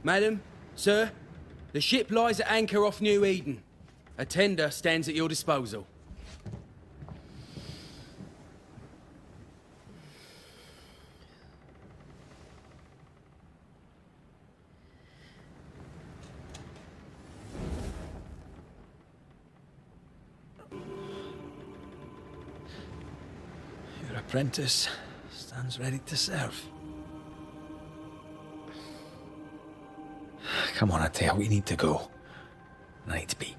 Madam, sir, the ship lies at anchor off New Eden. A tender stands at your disposal. Your apprentice stands ready to serve. Come on, Atea, we need to go. I need to be.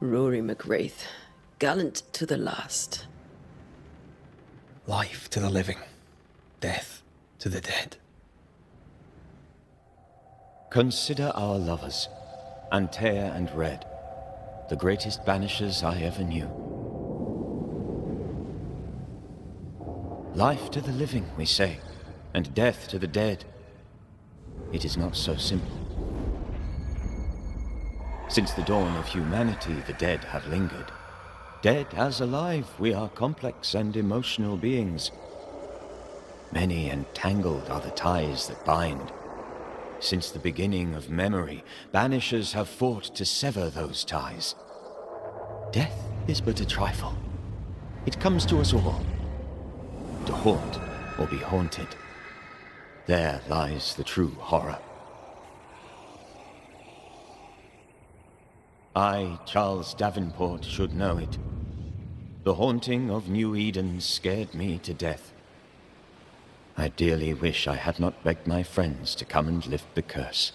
Rory McWraith, gallant to the last. Life to the living, death to the dead. Consider our lovers, Antea and Red, the greatest banishers I ever knew. Life to the living, we say, and death to the dead. It is not so simple. Since the dawn of humanity, the dead have lingered. Dead as alive, we are complex and emotional beings. Many and tangled are the ties that bind. Since the beginning of memory, banishers have fought to sever those ties. Death is but a trifle. It comes to us all. To haunt or be haunted. There lies the true horror. I, Charles Davenport, should know it. The haunting of New Eden scared me to death. I dearly wish I had not begged my friends to come and lift the curse.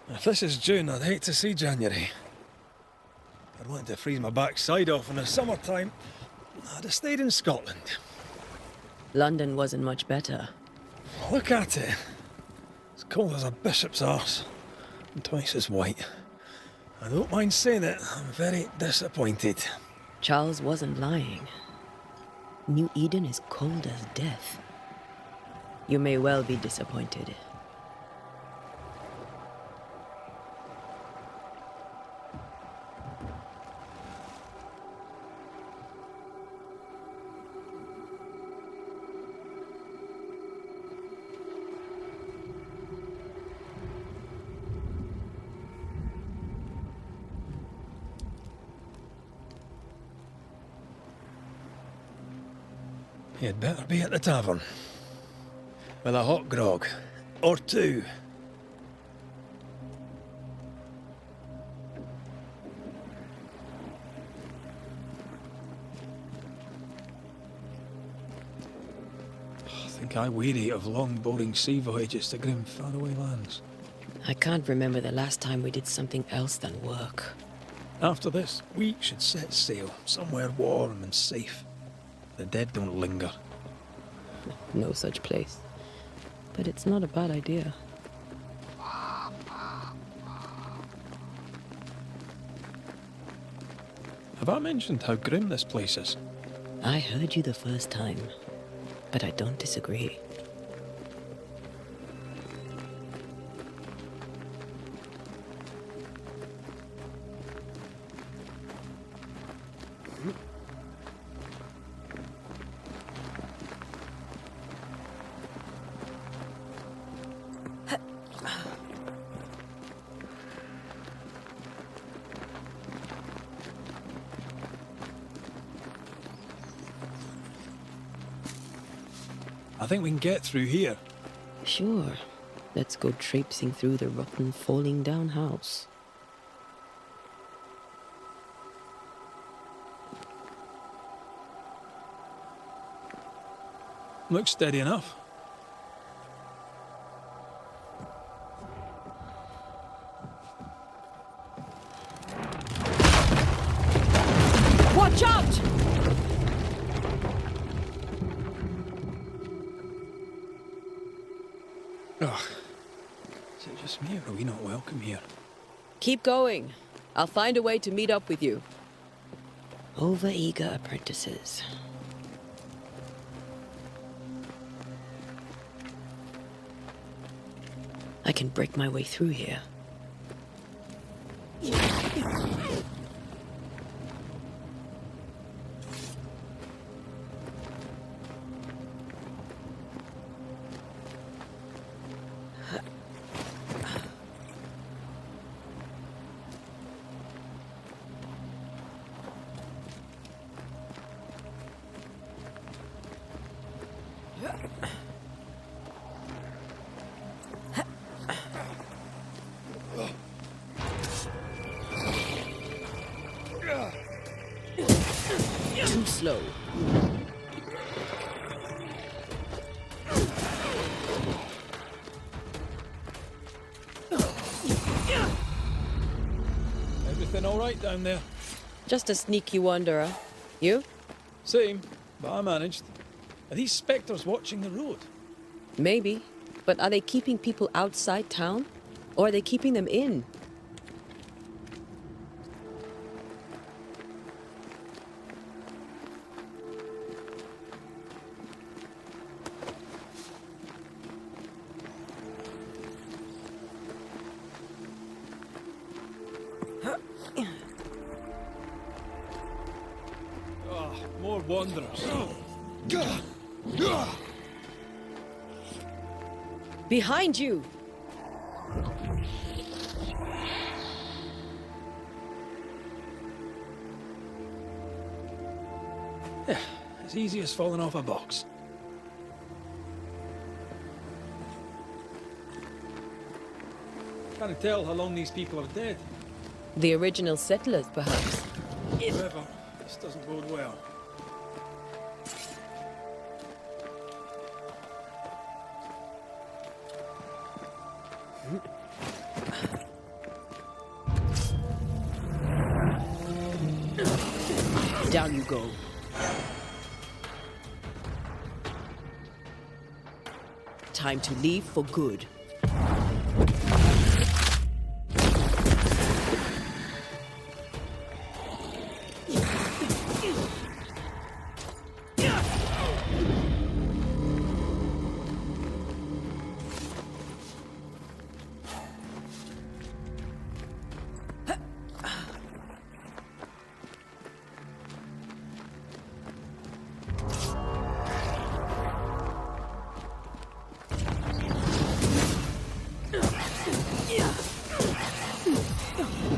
If this is June, I'd hate to see January. I'd want to freeze my backside off in the summertime. I'd have stayed in Scotland. London wasn't much better. Look at it. As cold as a bishop's arse. And twice as white. I don't mind saying it, I'm very disappointed. Charles wasn't lying. New Eden is cold as death. You may well be disappointed. You'd better be at the tavern. With a hot grog. Or two. I think I weary of long, boring sea voyages to grim, faraway lands. I can't remember the last time we did something else than work. After this, we should set sail somewhere warm and safe. The dead don't linger. No such place. But it's not a bad idea. Have I mentioned how grim this place is? I heard you the first time, but I don't disagree. I think we can get through here. Sure. Let's go traipsing through the rotten, falling down house. Looks steady enough. Watch out! Ugh. Is it just me, or are we not welcome here? Keep going. I'll find a way to meet up with you. Over-eager apprentices. I can break my way through here. Too slow. Everything all right down there? Just a sneaky wanderer. You? Same, but I managed. Are these spectres watching the road? Maybe. But are they keeping people outside town? Or are they keeping them in? More wanderers. Behind you! Yeah, as easy as falling off a box. Can't tell how long these people are dead. The original settlers, perhaps. However, this doesn't bode well. Down you go. Time to leave for good.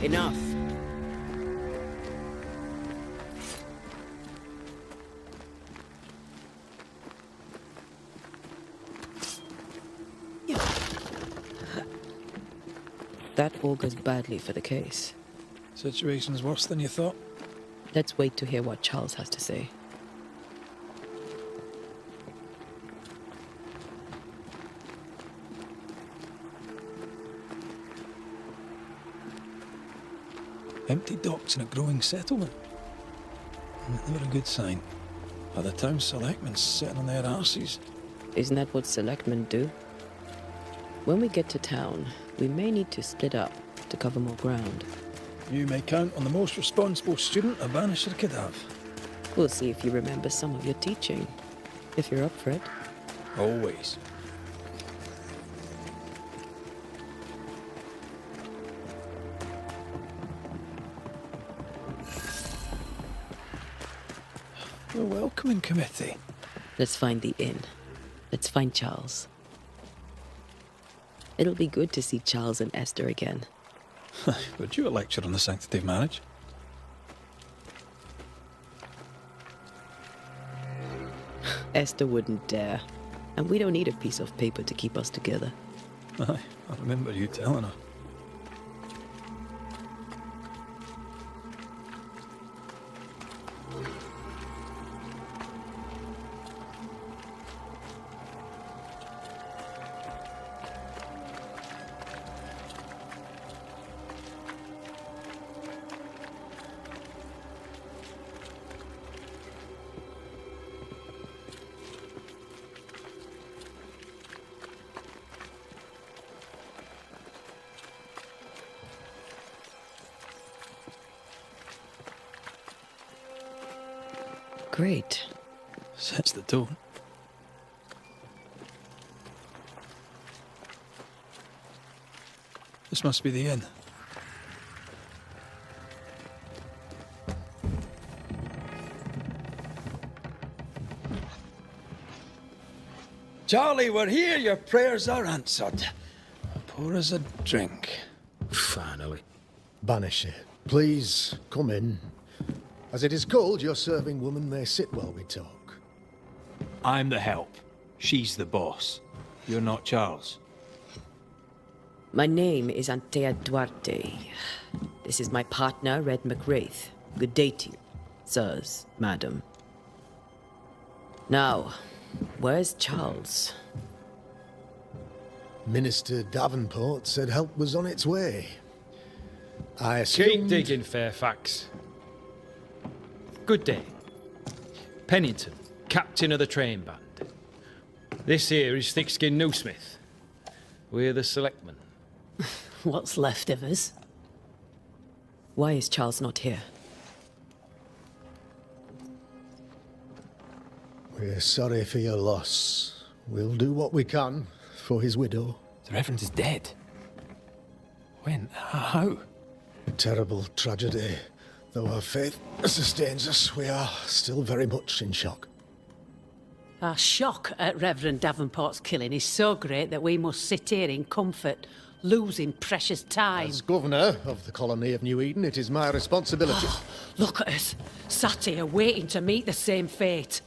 Enough. That augurs badly for the case. Situation's worse than you thought. Let's wait to hear what Charles has to say. Empty docks in a growing settlement. Never a good sign. Are the town selectmen sitting on their arses? Isn't that what selectmen do? When we get to town, we may need to split up to cover more ground. You may count on the most responsible student a Banisher could have. We'll see if you remember some of your teaching. If you're up for it. Always. A welcoming committee. Let's find the inn. Let's find Charles. It'll be good to see Charles and Esther again. Would you a lecture on the sanctity of marriage? Esther wouldn't dare. And we don't need a piece of paper to keep us together. Aye, I remember you telling her. Great. Sets the tone. This must be the inn. Charlie, we're here. Your prayers are answered. Pour us a drink. Finally. Banisher, please come in. As it is cold, your serving woman may sit while we talk. I'm the help. She's the boss. You're not Charles. My name is Antea Duarte. This is my partner, Red McWraith. Good day to you, sirs, madam. Now, where's Charles? Minister Davenport said help was on its way. I Keep assumed... digging, Fairfax. Good day. Pennington, captain of the train band. This here is Thickskin Newsmith. We're the selectmen. What's left of us? Why is Charles not here? We're sorry for your loss. We'll do what we can for his widow. The Reverend is dead. When? How? A terrible tragedy. Though our faith sustains us, we are still very much in shock. Our shock at Reverend Davenport's killing is so great that we must sit here in comfort, losing precious time. As governor of the colony of New Eden, it is my responsibility. Look at us, sat here waiting to meet the same fate.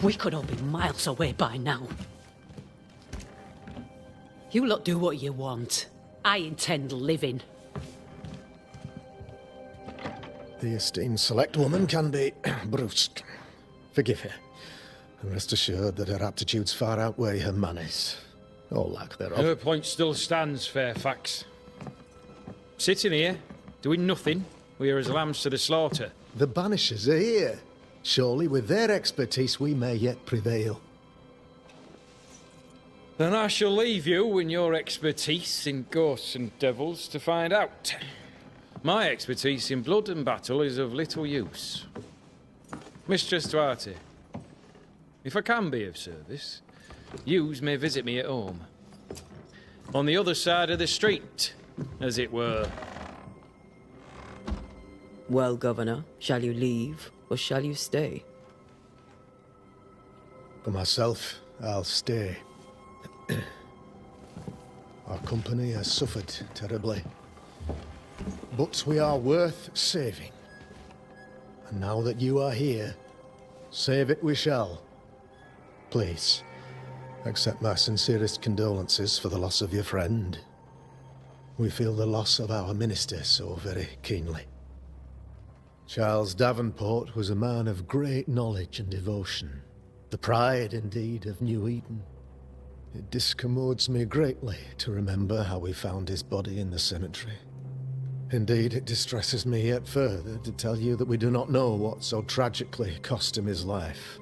We could all be miles away by now. You lot do what you want. I intend living. The esteemed select woman can be brusque. Forgive her. And rest assured that her aptitudes far outweigh her manners. Or lack thereof. Her point still stands, Fairfax. Sitting here, doing nothing, we're as lambs to the slaughter. The Banishers are here. Surely with their expertise we may yet prevail. Then I shall leave you and your expertise in ghosts and devils to find out. My expertise in blood and battle is of little use. Mistress Duarte, if I can be of service, yous may visit me at home. On the other side of the street, as it were. Well, Governor, shall you leave or shall you stay? For myself, I'll stay. Our company has suffered terribly. But we are worth saving. And now that you are here, save it we shall. Please, accept my sincerest condolences for the loss of your friend. We feel the loss of our minister so very keenly. Charles Davenport was a man of great knowledge and devotion. The pride, indeed, of New Eden. It discommodes me greatly to remember how we found his body in the cemetery. Indeed, it distresses me yet further to tell you that we do not know what so tragically cost him his life.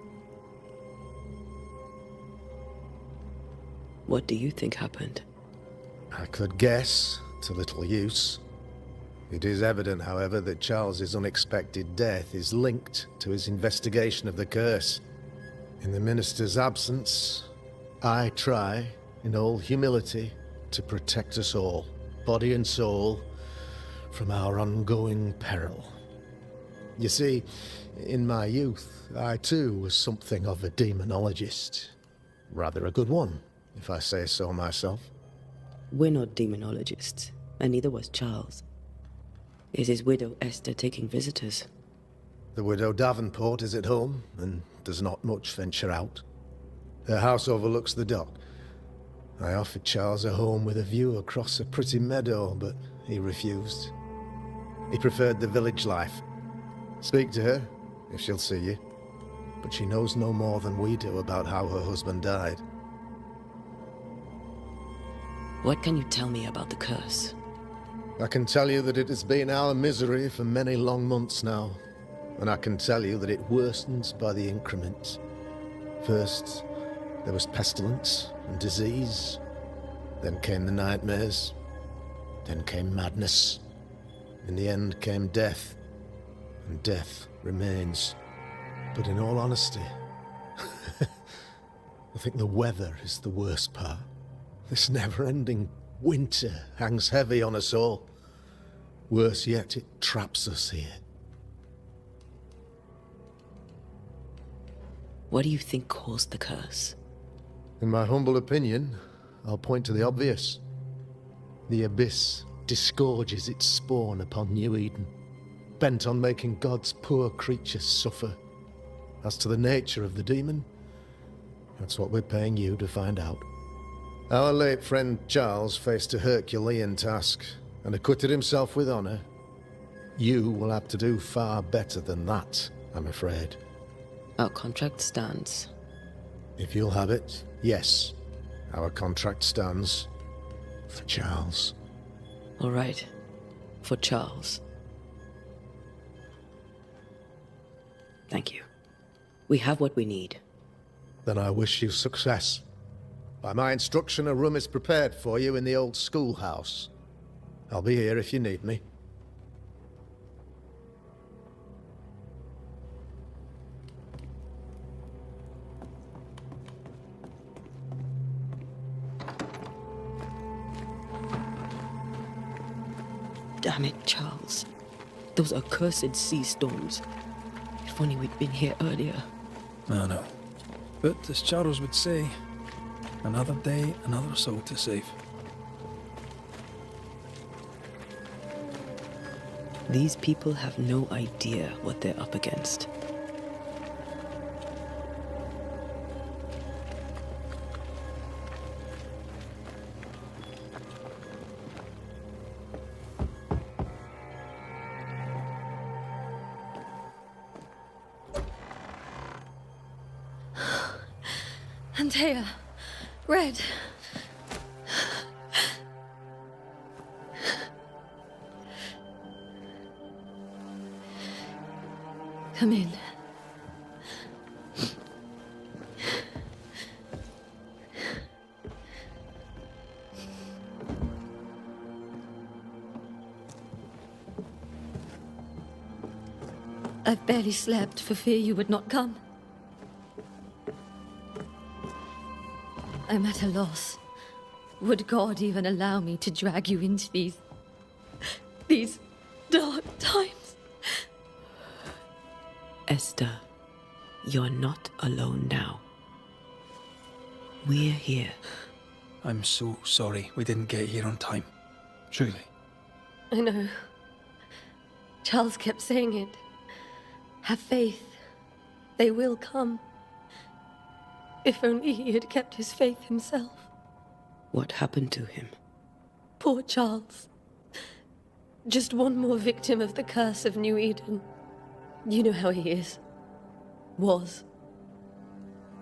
What do you think happened? I could guess, to little use. It is evident, however, that Charles's unexpected death is linked to his investigation of the curse. In the minister's absence, I try, in all humility, to protect us all, body and soul, from our ongoing peril. You see, in my youth, I too was something of a demonologist. Rather a good one, if I say so myself. We're not demonologists, and neither was Charles. Is his widow Esther taking visitors? The widow Davenport is at home, and does not much venture out. Her house overlooks the dock. I offered Charles a home with a view across a pretty meadow, but he refused. He preferred the village life. Speak to her, if she'll see you. But she knows no more than we do about how her husband died. What can you tell me about the curse? I can tell you that it has been our misery for many long months now. And I can tell you that it worsens by the increments. First, there was pestilence and disease. Then came the nightmares. Then came madness. In the end came death. And death remains. But in all honesty, I think the weather is the worst part. This never-ending winter hangs heavy on us all. Worse yet, it traps us here. What do you think caused the curse? In my humble opinion, I'll point to the obvious. The Abyss disgorges its spawn upon New Eden, bent on making God's poor creatures suffer. As to the nature of the demon, that's what we're paying you to find out. Our late friend Charles faced a Herculean task and acquitted himself with honor. You will have to do far better than that, I'm afraid. Our contract stands. If you'll have it, yes. Our contract stands for Charles. All right. For Charles. Thank you. We have what we need. Then I wish you success. By my instruction, a room is prepared for you in the old schoolhouse. I'll be here if you need me. Damn it, Charles. Those accursed sea storms. If only we'd been here earlier. I know. But as Charles would say, another day, another soul to save. These people have no idea what they're up against. Antea, Red. Come in. I've barely slept for fear you would not come. I'm at a loss. Would God even allow me to drag you into these dark times? Esther, you're not alone now. We're here. I'm so sorry we didn't get here on time. Truly. I know. Charles kept saying it. Have faith. They will come. If only he had kept his faith himself. What happened to him? Poor Charles. Just one more victim of the curse of New Eden. You know how he is. Was.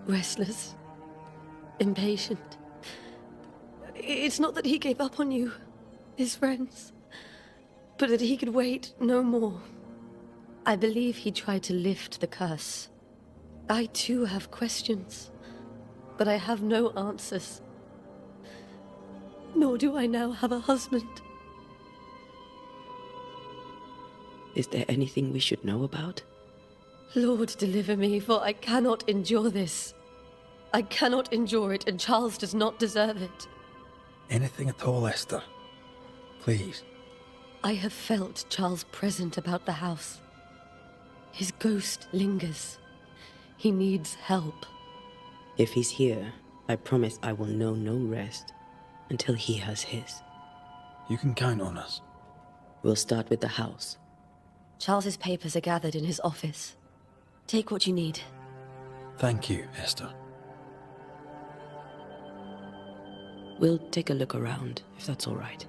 Restless. Impatient. It's not that he gave up on you, his friends, but that he could wait no more. I believe he tried to lift the curse. I too have questions, but I have no answers. Nor do I now have a husband. Is there anything we should know about? Lord, deliver me, for I cannot endure this. I cannot endure it, and Charles does not deserve it. Anything at all, Esther. Please. I have felt Charles present about the house. His ghost lingers. He needs help. If he's here, I promise I will know no rest until he has his. You can count on us. We'll start with the house. Charles's papers are gathered in his office. Take what you need. Thank you, Esther. We'll take a look around, if that's all right.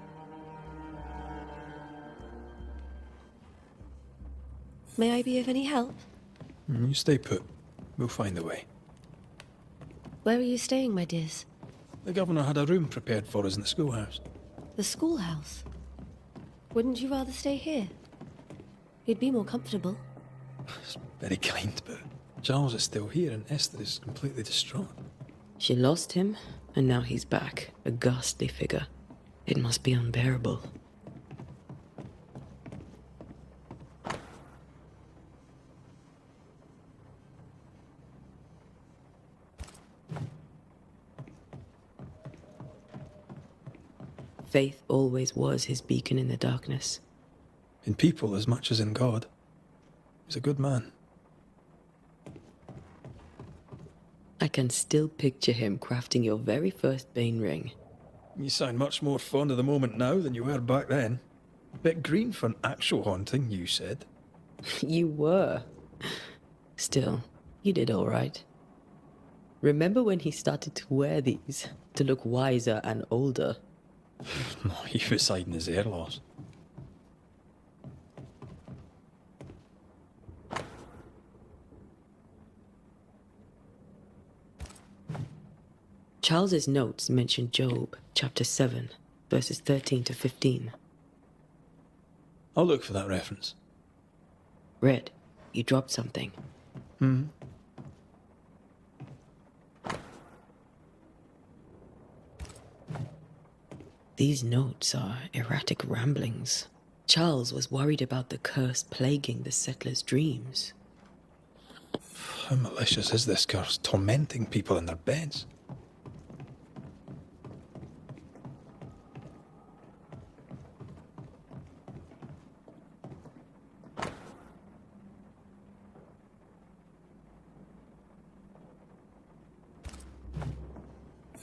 May I be of any help? You stay put. We'll find a way. Where are you staying, my dears? The governor had a room prepared for us in the schoolhouse. The schoolhouse? Wouldn't you rather stay here? You'd be more comfortable. It's very kind, but Charles is still here and Esther is completely distraught. She lost him, and now he's back, a ghastly figure. It must be unbearable. Faith always was his beacon in the darkness. In people as much as in God. He's a good man. I can still picture him crafting your very first Bane ring. You sound much more fond of the moment now than you were back then. Bit green for an actual haunting, you said. You were. Still, you did all right. Remember when he started to wear these to look wiser and older? No, he was hiding his hair loss. Charles's notes mention Job, chapter 7, verses 13 to 15. I'll look for that reference. Red, you dropped something. These notes are erratic ramblings. Charles was worried about the curse plaguing the settlers' dreams. How malicious is this curse, tormenting people in their beds?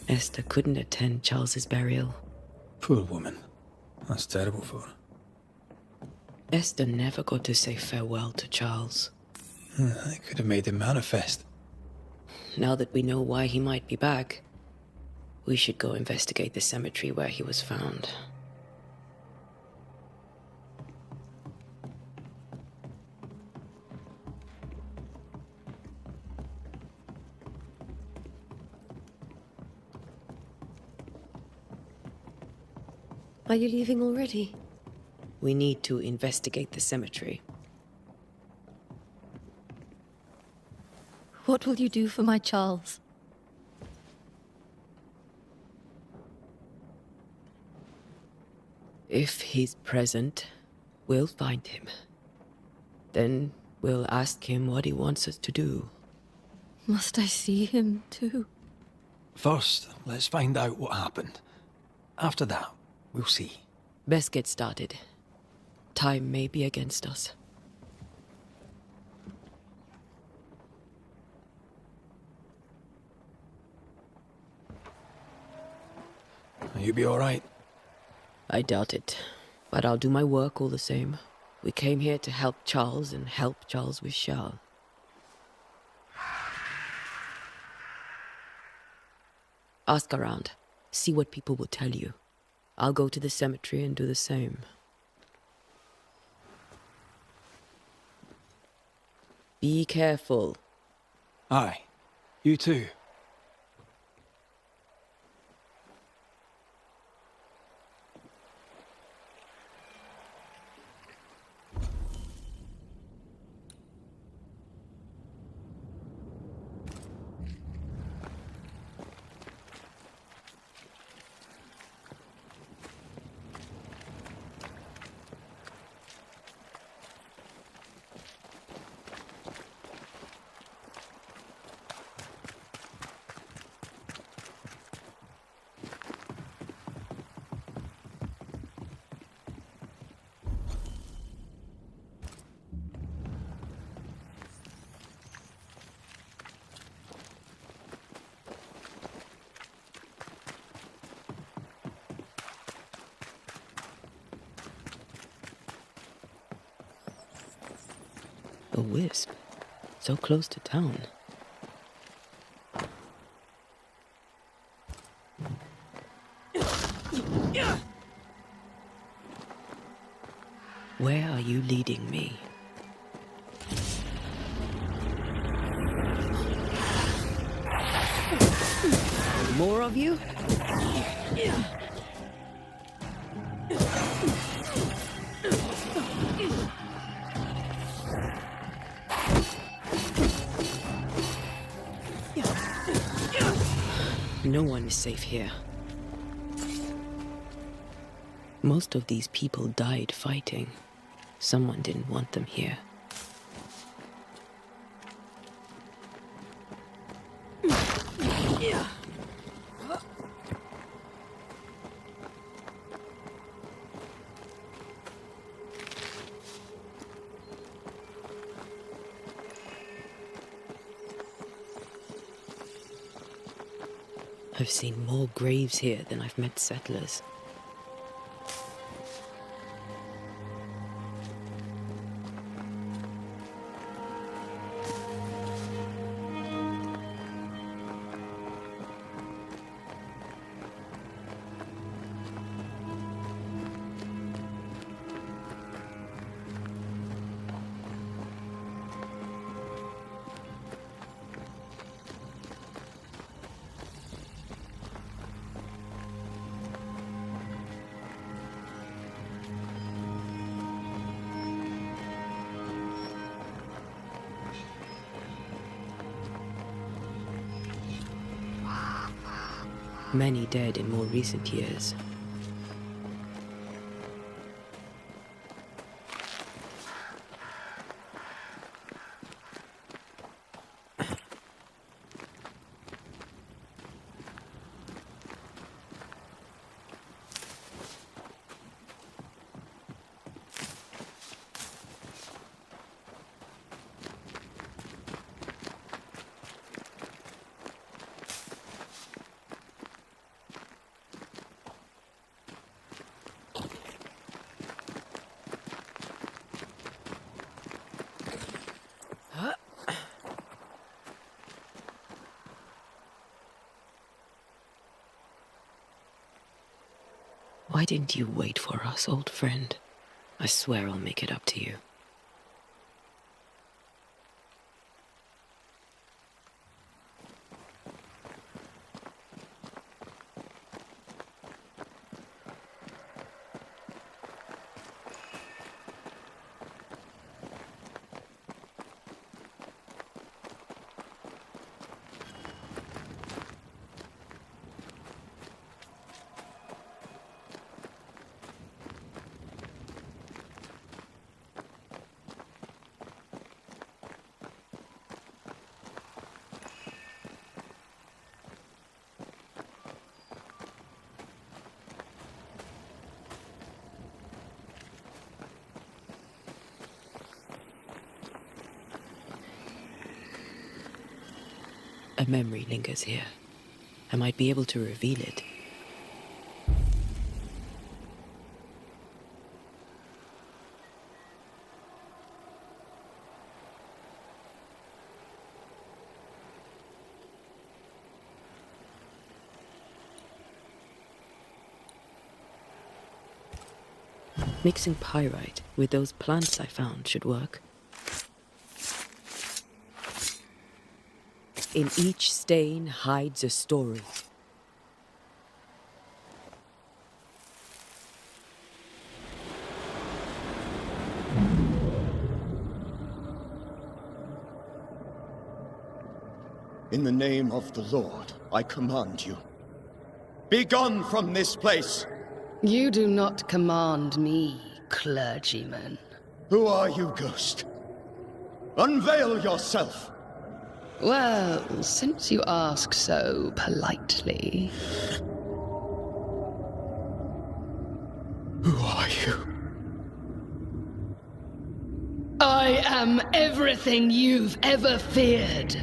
Esther couldn't attend Charles's burial. Poor woman. That's terrible for her. Esther never got to say farewell to Charles. I could have made him manifest. Now that we know why he might be back, we should go investigate the cemetery where he was found. Are you leaving already? We need to investigate the cemetery. What will you do for my Charles? If he's present, we'll find him. Then we'll ask him what he wants us to do. Must I see him too? First, let's find out what happened. After that, we'll see. Best get started. Time may be against us. You be all right? I doubt it, but I'll do my work all the same. We came here to help Charles and help Charles with Charles. Ask around. See what people will tell you. I'll go to the cemetery and do the same. Be careful. Aye. You too. A wisp. So close to town. Where are you leading me? More of you? No one is safe here. Most of these people died fighting. Someone didn't want them here. I've seen more graves here than I've met settlers. Many dead in more recent years. Why didn't you wait for us, old friend? I swear I'll make it up to you. A memory lingers here. I might be able to reveal it. Mixing pyrite with those plants I found should work. In each stain hides a story. In the name of the Lord, I command you. Be gone from this place! You do not command me, clergyman. Who are you, ghost? Unveil yourself! Well, since you ask so politely... Who are you? I am everything you've ever feared.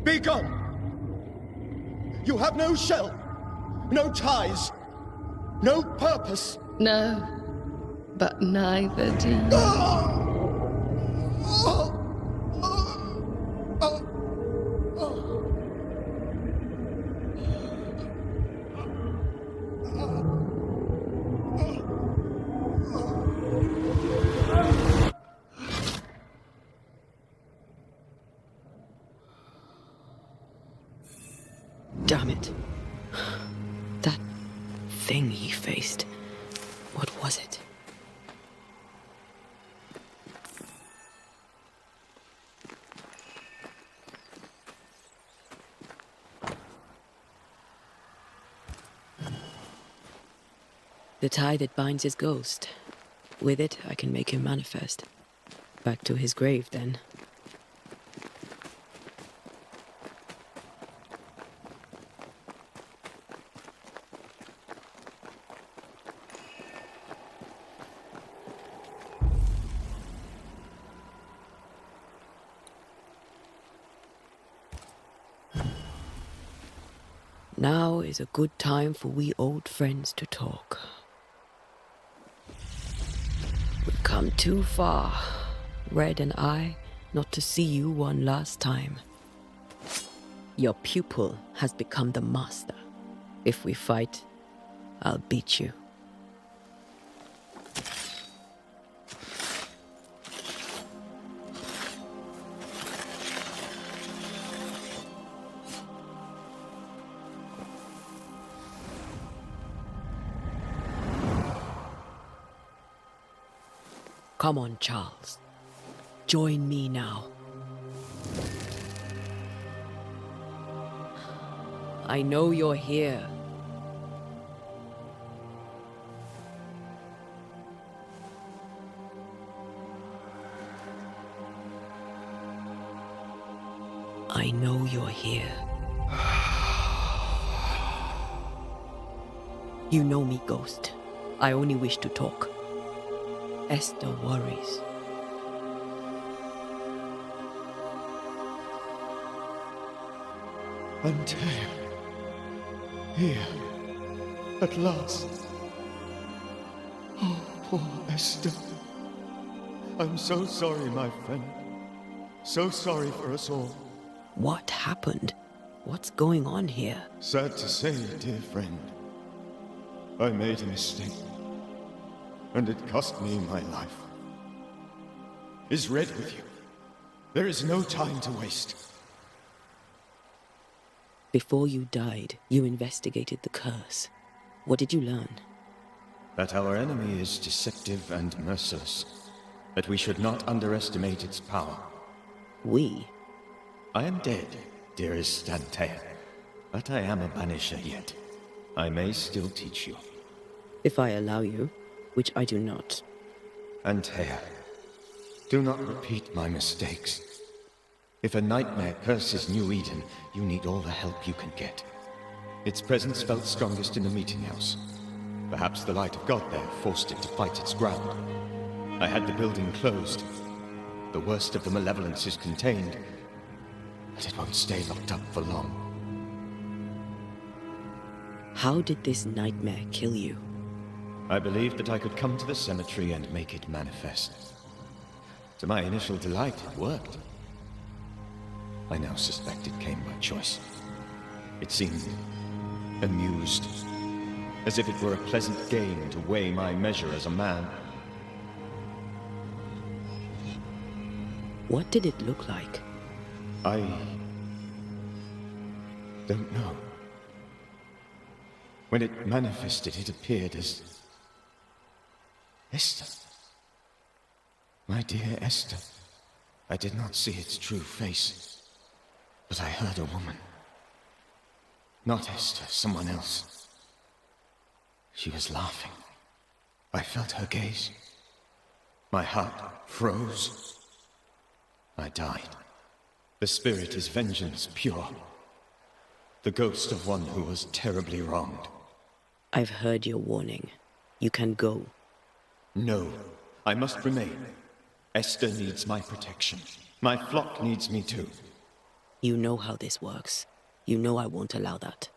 Be gone! You have no shell, no ties, no purpose. No, but neither do you. Damn it. That thing he faced. What was it? The tie that binds his ghost. With it, I can make him manifest. Back to his grave, then. Now is a good time for we old friends to talk. We've come too far, Red and I, not to see you one last time. Your pupil has become the master. If we fight, I'll beat you. Come on, Charles. Join me now. I know you're here. I know you're here. You know me, Ghost. I only wish to talk. Esther worries. Antea. Here. At last. Oh, poor Esther. I'm so sorry, my friend. So sorry for us all. What happened? What's going on here? Sad to say, dear friend. I made a mistake. And it cost me my life. Is Red with you? There is no time to waste. Before you died, you investigated the curse. What did you learn? That our enemy is deceptive and merciless. That we should not underestimate its power. We? I am dead, dearest Antea. But I am a banisher yet. I may still teach you. If I allow you, which I do not. Antea, do not repeat my mistakes. If a nightmare curses New Eden, you need all the help you can get. Its presence felt strongest in the meeting house. Perhaps the light of God there forced it to fight its ground. I had the building closed. The worst of the malevolence is contained, but it won't stay locked up for long. How did this nightmare kill you? I believed that I could come to the cemetery and make it manifest. To my initial delight, it worked. I now suspect it came by choice. It seemed amused, as if it were a pleasant game to weigh my measure as a man. What did it look like? I don't know. When it manifested, it appeared as Esther. My dear Esther. I did not see its true face, but I heard a woman. Not Esther, someone else. She was laughing. I felt her gaze. My heart froze. I died. The spirit is vengeance pure. The ghost of one who was terribly wronged. I've heard your warning. You can go. No, I must remain. Esther needs my protection. My flock needs me too. You know how this works. You know I won't allow that.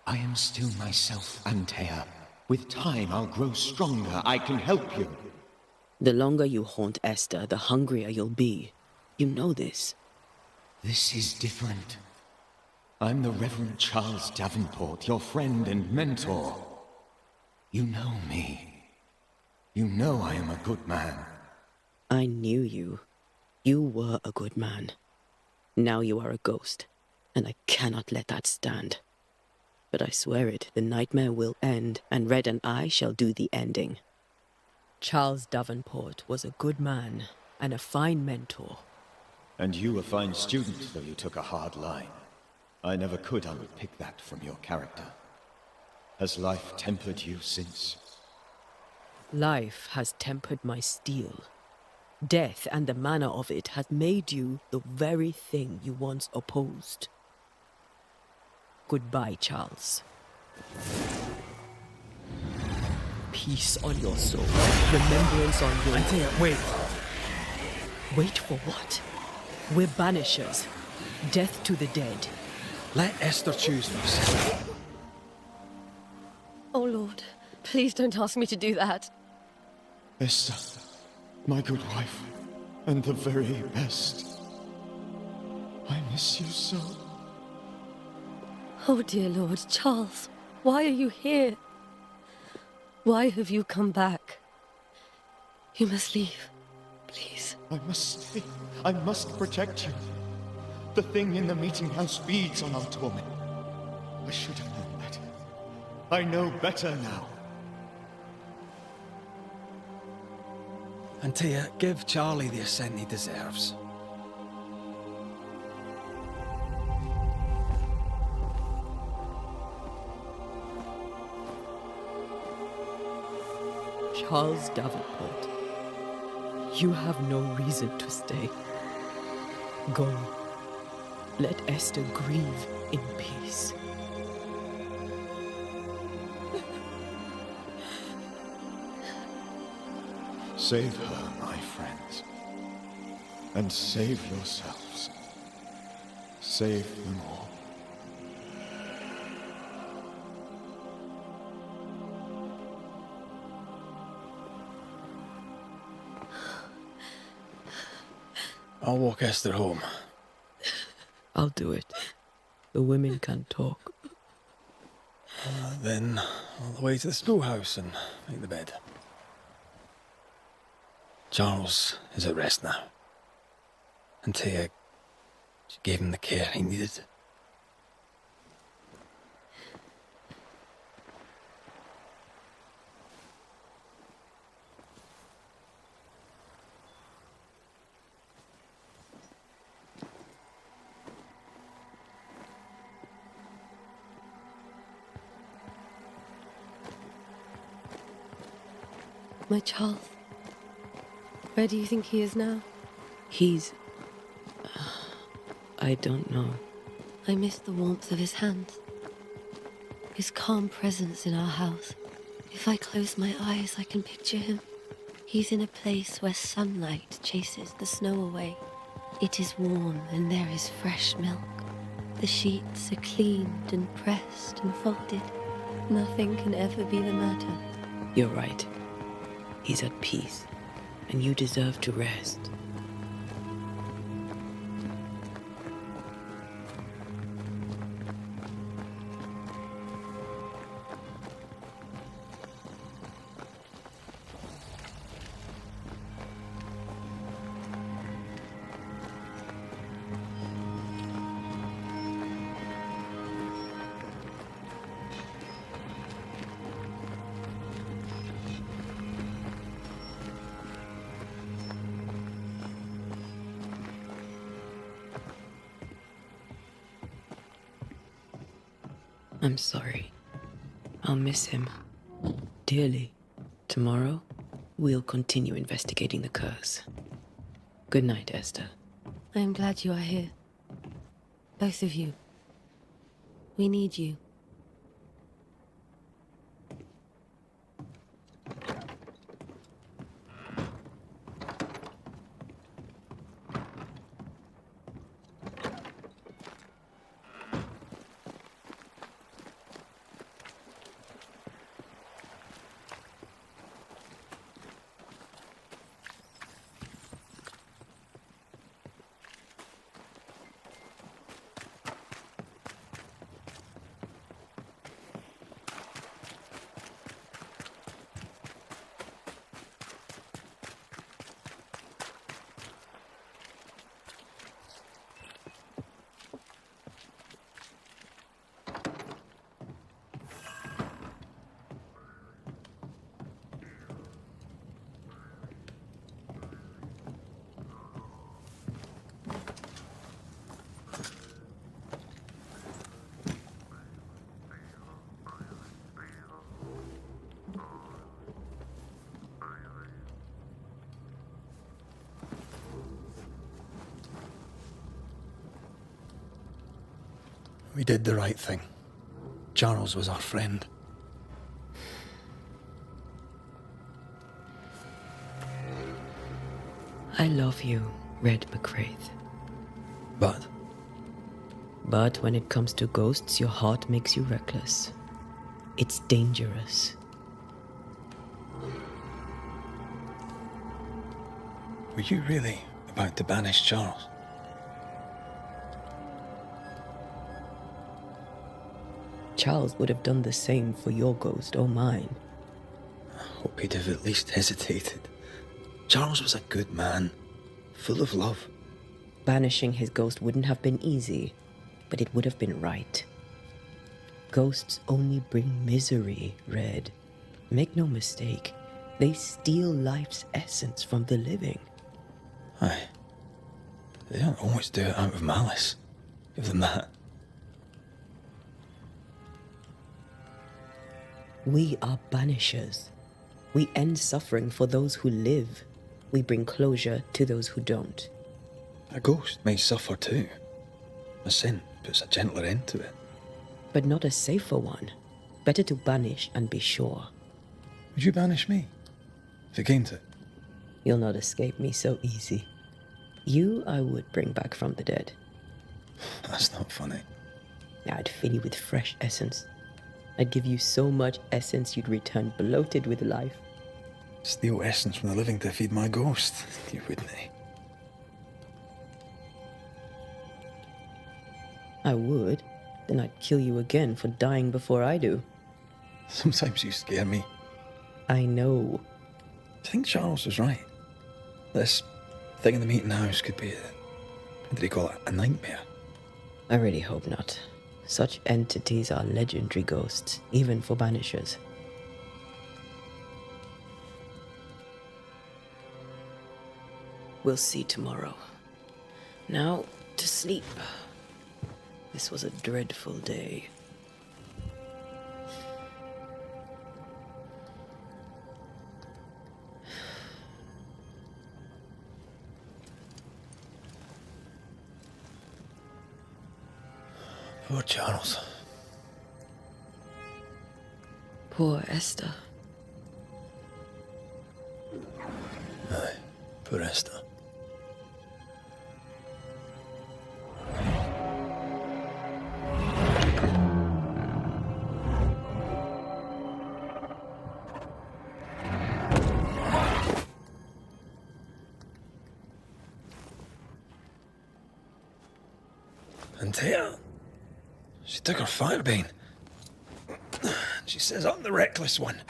I am still myself, Antea. With time, I'll grow stronger. I can help you. The longer you haunt Esther, the hungrier you'll be. You know this. This is different. I'm the Reverend Charles Davenport, your friend and mentor. You know me. You know I am a good man. I knew you. You were a good man. Now you are a ghost, and I cannot let that stand. But I swear it, the nightmare will end, and Red and I shall do the ending. Charles Davenport was a good man and a fine mentor. And you a fine student, though you took a hard line. I never could unpick that from your character. Has life tempered you since? Life has tempered my steel. Death and the manner of it has made you the very thing you once opposed. Goodbye, Charles. Peace on your soul. Remembrance on your... Antea, wait. Wait for what? We're banishers. Death to the dead. Let Esther choose first. Oh, Lord, please don't ask me to do that. Esther, my good wife, and the very best. I miss you so. Oh, dear Lord, Charles, why are you here? Why have you come back? You must leave, please. I must stay. I must protect you. The thing in the meeting house feeds on our torment. I should have known better. I know better now. And Tia, give Charlie the ascent he deserves. Charles Davenport, you have no reason to stay. Go. Let Esther grieve in peace. Save her, my friends. And save yourselves. Save them all. I'll walk Esther home. I'll do it. The women can talk. Then all the way to the schoolhouse and make the bed. Charles is at rest now. And Tia, she gave him the care he needed. My Charles. Where do you think he is now? He's... I don't know. I miss the warmth of his hands. His calm presence in our house. If I close my eyes, I can picture him. He's in a place where sunlight chases the snow away. It is warm and there is fresh milk. The sheets are cleaned and pressed and folded. Nothing can ever be the matter. You're right. He's at peace, and you deserve to rest. I'm sorry. I'll miss him dearly. Tomorrow, we'll continue investigating the curse. Good night, Esther. I am glad you are here. Both of you. We need you. We did the right thing. Charles was our friend. I love you, Red McCraith. But when it comes to ghosts, your heart makes you reckless. It's dangerous. Were you really about to banish Charles? Charles would have done the same for your ghost or mine. I hope he'd have at least hesitated. Charles was a good man, full of love. Banishing his ghost wouldn't have been easy, but it would have been right. Ghosts only bring misery, Red. Make no mistake, they steal life's essence from the living. Aye. They don't always do it out of malice. Give them that. We are banishers. We end suffering for those who live. We bring closure to those who don't. A ghost may suffer too. A sin puts a gentler end to it. But not a safer one. Better to banish and be sure. Would you banish me? If it came to it? You'll not escape me so easy. You I would bring back from the dead. That's not funny. I'd fill you with fresh essence. I'd give you so much essence you'd return bloated with life. Steal essence from the living to feed my ghost. You wouldn't, eh? I would. Then I'd kill you again for dying before I do. Sometimes you scare me. I know. I think Charles was right. This thing in the meeting house could be what did he call it? A nightmare. I really hope not. Such entities are legendary ghosts, even for banishers. We'll see tomorrow. Now, to sleep. This was a dreadful day. Poor Charles. Poor Esther. Aye, poor Esther. And here, she took her firebane. She says I'm the reckless one.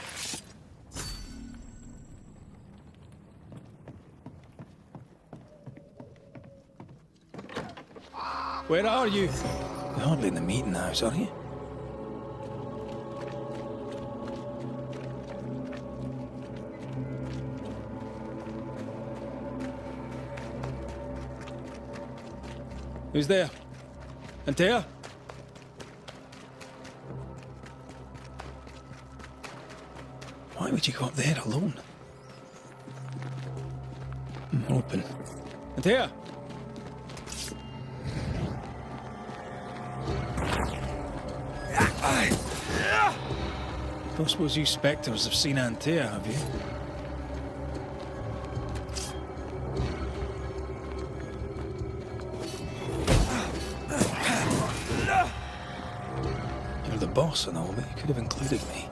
Where are you? You're hardly in the meeting house, are you? Who's there? Antea? Why would you go up there alone? I'm open. Antea? Don't suppose you spectres have seen Antea, have you? You're the boss and all, but you could have included me.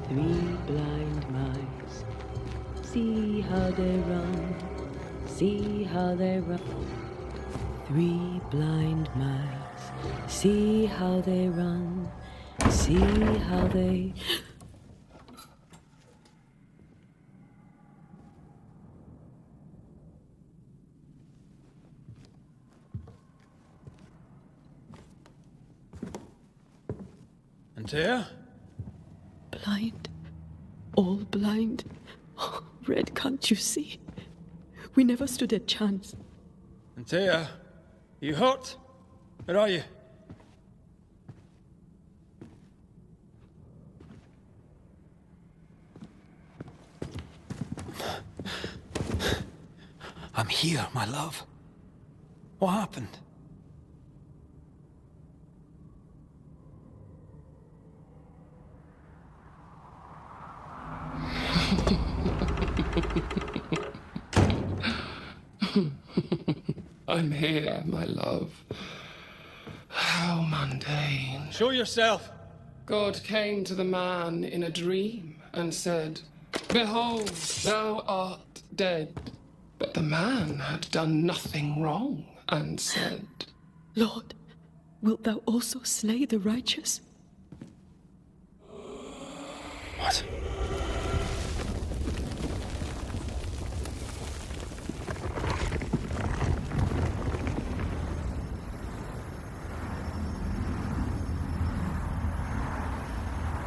Three blind mice. See how they run, see how they run. Three blind mice. See how they run, see how they... Antea? Blind. All blind. Oh, Red, can't you see? We never stood a chance. Antea? You hurt? Where are you? I'm here, my love. What happened? I'm here, my love. How mundane. Show yourself! God came to the man in a dream and said, "Behold, thou art dead." But the man had done nothing wrong and said, Lord, wilt thou also slay the righteous? What?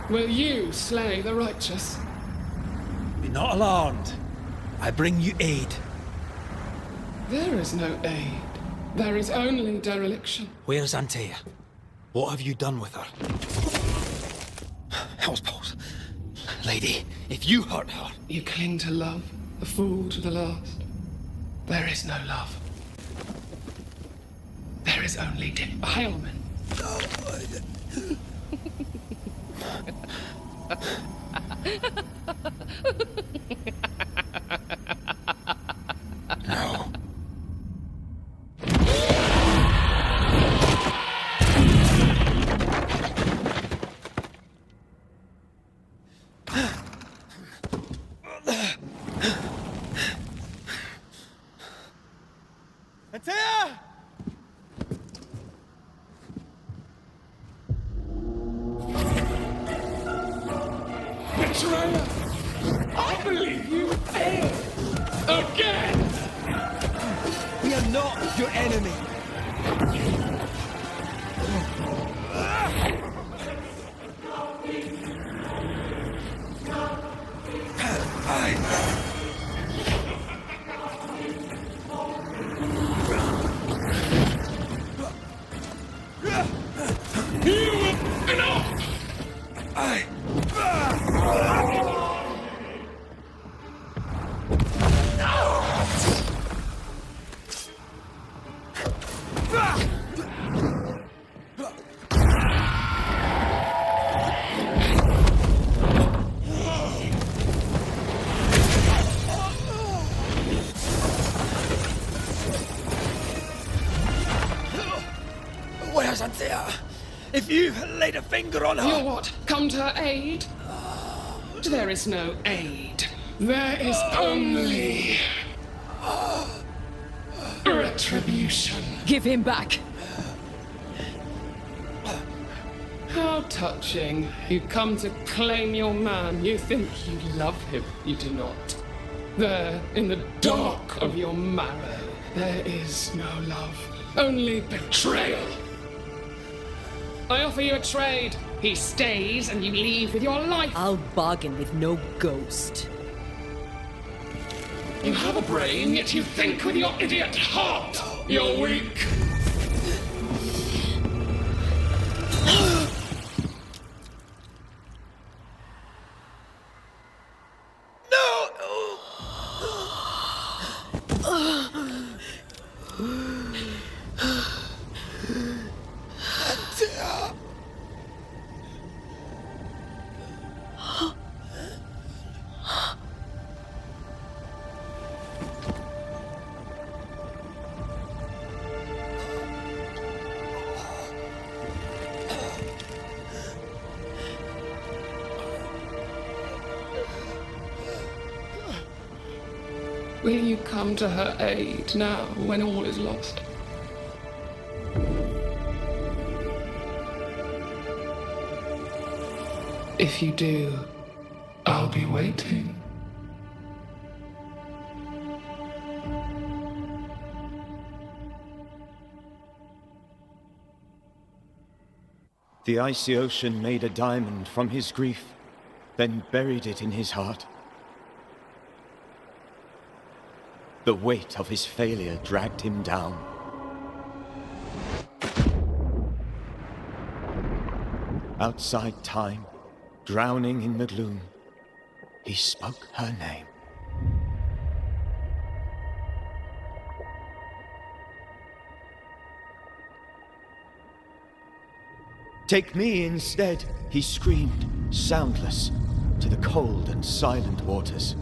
"Will you slay the righteous?" Be not alarmed. I bring you aid. There is no aid. There is only dereliction. Where's Antea? What have you done with her? Hellsballs. Lady, if you hurt her... You cling to love, a fool to the last. There is no love. There is only defilement. No. Antea! Betrayer! I believe you failed! Again! We are not your enemy. Where's Antea? If you laid a finger on her... You what? Come to her aid? There is no aid. There is only... retribution. Give him back. How touching. You come to claim your man. You think you love him. You do not. There, in the dark of your marrow, there is no love. Only betrayal. I offer you a trade. He stays and you leave with your life. I'll bargain with no ghost. You have a brain, yet you think with your idiot heart. You're weak. Will you come to her aid now, when all is lost? If you do, I'll be waiting. The icy ocean made a diamond from his grief, then buried it in his heart. The weight of his failure dragged him down. outside time, drowning in the gloom, he spoke her name. Take me instead, he screamed, soundless, to the cold and silent waters.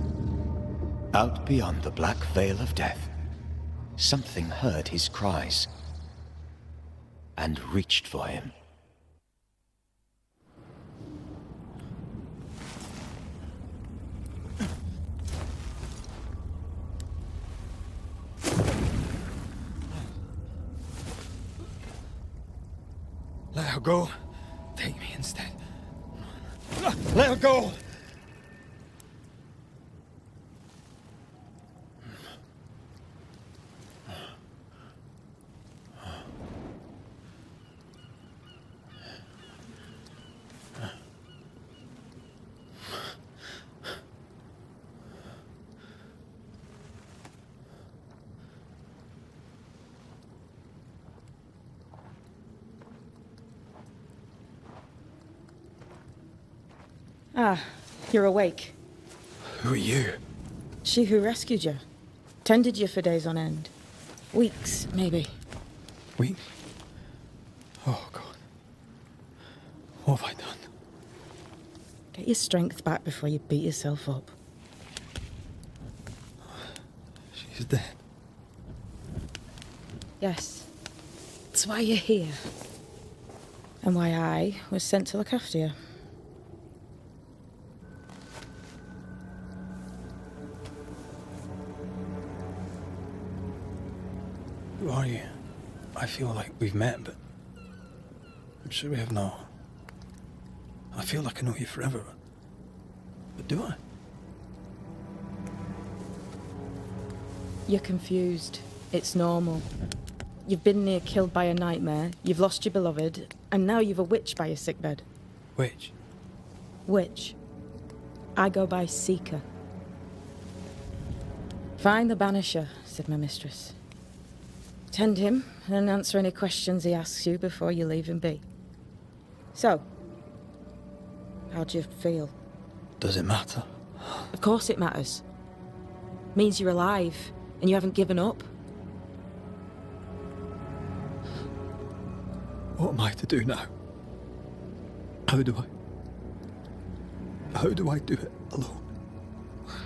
Out beyond the black veil of death, something heard his cries and reached for him. Let her go. Take me instead. Let her go! Ah, you're awake. Who are you? She who rescued you. Tended you for days on end. Weeks, maybe. Weeks? Oh, God. What have I done? Get your strength back before you beat yourself up. She's dead. Yes. That's why you're here. And why I was sent to look after you. Who are you? I feel like we've met, but I'm sure we have not. I feel like I know you forever, but do I? You're confused. It's normal. You've been near killed by a nightmare, you've lost your beloved, and now you've a witch by your sickbed. Witch? Witch. I go by Seeker. Find the Banisher, said my mistress. Tend him, and answer any questions he asks you before you leave him be. So, how do you feel? Does it matter? Of course it matters. Means you're alive, and you haven't given up. What am I to do now? How do I do it alone?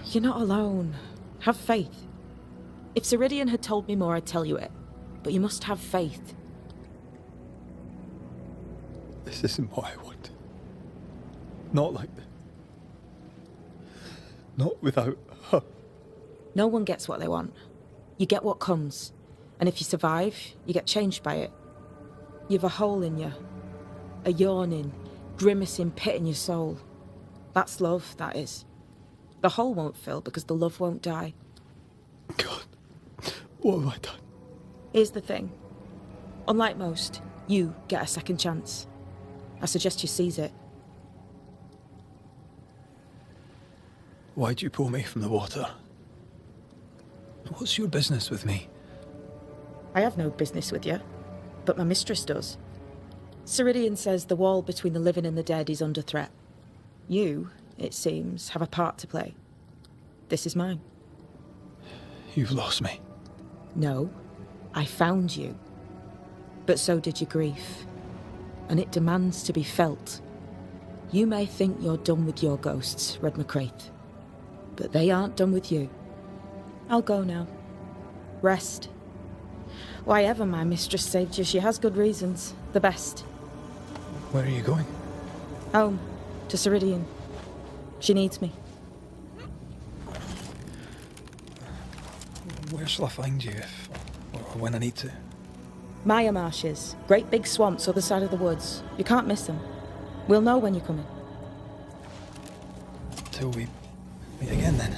You're not alone. Have faith. If Ceridian had told me more, I'd tell you it. But you must have faith. This isn't what I want. Not like this. Not without her. No one gets what they want. You get what comes. And if you survive, you get changed by it. You've a hole in you. A yawning, grimacing pit in your soul. That's love, that is. The hole won't fill because the love won't die. God, what have I done? Here's the thing. Unlike most, you get a second chance. I suggest you seize it. Why'd you pull me from the water? What's your business with me? I have no business with you, but my mistress does. Ceridian says the wall between the living and the dead is under threat. You, it seems, have a part to play. This is mine. You've lost me. No, I found you. But so did your grief. And it demands to be felt. You may think you're done with your ghosts, Red McCraith. But they aren't done with you. I'll go now. Rest. Why ever my mistress saved you, she has good reasons. The best. Where are you going? Home. To Ceridian. She needs me. Where shall I find you if, or when I need to? Maya marshes. Great big swamps other side of the woods. You can't miss them. We'll know when you're coming. Till we meet again then.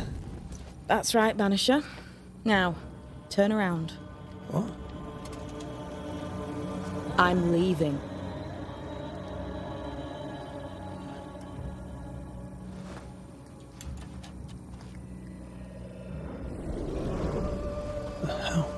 That's right, Banisher. Now, turn around. What? I'm leaving. The hell?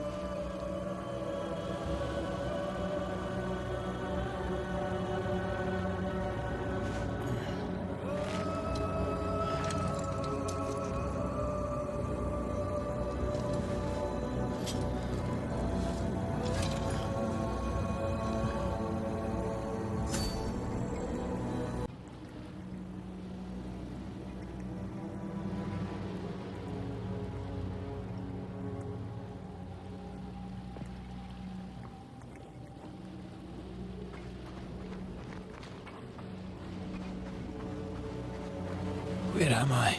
Where am I?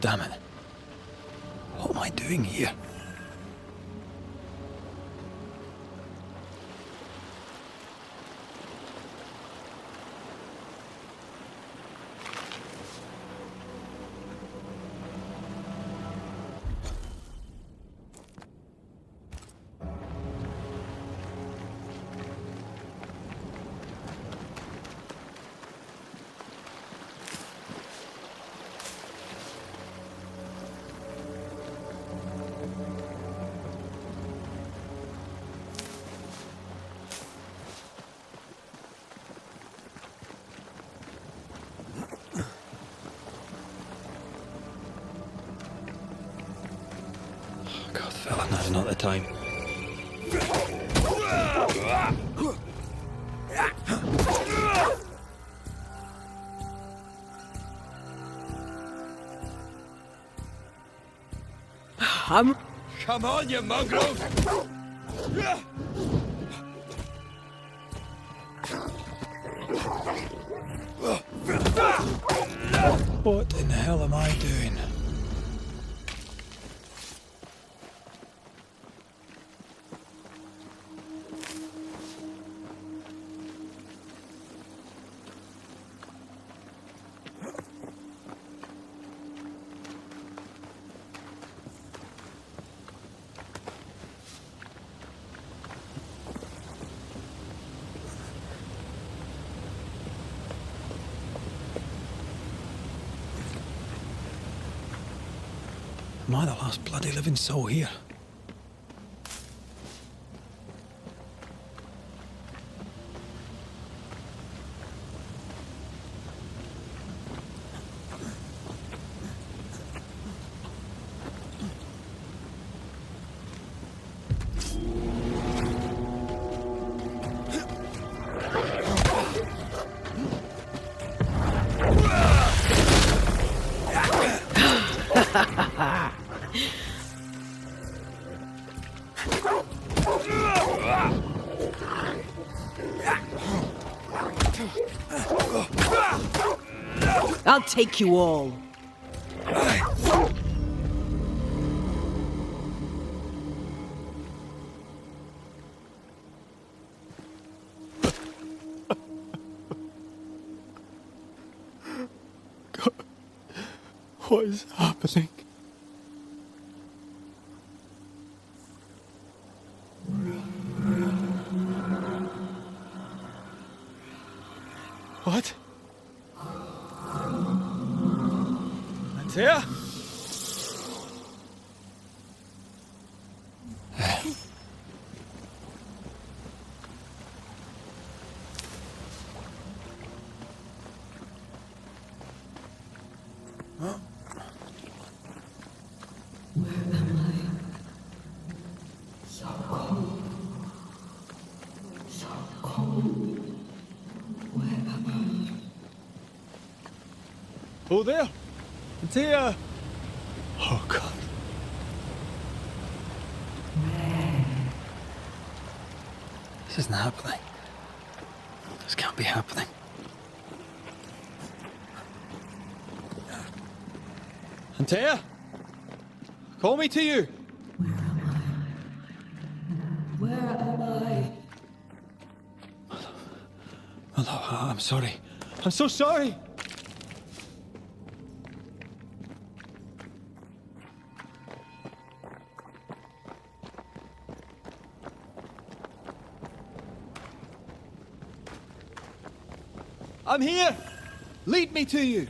Damn it. What am I doing here? God, fella, now's not the time. Come on, you mongrels! What in the hell am I doing? Am I the last bloody living soul here? I'll take you all. God, what is happening? What? Here? Oh, there! It's here! Oh, God. This isn't happening. This can't be happening. Antea? Call me to you! Where am I? My love, I'm sorry. I'm so sorry! I'm here! Lead me to you!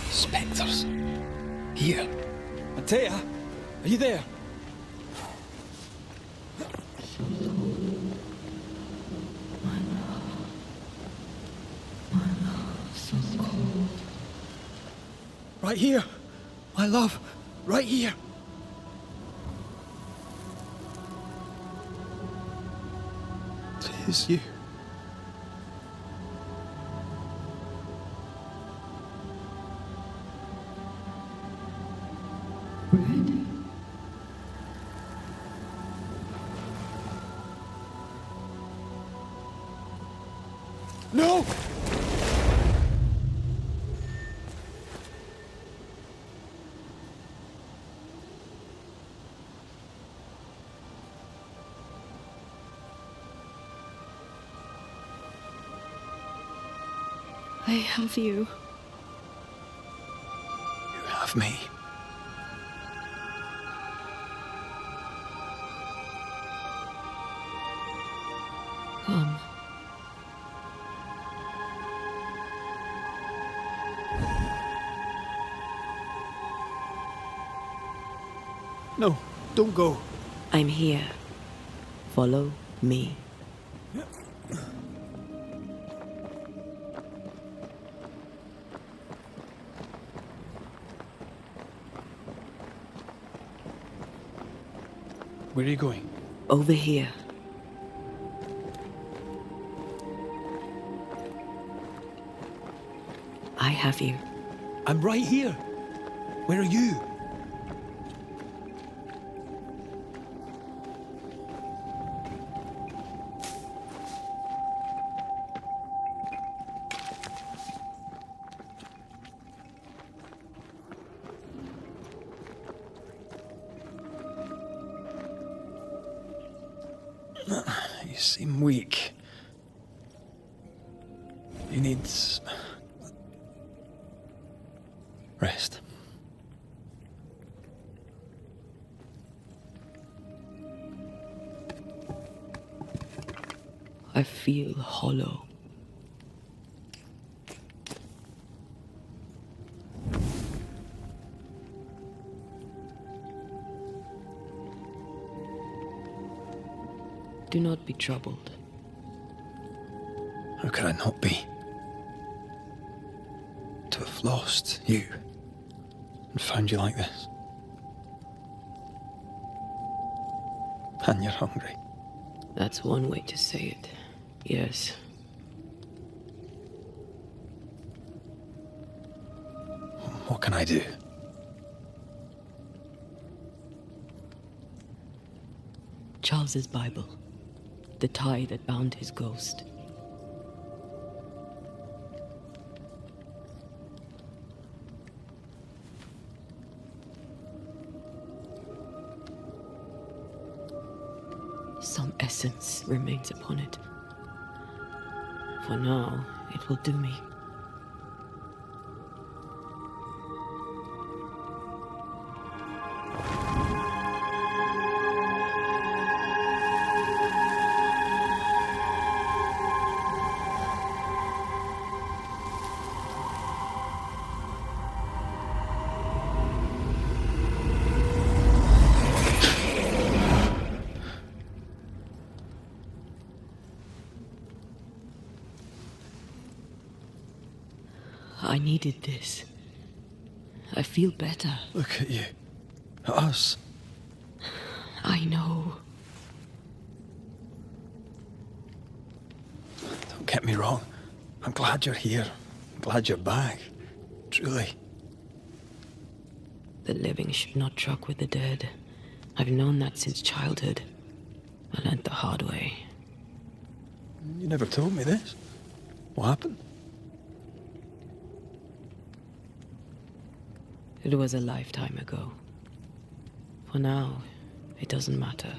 Spectres. Here. Antea, are you there? Right here, my love, right here. It is you. No! I have you. You have me. Come. No, don't go. I'm here. Follow me. Where are you going? Over here. I have you. I'm right here. Where are you? You seem weak. You need rest. I feel hollow. Do not be troubled. How could I not be? To have lost you and found you like this. And you're hungry. That's one way to say it. Yes. What can I do? Charles's Bible. The tie that bound his ghost. Some essence remains upon it. For now, it will do me. I needed this. I feel better. Look at you. At us. I know. Don't get me wrong. I'm glad you're here. I'm glad you're back. Truly. The living should not truck with the dead. I've known that since childhood. I learned the hard way. You never told me this. What happened? It was a lifetime ago. For now, it doesn't matter.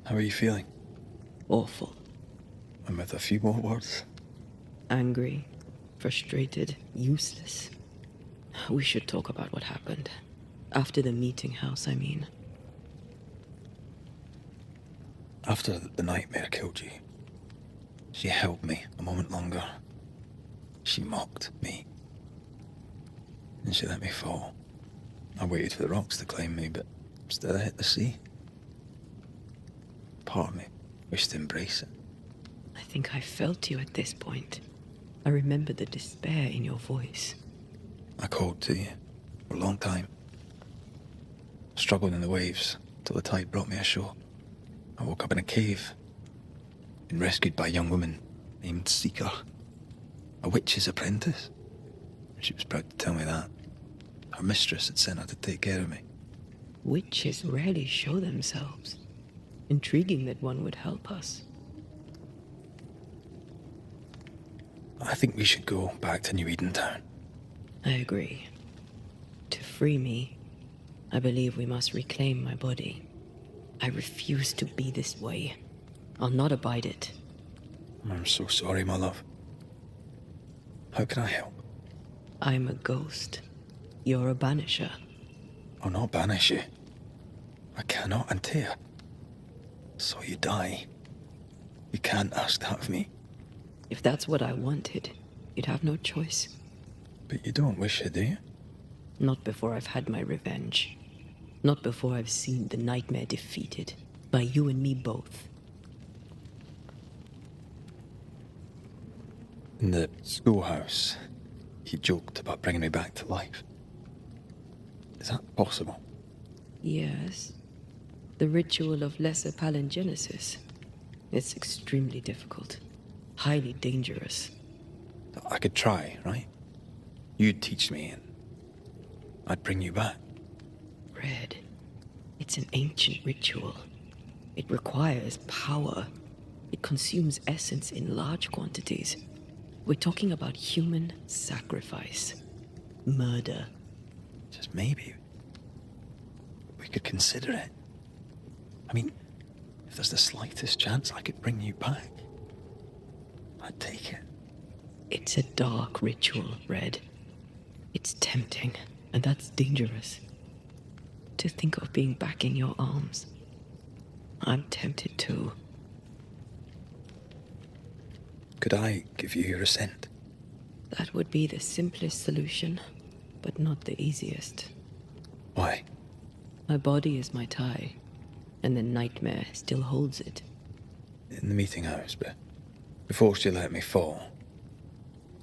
How are you feeling? Awful. And with a few more words? Angry, frustrated, useless. We should talk about what happened. After the meeting house, I mean. After the nightmare killed you, she held me a moment longer. She mocked me. And she let me fall. I waited for the rocks to claim me, but instead I hit the sea. Part of me wished to embrace it. I think I felt you at this point. I remember the despair in your voice. I called to you for a long time. Struggled in the waves till the tide brought me ashore. I woke up in a cave. Been rescued by a young woman named Seeker. A witch's apprentice. She was proud to tell me that. Her mistress had sent her to take care of me. Witches rarely show themselves. Intriguing that one would help us. I think we should go back to New Eden Town. I agree. To free me, I believe we must reclaim my body. I refuse to be this way. I'll not abide it. I'm so sorry, my love. How can I help? I'm a ghost. You're a banisher. I'll not banish you. I cannot Antea. So you die. You can't ask that of me. If that's what I wanted, you'd have no choice. But you don't wish it, do you? Not before I've had my revenge. Not before I've seen the nightmare defeated. By you and me both. In the schoolhouse, he joked about bringing me back to life. Is that possible? Yes. The ritual of lesser palingenesis. It's extremely difficult. Highly dangerous. I could try, right? You'd teach me and I'd bring you back. Red. It's an ancient ritual. It requires power. It consumes essence in large quantities. We're talking about human sacrifice. Murder. Just maybe we could consider it. I mean, if there's the slightest chance I could bring you back, I'd take it. It's a dark ritual, Red. It's tempting, and that's dangerous. To think of being back in your arms. I'm tempted too. Could I give you your assent? That would be the simplest solution, but not the easiest. Why? My body is my tie, and the nightmare still holds it. In the meeting house, but before she let me fall,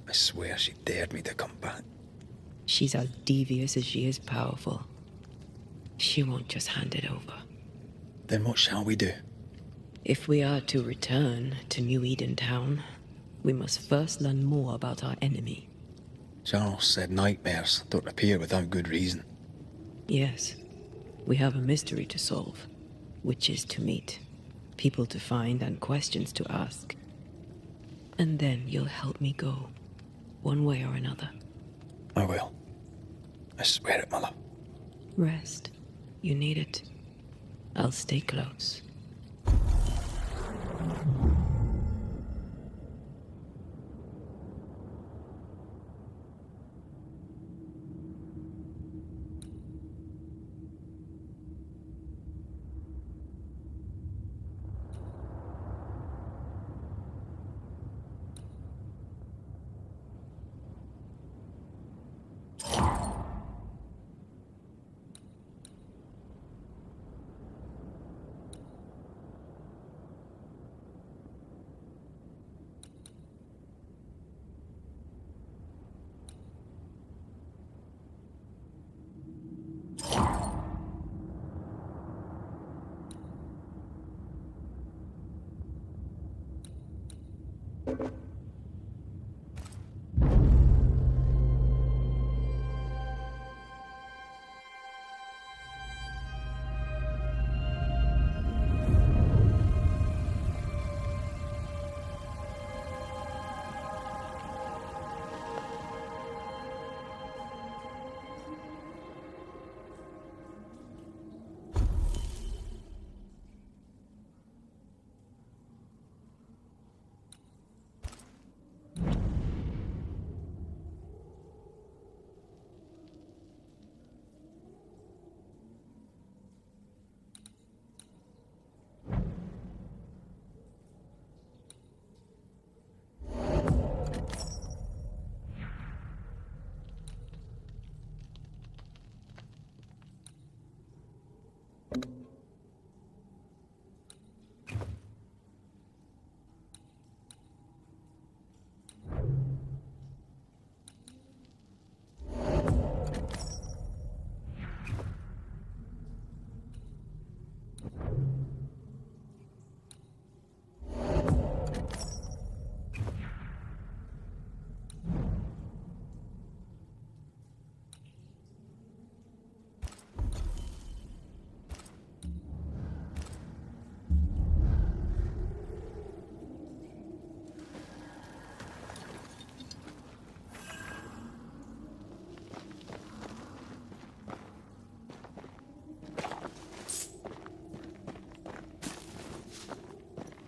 I swear she dared me to come back. She's as devious as she is powerful. She won't just hand it over. Then what shall we do? If we are to return to New Eden Town, we must first learn more about our enemy. Charles said nightmares don't appear without good reason. Yes, we have a mystery to solve, witches to meet, people to find, and questions to ask. And then you'll help me go, one way or another. I will. I swear it, my love. Rest. You need it. I'll stay close.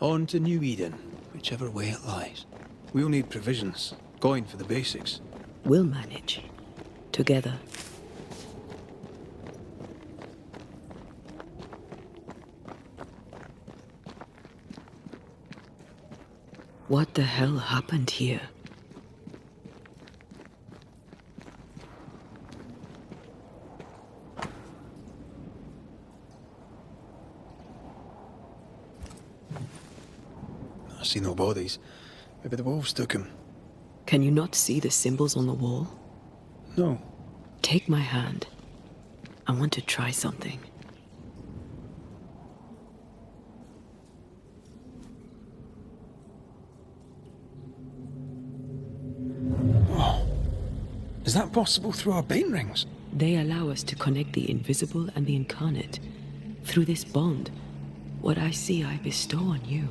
On to New Eden, whichever way it lies. We'll need provisions, going for the basics. We'll manage. Together. What the hell happened here? I see no bodies. Maybe the wolves took him. Can you not see the symbols on the wall? No. Take my hand. I want to try something. Oh. Is that possible through our bane rings? They allow us to connect the invisible and the incarnate. Through this bond, what I see I bestow on you.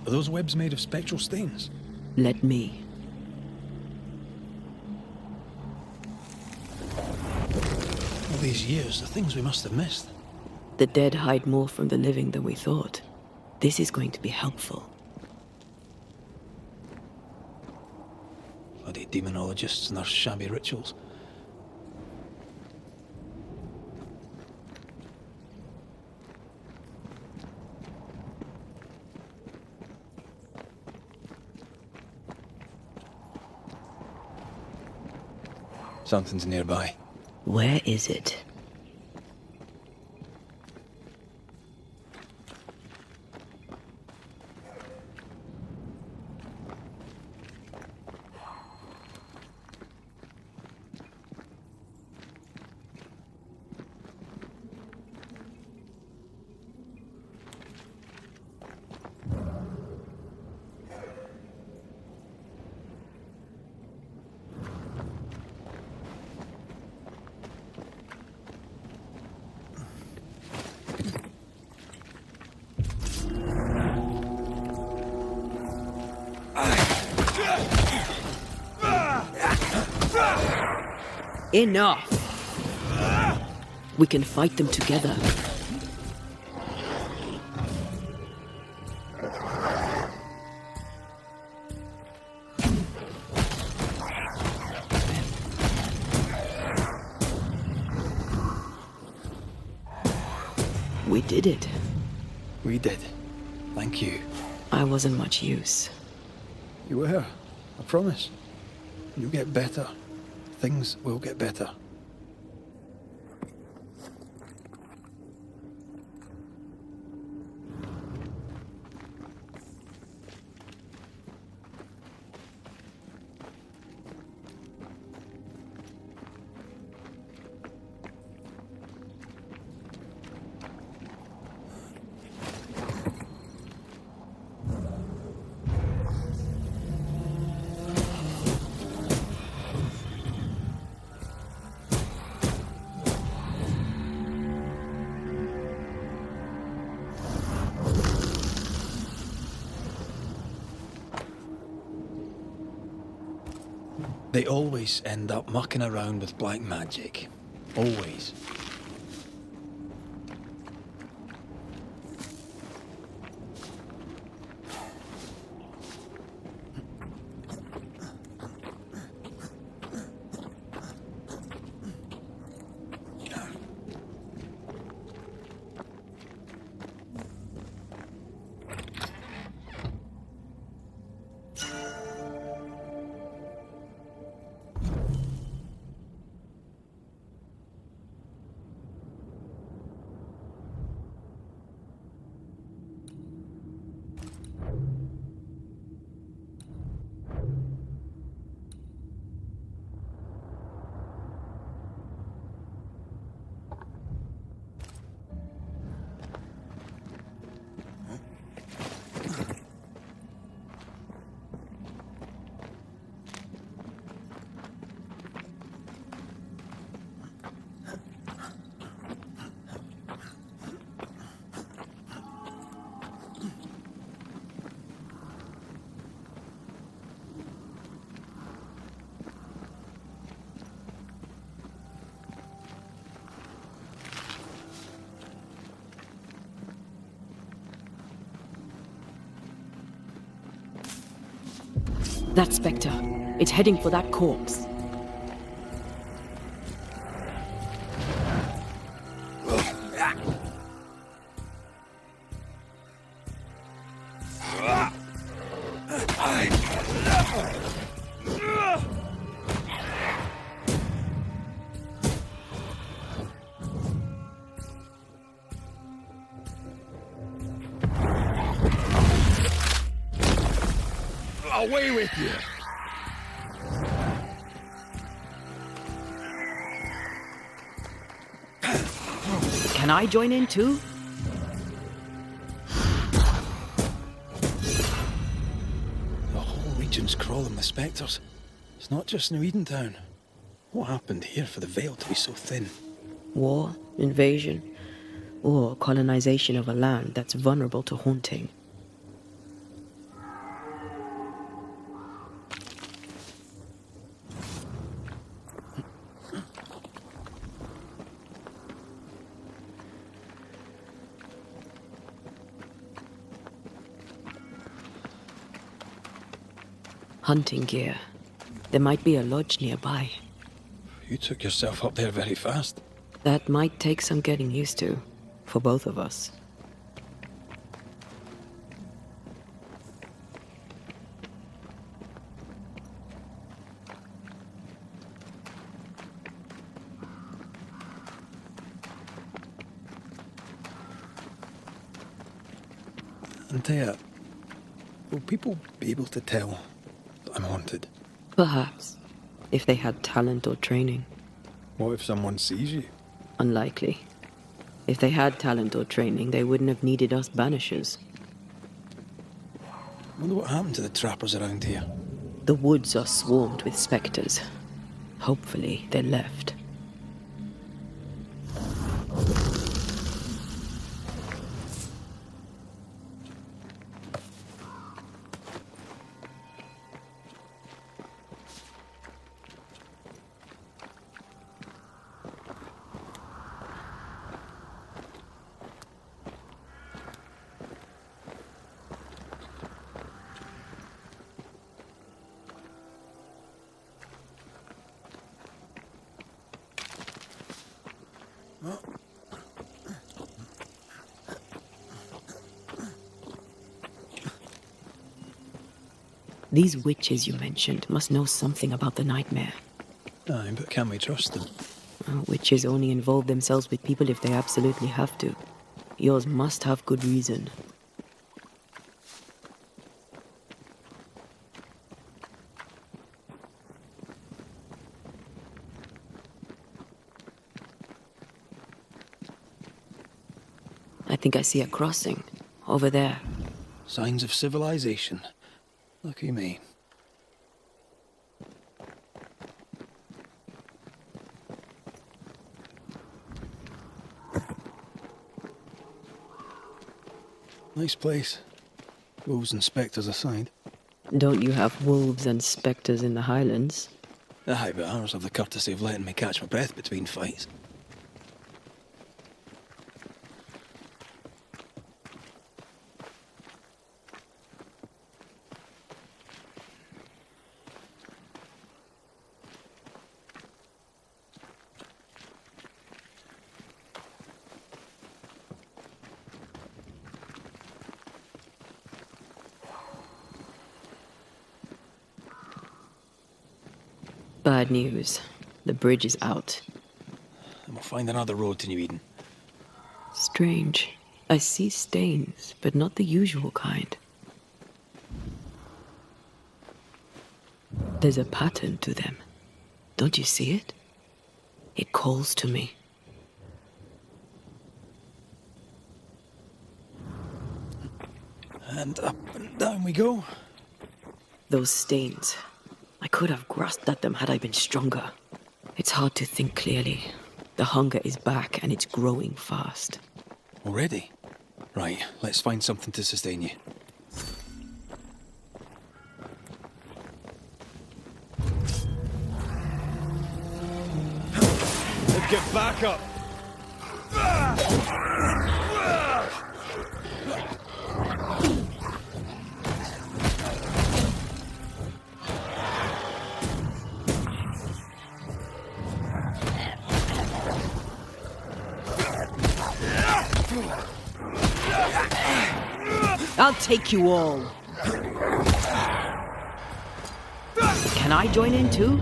Are those webs made of spectral stains? Let me. All these years, the things we must have missed. The dead hide more from the living than we thought. This is going to be helpful. Bloody demonologists and their shabby rituals. Something's nearby. Where is it? Enough! We can fight them together. We did it. We did. Thank you. I wasn't much use. You were. I promise. You'll get better. Things will get better. They always end up mucking around with black magic. Always. That spectre. It's heading for that corpse. Away with you! Can I join in too? The whole region's crawling with spectres. It's not just New Edentown. What happened here for the veil to be so thin? War, invasion, or colonization of a land that's vulnerable to haunting. Hunting gear. There might be a lodge nearby. You took yourself up there very fast. That might take some getting used to, for both of us. Antea, will people be able to tell that I'm haunted? Perhaps, if they had talent or training. What if someone sees you? Unlikely. If they had talent or training, they wouldn't have needed us Banishers. Wonder what happened to the trappers around here. The woods are swarmed with spectres. Hopefully, they left. These witches you mentioned must know something about the nightmare. Aye, but can we trust them? Witches only involve themselves with people if they absolutely have to. Yours must have good reason. I think I see a crossing. Over there. Signs of civilization. Lucky me. Nice place. Wolves and spectres aside. Don't you have wolves and spectres in the Highlands? Aye, but ours have the courtesy of letting me catch my breath between fights. Bad news. The bridge is out. And we'll find another road to New Eden. Strange. I see stains, but not the usual kind. There's a pattern to them. Don't you see it? It calls to me. And up and down we go. Those stains. I could have grasped at them had I been stronger. It's hard to think clearly. The hunger is back and it's growing fast. Already? Right, let's find something to sustain you. Let's get back up! I'll take you all. Can I join in too?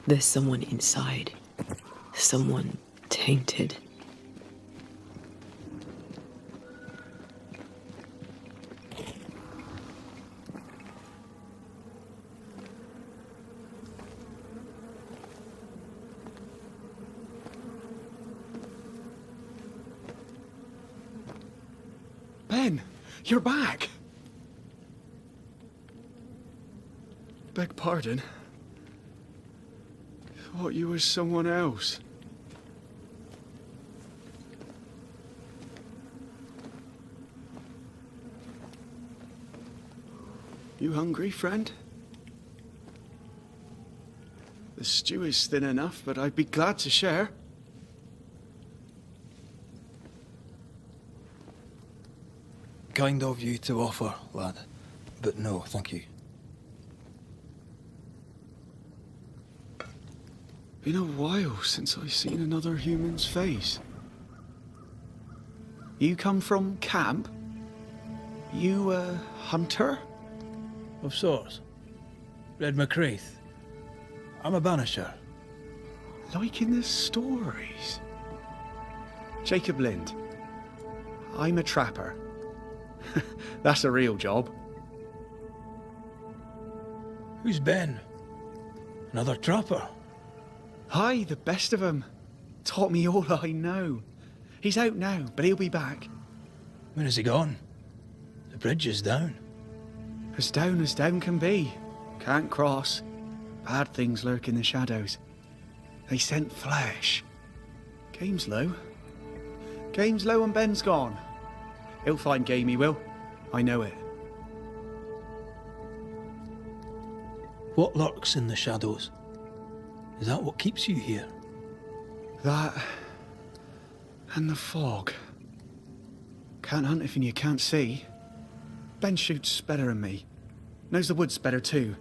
There's someone inside. Someone tainted. Ben, you're back. Beg pardon. Thought you was someone else. You hungry, friend? The stew is thin enough, but I'd be glad to share. Kind of you to offer, lad. But no, thank you. Been a while since I've seen another human's face. You come from camp? You a hunter? Of sorts. Red McCraith. I'm a banisher. Like in the stories. Jacob Lind. I'm a trapper. That's a real job. Who's Ben? Another trapper? Aye, the best of 'em. Taught me all I know. He's out now, but he'll be back. When is he gone? The bridge is down. As down can be. Can't cross. Bad things lurk in the shadows. They scent flesh. Game's low. Game's low and Ben's gone. He'll find game, he will. I know it. What lurks in the shadows? Is that what keeps you here? That... and the fog. Can't hunt if you can't see. Ben shoots better than me. Knows the woods better too.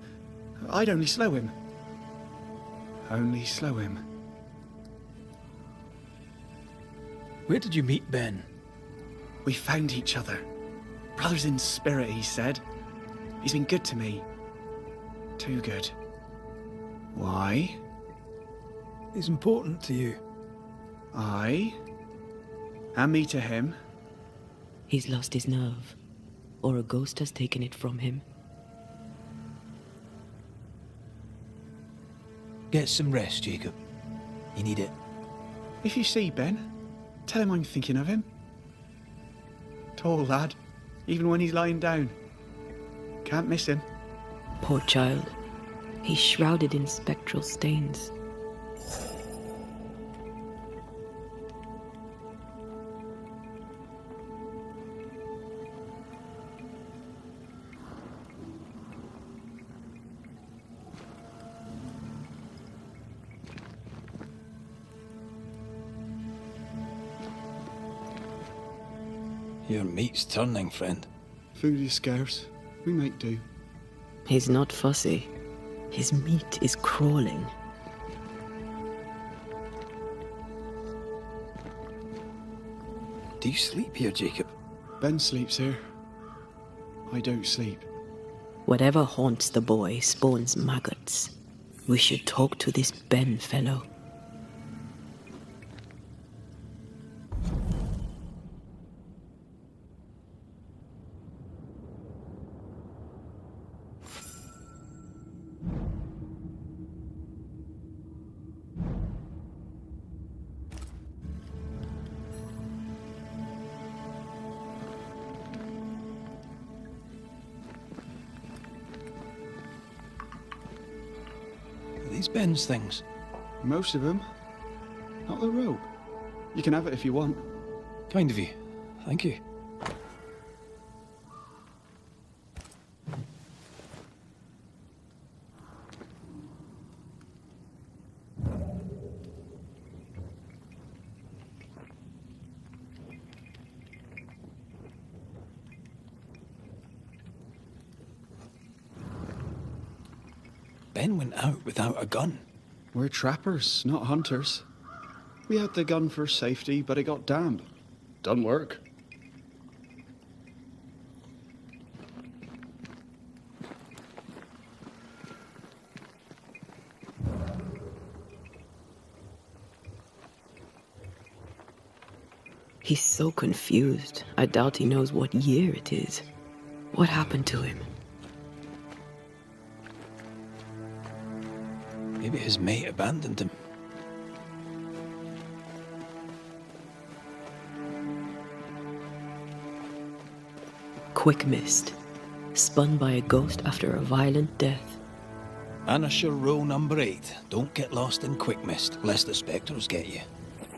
I'd only slow him. Only slow him. Where did you meet Ben? We found each other. Brothers in spirit, he said. He's been good to me. Too good. Why? He's important to you. Aye. And me to him. He's lost his nerve, or a ghost has taken it from him. Get some rest, Jacob. You need it. If you see Ben, tell him I'm thinking of him. Tall lad, even when he's lying down. Can't miss him. Poor child. He's shrouded in spectral stains. Your meat's turning, friend. Food is scarce. We make do. He's not fussy. His meat is crawling. Do you sleep here, Jacob? Ben sleeps here. I don't sleep. Whatever haunts the boy spawns maggots. We should talk to this Ben fellow. These Ben's things. Most of them. Not the rope. You can have it if you want. Kind of you. Thank you. Ben went out without a gun. We're trappers, not hunters. We had the gun for safety, but it got damp. Done work. He's so confused. I doubt he knows what year it is. What happened to him? Maybe his mate abandoned him. Quick mist. Spun by a ghost after a violent death. Banisher rule number 8. Don't get lost in quick mist, lest the spectres get you.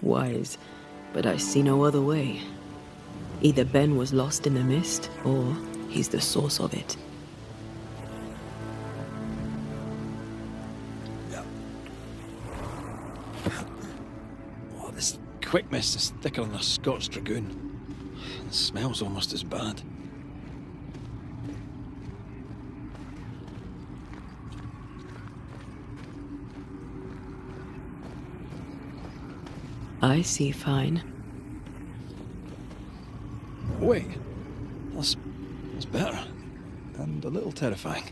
Wise, but I see no other way. Either Ben was lost in the mist, or he's the source of it. Oh, this quick mist is thicker than a Scots dragoon. It smells almost as bad. I see fine. Wait, that's better, and a little terrifying.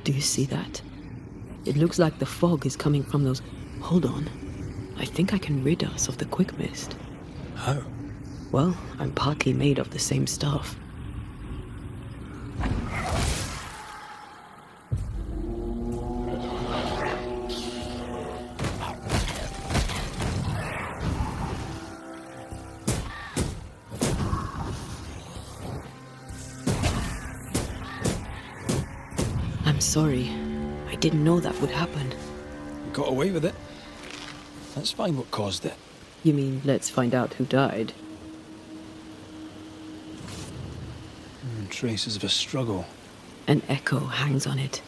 Do you see that? It looks like the fog is coming from those... Hold on. I think I can rid us of the quick mist. How? Well, I'm partly made of the same stuff. I'm sorry. I didn't know that would happen. Got away with it. Let's find what caused it. You mean, let's find out who died? Traces of a struggle. An echo hangs on it.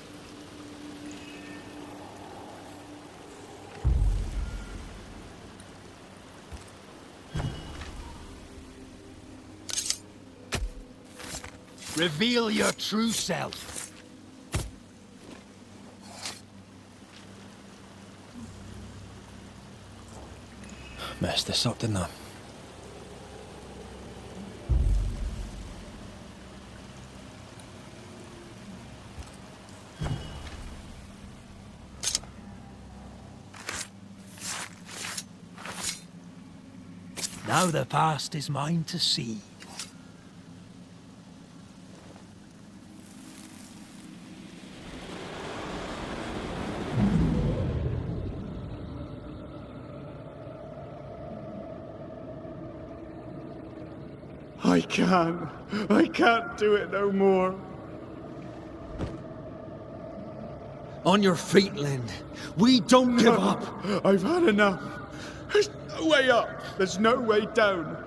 Reveal your true self. Messed this up, didn't I? Now the past is mine to see. I can't do it no more. On your feet, Lind. We don't give up. I've had enough. There's no way up. There's no way down.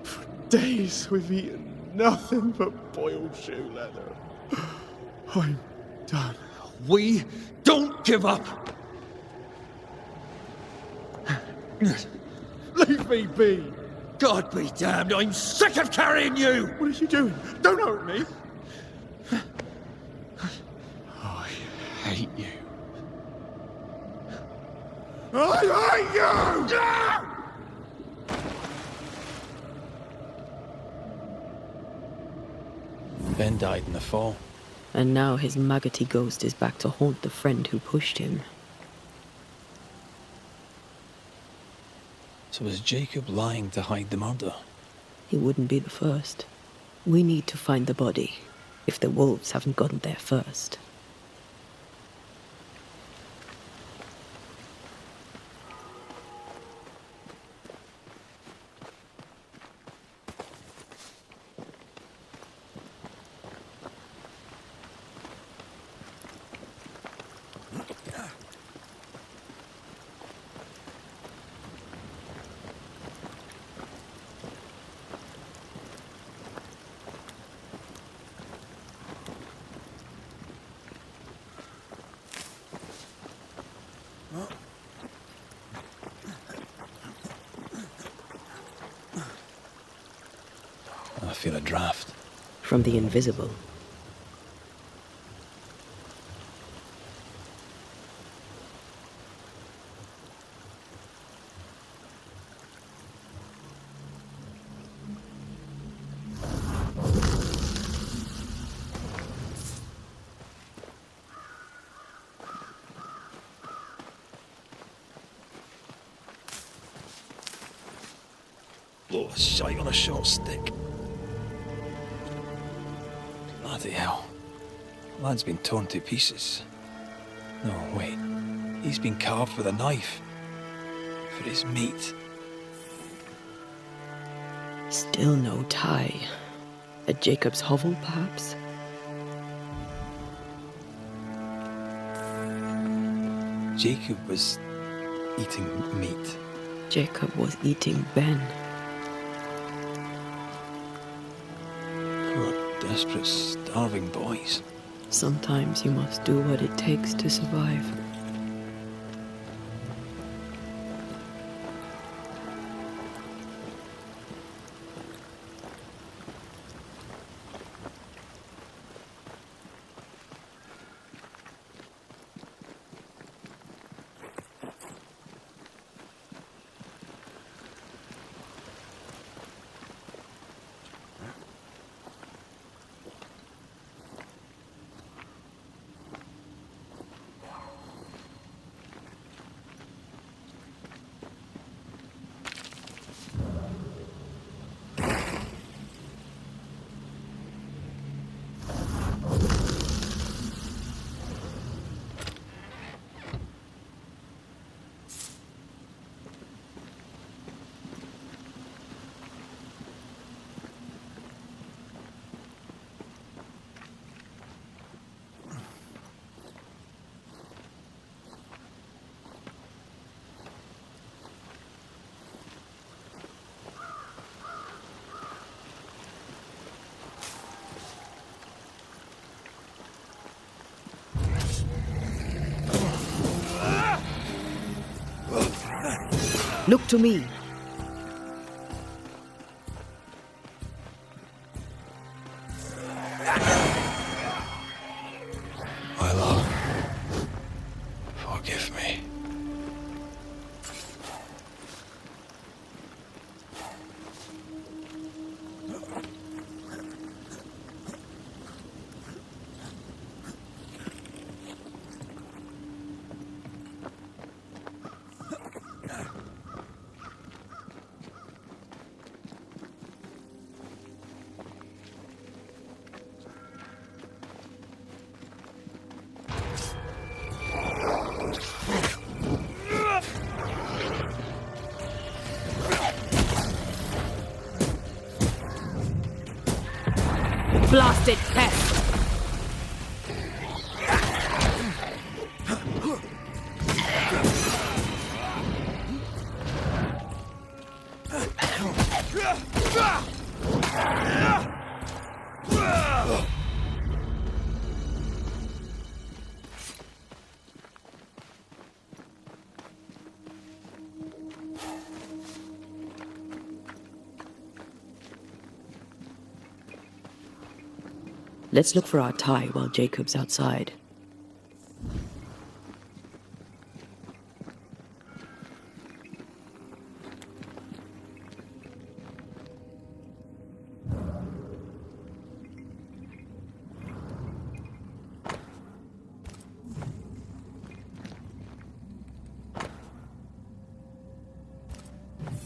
For days we've eaten nothing but boiled shoe leather. I'm done. We don't give up. Leave me be. God be damned, I'm sick of carrying you! What are you doing? Don't hurt me. I hate you. I hate you! Ben died in the fall. And now his maggoty ghost is back to haunt the friend who pushed him. So was Jacob lying to hide the murder? He wouldn't be the first. We need to find the body, if the wolves haven't gotten there first. I feel a draft. From the invisible. Blow a shite on a short stick. Bloody hell. Lad's been torn to pieces. No, wait. He's been carved with a knife. For his meat. Still no tie. At Jacob's hovel, perhaps? Jacob was eating meat. Jacob was eating Ben. Poor, desperate, starving boys. Sometimes you must do what it takes to survive. Look to me. My love, forgive me. Blasted pest! Let's look for our tie while Jacob's outside.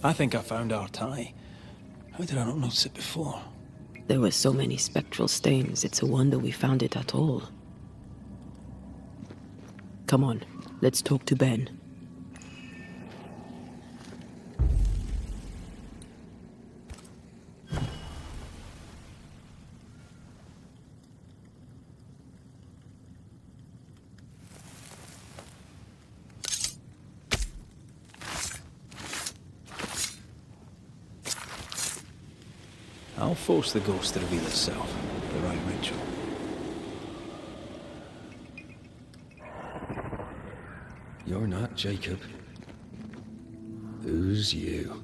I think I found our tie. How did I not notice it before? There were so many spectral stains, it's a wonder we found it at all. Come on, let's talk to Ben. I'll force the ghost to reveal itself. The right ritual. you're not Jacob. Who's you?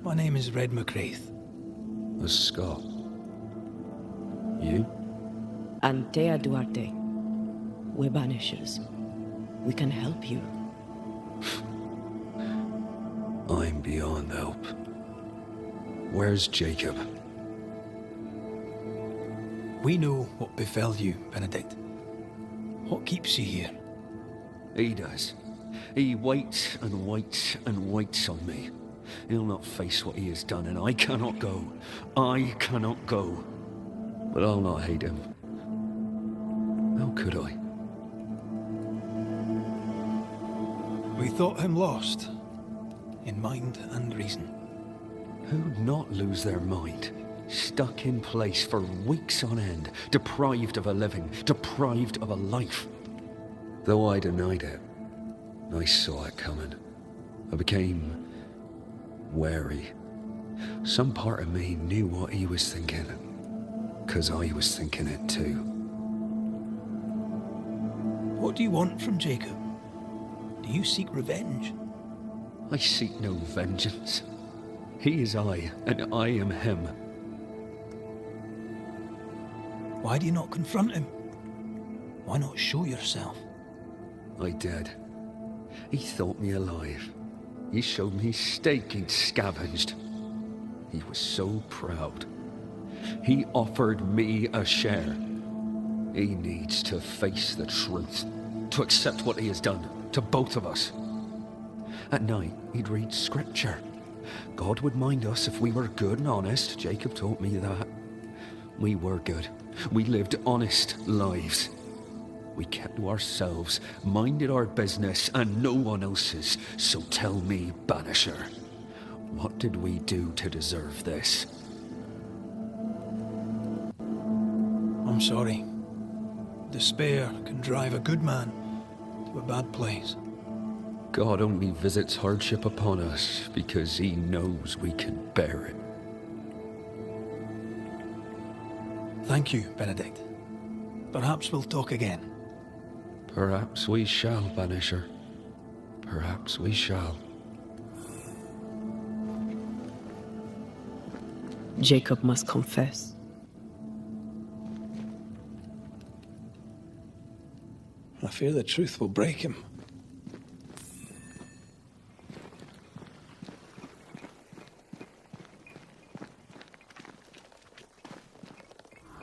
My name is Red McCraith. A Scot. You? Antea Duarte. We're Banishers. We can help you. I'm beyond help. Where's Jacob? We know what befell you, Benedict. What keeps you here? He does. He waits and waits and waits on me. He'll not face what he has done, and I cannot go. I cannot go. But I'll not hate him. How could I? We thought him lost, in mind and reason. Who'd not lose their mind? Stuck in place for weeks on end, deprived of a living, deprived of a life. Though I denied it, I saw it coming. I became wary. Some part of me knew what he was thinking, 'cause I was thinking it too. What do you want from Jacob? Do you seek revenge? I seek no vengeance. He is I, and I am him. Why do you not confront him? Why not show yourself? I did. He thought me alive. He showed me steak he'd scavenged. He was so proud. He offered me a share. He needs to face the truth, to accept what he has done to both of us. At night, he'd read scripture. God would mind us if we were good and honest. Jacob taught me that. We were good. We lived honest lives. We kept to ourselves, minded our business and no one else's. So tell me, Banisher, what did we do to deserve this? I'm sorry. Despair can drive a good man to a bad place. God only visits hardship upon us because he knows we can bear it. Thank you, Benedict. Perhaps we'll talk again. Perhaps we shall, Banisher. Perhaps we shall. Jacob must confess. I fear the truth will break him.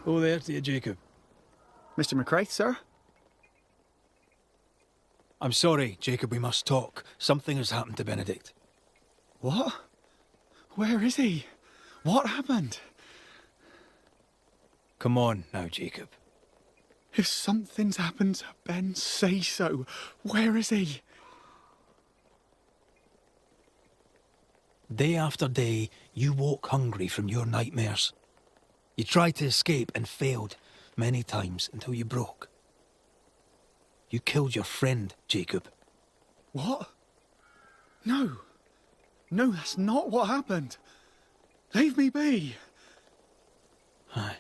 Oh, there to you, Jacob. Mr. McCraith, sir? I'm sorry, Jacob, we must talk. Something has happened to Benedict. What? Where is he? What happened? Come on now, Jacob. If something's happened to Ben, say so. Where is he? Day after day, you woke hungry from your nightmares. You tried to escape and failed many times until you broke. You killed your friend, Jacob. What? No. No, that's not what happened. Leave me be. Aye.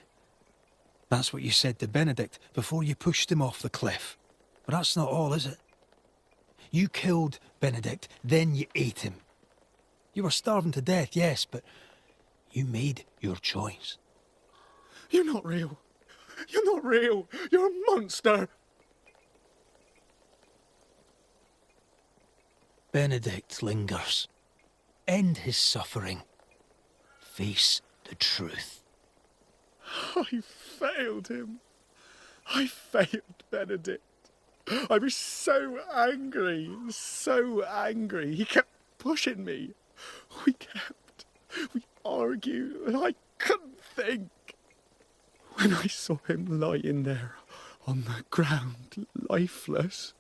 That's what you said to Benedict before you pushed him off the cliff. But that's not all, is it? You killed Benedict, then you ate him. You were starving to death, yes, but you made your choice. You're not real. You're not real. You're a monster. Benedict lingers. End his suffering. Face the truth. I failed him. I failed Benedict. I was so angry, so angry. He kept pushing me. We argued, and I couldn't think. When I saw him lying there on the ground, lifeless,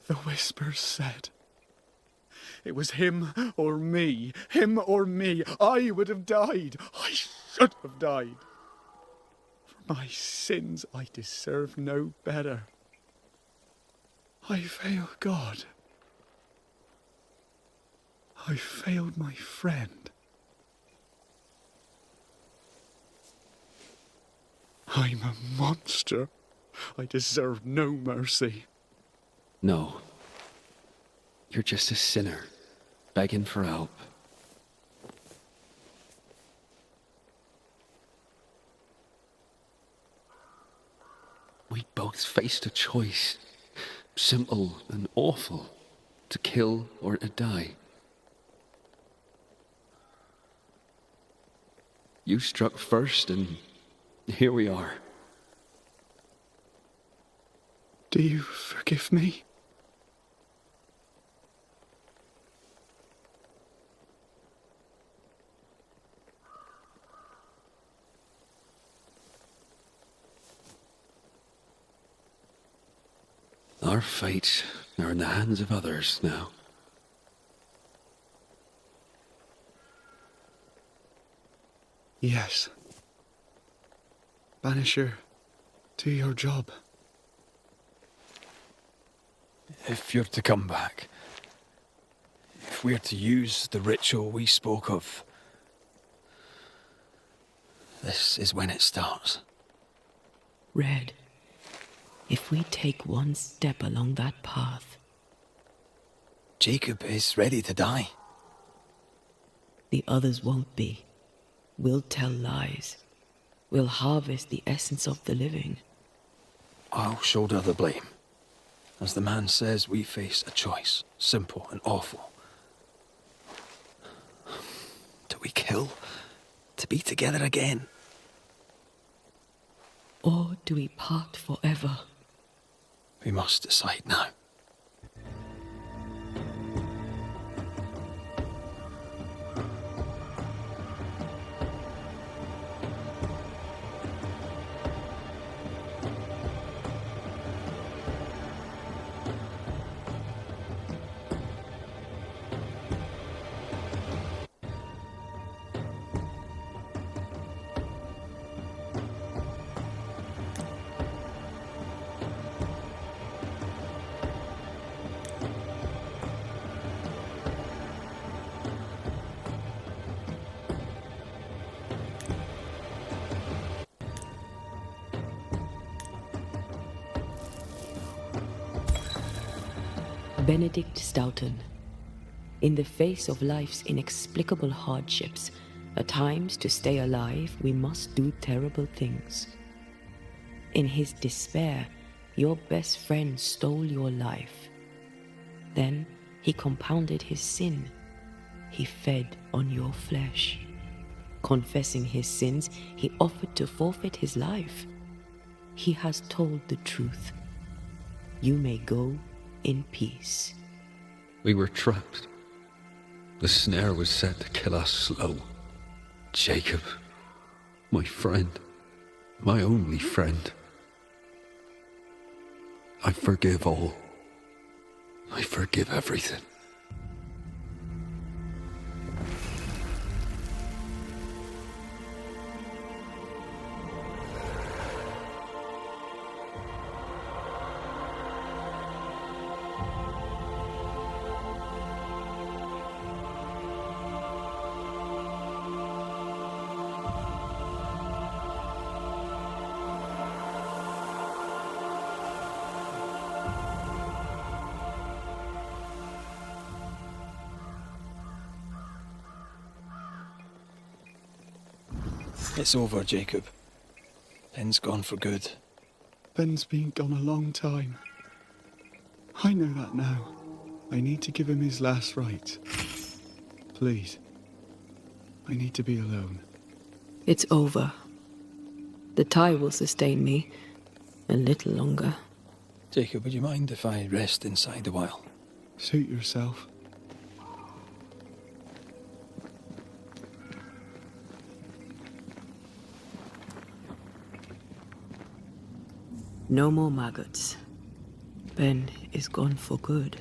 the whispers said, it was him or me, him or me. I would have died. I should have died. For my sins, I deserve no better. I failed God. I failed my friend. I'm a monster. I deserve no mercy. No. You're just a sinner, begging for help. We both faced a choice, simple and awful, to kill or to die. You struck first, and here we are. Do you forgive me? Our fates are in the hands of others now. Yes. Banisher, do your job. If you're to come back, if we're to use the ritual we spoke of, this is when it starts. Red, if we take one step along that path, Jacob is ready to die. The others won't be. We'll tell lies. We'll harvest the essence of the living. I'll shoulder the blame. As the man says, we face a choice, simple and awful. Do we kill to be together again? Or do we part forever? We must decide now. Benedict Stoughton. In the face of life's inexplicable hardships, at times to stay alive, we must do terrible things. In his despair, your best friend stole your life. Then he compounded his sin. He fed on your flesh. Confessing his sins, he offered to forfeit his life. He has told the truth. You may go in peace. We were trapped. The snare was set to kill us slow. Jacob, my friend, my only friend. I forgive all. I forgive everything. It's over, Jacob. Ben's gone for good. Ben's been gone a long time. I know that now. I need to give him his last rites. Please. I need to be alone. It's over. The tie will sustain me a little longer. Jacob, would you mind if I rest inside a while? Suit yourself. No more maggots. Ben is gone for good.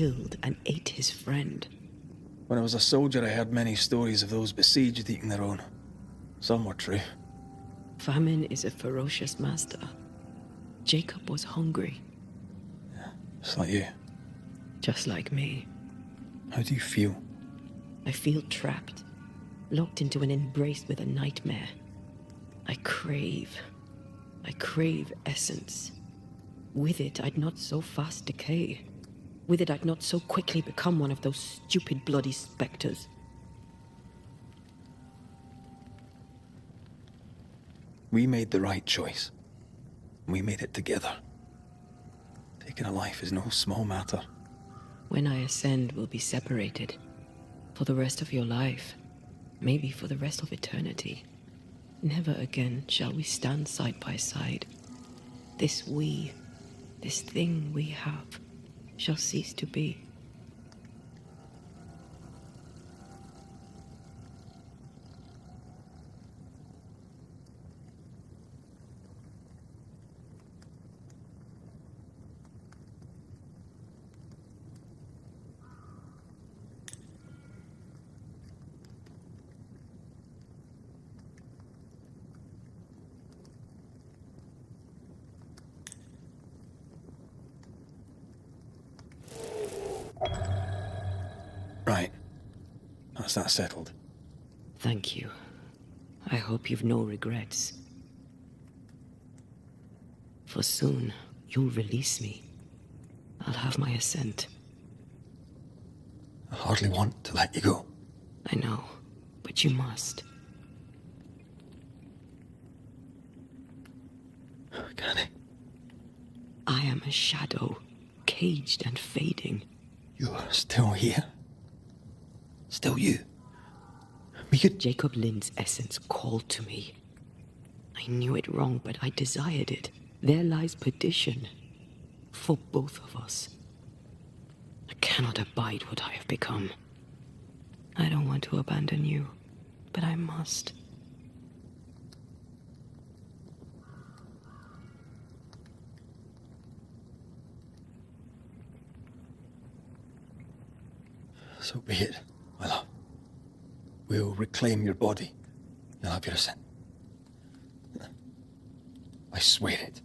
killed and ate his friend. When I was a soldier, I heard many stories of those besieged eating their own. Some were true. Famine is a ferocious master. Jacob was hungry. Just like you. Just like me. How do you feel? I feel trapped, locked into an embrace with a nightmare. I crave essence. With it, I'd not so fast decay. With it, I'd not so quickly become one of those stupid bloody spectres. We made the right choice. We made it together. Taking a life is no small matter. When I ascend, we'll be separated. For the rest of your life. Maybe for the rest of eternity. Never again shall we stand side by side. This thing we have, shall cease to be. Right. That's that settled. Thank you. I hope you've no regrets. For soon, you'll release me. I'll have my ascent. I hardly want to let you go. I know, but you must. Can I? I am a shadow, caged and fading. You're still here? Still you? Jacob Lind's essence called to me. I knew it wrong, but I desired it. There lies perdition. For both of us. I cannot abide what I have become. I don't want to abandon you, but I must. So be it, my love. We'll reclaim your body. You'll have your ascent. I swear it.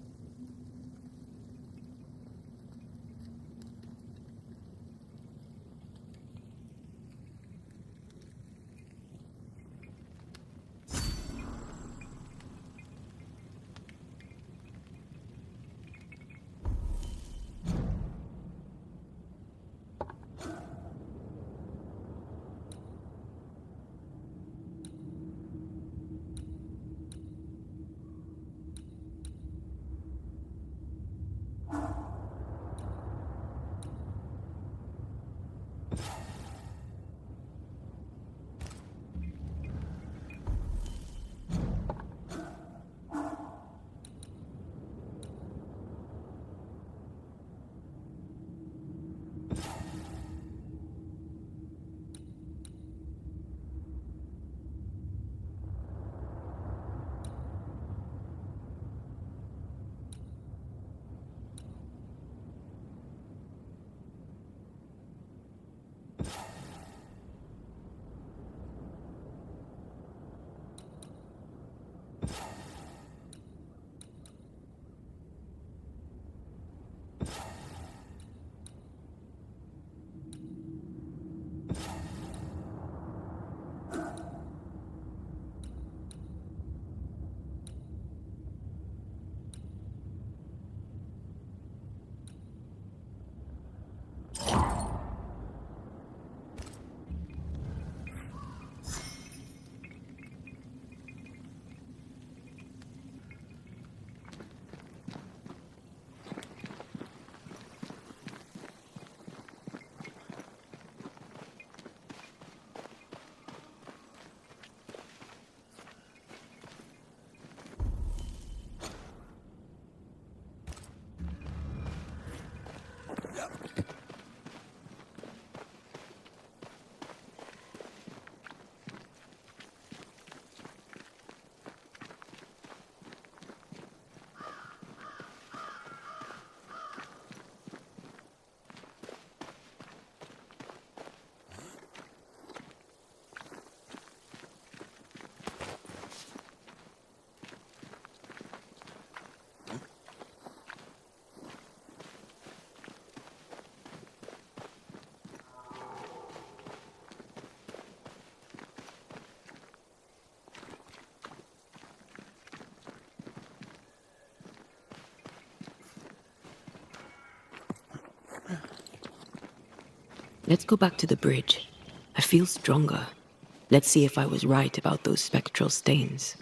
Let's go back to the bridge. I feel stronger. Let's see if I was right about those spectral stains.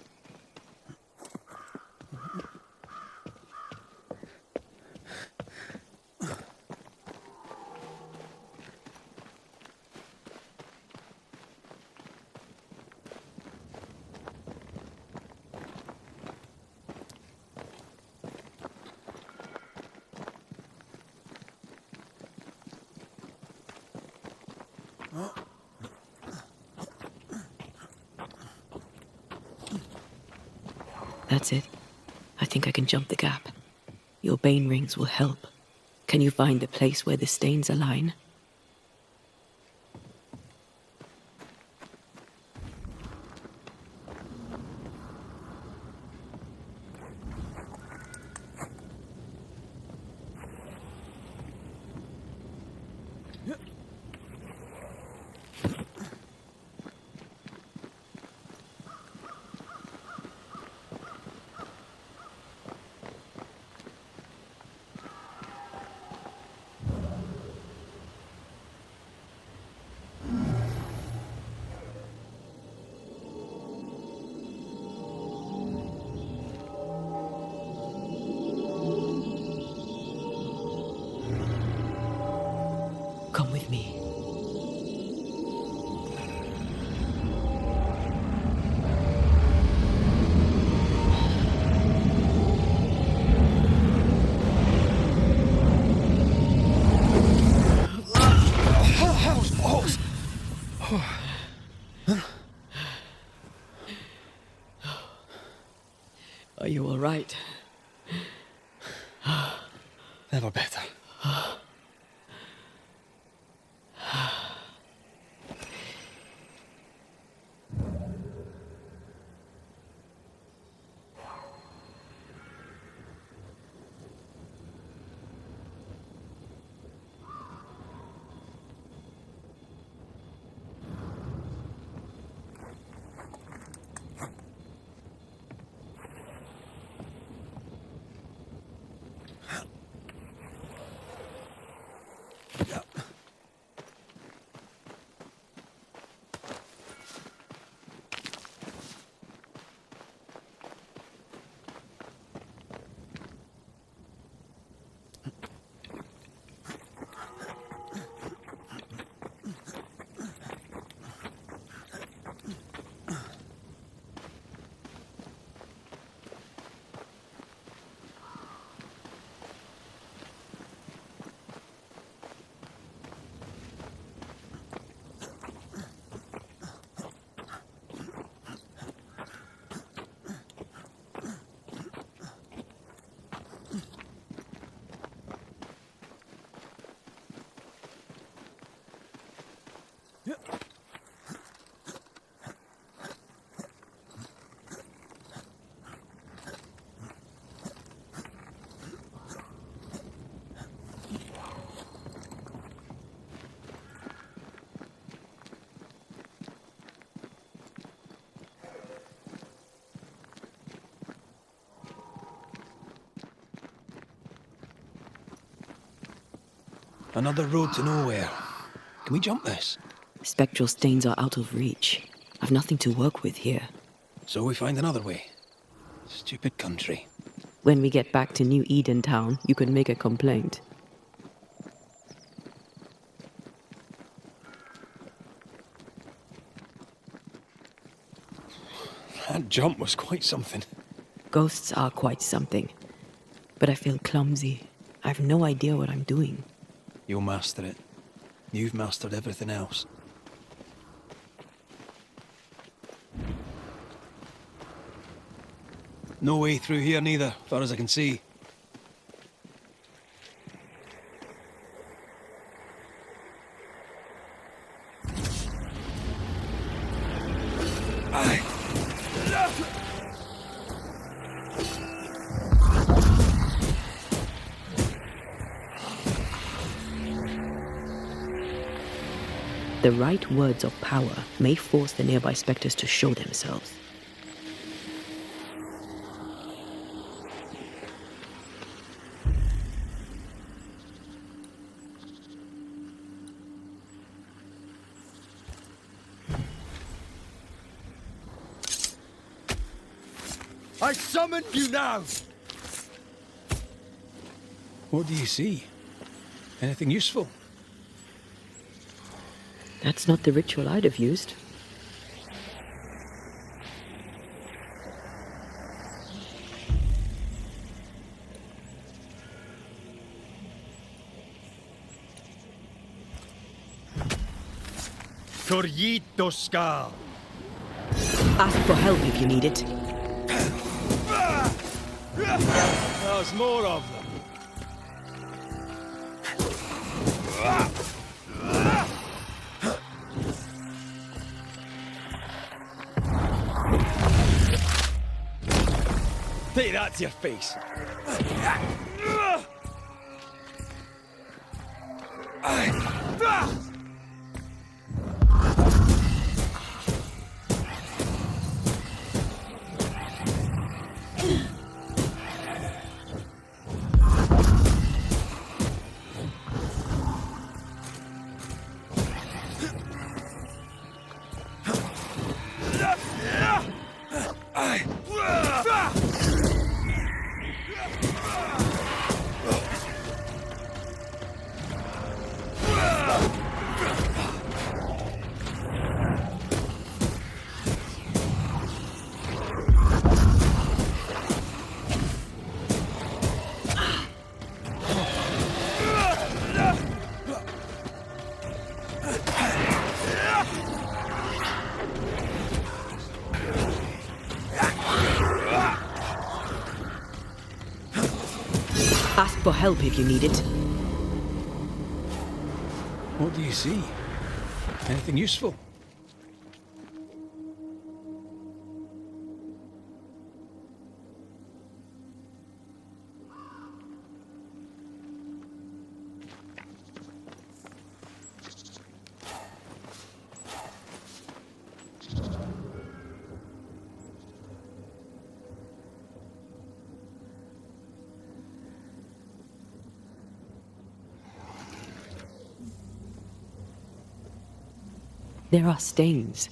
That's it. I think I can jump the gap. Your bane rings will help. Can you find the place where the stains align? Come with me. Are you all right? Never better. Another road to nowhere. Can we jump this? Spectral stains are out of reach. I've nothing to work with here. So we find another way. Stupid country. When we get back to New Eden Town, you can make a complaint. That jump was quite something. Ghosts are quite something. But I feel clumsy. I have no idea what I'm doing. You'll master it. You've mastered everything else. No way through here neither, far as I can see. Aye. The right words of power may force the nearby specters to show themselves. I summon you now! What do you see? Anything useful? That's not the ritual I'd have used. Corrito Ska! Ask for help if you need it. There's more of them. Take that to your face. Ask for help if you need it. What do you see? Anything useful? There are stains.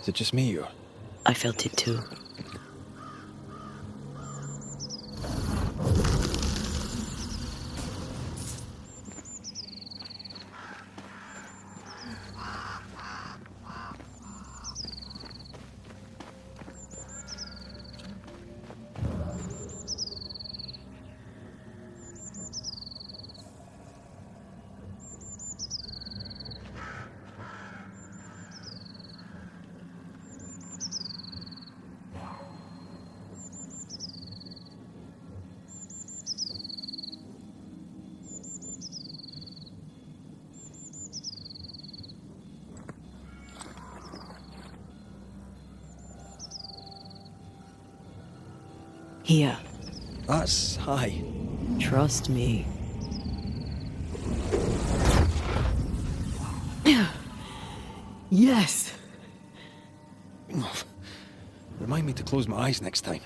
Is it just me, or? I felt it too. Here. That's high. Trust me. Yes! Remind me to close my eyes next time.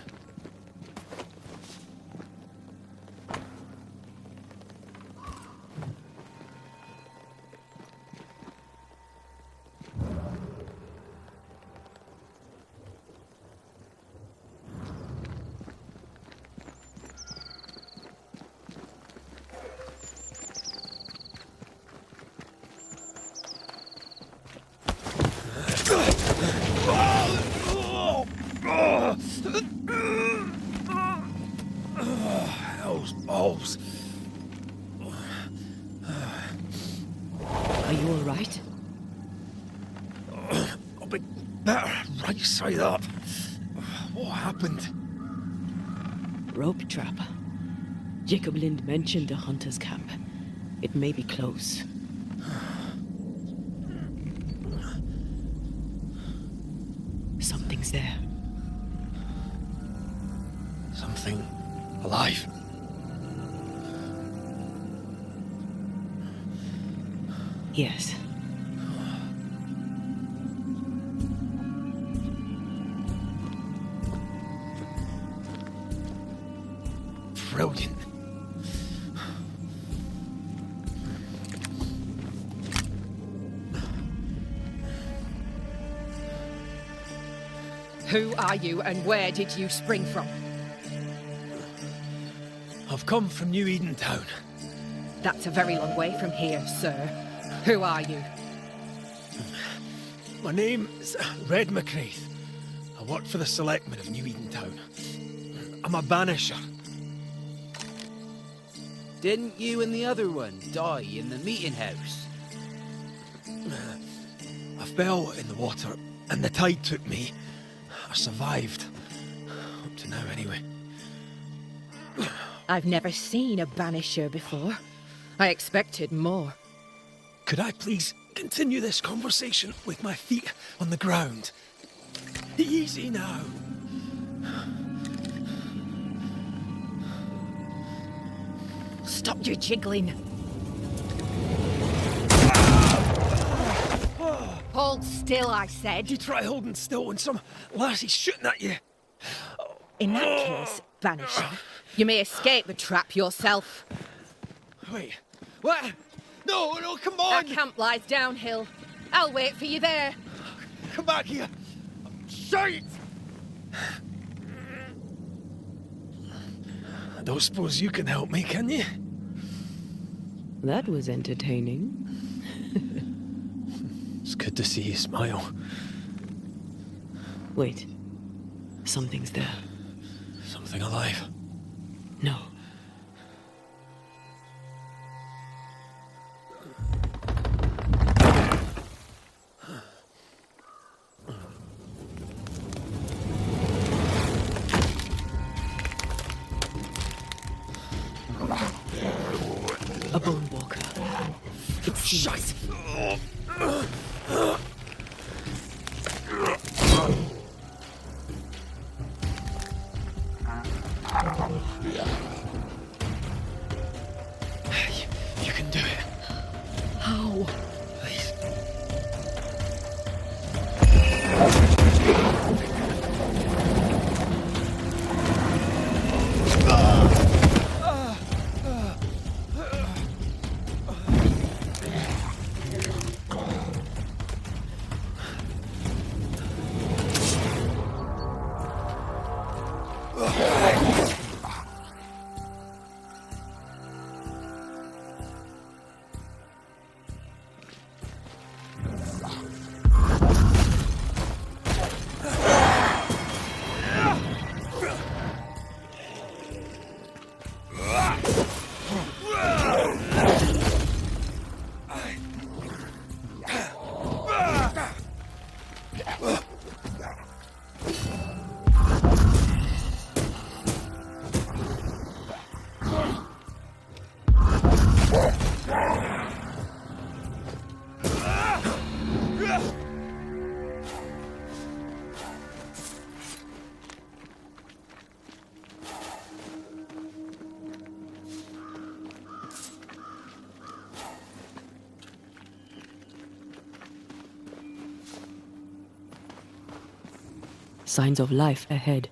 Those balls. Are you all right? I'll be better right side up. What happened? Rope trap. Jacob Lind mentioned a hunter's camp. It may be close. Something's there. nothing alive. Yes. Brilliant. Who are you and where did you spring from? I've come from New Eden Town. That's a very long way from here, sir. Who are you? My name is Red McCraith. I work for the selectmen of New Eden Town. I'm a banisher. Didn't you and the other one die in the meeting house? I fell in the water and the tide took me. I survived. Up to now, anyway. I've never seen a banisher before. I expected more. Could I please continue this conversation with my feet on the ground? Easy now. Stop your jiggling. Hold still, I said. You try holding still when some lassie's shooting at you. In that case, Banisher, you may escape the trap yourself. Wait, what? No, no, come on! Our camp lies downhill. I'll wait for you there. Come back here. Shite! I don't suppose you can help me, can you? That was entertaining. It's good to see you smile. Wait. Something's there. Something alive? No. A bone walker. It's shite. You can do it. How? Please. Signs of life ahead.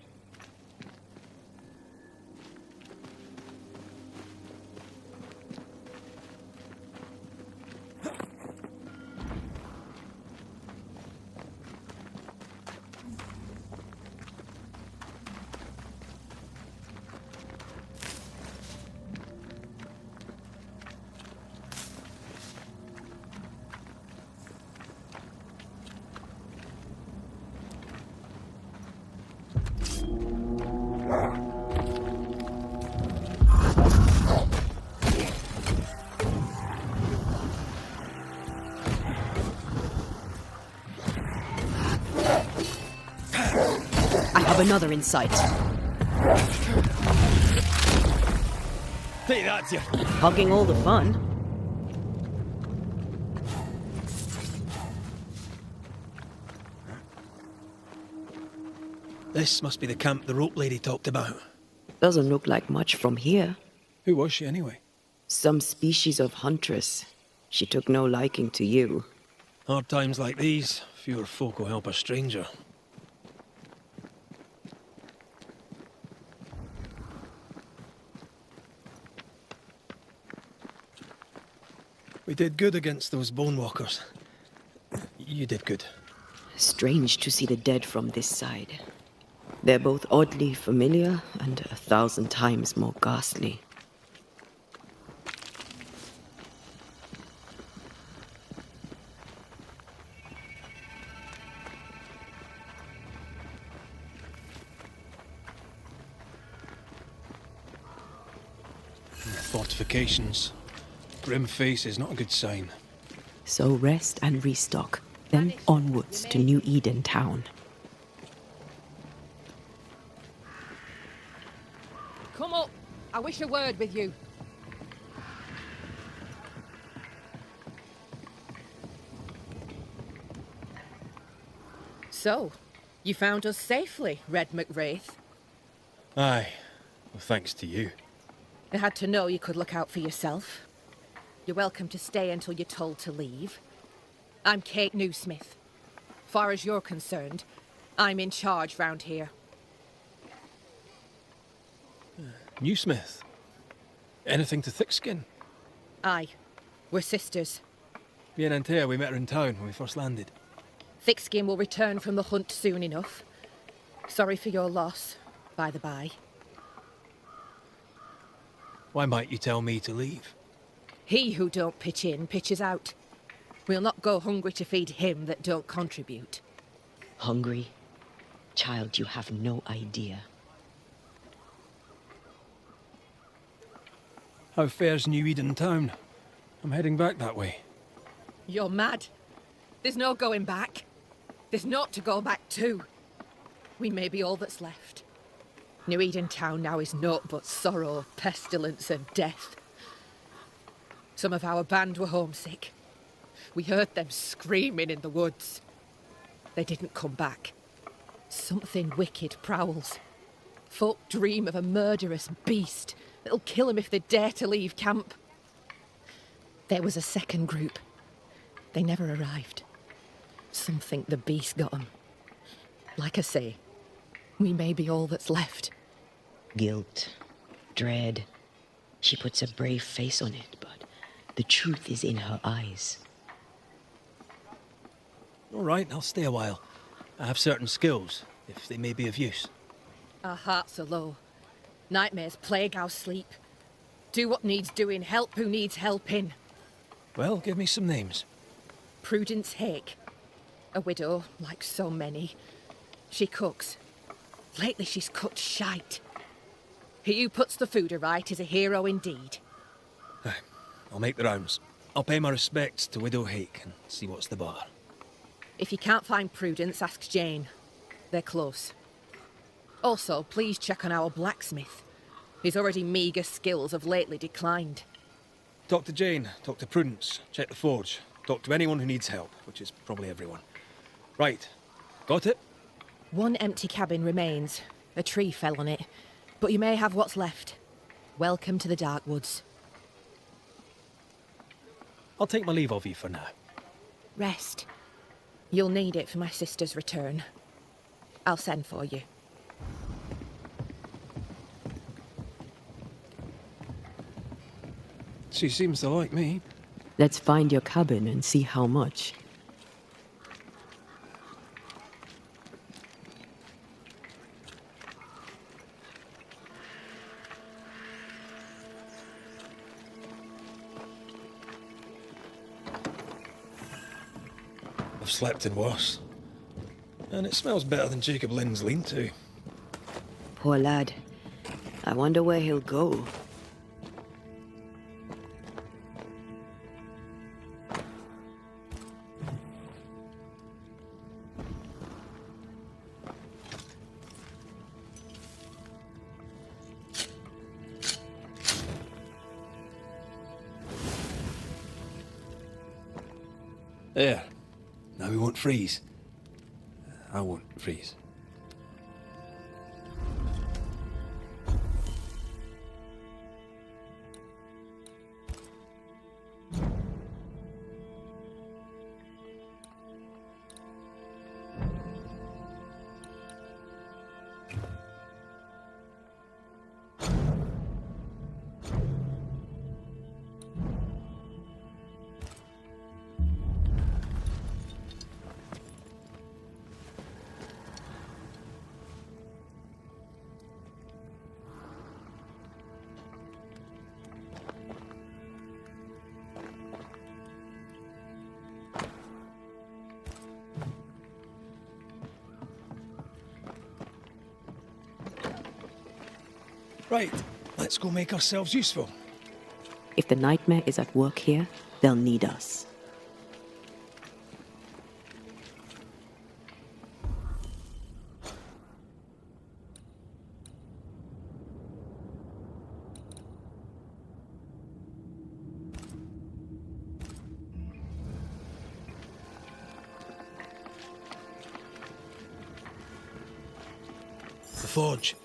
Another in sight. Hey, that's you. Hogging all the fun. This must be the camp the rope lady talked about. Doesn't look like much from here. Who was she anyway? Some species of huntress. She took no liking to you. Hard times like these, fewer folk will help a stranger. We did good against those bone walkers. You did good. Strange to see the dead from this side. They're both oddly familiar and 1,000 times more ghastly. Fortifications. Grim face is not a good sign. So rest and restock, then onwards to New Eden town. Come up. I wish a word with you. So, you found us safely, Red McWraith. Aye. Well, thanks to you. I had to know you could look out for yourself. You're welcome to stay until you're told to leave. I'm Kate Newsmith. Far as you're concerned, I'm in charge round here. Newsmith? Anything to thick-skin? Aye. We're sisters. Me and Antea, we met her in town when we first landed. Thickskin will return from the hunt soon enough. Sorry for your loss, by the by. Why might you tell me to leave? He who don't pitch in, pitches out. We'll not go hungry to feed him that don't contribute. Hungry? Child, you have no idea. How fare's New Eden town? I'm heading back that way. You're mad. There's no going back. There's naught to go back to. We may be all that's left. New Eden town now is naught but sorrow, pestilence and death. Some of our band were homesick. We heard them screaming in the woods. They didn't come back. Something wicked prowls. Folk dream of a murderous beast that'll kill them if they dare to leave camp. There was a second group. They never arrived. Some think the beast got them. Like I say, we may be all that's left. Guilt, dread. She puts a brave face on it, but the truth is in her eyes. All right, I'll stay a while. I have certain skills, if they may be of use. Our hearts are low. Nightmares plague our sleep. Do what needs doing, help who needs helping. Well, give me some names. Prudence Hake. A widow, like so many. She cooks. Lately she's cooked shite. He who puts the food aright is a hero indeed. I'll make the rounds. I'll pay my respects to Widow Hake and see what's the bar. If you can't find Prudence, ask Jane. They're close. Also, please check on our blacksmith. His already meagre skills have lately declined. Talk to Jane, talk to Prudence, check the forge, talk to anyone who needs help, which is probably everyone. Right, got it? One empty cabin remains. A tree fell on it. But you may have what's left. Welcome to the Dark Woods. I'll take my leave of you for now. Rest. You'll need it for my sister's return. I'll send for you. She seems to like me. Let's find your cabin and see how much. I've slept in worse. And it smells better than Jacob Lynn's lean-to. Poor lad. I wonder where he'll go. There. Now we won't freeze. I won't freeze. Right, let's go make ourselves useful. If the nightmare is at work here, they'll need us. The forge.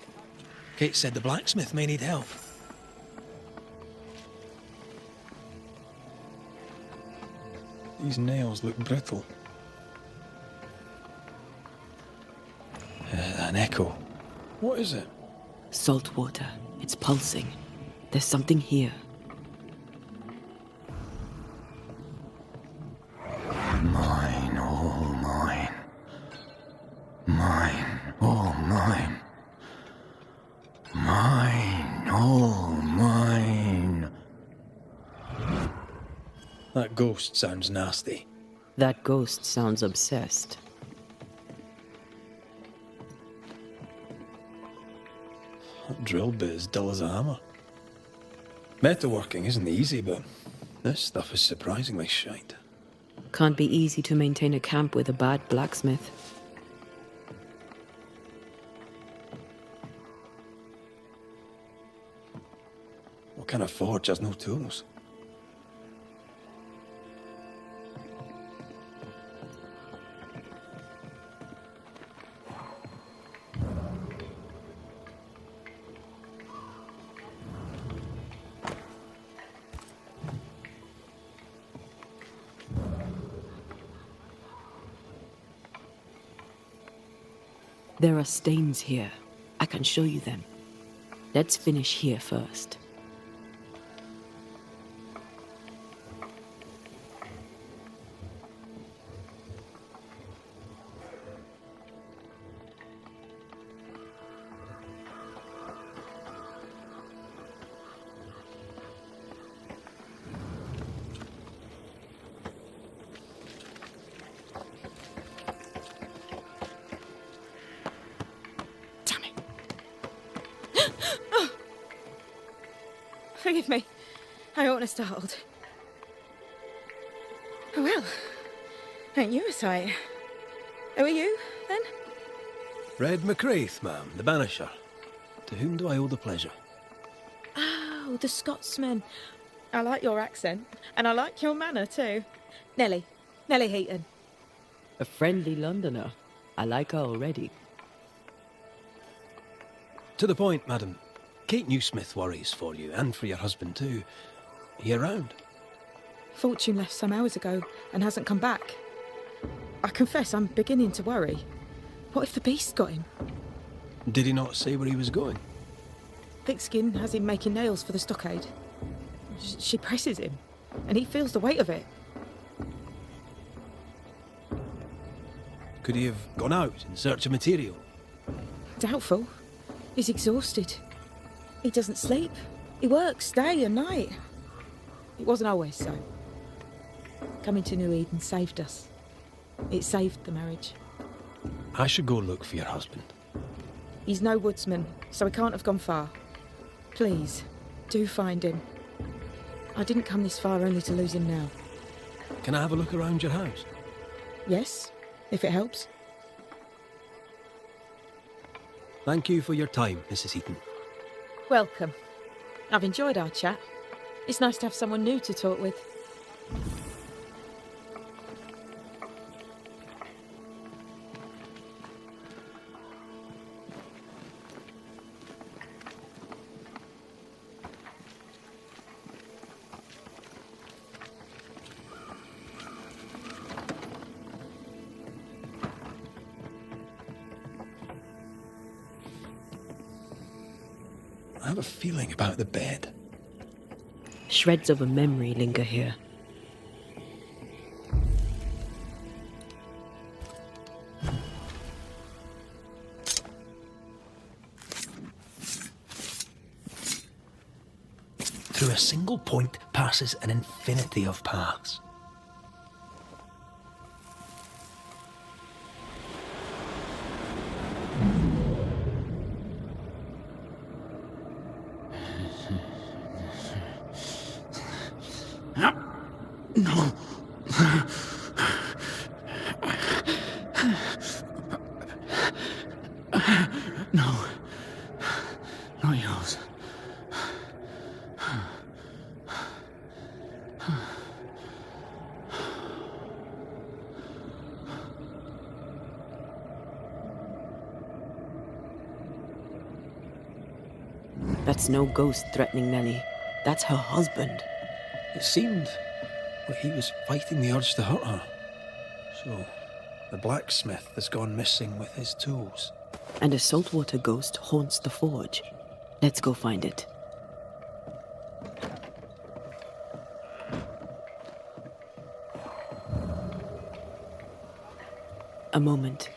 Kate said the blacksmith may need help. These nails look brittle. An echo. What is it? Salt water. It's pulsing. There's something here. Mine, all mine. Mine, all mine. Mine, all mine. That ghost sounds nasty. That ghost sounds obsessed. That drill bit is dull as a hammer. Metalworking isn't easy, but this stuff is surprisingly shite. Can't be easy to maintain a camp with a bad blacksmith. What kind of forge has no tools? There are stains here. I can show you them. Let's finish here first. Forgive me. I oughtn't have startled. Oh well. Ain't you a sight? Who are you, then? Red McCraith, ma'am, the Banisher. To whom do I owe the pleasure? Oh, the Scotsman. I like your accent, and I like your manner too. Nellie Heaton. A friendly Londoner. I like her already. To the point, madam. Kate Newsmith worries for you, and for your husband too. Are you around? Fortune left some hours ago and hasn't come back. I confess I'm beginning to worry. What if the beast got him? Did he not say where he was going? Thickskin has him making nails for the stockade. She presses him, and he feels the weight of it. Could he have gone out in search of material? Doubtful. He's exhausted. He doesn't sleep. He works day and night. It wasn't always so. Coming to New Eden saved us. It saved the marriage. I should go look for your husband. He's no woodsman, so he can't have gone far. Please, do find him. I didn't come this far only to lose him now. Can I have a look around your house? Yes, if it helps. Thank you for your time, Mrs. Heaton. Welcome. I've enjoyed our chat. It's nice to have someone new to talk with. I have a feeling about the bed. Shreds of a memory linger here. Through a single point passes an infinity of paths. No. No. Not yours. That's no ghost threatening Nellie. That's her husband. It seemed like he was fighting the urge to hurt her. So, the blacksmith has gone missing with his tools. And a saltwater ghost haunts the forge. Let's go find it. A moment.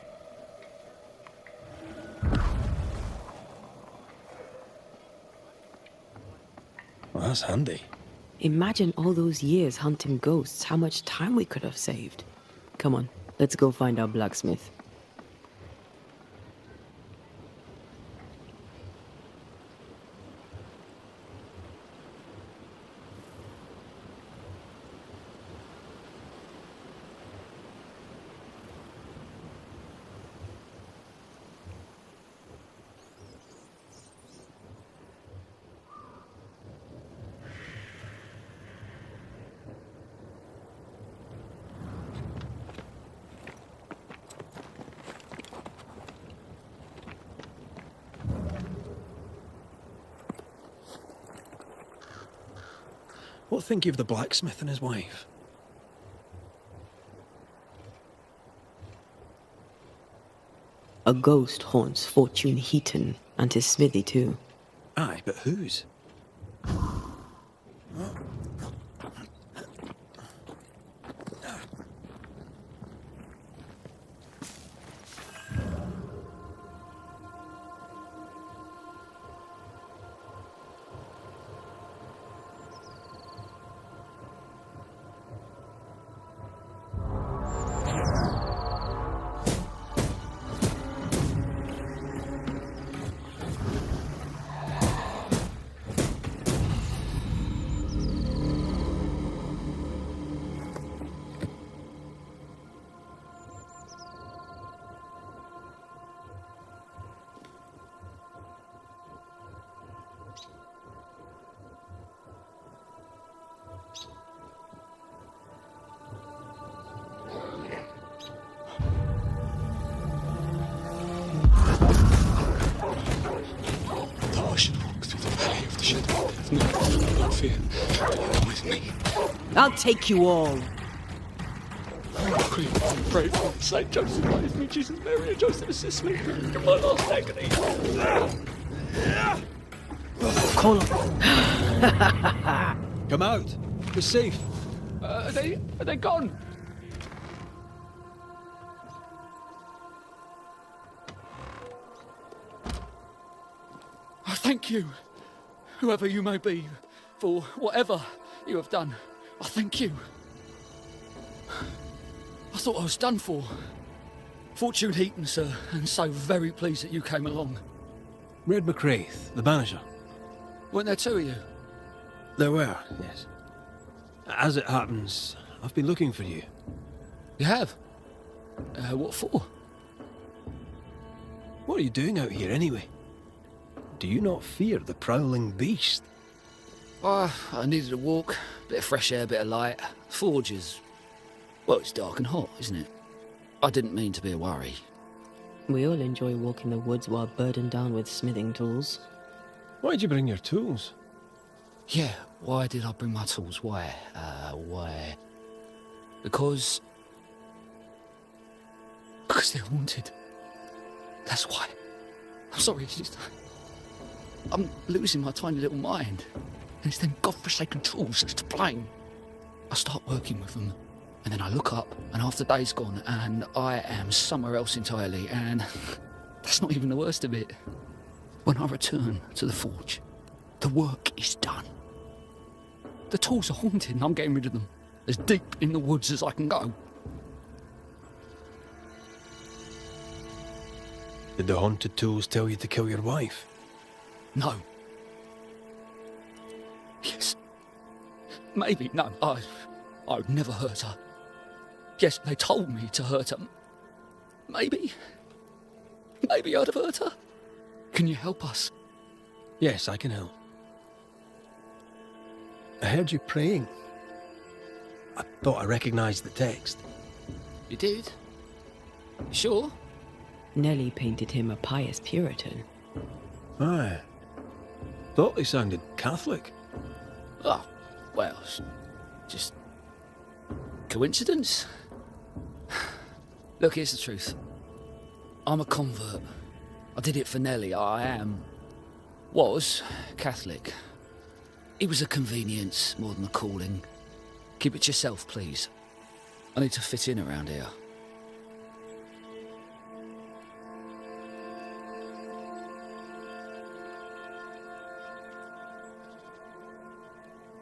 Well, that's handy. Imagine all those years hunting ghosts, how much time we could have saved. Come on, let's go find our blacksmith. What think you of the blacksmith and his wife? A ghost haunts Fortune Heaton and his smithy too. Aye, but whose? I'll take you all. Pray for Saint Joseph, praise me, Jesus, Mary, and Joseph, assist me in my last agony. Call Come out. We're safe. Are they gone? I thank you, whoever you may be, for whatever you have done. I thank you. I thought I was done for. Fortune Heaton, sir, and so very pleased that you came along. Red McCraith, the Banisher. Weren't there two of you? There were, yes. As it happens, I've been looking for you. You have? What for? What are you doing out here anyway? Do you not fear the prowling beast? I needed a walk, bit of fresh air, bit of light. Forge is... well, it's dark and hot, isn't it? I didn't mean to be a worry. We all enjoy walking the woods while burdened down with smithing tools. Why'd you bring your tools? Yeah, why did I bring my tools? Why? Why? Because they're haunted. That's why. I'm sorry, it's just... I'm losing my tiny little mind. And it's them godforsaken tools that's to blame. I start working with them, and then I look up, and half the day's gone, and I am somewhere else entirely, and that's not even the worst of it. When I return to the forge, the work is done. The tools are haunted, and I'm getting rid of them. As deep in the woods as I can go. Did the haunted tools tell you to kill your wife? No. Yes. Maybe, no. I I would never hurt her. Yes, they told me to hurt her. Maybe I'd have hurt her. Can you help us? Yes, I can help. I heard you praying. I thought I recognized the text. You did? Sure? Nellie painted him a pious Puritan. Aye. Thought he sounded Catholic. Oh, well, just coincidence? Look, here's the truth. I'm a convert. I did it for Nellie. Was Catholic. It was a convenience more than a calling. Keep it to yourself, please. I need to fit in around here.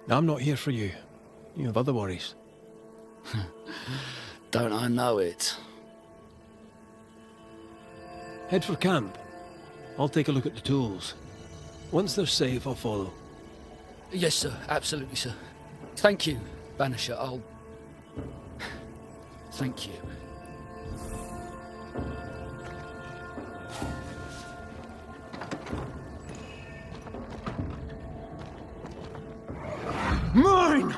I'm not here for you. You have other worries. Don't I know it? Head for camp. I'll take a look at the tools. Once they're safe, I'll follow. Yes, sir. Absolutely, sir. Thank you, Banisher. Thank you. Mine!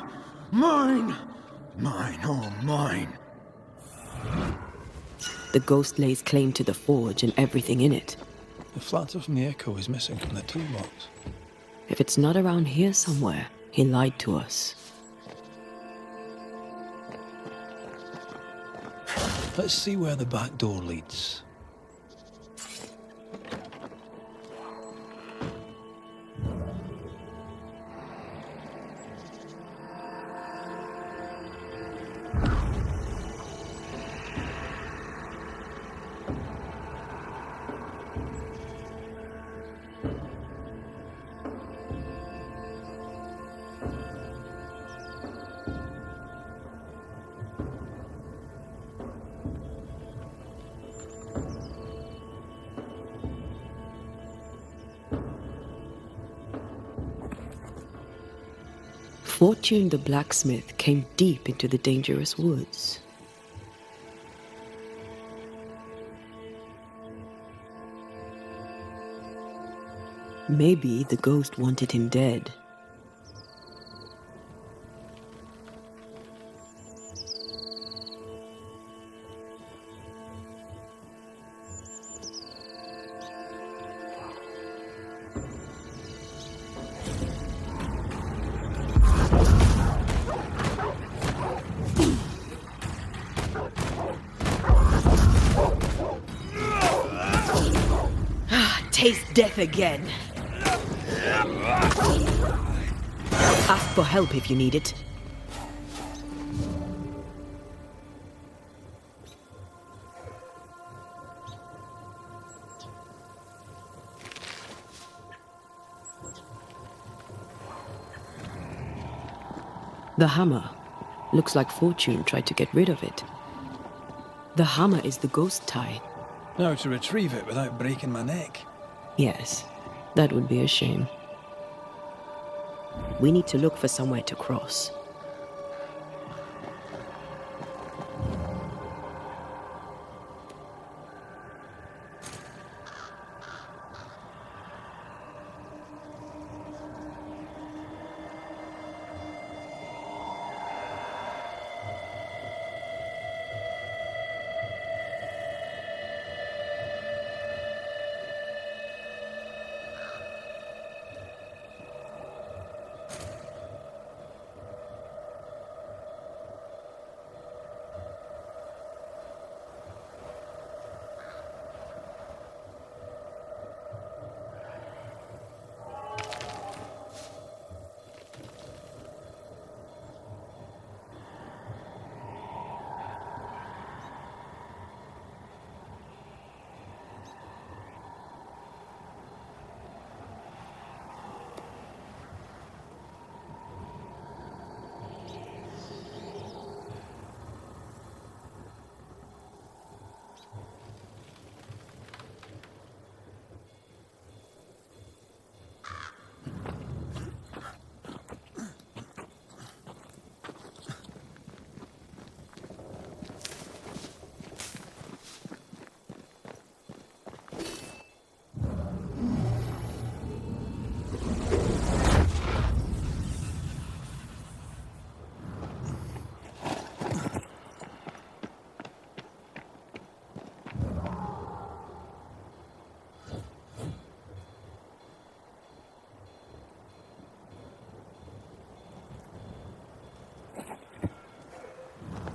Mine! Mine, oh mine. The ghost lays claim to the forge and everything in it. The flatter from the echo is missing from the toolbox. If it's not around here somewhere, he lied to us. Let's see where the back door leads. Fortune the blacksmith came deep into the dangerous woods. Maybe the ghost wanted him dead. Taste death again. Ask for help if you need it. The hammer. Looks like Fortune tried to get rid of it. The hammer is the ghost tie. Now to retrieve it without breaking my neck. Yes, that would be a shame. We need to look for somewhere to cross.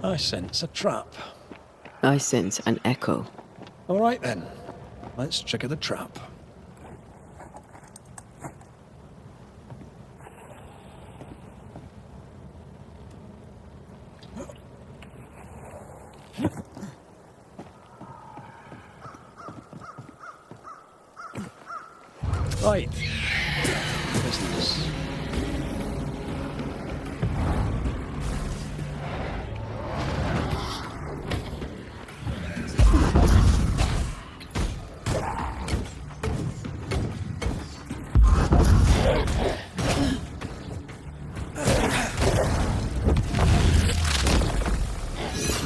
I sense a trap. I sense an echo. All right then. Let's trigger the trap. Right. Business.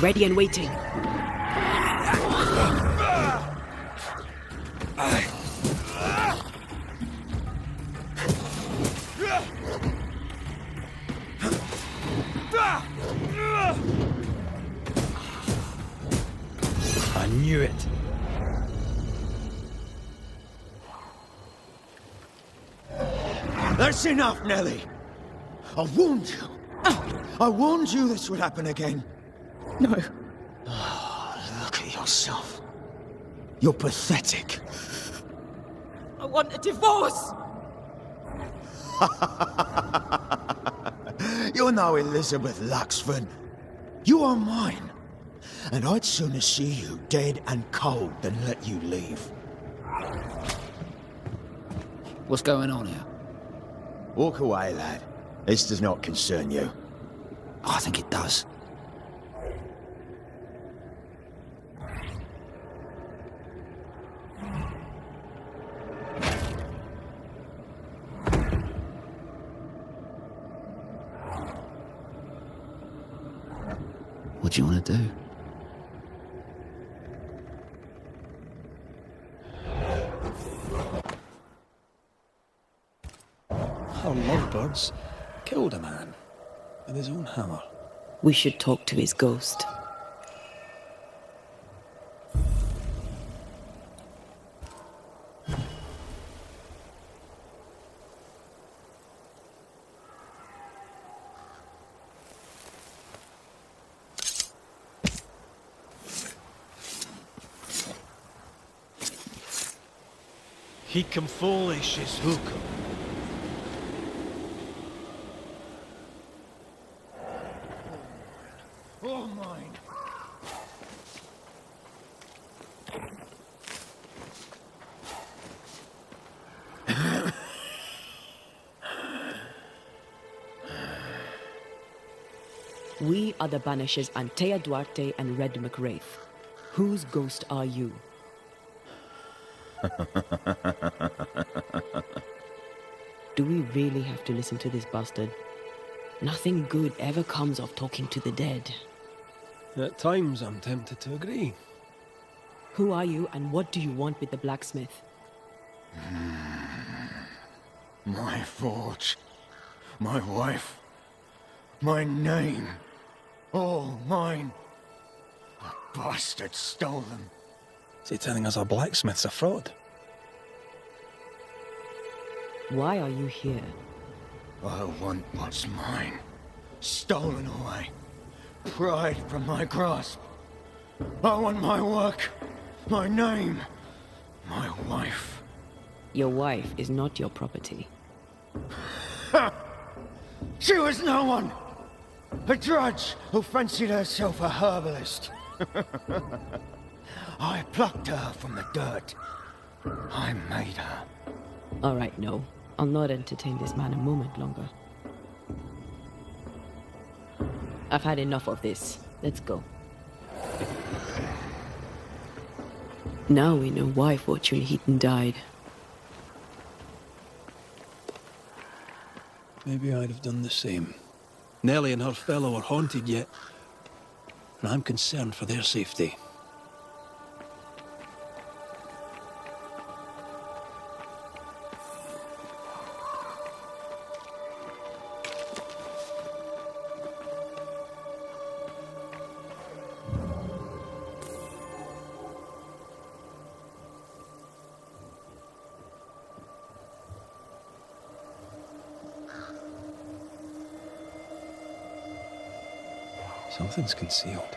Ready and waiting. I knew it. That's enough, Nellie. I warned you. I warned you this would happen again. No. Look at yourself. You're pathetic. I want a divorce! You're no Elizabeth Luxford. You are mine. And I'd sooner see you dead and cold than let you leave. What's going on here? Walk away, lad. This does not concern you. I think it does. What do you want to do? Our lovebirds killed a man with his own hammer. We should talk to his ghost. He can foolish his hook. All mine. We are the Banishers Antea Duarte and Red McWraith. Whose ghost are you? Do we really have to listen to this bastard? Nothing good ever comes of talking to the dead. At times, I'm tempted to agree. Who are you and what do you want with the blacksmith? My forge. My wife. My name. All mine. The bastard stole them. Is he telling us our blacksmith's a fraud? Why are you here? I want what's mine. Stolen away. Pried from my grasp. I want my work. My name. My wife. Your wife is not your property. She was no one. A drudge who fancied herself a herbalist. I plucked her from the dirt. I made her. All right, no. I'll not entertain this man a moment longer. I've had enough of this. Let's go. Now we know why Fortune Heaton died. Maybe I'd have done the same. Nellie and her fellow are haunted yet, and I'm concerned for their safety. Something's concealed.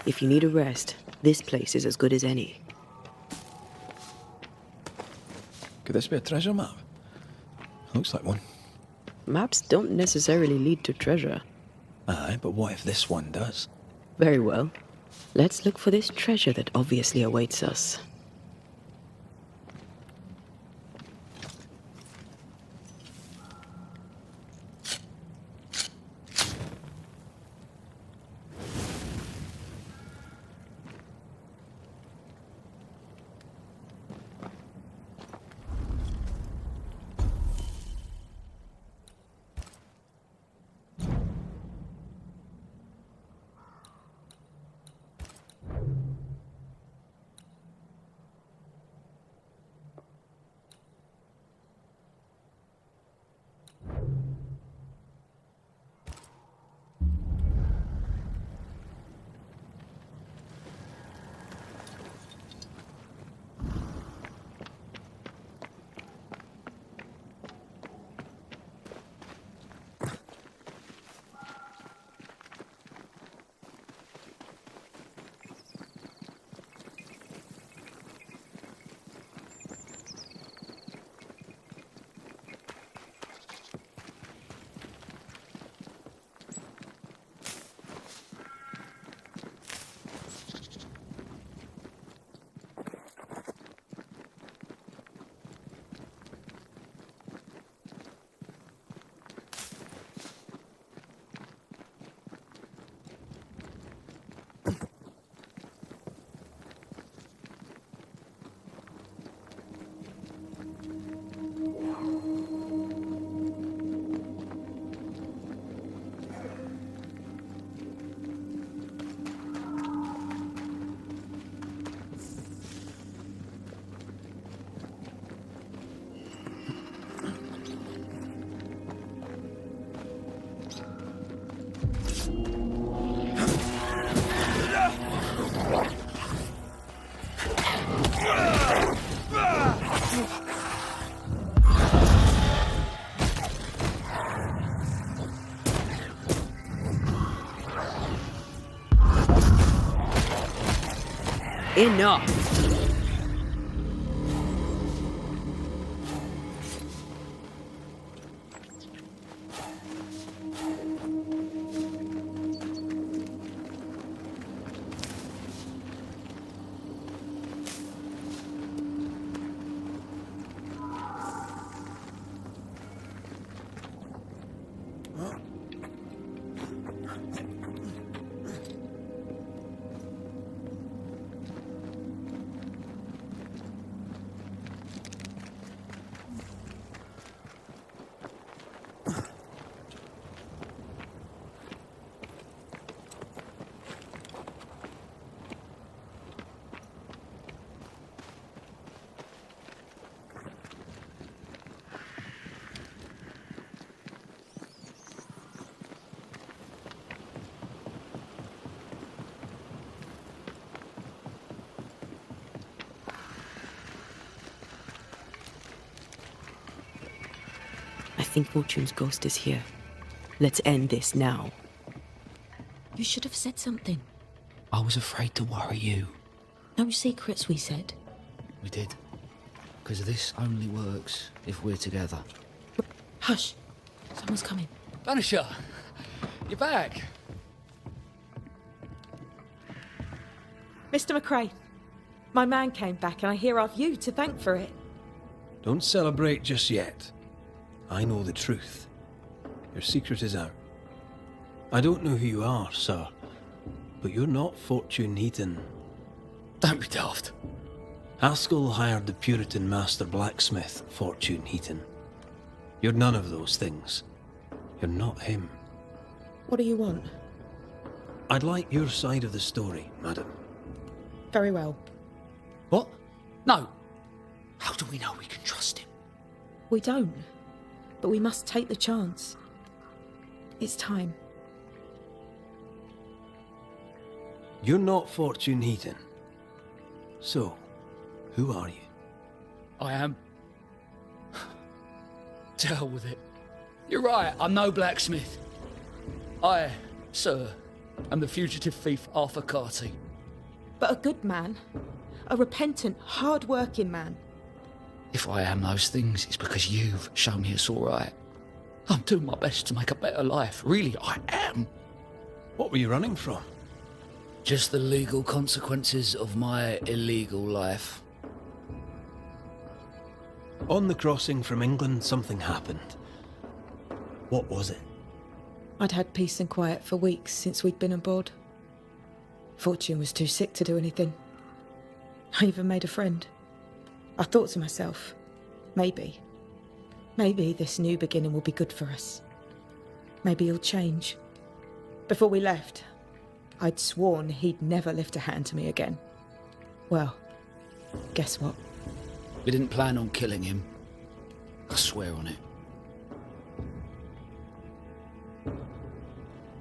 If you need a rest, this place is as good as any. Could this be a treasure map? Looks like one. Maps don't necessarily lead to treasure. Aye, but what if this one does? Very well. Let's look for this treasure that obviously awaits us. Enough! I think Fortune's ghost is here. Let's end this now. You should have said something. I was afraid to worry you. No secrets, we said. We did. Because this only works if we're together. Hush. Someone's coming. Banisher! You're back! Mr. McRae, my man came back and I hear I've you to thank for it. Don't celebrate just yet. I know the truth. Your secret is out. I don't know who you are, sir, but you're not Fortune Heaton. Don't be daft. Haskell hired the Puritan master blacksmith, Fortune Heaton. You're none of those things. You're not him. What do you want? I'd like your side of the story, madam. Very well. What? No. How do we know we can trust him? We don't. But we must take the chance. It's time. You're not Fortune Heaton. So, who are you? I am. To hell with it. You're right, I'm no blacksmith. I, sir, am the fugitive thief Arthur Carty. But a good man. A repentant, hard-working man. If I am those things, it's because you've shown me it's all right. I'm doing my best to make a better life. Really, I am. What were you running from? Just the legal consequences of my illegal life. On the crossing from England, something happened. What was it? I'd had peace and quiet for weeks since we'd been aboard. Fortune was too sick to do anything. I even made a friend. I thought to myself, maybe this new beginning will be good for us. Maybe he'll change. Before we left, I'd sworn he'd never lift a hand to me again. Well, guess what? We didn't plan on killing him. I swear on it.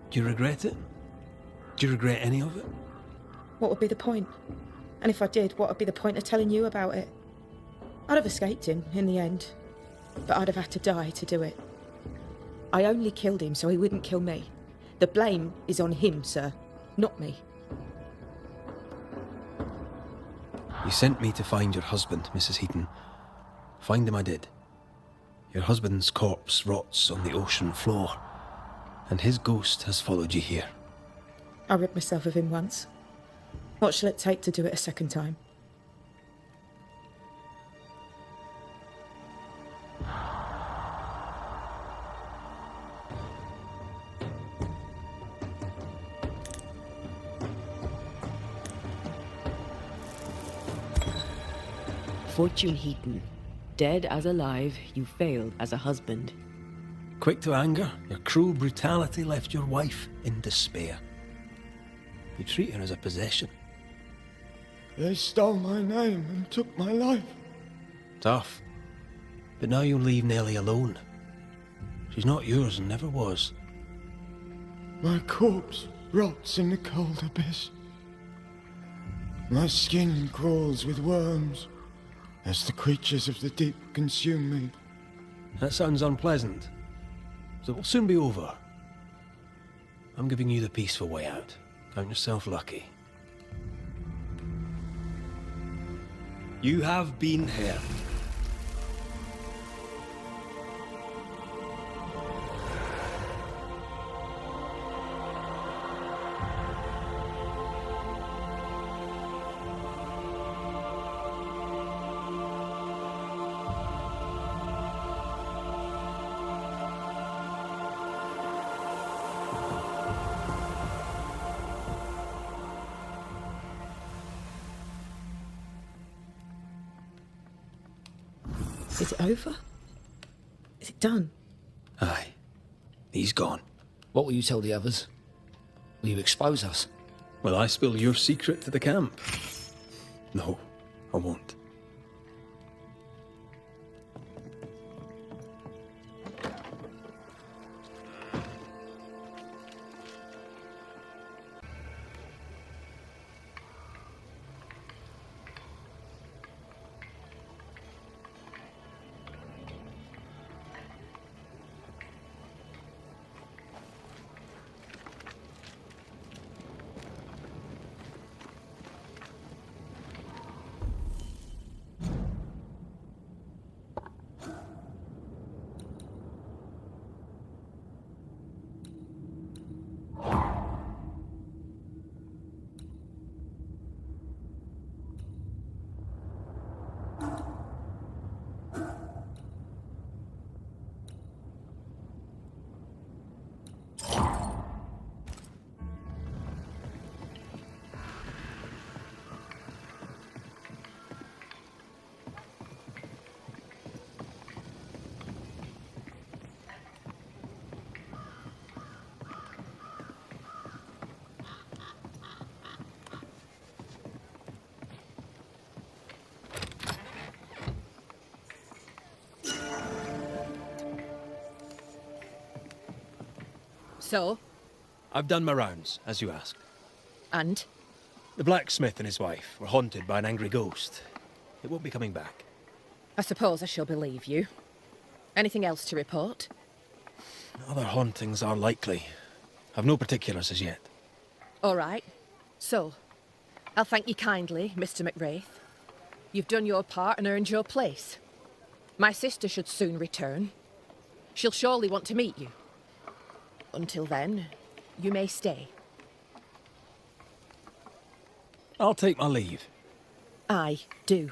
Do you regret it? Do you regret any of it? What would be the point? And if I did, what would be the point of telling you about it? I'd have escaped him in the end, but I'd have had to die to do it. I only killed him so he wouldn't kill me. The blame is on him, sir, not me. You sent me to find your husband, Mrs. Heaton. Find him I did. Your husband's corpse rots on the ocean floor, and his ghost has followed you here. I rid myself of him once. What shall it take to do it a second time? Fortune Heaton. Dead as alive, you failed as a husband. Quick to anger, your cruel brutality left your wife in despair. You treat her as a possession. They stole my name and took my life. Tough. But now you'll leave Nellie alone. She's not yours and never was. My corpse rots in the cold abyss. My skin crawls with worms as the creatures of the deep consume me. That sounds unpleasant. So it will soon be over. I'm giving you the peaceful way out. Count yourself lucky. You have been heard. Is it over? Is it done? Aye. He's gone. What will you tell the others? Will you expose us? Will I spill your secret to the camp? No, I won't. So? I've done my rounds, as you asked. And? The blacksmith and his wife were haunted by an angry ghost. It won't be coming back. I suppose I shall believe you. Anything else to report? Other hauntings are likely. I've no particulars as yet. All right. So, I'll thank you kindly, Mr. McWraith. You've done your part and earned your place. My sister should soon return. She'll surely want to meet you. Until then, you may stay. I'll take my leave. I do.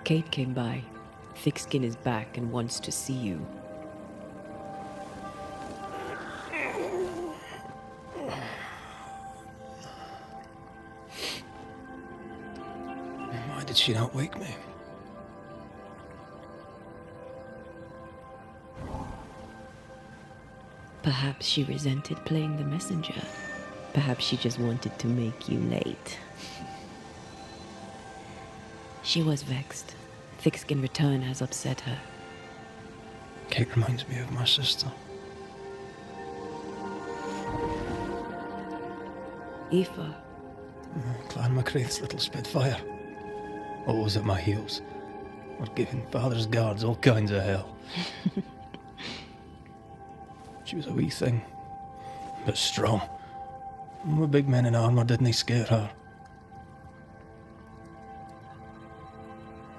Kate came by. Thickskin is back and wants to see you. Why did she not wake me? Perhaps she resented playing the messenger. Perhaps she just wanted to make you late. She was vexed. Thickskin return has upset her. Kate reminds me of my sister. Aoife. Clan MacRaith's little Spitfire. Always at my heels. Or giving Father's guards all kinds of hell. She was a wee thing, but strong. And the big men in armour didn't scare her.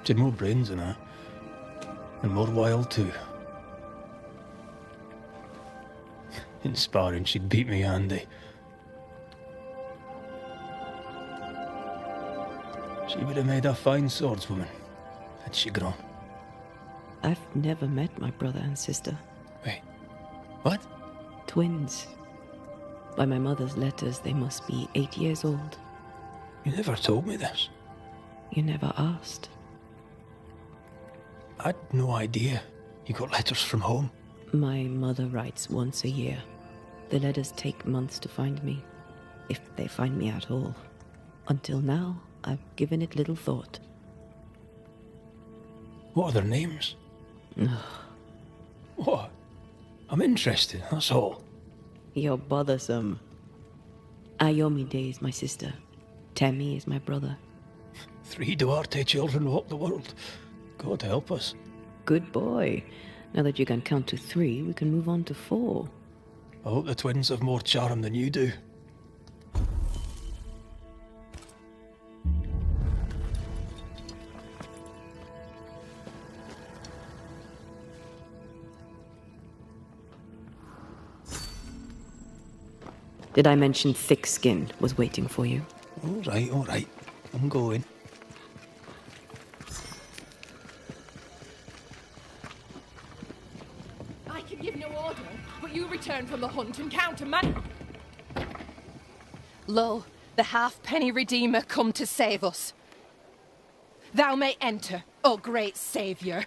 She had more brains than her, and more wild too. In sparring, she'd beat me handy. She would have made a fine swordswoman, had she grown. I've never met my brother and sister. Wait, what? Twins. By my mother's letters, they must be 8 years old. You never told me this. You never asked. I'd no idea you got letters from home. My mother writes once a year. The letters take months to find me, if they find me at all. Until now, I've given it little thought. What are their names? What? I'm interested, that's all. You're bothersome. Ayomide is my sister. Temi is my brother. 3 Duarte children walk the world. God help us. Good boy. Now that you can count to 3, we can move on to 4. I hope the twins have more charm than you do. Did I mention thick skin was waiting for you? All right. I'm going. I can give no order, but you return from the hunt and countermand. Lo, the halfpenny redeemer come to save us. Thou may enter, O great saviour.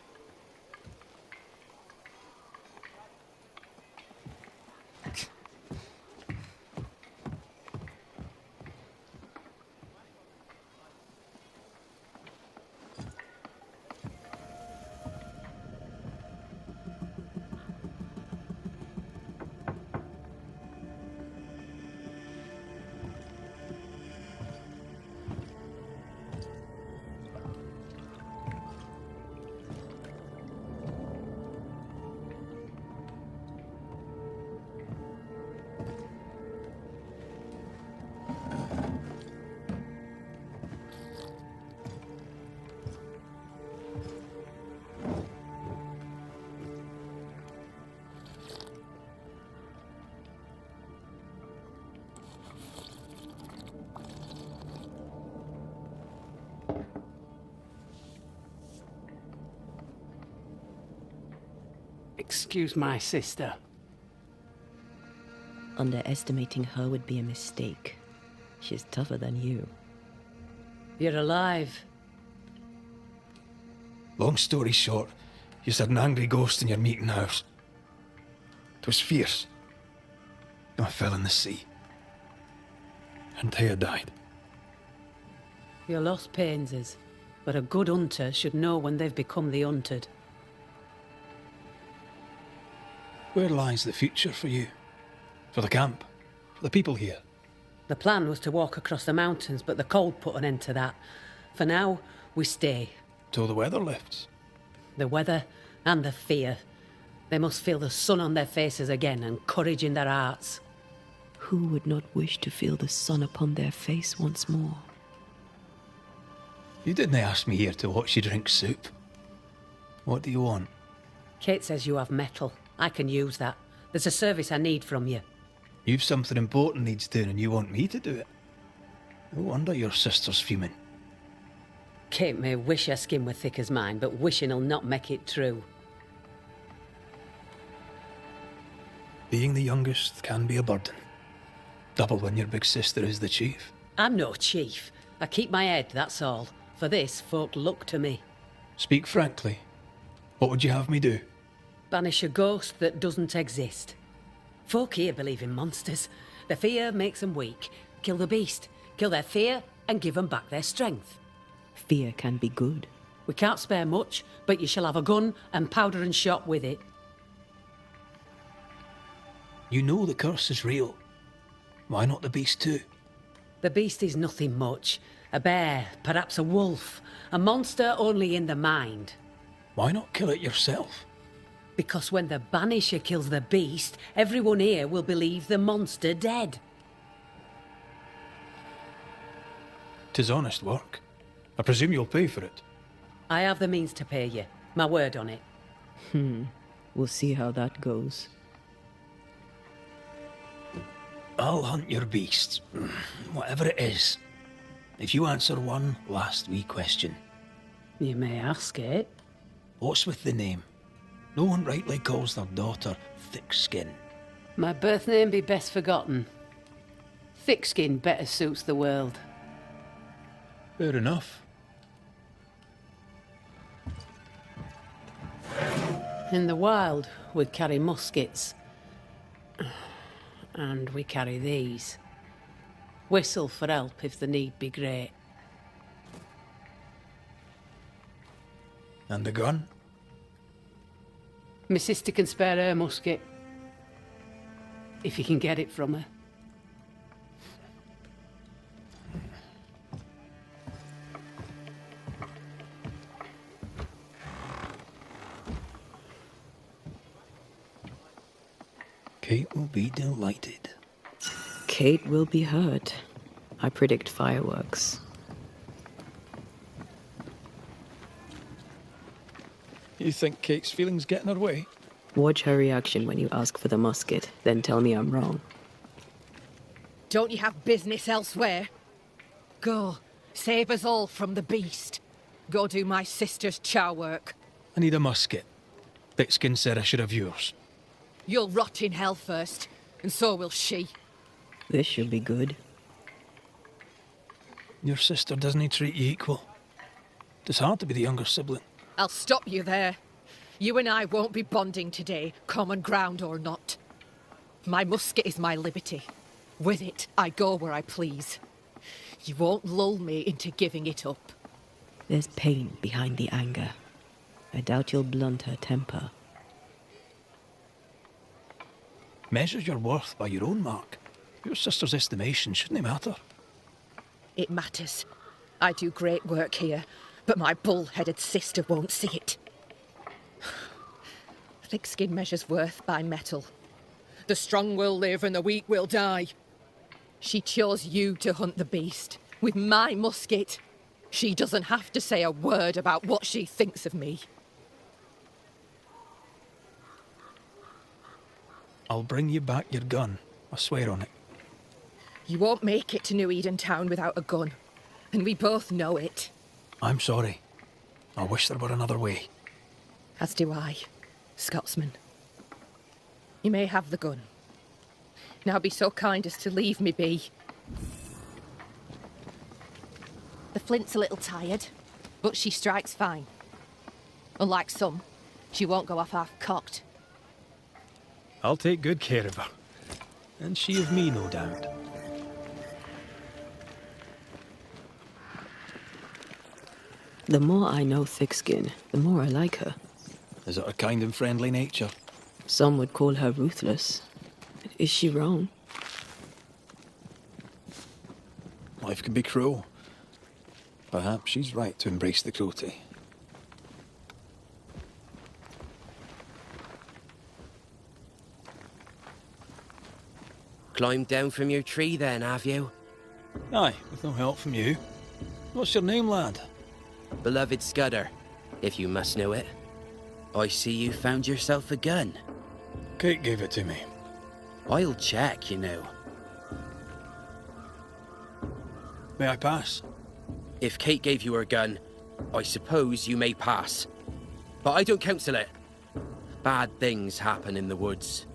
Excuse my sister. Underestimating her would be a mistake. She's tougher than you. You're alive. Long story short, you had an angry ghost in your meeting house. It was fierce. I fell in the sea. And Thea died. Your loss pains us, but a good hunter should know when they've become the hunted. Where lies the future for you? For the camp? For the people here? The plan was to walk across the mountains, but the cold put an end to that. For now, we stay. Till the weather lifts. The weather and the fear. They must feel the sun on their faces again and courage in their hearts. Who would not wish to feel the sun upon their face once more? You didn't ask me here to watch you drink soup. What do you want? Kate says you have metal. I can use that. There's a service I need from you. You've something important needs doing and you want me to do it. No wonder your sister's fuming. Kate may wish her skin were thick as mine, but wishing'll not make it true. Being the youngest can be a burden. Double when your big sister is the chief. I'm no chief. I keep my head, that's all. For this, folk look to me. Speak frankly. What would you have me do? Banish a ghost that doesn't exist. Folk here believe in monsters. Their fear makes them weak. Kill the beast, kill their fear, and give them back their strength. Fear can be good. We can't spare much, but you shall have a gun and powder and shot with it. You know the curse is real. Why not the beast too? The beast is nothing much. A bear, perhaps a wolf. A monster only in the mind. Why not kill it yourself? Because when the Banisher kills the beast, everyone here will believe the monster dead. 'Tis honest work. I presume you'll pay for it. I have the means to pay you. My word on it. We'll see how that goes. I'll hunt your beast, whatever it is. If you answer one last wee question. You may ask it. What's with the name? No one rightly calls their daughter Thickskin. My birth name be best forgotten. Thickskin better suits the world. Fair enough. In the wild, we carry muskets. And we carry these. Whistle for help if the need be great. And the gun? My sister can spare her musket. If you can get it from her. Kate will be delighted. Kate will be hurt. I predict fireworks. You think Kate's feelings get in her way? Watch her reaction when you ask for the musket, then tell me I'm wrong. Don't you have business elsewhere? Go, save us all from the beast. Go do my sister's chow work. I need a musket. Thickskin said I should have yours. You'll rot in hell first, and so will she. This should be good. Your sister doesn't treat you equal. It's hard to be the younger sibling. I'll stop you there. You and I won't be bonding today, common ground or not. My musket is my liberty. With it, I go where I please. You won't lull me into giving it up. There's pain behind the anger. I doubt you'll blunt her temper. Measure your worth by your own mark. Your sister's estimation shouldn't matter. It matters. I do great work here, but my bull-headed sister won't see it. Thickskin measures worth by metal. The strong will live and the weak will die. She chose you to hunt the beast with my musket. She doesn't have to say a word about what she thinks of me. I'll bring you back your gun. I swear on it. You won't make it to New Eden Town without a gun, and we both know it. I'm sorry. I wish there were another way. As do I, Scotsman. You may have the gun. Now be so kind as to leave me be. The flint's a little tired, but she strikes fine. Unlike some, she won't go off half-cocked. I'll take good care of her. And she of me, no doubt. The more I know Thickskin, the more I like her. Is it her kind and friendly nature? Some would call her ruthless. Is she wrong? Life can be cruel. Perhaps she's right to embrace the cruelty. Climbed down from your tree then, have you? Aye, with no help from you. What's your name, lad? Beloved Scudder, if you must know it. I see you found yourself a gun. Kate gave it to me. I'll check, you know. May I pass? If Kate gave you her gun, I suppose you may pass. But I don't counsel it. Bad things happen in the woods.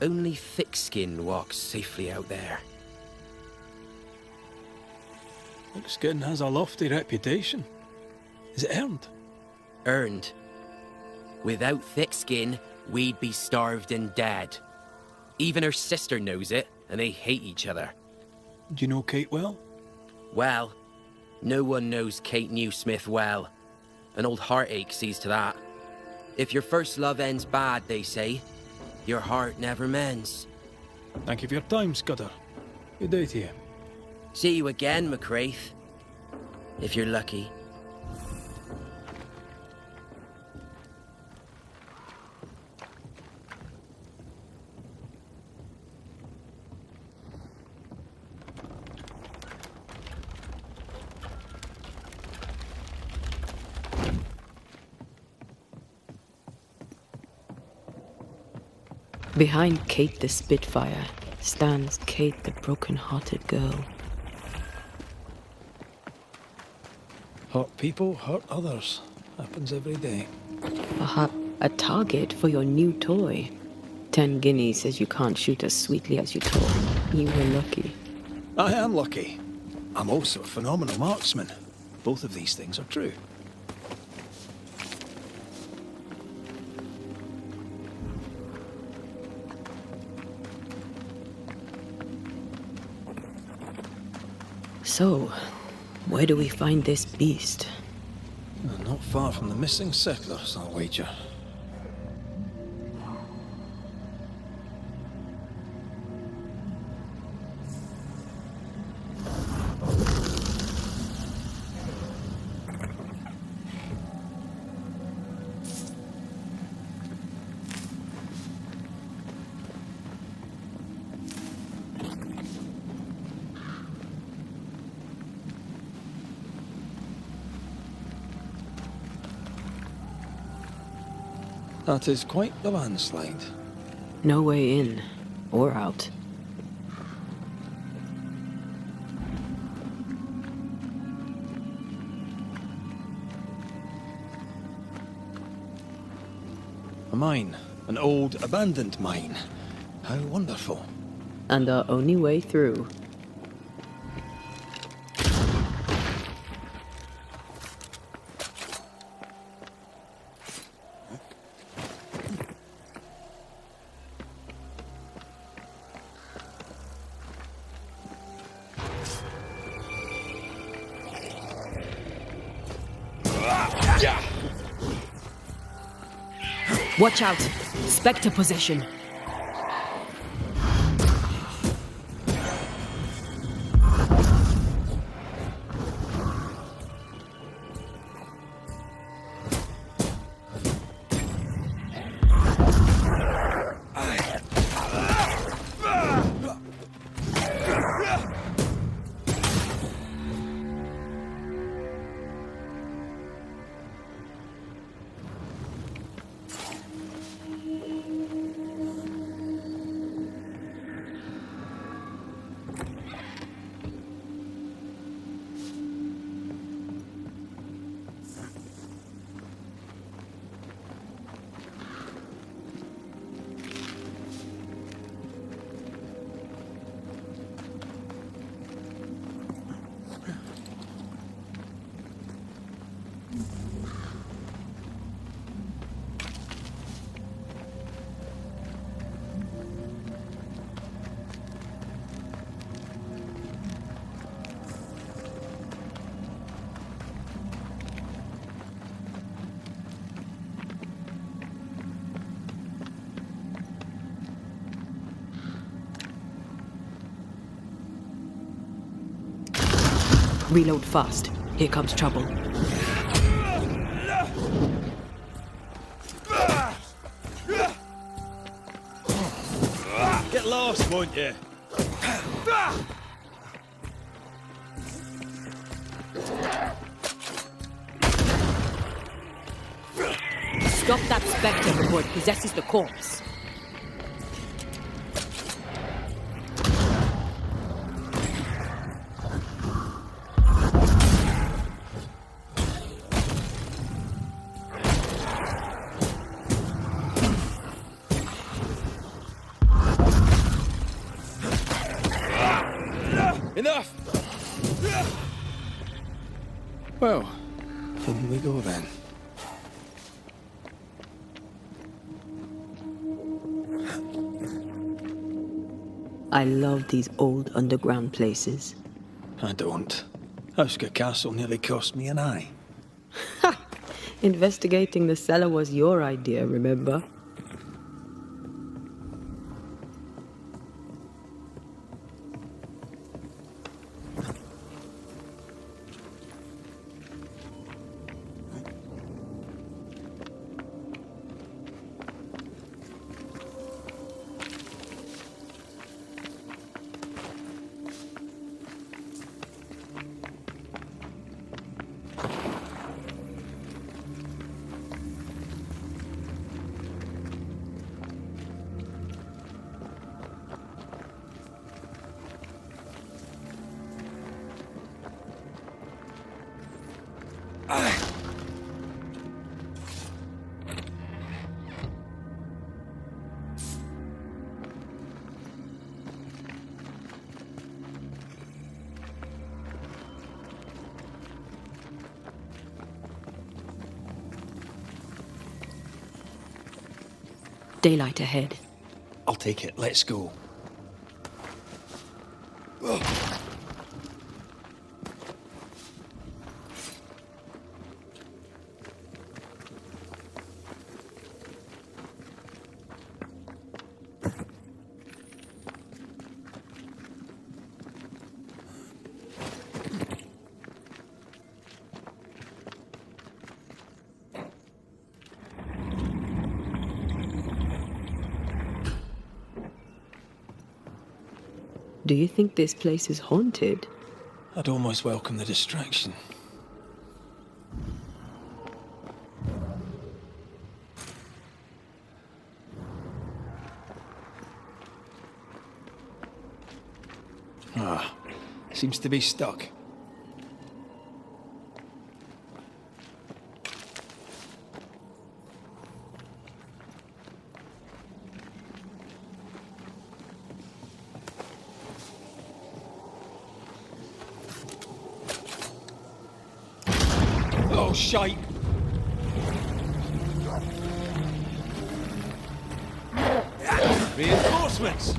Only Thickskin walks safely out there. Thickskin has a lofty reputation. Is it earned? Earned. Without Thickskin, we'd be starved and dead. Even her sister knows it, and they hate each other. Do you know Kate well? Well, no one knows Kate Newsmith well. An old heartache sees to that. If your first love ends bad, they say, your heart never mends. Thank you for your time, Scudder. Good day to you. See you again, McCraith. If you're lucky. Behind Kate the Spitfire stands Kate the broken-hearted girl. Hurt people hurt others. Happens every day. Perhaps a target for your new toy. 10 guineas says you can't shoot as sweetly as you talk. You were lucky. I am lucky. I'm also a phenomenal marksman. Both of these things are true. So, where do we find this beast? Not far from the missing settlers, I'll wager. That is quite the landslide. No way in or out. A mine. An old, abandoned mine. How wonderful. And our only way through. Watch out! Spectre possession. Reload fast. Here comes trouble. Get lost, won't you? Stop that spectre before it possesses the corpse. Enough! Well, in we go then. I love these old underground places. I don't. Uska Castle nearly cost me an eye. Investigating the cellar was your idea, remember? Daylight ahead. I'll take it. Let's go. Do you think this place is haunted? I'd almost welcome the distraction. Seems to be stuck. Oh, shite! Reinforcements!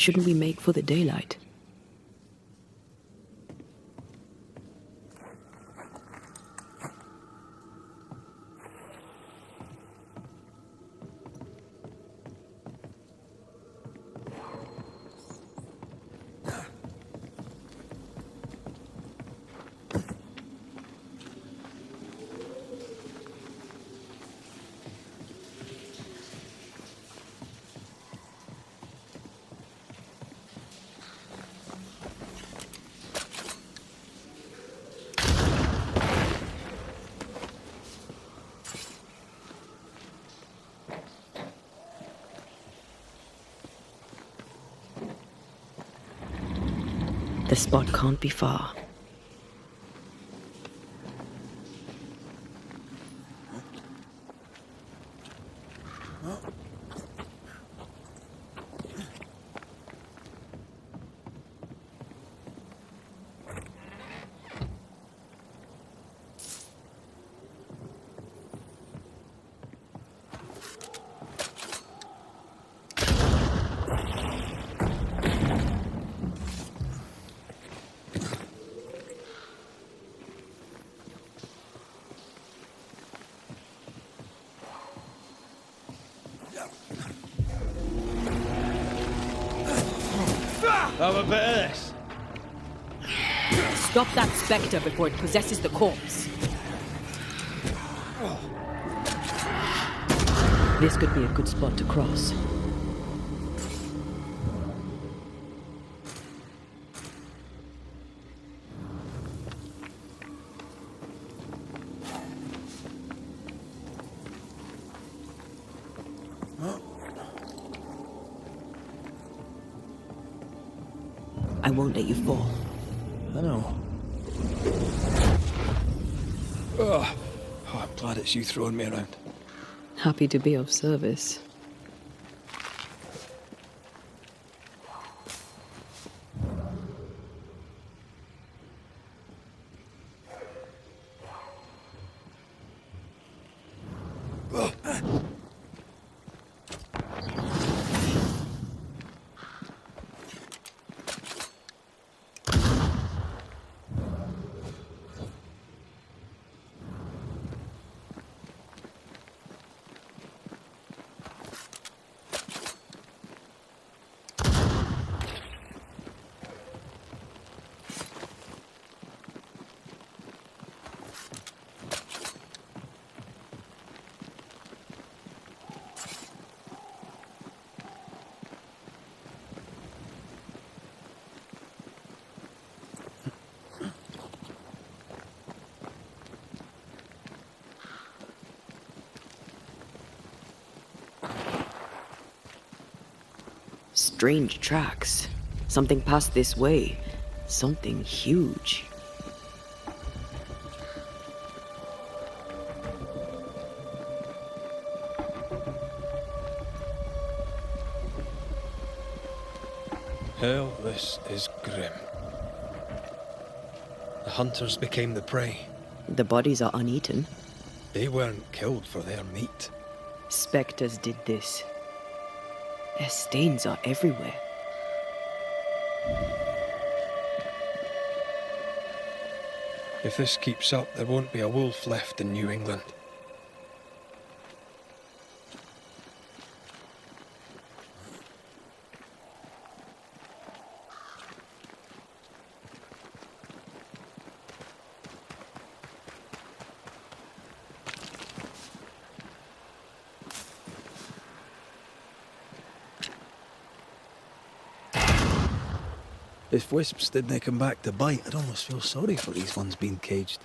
Shouldn't we make for the daylight? The spot can't be far. Have a bit of this. Stop that spectre before it possesses the corpse. This could be a good spot to cross. I won't let you fall. I know. Oh, I'm glad it's you throwing me around. Happy to be of service. Strange tracks. Something passed this way. Something huge. Hell, this is grim. The hunters became the prey. The bodies are uneaten. They weren't killed for their meat. Spectres did this. Their stains are everywhere. If this keeps up, there won't be a wolf left in New England. If wisps didn't come back to bite, I'd almost feel sorry for these ones being caged.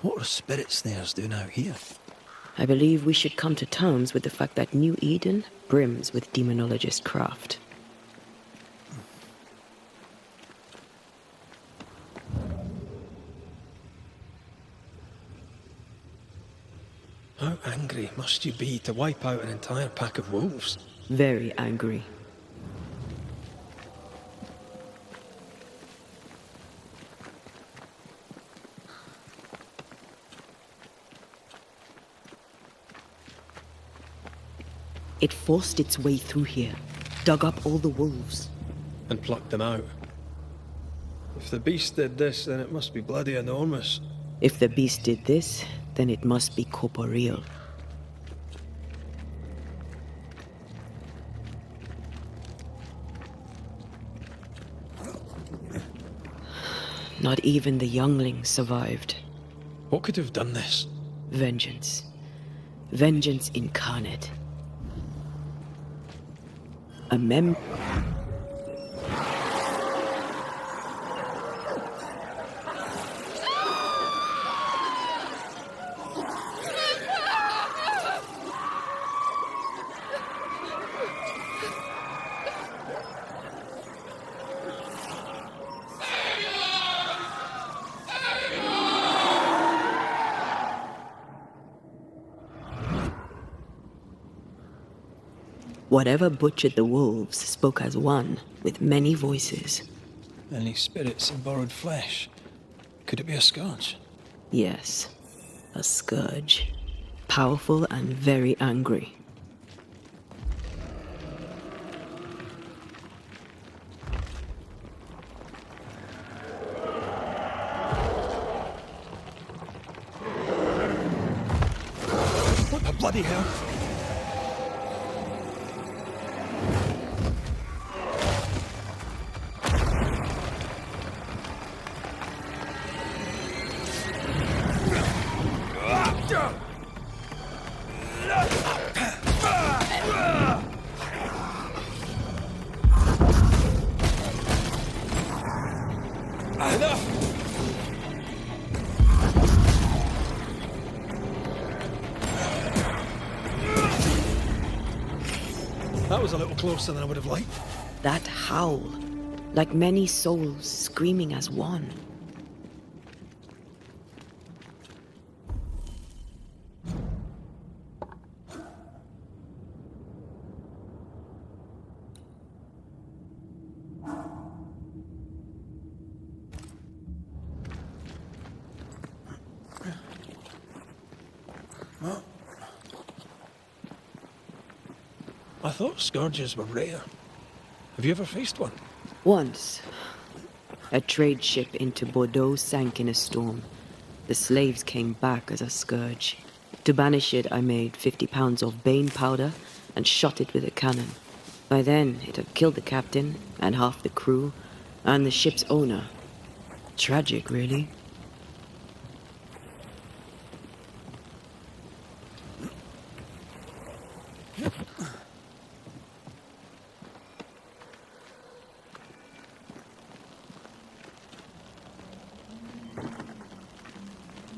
What are spirit snares doing out here? I believe we should come to terms with the fact that New Eden brims with demonologist craft. How angry must you be to wipe out an entire pack of wolves? Very angry. It forced its way through here, dug up all the wolves. And plucked them out. If the beast did this, then it must be bloody enormous. If the beast did this, then it must be corporeal. Not even the younglings survived. What could have done this? Vengeance. Vengeance incarnate. A Whatever butchered the wolves spoke as one, with many voices. Any spirits in borrowed flesh? Could it be a scourge? Yes, a scourge. Powerful and very angry. What the bloody hell? That was a little closer than I would have liked. That howl, like many souls screaming as one. I thought scourges were rare. Have you ever faced one? Once, a trade ship into Bordeaux sank in a storm. The slaves came back as a scourge. To banish it, I made 50 pounds of bane powder and shot it with a cannon. By then, it had killed the captain and half the crew and the ship's owner. Tragic, really.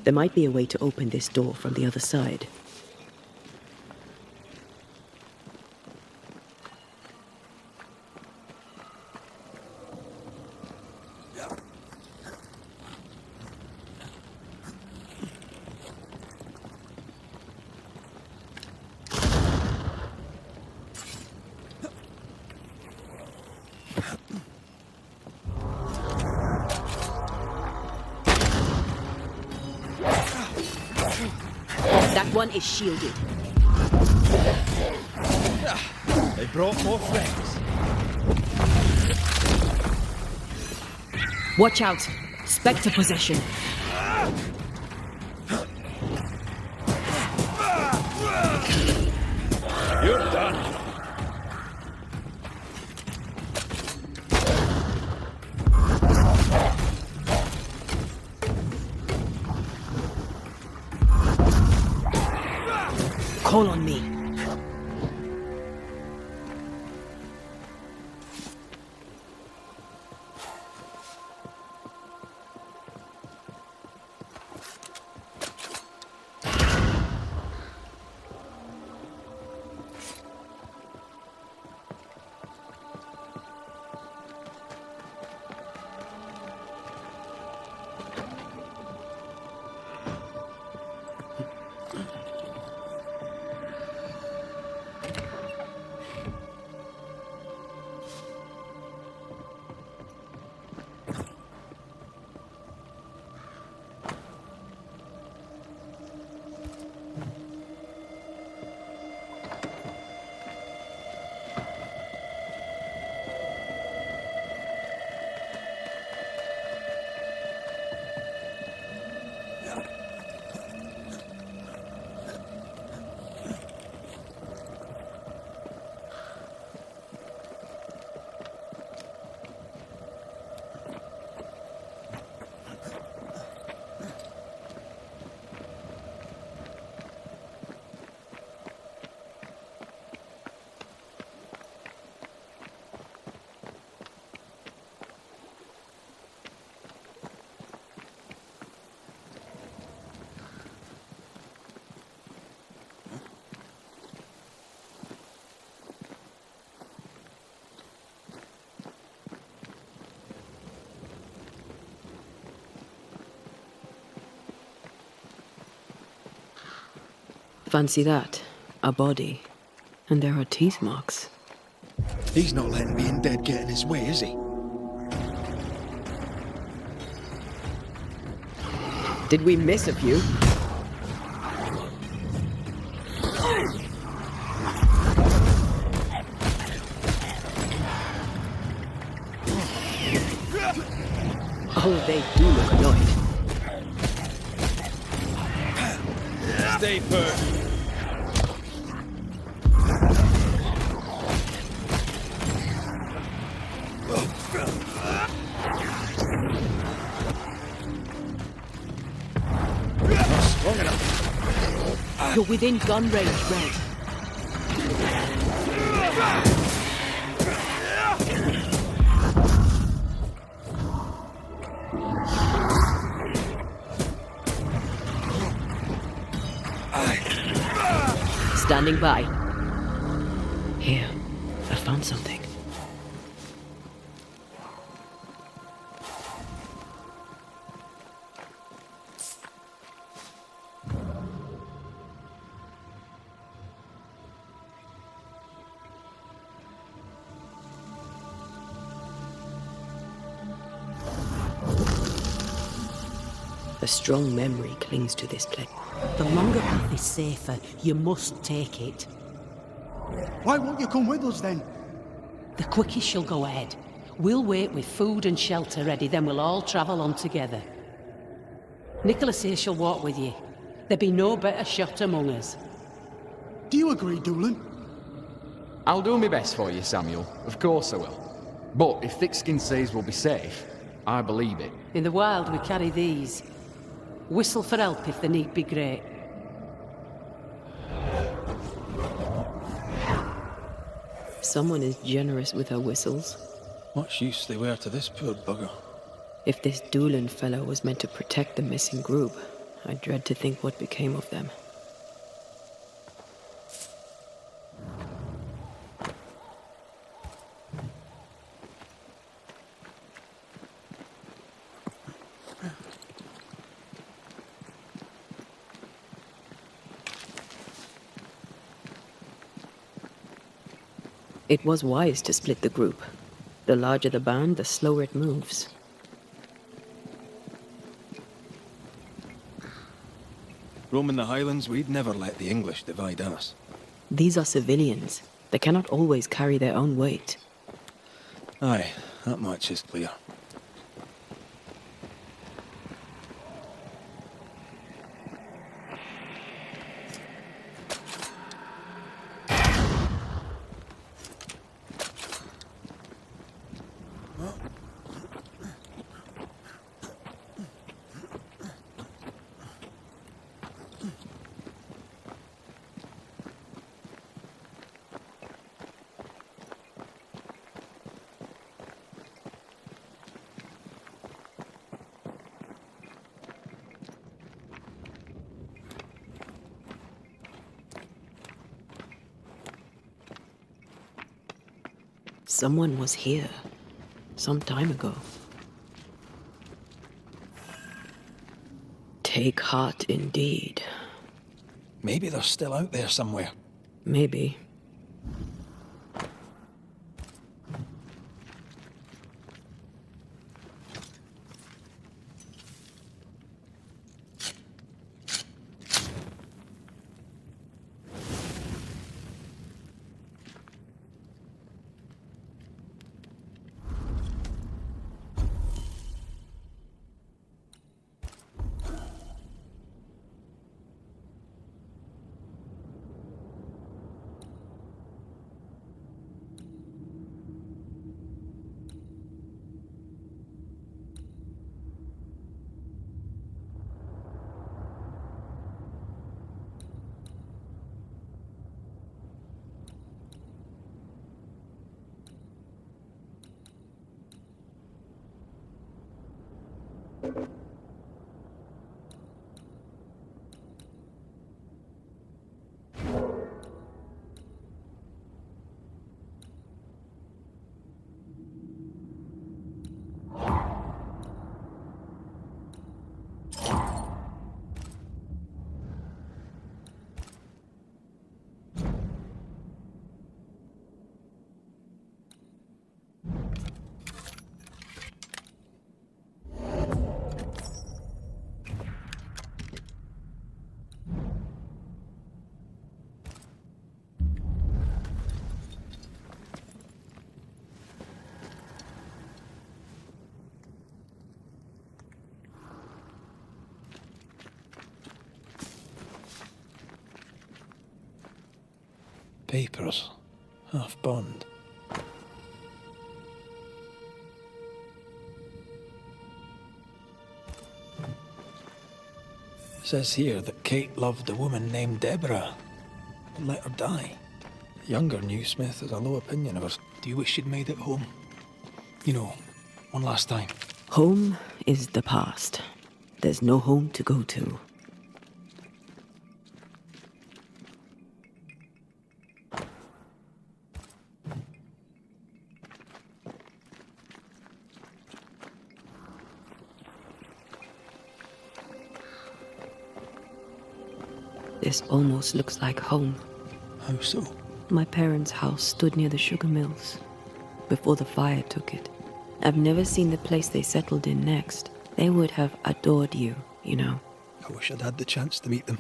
There might be a way to open this door from the other side. That one is shielded. They brought more friends. Watch out! Spectre possession. You're done. Call on me. Fancy that. A body. And there are teeth marks. He's not letting being dead get in his way, is he? Did we miss a few? Oh, they do look annoyed. Stay put. Not strong enough. You're within gun range, Red. Standing by. Here, I found something. A strong memory clings to this place. The longer path is safer. You must take it. Why won't you come with us then? The quickest you'll go ahead. We'll wait with food and shelter ready, then we'll all travel on together. Nicholas here shall walk with you. There be no better shot among us. Do you agree, Doolin? I'll do my best for you, Samuel. Of course I will. But if Thickskin says we'll be safe, I believe it. In the wild, we carry these. Whistle for help if the need be great. Someone is generous with her whistles. What use they were to this poor bugger? If this Doolin fellow was meant to protect the missing group, I dread to think what became of them. It was wise to split the group. The larger the band, the slower it moves. Roaming the Highlands, we'd never let the English divide us. These are civilians. They cannot always carry their own weight. Aye, that much is clear. Someone was here. Some time ago. Take heart indeed. Maybe they're still out there somewhere. Maybe. Papers. Half burned. It says here that Kate loved a woman named Deborah and let her die. A younger Newsmith has a low opinion of her. Do you wish she'd made it home? You know, one last time. Home is the past. There's no home to go to. This almost looks like home. How so? My parents' house stood near the sugar mills, before the fire took it. I've never seen the place they settled in next. They would have adored you, you know. I wish I'd had the chance to meet them.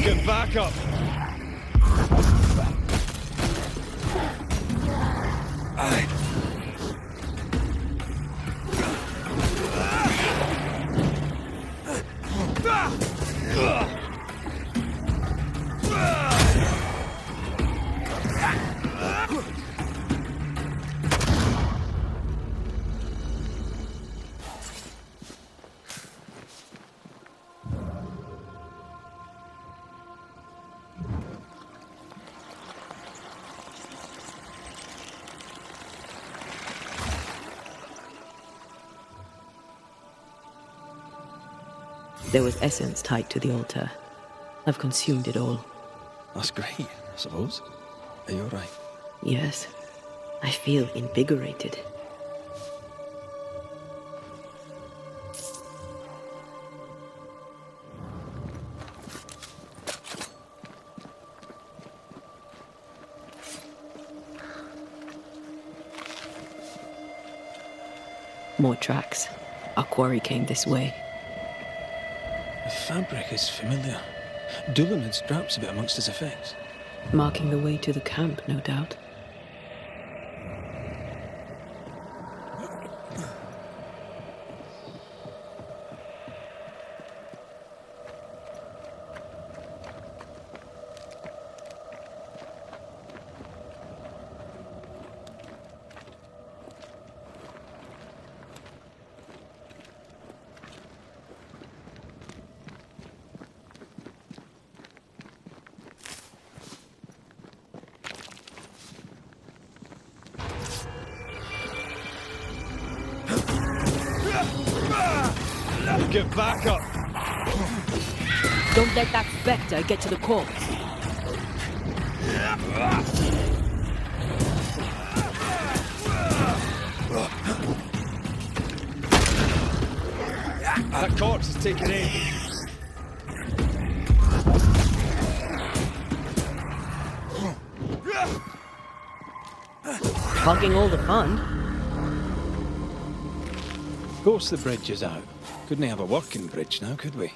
Get back up! There was essence tied to the altar. I've consumed it all. That's great, I suppose. Are you alright? Yes. I feel invigorated. More tracks. Our quarry came this way. The fabric is familiar. Doolan had scraps of it amongst his effects. Marking the way to the camp, no doubt. Get back up! Don't let that spectre get to the corpse. That corpse is taking aim. Hogging all the fun. Of course the bridge is out. Couldn't have a working bridge now, could we?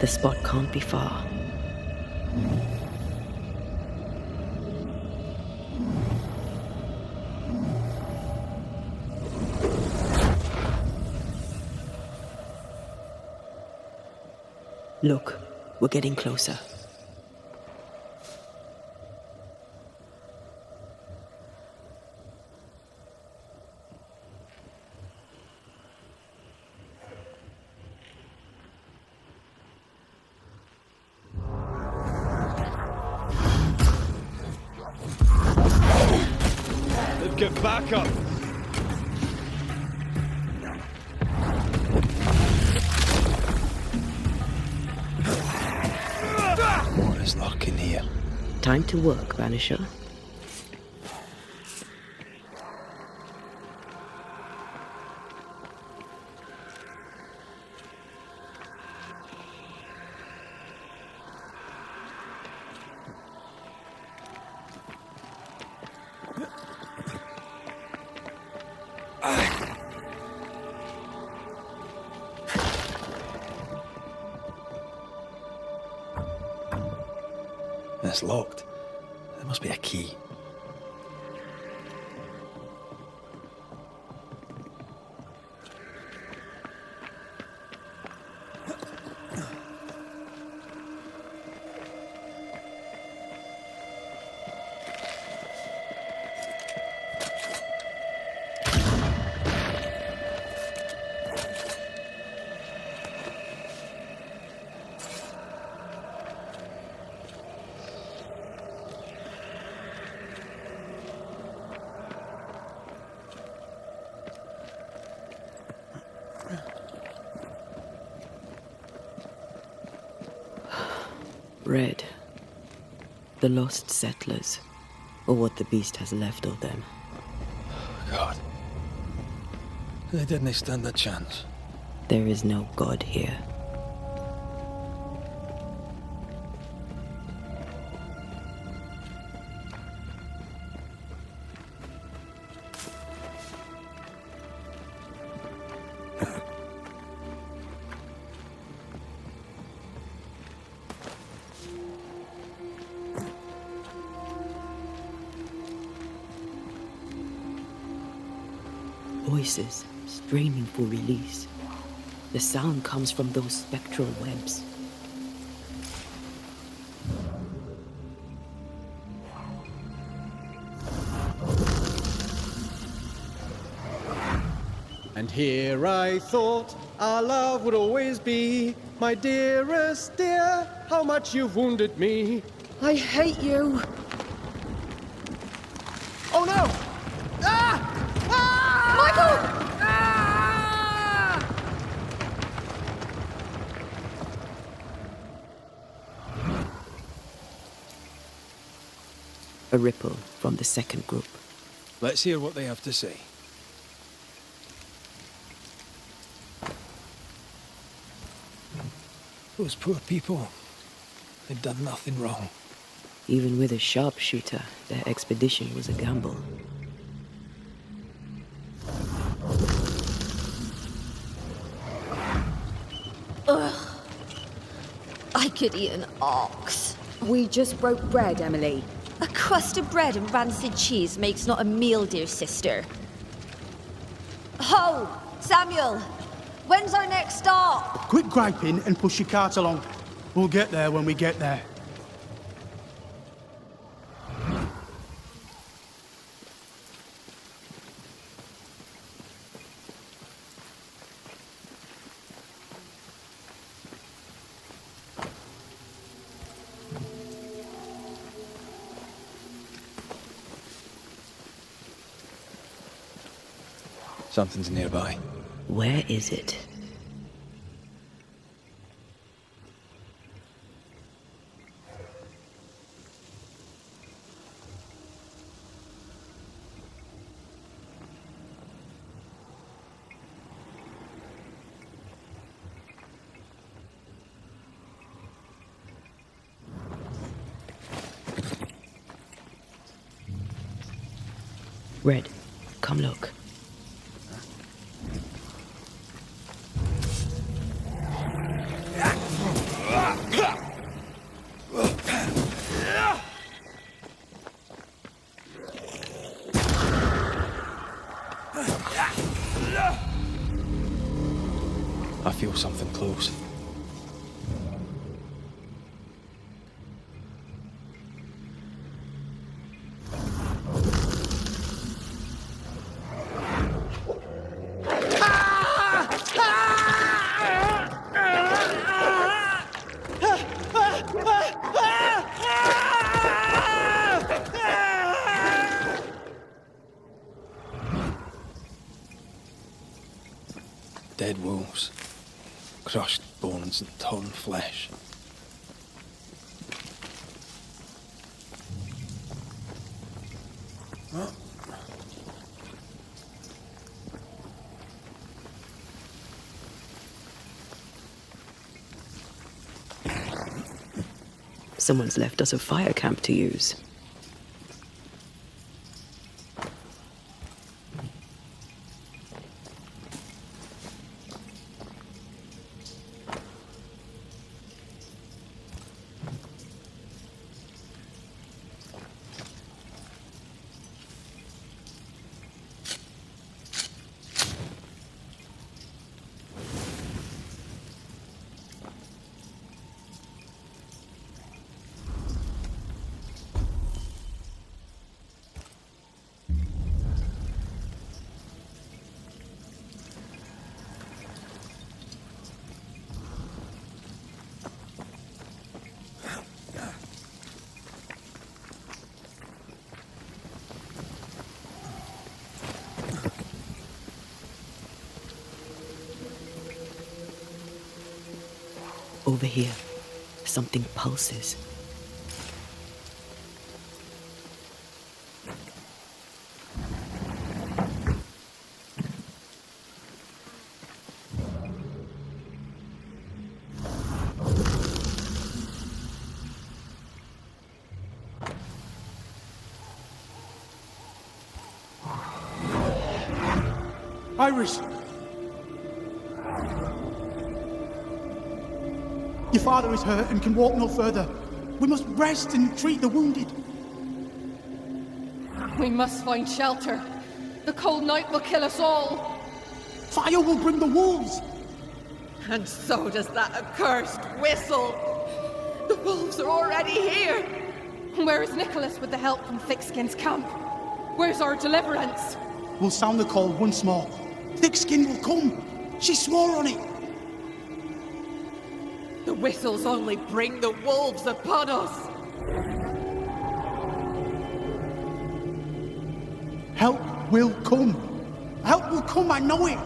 The spot can't be far. Look, we're getting closer. Get back up! What is lurking here? Time to work, Banisher. It's locked. There must be a key. Red. The lost settlers, or what the beast has left of them. God. They didn't stand a chance. There is no God here. Voices straining for release. The sound comes from those spectral webs. And here I thought our love would always be. My dearest dear, how much you've wounded me. I hate you. Oh no! Ah! Michael! A ripple from the second group. Let's hear what they have to say. Those poor people, they'd done nothing wrong. Even with a sharpshooter, their expedition was a gamble. Ugh. I could eat an ox. We just broke bread, Emily. A crust of bread and rancid cheese makes not a meal, dear sister. Ho! Samuel! When's our next stop? Quit griping and push your cart along. We'll get there when we get there. Something's nearby. Where is it? Red, come look. I feel something close. dead wolves. Crushed bones and torn flesh. Oh. Someone's left us a fire camp to use. Over here, something pulses. Iris! Your father is hurt and can walk no further. We must rest and treat the wounded. We must find shelter. The cold night will kill us all. Fire will bring the wolves. And so does that accursed whistle. The wolves are already here. Where is Nicholas with the help from Thickskin's camp? Where's our deliverance? We'll sound the call once more. Thickskin will come. She swore on it. The whistles only bring the wolves upon us. Help will come. Help will come, I know it.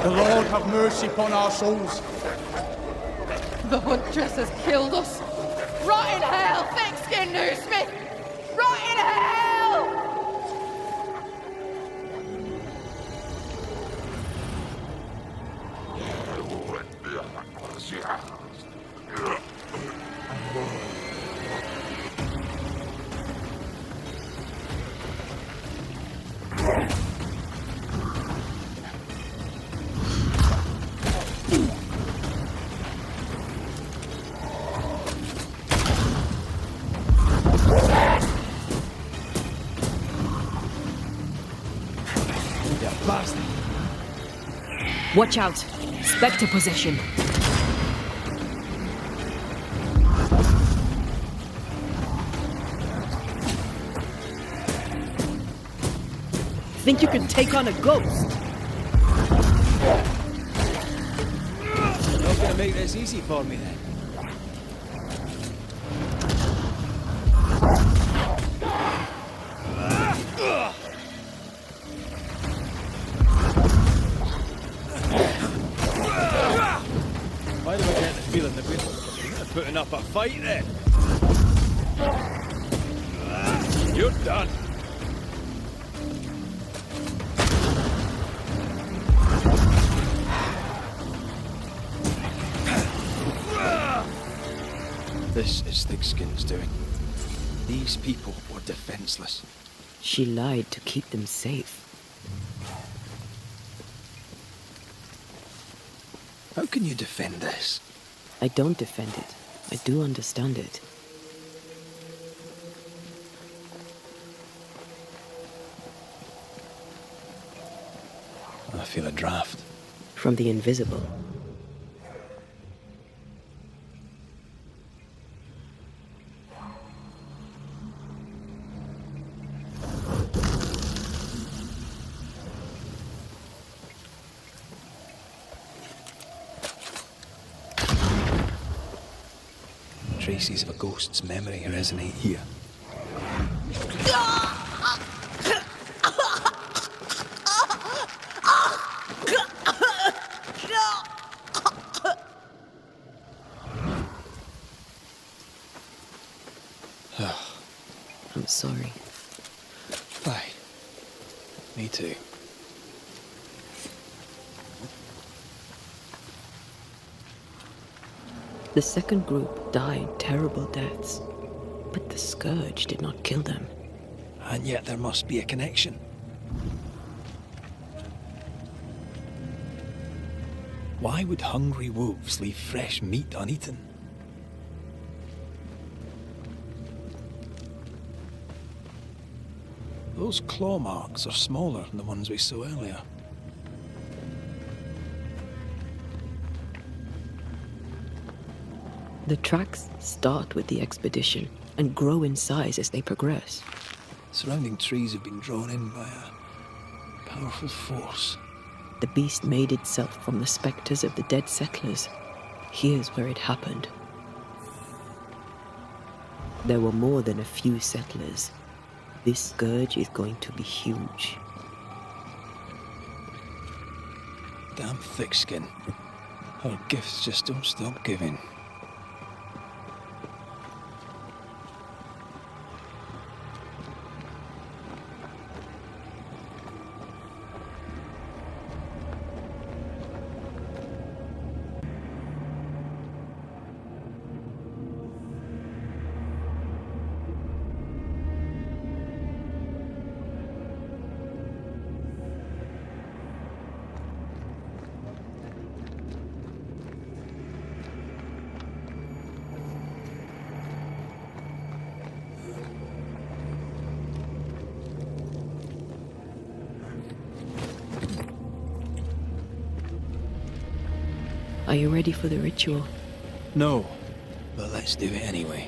The Lord have mercy upon our souls. The huntress has killed us. Rot in hell, thick-skinned newsmith! Rot in hell! Watch out! Spectre possession. Think you can take on a ghost? You're not gonna make this easy for me then. Why do I get the feeling that we're putting up a fight then? You're done. This is Thickskin's doing. These people were defenseless. She lied to keep them safe. How can you defend this? I don't defend it. I do understand it. I feel a draft. From the invisible. traces of a ghost's memory resonate here. I'm sorry. Aye. Me too. The second group died terrible deaths, but the scourge did not kill them. And yet there must be a connection. Why would hungry wolves leave fresh meat uneaten? Those claw marks are smaller than the ones we saw earlier. The tracks start with the expedition and grow in size as they progress. Surrounding trees have been drawn in by a powerful force. The beast made itself from the spectres of the dead settlers. Here's where it happened. There were more than a few settlers. This scourge is going to be huge. Damn thick skin. Her gifts just don't stop giving. Are you ready for the ritual? No, but let's do it anyway.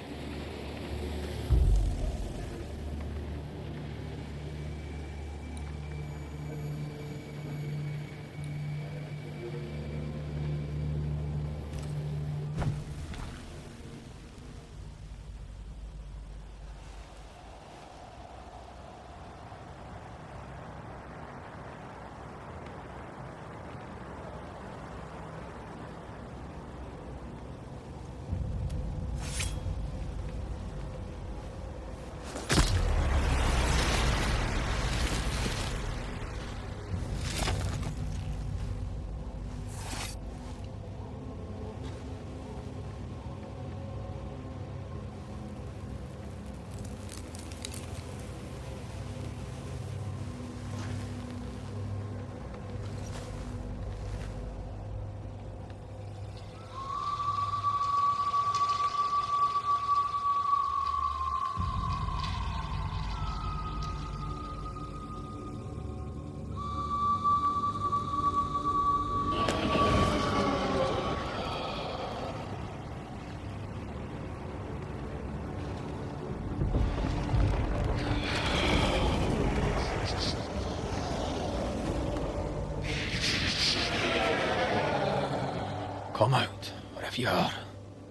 Come out, wherever you are.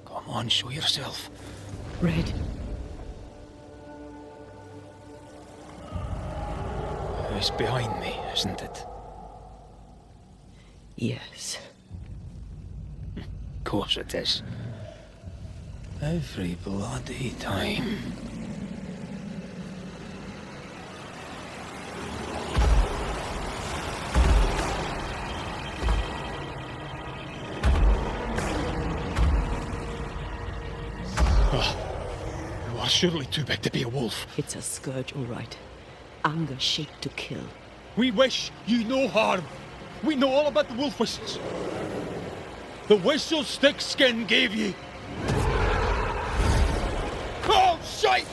Come on, show yourself. Red. It's behind me, isn't it? Yes. Of course it is. Every bloody time. You are surely too big to be a wolf. It's a scourge, all right. Anger shaped to kill. We wish you no harm. We know all about the wolf whistles. The whistles Thick Skin gave you. Oh, shite!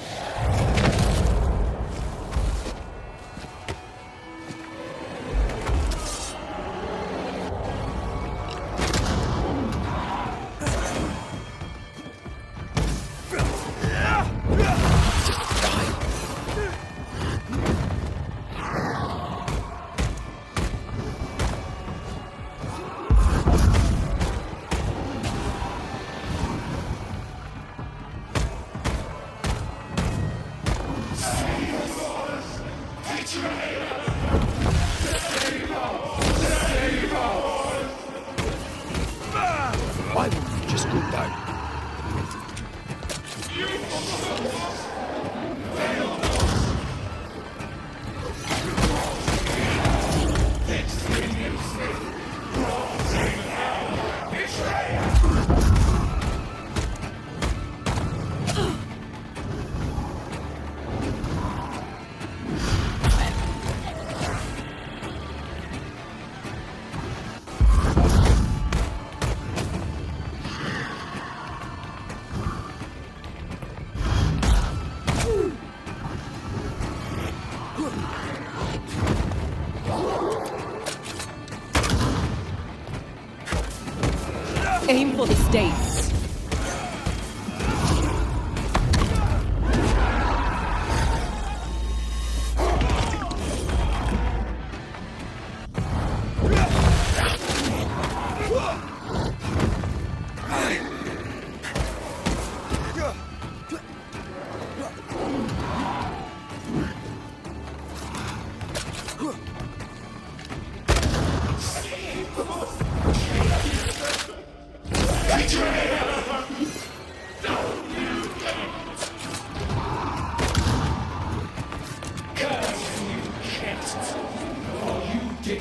Aim for the stakes.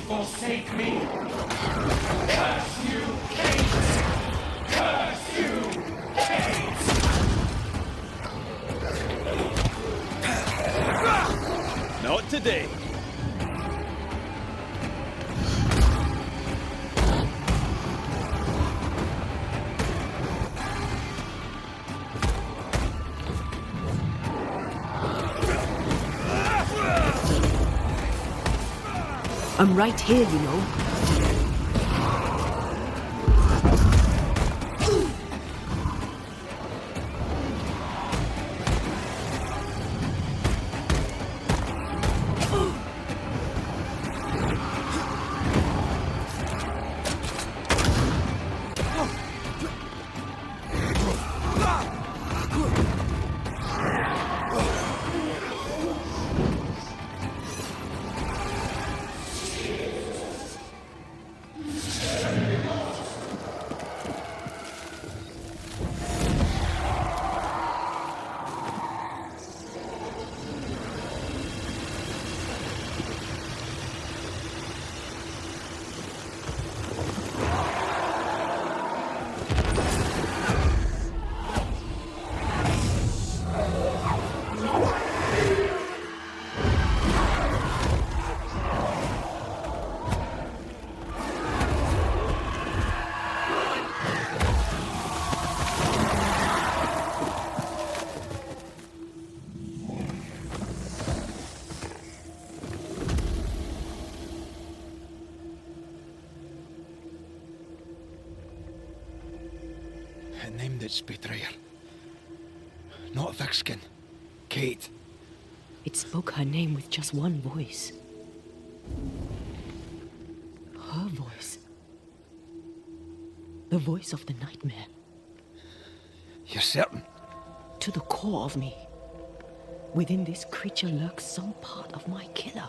Forsake me! Curse you, hate! Curse you, hate! Not today. I'm right here, you know. It named its betrayer. Not a thick-skin. Kate. It spoke her name with just one voice. Her voice. The voice of the nightmare. You're certain? To the core of me. Within this creature lurks some part of my killer.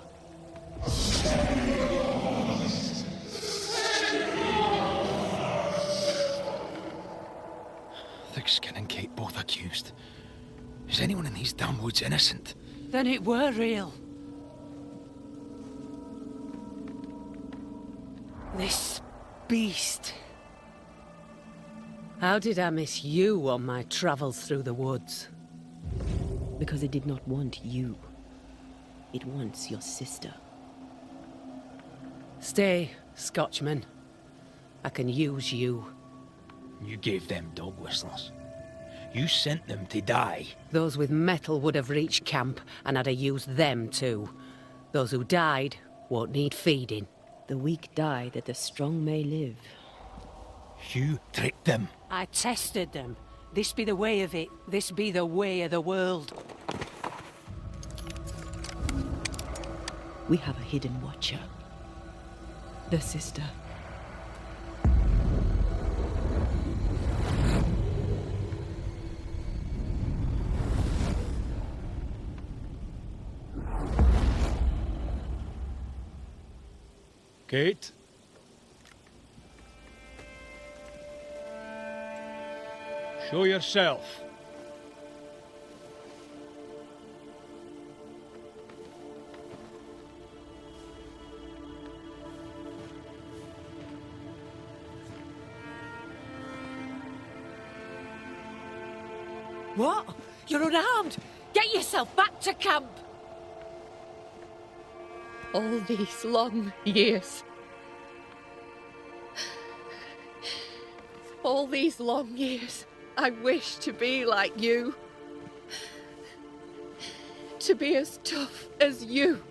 Thick-skin and Kate both accused. Is anyone in these damn woods innocent? Then it were real. This beast. How did I miss you on my travels through the woods? Because it did not want you. It wants your sister. Stay, Scotchman. I can use you. You gave them dog whistlers. You sent them to die. Those with metal would have reached camp, and I'd have used them too. Those who died won't need feeding. The weak die that the strong may live. You tricked them. I tested them. This be the way of it. This be the way of the world. We have a hidden watcher. The sister. Kate? Show yourself. What? You're unarmed! Get yourself back to camp! All these long years. All these long years, I wish to be like you. To be as tough as you.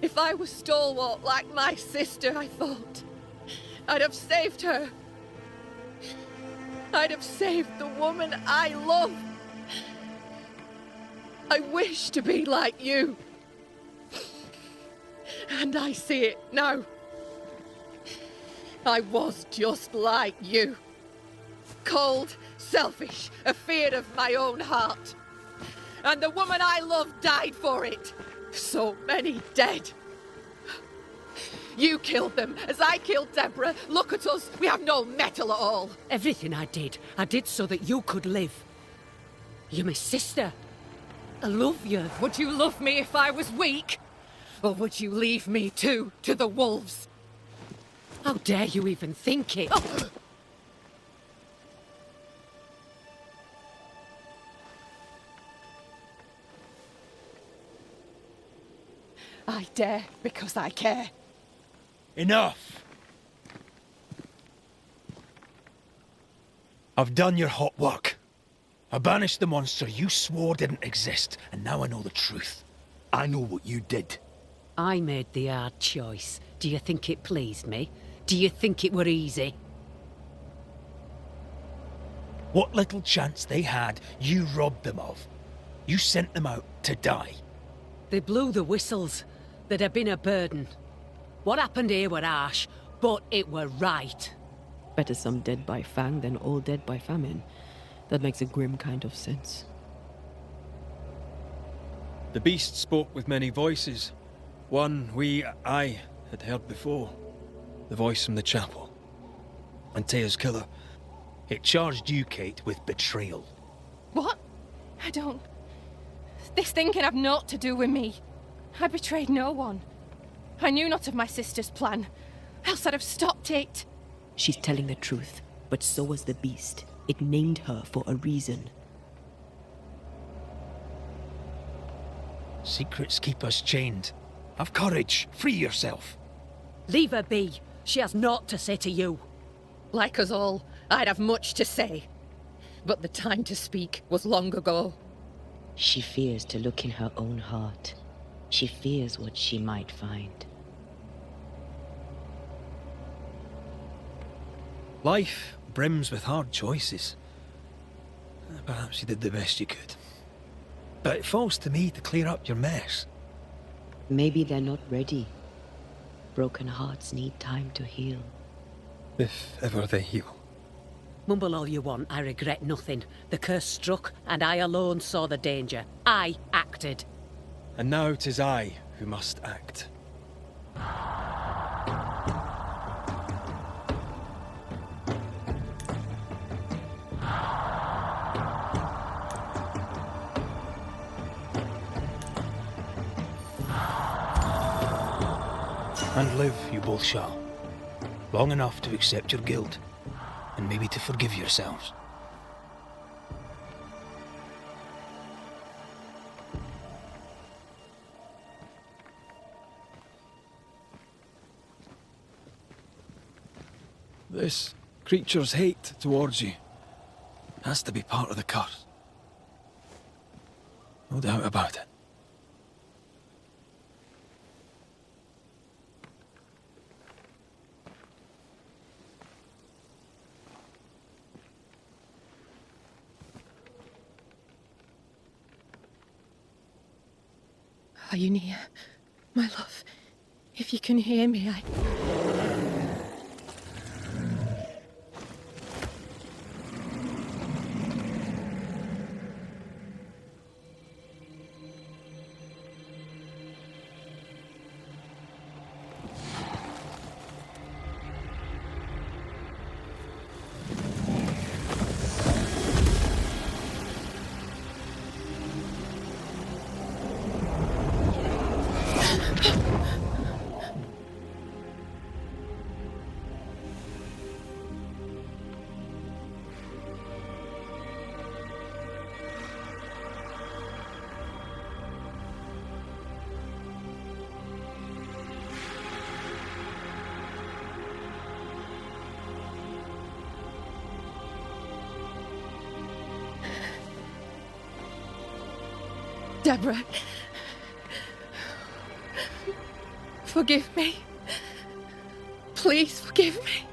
If I was stalwart like my sister, I thought, I'd have saved her. I'd have saved the woman I love. I wish to be like you. And I see it now. I was just like you. Cold, selfish, afeard of my own heart. And the woman I loved died for it. So many dead. You killed them, as I killed Deborah. Look at us, we have no mettle at all. Everything I did so that you could live. You're my sister. I love you. Would you love me if I was weak? Or would you leave me too, to the wolves? How dare you even think it? Oh! I dare because I care. Enough! I've done your hot work. I banished the monster you swore didn't exist, and now I know the truth. I know what you did. I made the hard choice. Do you think it pleased me? Do you think it were easy? What little chance they had, you robbed them of. You sent them out to die. They blew the whistles. They'd have been a burden. What happened here were harsh, but it were right. Better some dead by fang than all dead by famine. That makes a grim kind of sense. The beast spoke with many voices. One I had heard before. The voice from the chapel. Antea's killer. It charged you, Kate, with betrayal. What? I don't... This thing can have naught to do with me. I betrayed no one. I knew not of my sister's plan, else I'd have stopped it. She's telling the truth, but so was the beast. It named her for a reason. Secrets keep us chained. Have courage. Free yourself. Leave her be. She has naught to say to you. Like us all, I'd have much to say. But the time to speak was long ago. She fears to look in her own heart. She fears what she might find. Life brims with hard choices. Perhaps you did the best you could. But it falls to me to clear up your mess. Maybe they're not ready. Broken hearts need time to heal. If ever they heal. Mumble all you want, I regret nothing. The curse struck, and I alone saw the danger. I acted. And now 'tis I who must act. And live you both shall. Long enough to accept your guilt, and maybe to forgive yourselves. This creature's hate towards you has to be part of the curse. No doubt about it. Are you near, my love? If you can hear me, Deborah, forgive me. Please forgive me.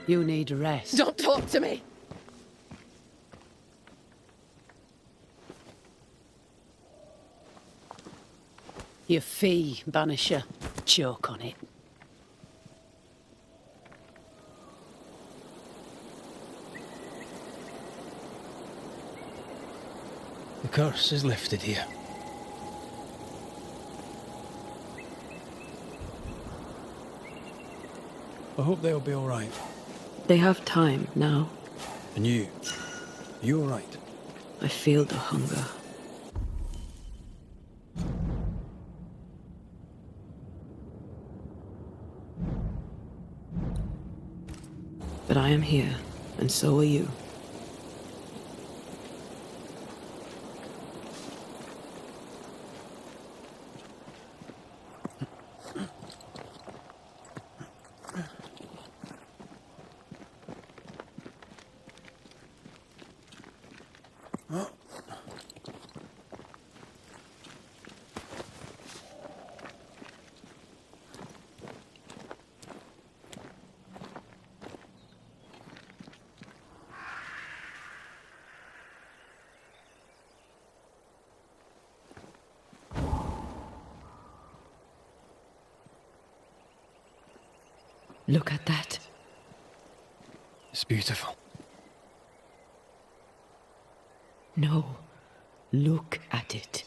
You need rest. Don't talk to me! Your fee, Banisher. Choke on it. The curse is lifted here. I hope they'll be all right. They have time now. And you all right? I feel the hunger. But I am here, and so are you. Look at that. It's beautiful. No, look at it.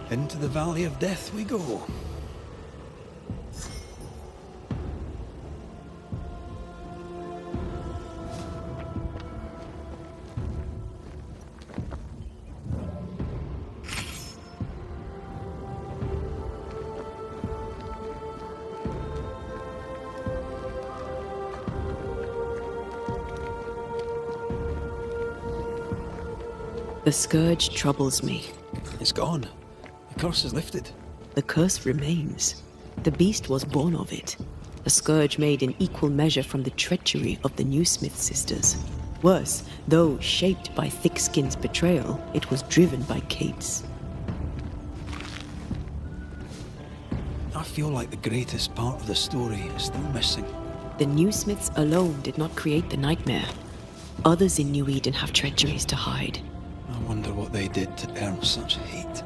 Into the Valley of Death we go. The scourge troubles me. It's gone. The curse is lifted. The curse remains. The beast was born of it. A scourge made in equal measure from the treachery of the New Smith sisters. Worse, though shaped by Thickskin's betrayal, it was driven by Kate's. I feel like the greatest part of the story is still missing. The New Smiths alone did not create the nightmare. Others in New Eden have treacheries to hide. I wonder what they did to earn such hate.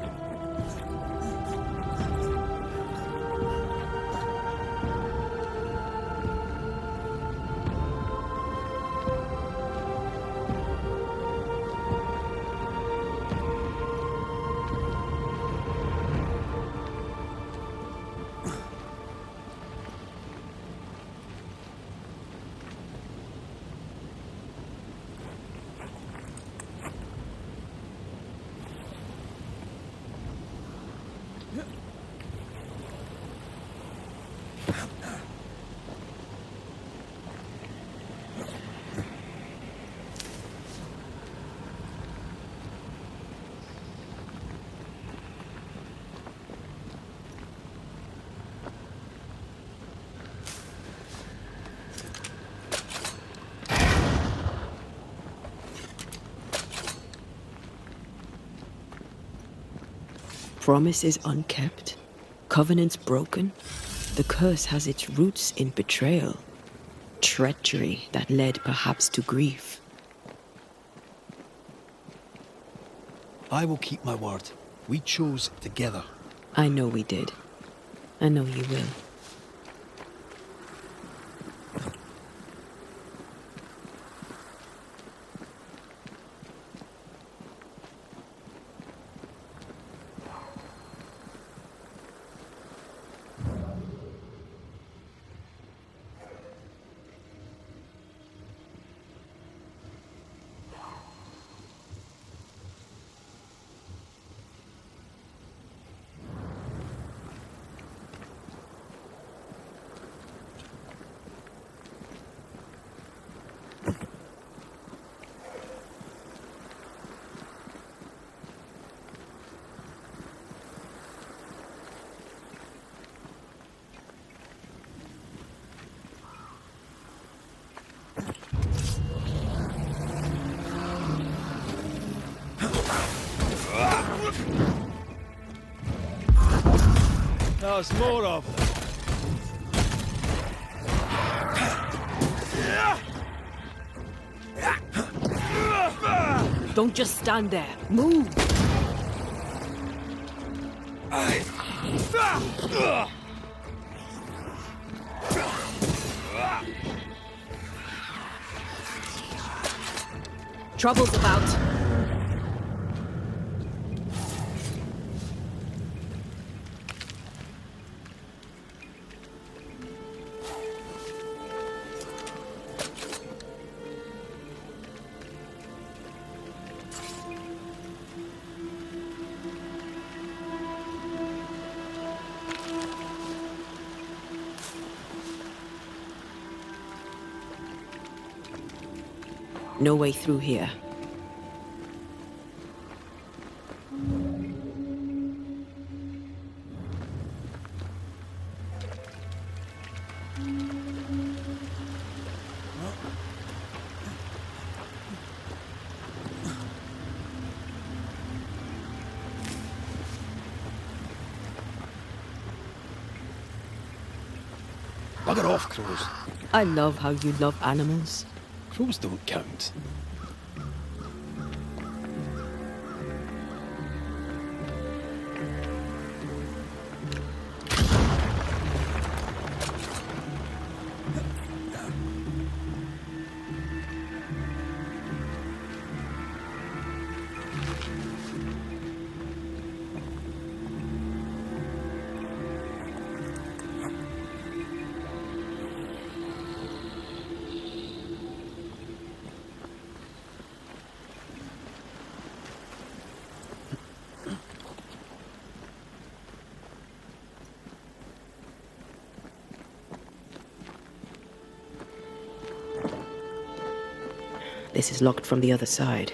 Promises unkept, covenants broken. The curse has its roots in betrayal, treachery that led perhaps to grief. I will keep my word. We chose together. I know we did. I know you will. There's more of them. Don't just stand there. Move! Trouble's about. No way through here. Bugger off, crows. I love how you love animals. Crows don't count. This is locked from the other side.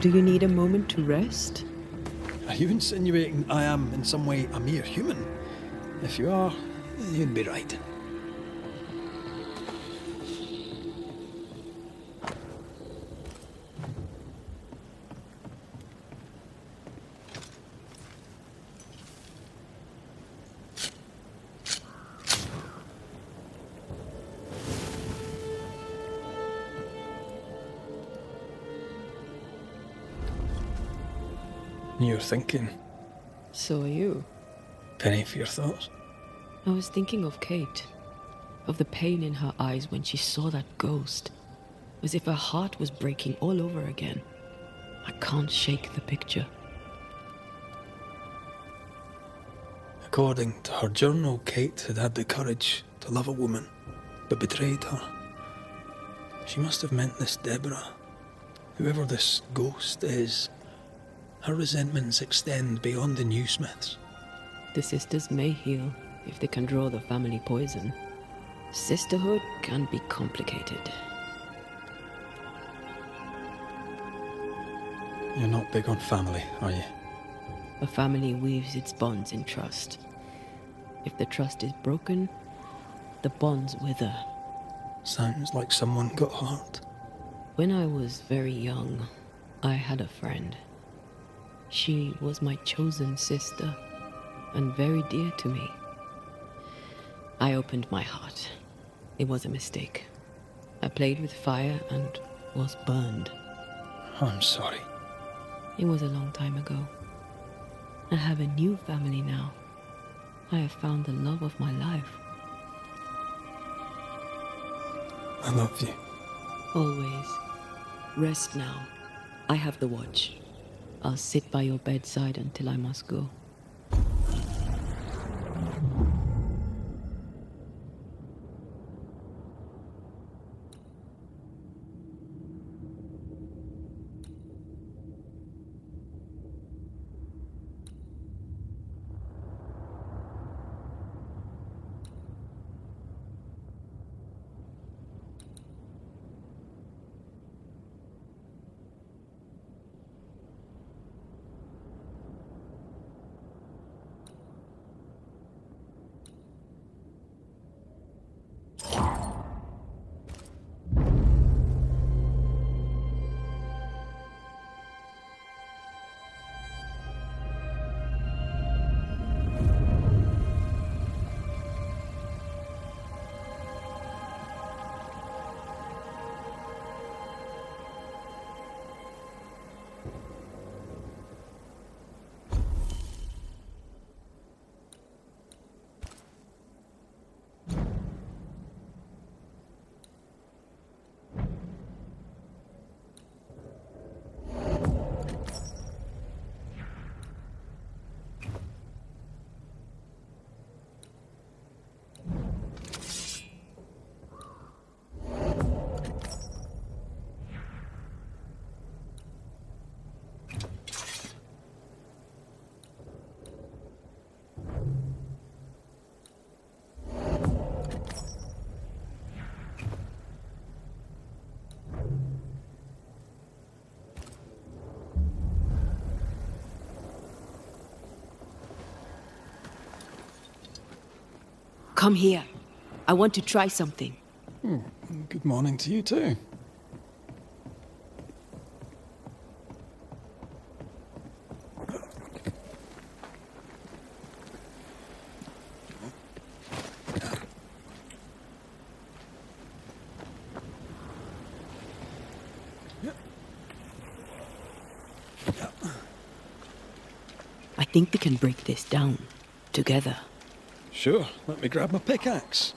Do you need a moment to rest? Are you insinuating I am in some way a mere human? If you are, you'd be right. You're thinking. So are you. Penny for your thoughts. I was thinking of Kate. Of the pain in her eyes when she saw that ghost. As if her heart was breaking all over again. I can't shake the picture. According to her journal, Kate had had the courage to love a woman, but betrayed her. She must have meant this Deborah. Whoever this ghost is, her resentments extend beyond the new Smiths. The sisters may heal if they can draw the family poison. Sisterhood can be complicated. You're not big on family, are you? A family weaves its bonds in trust. If the trust is broken, the bonds wither. Sounds like someone got hurt. When I was very young, I had a friend. She was my chosen sister, and very dear to me. I opened my heart. It was a mistake. I played with fire and was burned. I'm sorry. It was a long time ago. I have a new family now. I have found the love of my life. I love you. Always. Rest now. I have the watch. I'll sit by your bedside until I must go. Come here. I want to try something. Good morning to you too. I think we can break this down. Together. Sure, let me grab my pickaxe.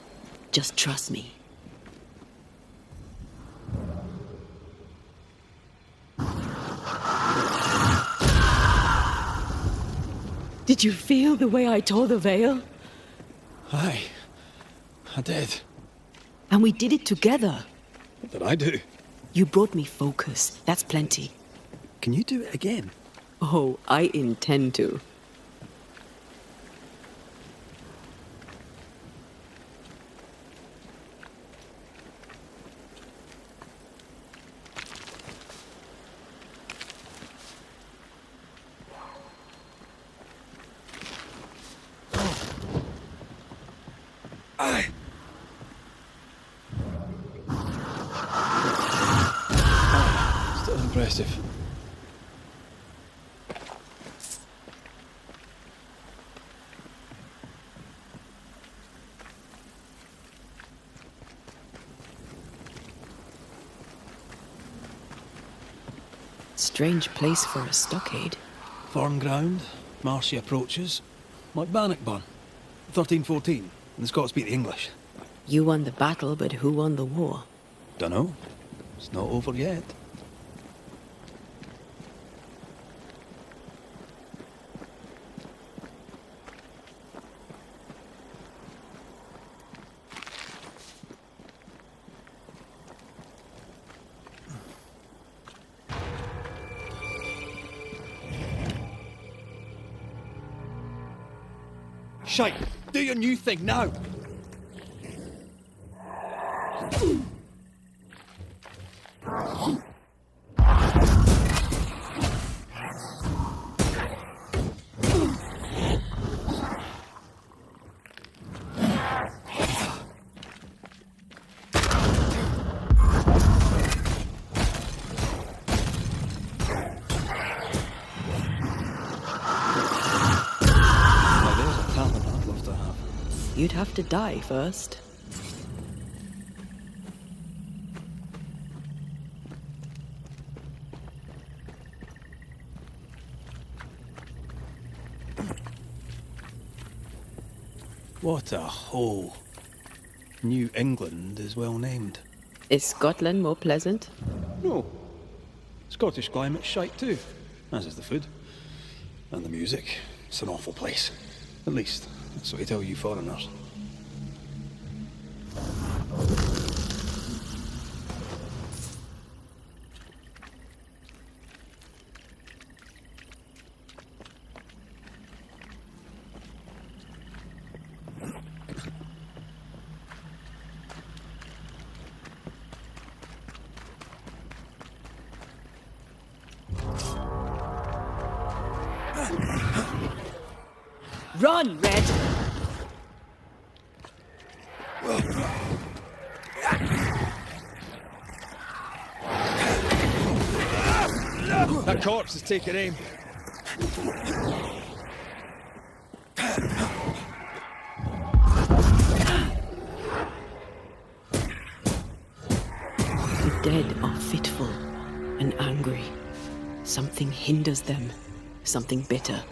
Just trust me. Did you feel the way I tore the veil? Aye, I did. And we did it together. What did I do? You brought me focus. That's plenty. Can you do it again? Oh, I intend to. Still impressive. Strange place for a stockade. Farm ground, marshy approaches, like Bannockburn, 1314, and the Scots beat the English. You won the battle, but who won the war? Dunno. It's not over yet. Shite! Do your new thing now! You'd have to die first. What a hole. New England is well named. Is Scotland more pleasant? No. Scottish climate's shite too, as is the food. And the music. It's an awful place. At least, that's what they tell you foreigners. Run, Red! That corpse is taking aim. The dead are fitful and angry. Something hinders them, something bitter.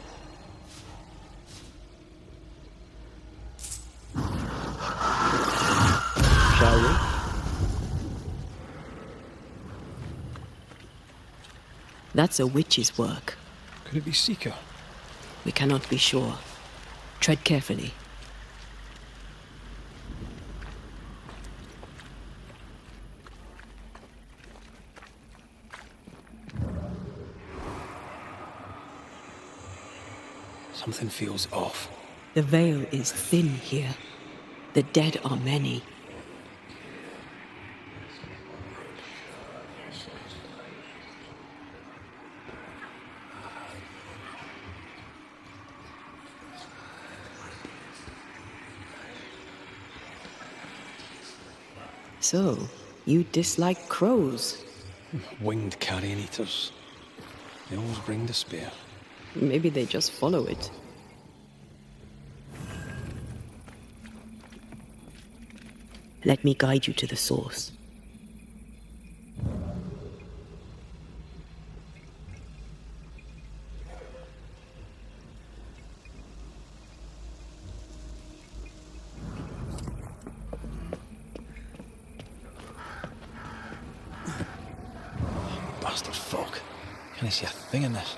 Shall we? That's a witch's work. Could it be Seeker? We cannot be sure. Tread carefully. Something feels off. The veil is thin here. The dead are many. So, you dislike crows? Winged carrion eaters. They always bring despair. Maybe they just follow it. Let me guide you to the source. Bastard fog. Can I see a thing in this?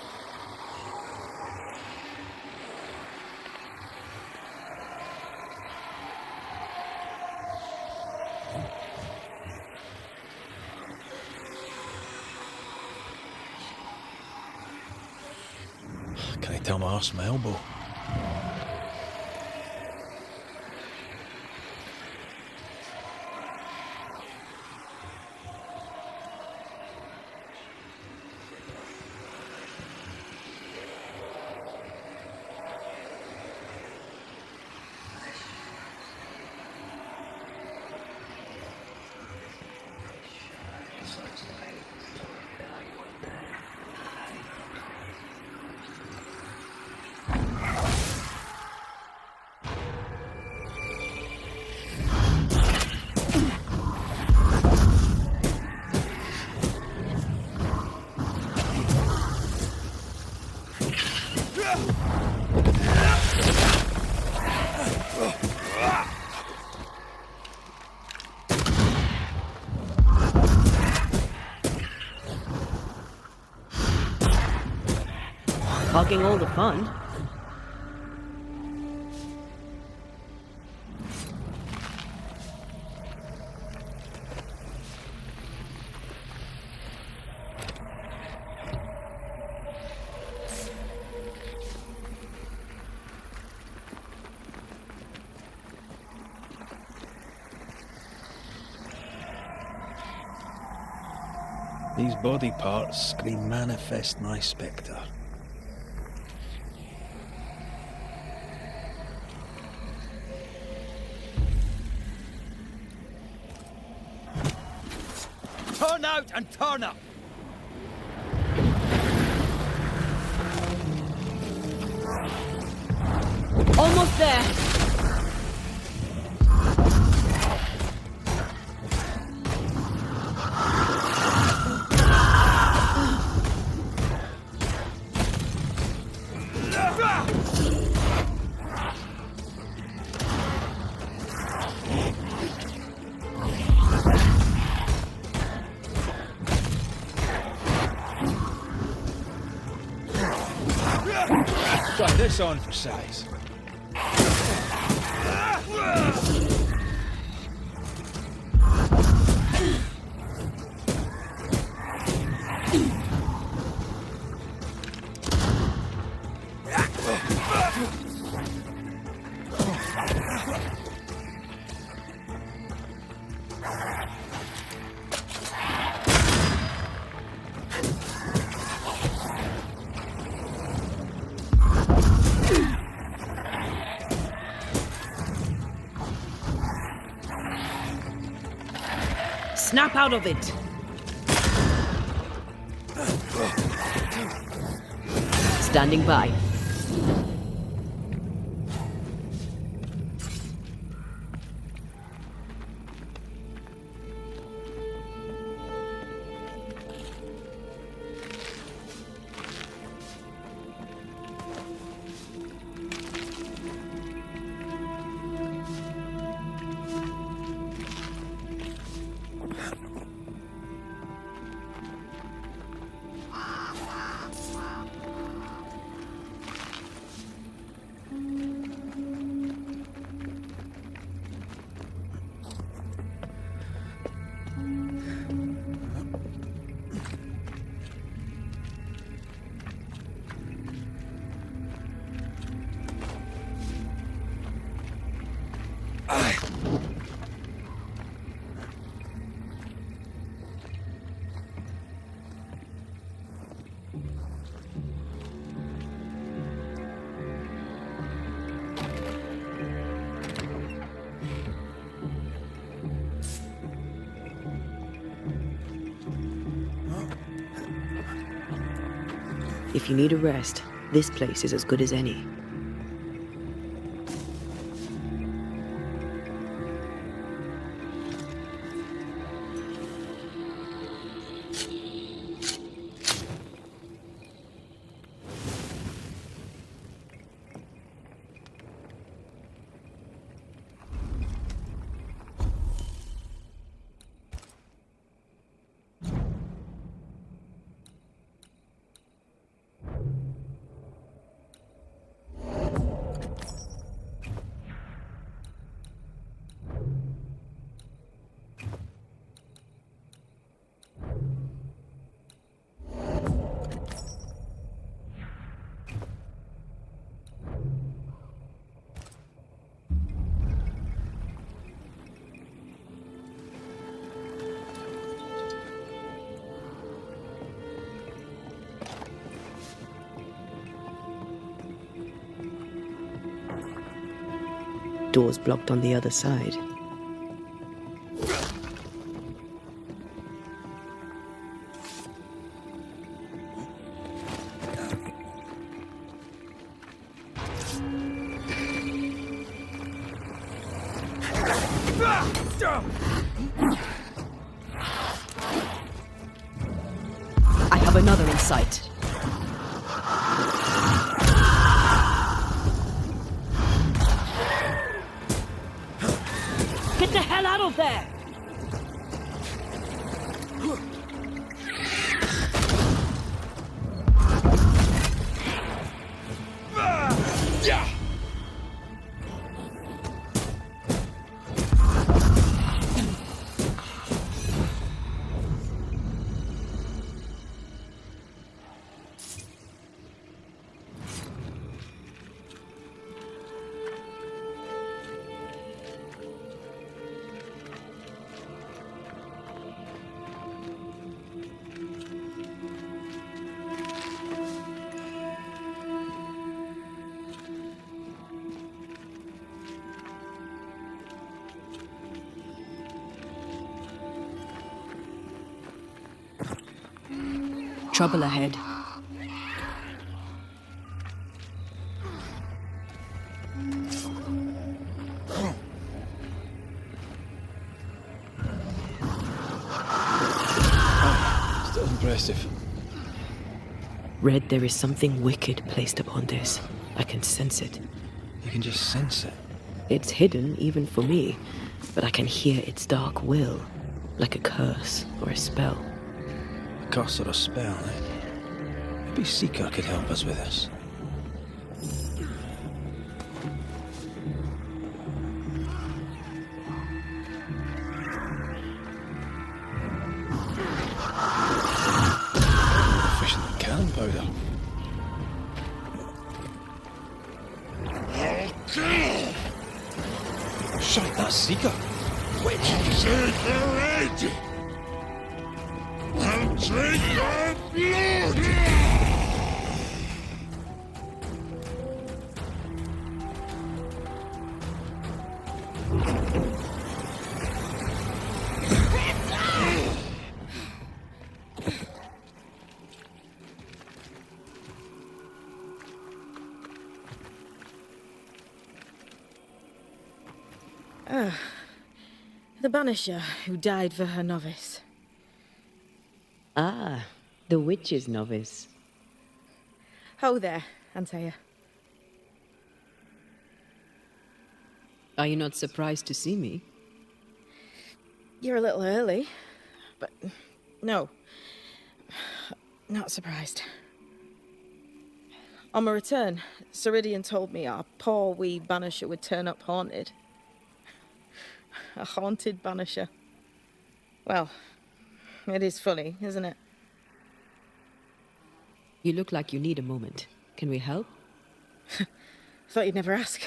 Can I tell my arse from my elbow? Hogging all the fun. These body parts scream manifest my spectre. Turn out and turn up! Almost there! Try this on for size. Snap out of it! Standing by. If you need a rest, this place is as good as any. Doors blocked on the other side. I have another in sight. Get the hell out of there! Trouble ahead. Still impressive. Red, there is something wicked placed upon this. I can sense it. You can just sense it. It's hidden, even for me, but I can hear its dark will, like a curse or a spell. A curse or a spell, eh? Maybe Seeker could help us with this. Sorry, that's Seeker. Which? Take the red! I'll drink your blood! The Banisher who died for her novice. Ah, the witch's novice. Ho there, Antea. Are you not surprised to see me? You're a little early, but no, not surprised. On my return, Ceridian told me our poor wee Banisher would turn up haunted. A haunted Banisher. Well, it is funny, isn't it? You look like you need a moment. Can we help? Thought you'd never ask.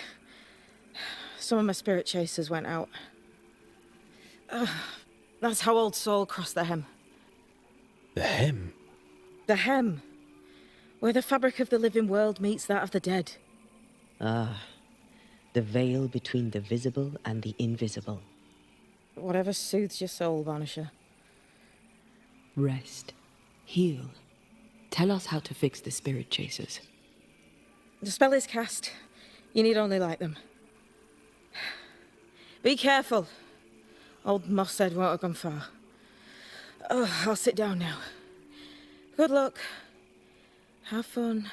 Some of my spirit chasers went out. That's how old Saul crossed the hem. The hem? The hem. Where the fabric of the living world meets that of the dead. Ah, the veil between the visible and the invisible. Whatever soothes your soul, Banisher. Rest. Heal. Tell us how to fix the spirit chasers. The spell is cast. You need only light them. Be careful. Old Mosshead won't have gone far. Oh, I'll sit down now. Good luck. Have fun.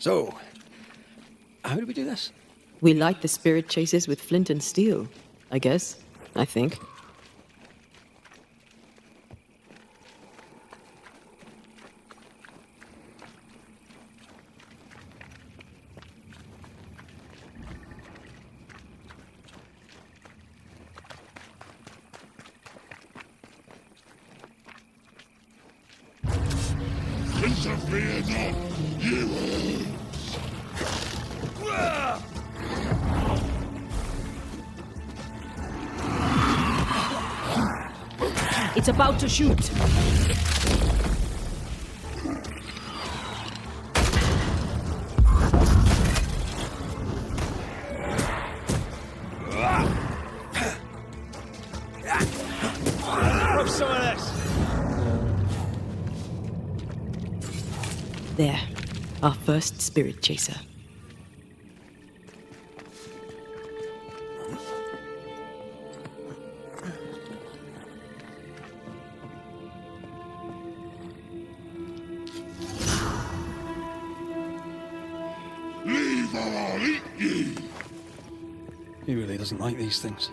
So, how do we do this? We light the spirit chasers with flint and steel, I guess. I think. Interfere not, you wolves! It's about to shoot. Have some of this. There. Our first spirit chaser. Leave or I'll eat you! He really doesn't like these things.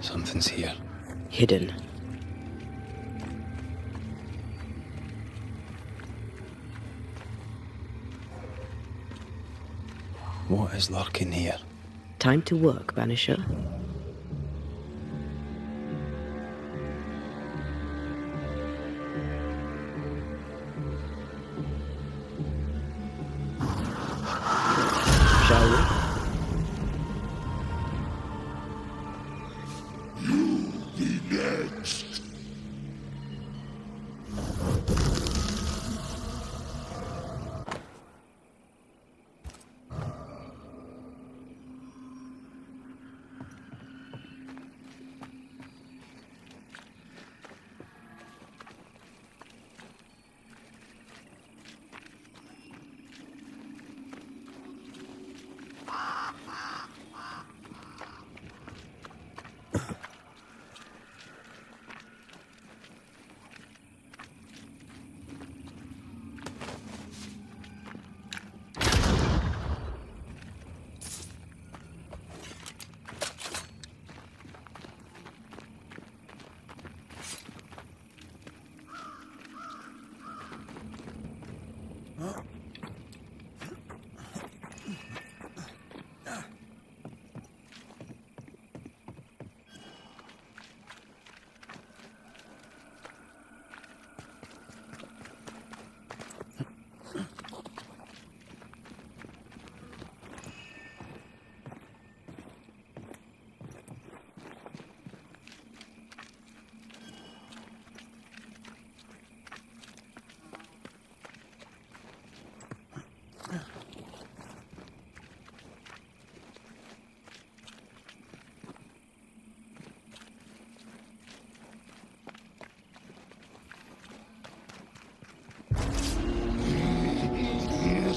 Something's here. Hidden. What is lurking here? Time to work, Banisher. Shall we? You'll be next.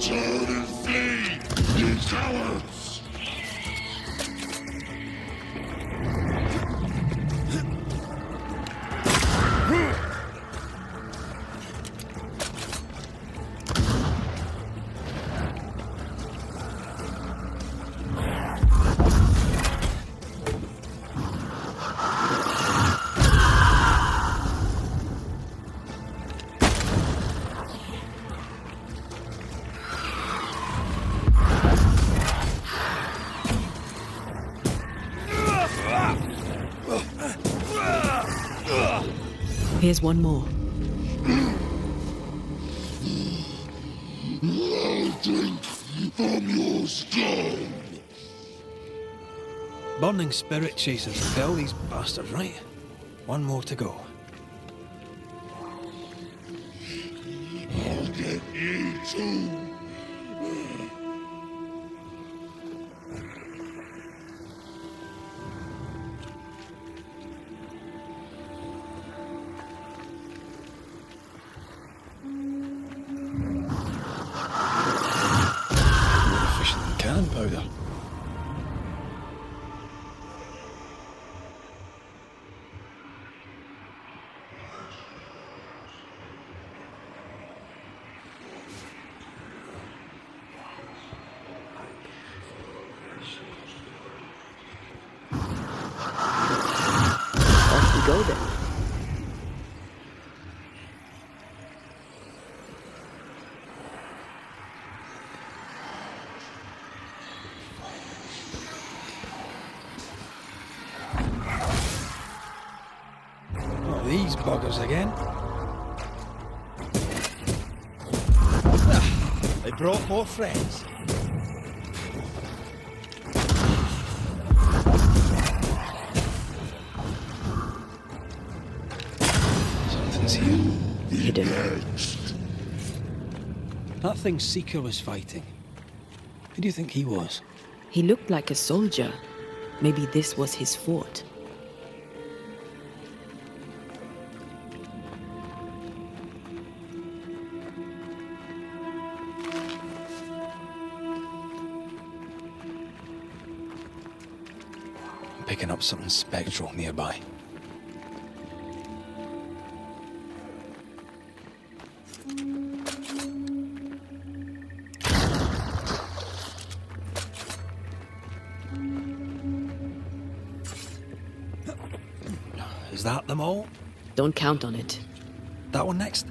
Turn and flee, you cowards! Here's one more. I'll drink from your skull. Burning spirit chasers fell these bastards, right? One more to go. I'll get you too. Cannon powder. Off we go then. These buggers again. They brought more friends. Something's here. Hidden. That thing Seeker was fighting. Who do you think he was? He looked like a soldier. Maybe this was his fort. Picking up something spectral nearby. Is that them all? Don't count on it. That one next?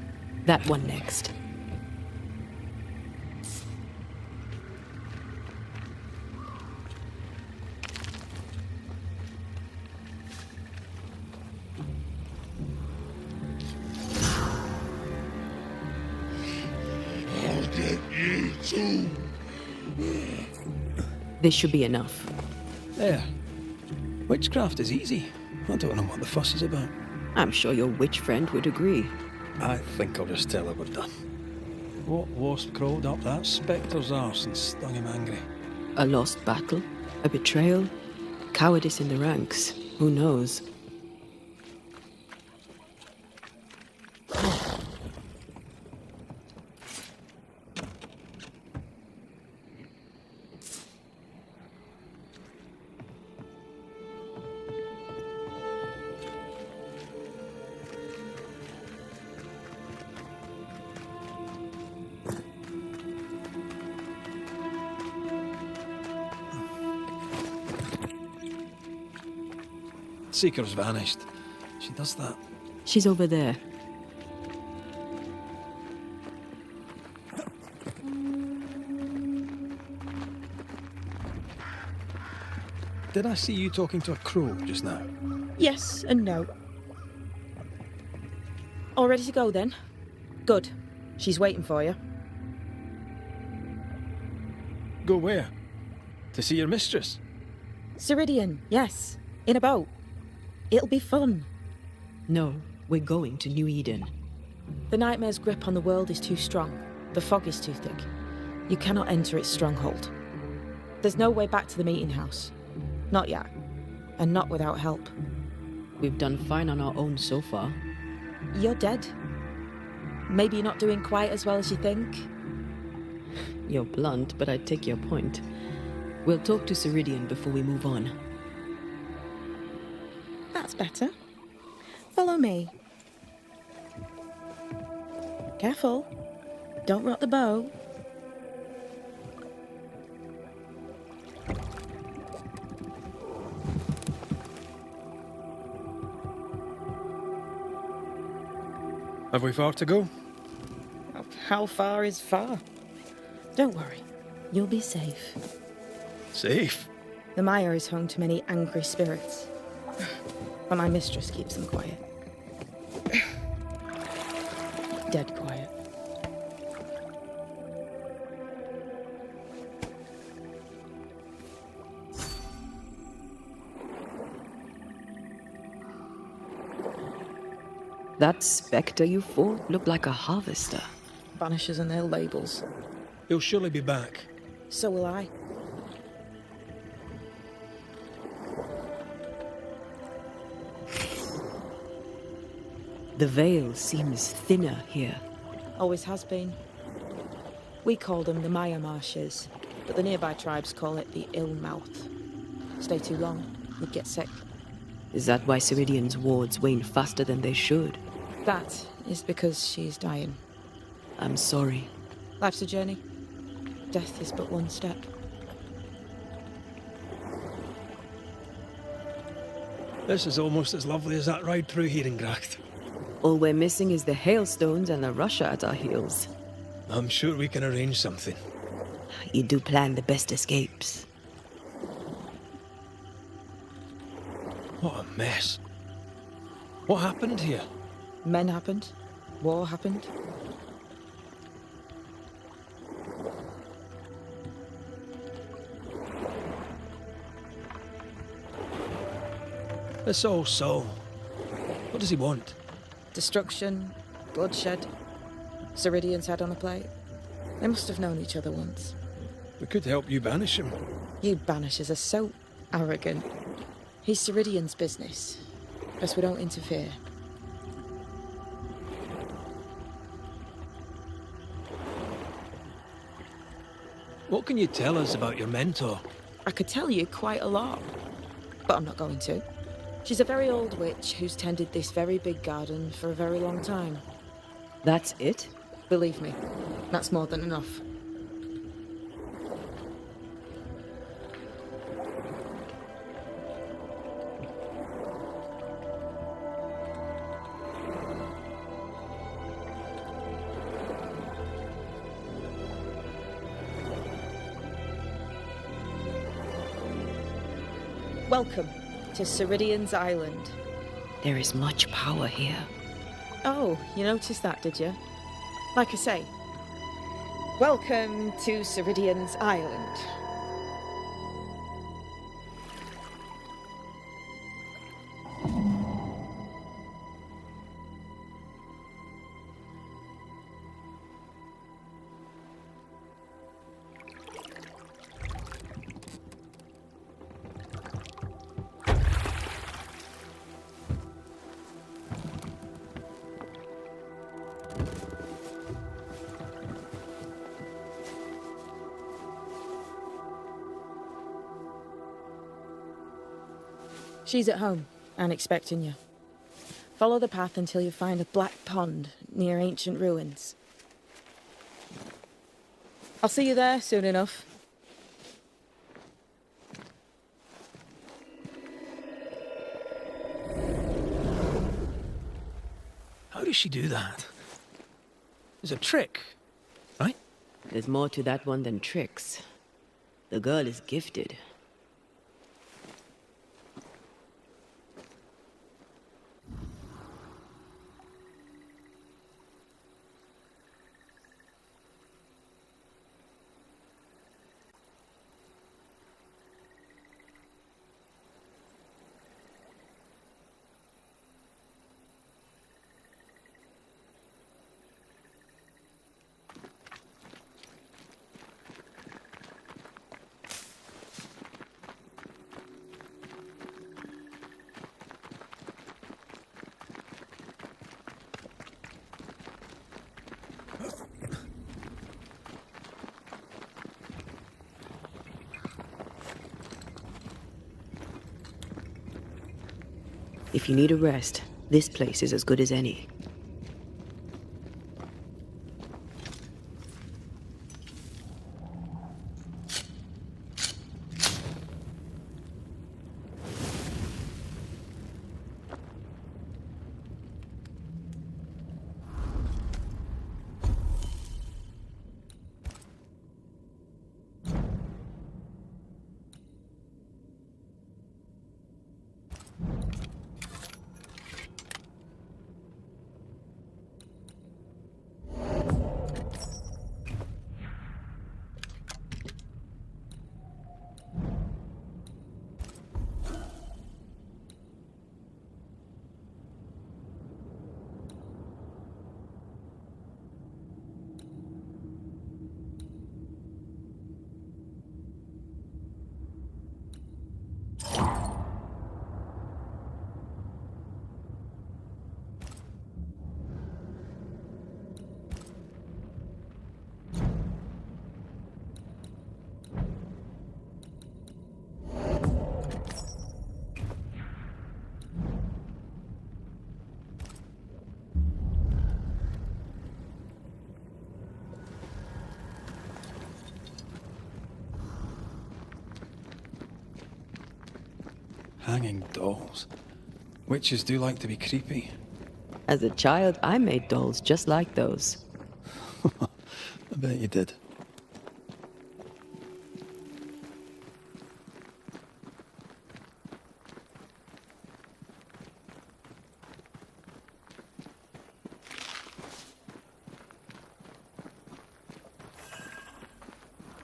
That one next. I'll get you too. This should be enough. There. Witchcraft is easy. I don't know what the fuss is about. I'm sure your witch friend would agree. I think I'll just tell her we're done. What wasp crawled up that spectre's arse and stung him angry? A lost battle? A betrayal? Cowardice in the ranks? Who knows? Seeker's vanished. She does that. She's over there. Did I see you talking to a crow just now? Yes and no. All ready to go then? Good. She's waiting for you. Go where? To see your mistress? Ceridian, yes. In a boat. It'll be fun. No, we're going to New Eden. The nightmare's grip on the world is too strong. The fog is too thick. You cannot enter its stronghold. There's no way back to the meeting house. Not yet. And not without help. We've done fine on our own so far. You're dead. Maybe you're not doing quite as well as you think. You're blunt, but I take your point. We'll talk to Ceridian before we move on. That's better. Follow me. Careful. Don't rock the boat. Have we far to go? How far is far? Don't worry. You'll be safe. Safe? The mire is home to many angry spirits. But my mistress keeps them quiet. Dead quiet. That spectre you fought looked like a harvester. Banishers and their labels. He'll surely be back. So will I. The veil seems thinner here. Always has been. We call them the Maya Marshes, but the nearby tribes call it the Ill Mouth. Stay too long, you'd get sick. Is that why Ceridian's wards wane faster than they should? That is because she's dying. I'm sorry. Life's a journey. Death is but one step. This is almost as lovely as that ride through Herengracht. All we're missing is the hailstones and the Russia at our heels. I'm sure we can arrange something. You do plan the best escapes. What a mess. What happened here? Men happened. War happened. This old soul. What does he want? Destruction, bloodshed, Ceridian's head on a plate. They must have known each other once. We could help you banish him. You banishers are so arrogant. He's Ceridian's business. Best we don't interfere. What can you tell us about your mentor? I could tell you quite a lot, but I'm not going to. She's a very old witch who's tended this very big garden for a very long time. That's it? Believe me, that's more than enough. Welcome to Ceridian's Island. There is much power here. Oh, you noticed that, did you? Like I say, welcome to Ceridian's Island. She's at home and expecting you. Follow the path until you find a black pond near ancient ruins. I'll see you there soon enough. How does she do that? It's a trick, right? There's more to that one than tricks. The girl is gifted. If you need a rest, this place is as good as any. Hanging dolls. Witches do like to be creepy. As a child, I made dolls just like those. I bet you did.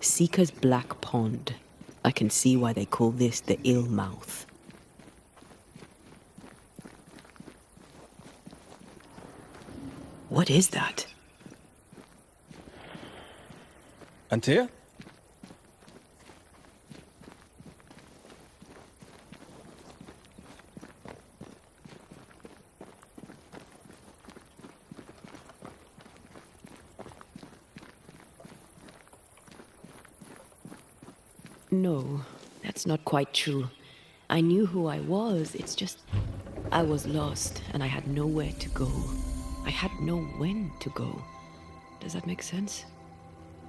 Seeker's Black Pond. I can see why they call this the Ill Mouth. What is that? Antea? No, that's not quite true. I knew who I was, it's just... I was lost, and I had nowhere to go. I had no when to go. Does that make sense?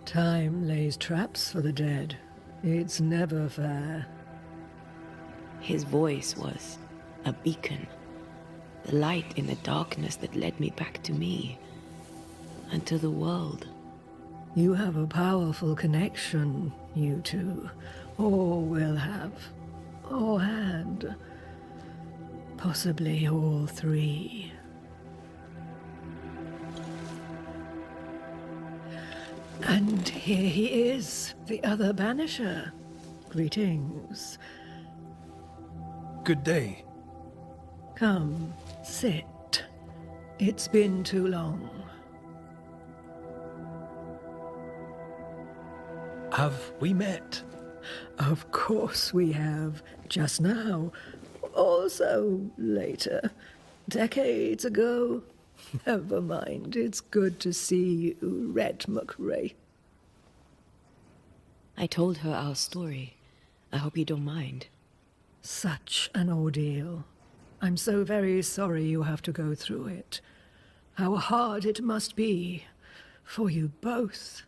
Time lays traps for the dead. It's never fair. His voice was a beacon. The light in the darkness that led me back to me. And to the world. You have a powerful connection, you two. Or will have. Or had. Possibly all three. And here he is, the other Banisher. Greetings. Good day. Come, sit. It's been too long. Have we met? Of course we have. Just now. Also later. Decades ago. Never mind. It's good to see you, Red McRae. I told her our story. I hope you don't mind. Such an ordeal. I'm so very sorry you have to go through it. How hard it must be for you both.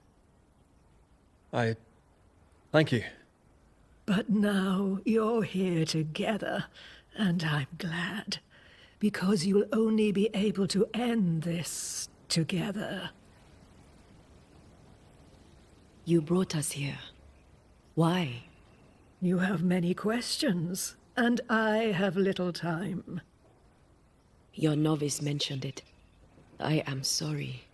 Thank you. But now you're here together, and I'm glad. Because you'll only be able to end this together. You brought us here. Why? You have many questions, and I have little time. Your novice mentioned it. I am sorry.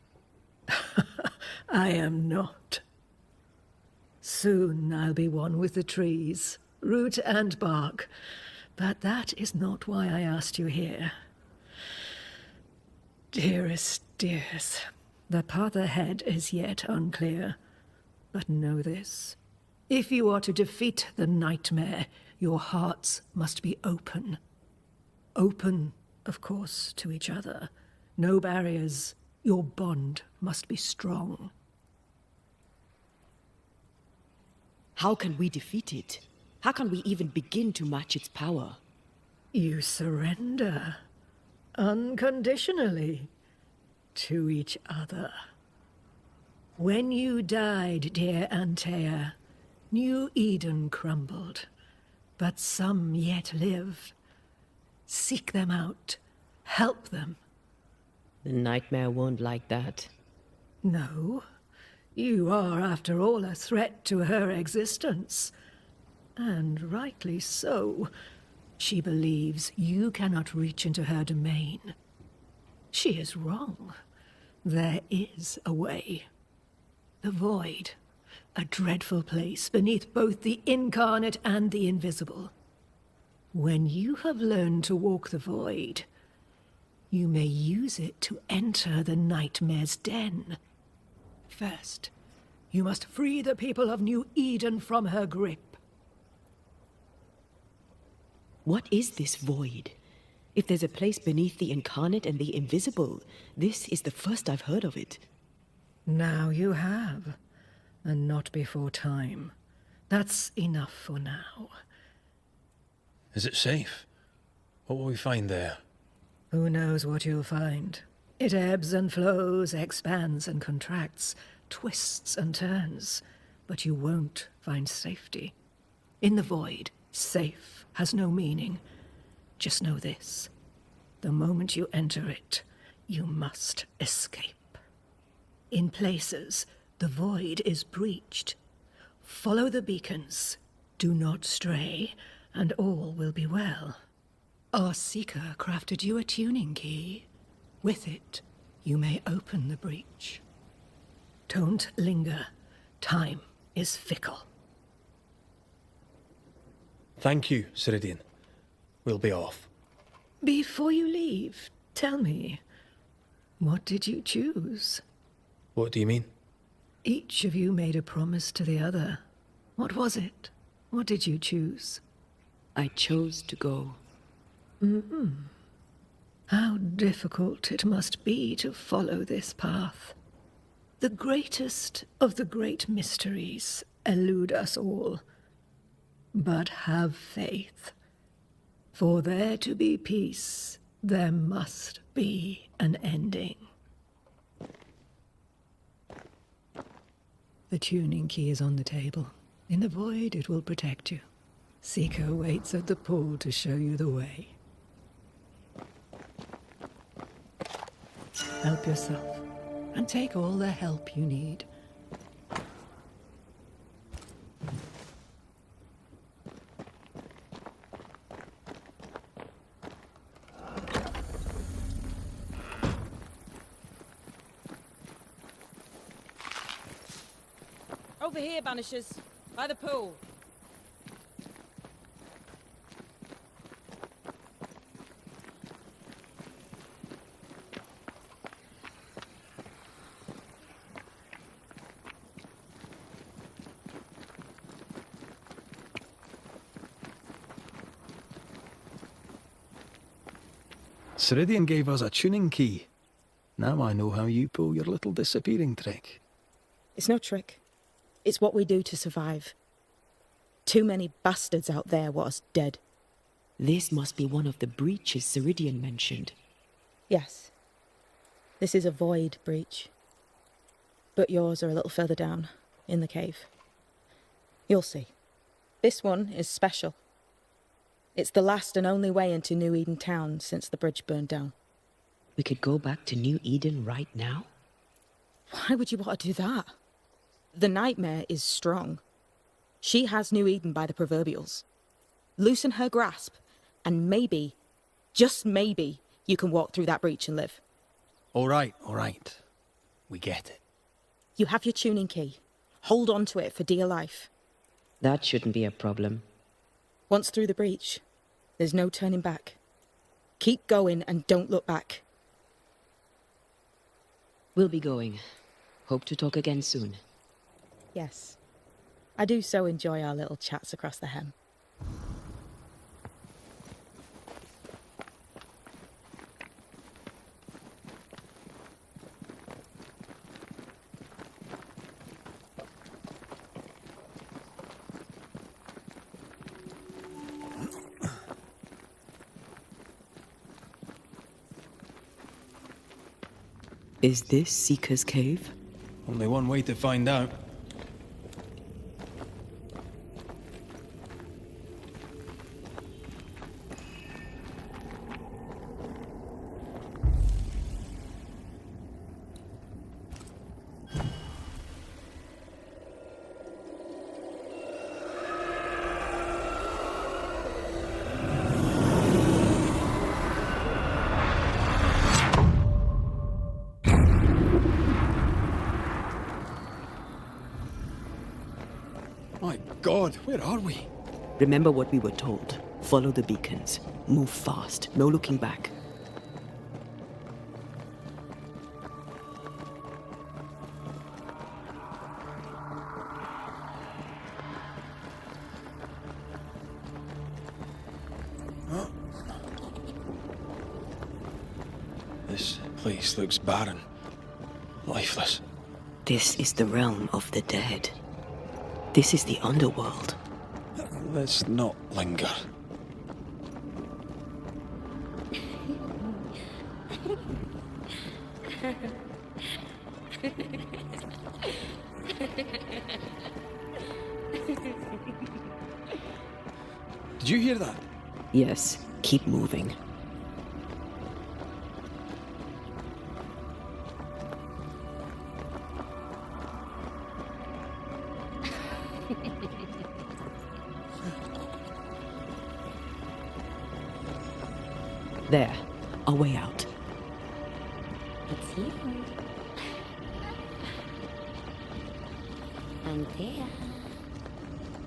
I am not. Soon I'll be one with the trees, root and bark. But that is not why I asked you here. Dearest dears, the path ahead is yet unclear. But know this. If you are to defeat the nightmare, your hearts must be open. Open, of course, to each other. No barriers. Your bond must be strong. How can we defeat it? How can we even begin to match its power? You surrender unconditionally to each other. When you died, dear Antea, New Eden crumbled, but some yet live. Seek them out. Help them. The nightmare won't like that. No. You are, after all, a threat to her existence. And rightly so. She believes you cannot reach into her domain. She is wrong. There is a way. The Void. A dreadful place beneath both the incarnate and the invisible. When you have learned to walk the Void, you may use it to enter the Nightmare's den. First, you must free the people of New Eden from her grip. What is this Void? If there's a place beneath the incarnate and the invisible, this is the first I've heard of it. Now you have, and not before time. That's enough for now. Is it safe? What will we find there? Who knows what you'll find? It ebbs and flows, expands and contracts, twists and turns, but you won't find safety. In the Void, safe has no meaning. Just know this. The moment you enter it, you must escape. In places, the Void is breached. Follow the beacons. Do not stray, and all will be well. Our Seeker crafted you a tuning key. With it, you may open the breach. Don't linger. Time is fickle. Thank you, Ceridian. We'll be off. Before you leave, tell me, what did you choose? What do you mean? Each of you made a promise to the other. What was it? What did you choose? I chose to go. How difficult it must be to follow this path. The greatest of the great mysteries elude us all. But have faith. For there to be peace, there must be an ending. The tuning key is on the table. In the Void, it will protect you. Seeker waits at the pool to show you the way. Help yourself, and take all the help you need. Over here, Banishers. By the pool. Ceridian gave us a tuning key. Now I know how you pull your little disappearing trick. It's no trick. It's what we do to survive. Too many bastards out there want us dead. This must be one of the breaches Ceridian mentioned. Yes. This is a Void breach. But yours are a little further down, in the cave. You'll see. This one is special. It's the last and only way into New Eden town since the bridge burned down. We could go back to New Eden right now? Why would you want to do that? The Nightmare is strong. She has New Eden by the proverbials. Loosen her grasp, and maybe, just maybe, you can walk through that breach and live. All right. We get it. You have your tuning key. Hold on to it for dear life. That shouldn't be a problem. Once through the breach, there's no turning back. Keep going and don't look back. We'll be going. Hope to talk again soon. Yes. I do so enjoy our little chats across the hem. Is this Seeker's Cave? Only one way to find out. My God, where are we? Remember what we were told. Follow the beacons. Move fast. No looking back. This place looks barren. Lifeless. This is the realm of the dead. This is the underworld. Let's not linger. Did you hear that? Yes, keep moving. There, a way out. It's here. And there.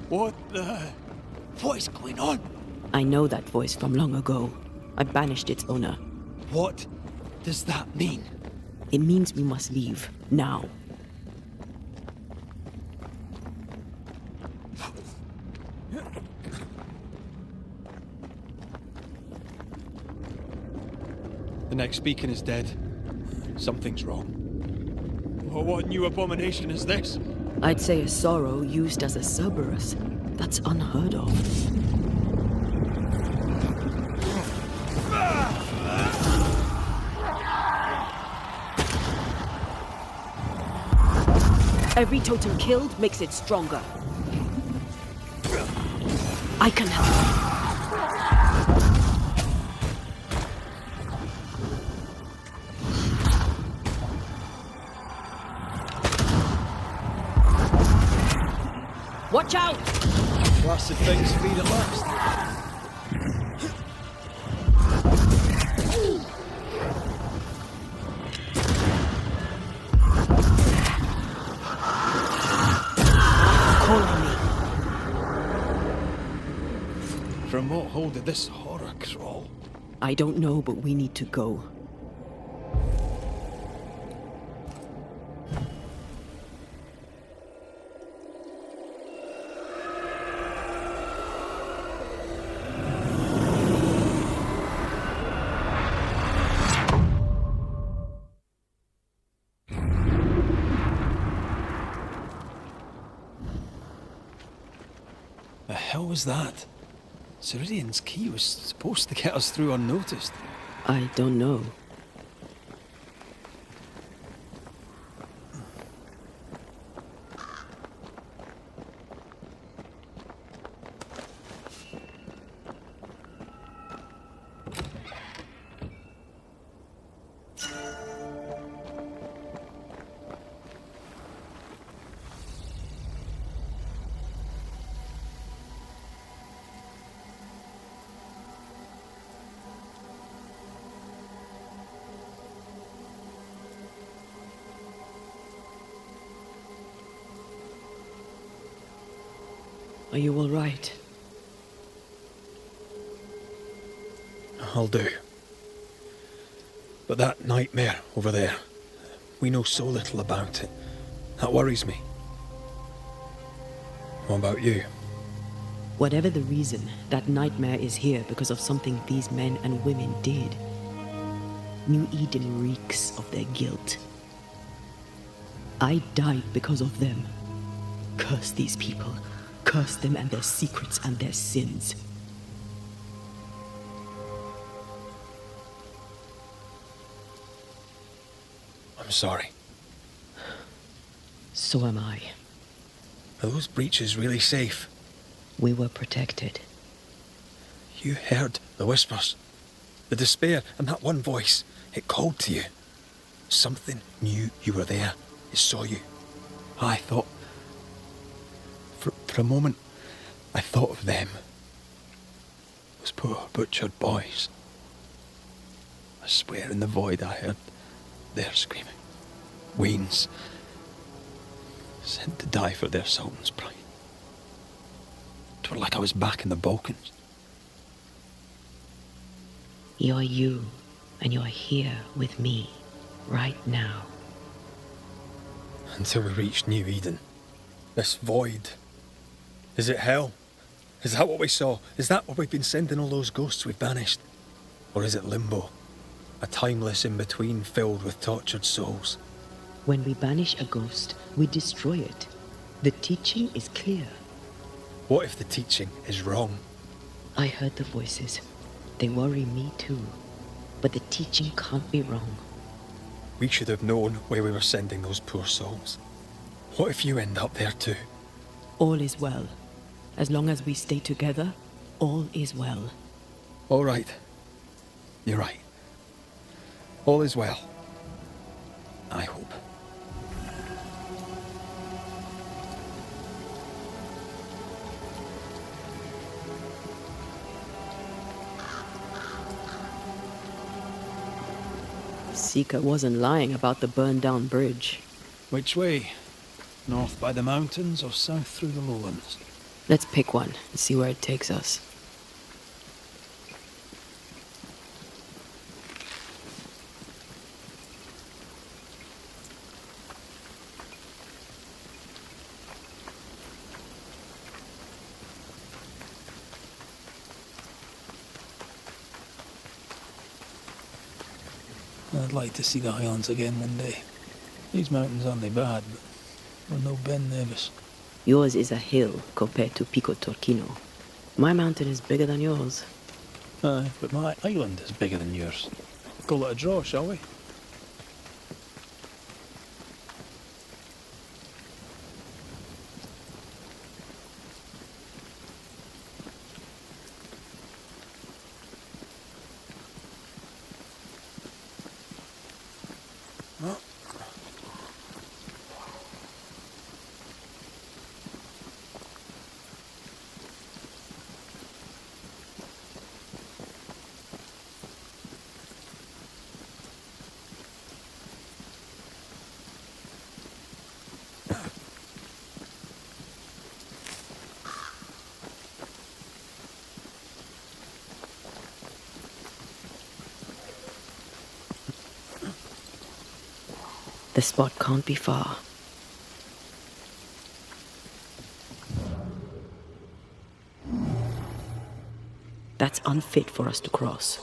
What is going on? I know that voice from long ago. I banished its owner. What does that mean? It means we must leave, now. The next beacon is dead. Something's wrong. Oh, what new abomination is this? I'd say a sorrow used as a Cerberus. That's unheard of. Every totem killed makes it stronger. I can help. Watch out! Blasted things feed at last. Call on me. From what hole did this horror crawl? I don't know, but we need to go. The hell was that? Ceridian's key was supposed to get us through unnoticed. I don't know. Are you all right? I'll do. But that nightmare over there, we know so little about it. That worries me. What about you? Whatever the reason, that nightmare is here because of something these men and women did. New Eden reeks of their guilt. I died because of them. Curse these people. Curse them and their secrets and their sins. I'm sorry. So am I. Are those breaches really safe? We were protected. You heard the whispers, the despair, and that one voice. It called to you. Something knew you were there. It saw you. I thought... For a moment, I thought of them. Those poor butchered boys. I swear in the void I heard their screaming. Wains. Sent to die for their sultan's pride. 'Twere like I was back in the Balkans. You're you, and you're here with me, right now. Until we reach New Eden. This void. Is it hell? Is that what we saw? Is that where we've been sending all those ghosts we've banished? Or is it limbo? A timeless in-between filled with tortured souls? When we banish a ghost, we destroy it. The teaching is clear. What if the teaching is wrong? I heard the voices. They worry me too. But the teaching can't be wrong. We should have known where we were sending those poor souls. What if you end up there too? All is well. As long as we stay together, all is well. All right. You're right. All is well. I hope. Seeker wasn't lying about the burned-down bridge. Which way? North by the mountains or south through the lowlands? Let's pick one and see where it takes us. I'd like to see the Highlands again one day. These mountains aren't they bad, but we're no Ben Nevis. Yours is a hill compared to Pico Torquino. My mountain is bigger than yours. Aye, but my island is bigger than yours. Call it a draw, shall we? The spot can't be far. That's unfit for us to cross.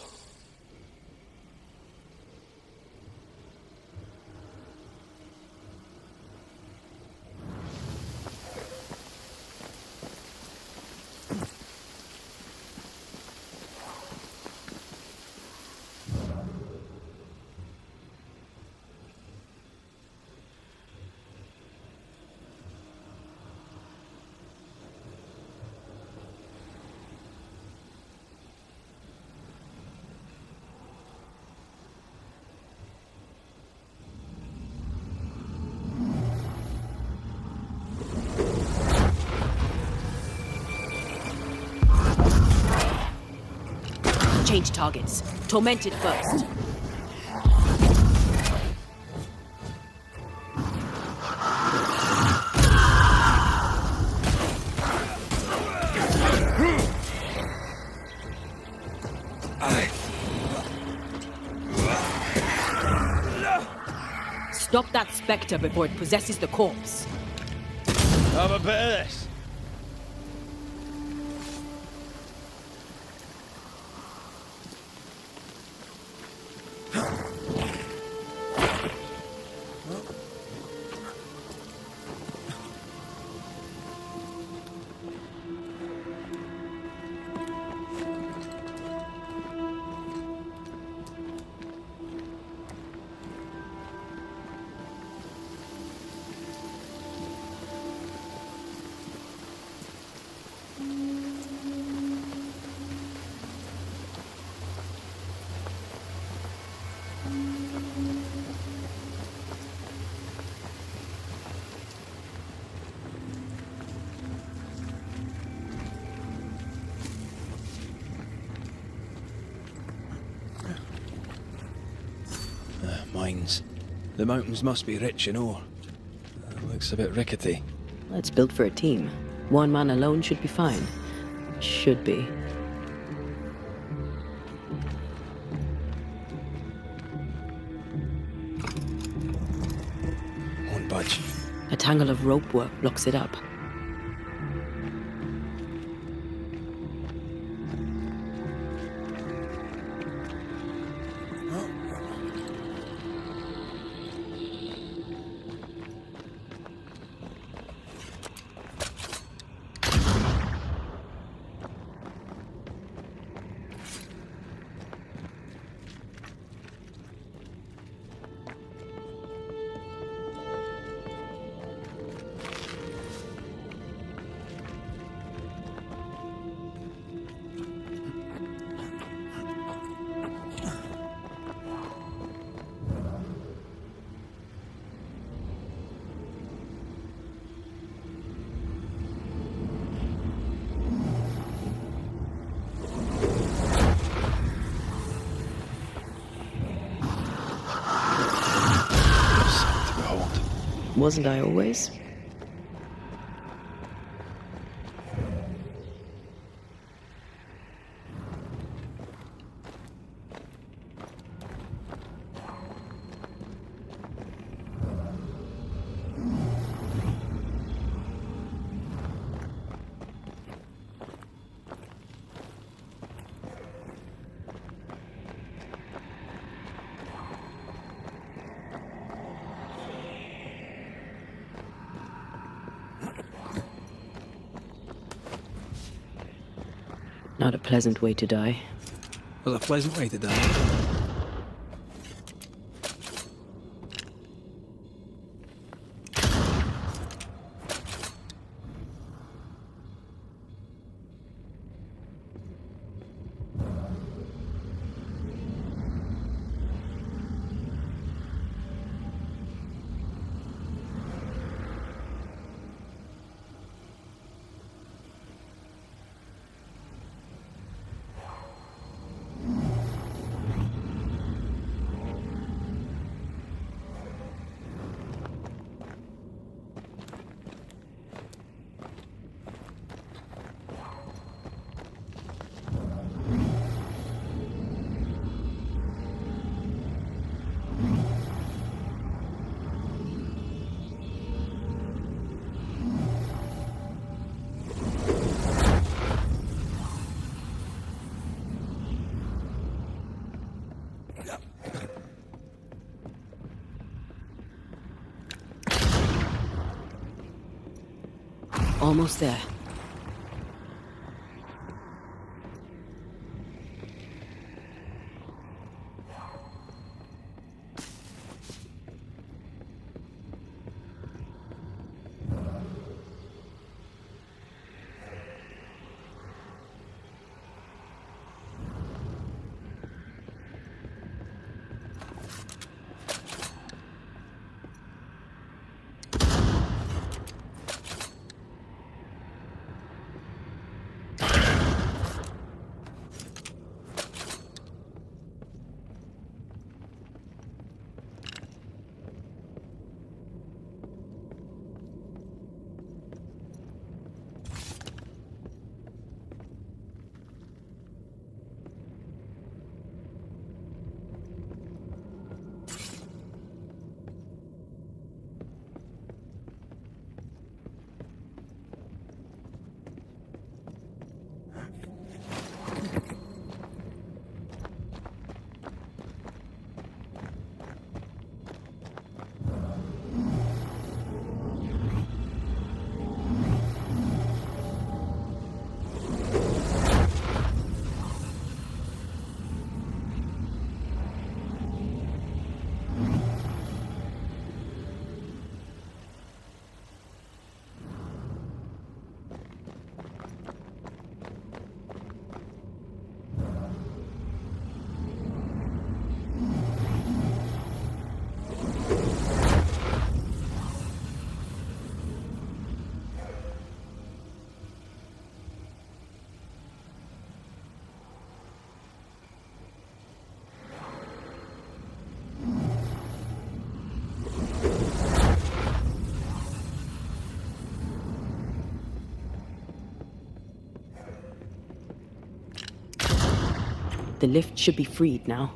Change targets. Tormented first. Stop that spectre before it possesses the corpse. Have a bit of this. mines. The mountains must be rich in ore. Looks a bit rickety. It's built for a team. One man alone should be fine. Should be. Won't budge. A tangle of rope work blocks it up. Wasn't I always? Not a pleasant way to die. Well, a pleasant way to die. Almost there. The lift should be freed now.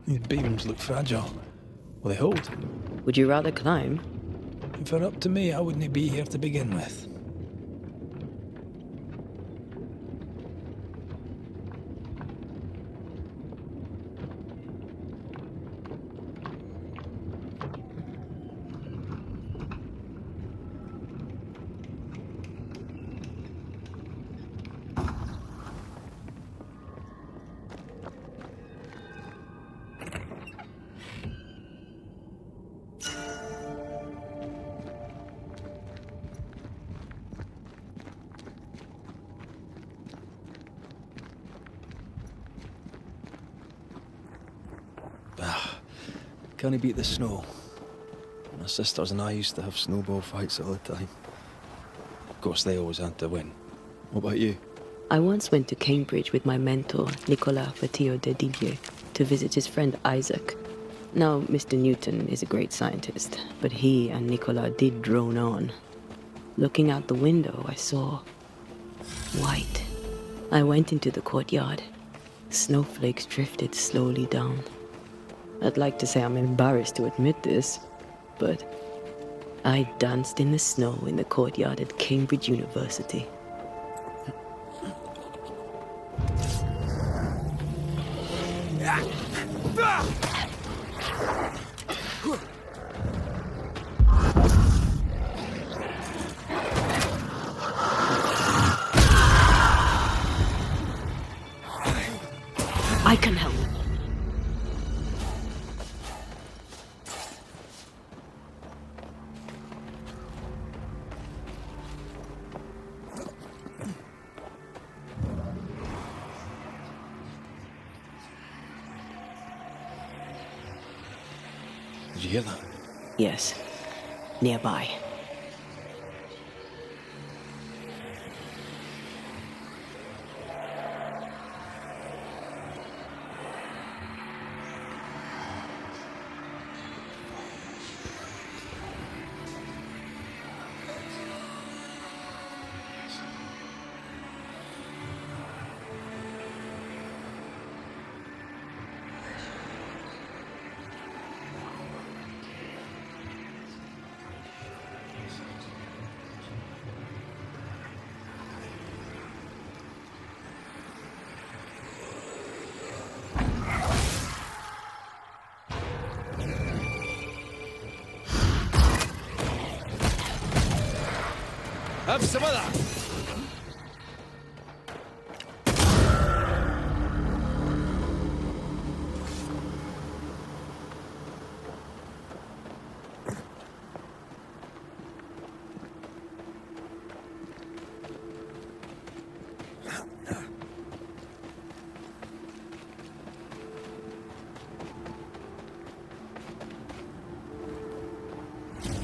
These beams look fragile. Will they hold? Would you rather climb? If it were up to me, I wouldn't be here to begin with. Can't beat the snow. My sisters and I used to have snowball fights all the time. Of course, they always had to win. What about you? I once went to Cambridge with my mentor, Nicolas Fatio de Didier, to visit his friend Isaac. Now, Mr. Newton is a great scientist, but he and Nicolas did drone on. Looking out the window, I saw white. I went into the courtyard. Snowflakes drifted slowly down. I'd like to say I'm embarrassed to admit this, but I danced in the snow in the courtyard at Cambridge University. I can help. Did you hear that? Yes, nearby. Have some of that!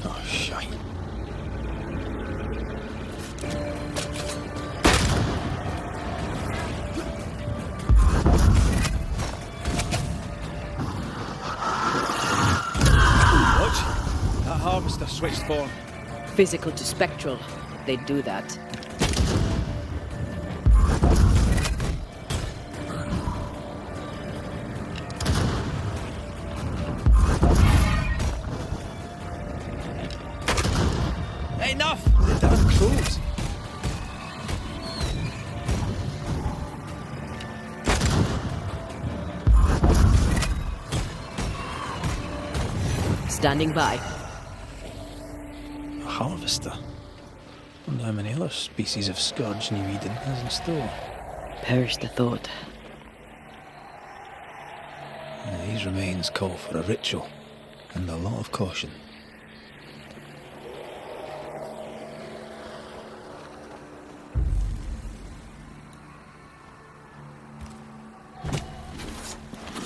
Oh, shite. Harvester switched form. Physical to spectral. They do that. Enough! The damn clothes. Standing by. A harvester. Wonder how many other species of scourge New Eden has in store. Perish the thought. These remains call for a ritual and a lot of caution.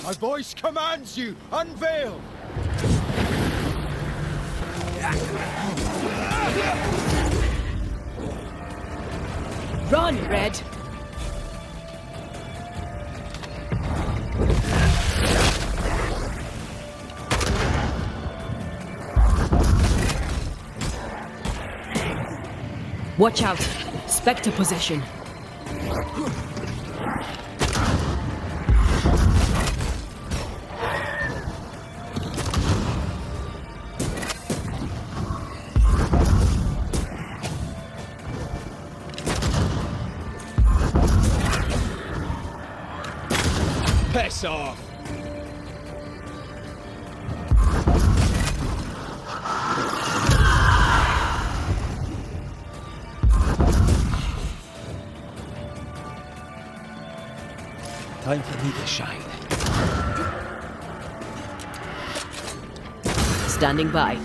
My voice commands you! Unveil! Run, Red! Watch out! Spectre position. Piss off! Time for me to shine. Standing by.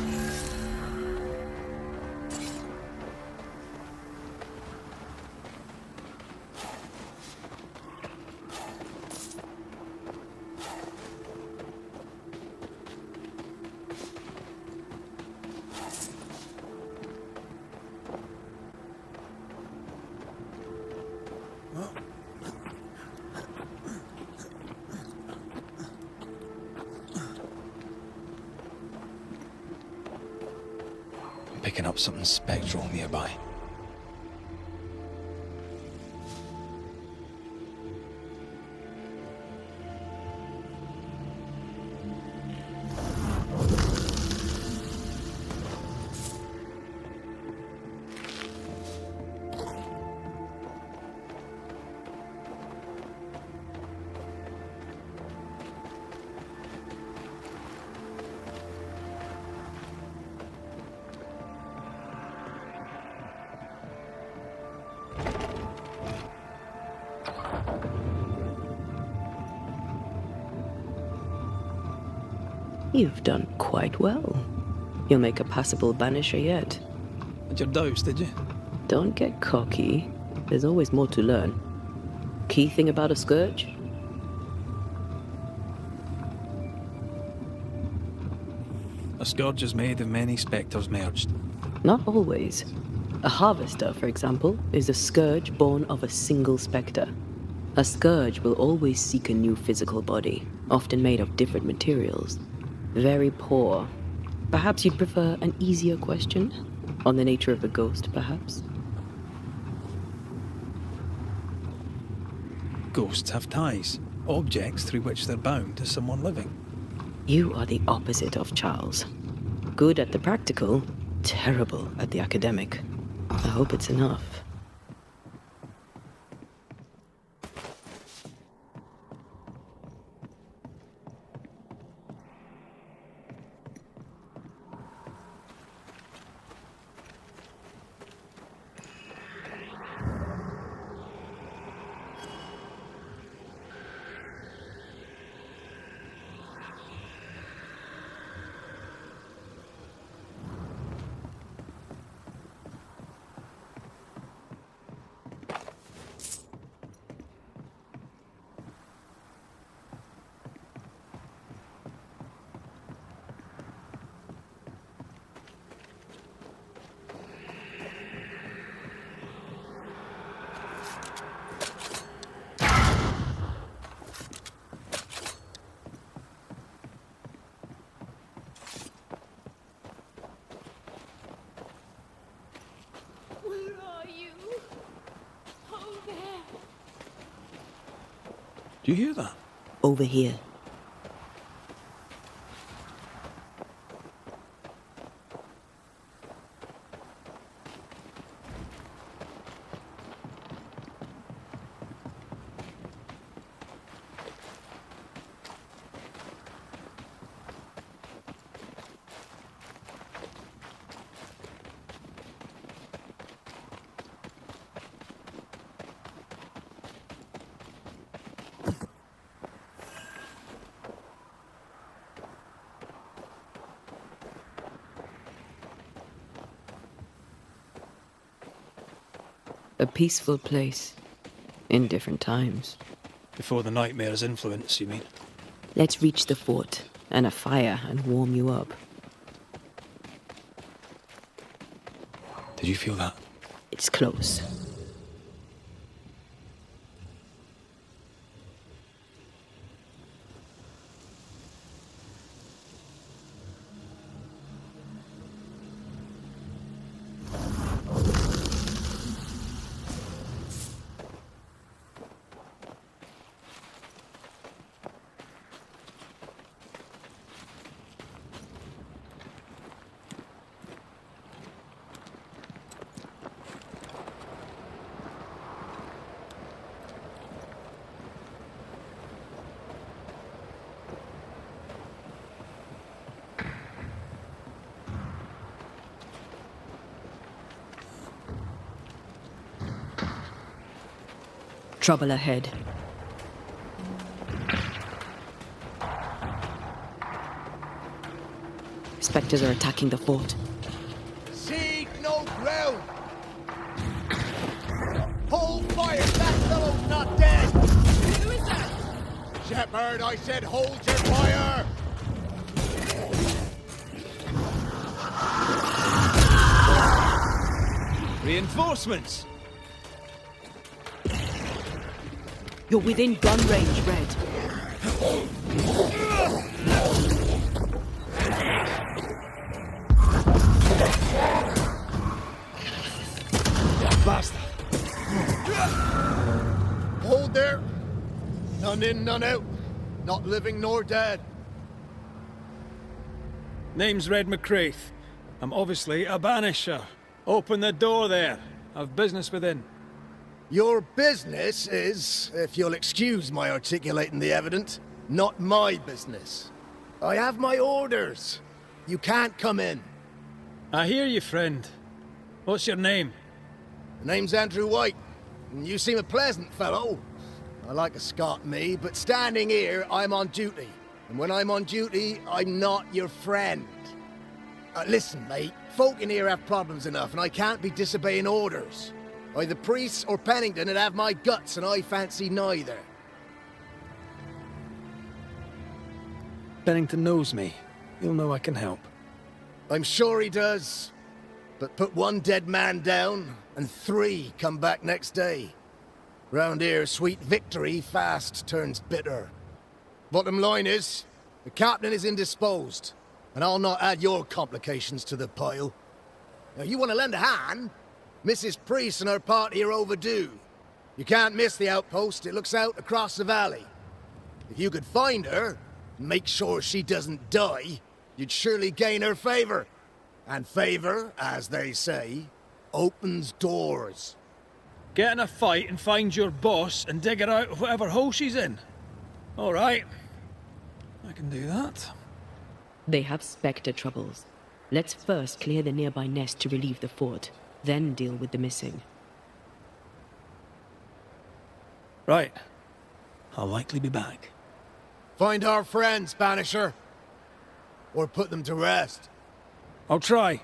Picking up something spectral nearby. You've done quite well. You'll make a passable banisher yet. Had your doubts, did you? Don't get cocky. There's always more to learn. Key thing about a scourge? A scourge is made of many spectres merged. Not always. A harvester, for example, is a scourge born of a single spectre. A scourge will always seek a new physical body, often made of different materials. Very poor. Perhaps you'd prefer an easier question? On the nature of a ghost, perhaps? Ghosts have ties, objects through which they're bound to someone living. You are the opposite of Charles. Good at the practical, terrible at the academic. I hope it's enough. Do you hear that? Over here. A peaceful place. In different times. Before the nightmare's influence, you mean? Let's reach the fort and a fire and warm you up. Did you feel that? It's close. Trouble ahead. Spectres are attacking the fort. Seek no ground! Hold fire! That fellow's not dead! Who is that? Shepherd, I said hold your fire! Reinforcements! You're within gun range, Red. Bastard! Hold there! None in, none out. Not living nor dead. Name's Red McCraith. I'm obviously a banisher. Open the door there. I've business within. Your business is, if you'll excuse my articulating the evident, not my business. I have my orders. You can't come in. I hear you, friend. What's your name? The name's Andrew White, and you seem a pleasant fellow. I like a Scot, me, but standing here, I'm on duty. And when I'm on duty, I'm not your friend. Listen, mate, folk in here have problems enough, and I can't be disobeying orders. Either priests or Pennington would have my guts, and I fancy neither. Pennington knows me. He'll know I can help. I'm sure he does. But put one dead man down, and 3 come back next day. Round here, sweet victory fast turns bitter. Bottom line is, the captain is indisposed, and I'll not add your complications to the pile. Now, you want to lend a hand? Mrs. Priest and her party are overdue. You can't miss the outpost. It looks out across the valley. If you could find her, and make sure she doesn't die, you'd surely gain her favor. And favor, as they say, opens doors. Get in a fight and find your boss and dig her out of whatever hole she's in. All right. I can do that. They have Spectre troubles. Let's first clear the nearby nest to relieve the fort. Then deal with the missing. Right. I'll likely be back. Find our friends, Banisher. Or put them to rest. I'll try.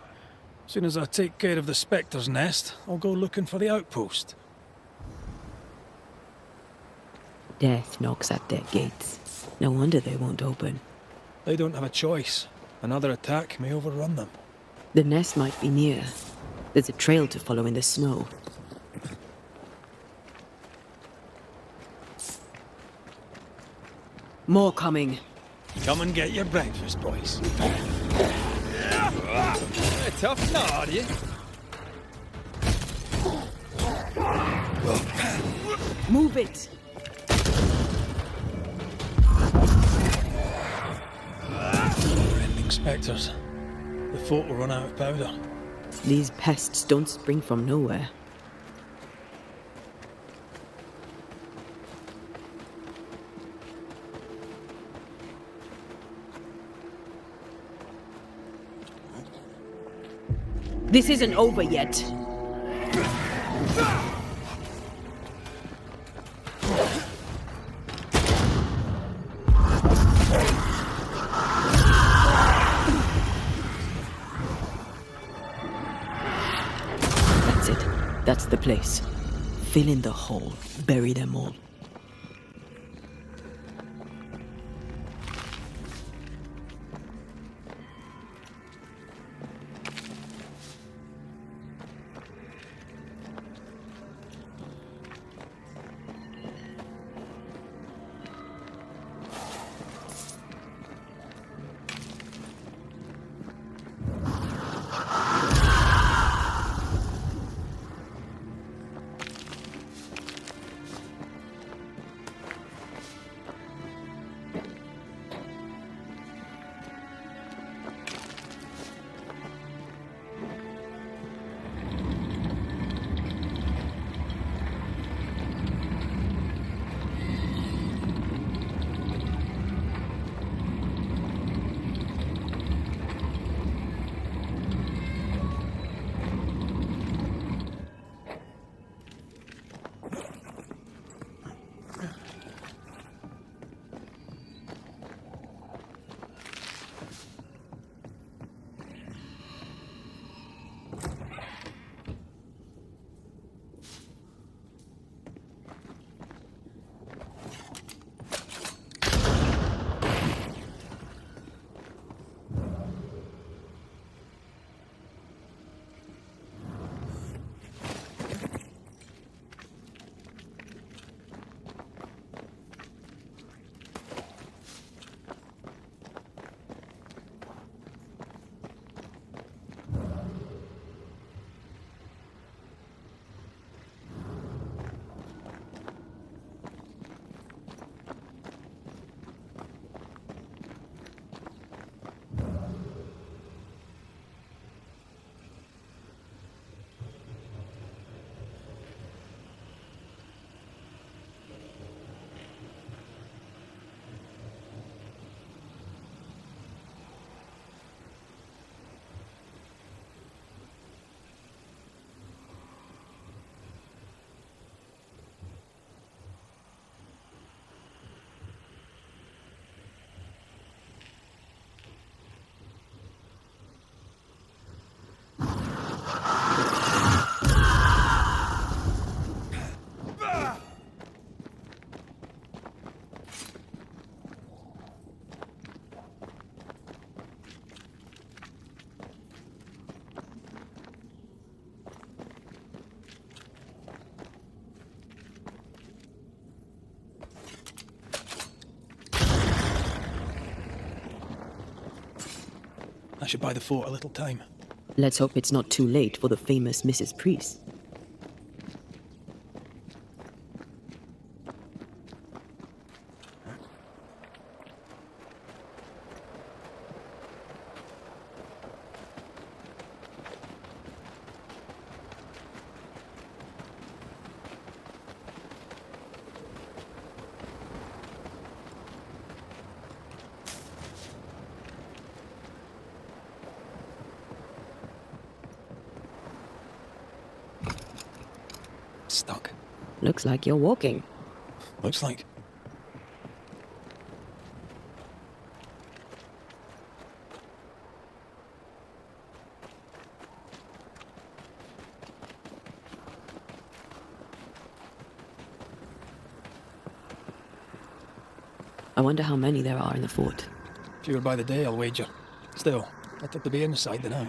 As soon as I take care of the Spectre's nest, I'll go looking for the outpost. Death knocks at their gates. No wonder they won't open. They don't have a choice. Another attack may overrun them. The nest might be near. There's a trail to follow in the snow. More coming. Come and get your breakfast, boys. A tough nut, are you? Move it! Ending Spectres. The fort will run out of powder. These pests don't spring from nowhere. This isn't over yet. That's it. That's the place. Fill in the hole. Bury them all. I should buy the fort a little time. Let's hope it's not too late for the famous Mrs. Priest. Stuck. Looks like you're walking. Looks like. I wonder how many there are in the fort. Fewer by the day, I'll wager. Still, better to be inside than out.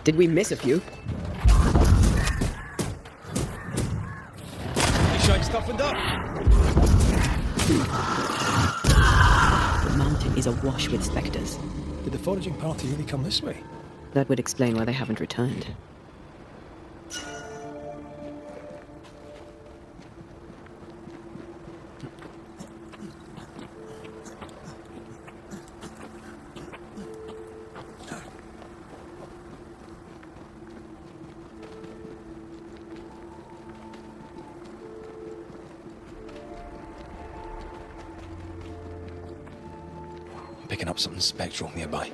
Did we miss a few? You shite toughened up. The mountain is awash with spectres. Did the foraging party really come this way? That would explain why they haven't returned. Picking up something spectral nearby.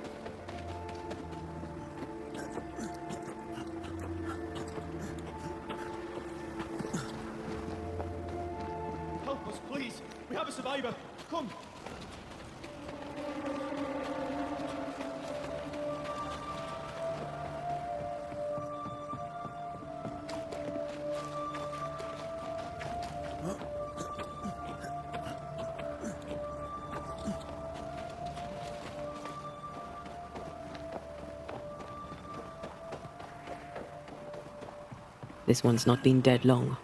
This one's not been dead long.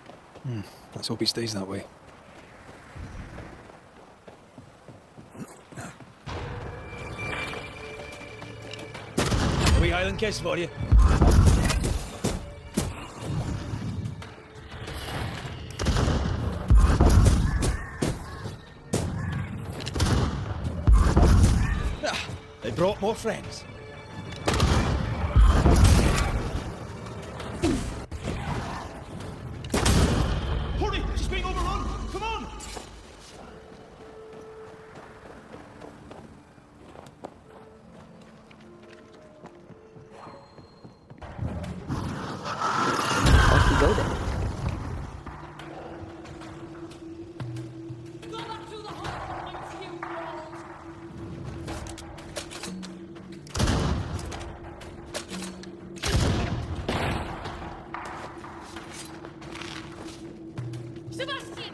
Let's hope he stays that way. A wee Highland kiss for you. They brought more friends. Hurry! She's being overrun! Come on! Off we go then. Sebastian!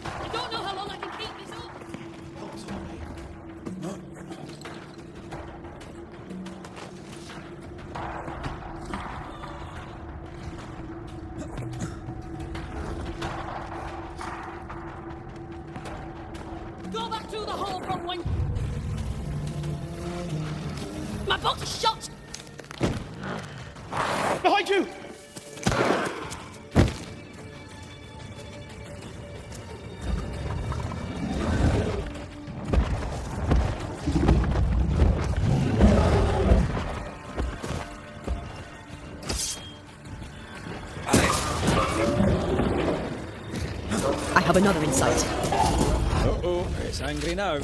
I don't know how long I can keep this up. Go back through the hole from when... My boat is shot! Behind you! I have another insight. Uh-oh, it's angry now.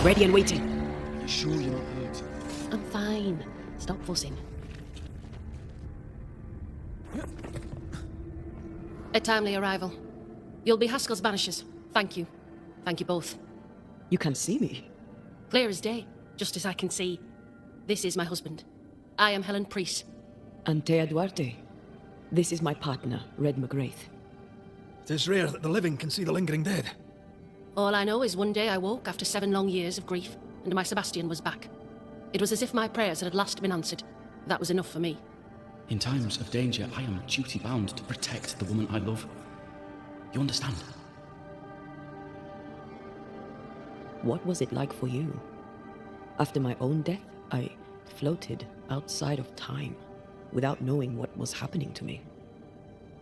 Ready and waiting. You sure you're not hurt? I'm fine. Stop fussing. A timely arrival. You'll be Haskell's Banishers. Thank you. Thank you both. You can see me. Clear as day, just as I can see. This is my husband. I am Helen Priest. Antea Duarte. This is my partner, Red McGrath. It is rare that the living can see the lingering dead. All I know is one day I woke after 7 long years of grief, and my Sebastian was back. It was as if my prayers had at last been answered. That was enough for me. In times of danger, I am duty-bound to protect the woman I love. You understand? What was it like for you? After my own death, I floated outside of time, without knowing what was happening to me.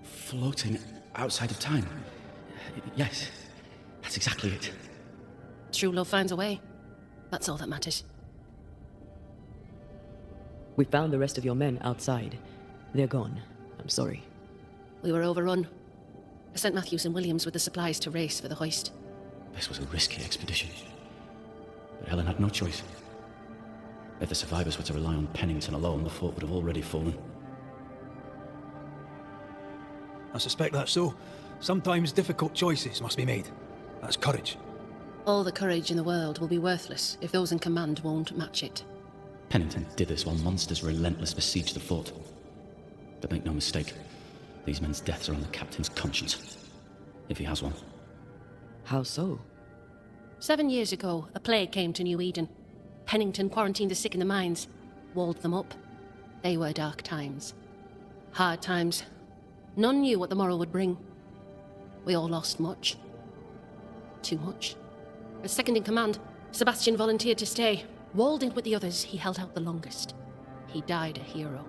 Floating outside of time? Yes, that's exactly it. True love finds a way. That's all that matters. We found the rest of your men outside. They're gone. I'm sorry. We were overrun. I sent Matthews and Williams with the supplies to race for the hoist. This was a risky expedition. But Helen had no choice. If the survivors were to rely on Pennington alone, the fort would have already fallen. I suspect that's so. Sometimes difficult choices must be made. That's courage. All the courage in the world will be worthless if those in command won't match it. Pennington did this while monsters relentless besieged the fort. But make no mistake, these men's deaths are on the captain's conscience. If he has one. How so? 7 years ago, a plague came to New Eden. Pennington quarantined the sick in the mines, walled them up. They were dark times. Hard times. None knew what the morrow would bring. We all lost much. Too much. As second in command, Sebastian volunteered to stay. Walled in with the others, he held out the longest. He died a hero.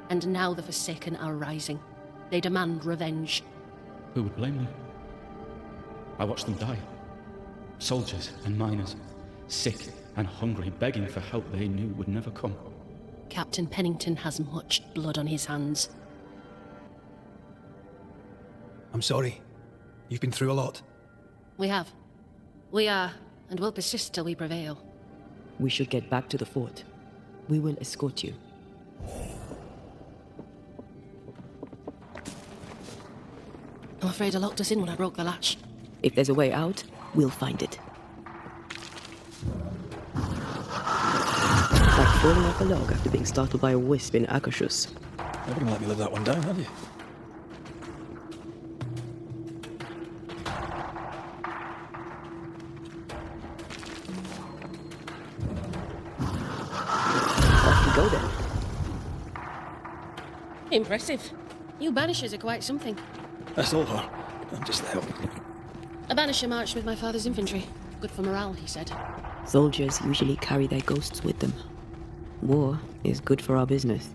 And now the Forsaken are rising. They demand revenge. Who would blame them? I watched them die. Soldiers and miners, sick and hungry, begging for help they knew would never come. Captain Pennington has much blood on his hands. I'm sorry. You've been through a lot. We have. We are, and will persist till we prevail. We should get back to the fort. We will escort you. I'm afraid I locked us in when I broke the latch. If there's a way out, we'll find it. Like falling off a log after being startled by a wisp in Akashus. Never gonna let me live that one down, have you? Impressive. You Banishers are quite something. That's all her. I'm just the help. A Banisher marched with my father's infantry. Good for morale, he said. Soldiers usually carry their ghosts with them. War is good for our business.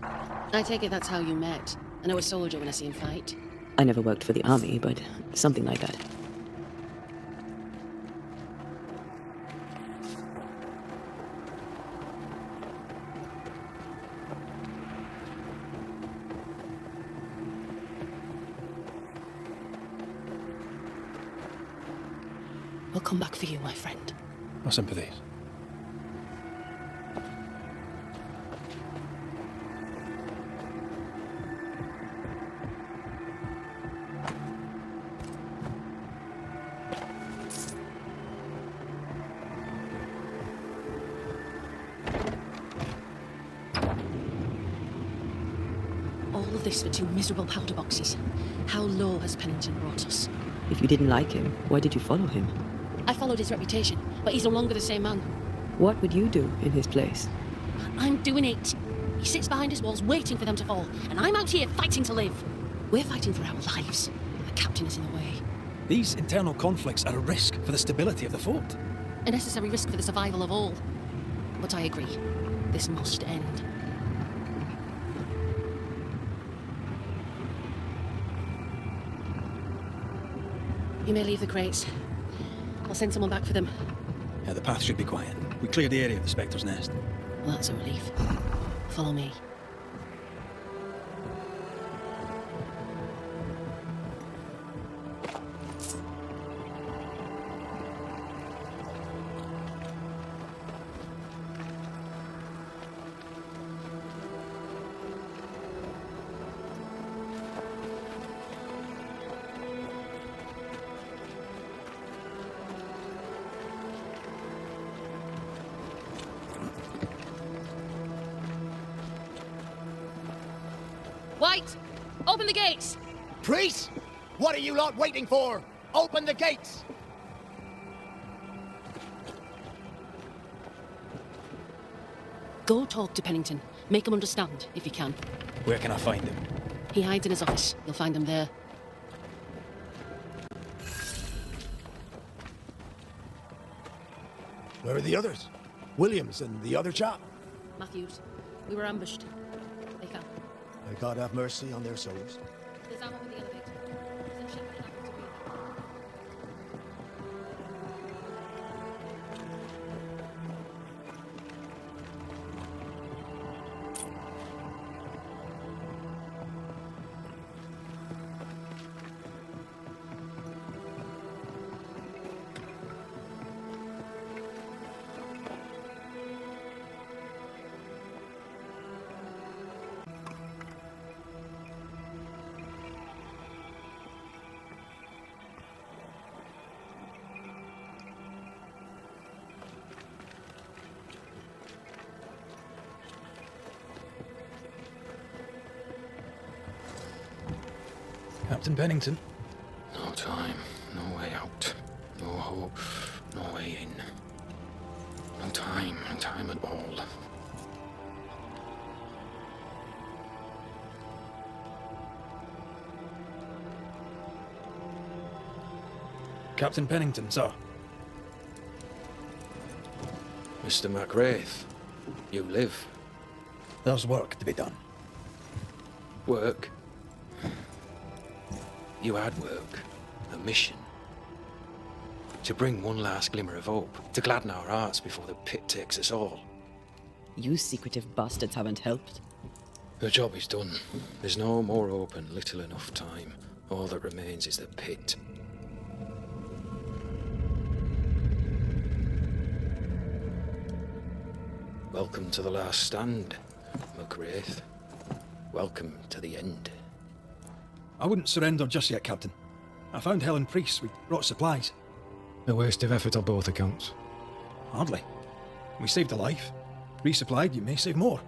I take it that's how you met. I know a soldier when I see him fight. I never worked for the army, but something like that. We'll come back for you, my friend. My sympathies. All of this for 2 miserable powder boxes. How low has Pennington brought us? If you didn't like him, why did you follow him? I followed his reputation, but he's no longer the same man. What would you do in his place? I'm doing it. He sits behind his walls waiting for them to fall, and I'm out here fighting to live. We're fighting for our lives. The captain is in the way. These internal conflicts are a risk for the stability of the fort. A necessary risk for the survival of all. But I agree. This must end. You may leave the crates. I'll send someone back for them. Yeah, the path should be quiet. We cleared the area of the Spectre's nest. Well, that's a relief. Follow me. White! Open the gates! Priest! What are you lot waiting for? Open the gates! Go talk to Pennington. Make him understand, if you can. Where can I find him? He hides in his office. You'll find him there. Where are the others? Williams and the other chap? Matthews, we were ambushed. They fell. May God have mercy on their souls. There's ammo in the elevator. Send Shepard and Apple to bring them. Captain Pennington. No time, no way out, no hope, no way in. No time at all. Captain Pennington, sir. Mr. MacWraith, you live. There's work to be done. Work? You had work, a mission. To bring one last glimmer of hope, to gladden our hearts before the pit takes us all. You secretive bastards haven't helped. The job is done. There's no more hope and little enough time. All that remains is the pit. Welcome to the last stand, MacWraith. Welcome to the end. I wouldn't surrender just yet, Captain. I found Helen Priest. We brought supplies. A waste of effort on both accounts. Hardly. We saved a life. Resupplied, you may save more.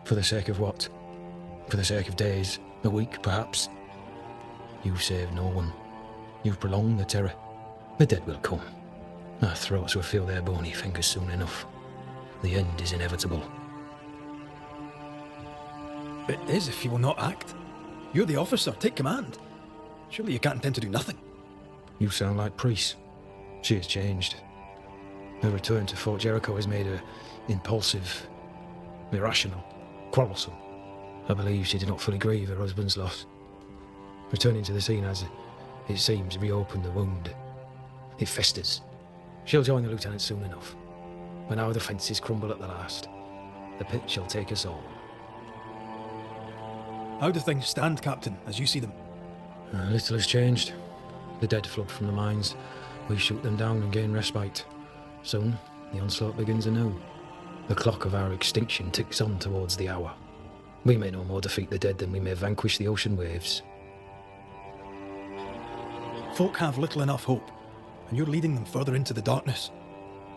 For the sake of what? For the sake of days, a week, perhaps? You've saved no one. You've prolonged the terror. The dead will come. Our throats will feel their bony fingers soon enough. The end is inevitable. It is if you will not act. You're the officer, take command. Surely you can't intend to do nothing. You sound like Priest. She has changed. Her return to Fort Jericho has made her impulsive, irrational, quarrelsome. I believe she did not fully grieve her husband's loss. Returning to the scene has, it seems, reopened the wound. It festers. She'll join the lieutenant soon enough. When our defences crumble at the last, the pit shall take us all. How do things stand, Captain, as you see them? Little has changed. The dead flood from the mines. We shoot them down and gain respite. Soon, the onslaught begins anew. The clock of our extinction ticks on towards the hour. We may no more defeat the dead than we may vanquish the ocean waves. Folk have little enough hope, and you're leading them further into the darkness.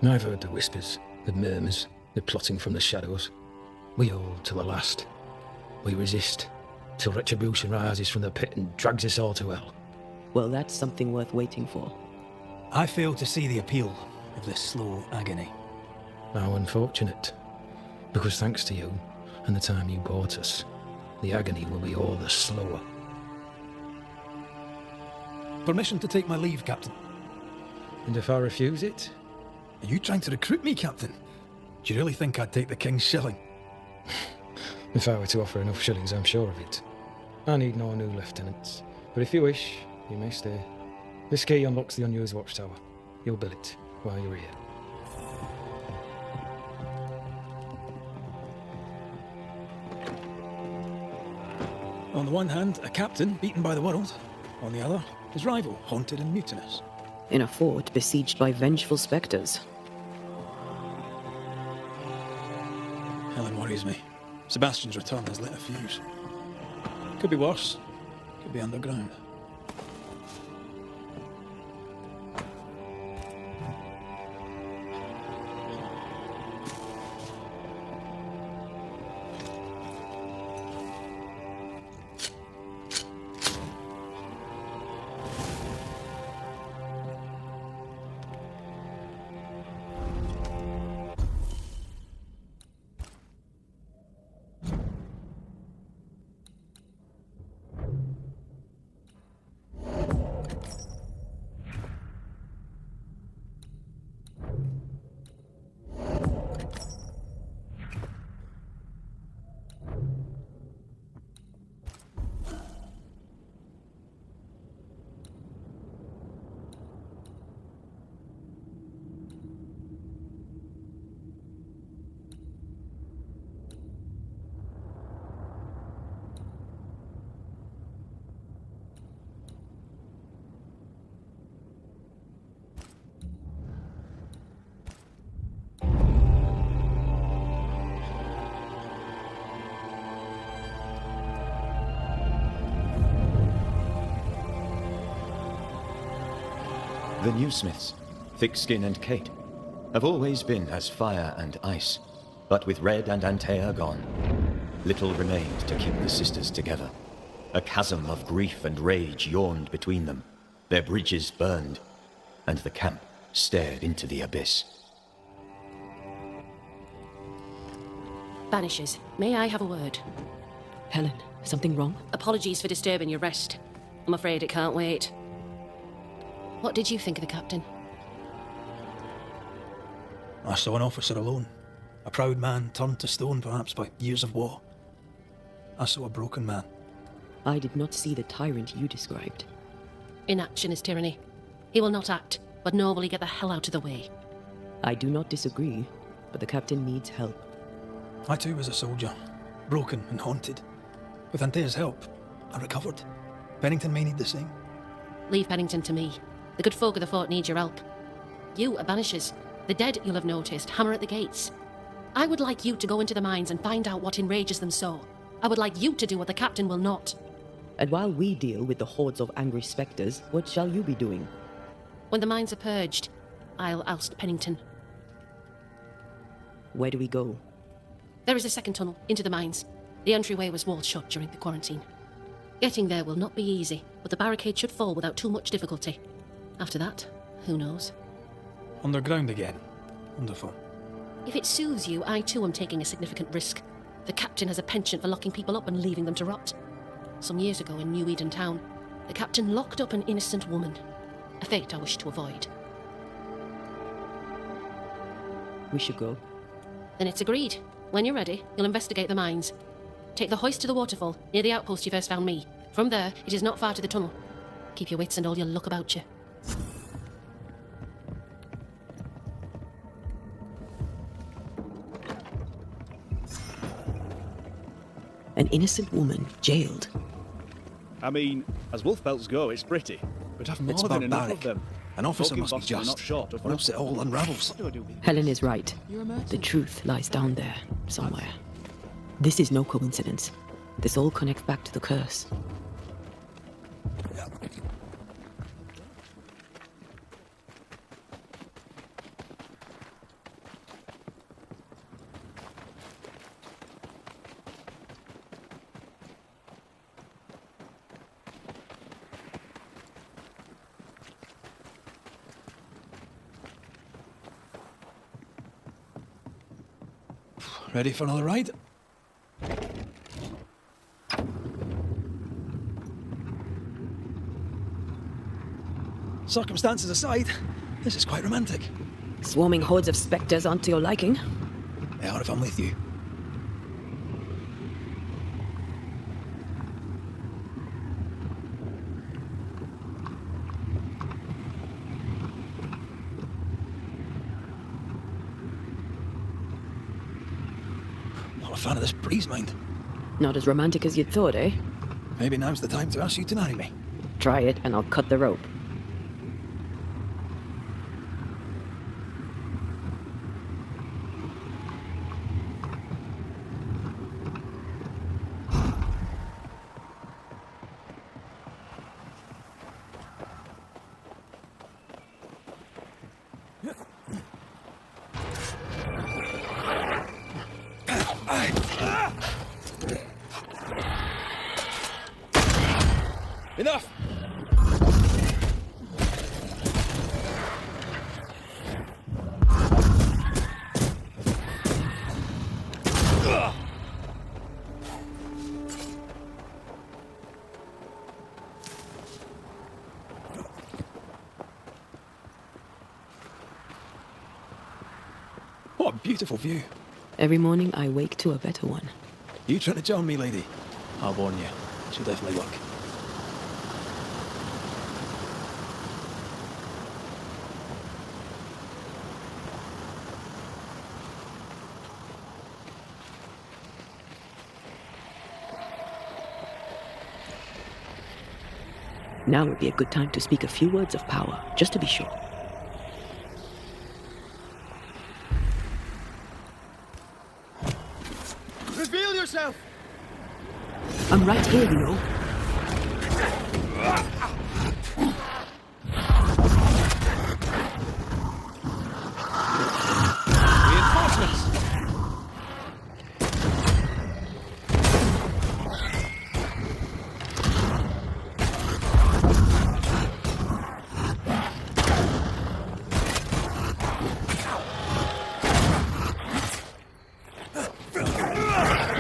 I've heard the whispers, the murmurs, the plotting from the shadows. We hold to the last. We resist, till retribution rises from the pit and drags us all to hell. Well, that's something worth waiting for. I fail to see the appeal of this slow agony. How unfortunate. Because thanks to you, and the time you bought us, the agony will be all the slower. Permission to take my leave, Captain. And if I refuse it? Are you trying to recruit me, Captain? Do you really think I'd take the King's shilling? If I were to offer enough shillings, I'm sure of it. I need no new lieutenants. But if you wish, you may stay. This key unlocks the unused watchtower. You'll bill it while you're here. On the one hand, a captain beaten by the world. On the other, his rival, haunted and mutinous. In a fort besieged by vengeful spectres. Helen worries me. Sebastian's return has lit a fuse. Could be worse. Could be underground. The new smiths, Thickskin and Kate, have always been as fire and ice, but with Red and Antea gone, little remained to keep the sisters together. A chasm of grief and rage yawned between them, their bridges burned, and the camp stared into the abyss. Banishers, may I have a word? Helen, something wrong? Apologies for disturbing your rest. I'm afraid it can't wait. What did you think of the captain? I saw an officer alone. A proud man turned to stone, perhaps, by years of war. I saw a broken man. I did not see the tyrant you described. Inaction is tyranny. He will not act, but nor will he get the hell out of the way. I do not disagree, but the captain needs help. I too was a soldier, broken and haunted. With Antea's help, I recovered. Pennington may need the same. Leave Pennington to me. The good folk of the fort need your help. You are Banishers. The dead, you'll have noticed, hammer at the gates. I would like you to go into the mines and find out what enrages them so. I would like you to do what the captain will not. And while we deal with the hordes of angry spectres, what shall you be doing? When the mines are purged, I'll oust Pennington. Where do we go? There is a second tunnel into the mines. The entryway was walled shut during the quarantine. Getting there will not be easy, but the barricade should fall without too much difficulty. After that, who knows? Underground again. Wonderful. If it soothes you, I too am taking a significant risk. The captain has a penchant for locking people up and leaving them to rot. Some years ago in New Eden town, the captain locked up an innocent woman. A fate I wish to avoid. We should go. Then it's agreed. When you're ready, you'll investigate the mines. Take the hoist to the waterfall, near the outpost you first found me. From there, it is not far to the tunnel. Keep your wits and all your luck about you. An innocent woman jailed. I mean, as wolf pelts go, it's pretty. But I've more It's than enough of barbaric. them. An officer Talking must be bosses are just, not short of or else it all unravels. Helen is right. The truth lies down there, somewhere. This is no coincidence. This all connects back to the curse. Ready for another ride? Circumstances aside, this is quite romantic. Swarming hordes of spectres aren't to your liking. They are if I'm with you. Not a fan of this breeze, mind. Not as romantic as you'd thought, eh? Maybe now's the time to ask you to marry me. Try it and I'll cut the rope. Enough! What a beautiful view. Every morning I wake to a better one. You trying to charm me, lady? I'll warn you. She'll definitely work. Now would be a good time to speak a few words of power, just to be sure. Reveal yourself! I'm right here, you know. Reinforcements!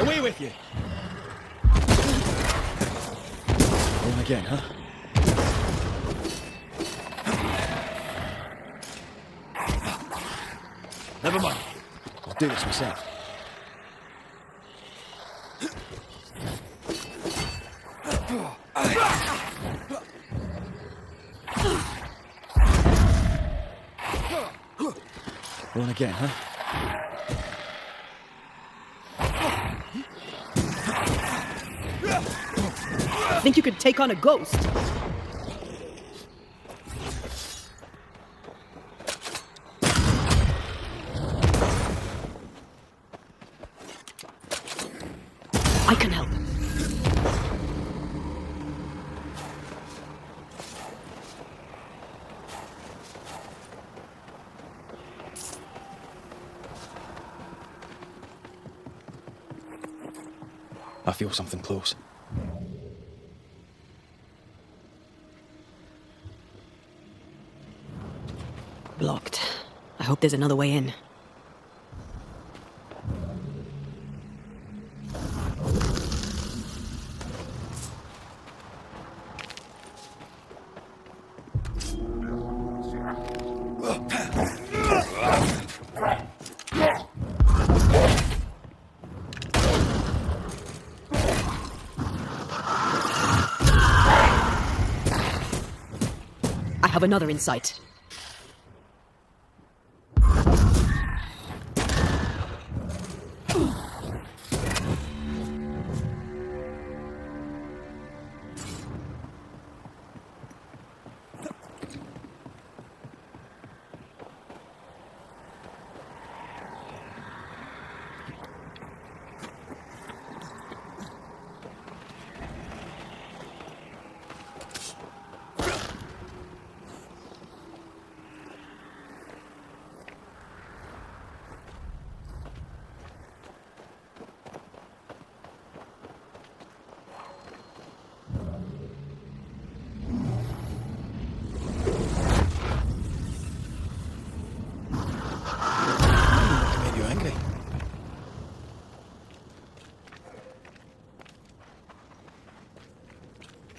Away with you! Going again, huh? Never mind. I'll do this myself. Going again, huh? Think you could take on a ghost? I can help. I feel something close. Blocked. I hope there's another way in. have another in sight.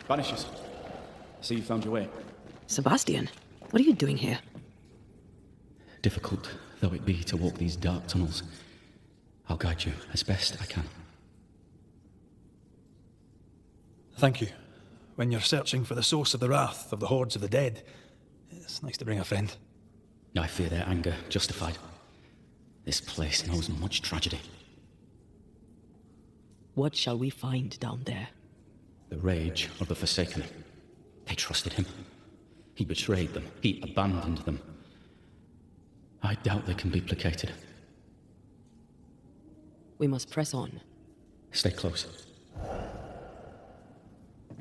Banishers. See you found your way. Sebastian, what are you doing here? Difficult though it be to walk these dark tunnels, I'll guide you as best I can. Thank you. When you're searching for the source of the wrath of the hordes of the dead, it's nice to bring a friend. I fear their anger justified. This place knows much tragedy. What shall we find down there? The rage of the Forsaken. They trusted him. He betrayed them. He abandoned them. I doubt they can be placated. We must press on. Stay close.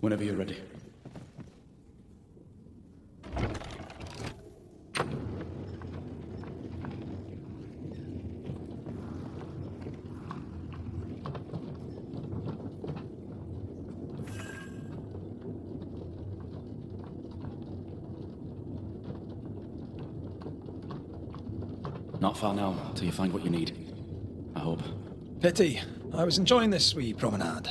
Whenever you're ready. Not far now, till you find what you need. I hope. Pity. I was enjoying this wee promenade.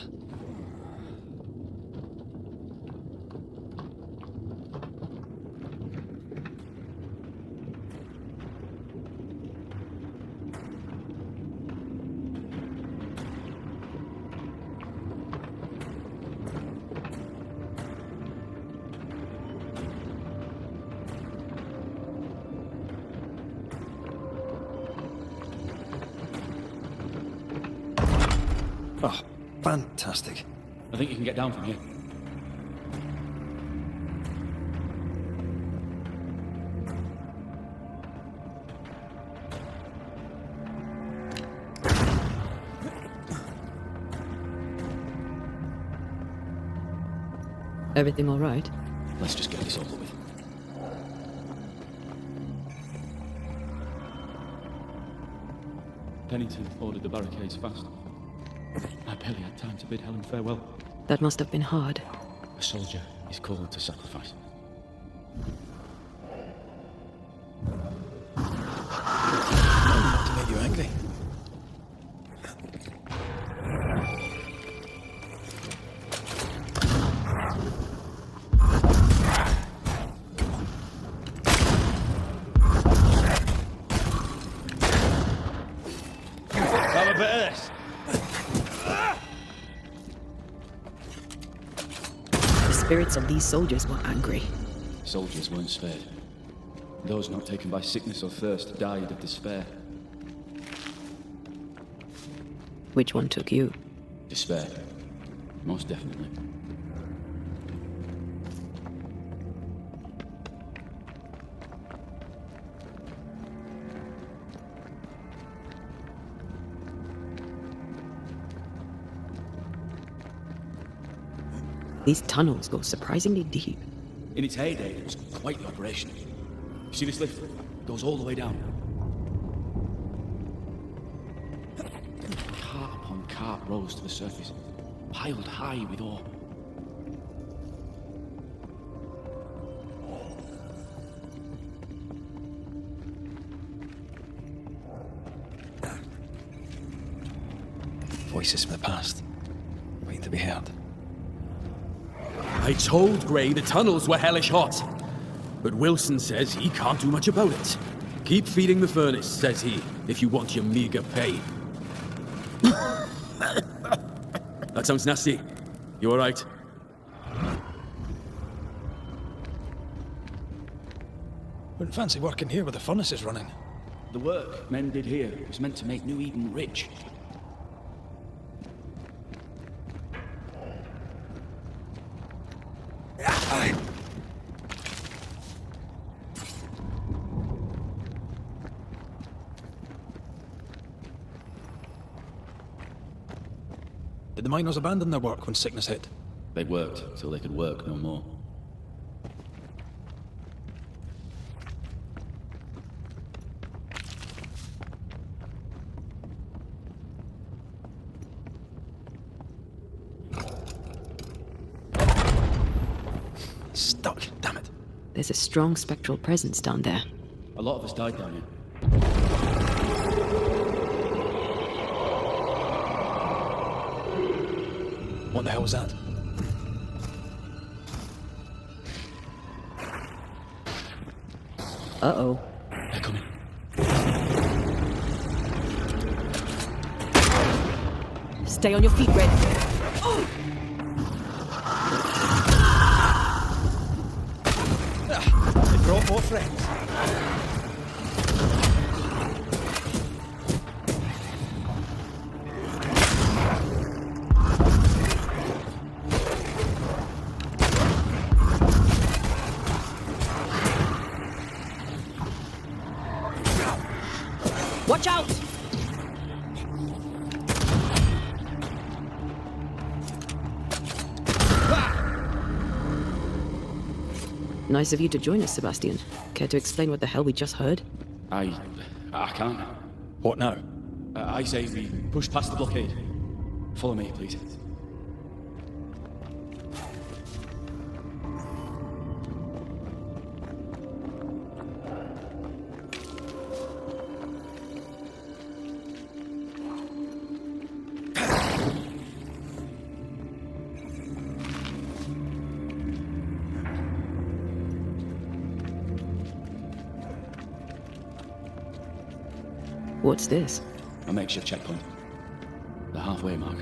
Oh, fantastic. I think you can get down from here. Everything all right? Let's just get this over with. Pennington ordered the barricades fast. I barely had time to bid Helen farewell. That must have been hard. A soldier is called to sacrifice. To make you angry. Have a bit of this. The spirits of these soldiers were angry. Soldiers weren't spared. Those not taken by sickness or thirst died of despair. Which one took you? Despair. Most definitely. These tunnels go surprisingly deep. In its heyday, it was quite the operation. You see this lift? It goes all the way down. Cart upon cart rose to the surface, piled high with ore. Voices from the past, waiting to be heard. I told Gray the tunnels were hellish hot. But Wilson says he can't do much about it. Keep feeding the furnace, says he, if you want your meager pay. That sounds nasty. You alright? Wouldn't fancy working here with the furnaces running. The work men did here was meant to make New Eden rich. Did the miners abandon their work when sickness hit? They worked till they could work no more. Stuck, damn it. There's a strong spectral presence down there. A lot of us died down here. What the hell was that? Uh-oh. They're coming. Stay on your feet, Red. They brought more friends. Watch out! Nice of you to join us, Sebastian. Care to explain what the hell we just heard? I can't. What now? I say we push past the blockade. Follow me, please. What's this? A makeshift checkpoint. The halfway mark.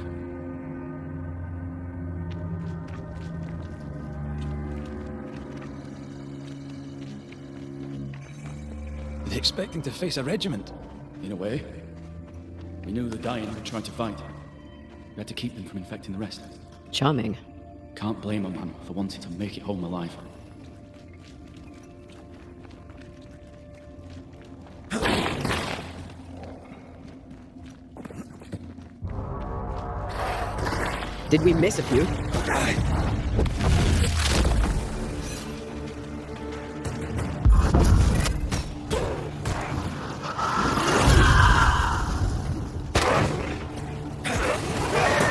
Are they expecting to face a regiment? In a way. We knew the dying would try to fight. We had to keep them from infecting the rest. Charming. Can't blame a man for wanting to make it home alive. Did we miss a few?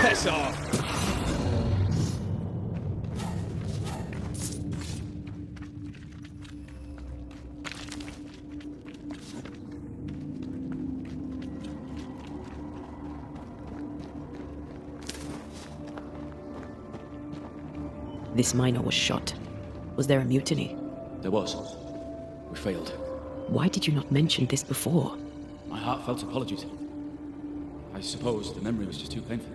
Piss off! This miner was shot. Was there a mutiny? There was. We failed. Why did you not mention this before? My heartfelt apologies. I suppose the memory was just too painful.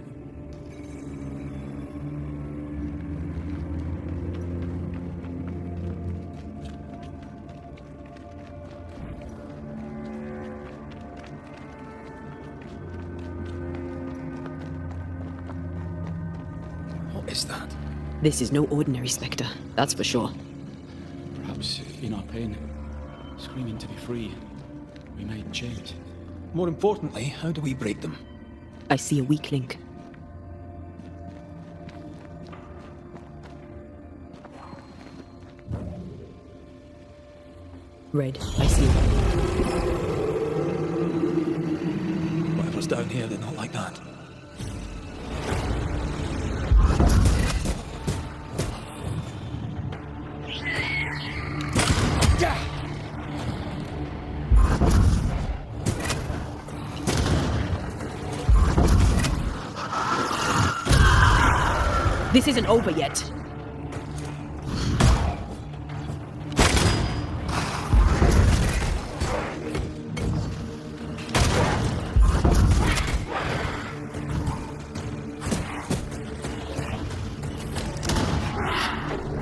What is that? This is no ordinary spectre, that's for sure. Perhaps in our pain, screaming to be free, we made change. More importantly, how do we break them? I see a weak link. Red, I see it. Whatever's down here, they're not like that. This isn't over yet.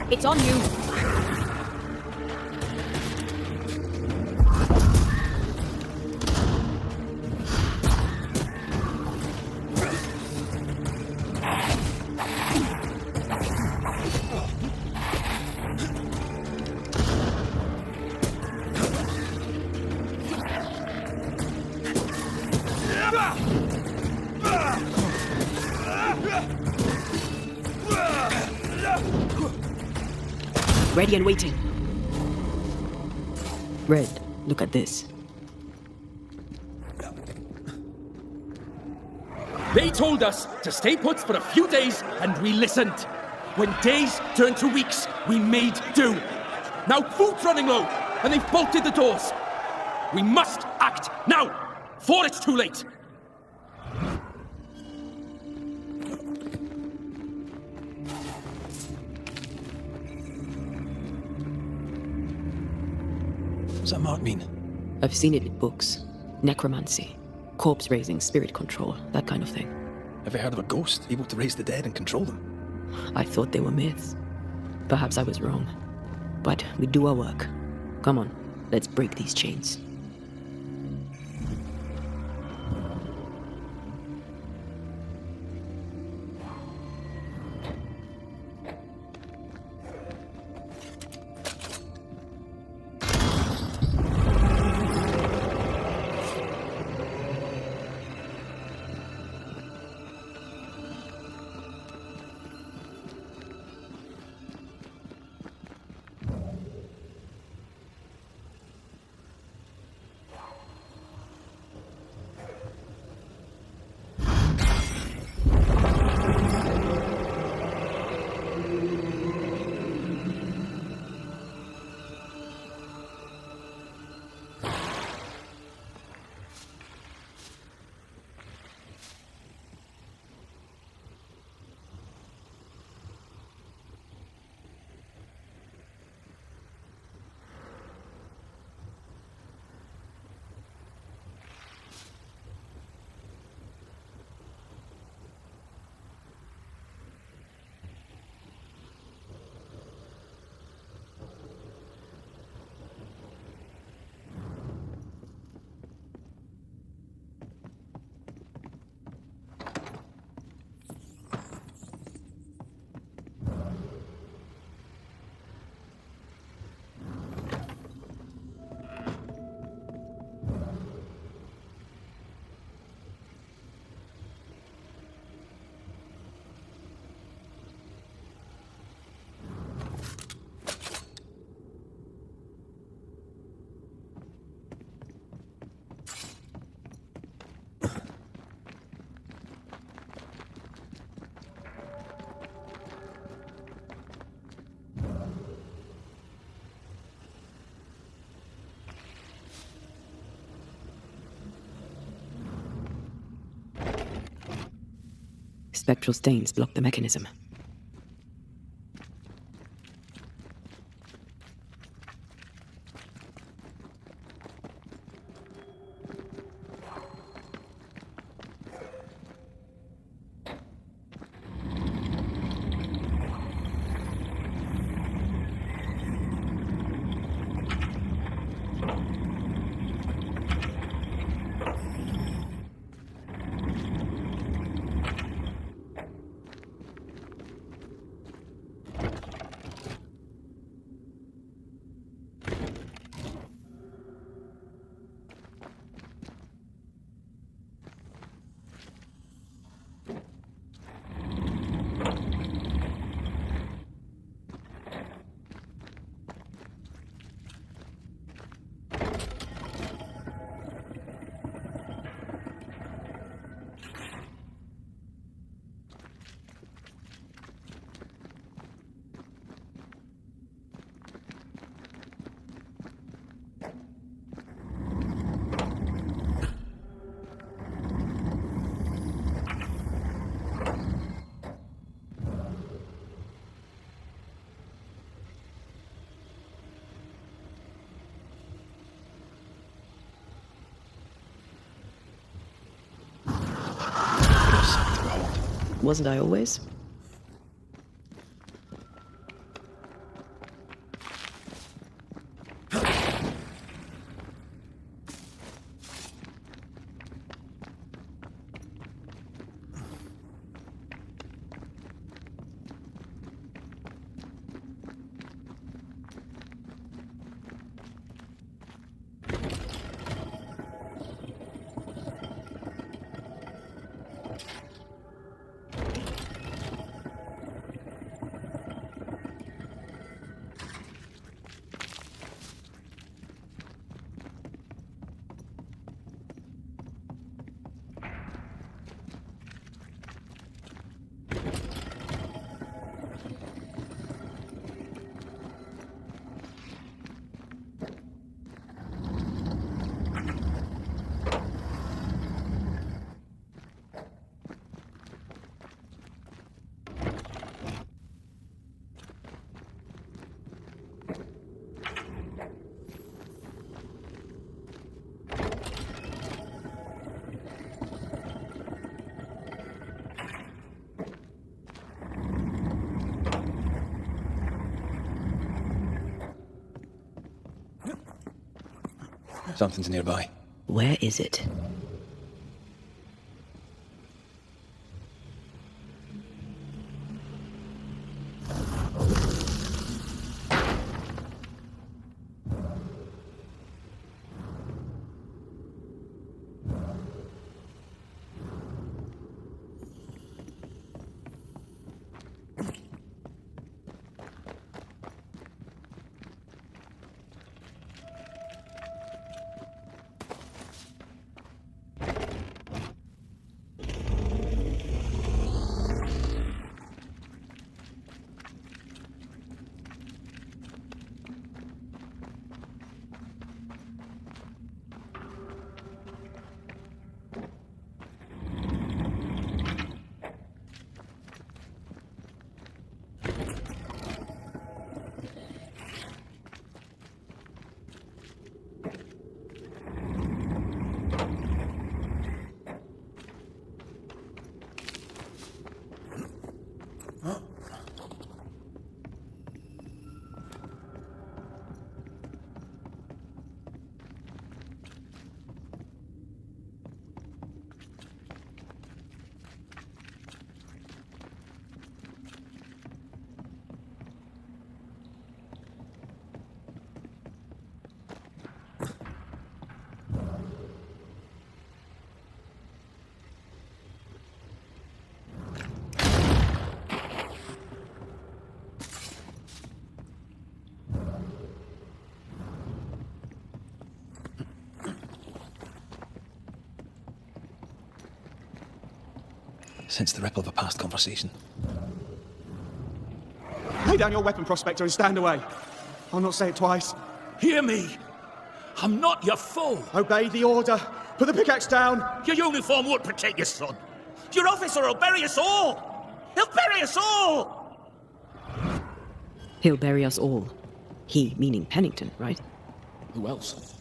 It's on you. ready and waiting. Red, look at this. They told us to stay put for a few days, and we listened. When days turned to weeks, we made do. Now food's running low, and they've bolted the doors. We must act now, before it's too late. What's that mark mean? I've seen it in books. Necromancy, corpse raising, spirit control, that kind of thing. Ever heard of a ghost able to raise the dead and control them? I thought they were myths. Perhaps I was wrong. But we do our work. Come on, let's break these chains. Spectral stains block the mechanism. Wasn't I always? Something's nearby. Where is it? Sense the ripple of a past conversation. Lay down your weapon, Prospector, and stand away. I'll not say it twice. Hear me! I'm not your foe! Obey the order. Put the pickaxe down! Your uniform won't protect your son. Your officer will bury us all! He'll bury us all! He'll bury us all. He meaning Pennington, right? Who else?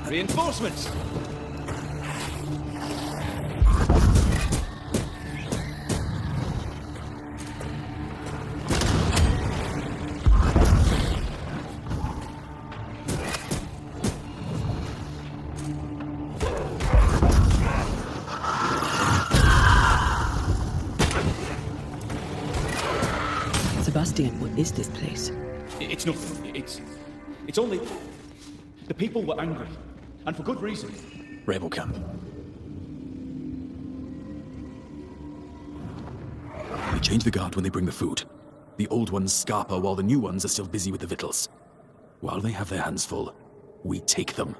Reinforcements! Sebastian, what is this place? It's nothing. It's only... The people were angry. And for good reason. Rebel camp. We change the guard when they bring the food. The old ones scarper while the new ones are still busy with the victuals. While they have their hands full, we take them.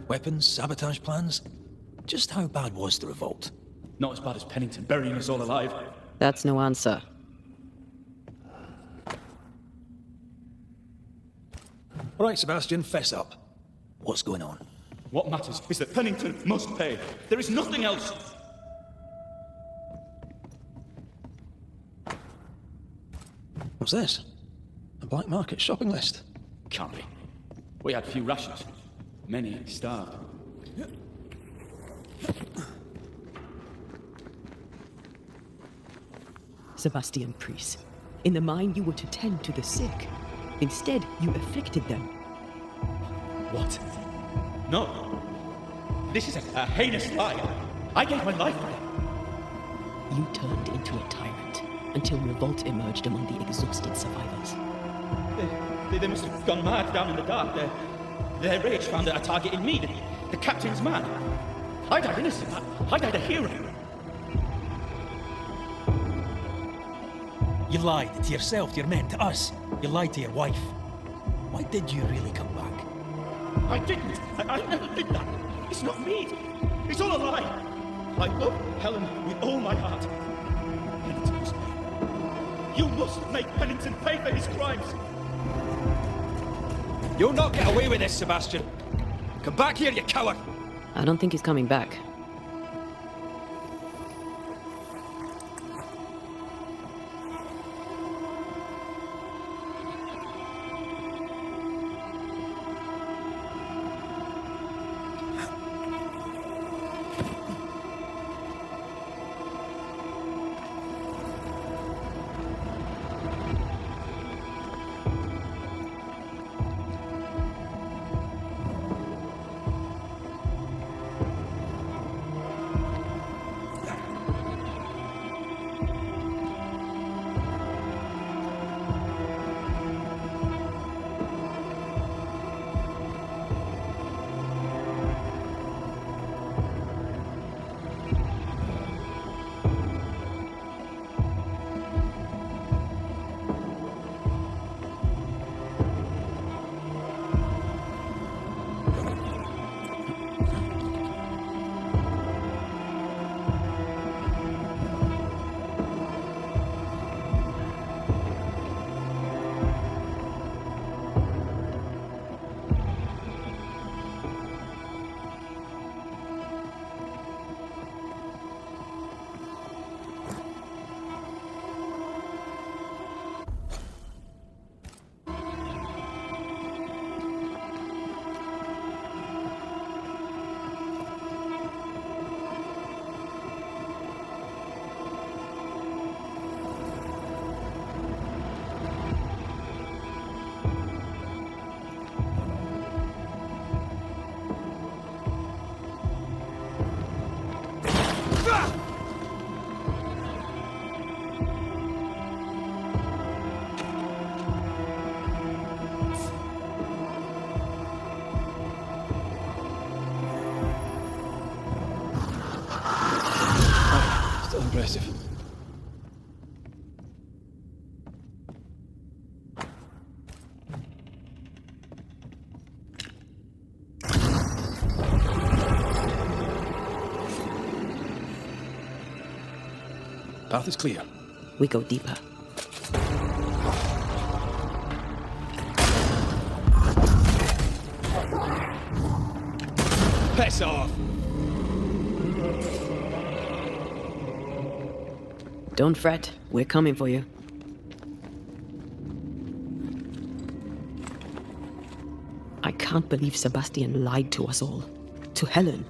Weapons, sabotage plans? Just how bad was the revolt? Not as bad as Pennington burying us all alive. That's no answer. All right, Sebastian, fess up. What's going on? What matters is that Pennington must pay. There is nothing else. What's this? A black market shopping list? Can't be. We had few rations. Many starved. Sebastian Priest, in the mine you were to tend to the sick. Instead, you afflicted them. What? No. This is a heinous lie. I gave my life for it. You turned into a tyrant until revolt emerged among the exhausted survivors. They must have gone mad down in the dark. Their rage found a target in me, the captain's man. I died innocent. I died a hero. You lied to yourself, to your men, to us. You lied to your wife. Why did you really come back? I didn't. I never did that. It's not me. It's all a lie. I love Helen with all my heart. Pennington must pay. You must make Pennington pay for his crimes. You'll not get away with this, Sebastian. Come back here, you coward! I don't think he's coming back. impressive. Path is clear. We go deeper. Piss off! Don't fret. We're coming for you. I can't believe Sebastian lied to us all. To Helen.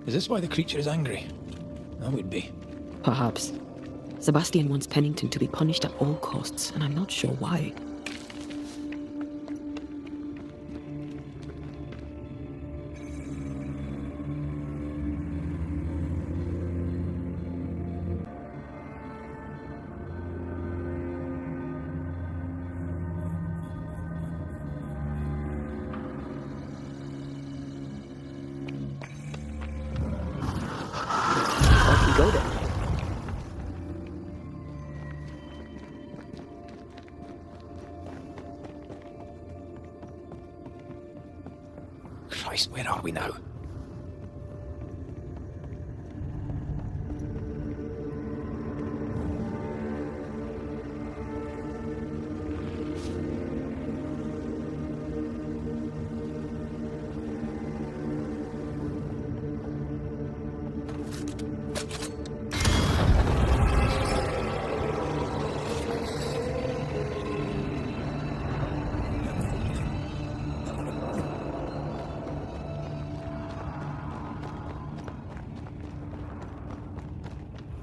Is this why the creature is angry? That would be. Perhaps. Sebastian wants Pennington to be punished at all costs, and I'm not sure why. Off we go then. Christ, where are we now?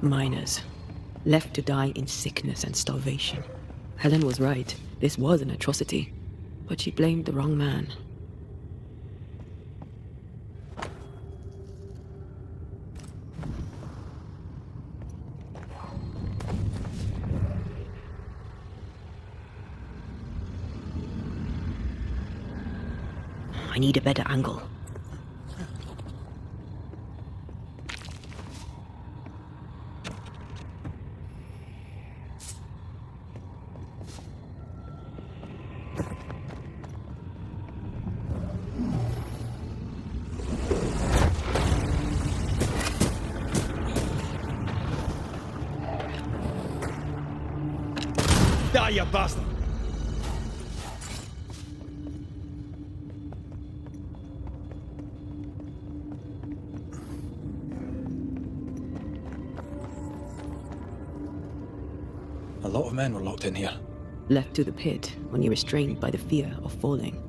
Miners. Left to die in sickness and starvation. Helen was right. This was an atrocity. But she blamed the wrong man. I need a better angle. Die, you bastard! A lot of men were locked in here. Left to the pit when you're restrained by the fear of falling.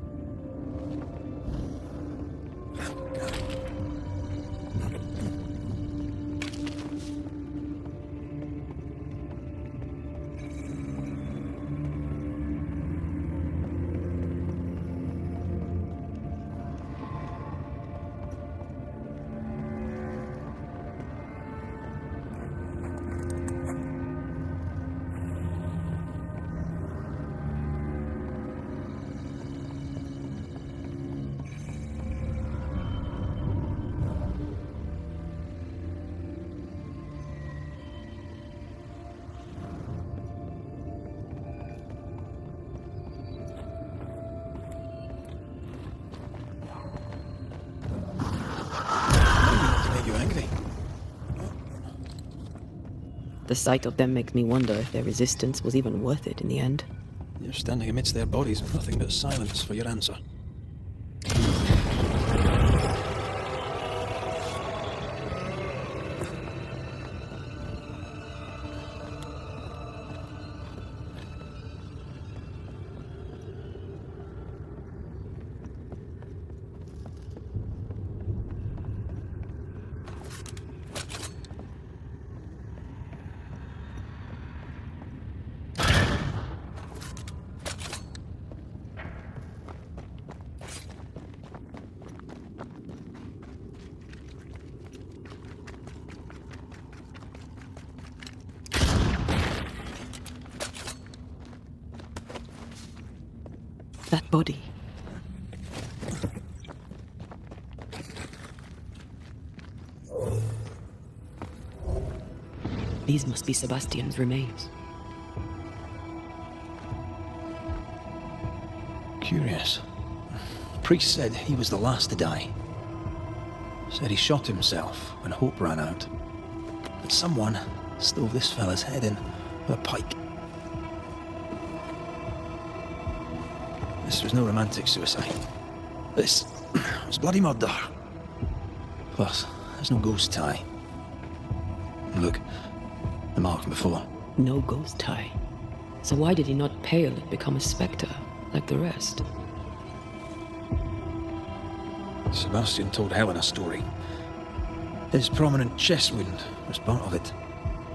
The sight of them makes me wonder if their resistance was even worth it in the end. You're standing amidst their bodies with nothing but silence for your answer. That body. These must be Sebastian's remains. Curious. Priest said he was the last to die. Said he shot himself when hope ran out. But someone stove this fella's head in with a pike. This was no romantic suicide. This was bloody murder. Plus, there's no ghost tie. Look, the mark before. No ghost tie. So why did he not pale and become a spectre, like the rest? Sebastian told Helen a story. His prominent chest wound was part of it.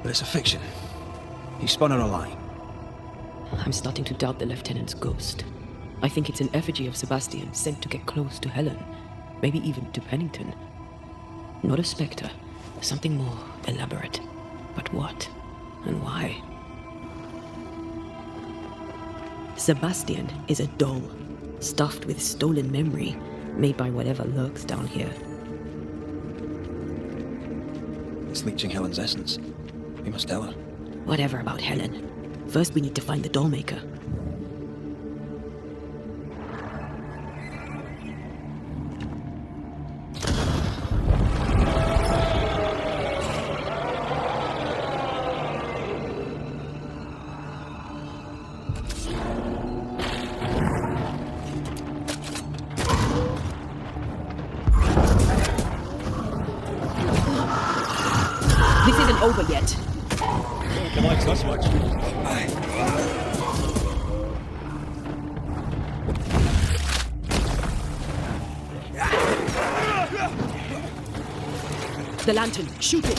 But it's a fiction. He spun her a lie. I'm starting to doubt the lieutenant's ghost. I think it's an effigy of Sebastian sent to get close to Helen. Maybe even to Pennington. Not a spectre. Something more elaborate. But what? And why? Sebastian is a doll, stuffed with stolen memory, made by whatever lurks down here. It's leeching Helen's essence. We must tell her. Whatever about Helen. First we need to find the doll maker. This isn't over yet. He likes us much. The lantern, shoot it!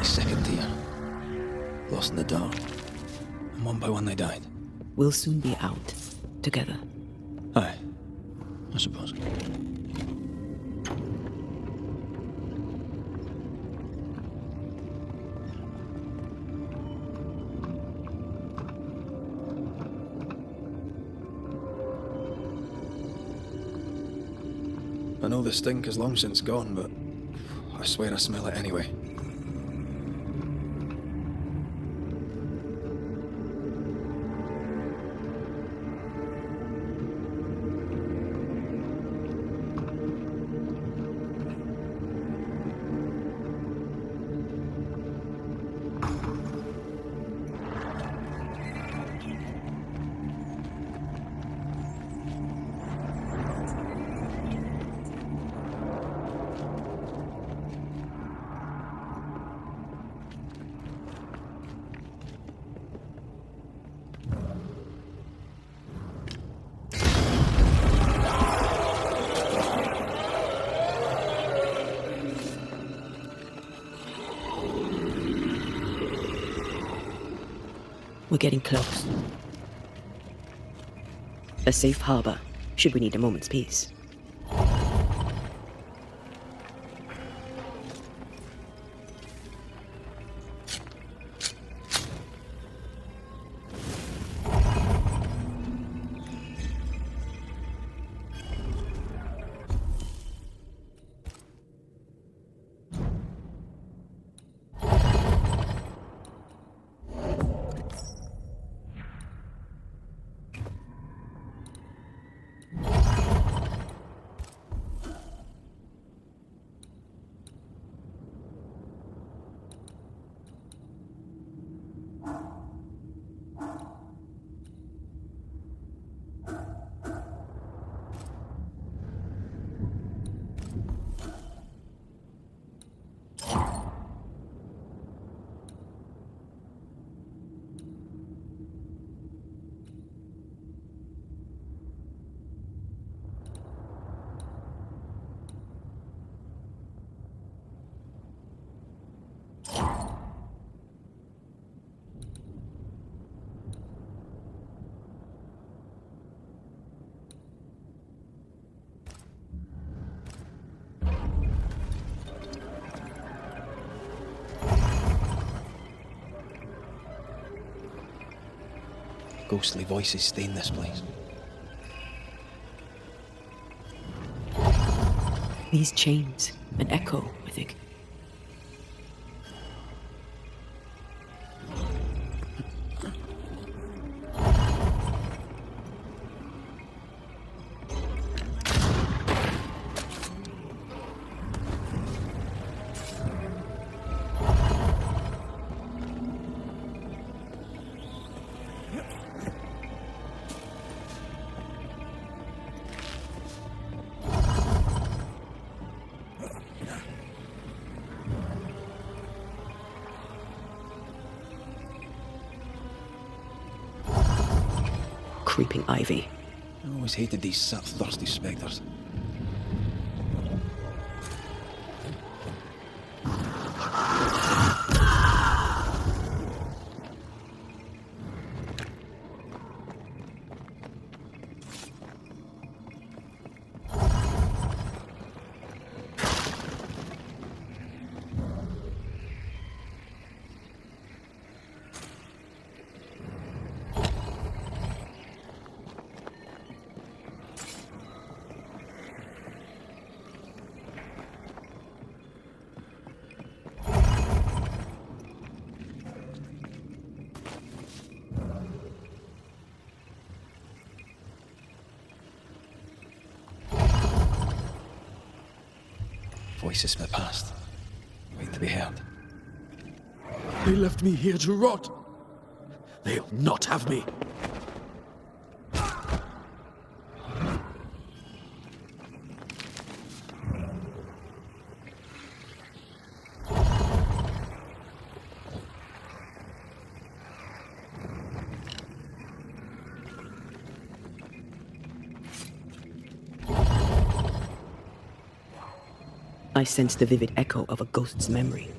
Second tier. Lost in the dark. And one by one they died. We'll soon be out. Together. Aye. I suppose. I know the stink is long since gone, but I swear I smell it anyway. We're getting close. A safe harbor, should we need a moment's peace. ghostly voices stain this place. These chains, an echo, I think. Creeping ivy. I always hated these sap-thirsty spectres. Voices from the past, waiting to be heard. They left me here to rot. They'll not have me. I sense the vivid echo of a ghost's memory.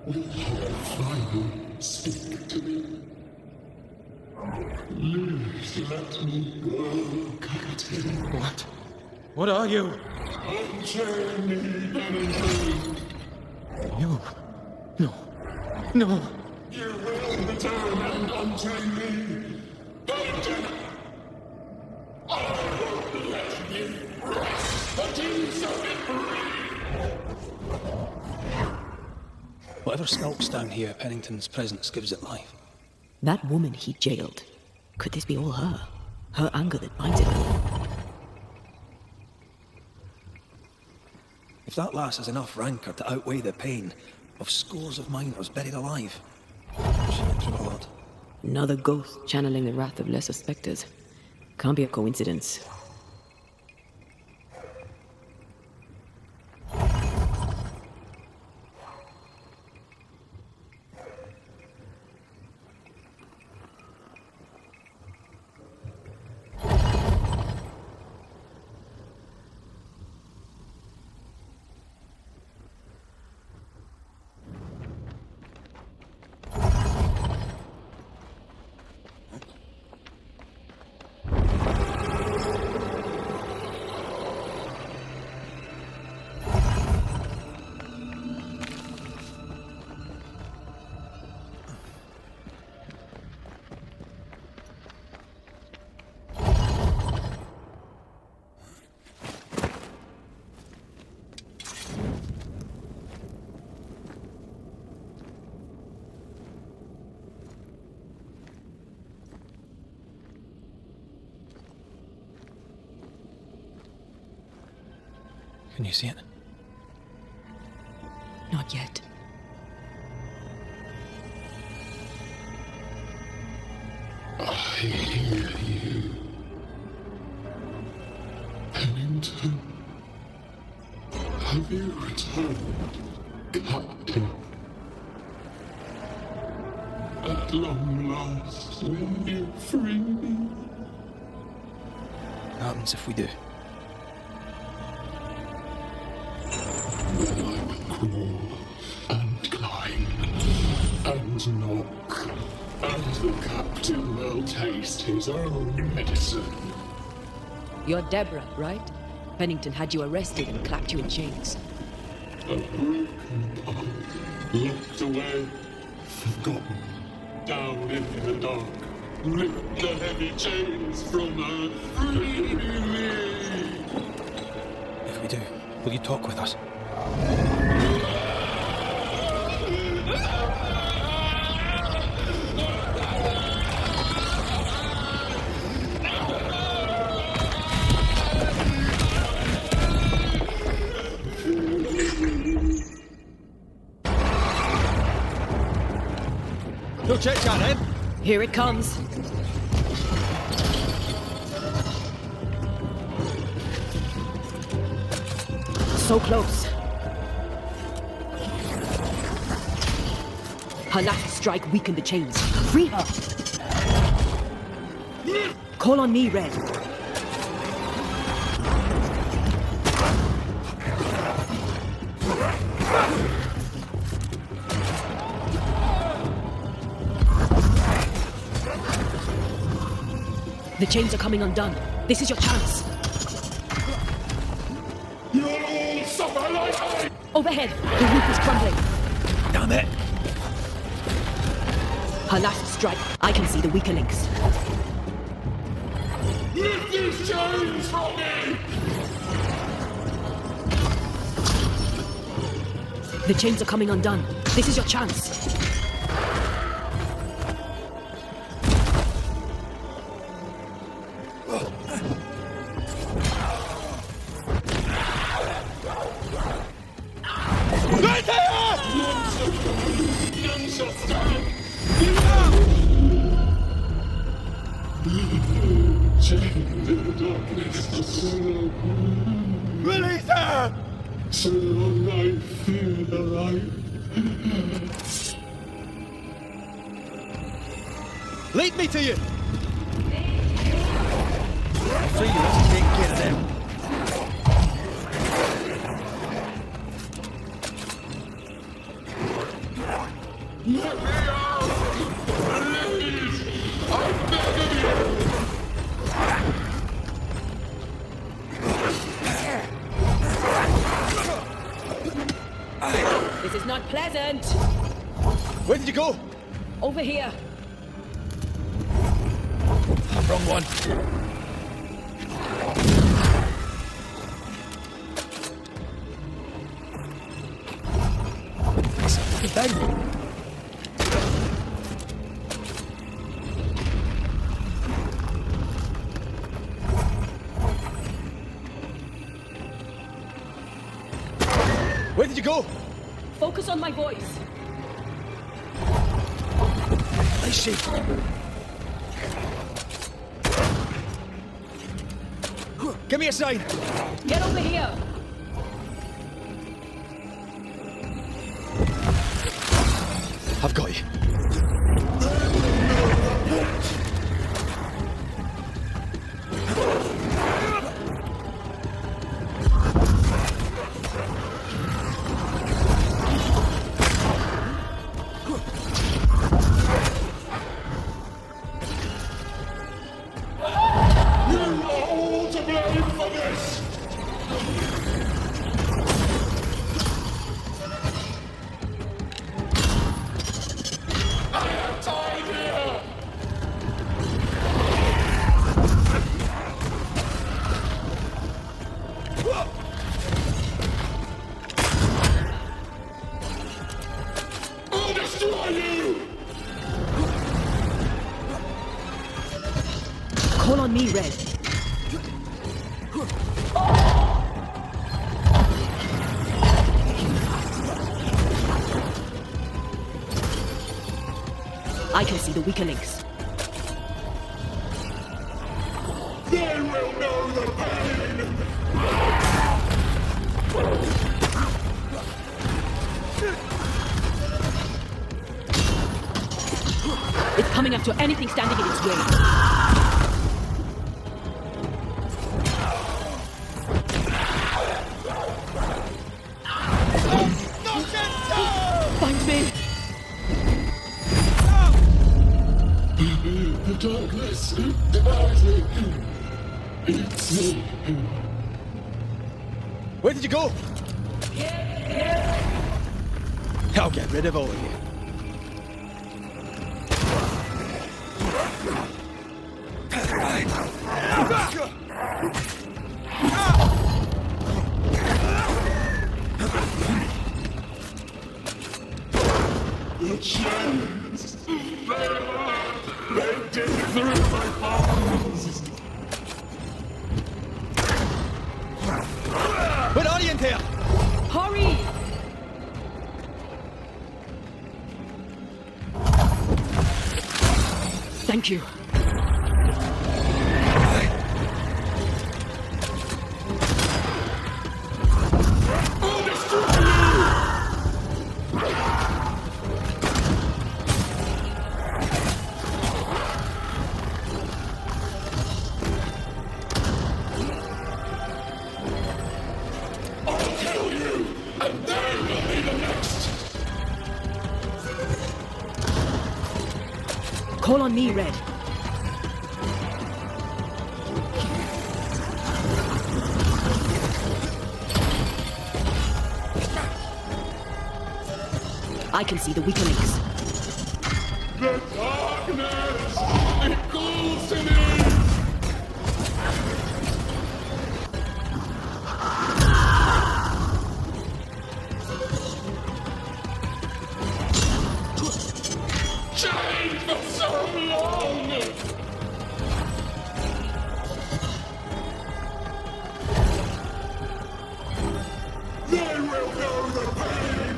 Will you finally speak to me? Please let me go, Captain. What? What are you? Unchain me, Bennington. You? No. No. You will return and unchain me. Bennington! I won't let you rest until you set me free. Whatever skulks down here, Pennington's presence gives it life. That woman he jailed. Could this be all her? Her anger that binds it all? If that lass has enough rancor to outweigh the pain of scores of miners buried alive, she went through a lot. Another ghost channeling the wrath of lesser spectres. Can't be a coincidence. Can you see it? Not yet. I hear you. Pennington. Have you returned, Captain? At long last, will you free me? What happens if we do? Then I will crawl and climb and knock, and the captain will taste his own medicine. You're Deborah, right? Pennington had you arrested and clapped you in chains. A broken bone Locked away, forgotten, down in the dark. Rip the heavy chains from her, free me! If we do, will you talk with us? No chit chat then. Here it comes. So close. Her last strike weakened the chains. Free her. Call on me, Red. The chains are coming undone. This is your chance. You'll suffer like I... Overhead, the roof is crumbling. Damn it! Her last strike, I can see the weaker links. Lift these chains from me! The chains are coming undone. This is your chance. Release her! So long I fear the light. Lead me to you! I'll see you as you take care of them. Let me out! Please! I'm begging you! This is not pleasant. Where did you go? Over here. Wrong one. Where did you go? Focus on my voice. I see. Give me a sign. Get over here. I've got you. Call on me, Red. I can see the weaker links. They will know the pain! It's coming after anything standing in its way. Find me! The darkness divides me. It's me. Where did you go? I'll get rid of all of you. The chains! They dig through my bones! We're orient here! Hurry! Thank you. Call on me, Red. I can see the weaker links. The darkness! It calls to me! Chained for so long! They will know the pain!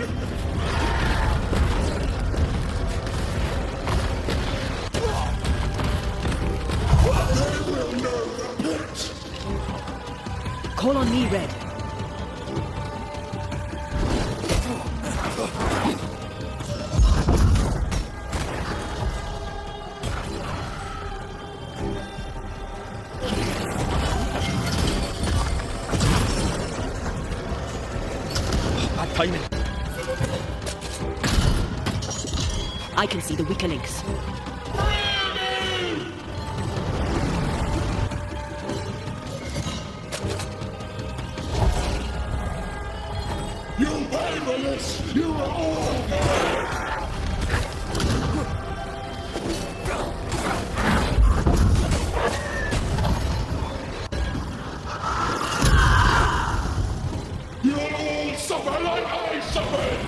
They will know the pit! Call on me, Red. Bad timing. I can see the weaker links. You pay for this! You are all dead! You'll all suffer like I suffered!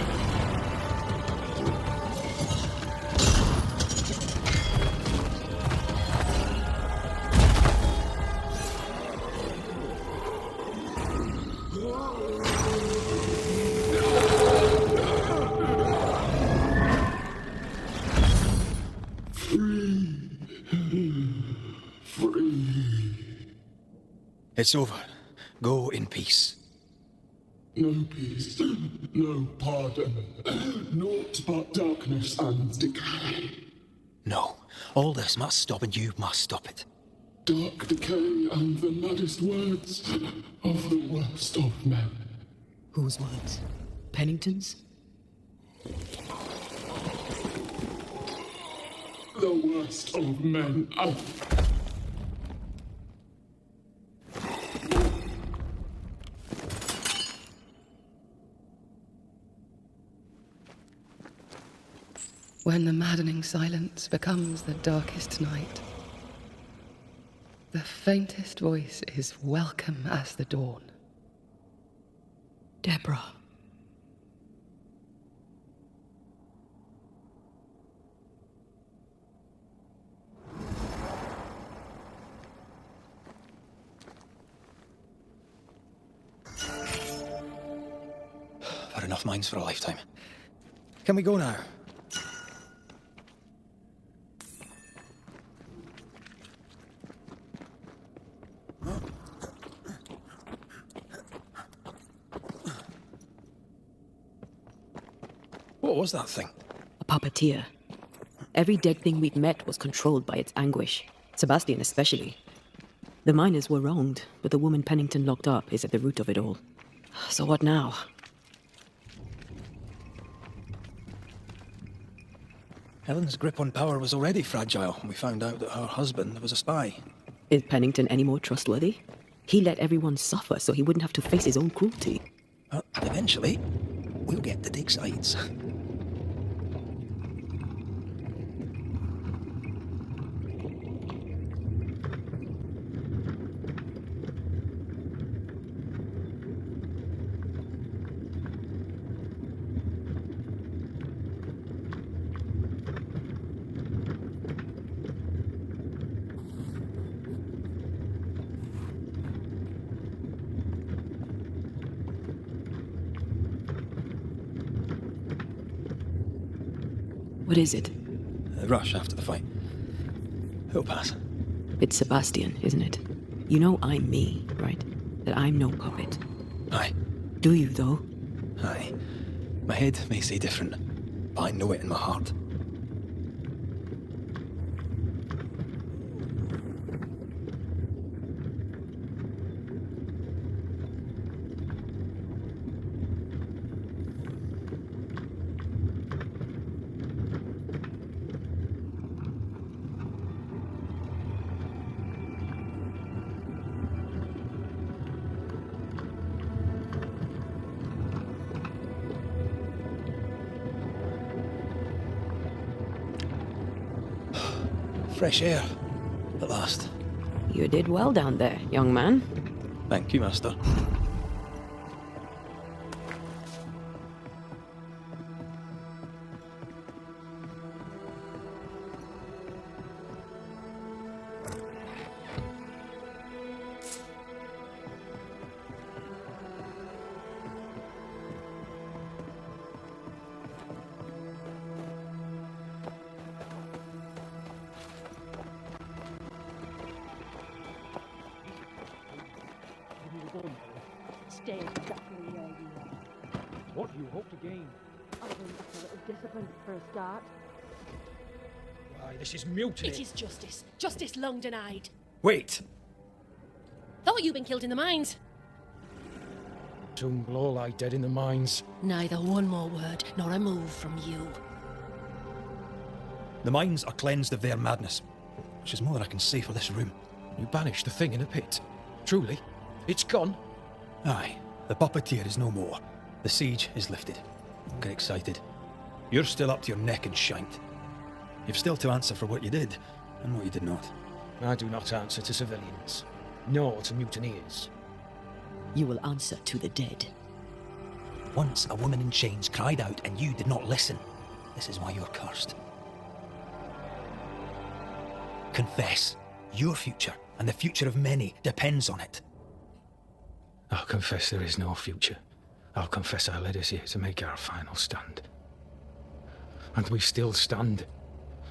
It's over. Go in peace. No peace, no pardon, naught but darkness and decay. No. All this must stop and you must stop it. Dark decay and the maddest words of the worst of men. Whose words? Pennington's? The worst of men. When the maddening silence becomes the darkest night, the faintest voice is welcome as the dawn. Deborah. I've had enough minds for a lifetime. Can we go now? What was that thing? A puppeteer. Every dead thing we've met was controlled by its anguish. Sebastian especially. The miners were wronged, but the woman Pennington locked up is at the root of it all. So what now? Helen's grip on power was already fragile when we found out that her husband was a spy. Is Pennington any more trustworthy? He let everyone suffer so he wouldn't have to face his own cruelty. Eventually, we'll get to take sides. What is it? A rush after the fight. It'll pass. It's Sebastian, isn't it? You know I'm me, right? That I'm no puppet. Aye. Do you, though? Aye. My head may say different, but I know it in my heart. Fresh air, at last. You did well down there, young man. Thank you, Master. Stay exactly where you are. What do you hope to gain? Other than a little discipline for a start. Why, this is mutiny. It is justice. Justice long denied. Wait! Thought you'd been killed in the mines. Soon will all lie dead in the mines. Neither one more word nor a move from you. The mines are cleansed of their madness, which is more than I can say for this room. You banished the thing in a pit. Truly? It's gone? Aye. The puppeteer is no more. The siege is lifted. Don't get excited. You're still up to your neck in shite. You've still to answer for what you did, and what you did not. I do not answer to civilians, nor to mutineers. You will answer to the dead. Once a woman in chains cried out, and you did not listen. This is why you're cursed. Confess. Your future, and the future of many, depends on it. I'll confess there is no future. I'll confess I led us here to make our final stand. And we still stand.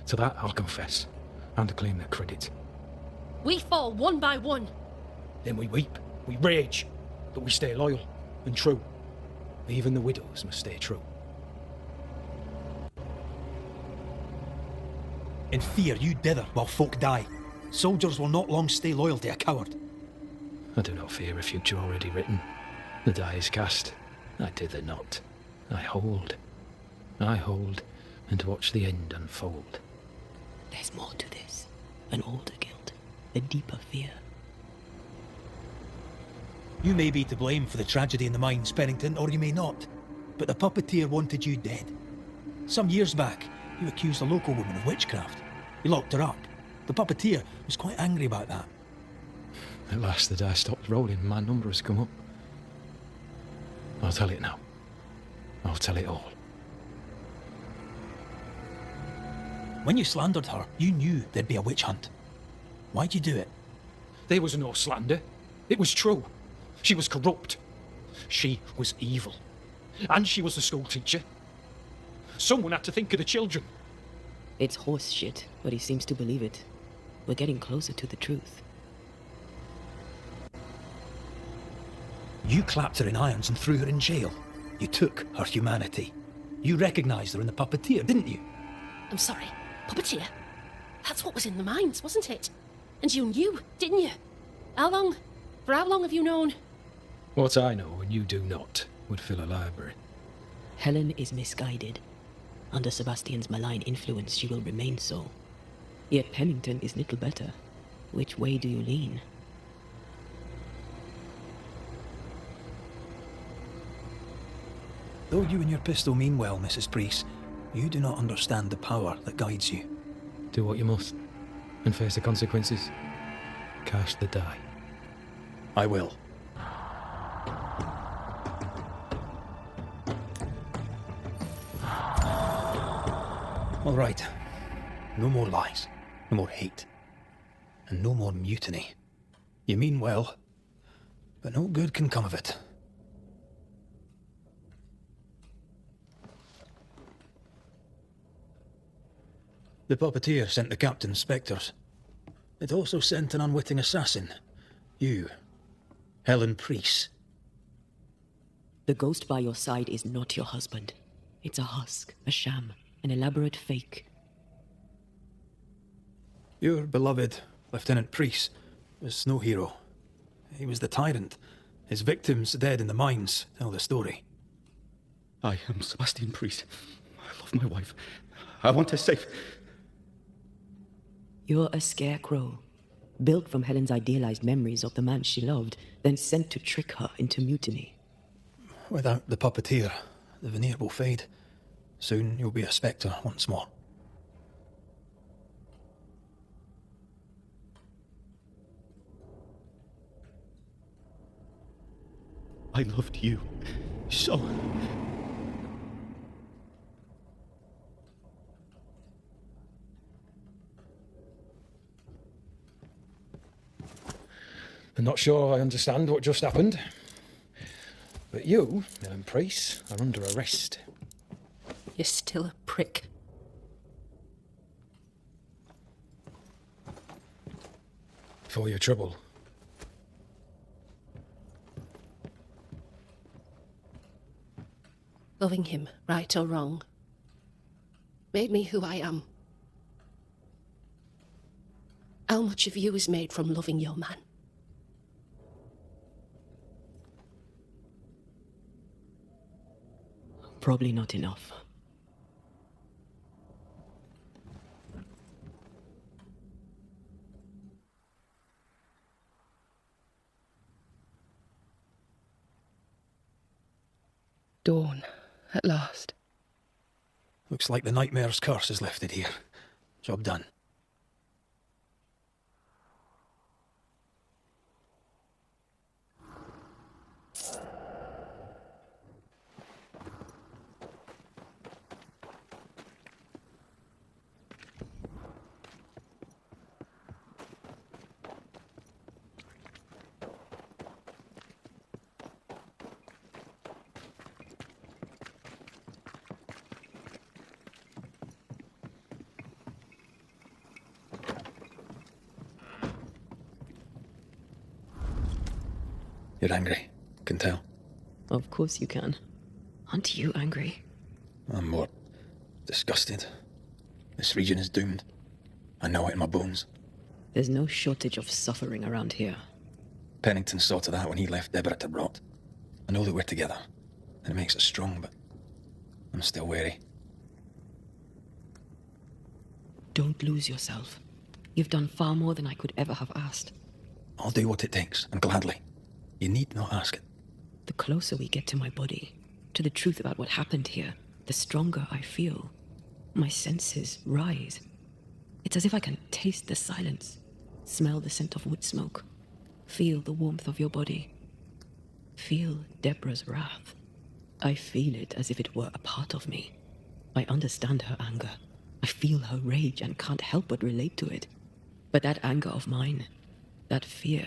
To that I'll confess, and claim the credit. We fall one by one. Then we weep, we rage, but we stay loyal and true. Even the widows must stay true. In fear you dither while folk die. Soldiers will not long stay loyal to a coward. I do not fear a future already written. The die is cast. I dither not. I hold, and watch the end unfold. There's more to this. An older guilt. A deeper fear. You may be to blame for the tragedy in the mines, Pennington, or you may not. But the puppeteer wanted you dead. Some years back, you accused a local woman of witchcraft. You locked her up. The puppeteer was quite angry about that. At last the die stopped rolling and my number has come up. I'll tell it now. I'll tell it all. When you slandered her, you knew there'd be a witch hunt. Why'd you do it? There was no slander. It was true. She was corrupt. She was evil. And she was the school teacher. Someone had to think of the children. It's horse shit, but he seems to believe it. We're getting closer to the truth. You clapped her in irons and threw her in jail. You took her humanity. You recognised her in the puppeteer, didn't you? I'm sorry, puppeteer? That's what was in the mines, wasn't it? And you knew, didn't you? How long? For how long have you known? What I know and you do not would fill a library. Helen is misguided. Under Sebastian's malign influence, she will remain so. Yet Pennington is little better. Which way do you lean? Though you and your pistol mean well, Mrs. Priest, you do not understand the power that guides you. Do what you must, and face the consequences. Cast the die. I will. All right. No more lies. No more hate. And no more mutiny. You mean well, but no good can come of it. The puppeteer sent the captain's spectres. It also sent an unwitting assassin. You. Helen Priest. The ghost by your side is not your husband. It's a husk, a sham, an elaborate fake. Your beloved Lieutenant Priest was no hero. He was the tyrant. His victims dead in the mines tell the story. I am Sebastian Priest. I love my wife. I want her safe. You're a scarecrow, built from Helen's idealized memories of the man she loved, then sent to trick her into mutiny. Without the puppeteer, the veneer will fade. Soon you'll be a spectre once more. I loved you so. I'm not sure I understand what just happened. But you, Helen Priest, are under arrest. You're still a prick. For your trouble. Loving him, right or wrong, made me who I am. How much of you is made from loving your man? Probably not enough. Dawn, at last. Looks like the nightmare's curse is lifted here. Job done. You're angry. Can tell. Of course you can. Aren't you angry? I'm more disgusted. This region is doomed. I know it in my bones. There's no shortage of suffering around here. Pennington saw to that when he left Deborah to rot. I know that we're together, and it makes us strong, but I'm still wary. Don't lose yourself. You've done far more than I could ever have asked. I'll do what it takes, and gladly. You need not ask it. The closer we get to my body, to the truth about what happened here, the stronger I feel. My senses rise. It's as if I can taste the silence, smell the scent of wood smoke, feel the warmth of your body, feel Deborah's wrath. I feel it as if it were a part of me. I understand her anger. I feel her rage and can't help but relate to it. But that anger of mine, that fear,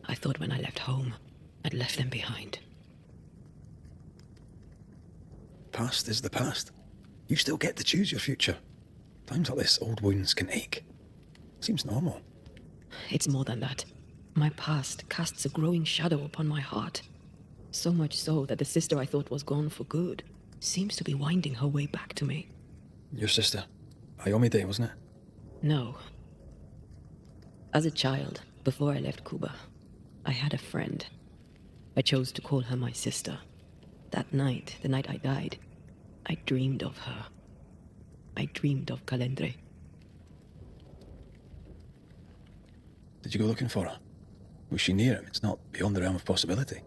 I thought when I left home, I'd left them behind. Past is the past. You still get to choose your future. Times like this, old wounds can ache. Seems normal. It's more than that. My past casts a growing shadow upon my heart. So much so that the sister I thought was gone for good seems to be winding her way back to me. Your sister. Ayomide, wasn't it? No. As a child, before I left Cuba, I had a friend. I chose to call her my sister. That night, the night I died, I dreamed of her. I dreamed of Calendre. Did you go looking for her? Was she near him? It's not beyond the realm of possibility.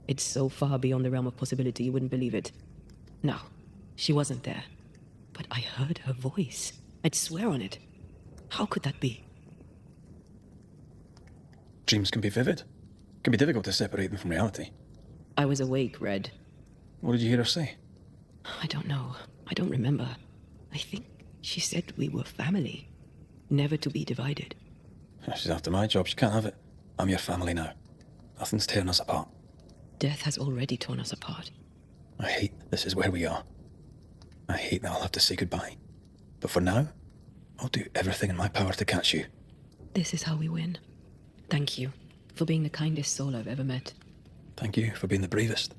It's so far beyond the realm of possibility you wouldn't believe it. No, she wasn't there. But I heard her voice. I'd swear on it. How could that be? Dreams can be vivid. It can be difficult to separate them from reality. I was awake, Red. What did you hear her say? I don't know. I don't remember. I think she said we were family. Never to be divided. She's after my job. She can't have it. I'm your family now. Nothing's tearing us apart. Death has already torn us apart. I hate this is where we are. I hate that I'll have to say goodbye. But for now, I'll do everything in my power to catch you. This is how we win. Thank you for being the kindest soul I've ever met. Thank you for being the bravest.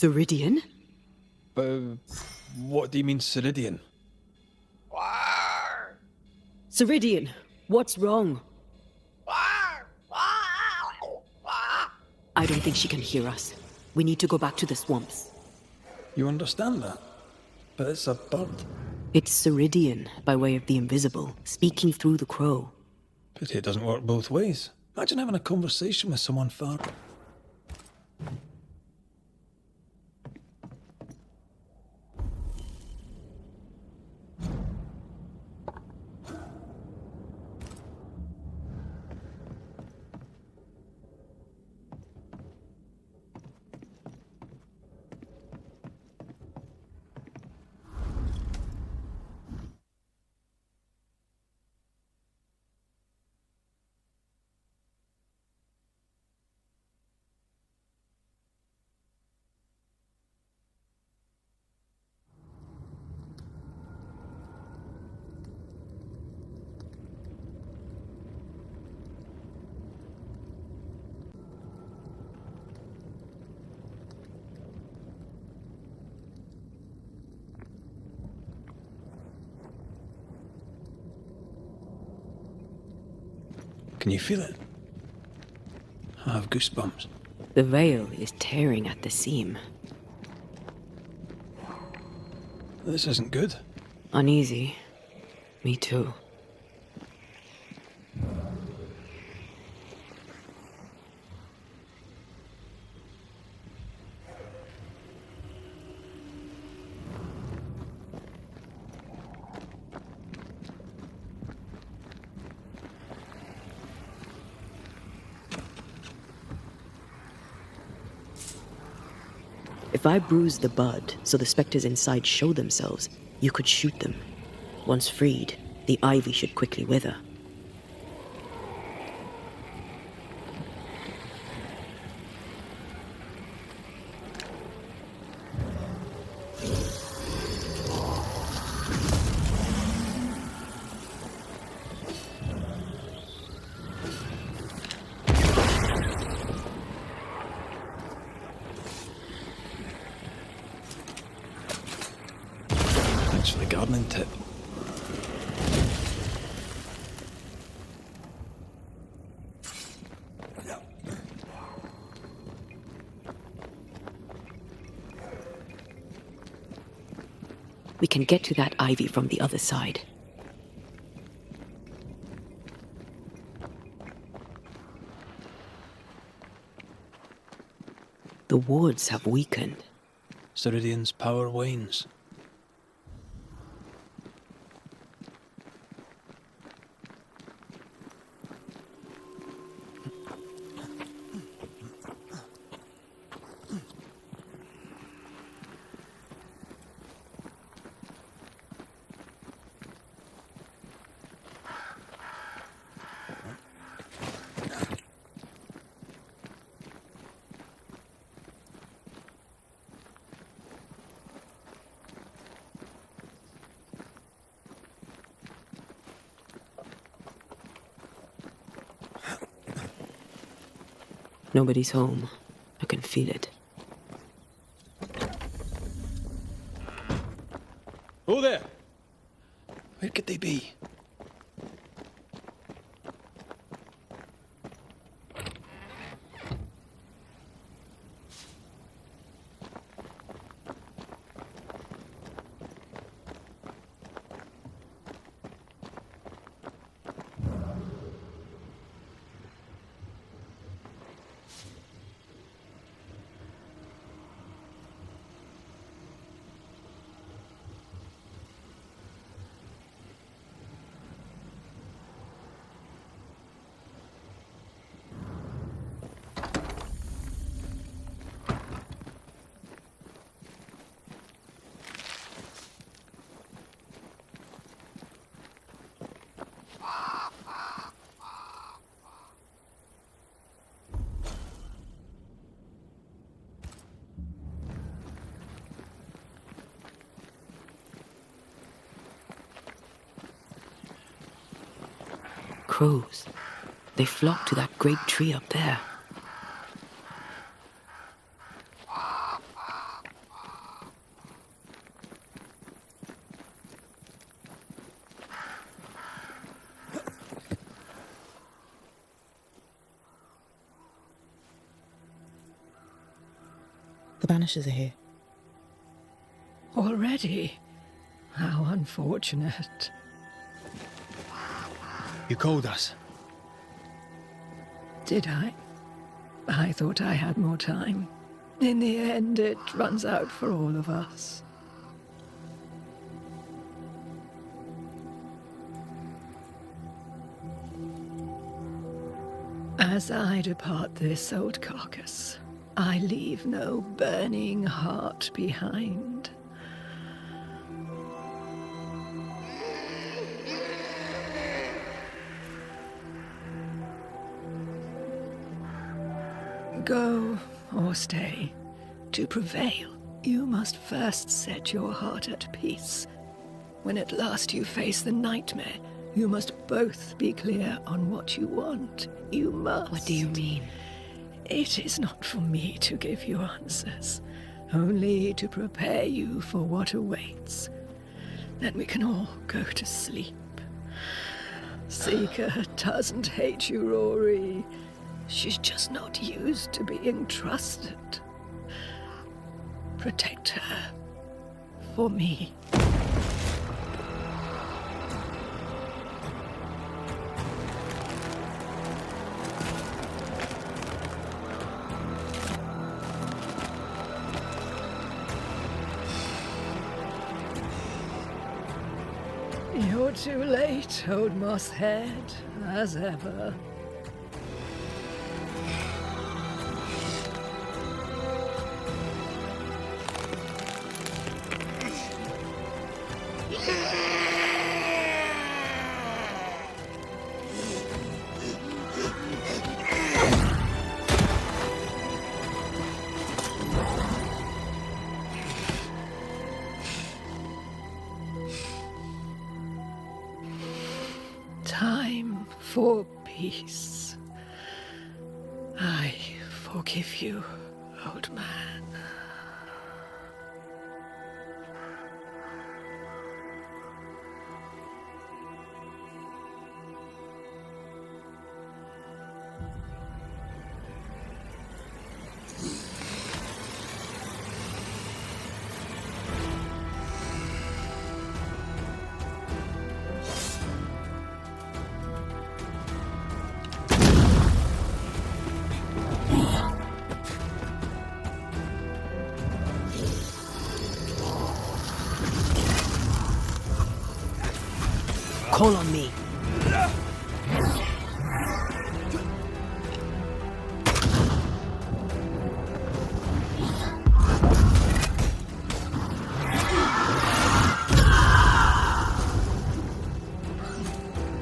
Ceridian? What do you mean, Ceridian? Ceridian, what's wrong? I don't think she can hear us. We need to go back to the swamps. You understand that? But it's a bird. It's Ceridian, by way of the invisible, speaking through the crow. Pity it doesn't work both ways. Imagine having a conversation with someone far... Can you feel it? I have goosebumps. The veil is tearing at the seam. This isn't good. Uneasy. Me too. If I bruise the bud so the spectres inside show themselves, you could shoot them. Once freed, the ivy should quickly wither. gardening tip. We can get to that ivy from the other side. The wards have weakened. Ceridian's power wanes. Nobody's home. I can feel it. Who there? Where could they be? Crows. They flock to that great tree up there. The Banishers are here. Already? How unfortunate. You called us. Did I? I thought I had more time. In the end, it runs out for all of us. As I depart this old carcass, I leave no burning heart behind. Go or stay. To prevail, you must first set your heart at peace. When at last you face the nightmare, you must both be clear on what you want. You must. What do you mean? It is not for me to give you answers, only to prepare you for what awaits. Then we can all go to sleep. Seeker doesn't hate you, Rory. She's just not used to being trusted. Protect her. For me. You're too late, old mosshead, as ever. Time for peace. I forgive you, old man. call on me.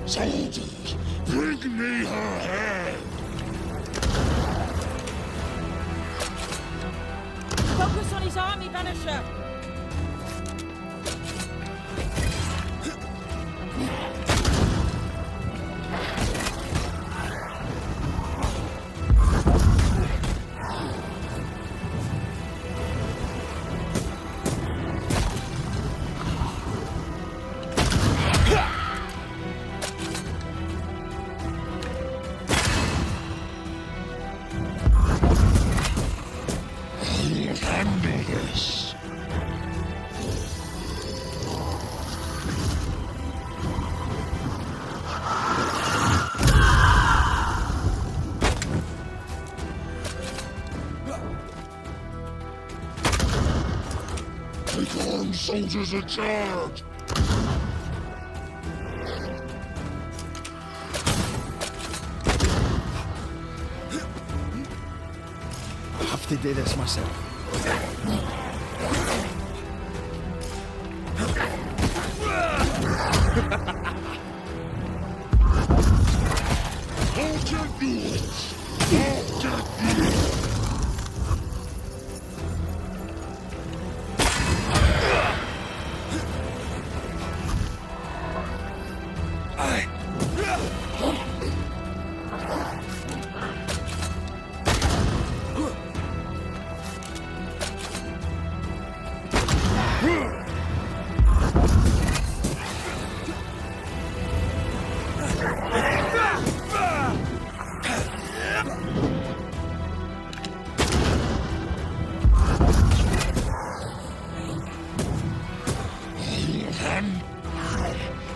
Soldiers, bring me her head! Focus on his army, Banisher! Take armed soldiers in charge! I have to do this myself. Hold your duels! Hold your duels!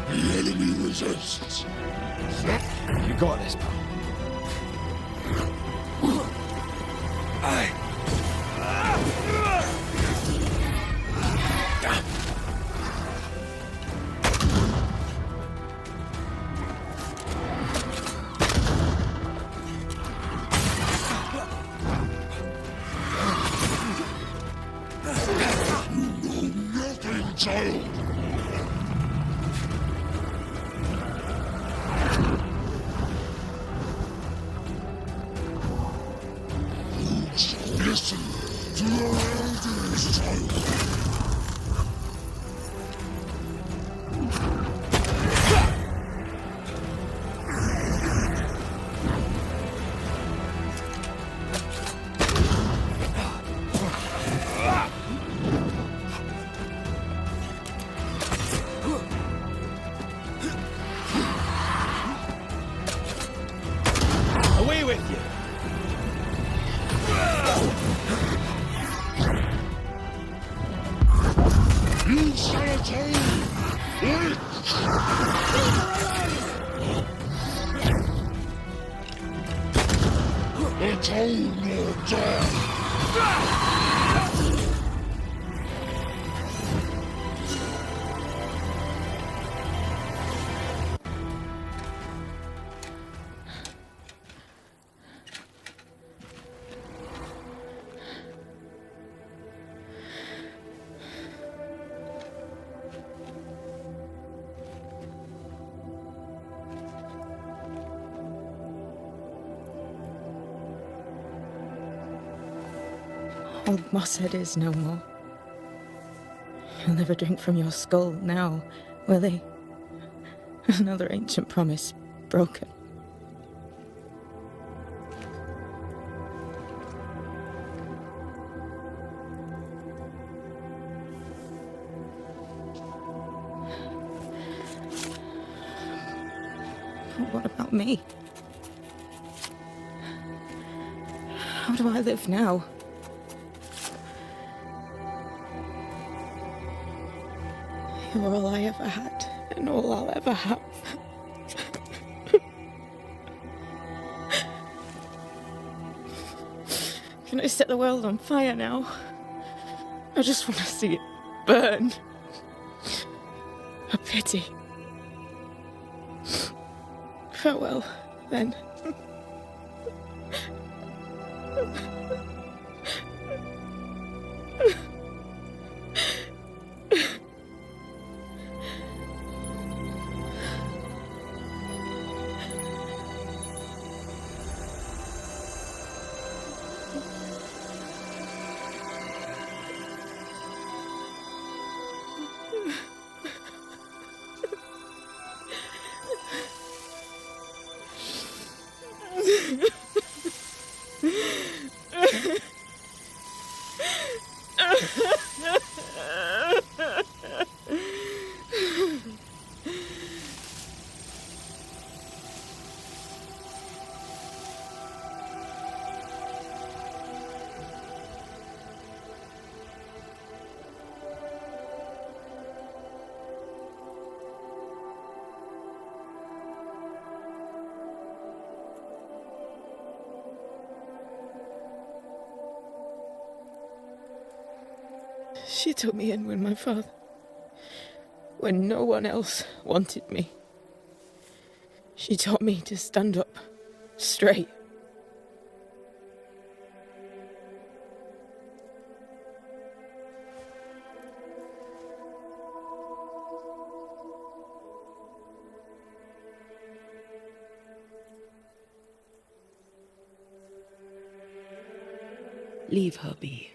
The enemy resists. You got this, pal. You know nothing, child! Listen to your elders, child. Away with you! You shall atone! Wait! Atone or die! Old Mosshead is no more. He'll never drink from your skull now, will he? Another ancient promise broken. But what about me? How do I live now? You're all I ever had, and all I'll ever have. Can I set the world on fire now? I just want to see it burn. A pity. Farewell, then. She took me in with my father, when no one else wanted me. She taught me to stand up straight. Leave her be,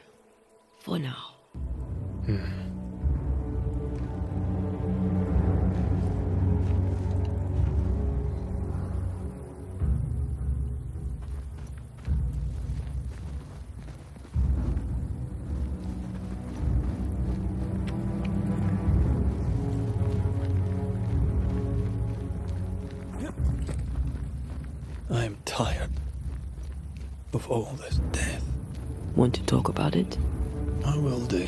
for now. I am tired of all this death. Want to talk about it? I will do.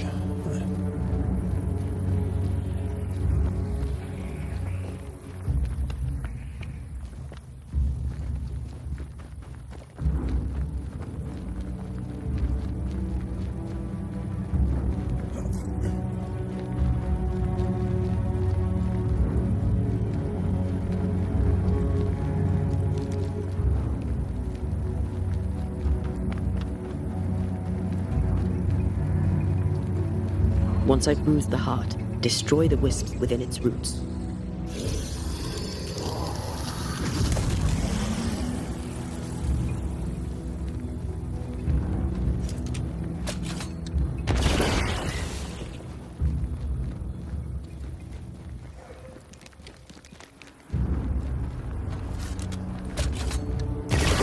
Once I've bruised the heart, destroy the wisps within its roots.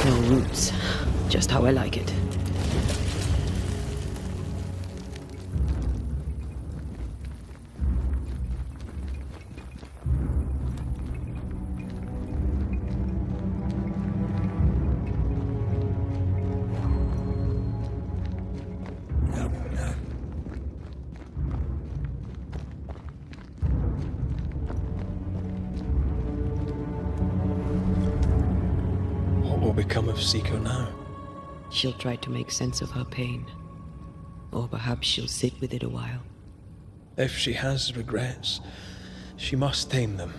No roots, just how I like it. Become of Seeker now? She'll try to make sense of her pain. Or perhaps she'll sit with it a while. If she has regrets, she must tame them.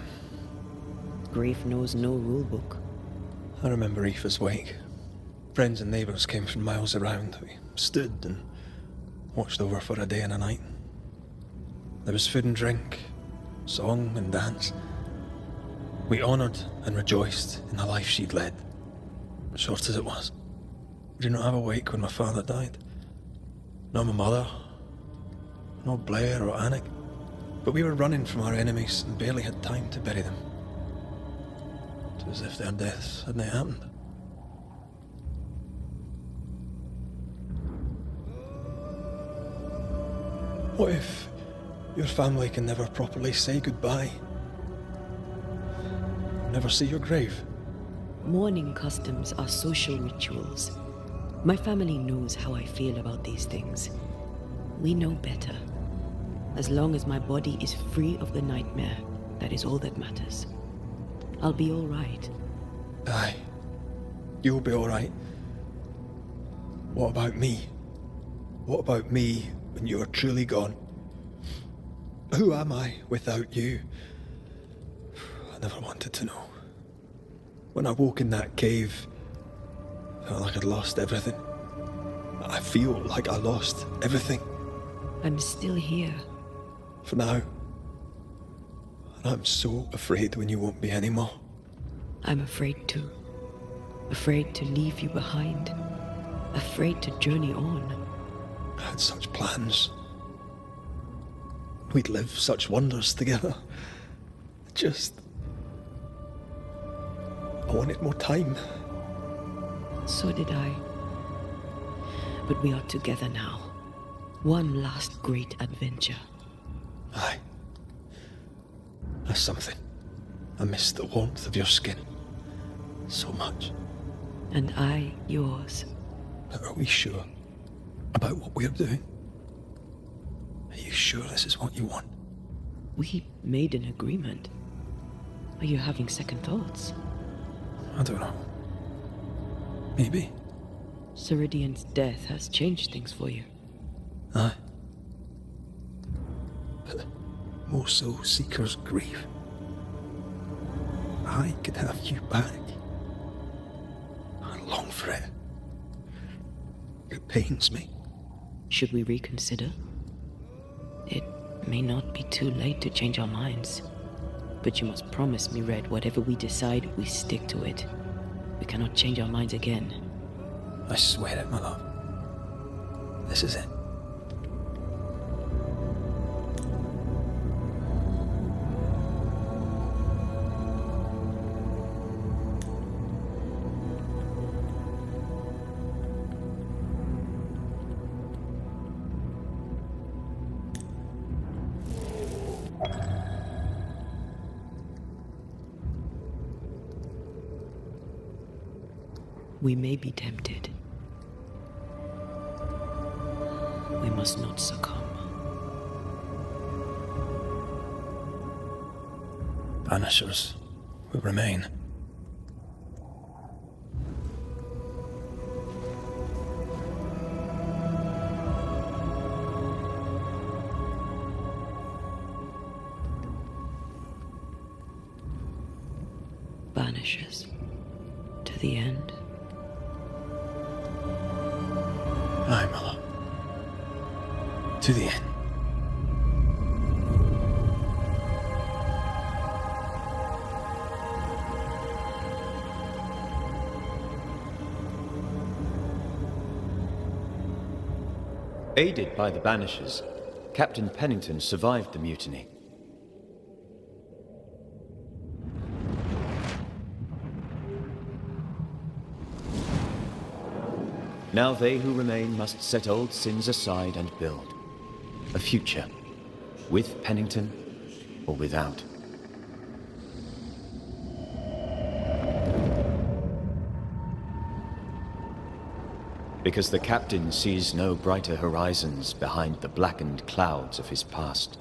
Grief knows no rule book. I remember Aoife's wake. Friends and neighbours came from miles around. We stood and watched over for a day and a night. There was food and drink, song and dance. We honoured and rejoiced in the life she'd led. Short as it was. We did not have a wake when my father died. Nor my mother, nor Blair or Anik. But we were running from our enemies and barely had time to bury them. It was as if their deaths hadn't happened. What if your family can never properly say goodbye? Never see your grave? Mourning customs are social rituals. My family knows how I feel about these things. We know better. As long as my body is free of the nightmare, that is all that matters. I'll be all right. Aye. You'll be all right. What about me? What about me when you are truly gone? Who am I without you? I never wanted to know. When I woke in that cave, I felt like I'd lost everything. I feel like I lost everything. I'm still here. For now. And I'm so afraid when you won't be anymore. I'm afraid too. Afraid to leave you behind. Afraid to journey on. I had such plans. We'd live such wonders together. I wanted more time. So did I. But we are together now. One last great adventure. Aye. That's something. I miss the warmth of your skin. So much. And I yours. But are we sure about what we're doing? Are you sure this is what you want? We made an agreement. Are you having second thoughts? I don't know. Maybe. Ceridian's death has changed things for you. Aye. But more so Seeker's grief. I could have you back. I long for it. It pains me. Should we reconsider? It may not be too late to change our minds. But you must promise me, Red, whatever we decide, we stick to it. We cannot change our minds again. I swear it, my love. This is it. We may be tempted. We must not succumb. Banishers will remain. Banishers. To the end. Aye, my love. To the end. Aided by the Banishers, Captain Pennington survived the mutiny. Now they who remain must set old sins aside and build a future, with Pennington or without. Because the captain sees no brighter horizons behind the blackened clouds of his past.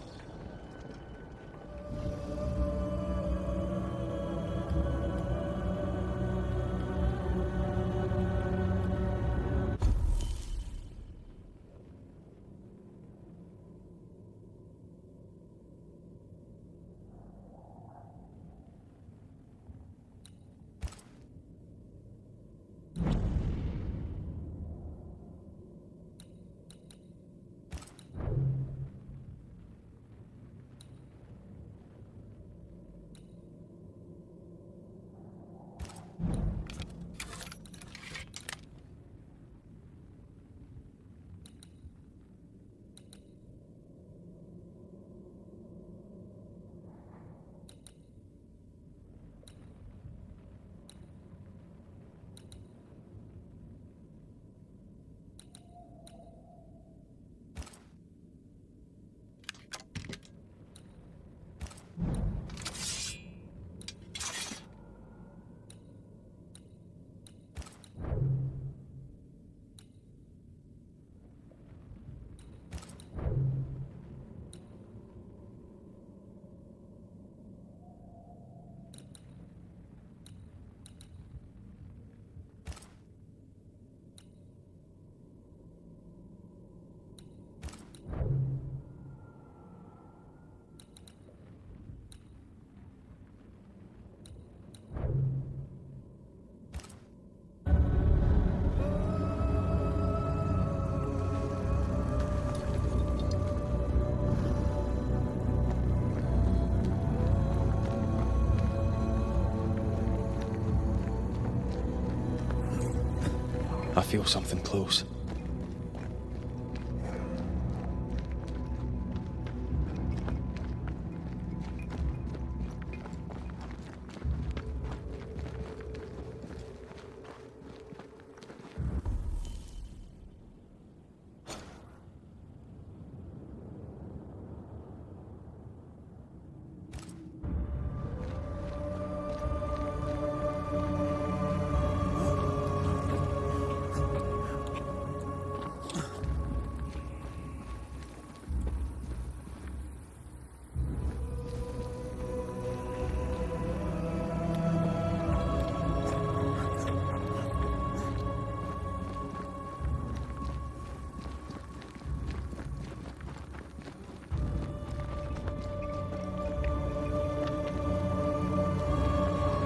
I feel something close.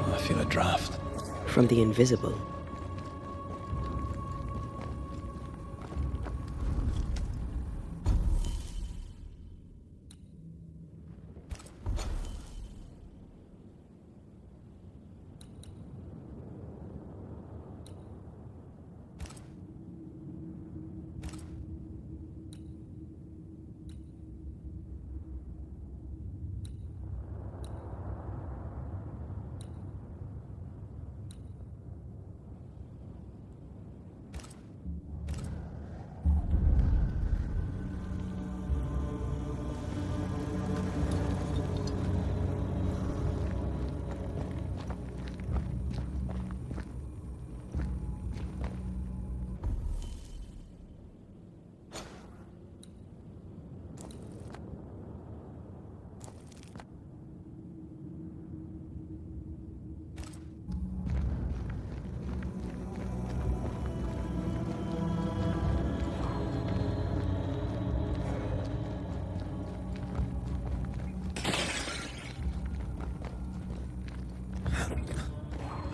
I feel a draft. From the invisible.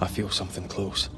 I feel something close.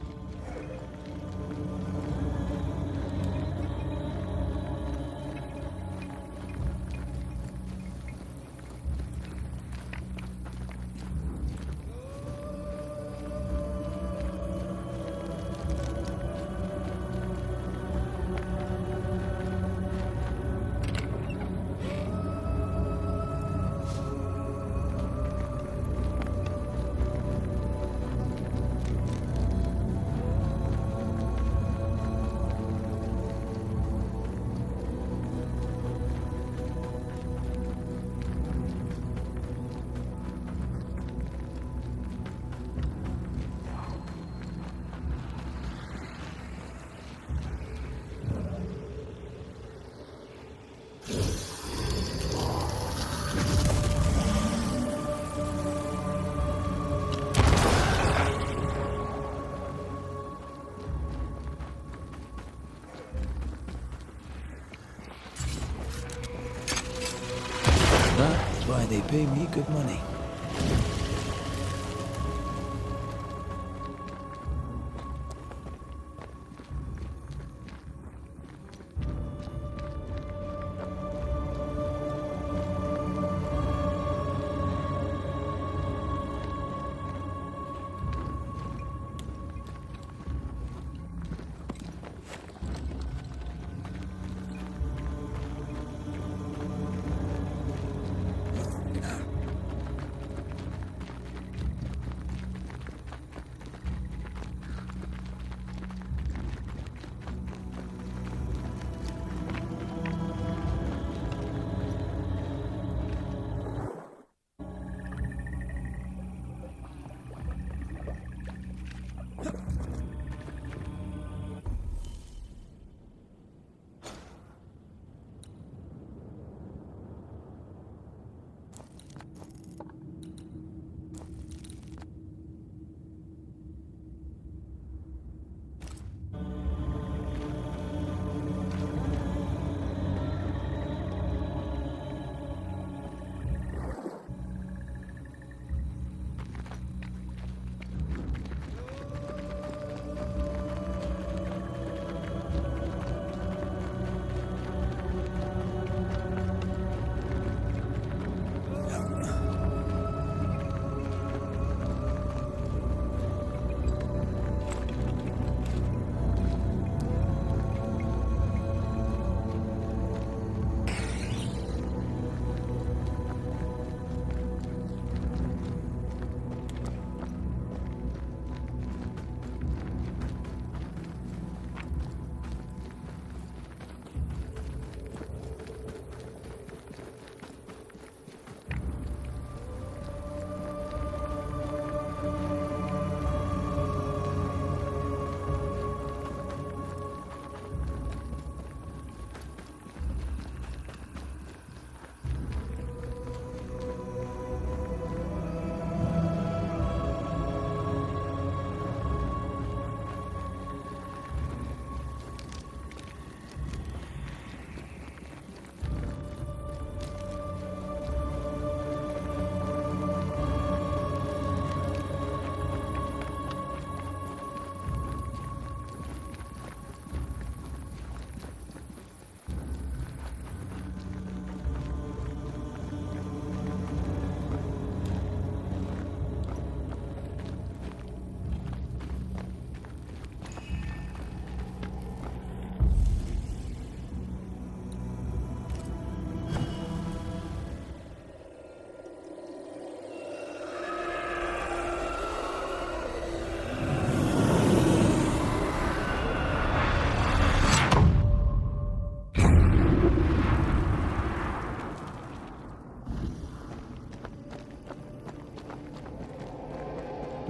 That's why they pay me good money.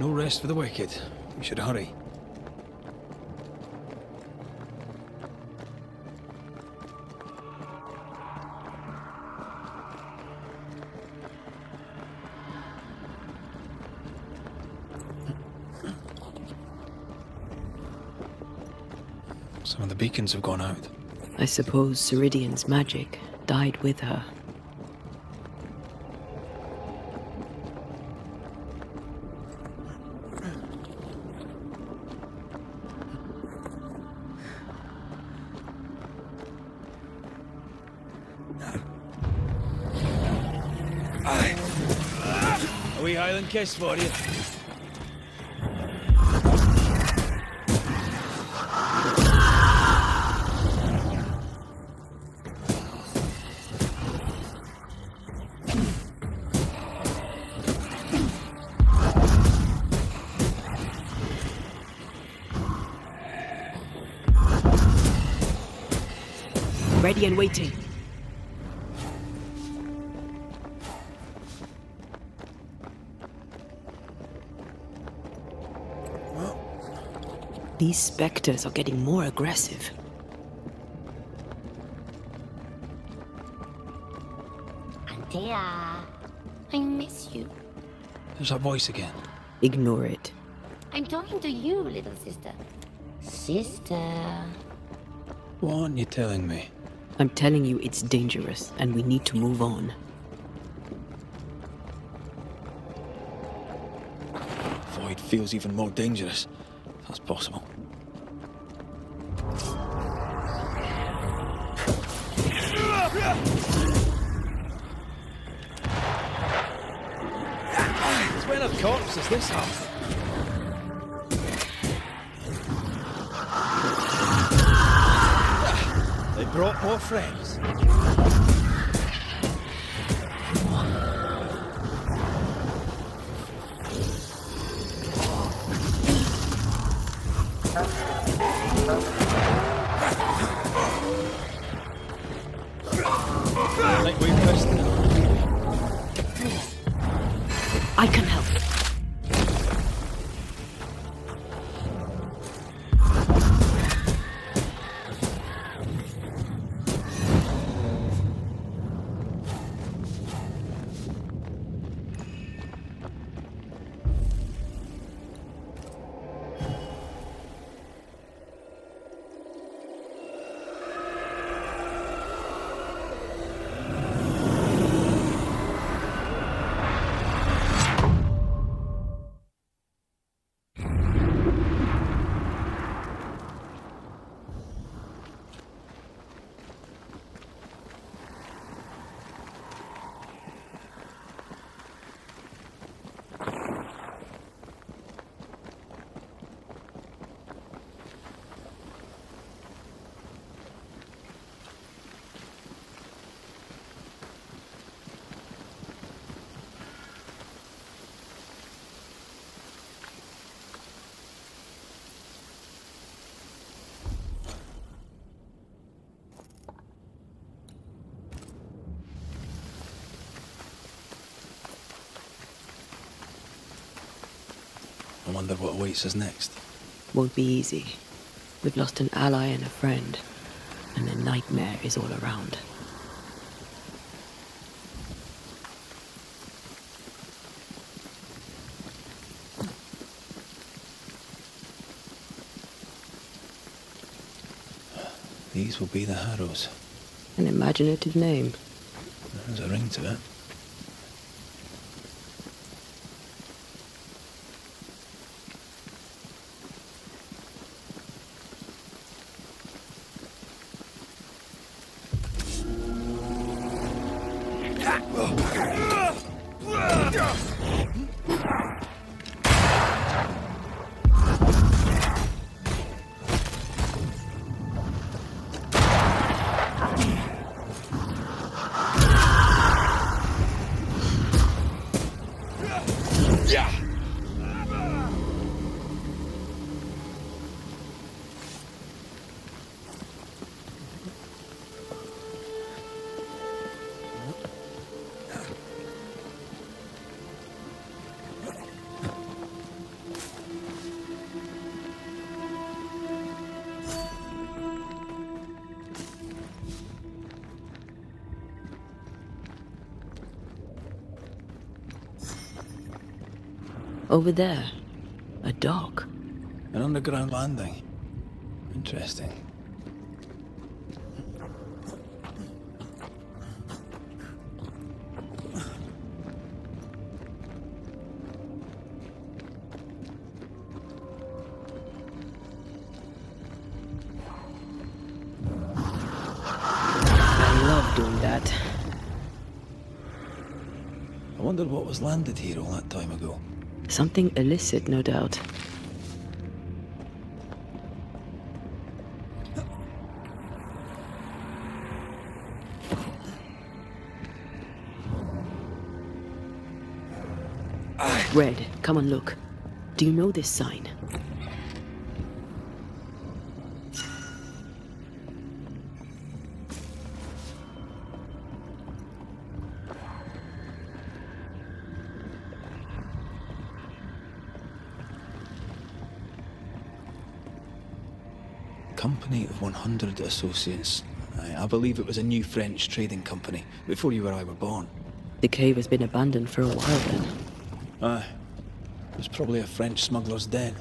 No rest for the wicked. We should hurry. Some of the beacons have gone out. I suppose Ceridian's magic died with her. A wee Highland kiss for you. Ready and waiting. These specters are getting more aggressive. Antea, I miss you. There's that voice again. Ignore it. I'm talking to you, little sister. Sister. What aren't you telling me? I'm telling you it's dangerous, and we need to move on. Void feels even more dangerous. If that's possible. As many of corpses as this have. They brought more friends. I think we've missed them. I can help. I wonder what awaits us next. Won't be easy. We've lost an ally and a friend, and the nightmare is all around. These will be the Harrows. An imaginative name. There's a ring to it. Over there. A dock. An underground landing. Interesting. I love doing that. I wonder what was landed here all that time ago. Something illicit, no doubt. Red, come and look. Do you know this sign? Company of 100 Associates. I believe it was a new French trading company, before you or I were born. The cave has been abandoned for a while then. Aye. It was probably a French smuggler's den.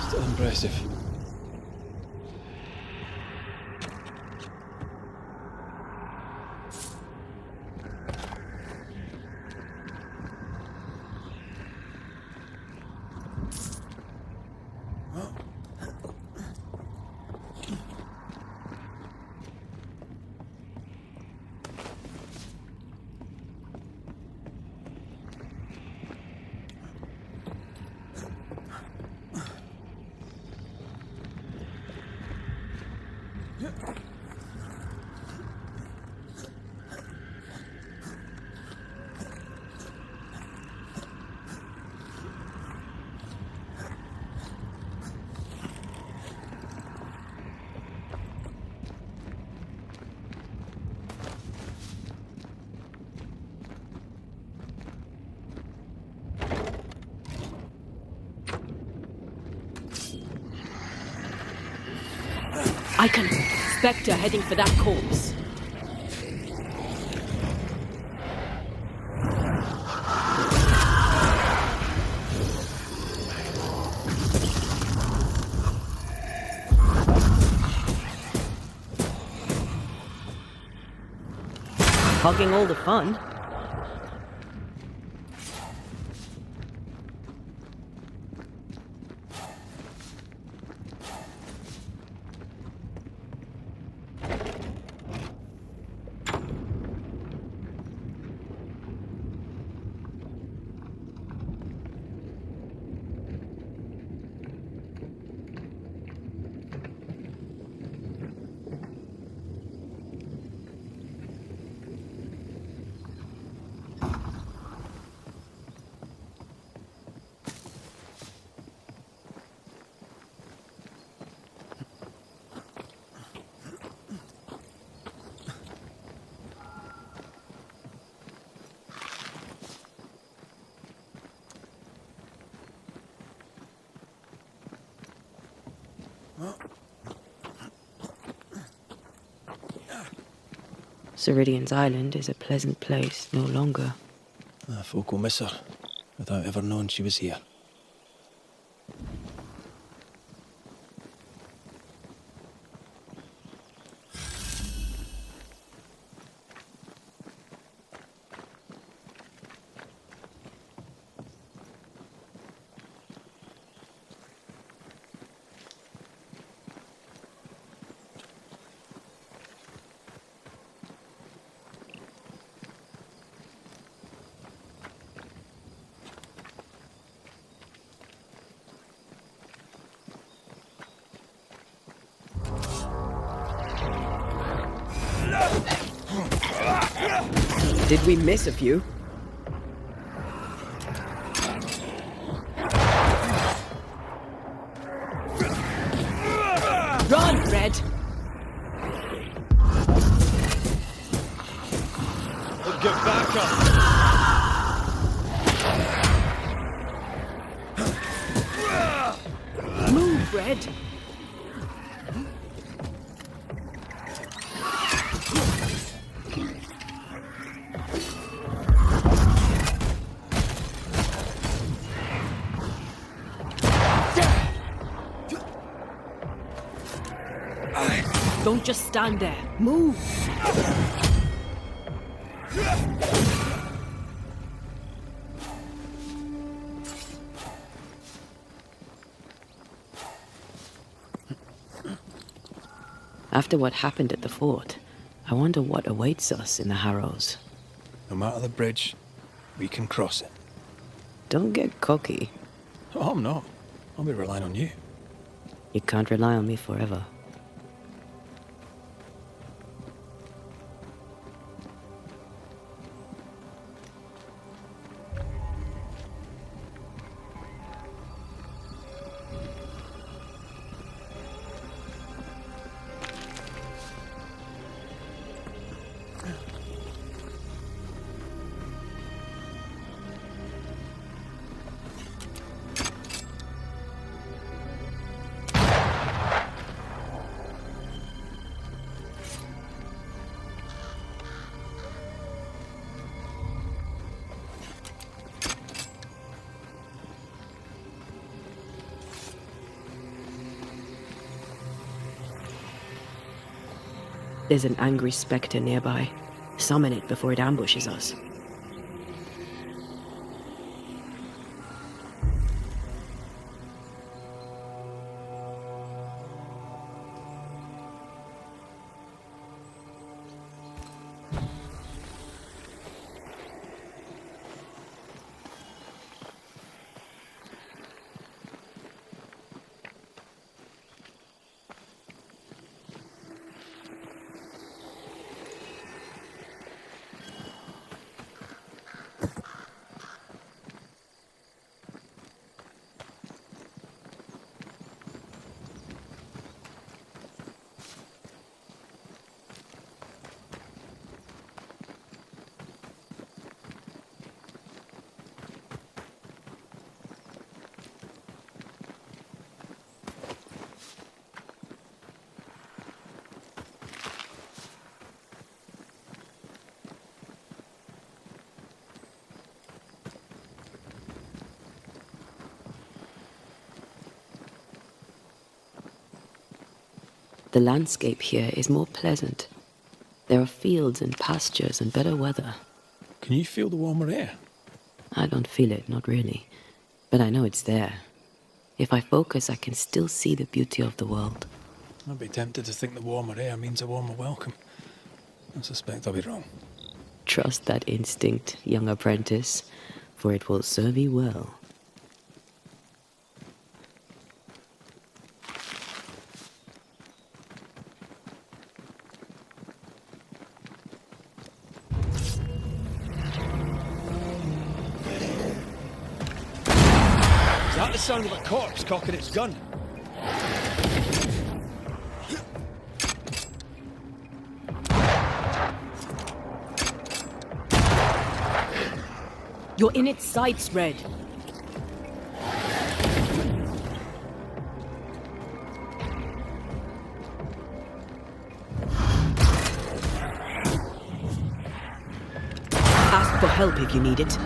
Still impressive. Icon! Spectre heading for that corpse. Hogging all the fun. Ceridian's island is a pleasant place no longer. Folk will miss her, without ever knowing she was here. Did we miss a few? Jericho! Move, Red! Don't just stand there. Move! After what happened at the fort, I wonder what awaits us in the Harrows. No matter the bridge, we can cross it. Don't get cocky. Oh, I'm not. I'll be relying on you. You can't rely on me forever. There's an angry spectre nearby. Summon it before it ambushes us. The landscape here is more pleasant. There are fields and pastures and better weather. Can you feel the warmer air? I don't feel it, not really. But I know it's there. If I focus, I can still see the beauty of the world. I'd be tempted to think the warmer air means a warmer welcome. I suspect I'll be wrong. Trust that instinct, young apprentice, for it will serve you well. Is that the sound of a corpse cocking its gun? You're in its sights, Red. Ask for help if you need it.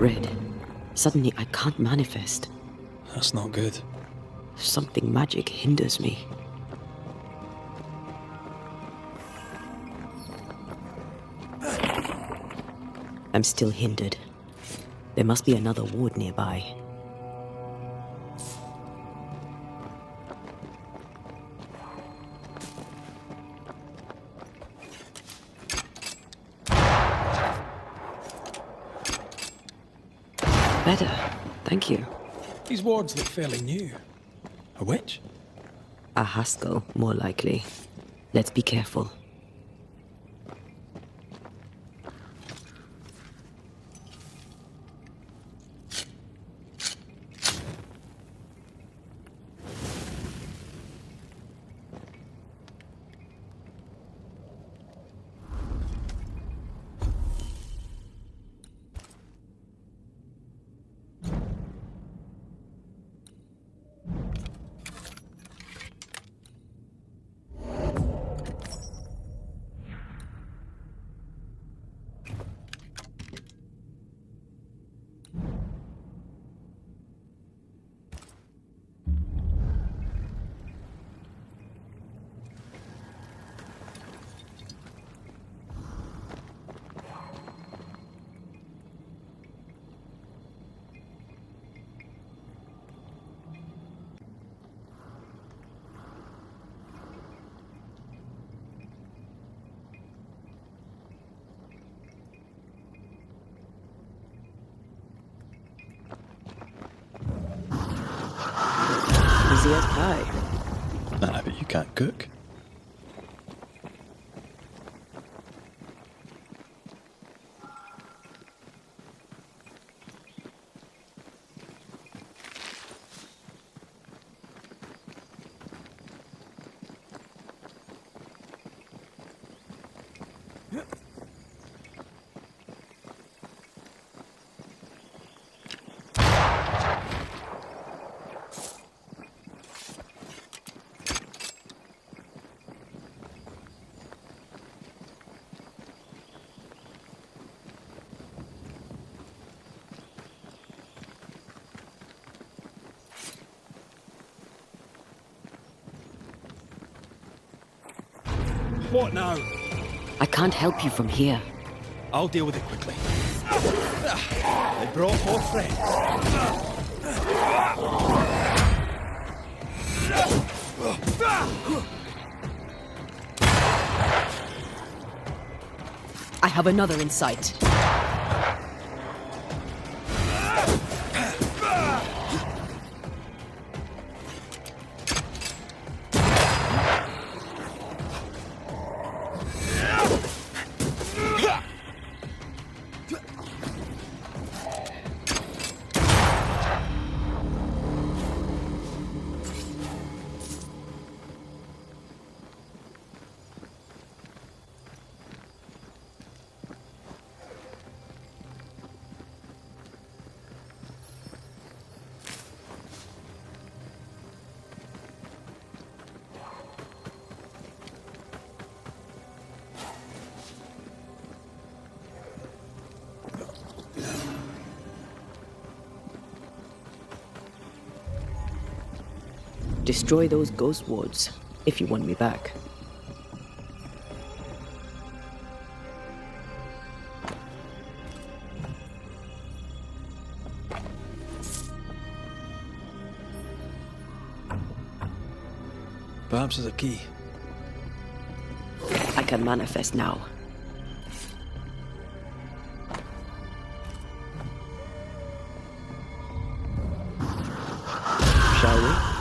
red. Suddenly I can't manifest. That's not good. Something magic hinders me. I'm still hindered. There must be another ward nearby. Better. Thank you. These wards look fairly new. A witch? A Haskell, more likely. Let's be careful. Easy as pie. Nah, but you can't cook. What now? I can't help you from here. I'll deal with it quickly. They brought more friends. I have another in sight. Destroy those ghost wards, if you want me back. Perhaps there's a key. I can manifest now. Shall we?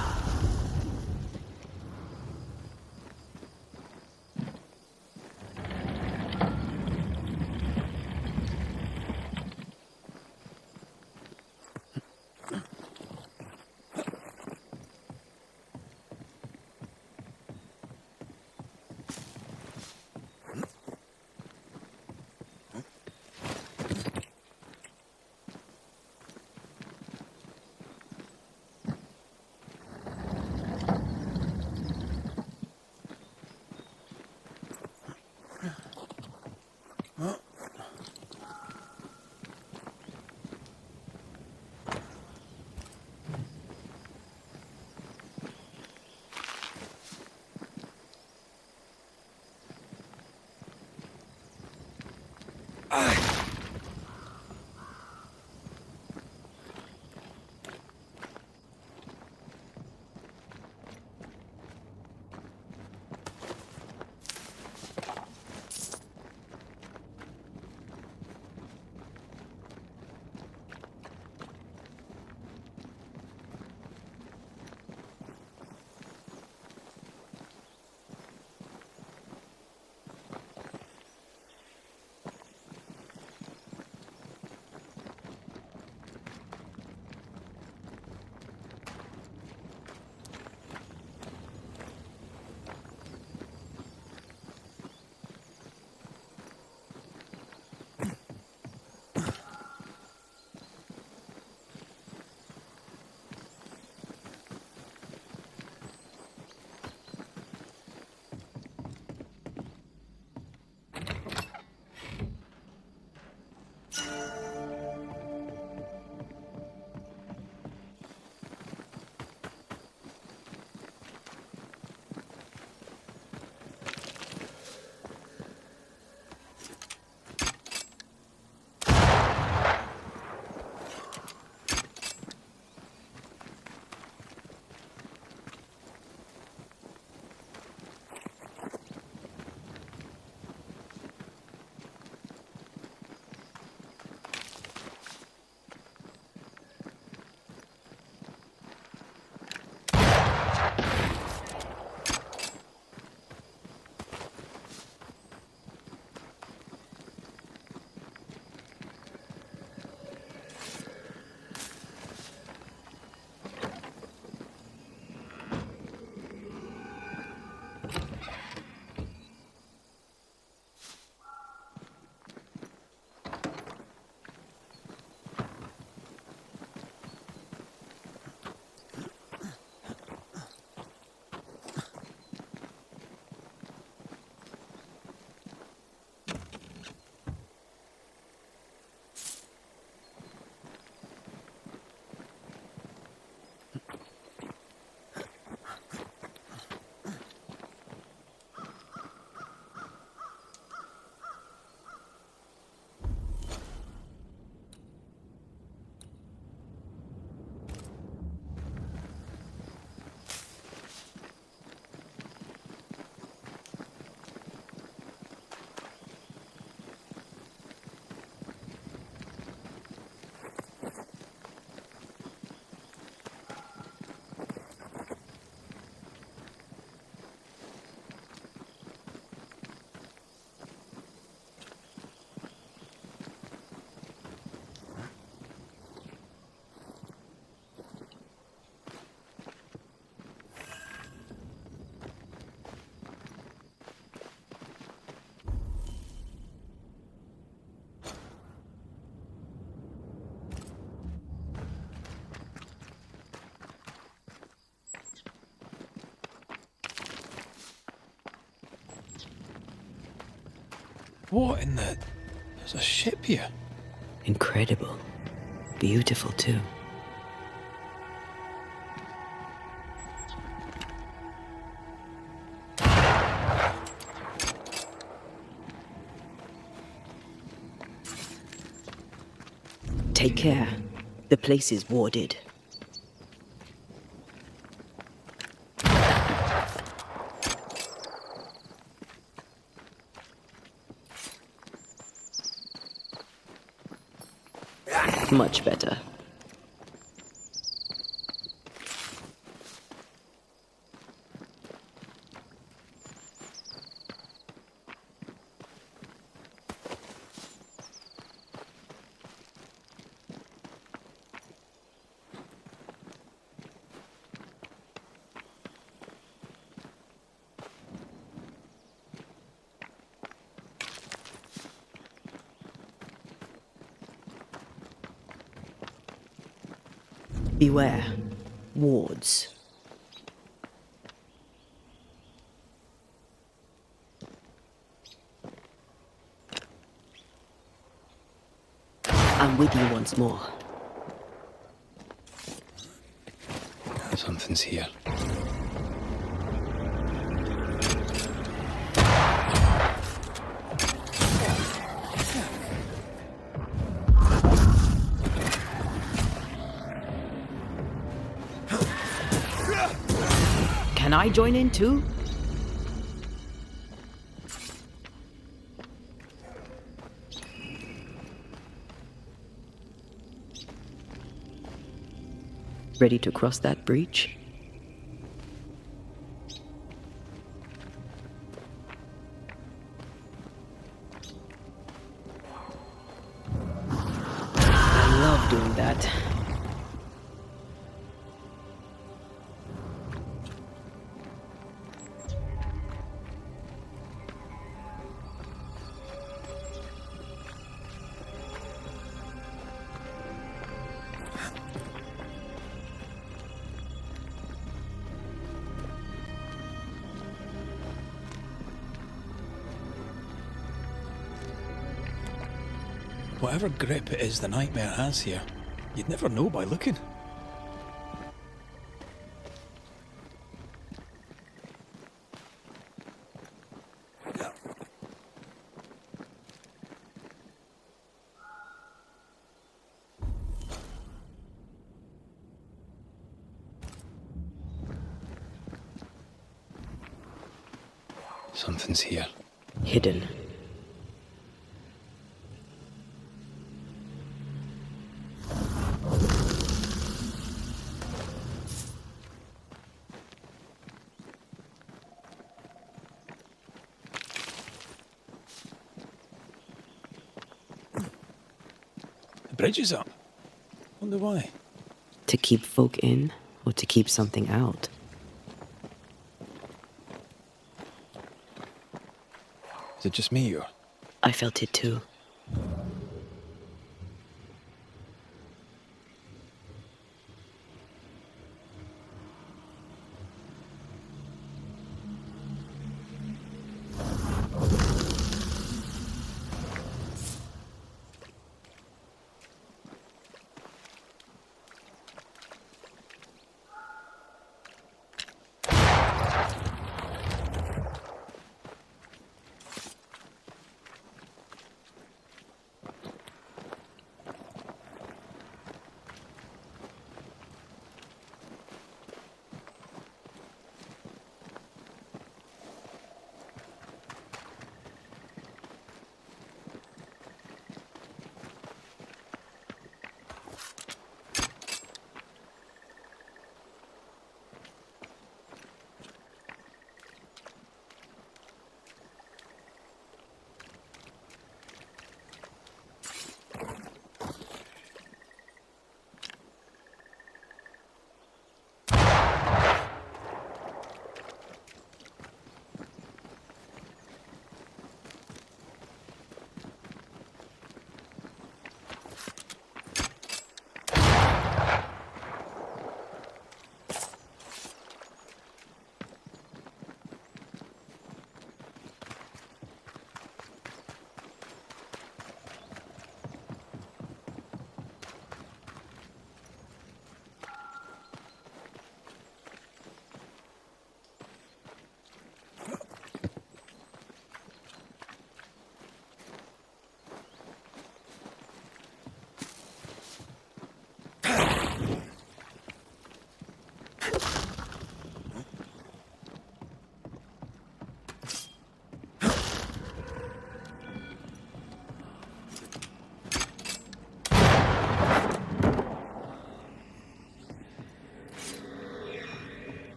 What in the... There's a ship here. Incredible. Beautiful, too. Take care. The place is warded. Much better. Beware. Wards. I'm with you once more. Something's here. Can I join in too? Ready to cross that breach? I love doing that. Whatever grip it is the nightmare has here, you'd never know by looking. Something's here. Hidden. The bridge is up. Wonder why. To keep folk in, or to keep something out? Is it just me, or? I felt it too.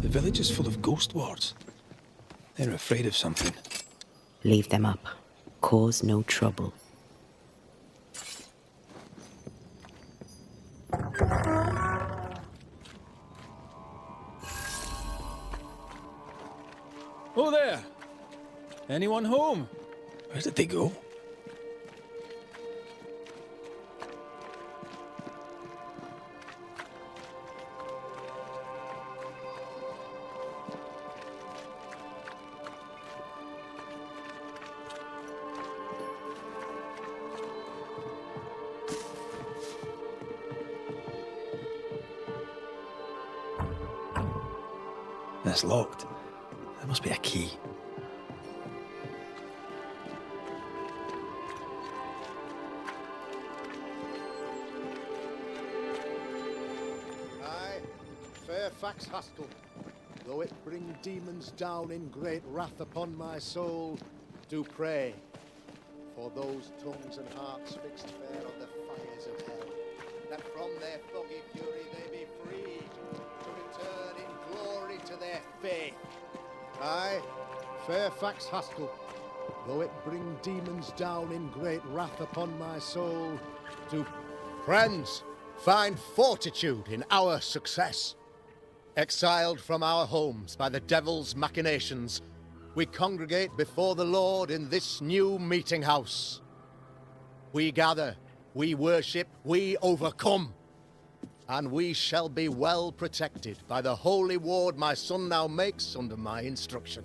The village is full of ghost wards. They're afraid of something. Leave them up. Cause no trouble. Oh there! Anyone home? Where did they go? It's locked. There must be a key. I, Fairfax Haskell, though it bring demons down in great wrath upon my soul, do pray for those tongues and hearts fixed fair on the fires of hell, that from their foggy fury they be freed to return in glory to their faith. I, Fairfax Haskell, though it bring demons down in great wrath upon my soul, do... Friends, find fortitude in our success. Exiled from our homes by the devil's machinations, we congregate before the Lord in this new meeting house. We gather, we worship, we overcome. And we shall be well protected by the holy ward my son now makes under my instruction.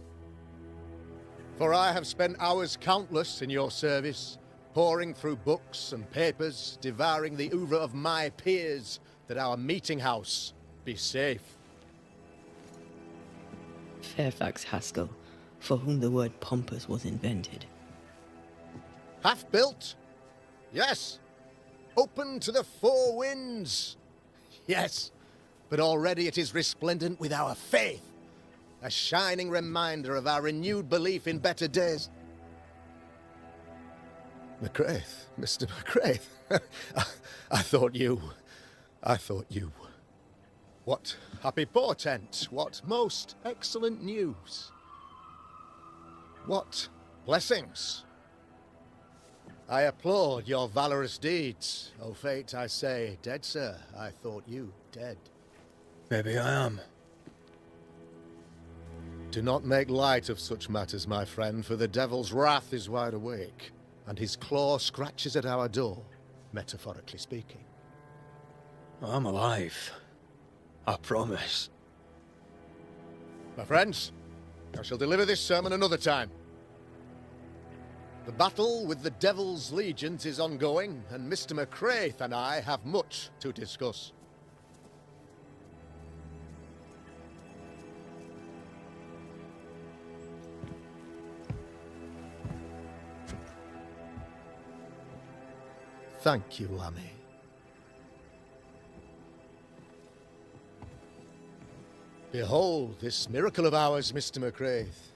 For I have spent hours countless in your service, poring through books and papers, devouring the oeuvre of my peers, that our meeting house be safe. Fairfax Haskell, for whom the word pompous was invented. Half built? Yes. Open to the four winds? Yes. But already it is resplendent with our faith. A shining reminder of our renewed belief in better days. McCraith, Mr. McCraith. I thought you. What happy portent, what most excellent news. What blessings. I applaud your valorous deeds. O fate, I say, dead sir, I thought you dead. Maybe I am. Do not make light of such matters, my friend, for the devil's wrath is wide awake, and his claw scratches at our door, metaphorically speaking. I'm alive. I promise. My friends, I shall deliver this sermon another time. The battle with the Devil's legions is ongoing, and Mr. McCraith and I have much to discuss. Thank you, Lammy. Behold this miracle of ours, Mr. McCraith.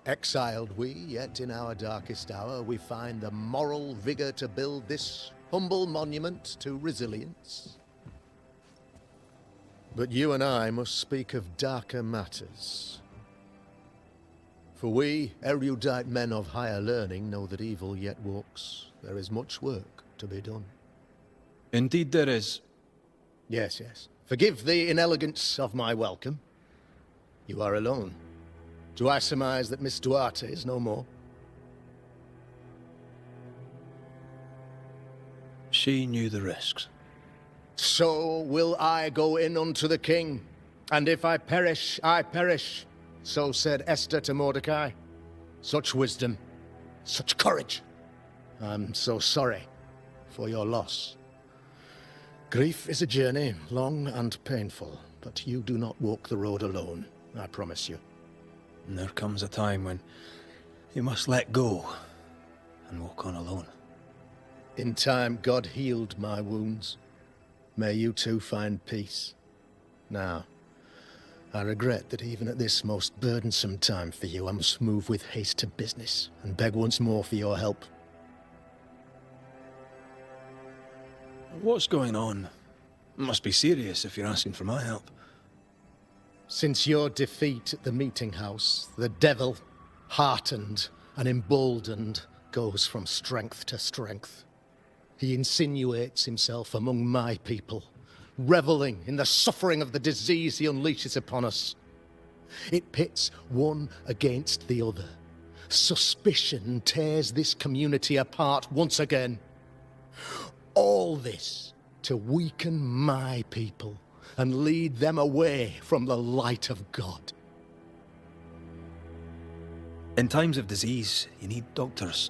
Exiled we, yet in our darkest hour we find the moral vigour to build this humble monument to resilience. But you and I must speak of darker matters. For we, erudite men of higher learning, know that evil yet walks. There is much work to be done. Indeed there is. Yes, yes. Forgive the inelegance of my welcome. You are alone. Do I surmise that Miss Duarte is no more? She knew the risks. So will I go in unto the king, and if I perish, I perish. So said Esther to Mordecai. Such wisdom, such courage. I'm so sorry for your loss. Grief is a journey, long and painful, but you do not walk the road alone, I promise you. And there comes a time when you must let go and walk on alone. In time, God healed my wounds. May you too find peace. Now, I regret that even at this most burdensome time for you, I must move with haste to business and beg once more for your help. What's going on? It must be serious if you're asking for my help. Since your defeat at the meeting house, the devil, heartened and emboldened, goes from strength to strength. He insinuates himself among my people, reveling in the suffering of the disease he unleashes upon us. It pits one against the other. Suspicion tears this community apart once again. All this to weaken my people and lead them away from the light of God. In times of disease, you need doctors,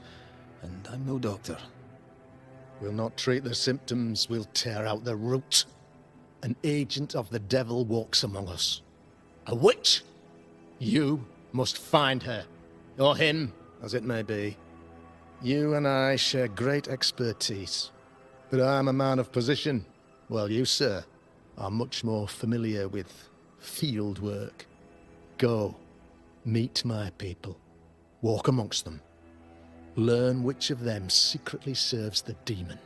and I'm no doctor. We'll not treat the symptoms, we'll tear out the root. An agent of the devil walks among us. A witch! You must find her. Or him, as it may be. You and I share great expertise. But I'm a man of position, while you, sir, are much more familiar with field work. Go, meet my people. Walk amongst them. Learn which of them secretly serves the demon,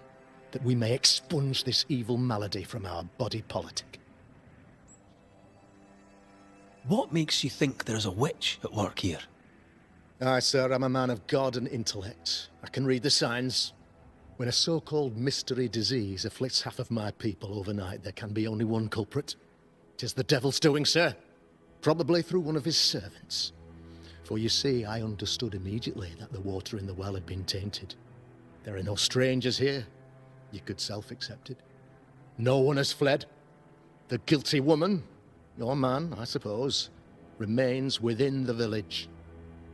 that we may expunge this evil malady from our body politic. What makes you think there's a witch at work here? Aye, sir, I'm a man of God and intellect. I can read the signs. When a so-called mystery disease afflicts half of my people overnight, there can be only one culprit. 'Tis the devil's doing, sir. Probably through one of his servants. For you see, I understood immediately that the water in the well had been tainted. There are no strangers here. You could self-accept it. No one has fled. The guilty woman, your man, I suppose, remains within the village.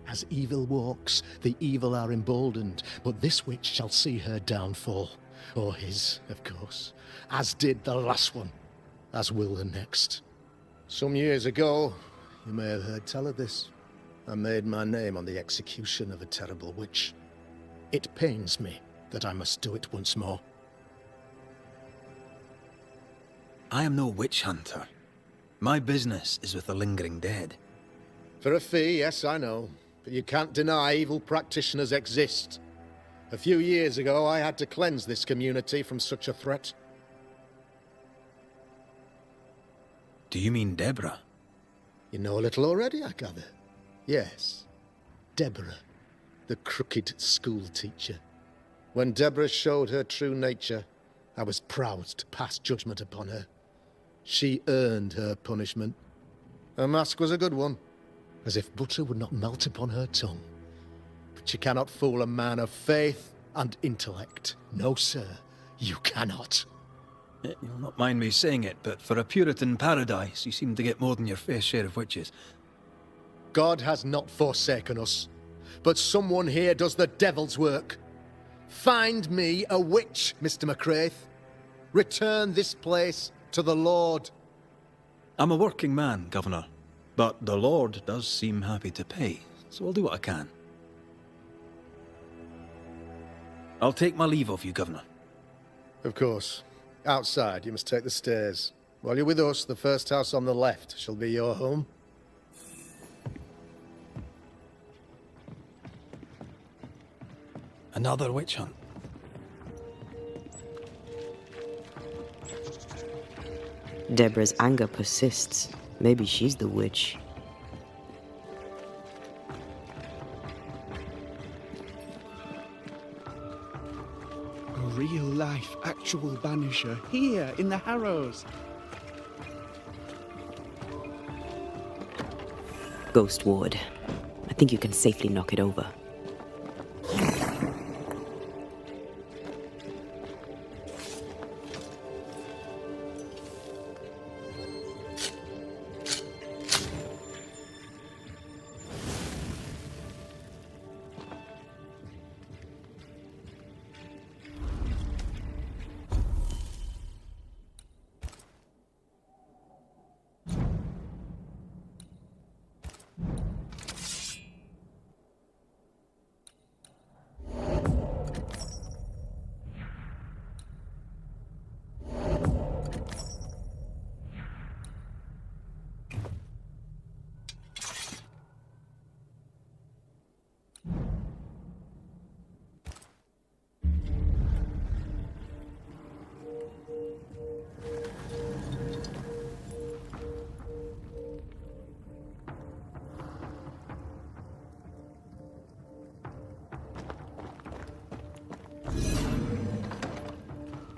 As evil walks, the evil are emboldened, but this witch shall see her downfall. Or his, of course. As did the last one. As will the next. Some years ago, you may have heard tell of this. I made my name on the execution of a terrible witch. It pains me that I must do it once more. I am no witch hunter. My business is with the lingering dead. For a fee, yes, I know. But you can't deny evil practitioners exist. A few years ago, I had to cleanse this community from such a threat. Do you mean Deborah? You know a little already, I gather. Yes, Deborah, the crooked school teacher. When Deborah showed her true nature, I was proud to pass judgment upon her. She earned her punishment. Her mask was a good one, as if butter would not melt upon her tongue. But you cannot fool a man of faith and intellect. No, sir, you cannot. You'll not mind me saying it, but for a Puritan paradise, you seem to get more than your fair share of witches. God has not forsaken us, but someone here does the devil's work. Find me a witch, Mr. McCraith. Return this place to the Lord. I'm a working man, Governor, but the Lord does seem happy to pay, so I'll do what I can. I'll take my leave of you, Governor. Of course. Outside, you must take the stairs. While you're with us, the first house on the left shall be your home. Another witch hunt. Deborah's anger persists. Maybe she's the witch. A real-life, actual Banisher here in the Harrows. Ghost Ward. I think you can safely knock it over.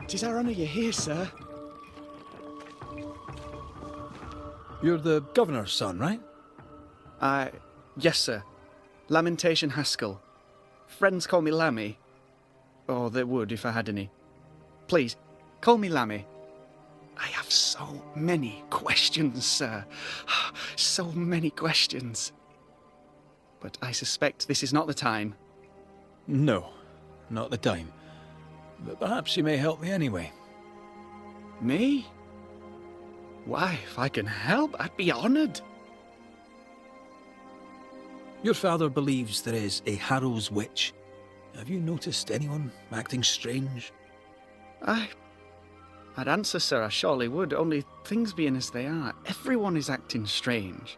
Tis our honour you're here, sir. You're the Governor's son, right? Yes, sir. Lamentation Haskell. Friends call me Lammy. Or they would if I had any. Please, call me Lammy. I have so many questions, sir. So many questions. But I suspect this is not the time. No, not the time. But perhaps you may help me anyway. Me? Why, if I can help, I'd be honoured. Your father believes there is a Harrow's witch. Have you noticed anyone acting strange? I'd answer, sir, I surely would, only things being as they are, everyone is acting strange.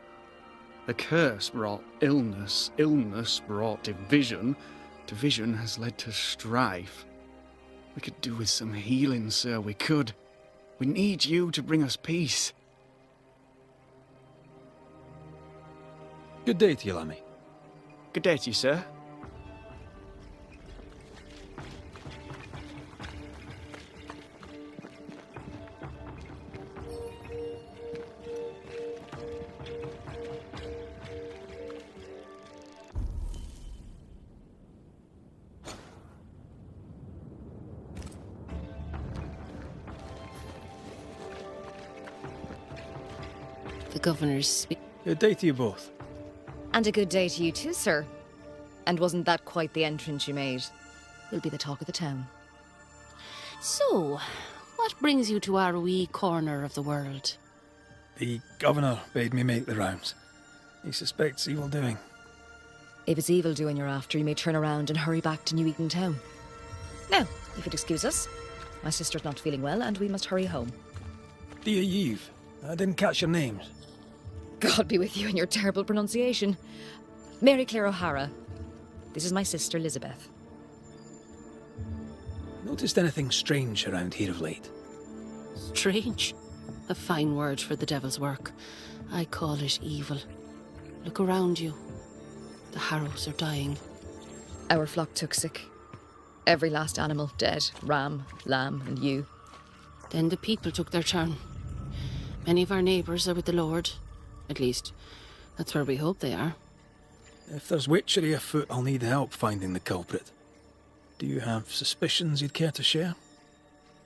The curse brought illness, illness brought division, division has led to strife. We could do with some healing, sir, we could. We need you to bring us peace. Good day to you, Lammy. Good day to you, sir. The governor's Good day to you both. And a good day to you too, sir. And wasn't that quite the entrance you made? You'll be the talk of the town. So, what brings you to our wee corner of the world? The governor bade me make the rounds. He suspects evil doing. If it's evil doing you're after, you may turn around and hurry back to New Eden town. Now, if you'd excuse us, my sister's not feeling well and we must hurry home. Dear Yves, I didn't catch your names. God be with you and your terrible pronunciation. Mary Claire O'Hara. This is my sister, Elizabeth. Noticed anything strange around here of late? Strange? A fine word for the devil's work. I call it evil. Look around you. The Harrows are dying. Our flock took sick. Every last animal dead. Ram, lamb, and ewe. Then the people took their turn. Many of our neighbours are with the Lord. At least, that's where we hope they are. If there's witchery afoot, I'll need help finding the culprit. Do you have suspicions you'd care to share?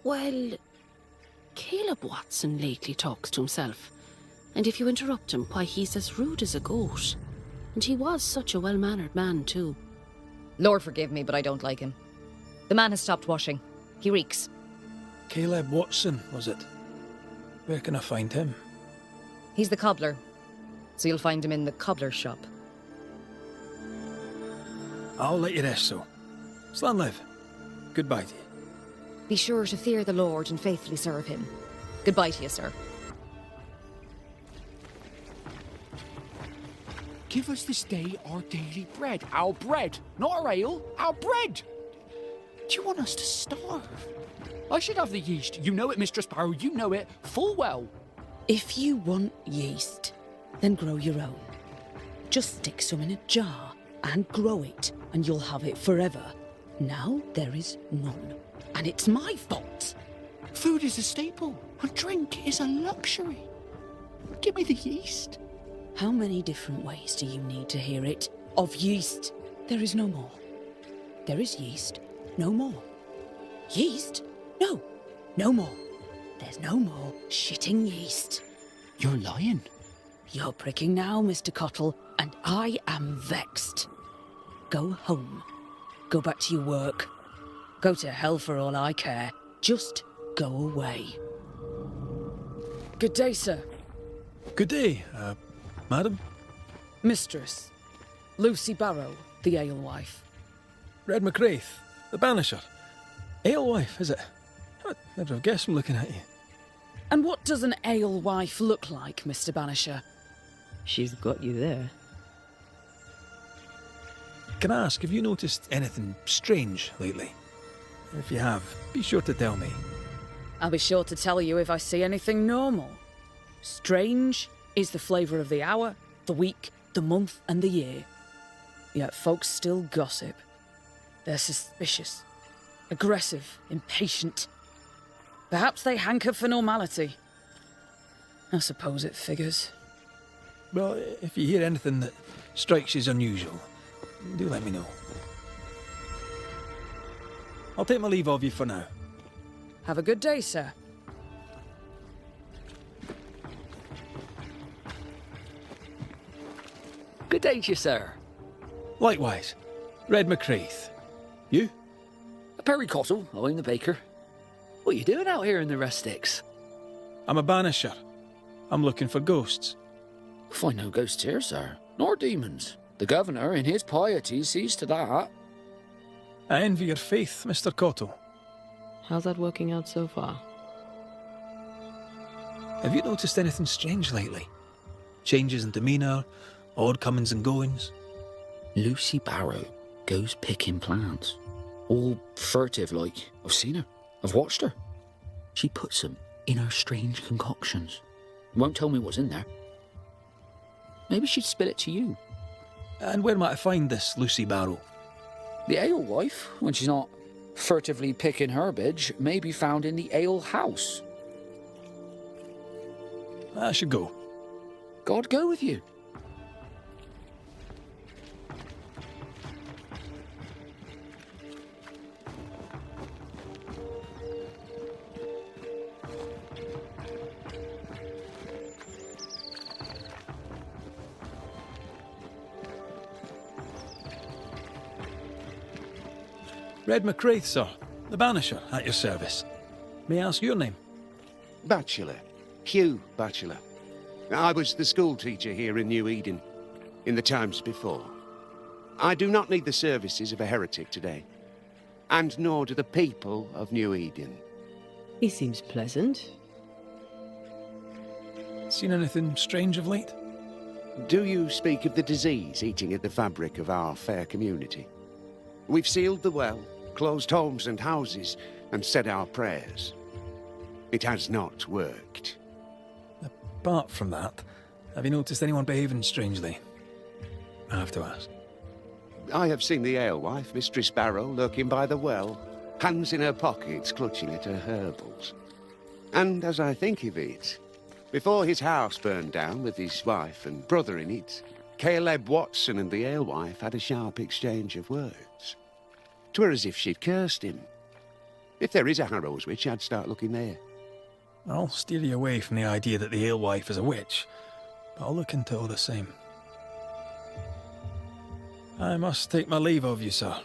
Well, Caleb Watson lately talks to himself. And if you interrupt him, why, he's as rude as a goat. And he was such a well-mannered man, too. Lord forgive me, but I don't like him. The man has stopped washing. He reeks. Caleb Watson, was it? Where can I find him? He's the cobbler. So you'll find him in the cobbler's shop. I'll let you rest, so. Slan live. Goodbye to you. Be sure to fear the Lord and faithfully serve him. Goodbye to you, sir. Give us this day our daily bread. Our bread, not our ale, our bread. Do you want us to starve? I should have the yeast. You know it, Mistress Barrow, you know it full well. If you want yeast, then grow your own. Just stick some in a jar and grow it, and you'll have it forever. Now there is none, and it's my fault. Food is a staple, and drink is a luxury. Give me the yeast. How many different ways do you need to hear it? Of yeast, there is no more. There is yeast, no more. Yeast? No, no more. There's no more shitting yeast. You're lying. You're pricking now, Mr. Cottle, and I am vexed. Go home. Go back to your work. Go to hell for all I care. Just go away. Good day, sir. Good day, madam. Mistress. Lucy Barrow, the alewife. Red McCraith, the banisher. Alewife, is it? I'd never have guessed from looking at you. And what does an alewife look like, Mr. Banisher? She's got you there. Can I ask, have you noticed anything strange lately? If you have, be sure to tell me. I'll be sure to tell you if I see anything normal. Strange is the flavour of the hour, the week, the month, and the year. Yet folks still gossip. They're suspicious, aggressive, impatient. Perhaps they hanker for normality. I suppose it figures. Well, if you hear anything that strikes you as unusual, do let me know. I'll take my leave of you for now. Have a good day, sir. Good day to you, sir. Likewise. Red McCraith. You? Perry Cottle, I'm the baker. What are you doing out here in the rustics? I'm a banisher. I'm looking for ghosts. Find no ghosts here, sir. Nor demons. The governor, in his piety, sees to that. I envy your faith, Mr. Cottle. How's that working out so far? Have you noticed anything strange lately? Changes in demeanour, odd comings and goings? Lucy Barrow goes picking plants. All furtive like. I've seen her. I've watched her. She puts them in her strange concoctions. Won't tell me what's in there. Maybe she'd spill it to you. And where might I find this Lucy Barrow? The alewife, when she's not furtively picking herbage, may be found in the ale house. I should go. God go with you. Red McCraith, sir. The Banisher, at your service. May I ask your name? Bachelor. Hugh Bachelor. I was the school teacher here in New Eden, in the times before. I do not need the services of a heretic today, and nor do the people of New Eden. He seems pleasant. Seen anything strange of late? Do you speak of the disease eating at the fabric of our fair community? We've sealed the well, closed homes and houses, and said our prayers. It has not worked. Apart from that, have you noticed anyone behaving strangely? I have to ask. I have seen the alewife, Mistress Barrow, lurking by the well, hands in her pockets, clutching at her herbals. And as I think of it, before his house burned down with his wife and brother in it, Caleb Watson and the alewife had a sharp exchange of words. 'Twere as if she'd cursed him. If there is a Harrow's witch, I'd start looking there. I'll steer you away from the idea that the alewife is a witch, but I'll look into it all the same. I must take my leave of you, sir.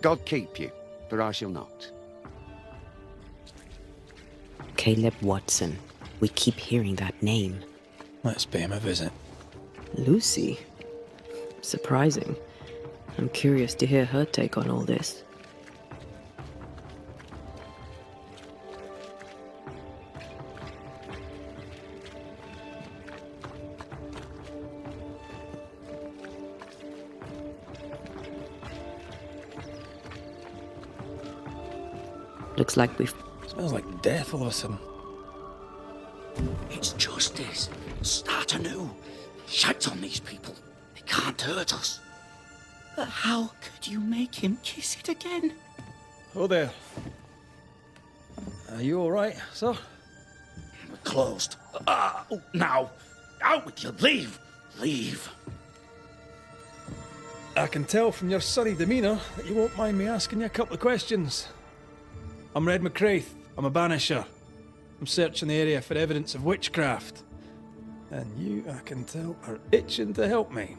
God keep you, for I shall not. Caleb Watson. We keep hearing that name. Let's pay him a visit. Lucy? Surprising. I'm curious to hear her take on all this. Looks like we've... Smells like death all of a sudden. It's justice. Start anew. Shite on these people. They can't hurt us. But how could you make him kiss it again? Oh there. Are you all right, sir? We're closed. Now. Out with you. Leave. Leave. I can tell from your sunny demeanour that you won't mind me asking you a couple of questions. I'm Red McCraith. I'm a banisher. I'm searching the area for evidence of witchcraft. And you, I can tell, are itching to help me.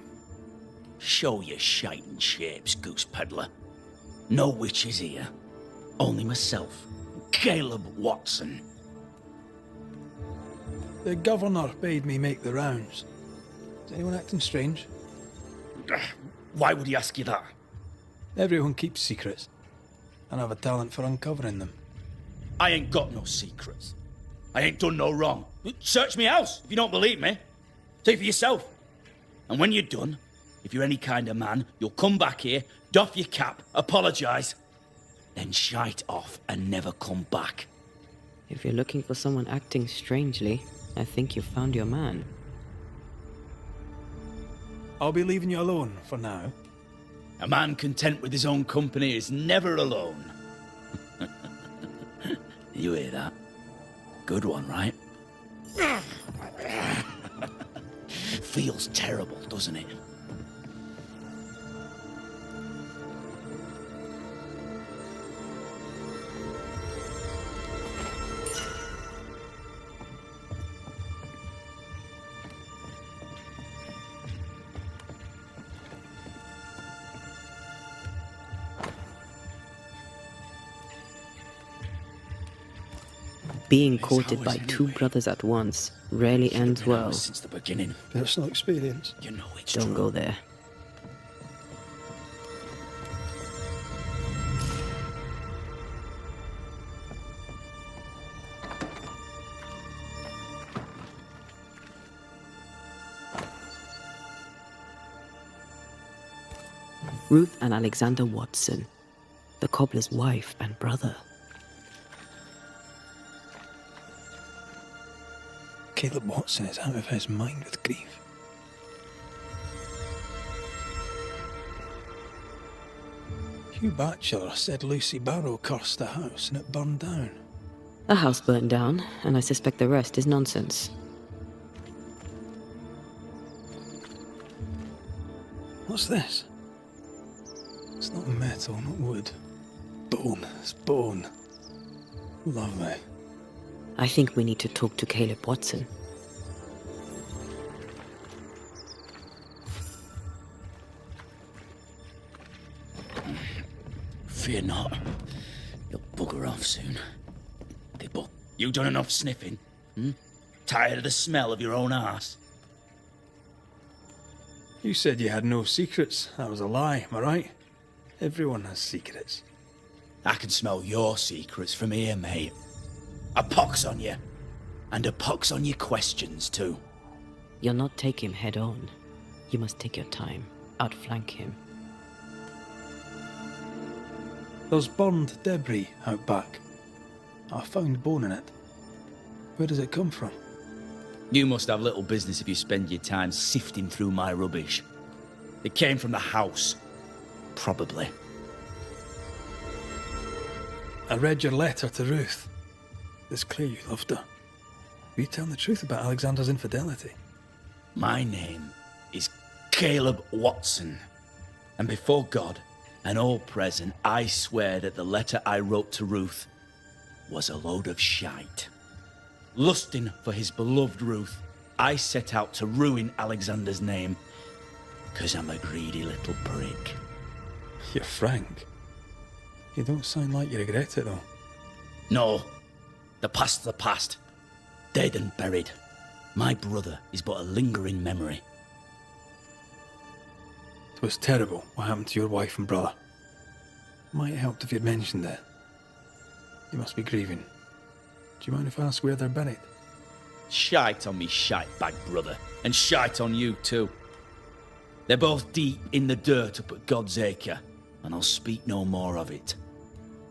Show your shining shapes, goose peddler. No witches here. Only myself, Caleb Watson. The governor bade me make the rounds. Is anyone acting strange? Why would he ask you that? Everyone keeps secrets, and I have a talent for uncovering them. I ain't got no secrets. I ain't done no wrong. Search me house if you don't believe me. See for yourself. And when you're done, if you're any kind of man, you'll come back here, doff your cap, apologise, then shite off and never come back. If you're looking for someone acting strangely, I think you've found your man. I'll be leaving you alone for now. A man content with his own company is never alone. You hear that? Good one, right? feels terrible, doesn't it? Being courted by two brothers at once rarely ends well. Since the beginning. Personal experience. You know it's Don't go there. Ruth and Alexander Watson, the cobbler's wife and brother. Caleb Watson is out of his mind with grief. Hugh Batchelor said Lucy Barrow cursed the house and it burned down. The house burned down, and I suspect the rest is nonsense. What's this? It's not metal, not wood. Bone. It's bone. Love me. I think we need to talk to Caleb Watson. Fear not. You'll bugger off soon. Dibble, you done enough sniffing? Tired of the smell of your own arse? You said you had no secrets. That was a lie, am I right? Everyone has secrets. I can smell your secrets from here, mate. A pox on you. And a pox on your questions, too. You'll not take him head on. You must take your time. Outflank him. There's burned debris out back. I found bone in it. Where does it come from? You must have little business if you spend your time sifting through my rubbish. It came from the house. Probably. I read your letter to Ruth. It's clear you loved her. Will you tell the truth about Alexander's infidelity? My name is Caleb Watson. And before God and all present, I swear that the letter I wrote to Ruth was a load of shite. Lusting for his beloved Ruth, I set out to ruin Alexander's name, 'cause I'm a greedy little prick. You're frank. You don't sound like you regret it, though. No. The past's the past. Dead and buried. My brother is but a lingering memory. It was terrible what happened to your wife and brother. Might have helped if you'd mentioned it. You must be grieving. Do you mind if I ask where they're buried? Shite on me shite bag brother, and shite on you too. They're both deep in the dirt up at God's Acre, and I'll speak no more of it.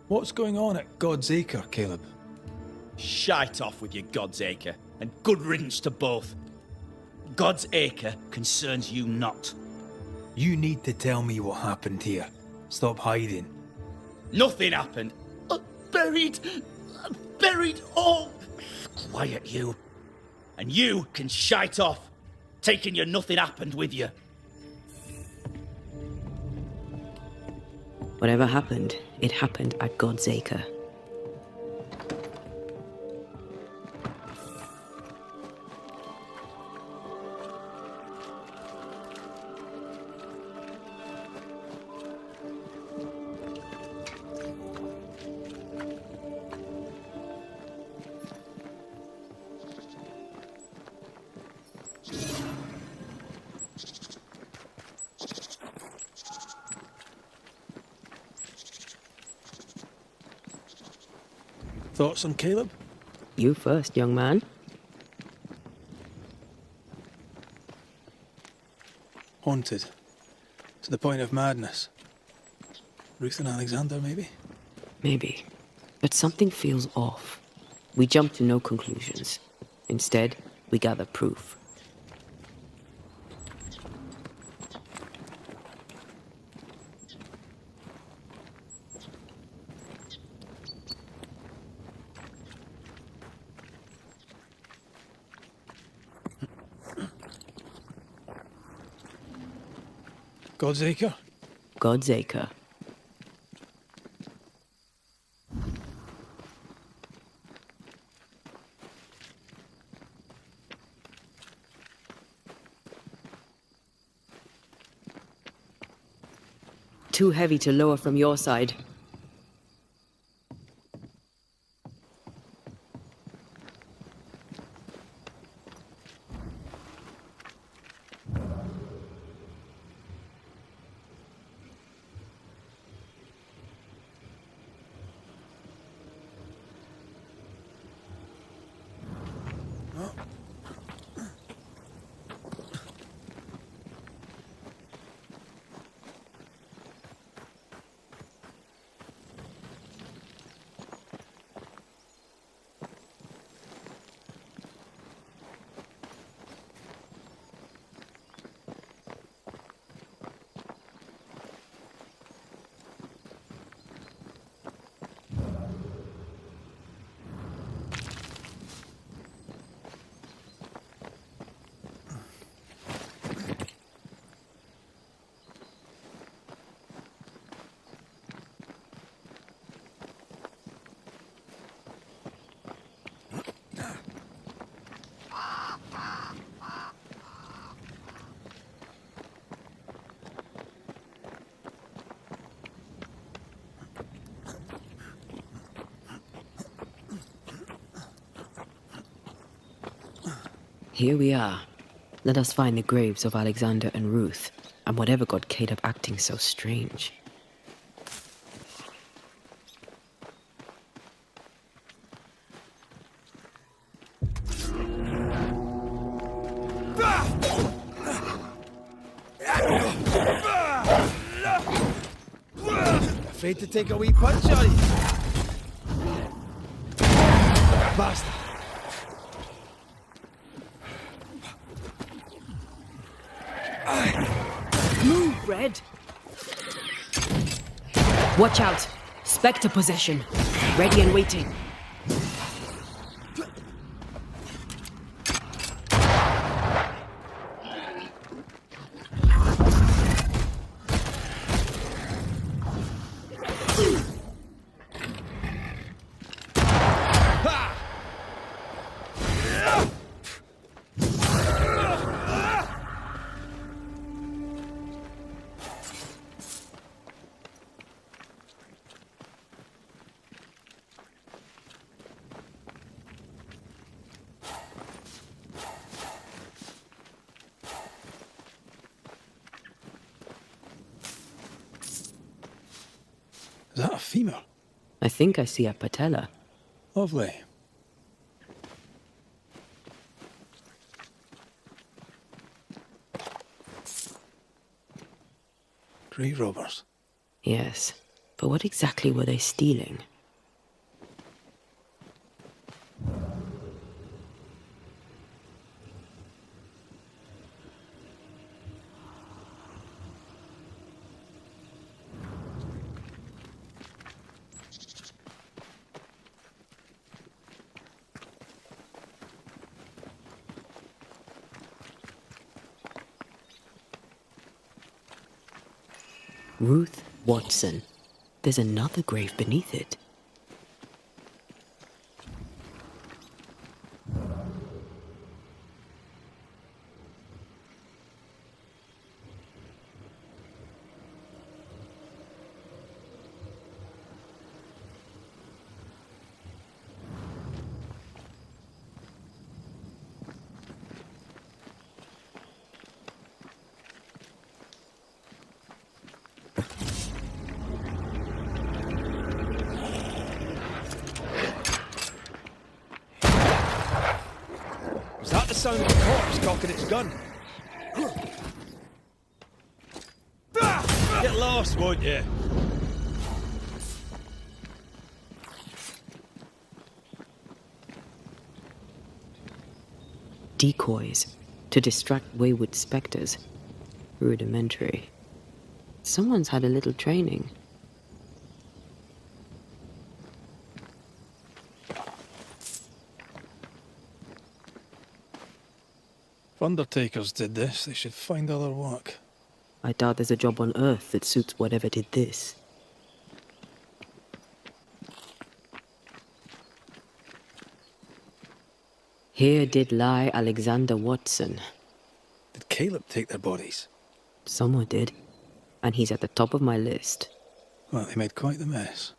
What's going on at God's Acre, Caleb? Shite off with your God's Acre, and good riddance to both. God's Acre concerns you not. You need to tell me what happened here. Stop hiding. Nothing happened. Buried. Oh, quiet you. And you can shite off, taking your nothing happened with you. Whatever happened, it happened at God's Acre. Thoughts on Caleb? You first, young man. Haunted. To the point of madness. Ruth and Alexander, maybe? Maybe. But something feels off. We jump to no conclusions. Instead, we gather proof. God's Acre? God's Acre. Too heavy to lower from your side. Here we are. Let us find the graves of Alexander and Ruth, and whatever got Caleb acting so strange. Afraid to take a wee punch, are you? Bastard. Move, Red! Watch out! Spectre possession. Ready and waiting. Is that a femur? I think I see a patella. Lovely. Grave robbers. Yes, but what exactly were they stealing? Ruth Watson. There's another grave beneath it. Was that the sound of a corpse cocking its gun? Get lost, won't you? Decoys to distract wayward spectres. Rudimentary. Someone's had a little training. If undertakers did this, they should find other work. I doubt there's a job on Earth that suits whatever did this. Here did lie Alexander Watson. Did Caleb take their bodies? Someone did, and he's at the top of my list. Well, they made quite the mess.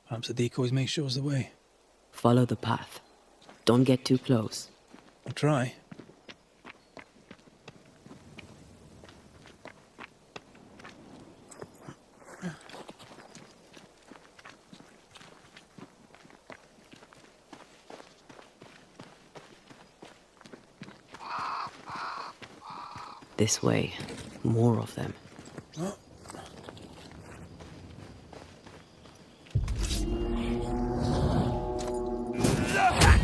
Perhaps the decoys may show us the way. Follow the path. Don't get too close. I'll try. This way. More of them.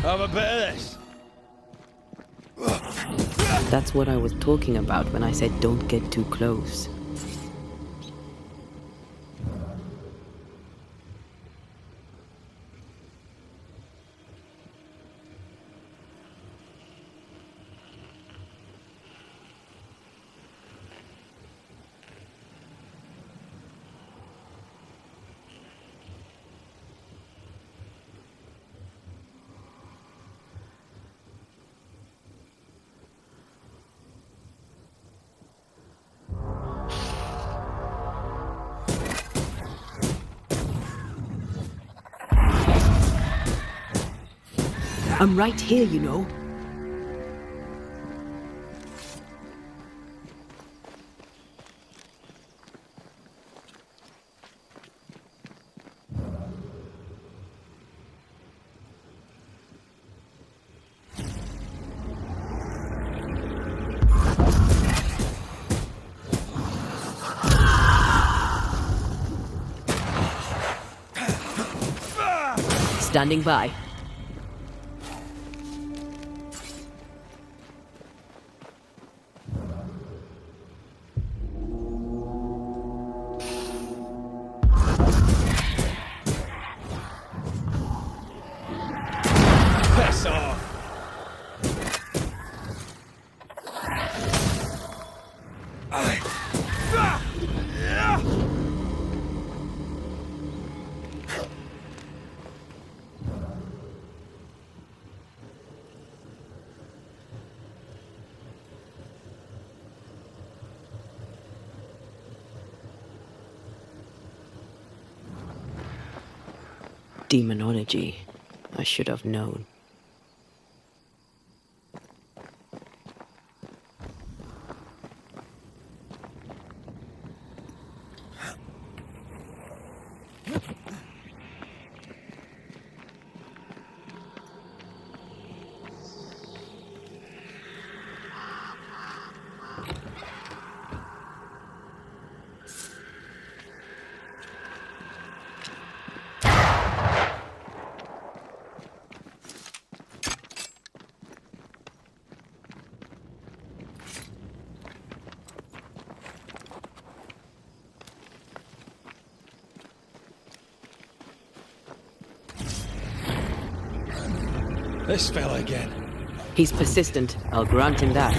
Have a bit of this. That's what I was talking about when I said don't get too close. I'm right here, you know. Standing by. Demonology. I should have known. This fella again. He's persistent, I'll grant him that.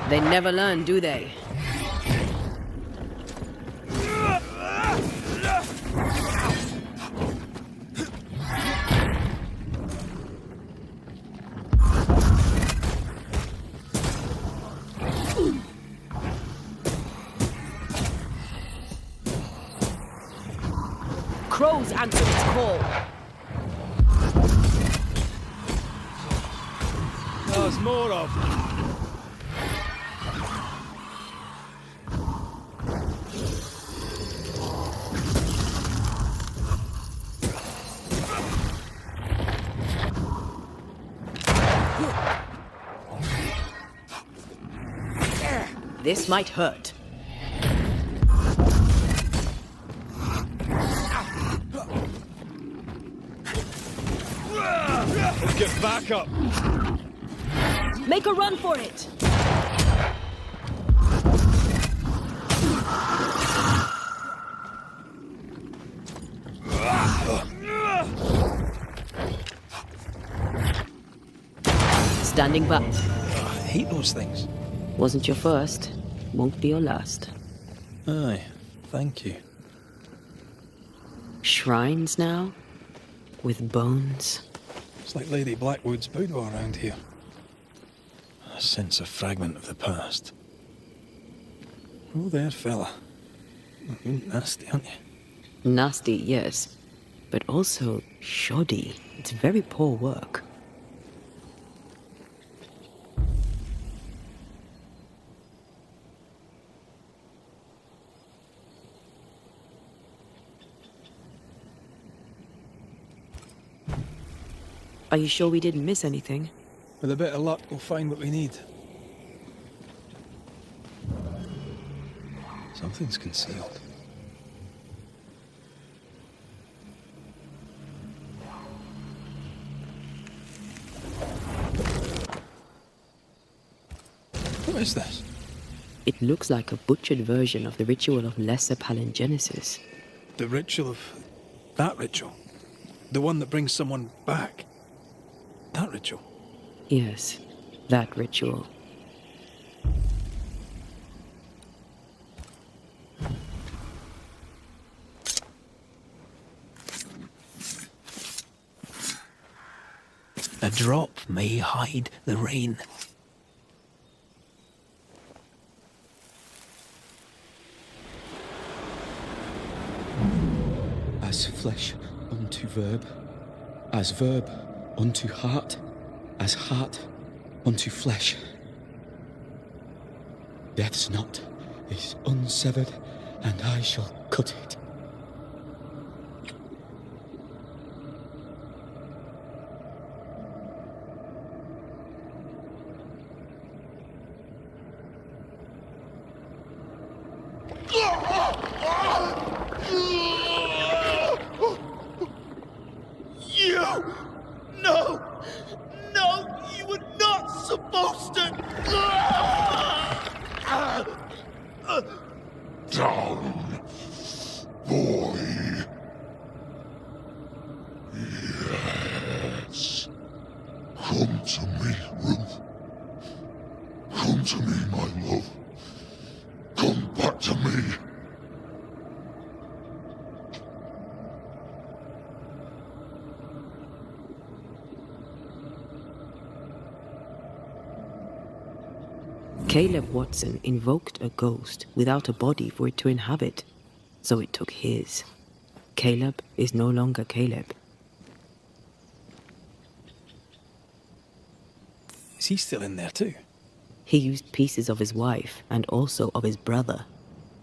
They never learn, do they? Crows answer its call. There's more of them. This might hurt. Let's get back up. Make a run for it. Standing back. I hate those things. Wasn't your first. Won't be your last. Aye, thank you. Shrines now? With bones? It's like Lady Blackwood's boudoir around here. I sense a fragment of the past. Oh there, fella. You're nasty, aren't you? Nasty, yes. But also shoddy. It's very poor work. Are you sure we didn't miss anything? With a bit of luck, we'll find what we need. Something's concealed. What is this? It looks like a butchered version of the ritual of Lesser Palingenesis. The ritual of... that ritual? The one that brings someone back? That ritual? Yes, that ritual. A drop may hide the rain. As flesh unto verb, as verb unto heart, as heart unto flesh. Death's knot is unsevered, and I shall cut it. Down, boy. Yes. Come to me, Ruth. Come to me, my love. Come back to me. Caleb Watson invoked a ghost without a body for it to inhabit, so it took his. Caleb is no longer Caleb. Is he still in there too? He used pieces of his wife and also of his brother.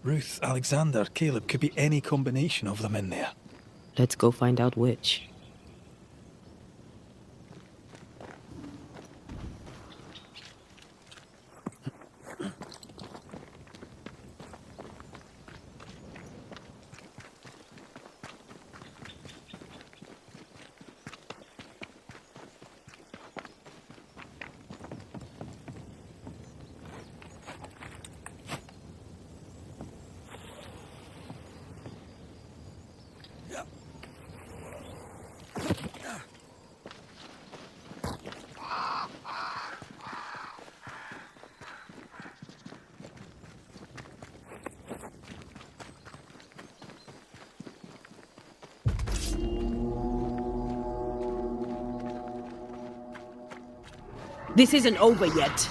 Ruth, Alexander, Caleb, could be any combination of them in there. Let's go find out which. This isn't over yet.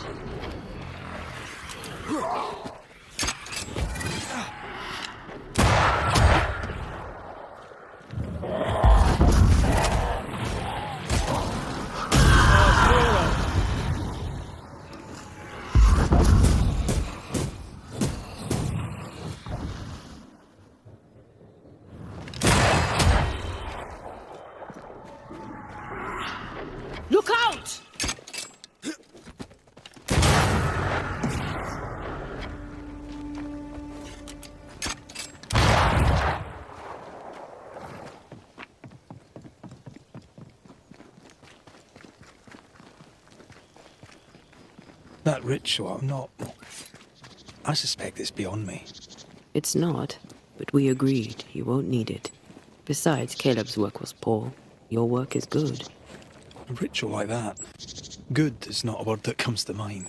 Look out! That ritual, I suspect it's beyond me. It's not, but we agreed you won't need it. Besides, Caleb's work was poor. Your work is good. A ritual like that, Good is not a word that comes to mind.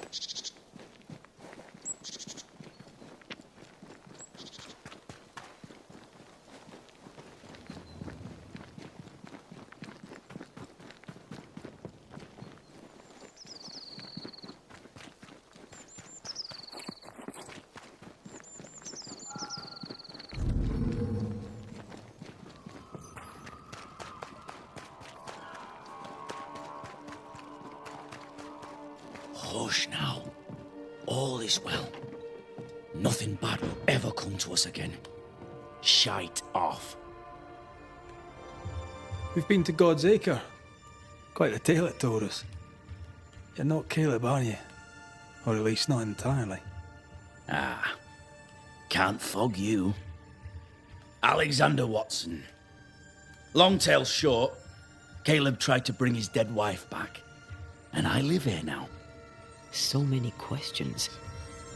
Hush now. All is well. Nothing bad will ever come to us again. Shite off. We've been to God's Acre. Quite a tale it told us. You're not Caleb, are you? Or at least not entirely. Ah, can't fog you. Alexander Watson. Long tale short, Caleb tried to bring his dead wife back. And I live here now. So many questions.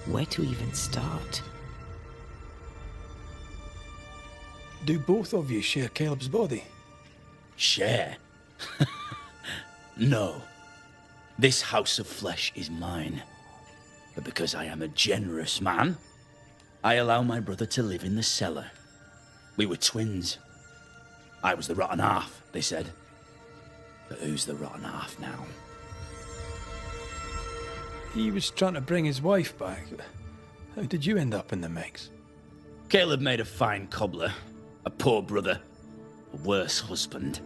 Where to even start? Do both of you share Caleb's body? Share? No. This house of flesh is mine. But because I am a generous man, I allow my brother to live in the cellar. We were twins. I was the rotten half, they said. But who's the rotten half now? He was trying to bring his wife back. How did you end up in the mix? Caleb made a fine cobbler, a poor brother, a worse husband,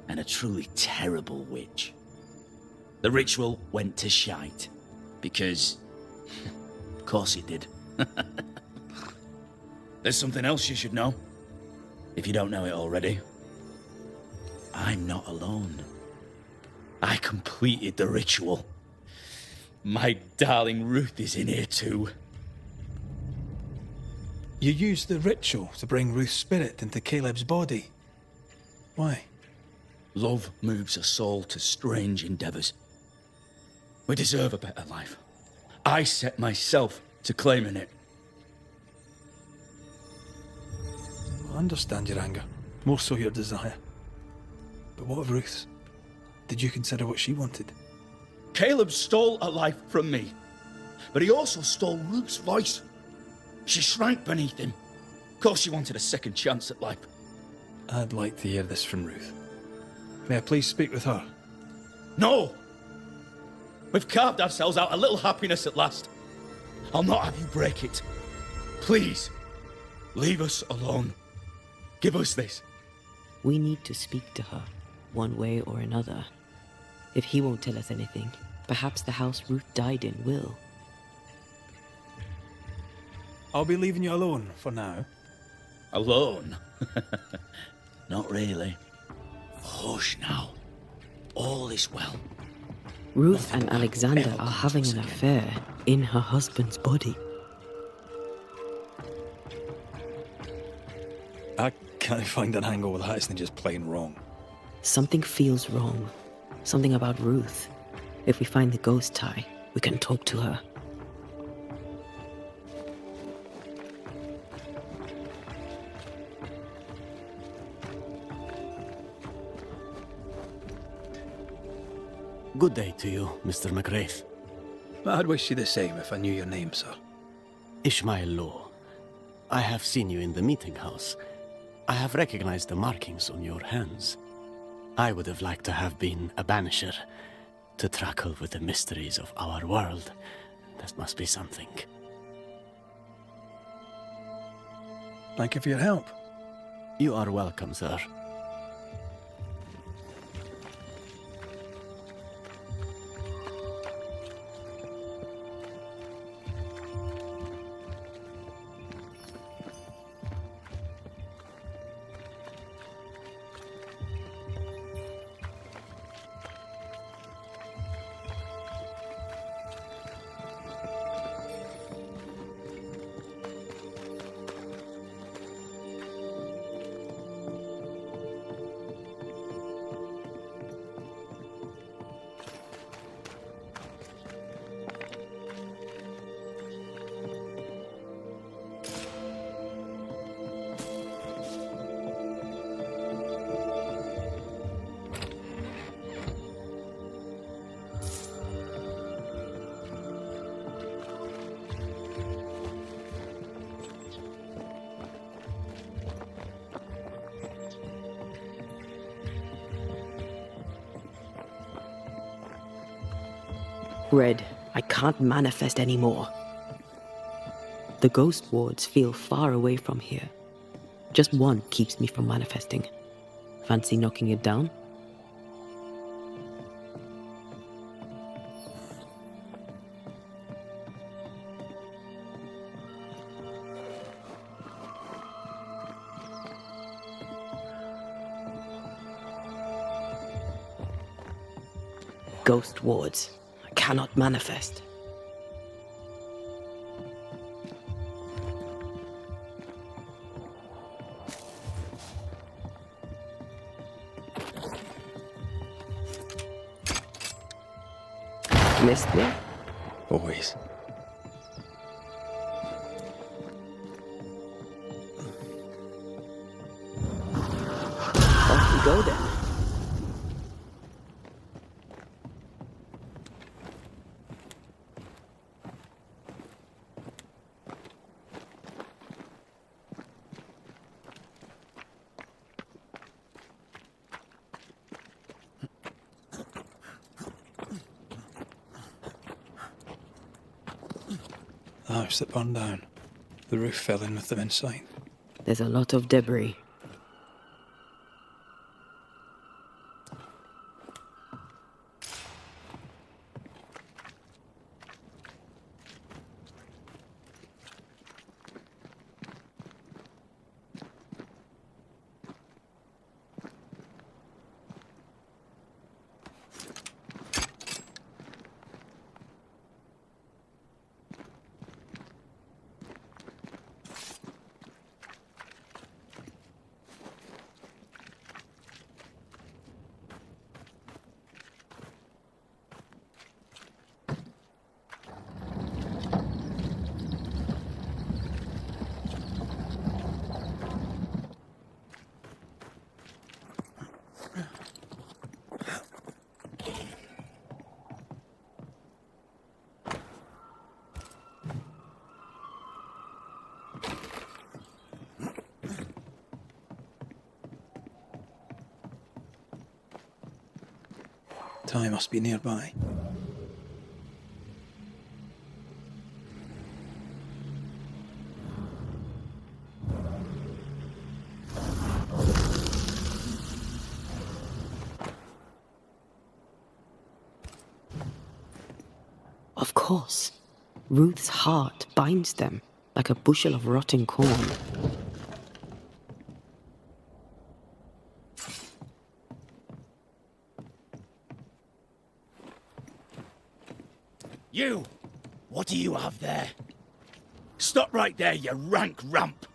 and a truly terrible witch. The ritual went to shite, because... of course it did. There's something else you should know, if you don't know it already. I'm not alone. I completed the ritual. My darling Ruth is in here too. You used the ritual to bring Ruth's spirit into Caleb's body. Why? Love moves a soul to strange endeavours. We deserve a better life. I set myself to claiming it. I understand your anger, more so your desire. But what of Ruth's? Did you consider what she wanted? Caleb stole a life from me, but he also stole Ruth's voice. She shrank beneath him. Of course she wanted a second chance at life. I'd like to hear this from Ruth. May I please speak with her? No! We've carved ourselves out a little happiness at last. I'll not have you break it. Please, leave us alone. Give us this. We need to speak to her, one way or another. If he won't tell us anything, perhaps the house Ruth died in will. I'll be leaving you alone for now. Alone? Not really. Hush now. All is well. Ruth and Alexander are having an affair in her husband's body. I can't find an angle with that isn't just plain wrong. Something feels wrong. Something about Ruth. If we find the ghost tie, we can talk to her. Good day to you, Mr. McGrath. I'd wish you the same if I knew your name, sir. Ishmael Law. I have seen you in the meeting house. I have recognized the markings on your hands. I would have liked to have been a banisher, to tackle with the mysteries of our world. That must be something. Thank you for your help. You are welcome, sir. Red, I can't manifest anymore. The ghost wards feel far away from here. Just one keeps me from manifesting. Fancy knocking it down? Ghost wards. I cannot manifest. Missed me? Always. Off we go then. The house that burned down. The roof fell in with them inside. There's a lot of debris. Ty must be nearby. Of course. Ruth's heart binds them like a bushel of rotting corn. You! What do you have there? Stop right there, you rank ramp!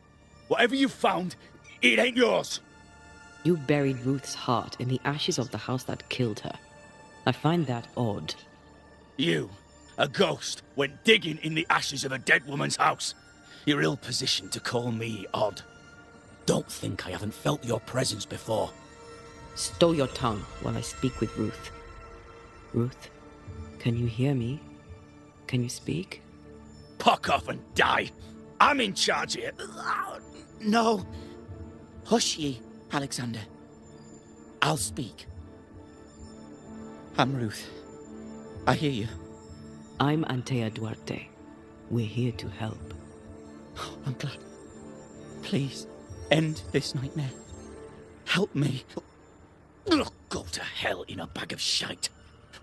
Whatever you found, it ain't yours! You buried Ruth's heart in the ashes of the house that killed her. I find that odd. You, a ghost, went digging in the ashes of a dead woman's house. You're ill-positioned to call me odd. Don't think I haven't felt your presence before. Stow your tongue while I speak with Ruth. Ruth, can you hear me? Can you speak? Puck off and die! I'm in charge here! No. Hush ye, Alexander. I'll speak. I'm Ruth. I hear you. I'm Antea Duarte. We're here to help. I'm glad. Please, end this nightmare. Help me. Go to hell in a bag of shite.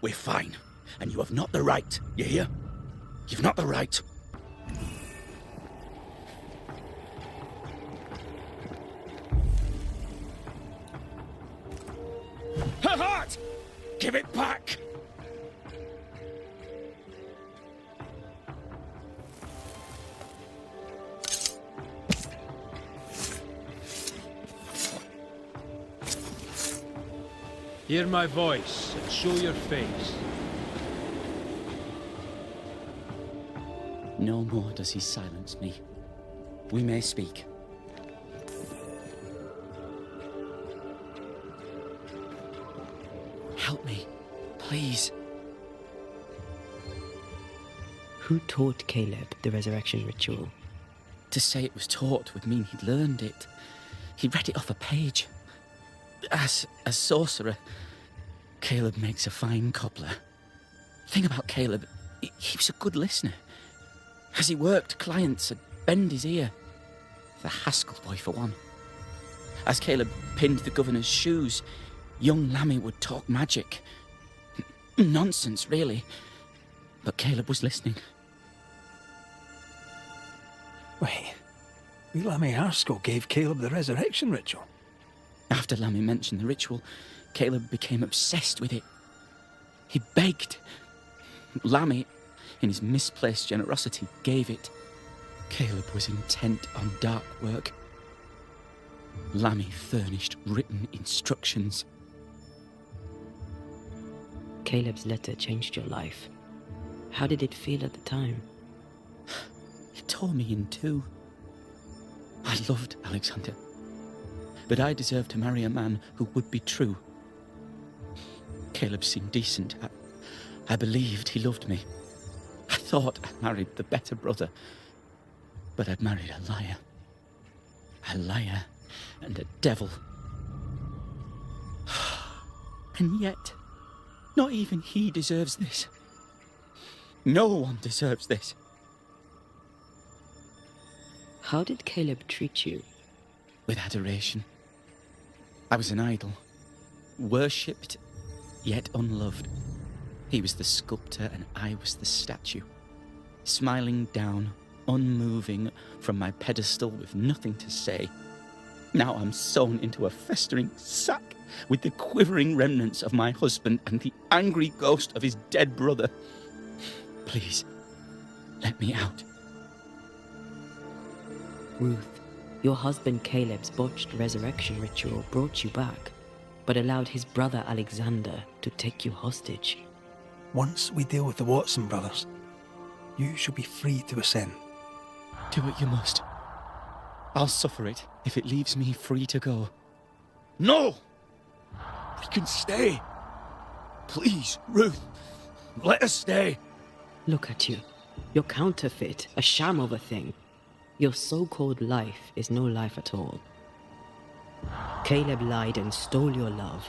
We're fine, and you have not the right, you hear? You've not the right. Her heart! Give it back! Hear my voice and show your face. No more does he silence me. We may speak. Help me, please. Who taught Caleb the resurrection ritual? To say it was taught would mean he'd learned it. He read it off a page. As a sorcerer, Caleb makes a fine cobbler. Thing about Caleb, he was a good listener. As he worked, clients would bend his ear. The Haskell boy, for one. As Caleb pinned the governor's shoes, young Lammy would talk magic. Nonsense, really. But Caleb was listening. Wait, Lammy Haskell gave Caleb the resurrection ritual? After Lammy mentioned the ritual, Caleb became obsessed with it. He begged. Lammy, in his misplaced generosity, gave it. Caleb was intent on dark work. Lammy furnished written instructions. Caleb's letter changed your life. How did it feel at the time? It tore me in two. I loved Alexander, but I deserved to marry a man who would be true. Caleb seemed decent. I believed he loved me. I thought I married the better brother, but I'd married a liar. A liar and a devil. And yet, not even he deserves this. No one deserves this. How did Caleb treat you? With adoration. I was an idol, worshipped, yet unloved. He was the sculptor and I was the statue, smiling down, unmoving from my pedestal with nothing to say. Now I'm sewn into a festering sack with the quivering remnants of my husband and the angry ghost of his dead brother. Please, let me out. Ruth, your husband Caleb's botched resurrection ritual brought you back, but allowed his brother Alexander to take you hostage. Once we deal with the Watson brothers, you shall be free to ascend. Do what you must. I'll suffer it if it leaves me free to go. No! We can stay. Please, Ruth, let us stay. Look at you. You're counterfeit, a sham of a thing. Your so-called life is no life at all. Caleb lied and stole your love.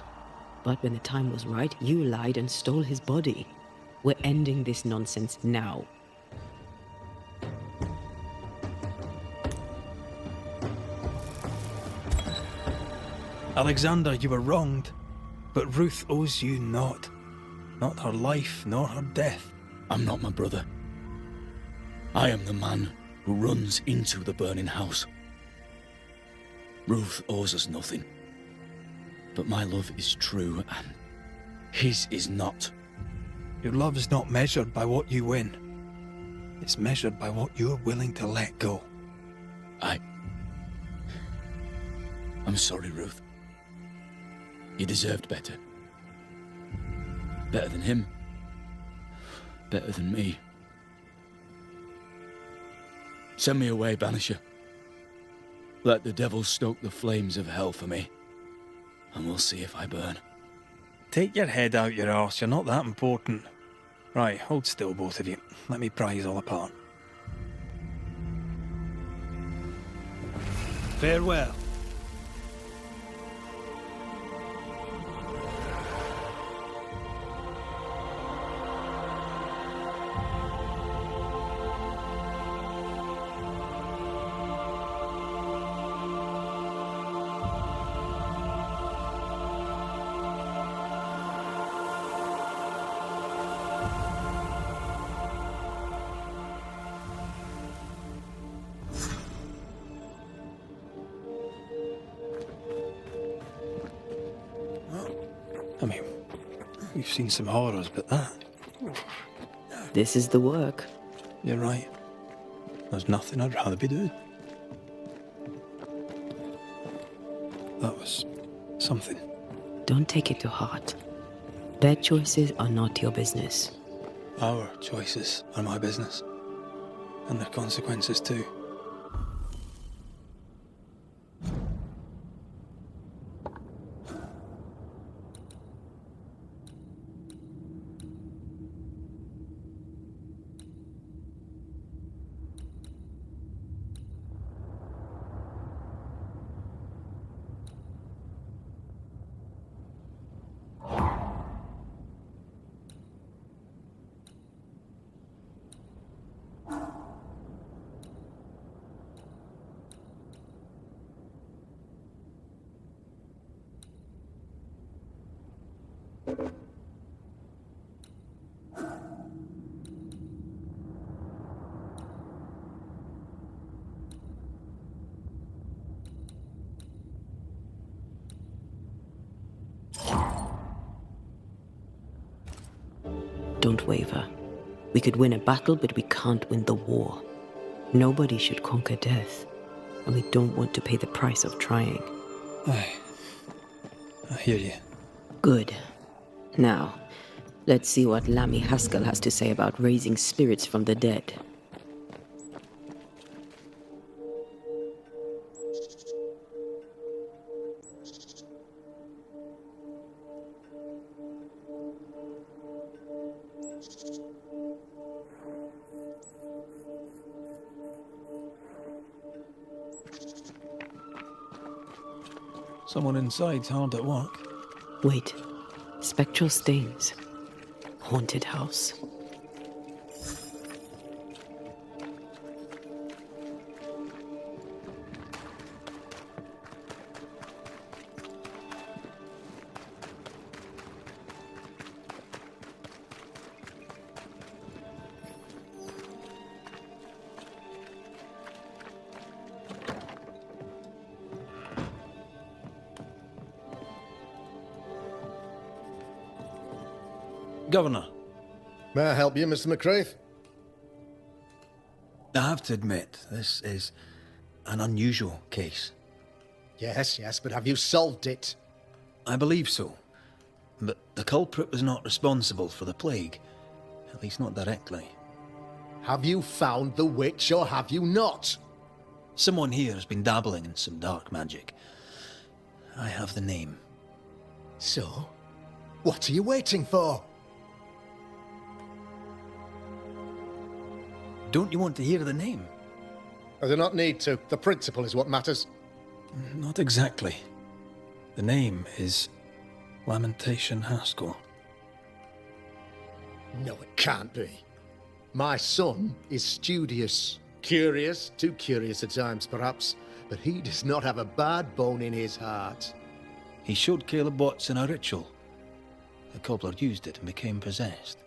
But when the time was right, you lied and stole his body. We're ending this nonsense now. Alexander, you were wronged, but Ruth owes you naught. Not her life, nor her death. I'm not my brother. I am the man who runs into the burning house. Ruth owes us nothing. But my love is true, and his is not. Your love is not measured by what you win. It's measured by what you're willing to let go. I'm sorry, Ruth. You deserved better. Better than him. Better than me. Send me away, Banisher. Let the devil stoke the flames of hell for me, and we'll see if I burn. Take your head out your arse, you're not that important. Right, hold still, both of you. Let me pry you all apart. Farewell. I mean, we've seen some horrors, but that... This is the work. You're right. There's nothing I'd rather be doing. That was something. Don't take it to heart. Their choices are not your business. Our choices are my business. And their consequences too. Don't waver. We could win a battle, but we can't win the war. Nobody should conquer death, and we don't want to pay the price of trying. Aye. I hear you. Good. Now, let's see what Lammy Haskell has to say about raising spirits from the dead. Someone inside's hard at work. Wait. Spectral stains. Haunted house. Governor. May I help you, Mr. McCraith? I have to admit, this is an unusual case. Yes, but have you solved it? I believe so. But the culprit was not responsible for the plague. At least not directly. Have you found the witch or have you not? Someone here has been dabbling in some dark magic. I have the name. So? What are you waiting for? Don't you want to hear the name? I do not need to. The principle is what matters. Not exactly. The name is Lamentation Haskell. No, it can't be. My son is studious. Curious, too curious at times perhaps, but he does not have a bad bone in his heart. He showed Caleb Watson a ritual. The cobbler used it and became possessed.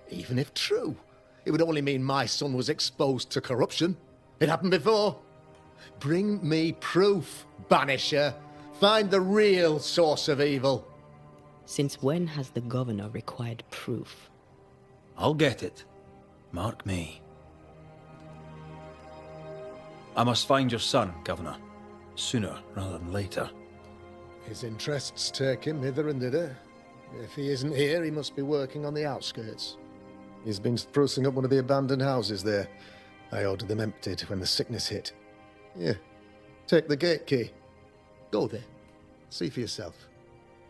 Even if true, it would only mean my son was exposed to corruption. It happened before. Bring me proof, Banisher. Find the real source of evil. Since when has the governor required proof? I'll get it. Mark me. I must find your son, Governor. Sooner rather than later. His interests take him hither and thither. If he isn't here, he must be working on the outskirts. He's been sprucing up one of the abandoned houses there. I ordered them emptied when the sickness hit. Yeah, take the gate key. Go there. See for yourself.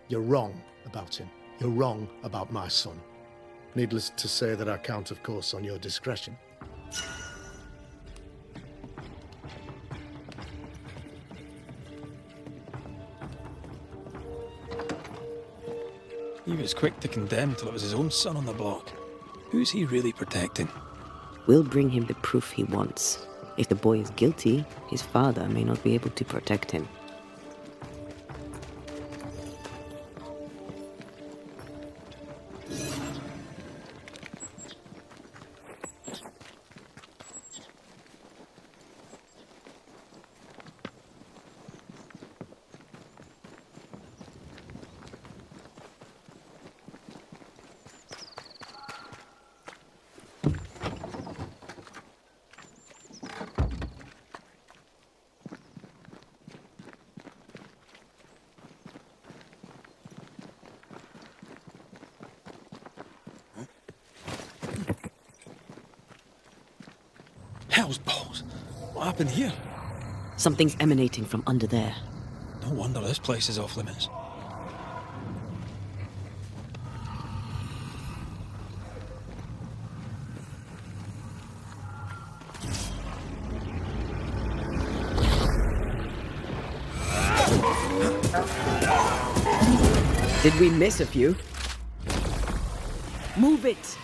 You're wrong about him. You're wrong about my son. Needless to say that I count, of course, on your discretion. He was quick to condemn till it was his own son on the block. Who's he really protecting? We'll bring him the proof he wants. If the boy is guilty, his father may not be able to protect him. Hell's balls! What happened here? Something's emanating from under there. No wonder this place is off limits. Did we miss a few? Move it!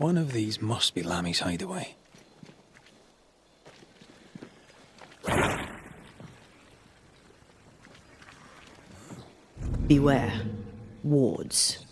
One of these must be Lammy's hideaway. Beware. Wards.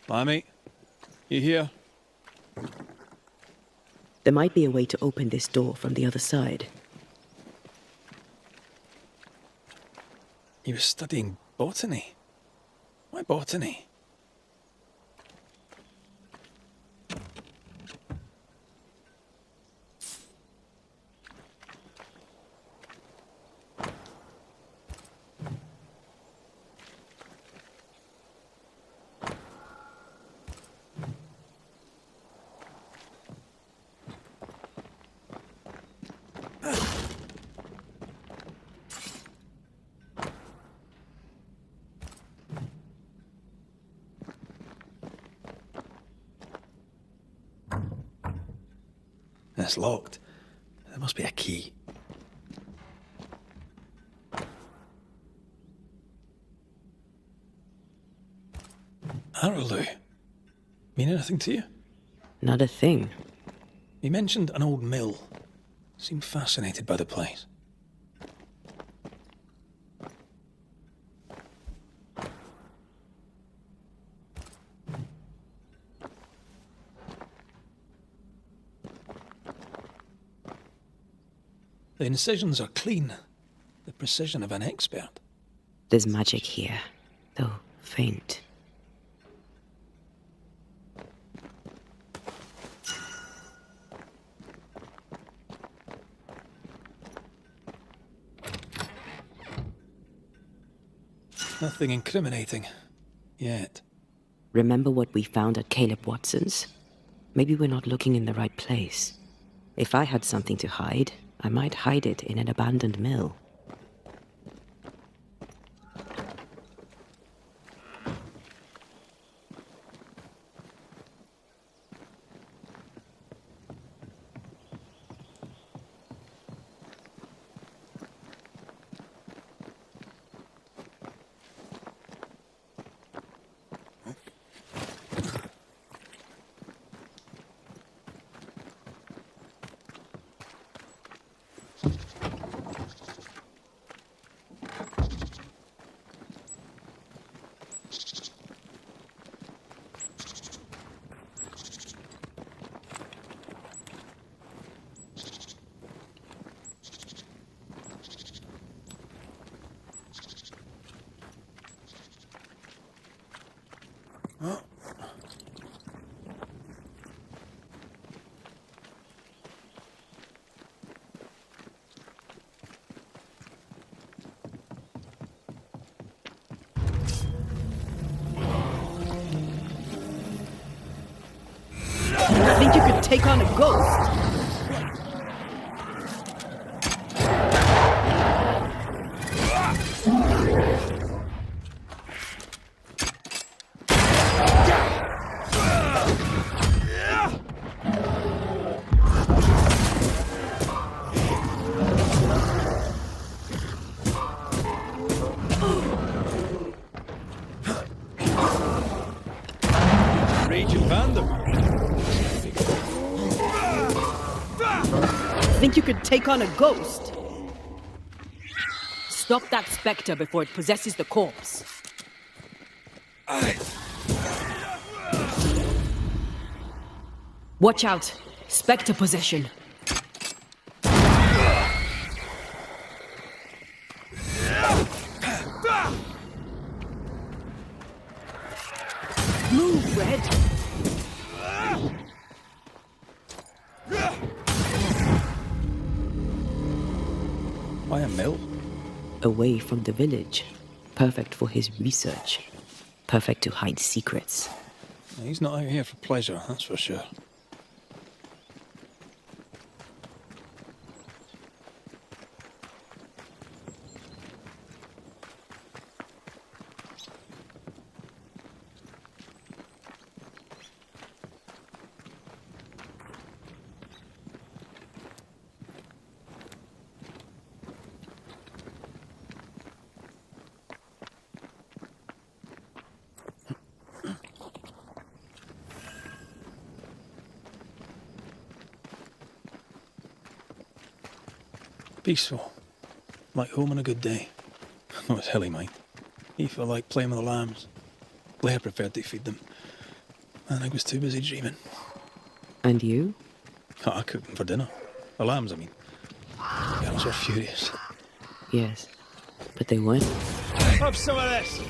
Lammy, you here? There might be a way to open this door from the other side. You were studying botany? Why botany? It's locked. There must be a key. Arrowloo. Mean anything to you? Not a thing. You mentioned an old mill. Seemed fascinated by the place. The incisions are clean. The precision of an expert. There's magic here, though faint. Nothing incriminating. Yet. Remember what we found at Caleb Watson's? Maybe we're not looking in the right place. If I had something to hide, I might hide it in an abandoned mill. I think you could take on a ghost. Think you could take on a ghost? Stop that spectre before it possesses the corpse. Watch out! Spectre possession. Why a mill? Away from the village. Perfect for his research. Perfect to hide secrets. He's not out here for pleasure, that's for sure. Peaceful. Like home on a good day. No, it's hilly, mate. He felt like playing with the lambs. Blair preferred to feed them. And I was too busy dreaming. And you? Oh, I cooked them for dinner. The lambs, I mean. The girls were furious. Yes, but they weren't. Have some of this!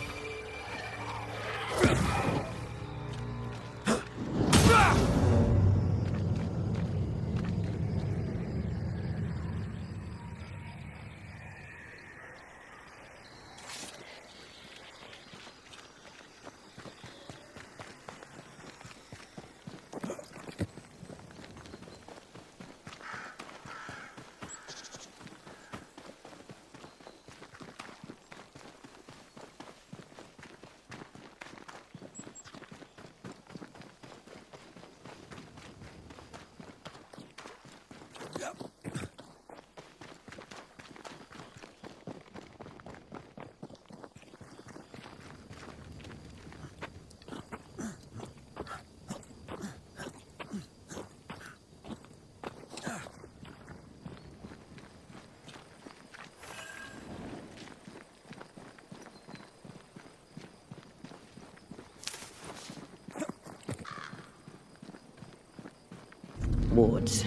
Wards.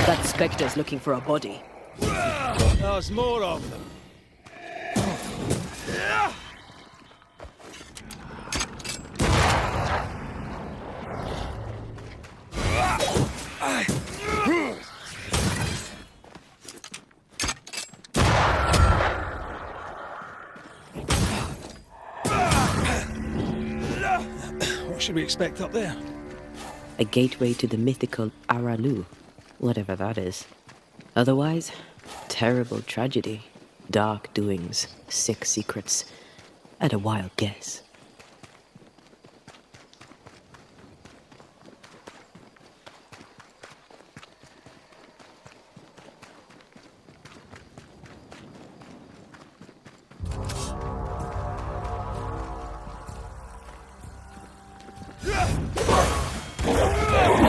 That Spectre's looking for a body. There's more of them. What should we expect up there? A gateway to the mythical Aralu, whatever that is. Otherwise, terrible tragedy, dark doings, sick secrets, at a wild guess.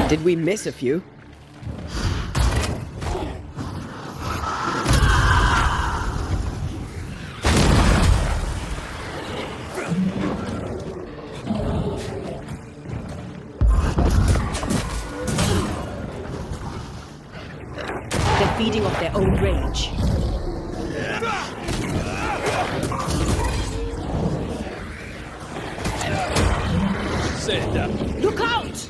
Did we miss a few? They're feeding off their own rage. Sit down. Look out!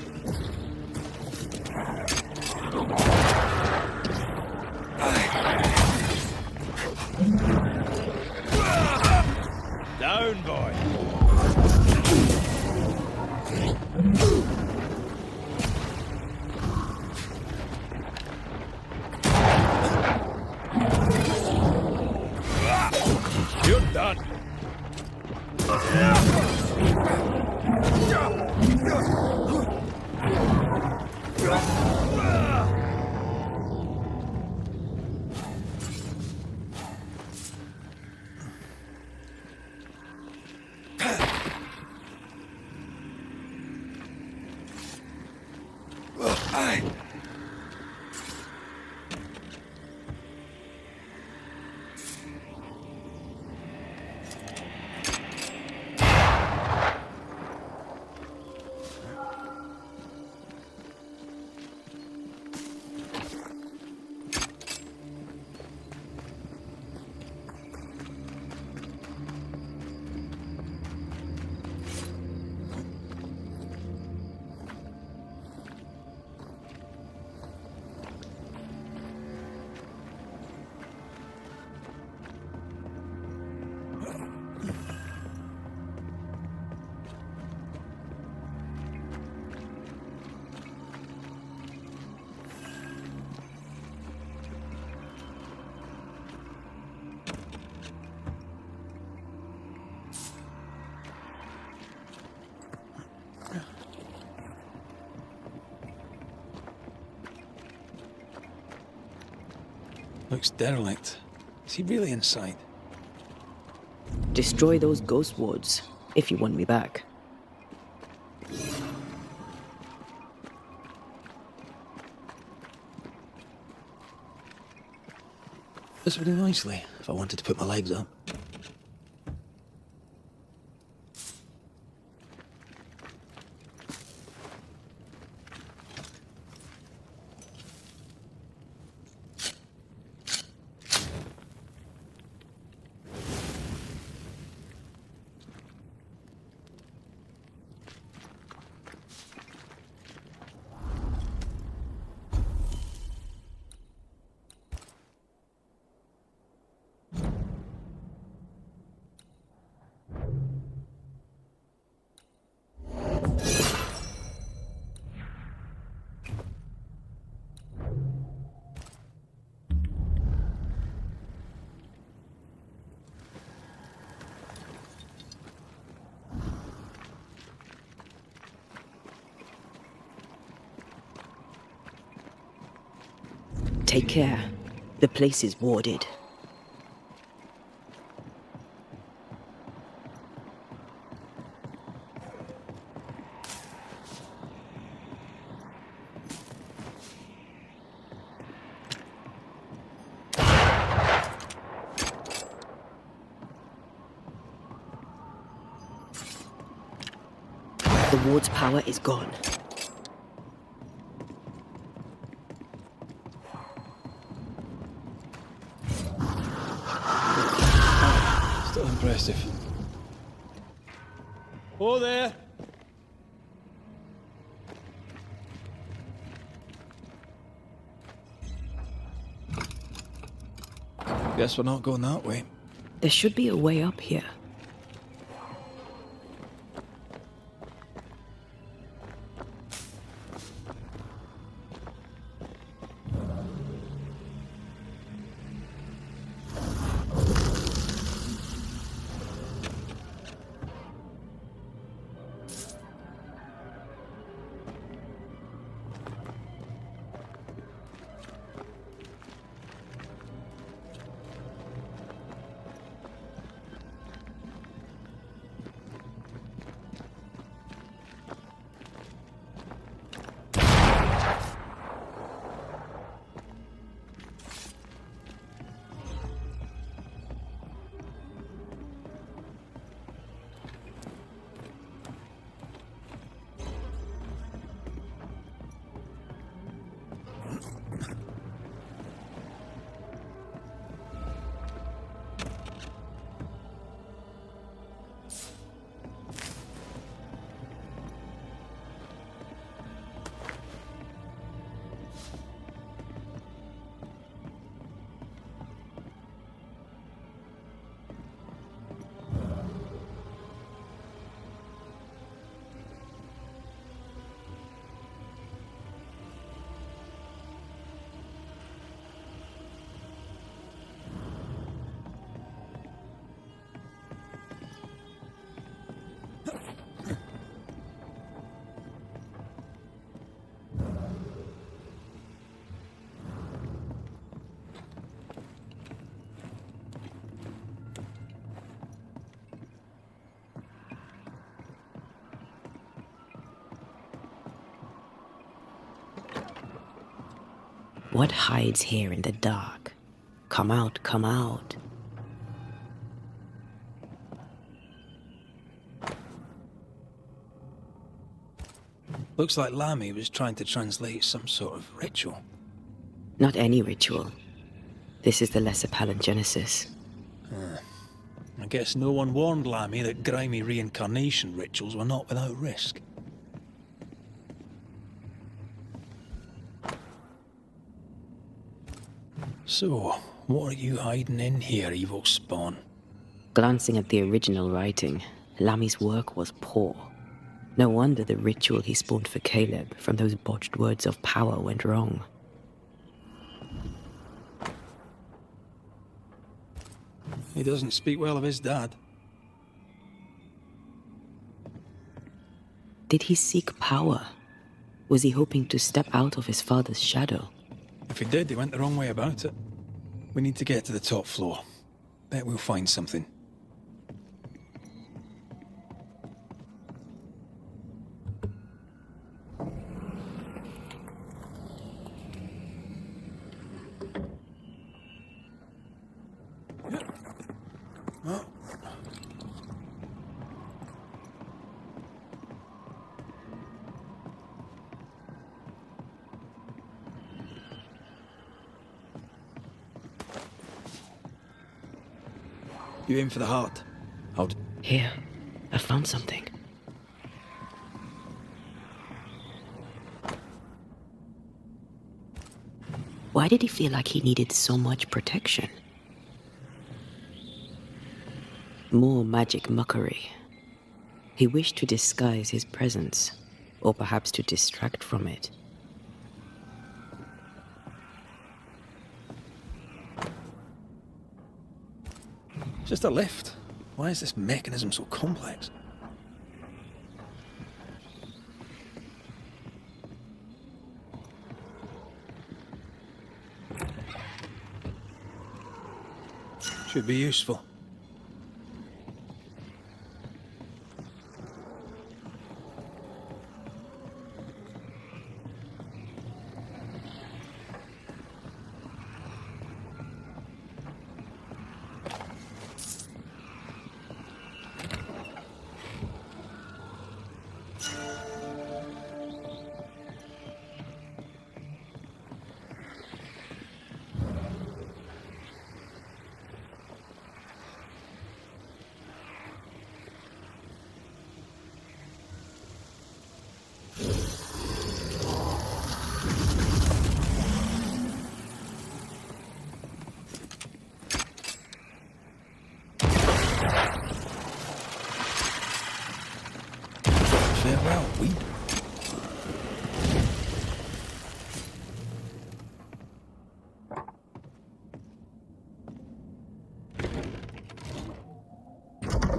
Down, boy. You're done. Looks derelict. Is he really inside? Destroy those ghost wards, if you want me back. This would do nicely if I wanted to put my legs up. Take care. The place is warded. The ward's power is gone. Still impressive. Oh there! Guess we're not going that way. There should be a way up here. What hides here in the dark? Come out, come out. Looks like Lammy was trying to translate some sort of ritual. Not any ritual. This is the Lesser Palingenesis. I guess no one warned Lammy that grimy reincarnation rituals were not without risk. So, what are you hiding in here, evil spawn? Glancing at the original writing, Lammy's work was poor. No wonder the ritual he spawned for Caleb from those botched words of power went wrong. He doesn't speak well of his dad. Did he seek power? Was he hoping to step out of his father's shadow? If he did, he went the wrong way about it. We need to get to the top floor. Bet we'll find something. You aim for the heart. Here, I found something. Why did he feel like he needed so much protection? More magic mockery. He wished to disguise his presence, or perhaps to distract from it. Just a lift. Why is this mechanism so complex? Should be useful. Farewell, weed.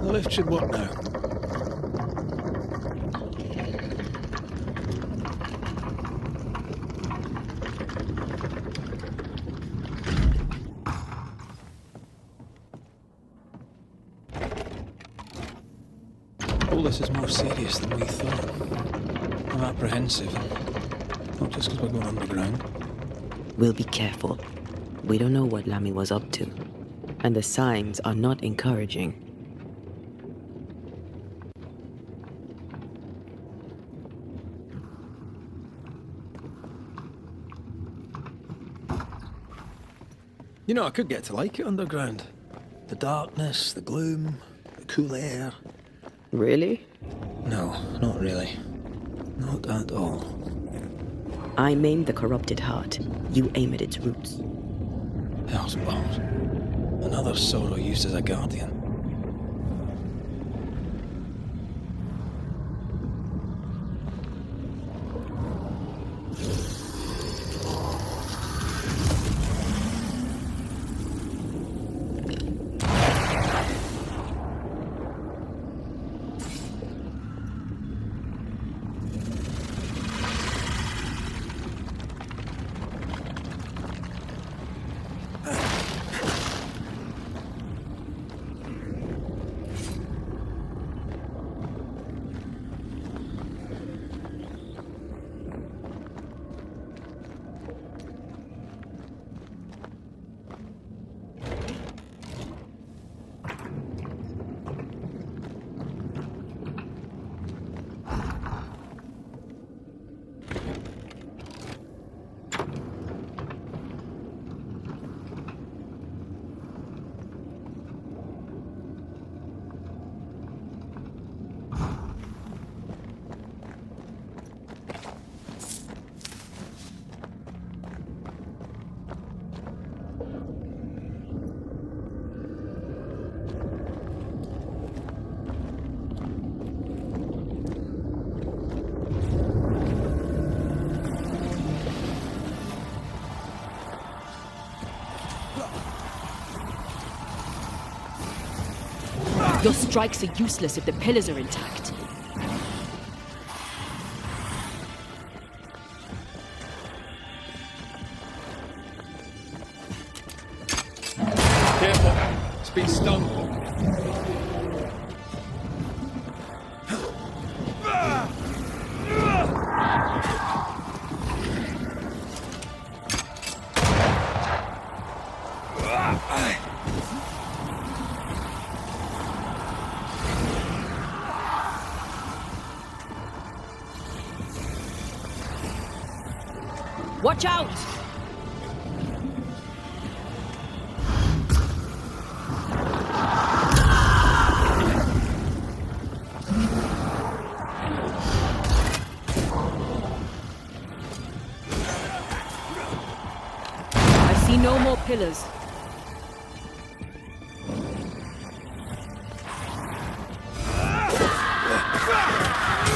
The lift should work now. All this is more serious than we thought. I'm apprehensive. Not just because we're going underground. We'll be careful. We don't know what Lammy was up to, and the signs are not encouraging. You know, I could get to like it underground. The darkness, the gloom, the cool air. Really? No, not really. Not at all. I maim the corrupted heart. You aim at its roots. Hell's balls. Another sorrow used as a guardian. Your strikes are useless if the pillars are intact. Beast be stung. Watch out! I see no more pillars.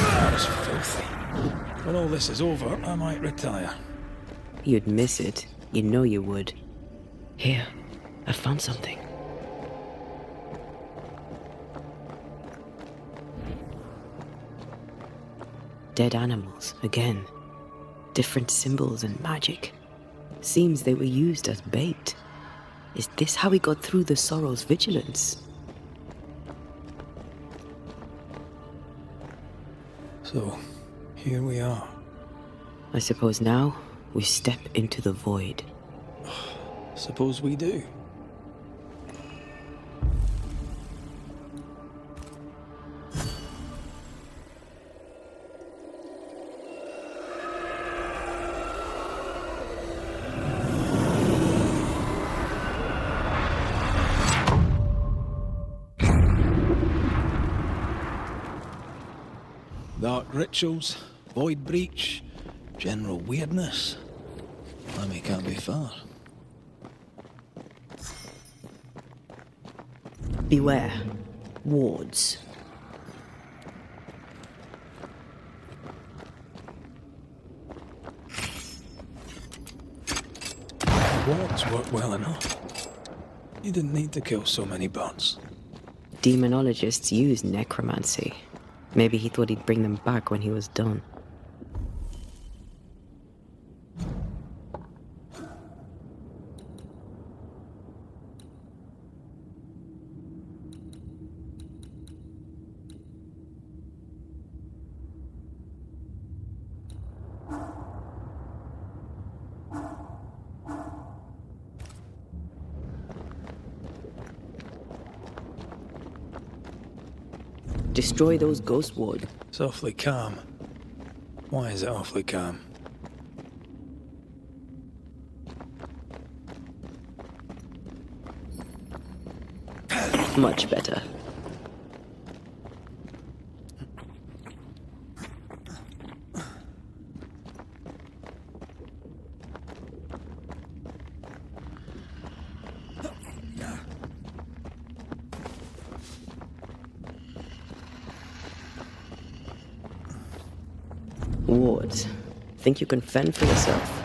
That was filthy. When all this is over, I might retire. You'd miss it. You know you would. Here, I found something. Dead animals, again. Different symbols and magic. Seems they were used as bait. Is this how he got through the Sorrow's vigilance? So, here we are. I suppose now we step into the void. Suppose we do. Dark rituals, void breach, general weirdness. Lemmy can't be far. Beware. Wards. Wards work well enough. You didn't need to kill so many bots. Demonologists use necromancy. Maybe he thought he'd bring them back when he was done. Destroy those ghost wards. It's awfully calm. Why is it awfully calm? Much better. Wards, think you can fend for yourself?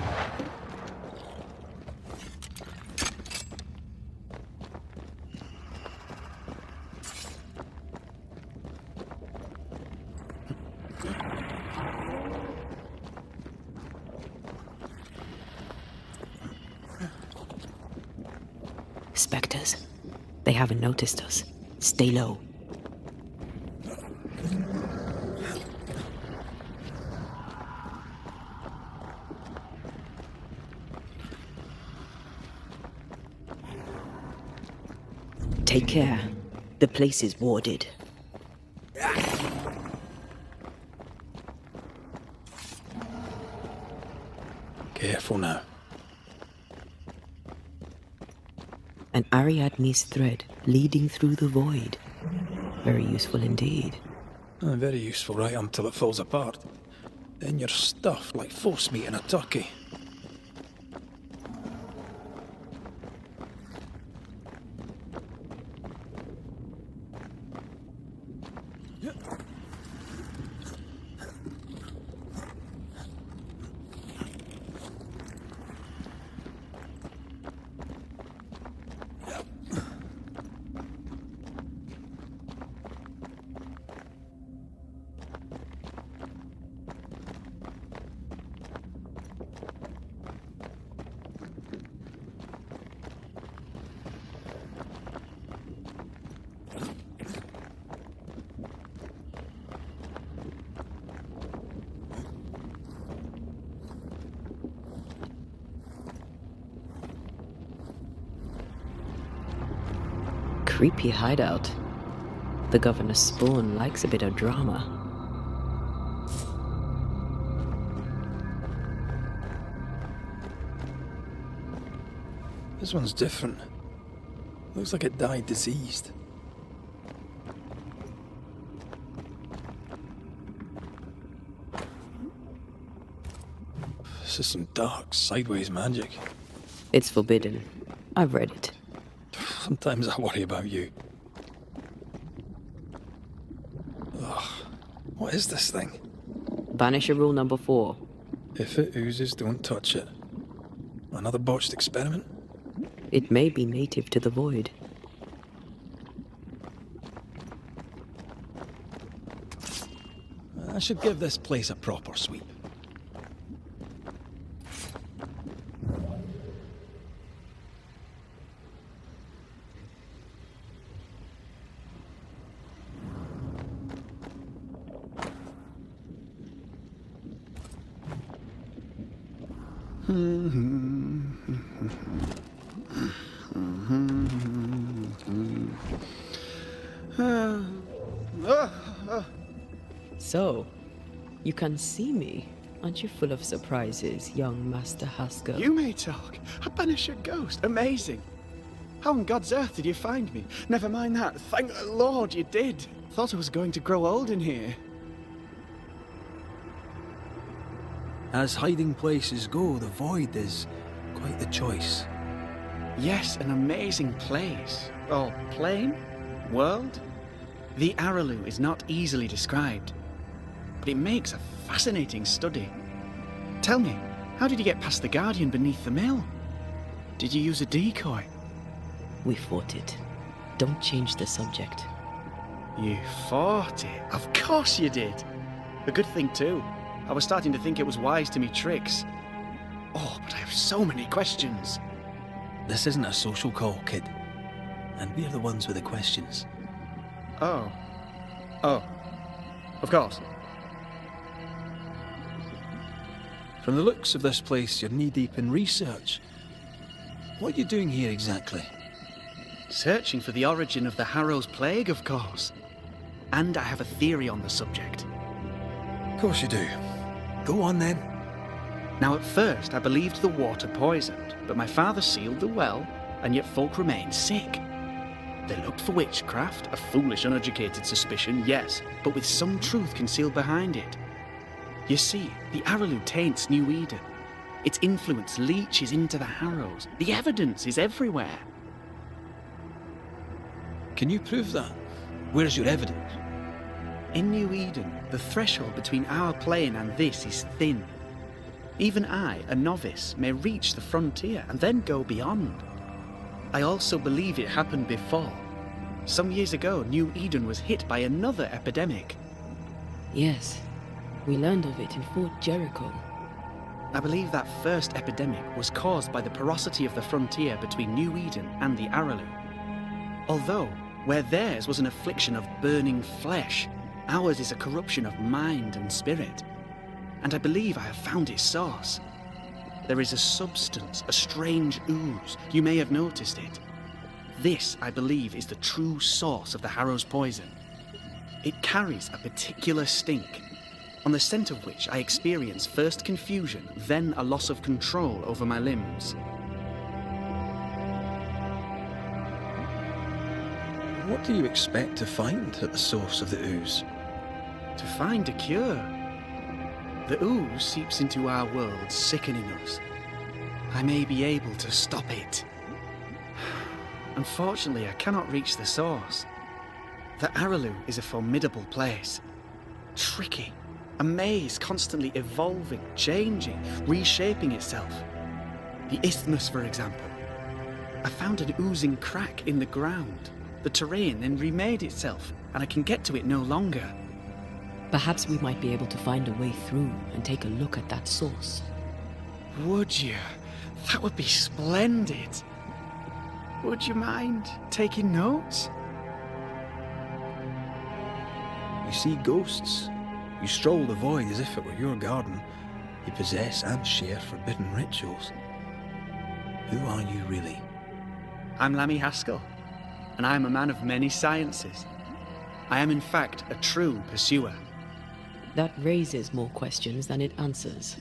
Spectres. They haven't noticed us. Stay low. Take care. The place is warded. Careful now. An Ariadne's thread leading through the void. Very useful indeed. Very useful right until it falls apart. Then you're stuffed like force meat in a turkey. creepy hideout. The governor's spawn likes a bit of drama. This one's different. Looks like it died diseased. This is some dark, sideways magic. It's forbidden. I've read it. Sometimes I worry about you. Ugh. What is this thing? Banisher rule number 4. If it oozes, don't touch it. Another botched experiment? It may be native to the void. I should give this place a proper sweep. So, you can see me. Aren't you full of surprises, young Master Haskell? You may talk. A Banisher ghost. Amazing. How on God's earth did you find me? Never mind that. Thank the Lord you did. Thought I was going to grow old in here. As hiding places go, the void is quite the choice. Yes, an amazing place. Or plane? World? The Araloo is not easily described, but it makes a fascinating study. Tell me, how did you get past the Guardian beneath the mill? Did you use a decoy? We fought it. Don't change the subject. You fought it? Of course you did. A good thing too. I was starting to think it was wise to me tricks. Oh, but I have so many questions. This isn't a social call, kid. And we're the ones with the questions. Oh. Oh. Of course. From the looks of this place, you're knee-deep in research. What are you doing here exactly? Searching for the origin of the Harrow's plague, of course. And I have a theory on the subject. Of course you do. Go on then. Now at first I believed the water poisoned, but my father sealed the well, and yet folk remained sick. They looked for witchcraft, a foolish, uneducated suspicion, yes, but with some truth concealed behind it. You see, the Araloo taints New Eden. Its influence leaches into the Harrows. The evidence is everywhere. Can you prove that? Where's your evidence? In New Eden, the threshold between our plane and this is thin. Even I, a novice, may reach the frontier and then go beyond. I also believe it happened before. Some years ago, New Eden was hit by another epidemic. Yes, we learned of it in Fort Jericho. I believe that first epidemic was caused by the porosity of the frontier between New Eden and the Araloo. Although, where theirs was an affliction of burning flesh, ours is a corruption of mind and spirit. And I believe I have found its source. There is a substance, a strange ooze. You may have noticed it. This, I believe, is the true source of the Harrow's poison. It carries a particular stink, on the scent of which I experience first confusion, then a loss of control over my limbs. What do you expect to find at the source of the ooze? To find a cure. The ooze seeps into our world, sickening us. I may be able to stop it. Unfortunately, I cannot reach the source. The Araloo is a formidable place. Tricky. A maze constantly evolving, changing, reshaping itself. The isthmus, for example. I found an oozing crack in the ground. The terrain then remade itself, and I can get to it no longer. Perhaps we might be able to find a way through and take a look at that source. Would you? That would be splendid. Would you mind taking notes? You see ghosts. You stroll the void as if it were your garden. You possess and share forbidden rituals. Who are you really? I'm Lammy Haskell, and I am a man of many sciences. I am in fact a true pursuer. That raises more questions than it answers.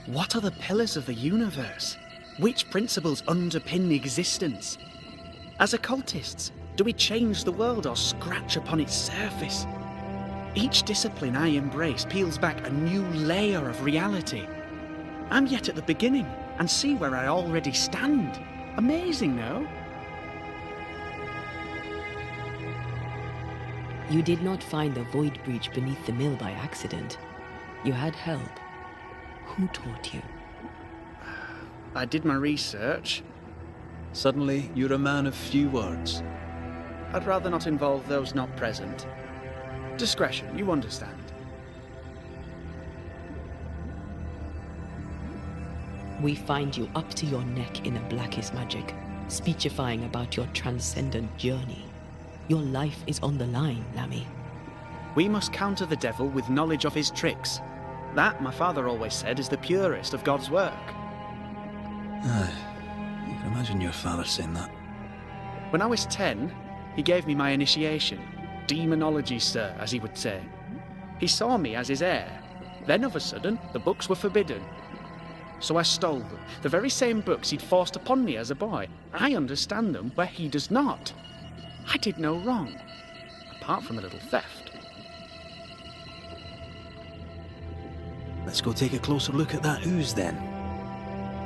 What are the pillars of the universe? Which principles underpin existence? As occultists, do we change the world or scratch upon its surface? Each discipline I embrace peels back a new layer of reality. I'm yet at the beginning, and see where I already stand. Amazing, no? You did not find the void breach beneath the mill by accident. You had help. Who taught you? I did my research. Suddenly, you're a man of few words. I'd rather not involve those not present. Discretion, you understand. We find you up to your neck in a blackest magic, speechifying about your transcendent journey. Your life is on the line, Lammy. We must counter the devil with knowledge of his tricks. That, my father always said, is the purest of God's work. Aye. You can imagine your father saying that. When I was 10, he gave me my initiation. Demonology, sir, as he would say. He saw me as his heir. Then, of a sudden, the books were forbidden. So I stole them, the very same books he'd forced upon me as a boy. I understand them where he does not. I did no wrong, apart from a little theft. Let's go take a closer look at that ooze then.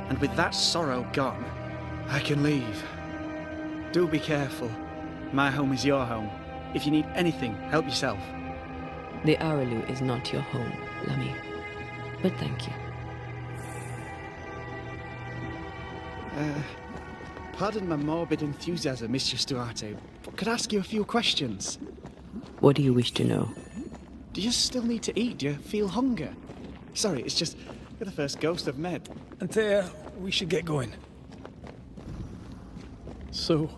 And with that sorrow gone, I can leave. Do be careful. My home is your home. If you need anything, help yourself. The Araloo is not your home, Lammy. But thank you. Pardon my morbid enthusiasm, Mistress Duarte, but could I ask you a few questions? What do you wish to know? Do you still need to eat? Do you feel hunger? Sorry, it's just, you're the first ghost I've met. Antea, we should get going. So,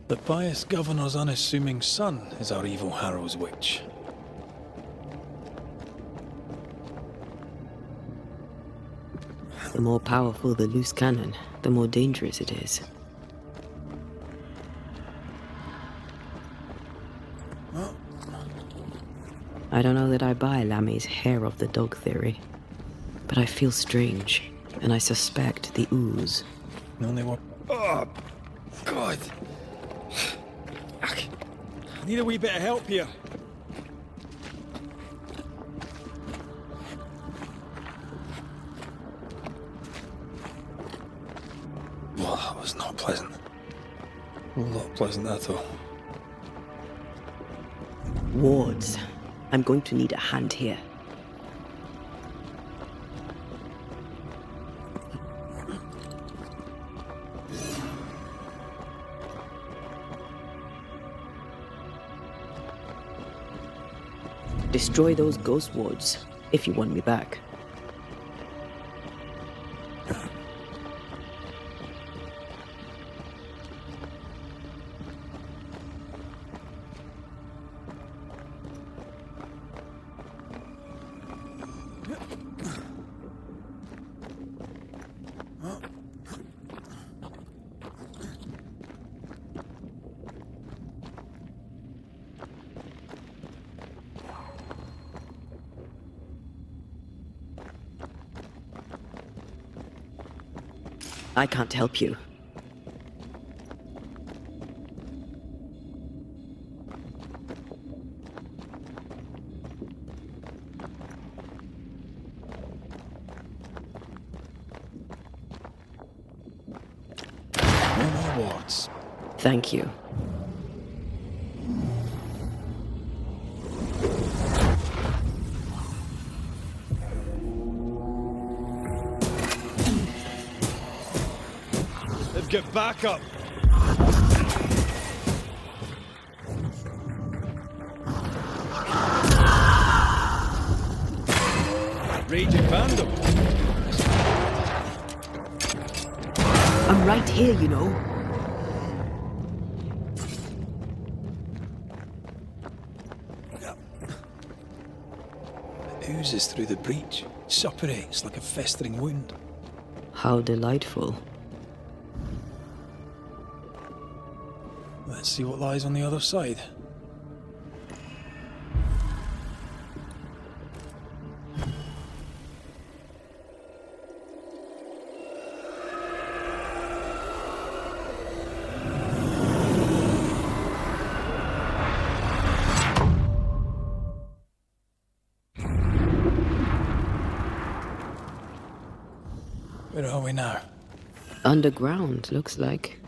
the pious governor's unassuming son is our evil Harrow's witch. The more powerful the loose cannon, the more dangerous it is. I don't know that I buy Lammy's hair of the dog theory, but I feel strange, and I suspect the ooze. Only one. Oh, God! I need a wee bit of help here. Well, that was not pleasant. Not pleasant at all. Wards. I'm going to need a hand here. Destroy those ghost wards, if you want me back. I can't help you. No more wards. Thank you. Get back up! Raging Vandal! I'm right here, you know. It oozes through the breach. Suppurates like a festering wound. How delightful. Let's see what lies on the other side. Where are we now? Underground, looks like.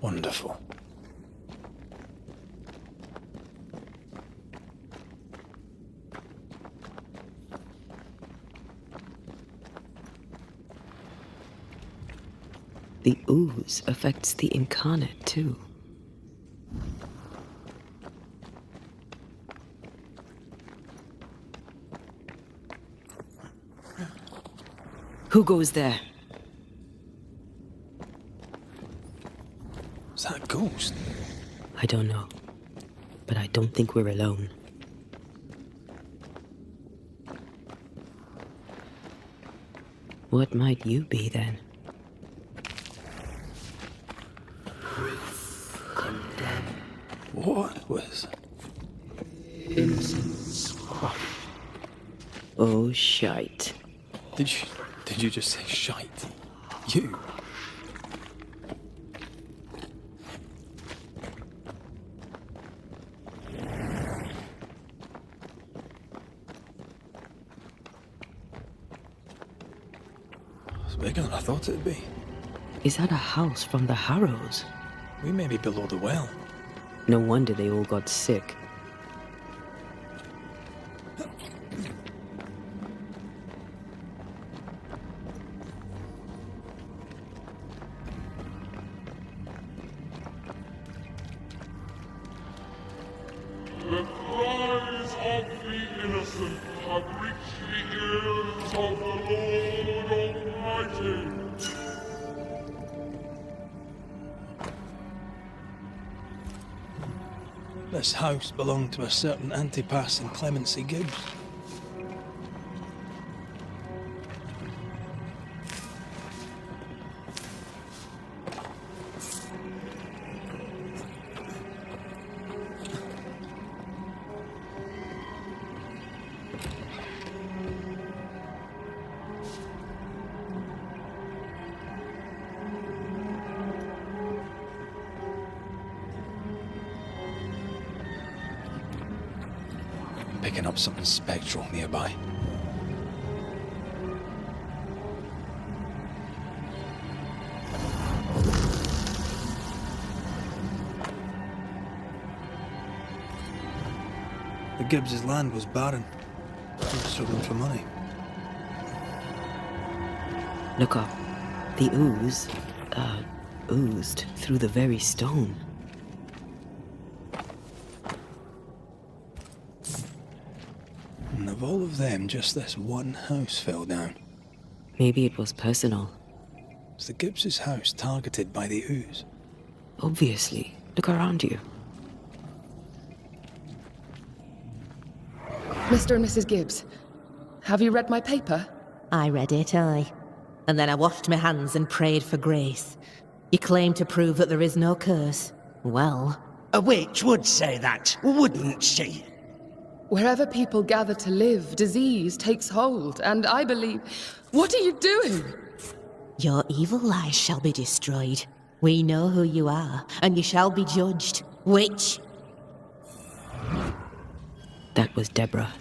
Wonderful. The ooze affects the incarnate, too. Who goes there? Is that a ghost? I don't know. But I don't think we're alone. What might you be, then? What was... Innocence. Oh, shite. Did you just say shite? You? It's bigger than I thought it'd be. Is that a house from the Harrows? We may be below the well. No wonder they all got sick. The cries of the innocent have reached the ears of the Lord Almighty. This house belonged to a certain Antipas and Clemency Gibbs. Picking up something spectral nearby. The Gibbs' land was barren. They were struggling for money. Look up. The ooze, oozed through the very stone. And of all of them, just this one house fell down. Maybe it was personal. Was the Gibbs' house targeted by the ooze? Obviously. Look around you. Mr. and Mrs. Gibbs, have you read my paper? I read it, aye. And then I washed my hands and prayed for grace. You claim to prove that there is no curse. Well... A witch would say that, wouldn't she? Wherever people gather to live, disease takes hold, and I believe... What are you doing? Your evil lies shall be destroyed. We know who you are, and you shall be judged. Witch! That was Deborah.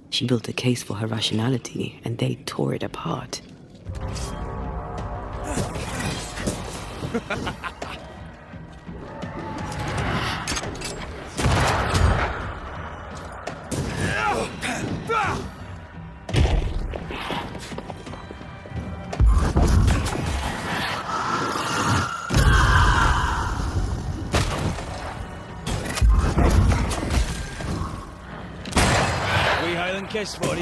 She built a case for her rationality, and they tore it apart. Wee Highland kiss for you.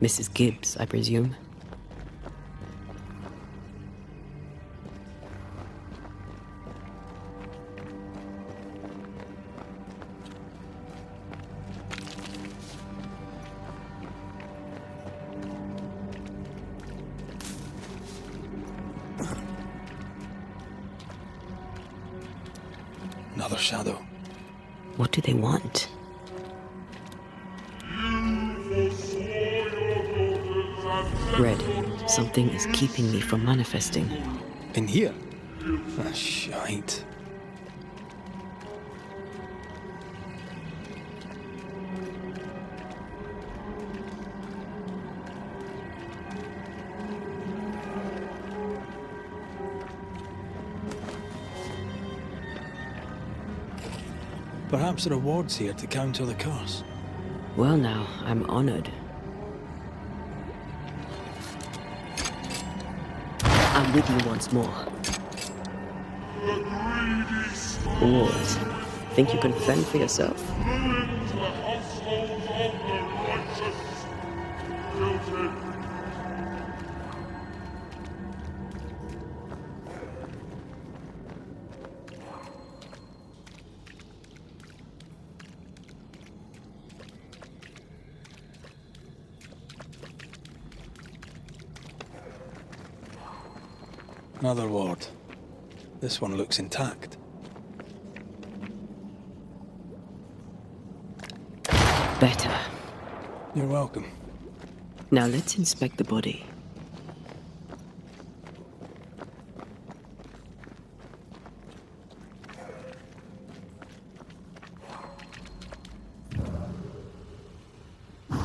Mrs. Gibbs, I presume. Another shadow. What do they want? Red, something is keeping me from manifesting. In here? Ah, shite. Perhaps a reward's here to counter the curse. Well now, I'm honored. I'm with you once more. What? Think you can fend for yourself? Another ward. This one looks intact. Better. You're welcome. Now let's inspect the body. To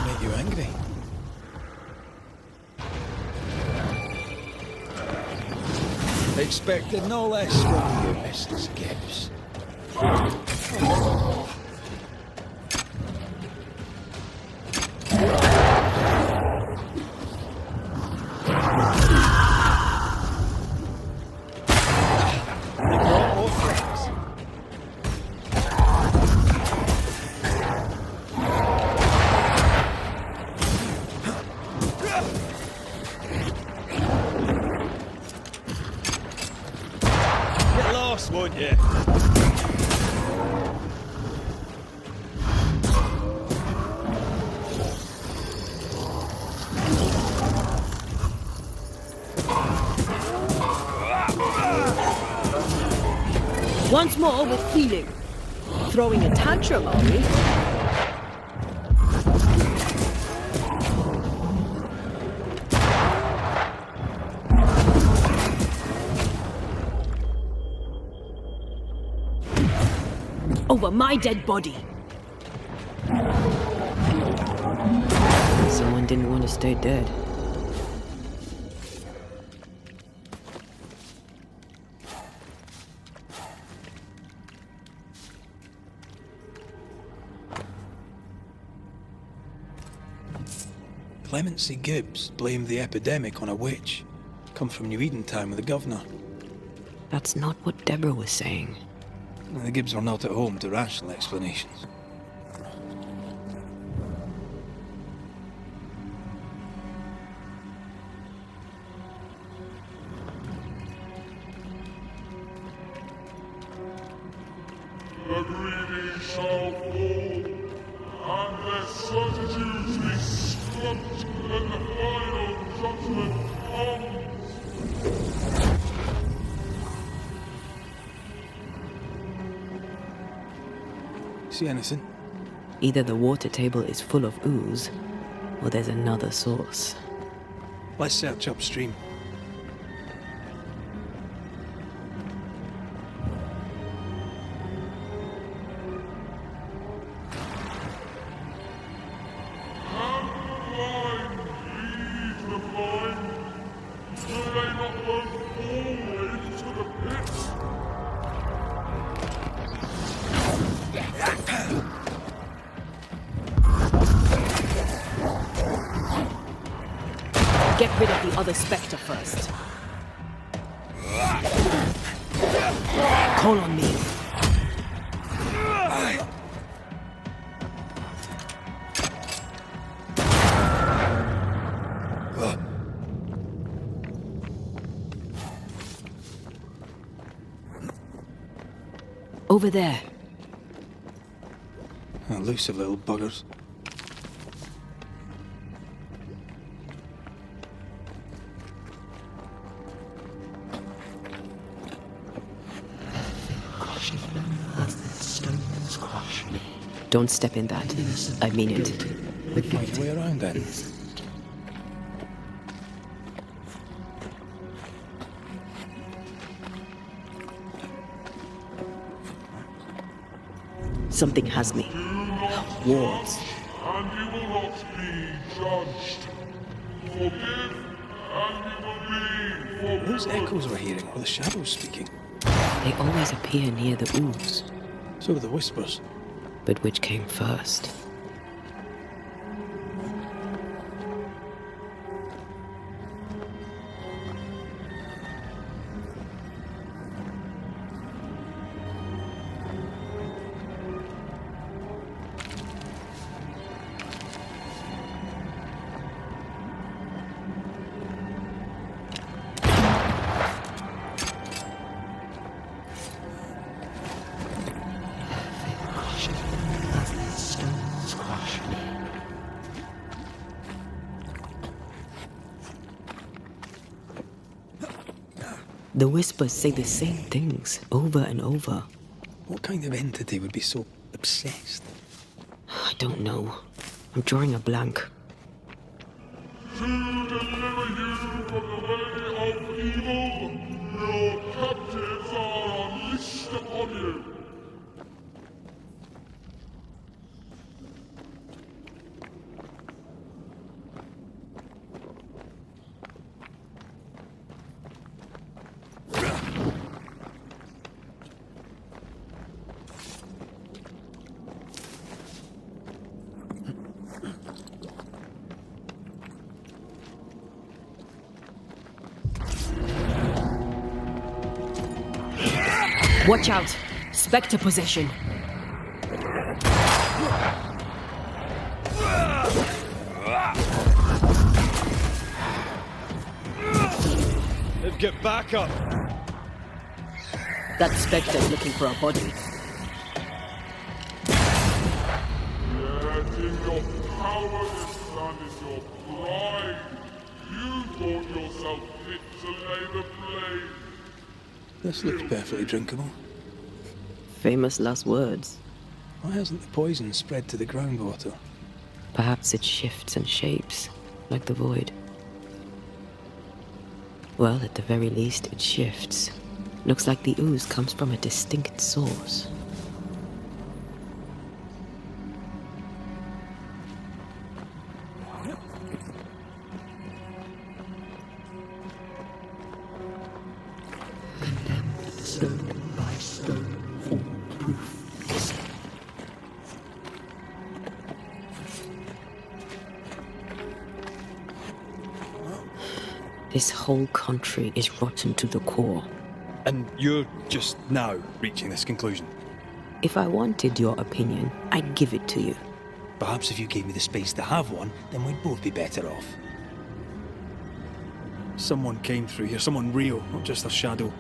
make you angry. Expected no less from you, Mrs. Gibbs. Won't you? Once more with feeling. Throwing a tantrum, are we? Over my dead body. Someone didn't want to stay dead. Clemency Gibbs blamed the epidemic on a witch. Come from New Edentown with the governor. That's not what Deborah was saying. The Gibbs were not at home to rational explanations. The greedy shall fall, and their certitudes be squelched when the final judgment comes. See anything? Either the water table is full of ooze, or there's another source. Let's search upstream. Get rid of the other spectre first. Call on me. Over there. Elusive little buggers. Don't step in that. I mean it. Find a way around then. Something has me. Wards. And you will not be judged. Forgive, and you will be forgiven. Those echoes we're hearing are the shadows speaking. They always appear near the ooze. So do the whispers. But which came first? The whispers say the same things over and over. What kind of entity would be so obsessed? I don't know. I'm drawing a blank. To deliver you from the way of evil, your captives are unleashed upon you. Watch out! Spectre possession. Let's get back up. That Spectre's looking for a body. Yet in your cowardice and in your pride, you thought yourself fit to lay the blame. This looks perfectly drinkable. Famous last words. Why hasn't the poison spread to the groundwater? Perhaps it shifts and shapes, like the void. Well, at the very least, it shifts. Looks like the ooze comes from a distinct source. This whole country is rotten to the core. And you're just now reaching this conclusion? If I wanted your opinion, I'd give it to you. Perhaps if you gave me the space to have one, then we'd both be better off. Someone came through here, someone real, not just a shadow.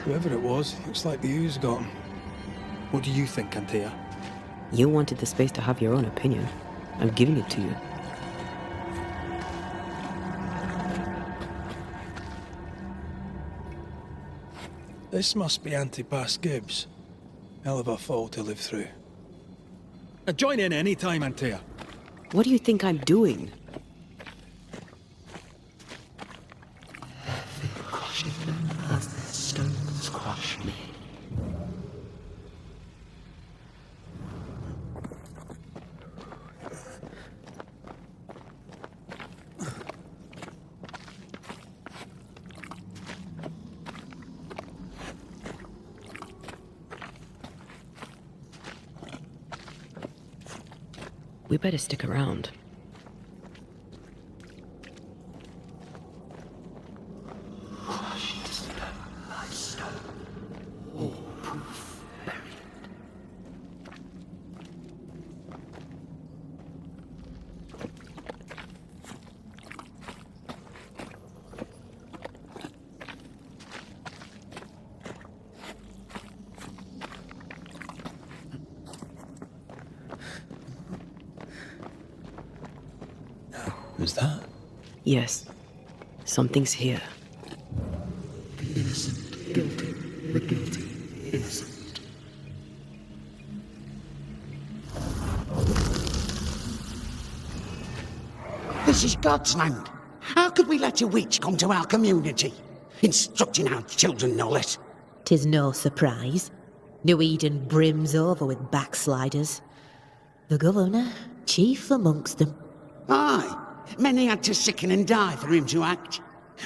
Whoever it was, looks like the ooze got him. What do you think, Antea? You wanted the space to have your own opinion. I'm giving it to you. This must be Antipas Gibbs. Hell of a fall to live through. Join in any time, Antea. What do you think I'm doing? As the stones crush me. We better stick around. Who's that? Yes, something's here. This is God's land. How could we let a witch come to our community? Instructing our children, no less. 'Tis no surprise. New Eden brims over with backsliders. The governor, chief amongst them. Aye, many had to sicken and die for him to act.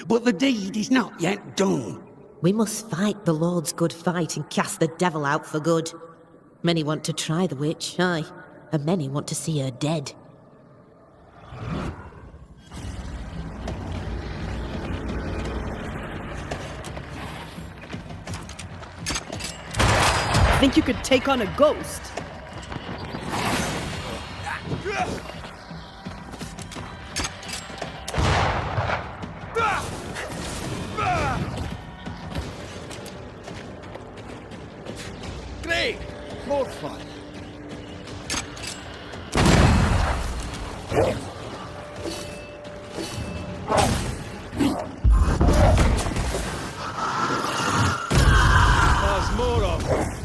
But the deed is not yet done. We must fight the Lord's good fight and cast the devil out for good. Many want to try the witch, aye, and many want to see her dead. Think you could take on a ghost? Great! More fun. There's more of them.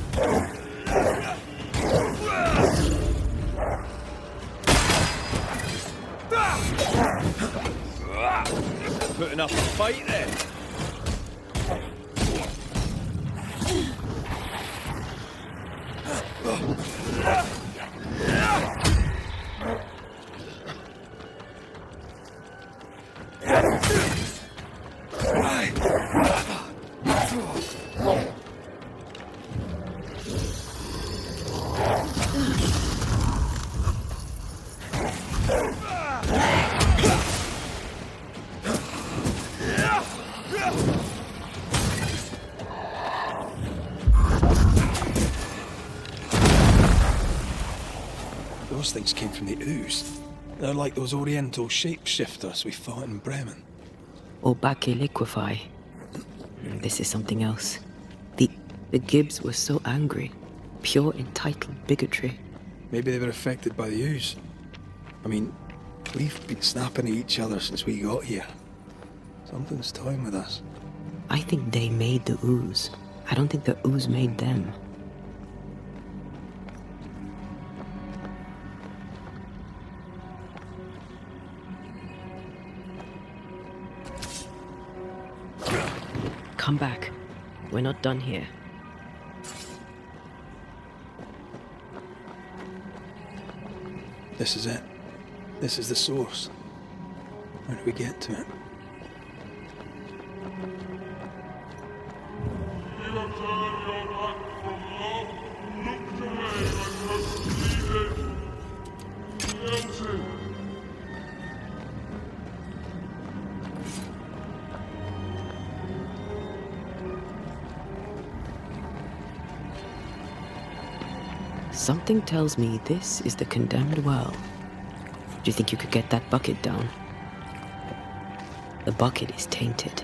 Putting up a fight then. Those things came from the ooze. They're like those oriental shapeshifters we fought in Bremen. Or Bacche liquefy. This is something else. The Gibbs were so angry. Pure entitled bigotry. Maybe they were affected by the ooze. I mean, we've been snapping at each other since we got here. Something's toying with us. I think they made the ooze. I don't think the ooze made them. Come back. We're not done here. This is it. This is the source. Where do we get to it? Something tells me this is the condemned well. Do you think you could get that bucket down? The bucket is tainted.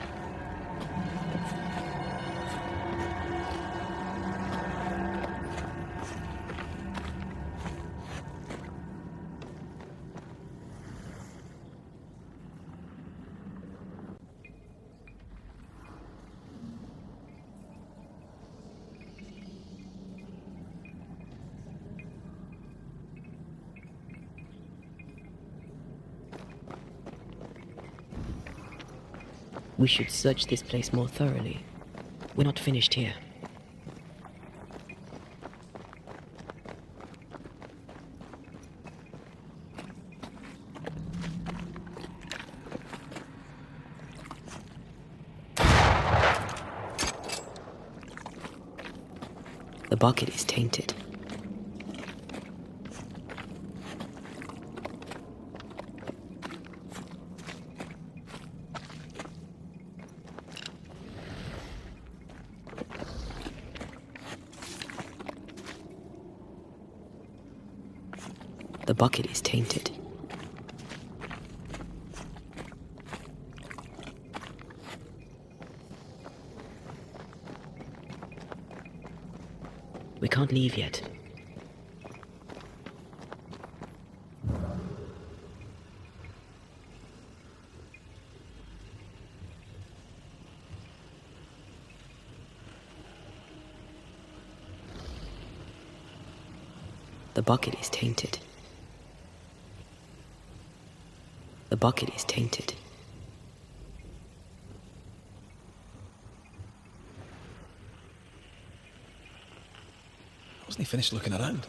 We should search this place more thoroughly. We're not finished here. The bucket is tainted. The bucket is tainted. We can't leave yet. The bucket is tainted. The bucket is tainted. Wasn't he finished looking around?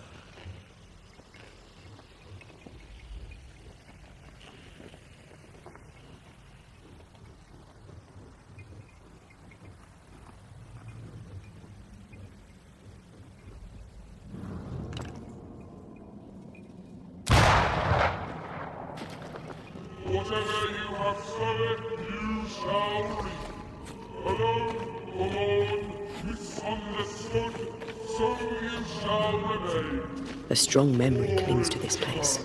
Whatever you have sown, you shall reap. Alone, forlorn, misunderstood, so you shall remain. A strong memory clings to this place.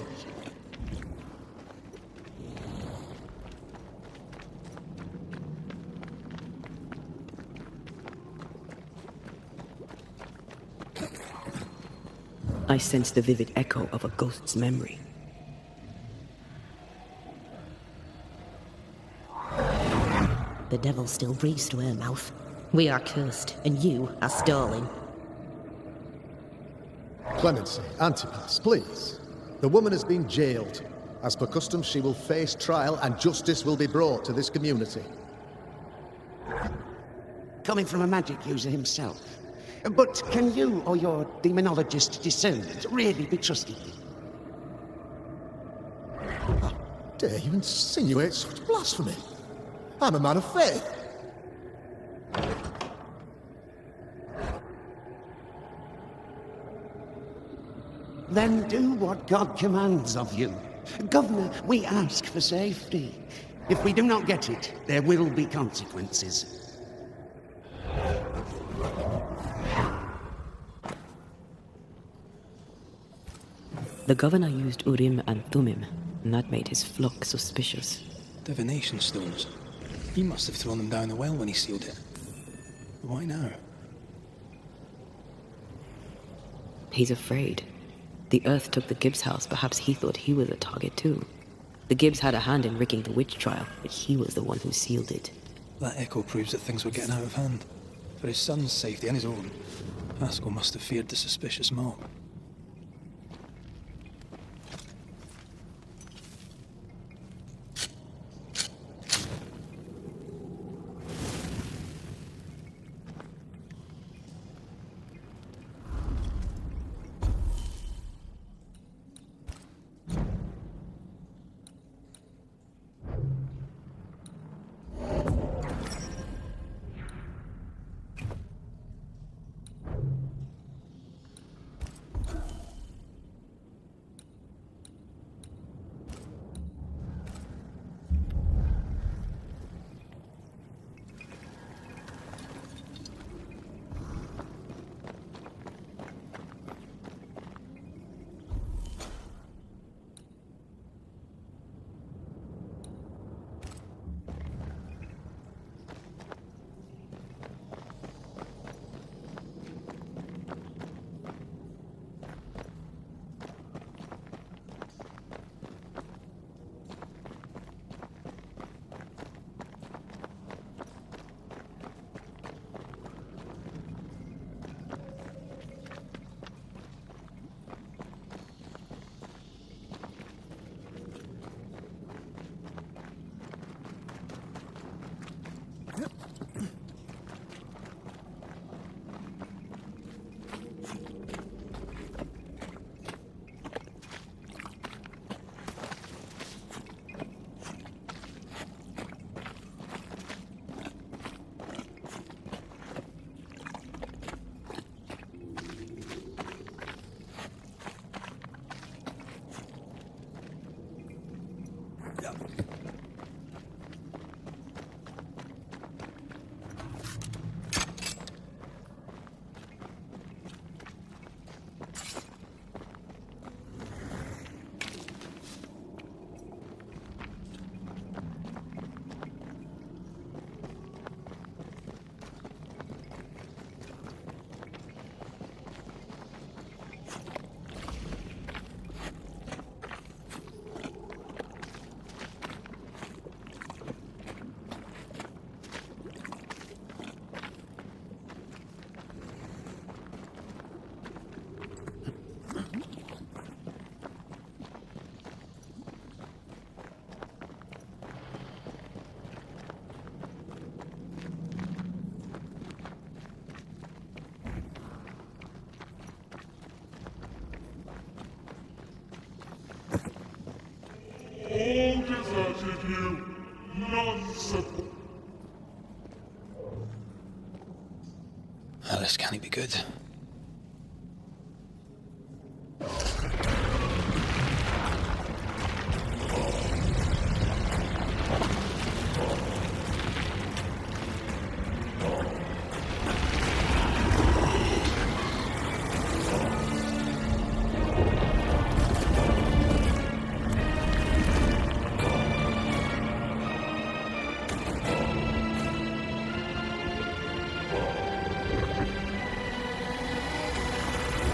I sense the vivid echo of a ghost's memory. The devil still breathes to her mouth. We are cursed, and you are stalling. Clemency, Antipas, please. The woman has been jailed. As per custom, she will face trial and justice will be brought to this community. Coming from a magic user himself. But can you or your demonologist discernment really be trusted? How dare you insinuate such blasphemy? I'm a man of faith. Then do what God commands of you. Governor, we ask for safety. If we do not get it, there will be consequences. The governor used Urim and Thummim, and that made his flock suspicious. Divination stones. He must have thrown them down the well when he sealed it. Why now? He's afraid. The Earth took the Gibbs house. Perhaps he thought he was a target too. The Gibbs had a hand in rigging the witch trial, but he was the one who sealed it. That echo proves that things were getting out of hand. For his son's safety and his own, Haskell must have feared the suspicious mob. you. None support. Well, this can't be good.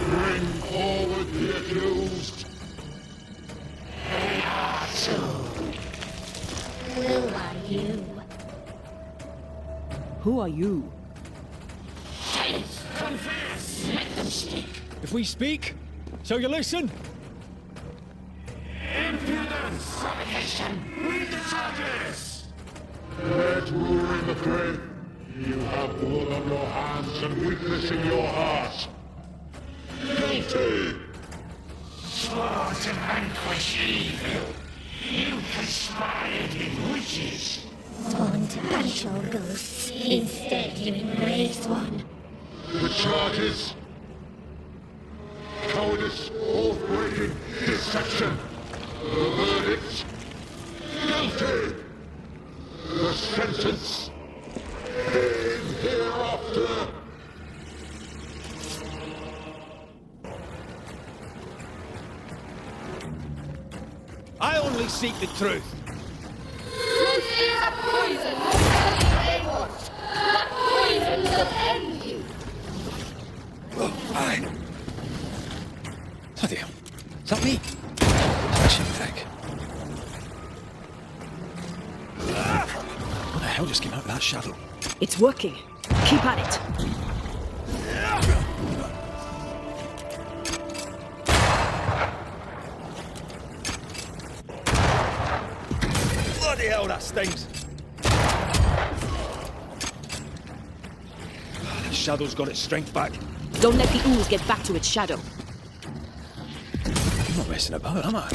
Bring forward the accused. They are two. Who are you? Who are you? Confess, let them speak. If we speak, shall you listen? Impudence, provocation, read the charges. Let rule in the grave. You have blood on your hands and weakness in your heart. Guilty! Swore to vanquish evil. You conspired with witches. Sworn to banish all ghosts. Instead, you embraced one. The charges. Cowardice, oath-breaking, deception. The verdict. Guilty! The sentence. Pain hereafter. I only seek the truth. Truth is a poison. That's what they want. That poison will end you. Aye. Bloody hell. Is that me? Smashing tech. What the hell just came out of that shadow? It's working. Keep at it. Bloody hell, that stings. The shadow's got its strength back. Don't let the ooze get back to its shadow. I'm not messing about, am I?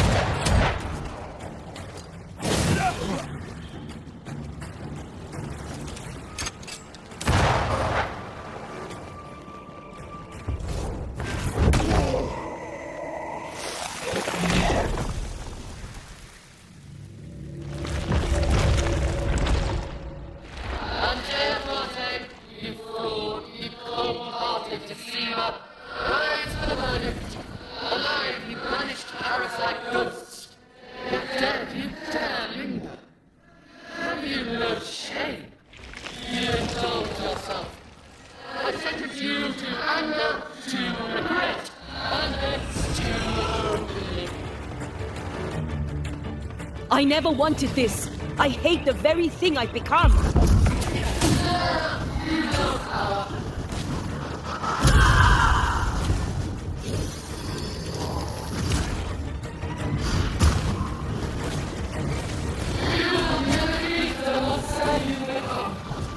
I never wanted this. I hate the very thing I've become.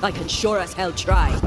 I can sure as hell try.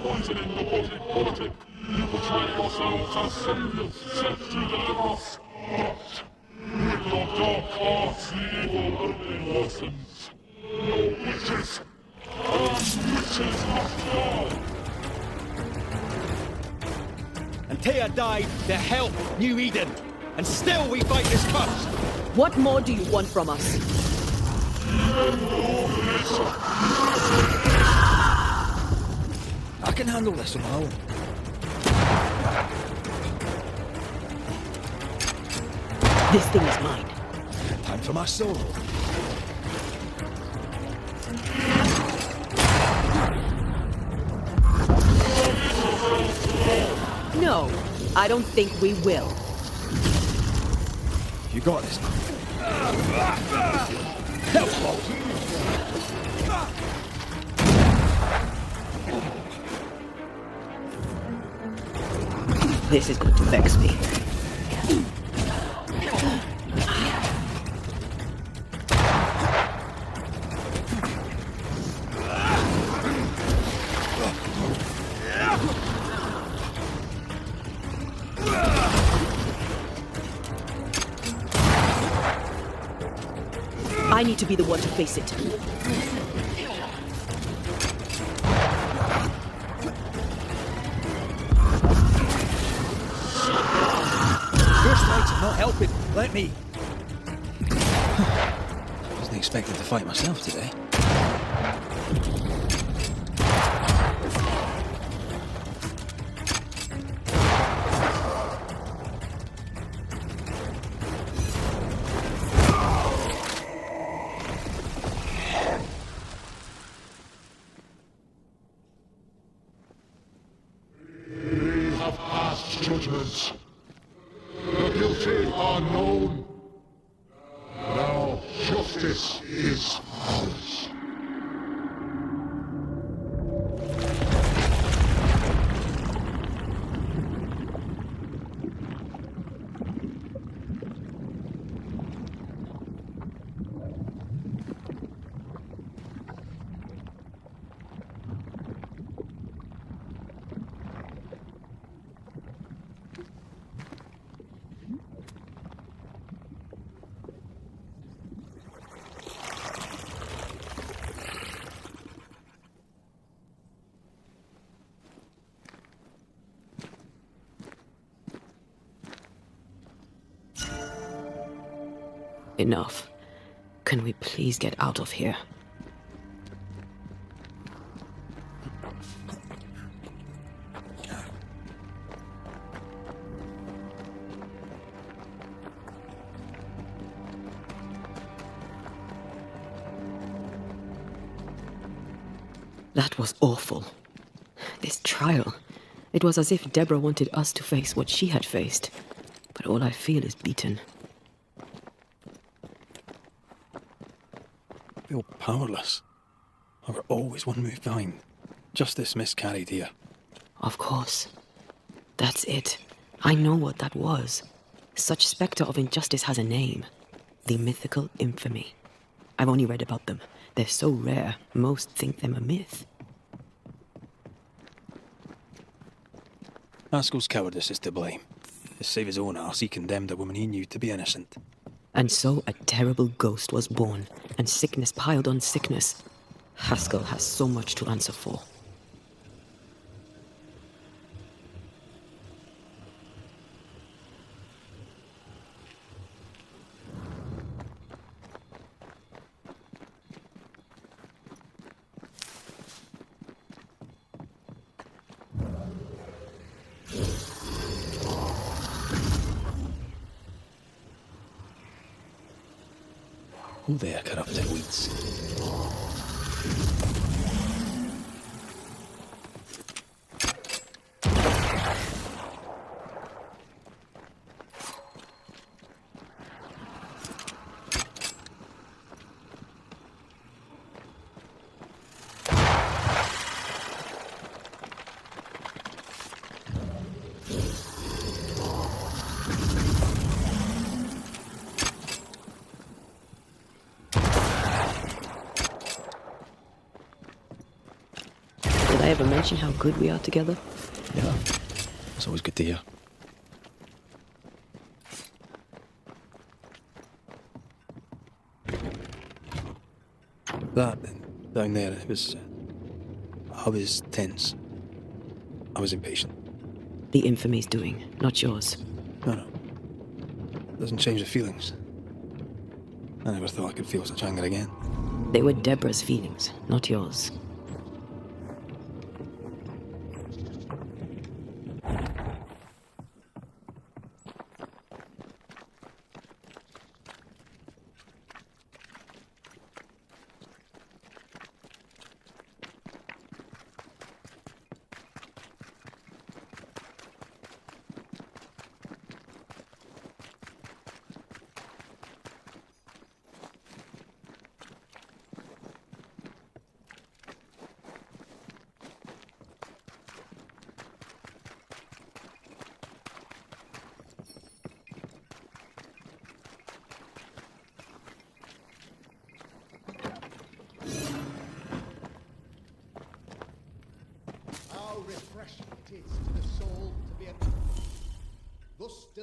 Poisoning the body politic. You betray yourselves as saviors sent to deliver us. But with your dark hearts, the evil only worsens. Your witches, witches must die. And Thea died to help New Eden. And still we fight this curse. What more do you want from us? I can handle this on my own. This thing is mine. Time for my solo. No, I don't think we will. You got this. This is going to vex me. I need to be the one to face it. Your strikes are not helping. Let me. Wasn't expected to fight myself today. We have passed judgment. The guilty are known. Now justice is ours. Enough. Can we please get out of here? That was awful. This trial. It was as if Deborah wanted us to face what she had faced. But all I feel is beaten. I feel powerless. I were always one move behind. Justice miscarried here. Of course. That's it. I know what that was. Such spectre of injustice has a name. The mythical infamy. I've only read about them. They're so rare, most think them a myth. Haskell's cowardice is to blame. To save his own arse, he condemned a woman he knew to be innocent. And so a terrible ghost was born, and sickness piled on sickness. Haskell has so much to answer for. Who there corrupted weeds? Did I ever mention how good we are together? Yeah, it's always good to hear. That, down there, it was... I was tense. I was impatient. The infamy's doing, not yours. No. Doesn't change the feelings. I never thought I could feel such anger again. They were Deborah's feelings, not yours.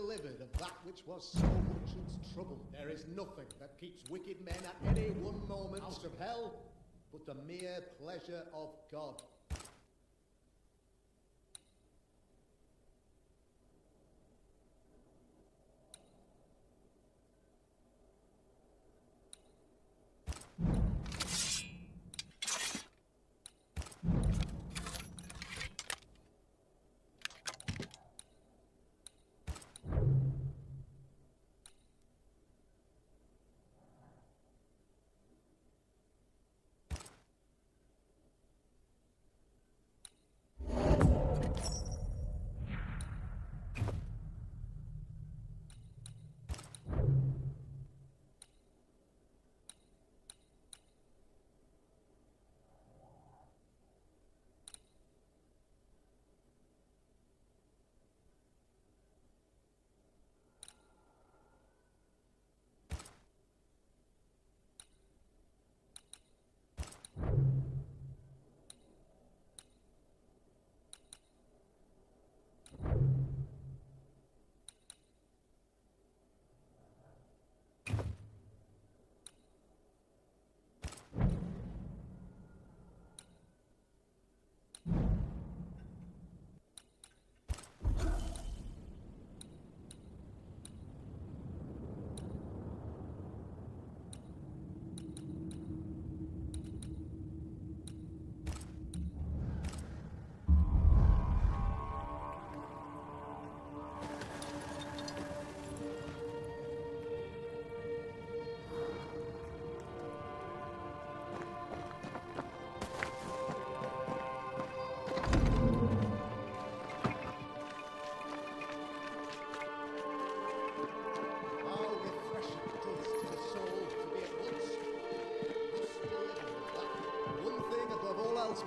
delivered of that which was so much its trouble. There is nothing that keeps wicked men at any one moment out of hell but the mere pleasure of God.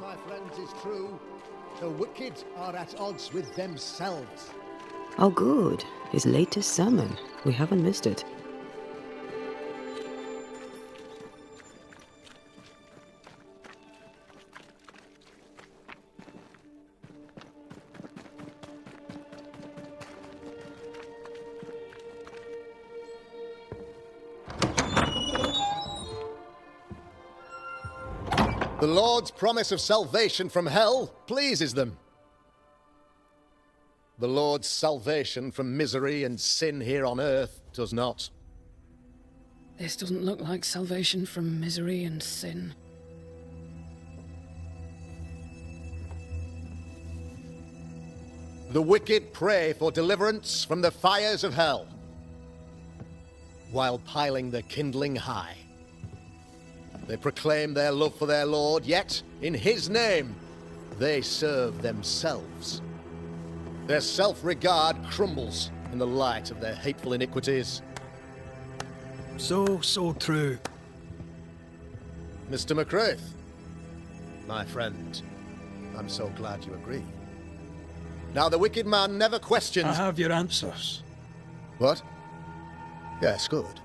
My friends, is true. The wicked are at odds with themselves. Oh, good. His latest sermon. We haven't missed it. The Lord's promise of salvation from hell pleases them. The Lord's salvation from misery and sin here on earth does not. This doesn't look like salvation from misery and sin. The wicked pray for deliverance from the fires of hell, while piling the kindling high. They proclaim their love for their Lord, yet, in his name, they serve themselves. Their self-regard crumbles in the light of their hateful iniquities. So true. Mr. McCraith, my friend, I'm so glad you agree. Now, the wicked man never questions... I have your answers. What? Yes, good.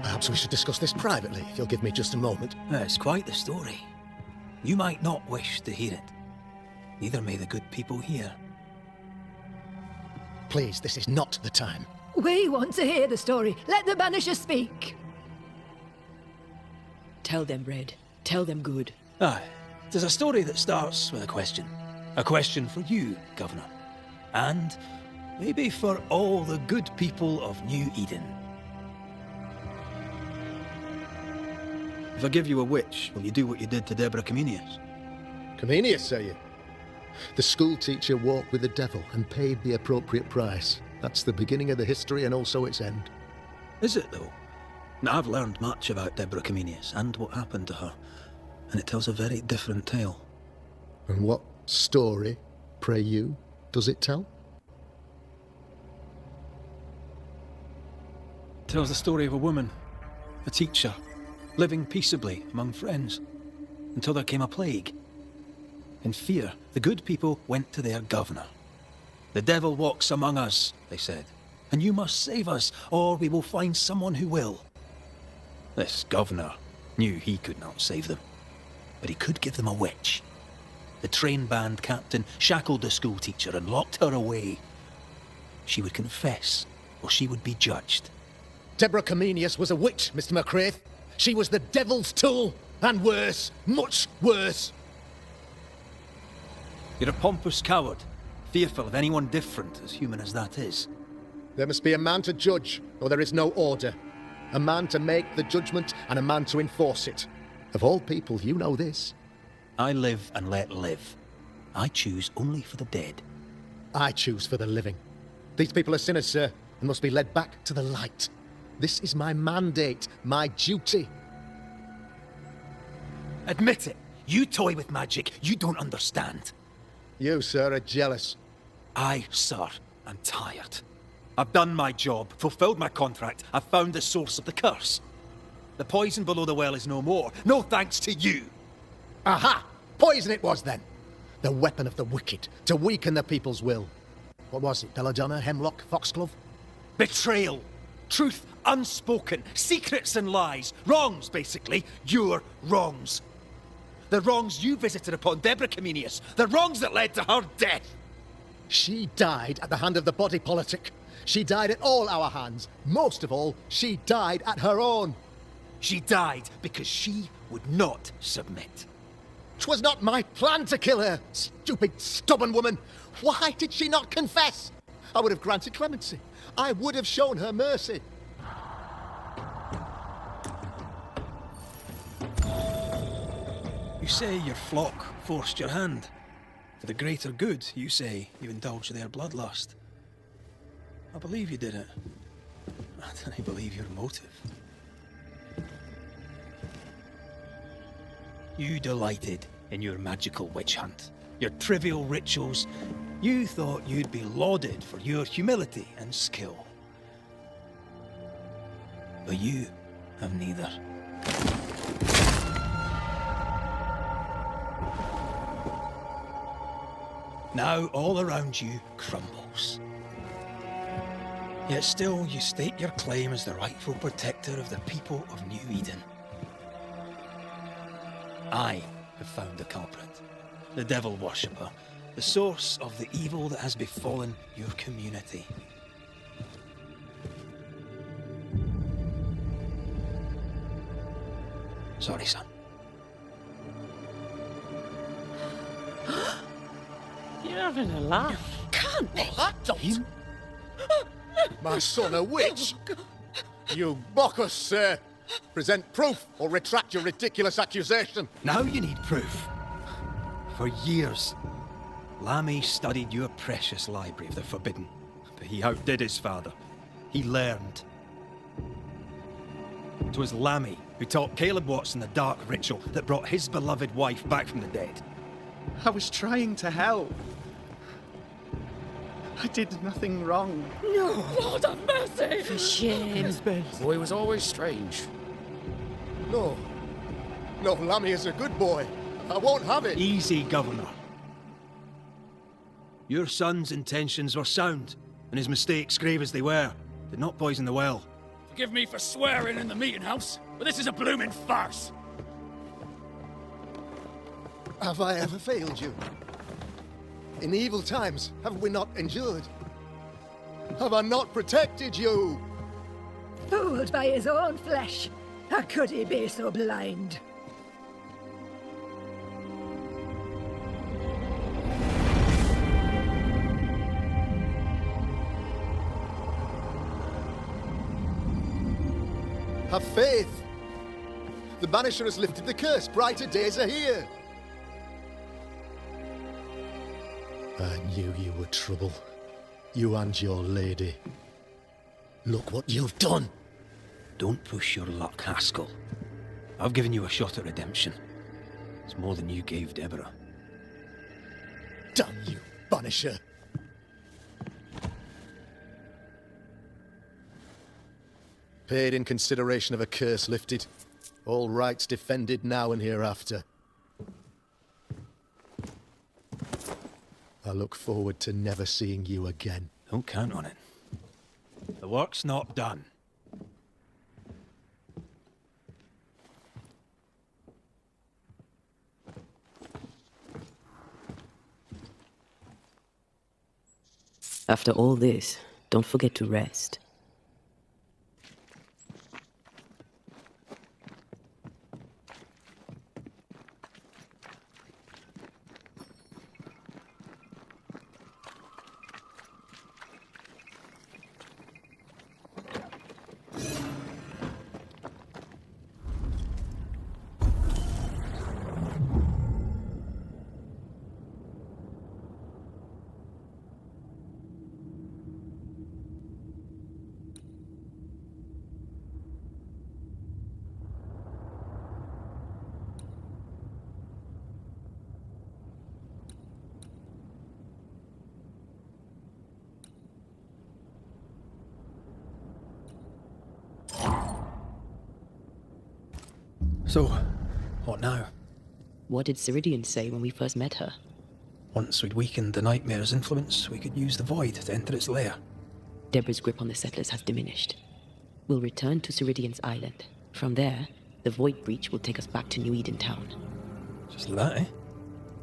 Perhaps we should discuss this privately, if you'll give me just a moment. It's quite the story. You might not wish to hear it. Neither may the good people here. Please, this is not the time. We want to hear the story. Let the Banishers speak. Tell them, Red. Tell them good. Aye. There's a story that starts with a question. A question for you, Governor. And maybe for all the good people of New Eden. If I give you a witch, will you do what you did to Deborah Comenius? Comenius, say you? The school teacher walked with the devil and paid the appropriate price. That's the beginning of the history and also its end. Is it, though? Now, I've learned much about Deborah Comenius and what happened to her, and it tells a very different tale. And what story, pray you, does it tell? It tells the story of a woman, a teacher, living peaceably among friends, until there came a plague. In fear, the good people went to their governor. "The devil walks among us," they said, "and you must save us, or we will find someone who will." This governor knew he could not save them, but he could give them a witch. The train band captain shackled the school teacher and locked her away. She would confess, or she would be judged. Deborah Comenius was a witch, Mr. McCraith. She was the devil's tool, and worse, much worse. You're a pompous coward, fearful of anyone different, as human as that is. There must be a man to judge, or there is no order. A man to make the judgment, and a man to enforce it. Of all people, you know this. I live and let live. I choose only for the dead. I choose for the living. These people are sinners, sir, and must be led back to the light. This is my mandate, my duty. Admit it. You toy with magic. You don't understand. You, sir, are jealous. I, sir, am tired. I've done my job, fulfilled my contract. I've found the source of the curse. The poison below the well is no more. No thanks to you. Aha! Poison it was, then. The weapon of the wicked, to weaken the people's will. What was it, belladonna, hemlock, foxglove? Betrayal. Truth unspoken. Secrets and lies. Wrongs, basically. Your wrongs. The wrongs you visited upon Deborah Comenius. The wrongs that led to her death. She died at the hand of the body politic. She died at all our hands. Most of all, she died at her own. She died because she would not submit. 'Twas not my plan to kill her, stupid, stubborn woman. Why did she not confess? I would have granted clemency. I would have shown her mercy. You say your flock forced your hand. For the greater good, you say you indulged their bloodlust. I believe you did it. I don't believe your motive. You delighted in your magical witch hunt, your trivial rituals. You thought you'd be lauded for your humility and skill. But you have neither. Now all around you crumbles. Yet still you state your claim as the rightful protector of the people of New Eden. I have found the culprit, the devil worshipper, the source of the evil that has befallen your community. Sorry, son. You're having a laugh. Can't be. Him? My son, a witch? You mock us, sir. Present proof or retract your ridiculous accusation. Now you need proof. For years, Lammy studied your precious library of the Forbidden, but he outdid his father. He learned. 'Twas Lammy who taught Caleb Watson the dark ritual that brought his beloved wife back from the dead. I was trying to help. I did nothing wrong. No, Lord have mercy! For shame. The boy was always strange. No. No, Lammy is a good boy. I won't have it. Easy, Governor. Your son's intentions were sound, and his mistakes, grave as they were, did not poison the well. Forgive me for swearing in the meeting house, but this is a blooming farce. Have I ever failed you? In evil times, have we not endured? Have I not protected you? Fooled by his own flesh. How could he be so blind? Have faith. The Banisher has lifted the curse. Brighter days are here. I knew you were trouble. You and your lady. Look what you've done. Don't push your luck, Haskell. I've given you a shot at redemption. It's more than you gave Deborah. Damn you, Banisher. Paid in consideration of a curse lifted. All rights defended now and hereafter. I look forward to never seeing you again. Don't count on it. The work's not done. After all this, Don't forget to rest. So, what now? What did Ceridian say when we first met her? Once we'd weakened the Nightmare's influence, we could use the Void to enter its lair. Deborah's grip on the settlers has diminished. We'll return to Ceridian's island. From there, the Void Breach will take us back to New Eden Town. Just like that, eh?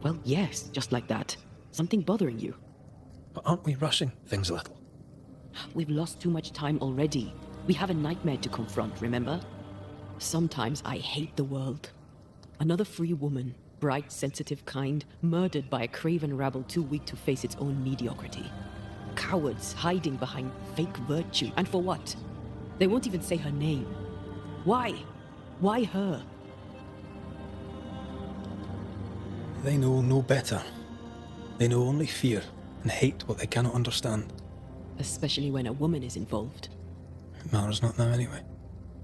Well, yes, just like that. Something bothering you. But aren't we rushing things a little? We've lost too much time already. We have a nightmare to confront, remember? Sometimes I hate the world. Another free woman, bright, sensitive kind, murdered by a craven rabble too weak to face its own mediocrity. Cowards hiding behind fake virtue. And for what? They won't even say her name. Why? Why her? They know no better. They know only fear and hate what they cannot understand. Especially when a woman is involved. It matters not now anyway.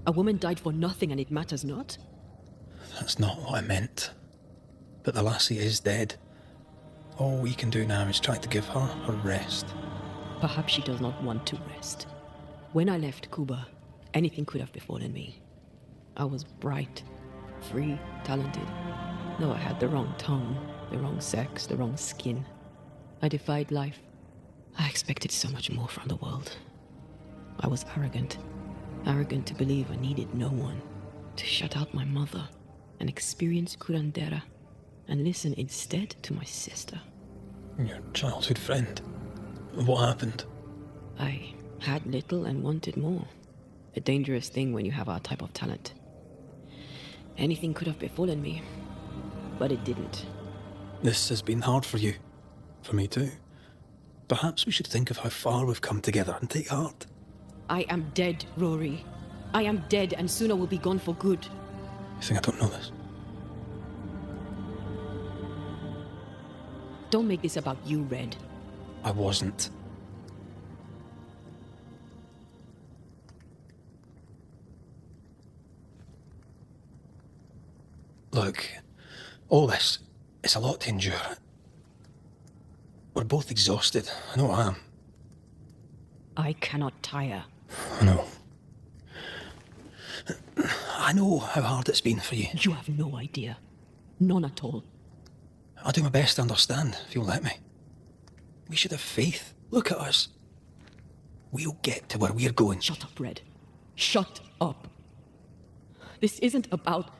A woman died for nothing and it matters not? That's not what I meant. But the lassie is dead. All we can do now is try to give her her rest. Perhaps she does not want to rest. When I left Cuba, anything could have befallen me. I was bright, free, talented. No, I had the wrong tongue, the wrong sex, the wrong skin. I defied life. I expected so much more from the world. I was arrogant. Arrogant to believe I needed no one. To shut out my mother and experience curandera and listen instead to my sister. Your childhood friend. What happened? I had little and wanted more. A dangerous thing when you have our type of talent. Anything could have befallen me, but it didn't. This has been hard for you. For me too. Perhaps we should think of how far we've come together and take heart. I am dead, Rory. I am dead, and soon I will be gone for good. You think I don't know this? Don't make this about you, Red. I wasn't. Look, all this, it's a lot to endure. We're both exhausted. I know I am. I cannot tire. I know. I know how hard it's been for you. You have no idea. None at all. I'll do my best to understand, if you'll let me. We should have faith. Look at us. We'll get to where we're going. Shut up, Red. Shut up. This isn't about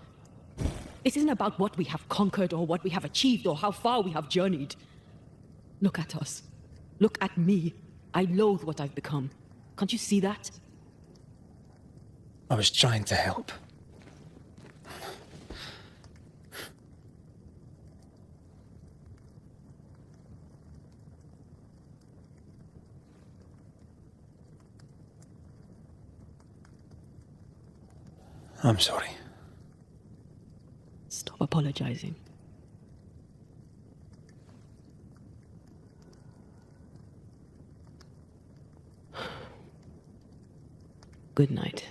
what we have conquered or what we have achieved or how far we have journeyed. Look at us. Look at me. I loathe what I've become. Can't you see that? I was trying to help. I'm sorry. Stop apologizing. Good night.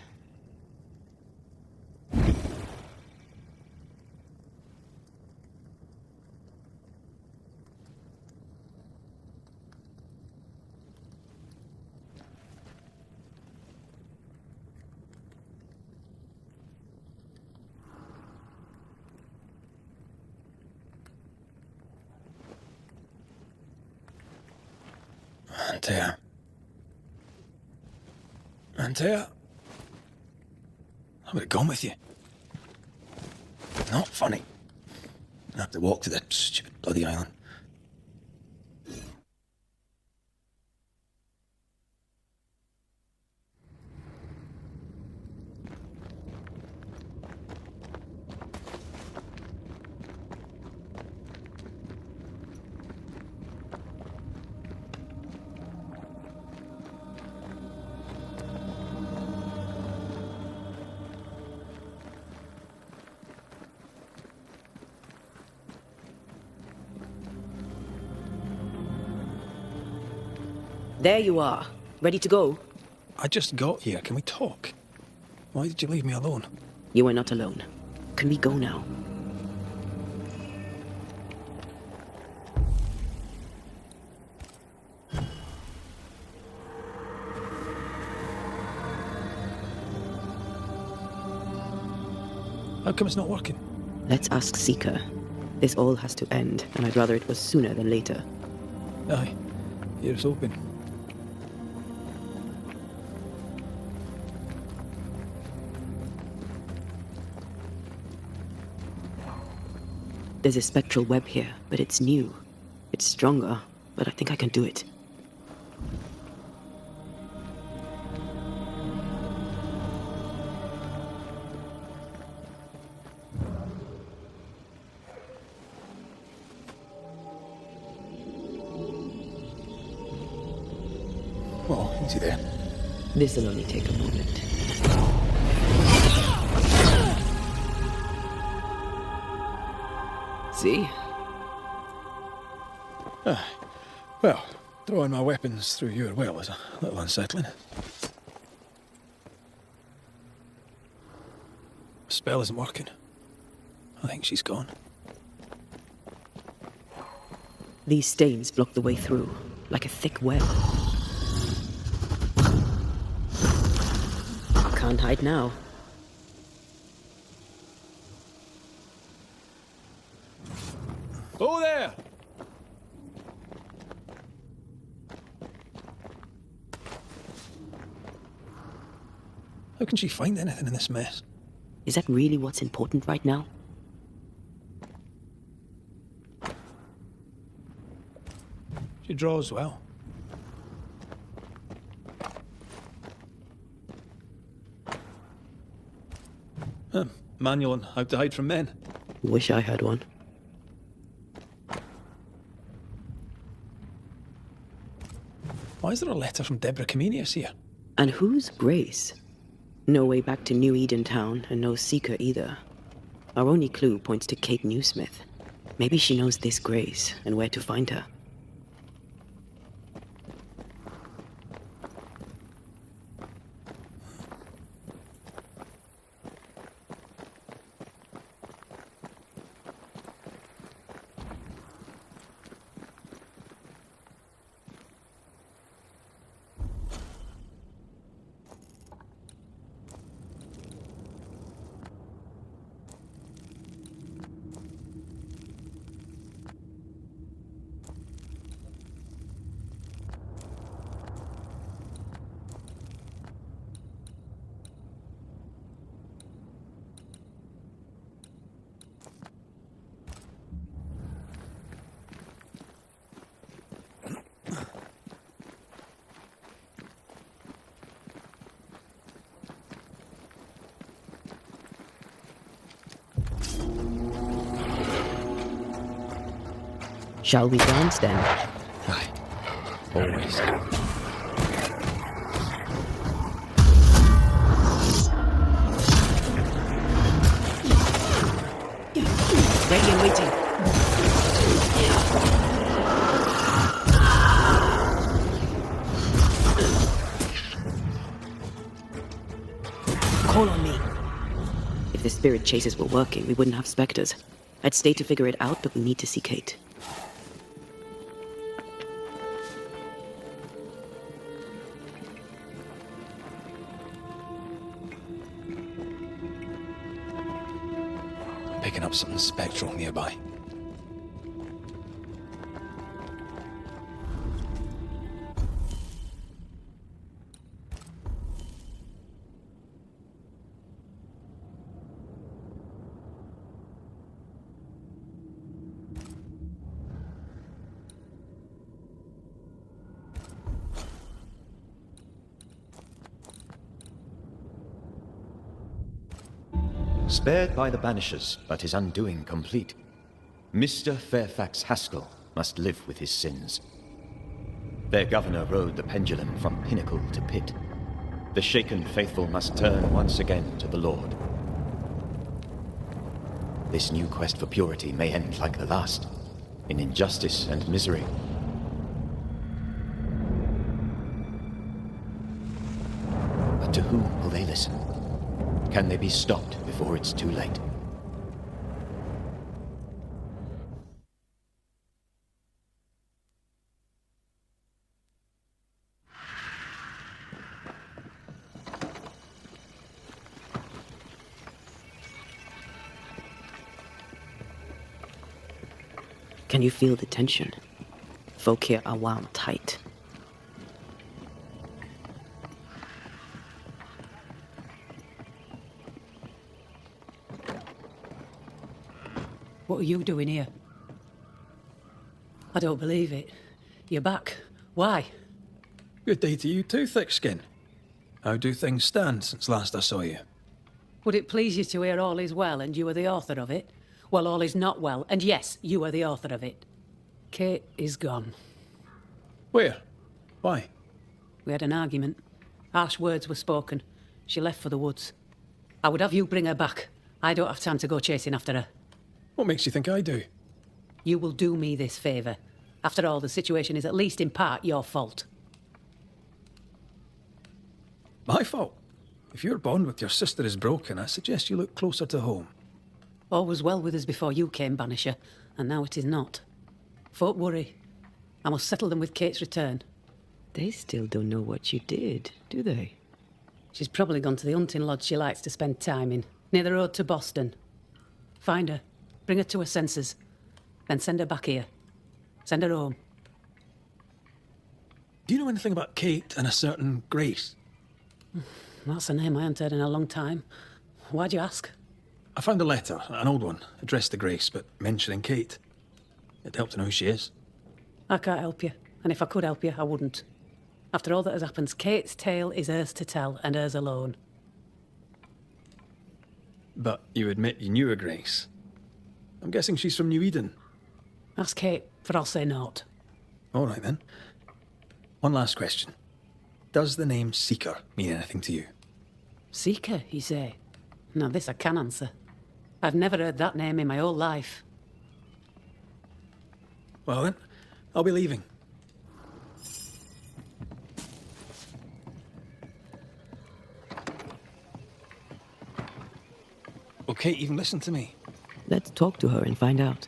Antea? I would have gone with you. Not funny. I have to walk to the stupid bloody island. There you are. Ready to go? I just got here. Can we talk? Why did you leave me alone? You are not alone. Can we go now? How come it's not working? Let's ask Seeker. This all has to end, and I'd rather it was sooner than later. Aye. Here's hoping. There's a spectral web here, but it's new. It's stronger, but I think I can do it. Oh, easy there. This'll only take a moment. See? Well, throwing my weapons through your well is a little unsettling. The spell isn't working. I think she's gone. These stains block the way through, like a thick web. Can't hide now. Oh there! How can she find anything in this mess? Is that really what's important right now? She draws well. Manual on how to hide from men. Wish I had one. Why is there a letter from Deborah Comenius here? And who's Grace? No way back to New Eden Town, and no Seeker either. Our only clue points to Kate Newsmith. Maybe she knows this Grace, and where to find her. Shall we dance then? Aye. Always. Ready and waiting. Call on me. If the spirit chases were working, we wouldn't have specters. I'd stay to figure it out, but we need to see Kate. Picking up something spectral nearby. Spared by the Banishers, but his undoing complete, Mr. Fairfax Haskell must live with his sins. Their governor rode the pendulum from pinnacle to pit. The shaken faithful must turn once again to the Lord. This new quest for purity may end like the last, in injustice and misery. To whom will they listen? Can they be stopped before it's too late? Can you feel the tension? Folk here are wound tight. What are you doing here? I don't believe it. You're back. Why? Good day to you too, Thick-Skin. How do things stand since last I saw you? Would it please you to hear all is well and you are the author of it? Well, all is not well, and yes, you are the author of it. Kate is gone. Where? Why? We had an argument. Harsh words were spoken. She left for the woods. I would have you bring her back. I don't have time to go chasing after her. What makes you think I do? You will do me this favour. After all, the situation is at least in part your fault. My fault? If your bond with your sister is broken, I suggest you look closer to home. All was well with us before you came, Banisher, and now it is not. Folk worry. I must settle them with Kate's return. They still don't know what you did, do they? She's probably gone to the hunting lodge she likes to spend time in, near the road to Boston. Find her, bring her to her senses, then send her back here. Send her home. Do you know anything about Kate and a certain Grace? That's a name I haven't heard in a long time. Why'd you ask? I found a letter, an old one, addressed to Grace, but mentioning Kate. It'd help to know who she is. I can't help you, and if I could help you, I wouldn't. After all that has happened, Kate's tale is hers to tell, and hers alone. But you admit you knew a Grace. I'm guessing she's from New Eden. Ask Kate, for I'll say naught. All right, then. One last question. Does the name Seeker mean anything to you? Seeker, you say? Now this I can answer. I've never heard that name in my whole life. Well then, I'll be leaving. Will Kate even listen to me? Let's talk to her and find out.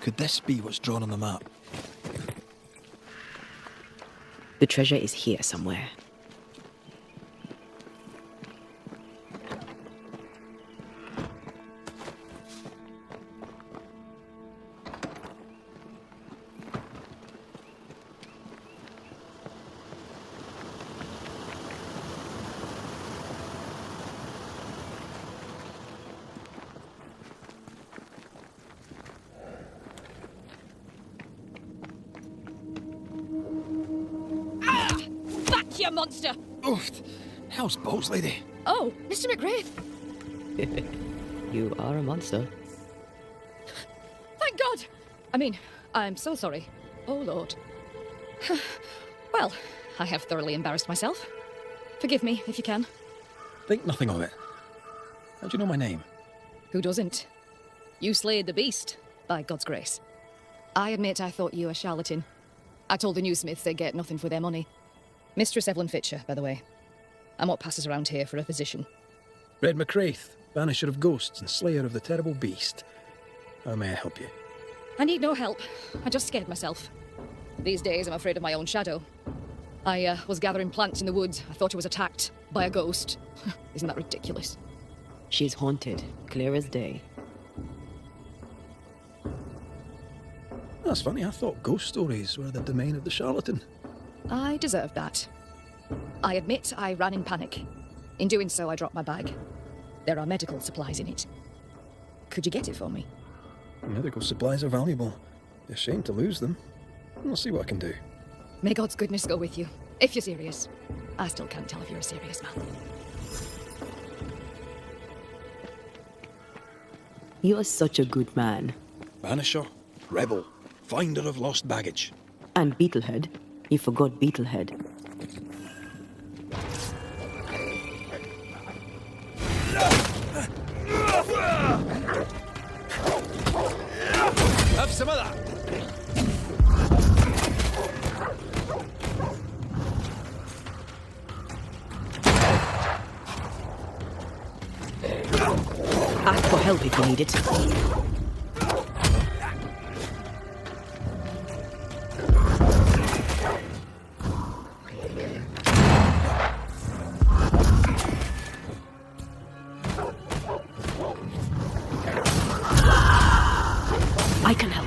Could this be what's drawn on the map? The treasure is here somewhere. You monster! Oof! How's balls, lady? Oh, Mr. McGrath! You are a monster. Thank God! I mean, I'm so sorry. Oh, Lord. Well, I have thoroughly embarrassed myself. Forgive me, if you can. Think nothing of it. How do you know my name? Who doesn't? You slayed the beast, by God's grace. I admit I thought you a charlatan. I told the newsmiths they'd get nothing for their money. Mistress Evelyn Fitcher, by the way. I'm what passes around here for a physician. Red McCraith, Banisher of Ghosts and Slayer of the Terrible Beast. How may I help you? I need no help. I just scared myself. These days, I'm afraid of my own shadow. I was gathering plants in the woods. I thought I was attacked by a ghost. Isn't that ridiculous? She's haunted, clear as day. That's funny, I thought ghost stories were the domain of the charlatan. I deserved that. I admit I ran in panic. In doing so, I dropped my bag. There are medical supplies in it. Could you get it for me? Medical supplies are valuable. Be a shame to lose them. I'll see what I can do. May God's goodness go with you. If you're serious. I still can't tell if you're a serious man. You are such a good man. Banisher, rebel, finder of lost baggage. And Beetlehead. You forgot Beetlehead. Have some of that. Ask for help if you need it. I can help.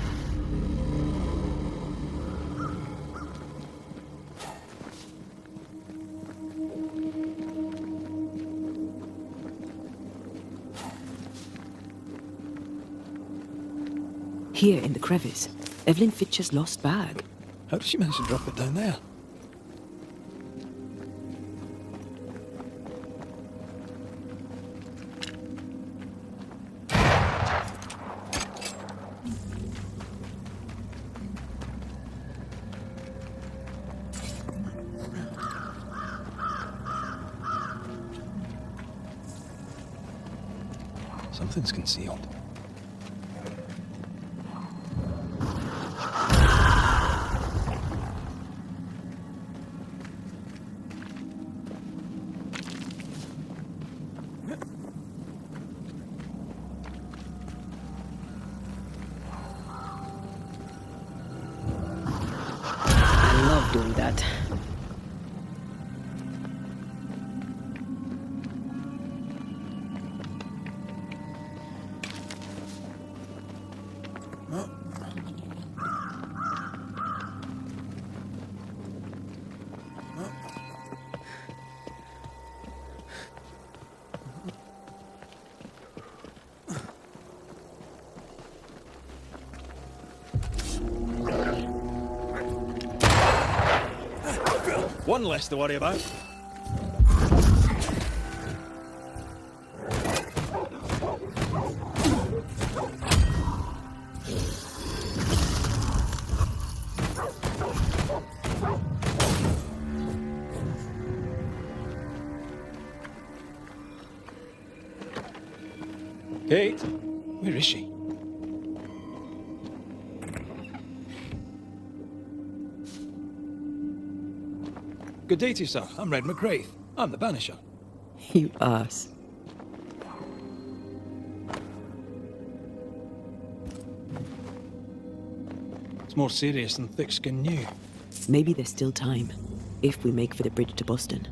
Here in the crevice, Evelyn Fitcher's lost bag. How did she manage to drop it down there? Something's concealed. I love doing that. One less to worry about. Kate, where is she? Good day to you, sir. I'm Red McCraith. I'm the Banisher. You ass. It's more serious than thick-skinned knew. Maybe there's still time, if we make for the bridge to Boston.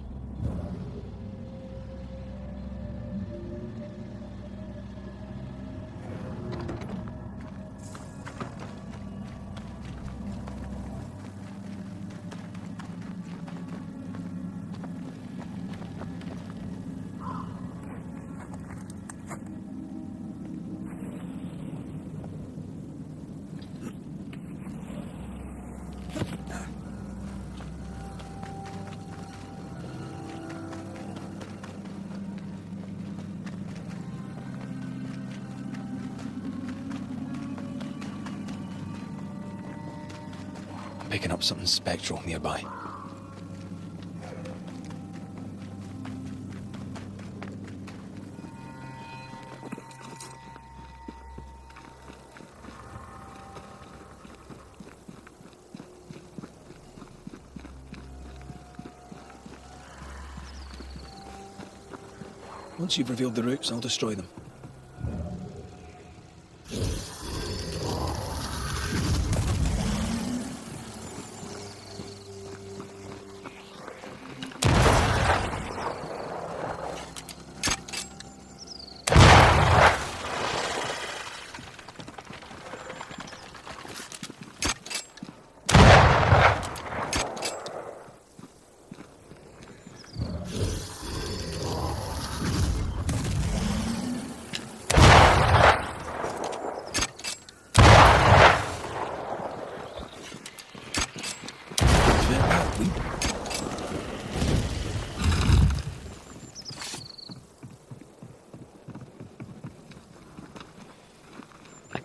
Picking up something spectral nearby. Once you've revealed the roots, I'll destroy them.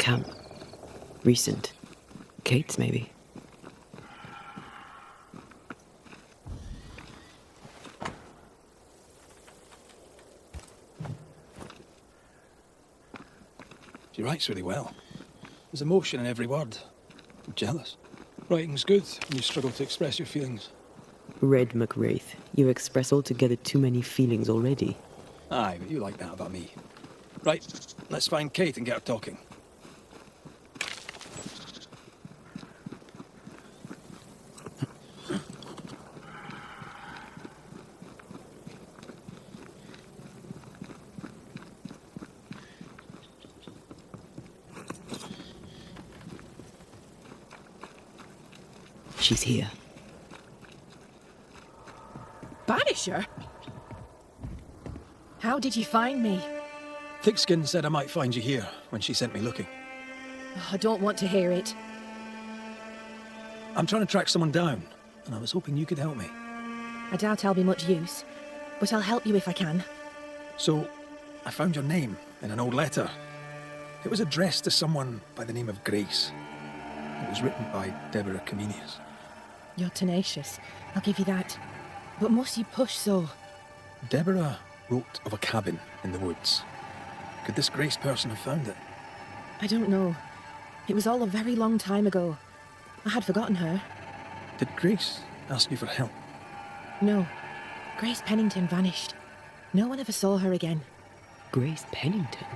camp. Recent. Kate's, maybe. She writes really well. There's emotion in every word. I'm jealous. Writing's good when you struggle to express your feelings. Red McWraith, you express altogether too many feelings already. Aye, but you like that about me. Right, let's find Kate and get her talking. She's here. Banisher? How did you find me? Thickskin said I might find you here when she sent me looking. Oh, I don't want to hear it. I'm trying to track someone down, and I was hoping you could help me. I doubt I'll be much use, but I'll help you if I can. So, I found your name in an old letter. It was addressed to someone by the name of Grace. It was written by Deborah Comenius. You're tenacious, I'll give you that. But must you push so? Deborah wrote of a cabin in the woods. Could this Grace person have found it? I don't know. It was all a very long time ago. I had forgotten her. Did Grace ask you for help? No. Grace Pennington vanished. No one ever saw her again. Grace Pennington?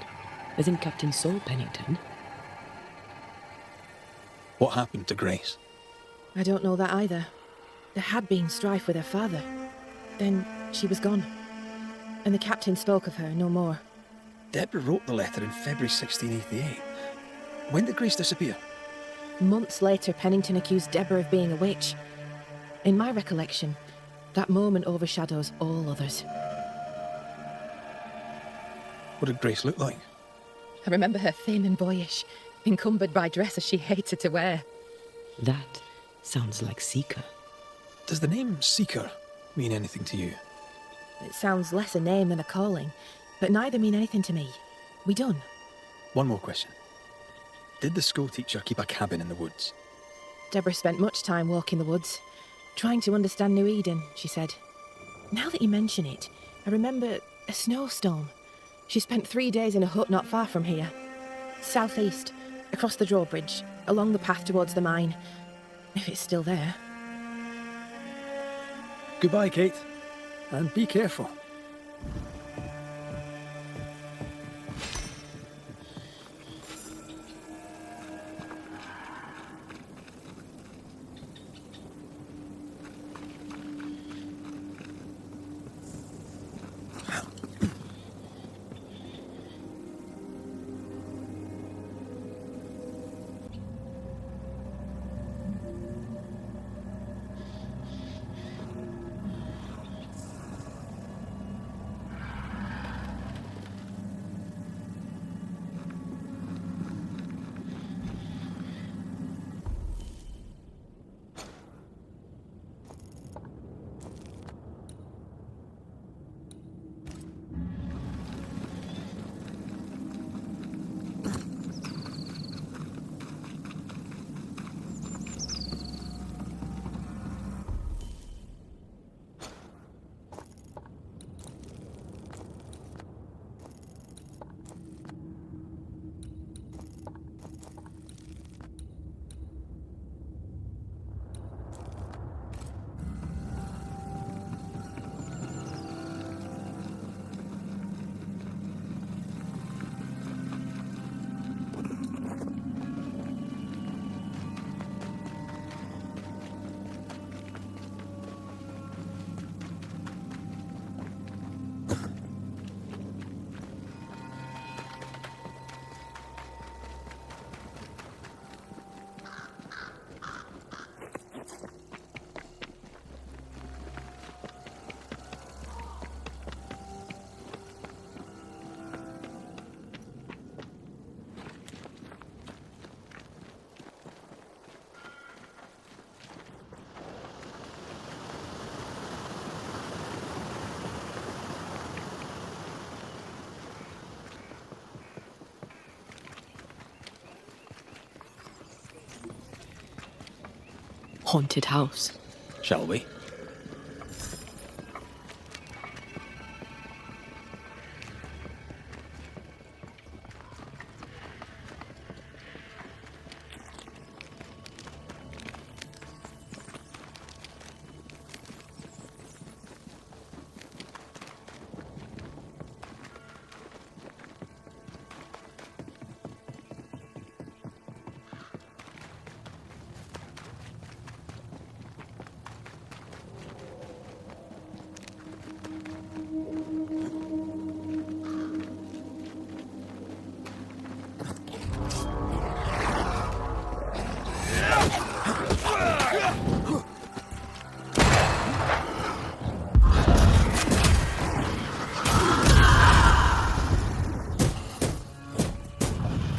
As in Captain Saul Pennington? What happened to Grace? I don't know that either. There had been strife with her father. Then she was gone. And the captain spoke of her no more. Deborah wrote the letter in February 1688. When did Grace disappear? Months later, Pennington accused Deborah of being a witch. In my recollection, that moment overshadows all others. What did Grace look like? I remember her thin and boyish, encumbered by dresses she hated to wear. That sounds like Seeker. Does the name Seeker mean anything to you? It sounds less a name than a calling, but neither mean anything to me. We done. One more question. Did the school teacher keep a cabin in the woods? Deborah spent much time walking the woods, trying to understand New Eden, she said. Now that you mention it, I remember a snowstorm. She spent 3 days in a hut not far from here. Southeast, across the drawbridge, along the path towards the mine. If it's still there. Goodbye, Kate. And be careful. haunted house. Shall we?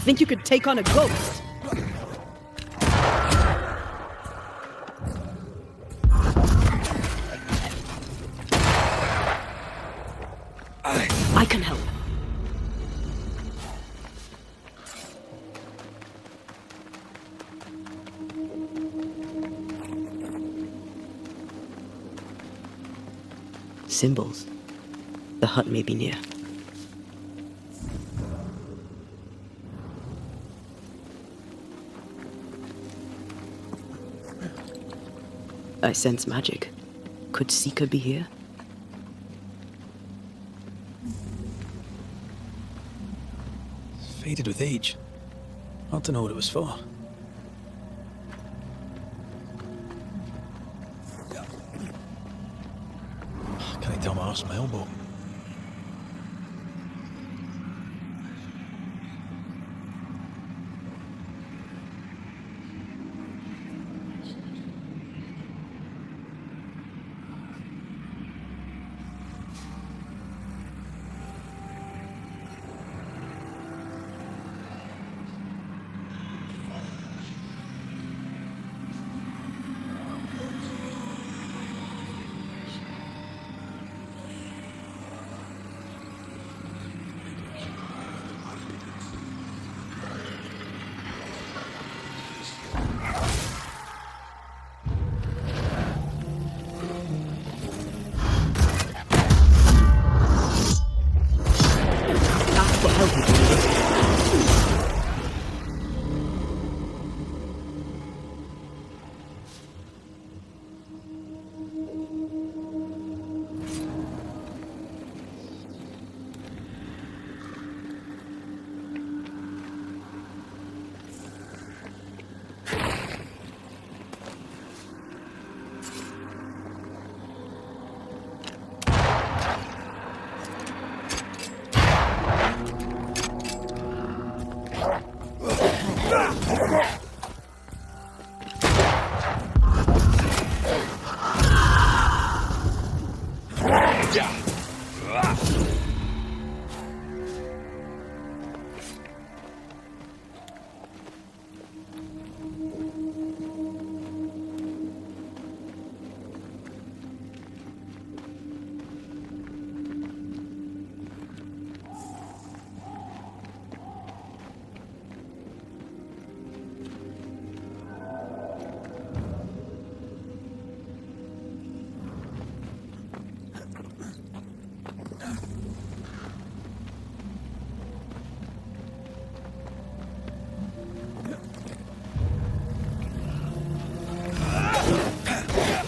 Think you could take on a ghost? I can help. Symbols. The hut may be near. I sense magic. Could Seeker be here? Faded with age. Hard to know what it was for. Can I tell my arse from my elbow?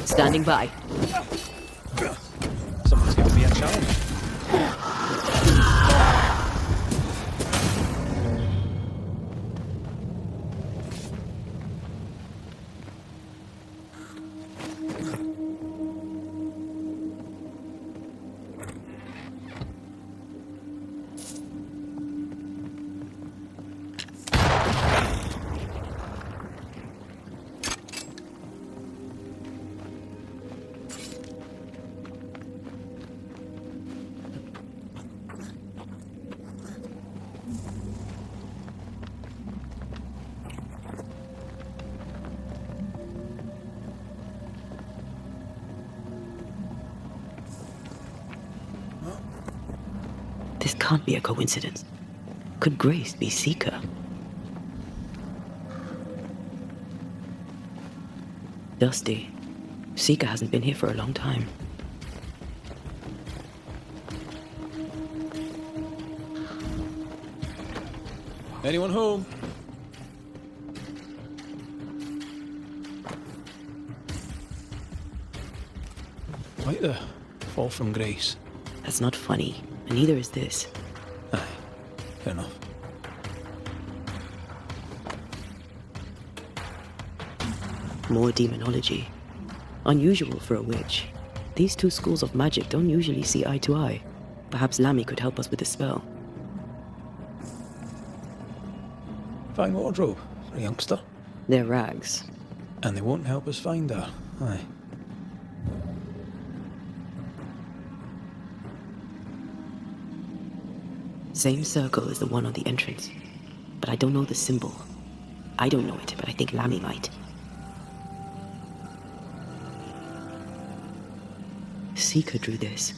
Standing by. Someone's giving me a challenge. This can't be a coincidence. Could Grace be Seeker? Dusty. Seeker hasn't been here for a long time. Anyone home? Like the fall from grace. That's not funny, and neither is this. Aye, fair enough. More demonology. Unusual for a witch. These two schools of magic don't usually see eye to eye. Perhaps Lammy could help us with the spell. Fine wardrobe for a youngster. They're rags. And they won't help us find her. Aye. Same circle as the one on the entrance. But I don't know the symbol. I don't know it, but I think Lammy might. Seeker drew this.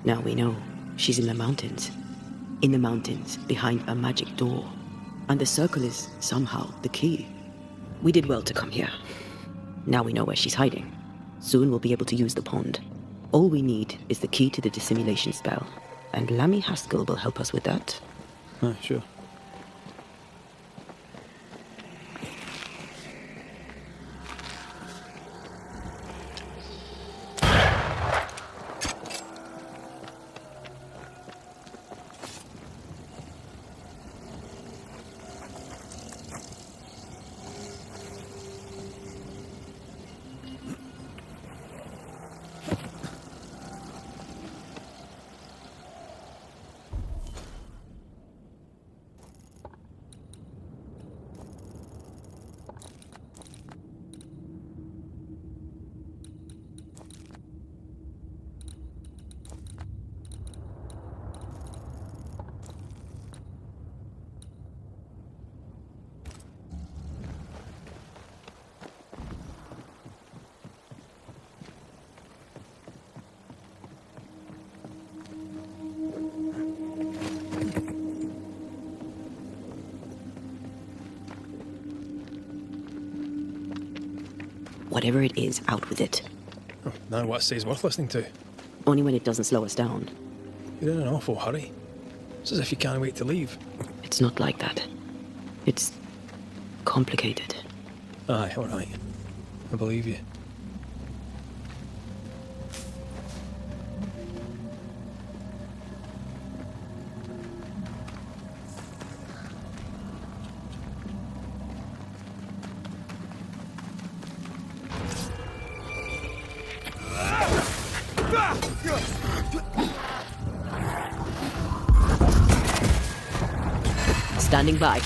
Now we know. She's in the mountains. In the mountains, behind a magic door. And the circle is, somehow, the key. We did well to come here. Now we know where she's hiding. Soon we'll be able to use the pond. All we need is the key to the dissimulation spell. And Lammy Haskell will help us with that. Aye, sure. Whatever it is, out with it. Oh, now what stays worth listening to? Only when it doesn't slow us down. You're in an awful hurry. It's as if you can't wait to leave. It's not like that. It's complicated. Aye, alright. I believe you. Standing by.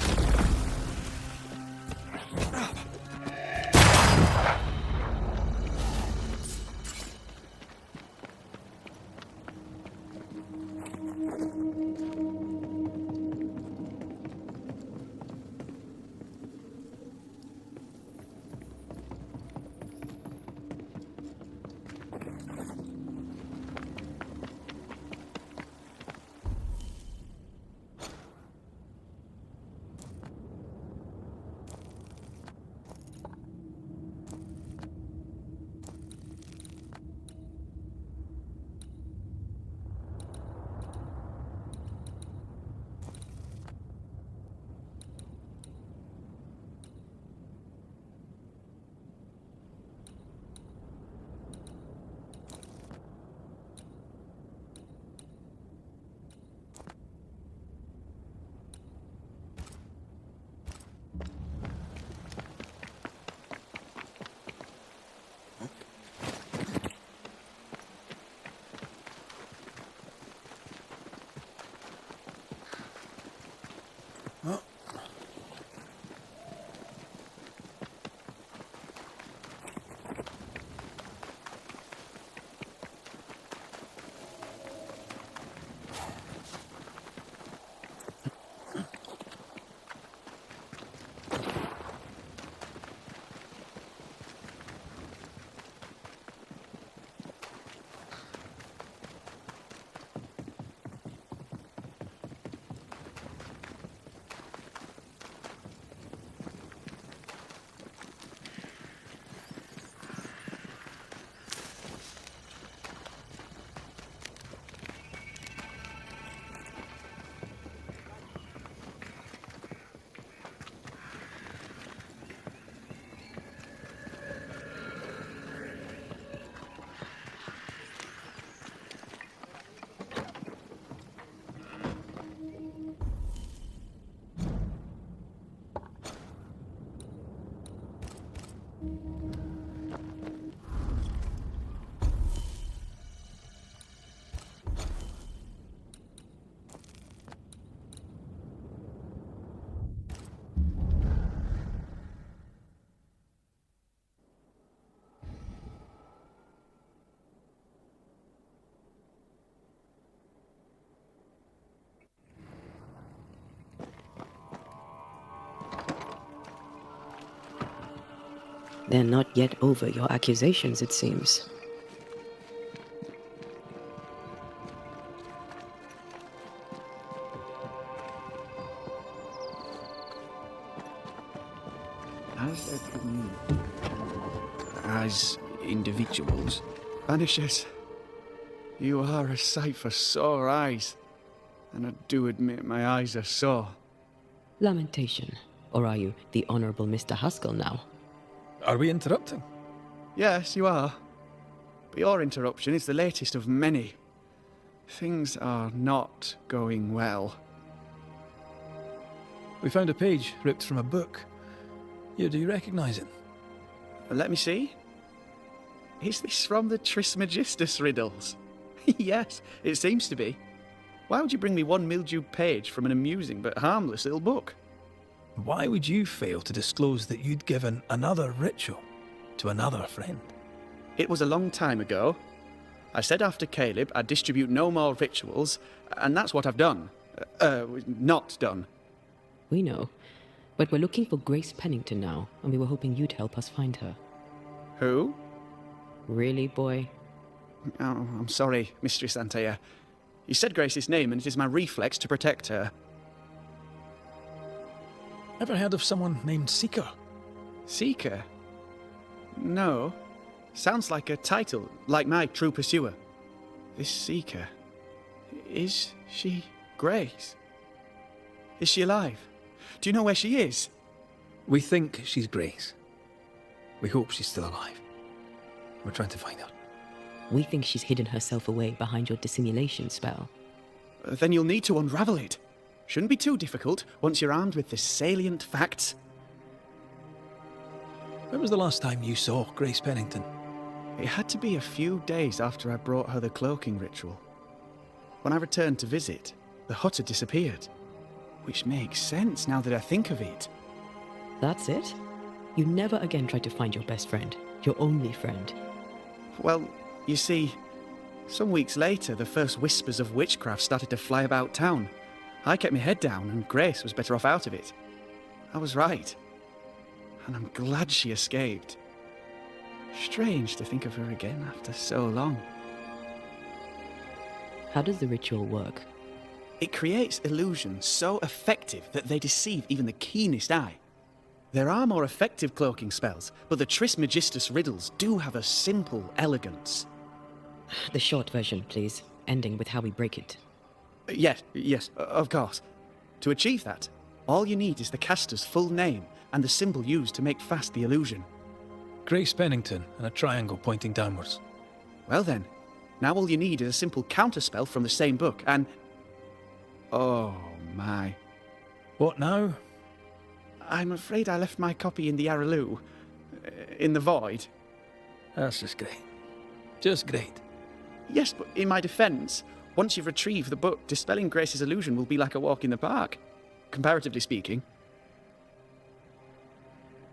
They're not yet over your accusations, it seems. As a community, as individuals, Banishers, you are a sight for sore eyes. And I do admit my eyes are sore. Lamentation. Or are you the Honourable Mr. Haskell now? Are we interrupting? Yes, you are. But your interruption is the latest of many. Things are not going well. We found a page ripped from a book. Here, do you recognise it? Let me see. Is this from the Trismegistus riddles? Yes, it seems to be. Why would you bring me one mildewed page from an amusing but harmless little book? Why would you fail to disclose that you'd given another ritual to another friend? It was a long time ago. I said after Caleb I'd distribute no more rituals, and that's what I've done. Not done. We know. But we're looking for Grace Pennington now, and we were hoping you'd help us find her. Who? Really, boy? Oh, I'm sorry, Mistress Antea. You said Grace's name, and it is my reflex to protect her. Ever heard of someone named Seeker? Seeker? No. Sounds like a title, like my true pursuer. This Seeker... Is she Grace? Is she alive? Do you know where she is? We think she's Grace. We hope she's still alive. We're trying to find her. We think she's hidden herself away behind your dissimulation spell. Then you'll need to unravel it. Shouldn't be too difficult once you're armed with the salient facts. When was the last time you saw Grace Pennington? It had to be a few days after I brought her the cloaking ritual. When I returned to visit, the hut had disappeared. Which makes sense now that I think of it. That's it? You never again tried to find your best friend, your only friend. Well, you see, some weeks later, the first whispers of witchcraft started to fly about town. I kept my head down, and Grace was better off out of it. I was right. And I'm glad she escaped. Strange to think of her again after so long. How does the ritual work? It creates illusions so effective that they deceive even the keenest eye. There are more effective cloaking spells, but the Trismegistus riddles do have a simple elegance. The short version, please, ending with how we break it. Yes, of course. To achieve that, all you need is the caster's full name and the symbol used to make fast the illusion. Grace Pennington and a triangle pointing downwards. Well then, now all you need is a simple counterspell from the same book and... Oh my. What now? I'm afraid I left my copy in the Araloo. In the void. That's just great. Just great. Yes, but in my defence, once you've retrieved the book, dispelling Grace's illusion will be like a walk in the park. Comparatively speaking.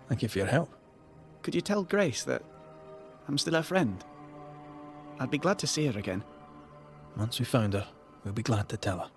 Thank you for your help. Could you tell Grace that I'm still her friend? I'd be glad to see her again. Once we found her, we'll be glad to tell her.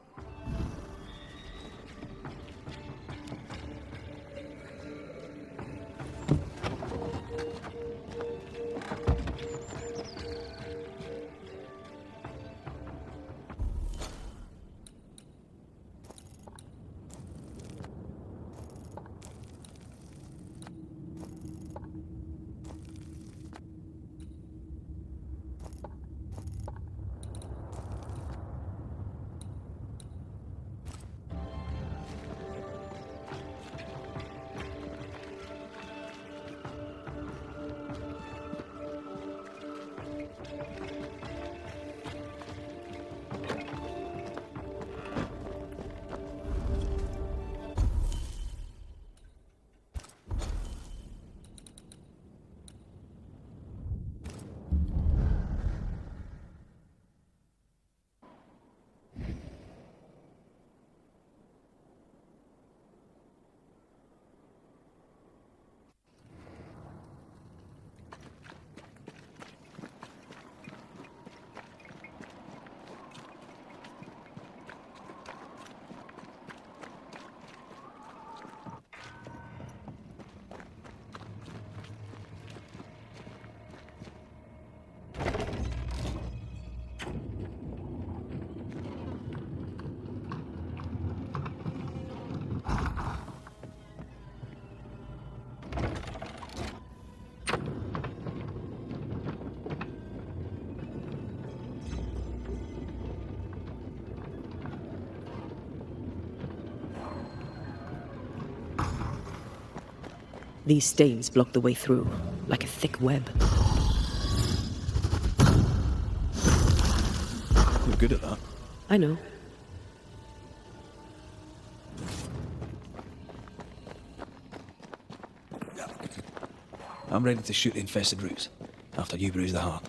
These stains block the way through, like a thick web. You're good at that. I know. I'm ready to shoot the infested roots, after you bruise the heart.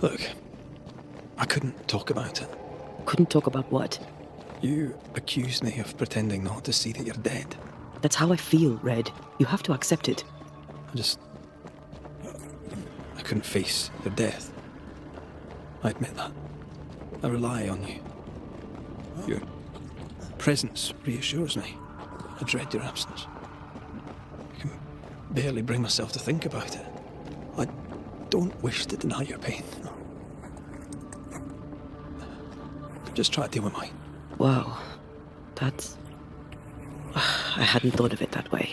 Look, I couldn't talk about it. Couldn't talk about what? You accused me of pretending not to see that you're dead. That's how I feel, Red. You have to accept it. I couldn't face your death. I admit that. I rely on you. Your presence reassures me. I dread your absence. I can barely bring myself to think about it. I don't wish to deny your pain. Just try to deal with mine. Wow. That's... I hadn't thought of it that way.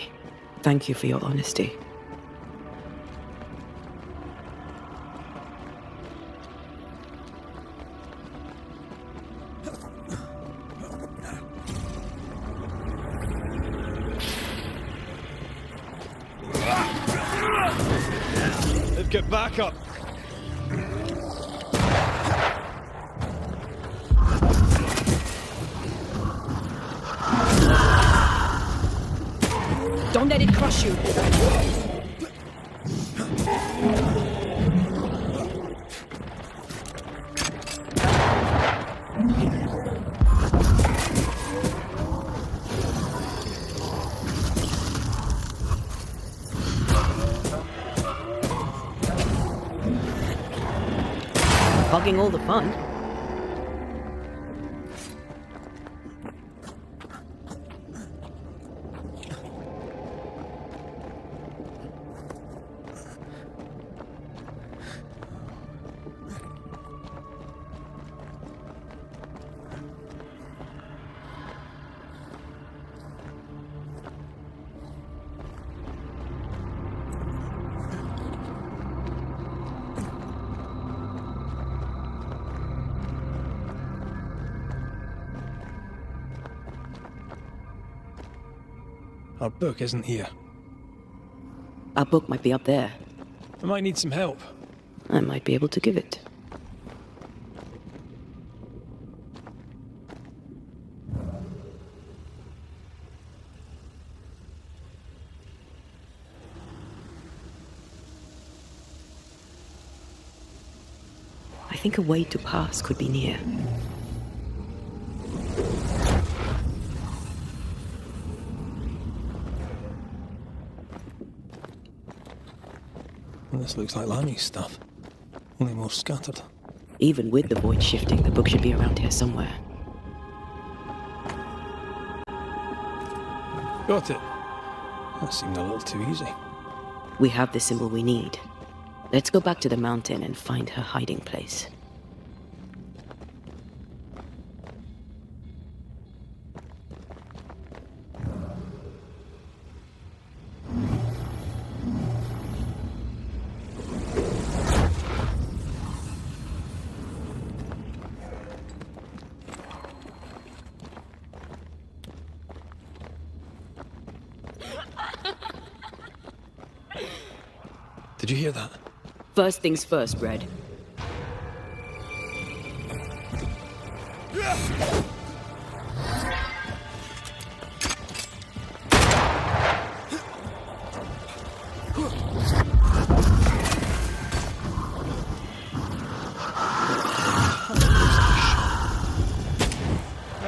Thank you for your honesty. Get back up! Don't let it crush you! Hogging all the fun. Our book isn't here. Our book might be up there. I might need some help. I might be able to give it. I think a way to pass could be near. Well, this looks like Lami's stuff, only more scattered. Even with the void shifting, the book should be around here somewhere. Got it. That seemed a little too easy. We have the symbol we need. Let's go back to the mountain and find her hiding place. Did you hear that? First things first, Red.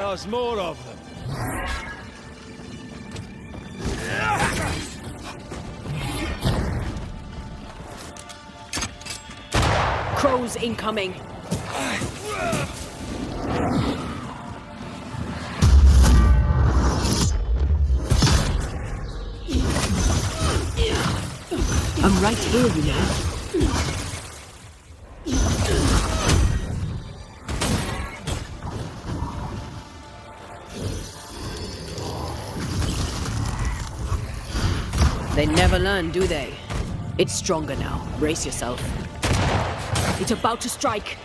There's more of them. Crows incoming. I'm right here, you know. They never learn, do they? It's stronger now. Brace yourself. It's about to strike.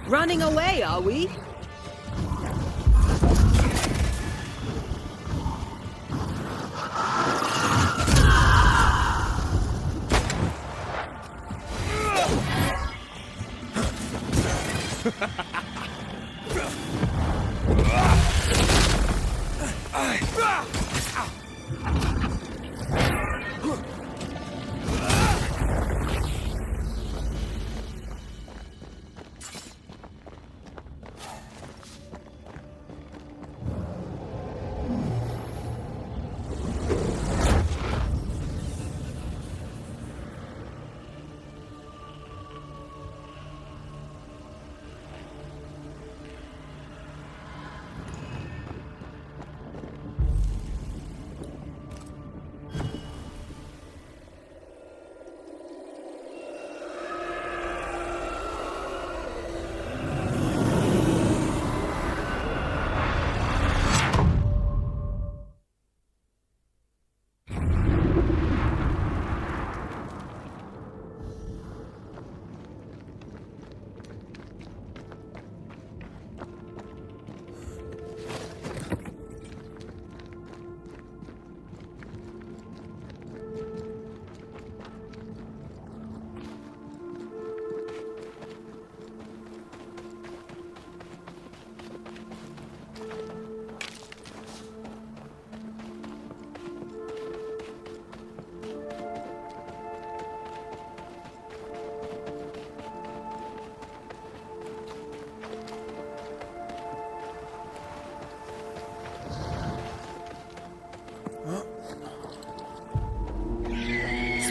Running away, are we?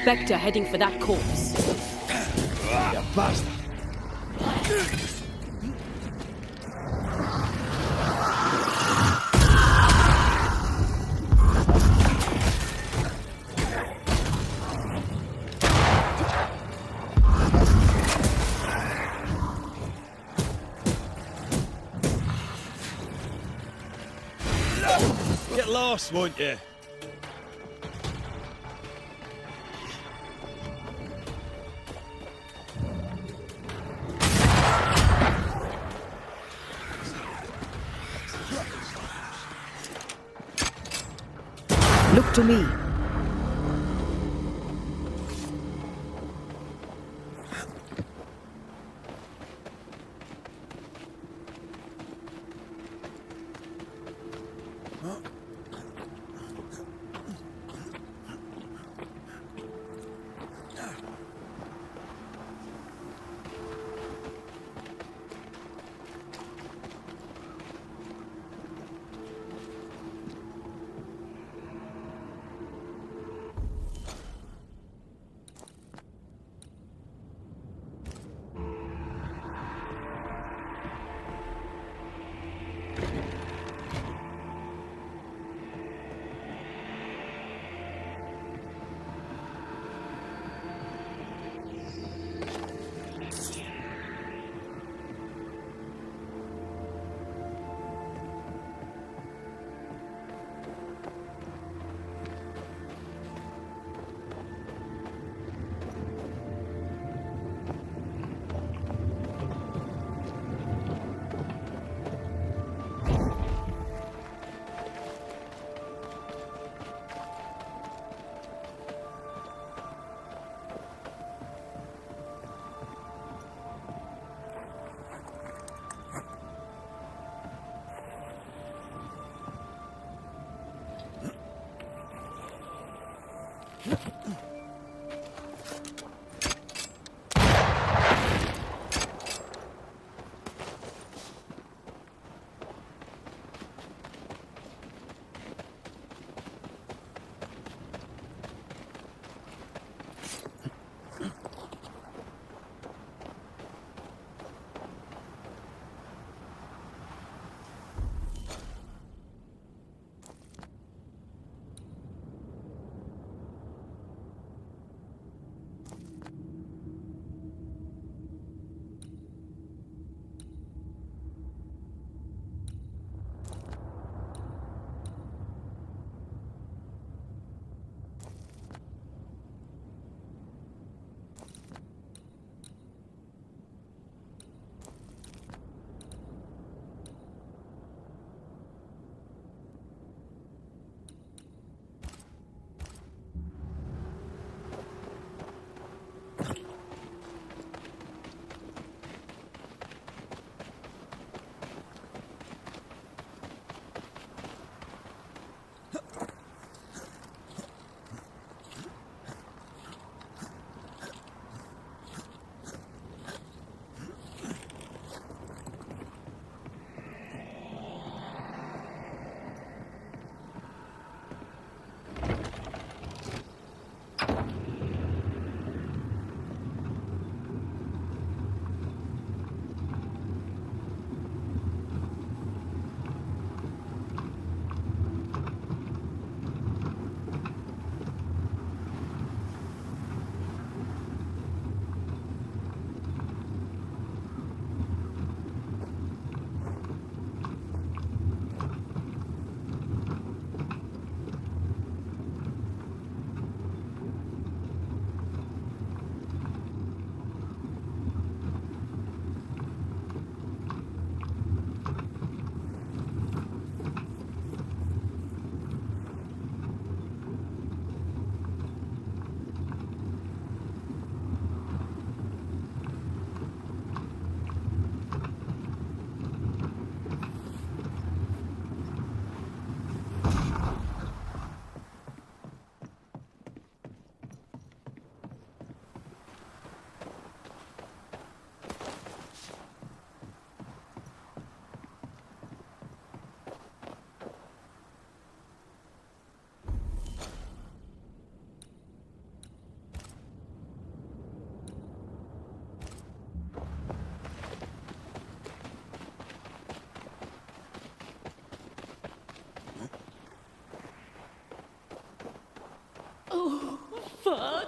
Spectre heading for that corpse. You bastard! Get lost, won't you? Look to me.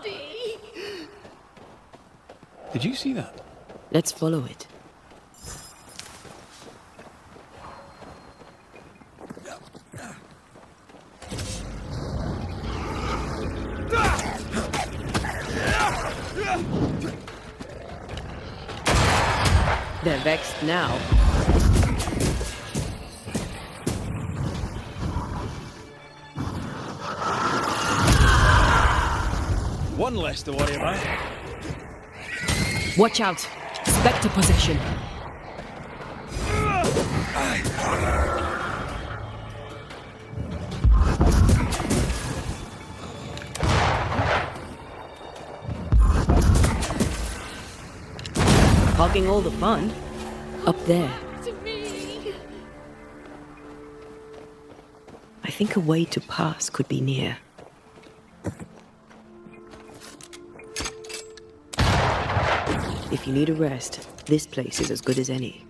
body! Did you see that? Let's follow it. They're vexed now. One less to worry about. Watch out! Spectre possession. Hogging all the fun. Up there. To me! I think a way to pass could be near. If you need a rest, this place is as good as any.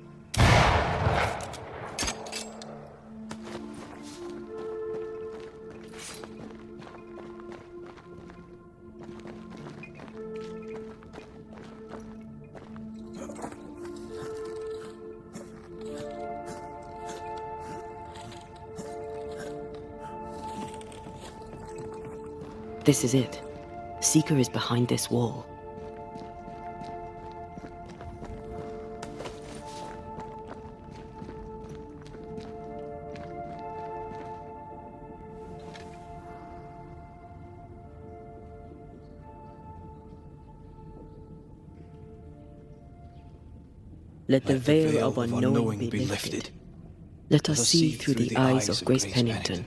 This is it. Seeker is behind this wall. Let the veil of unknowing be lifted. Let us see through the eyes of Grace Pennington.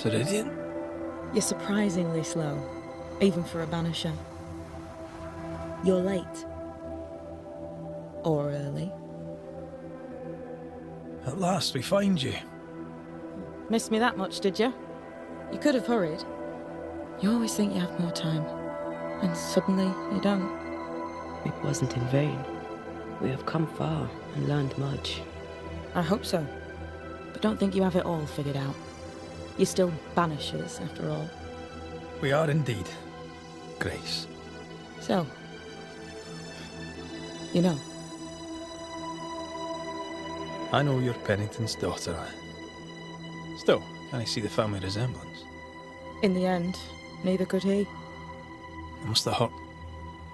Ceridian? You're surprisingly slow, even for a Banisher. You're late. Or early. At last we find you. Missed me that much, did you? You could have hurried. You always think you have more time, and suddenly you don't. It wasn't in vain. We have come far and learned much. I hope so. But don't think you have it all figured out. You're still Banishers, after all. We are indeed, Grace. So, you know. I know you're Pennington's daughter. Still, can I see the family resemblance? In the end, neither could he. It must have hurt.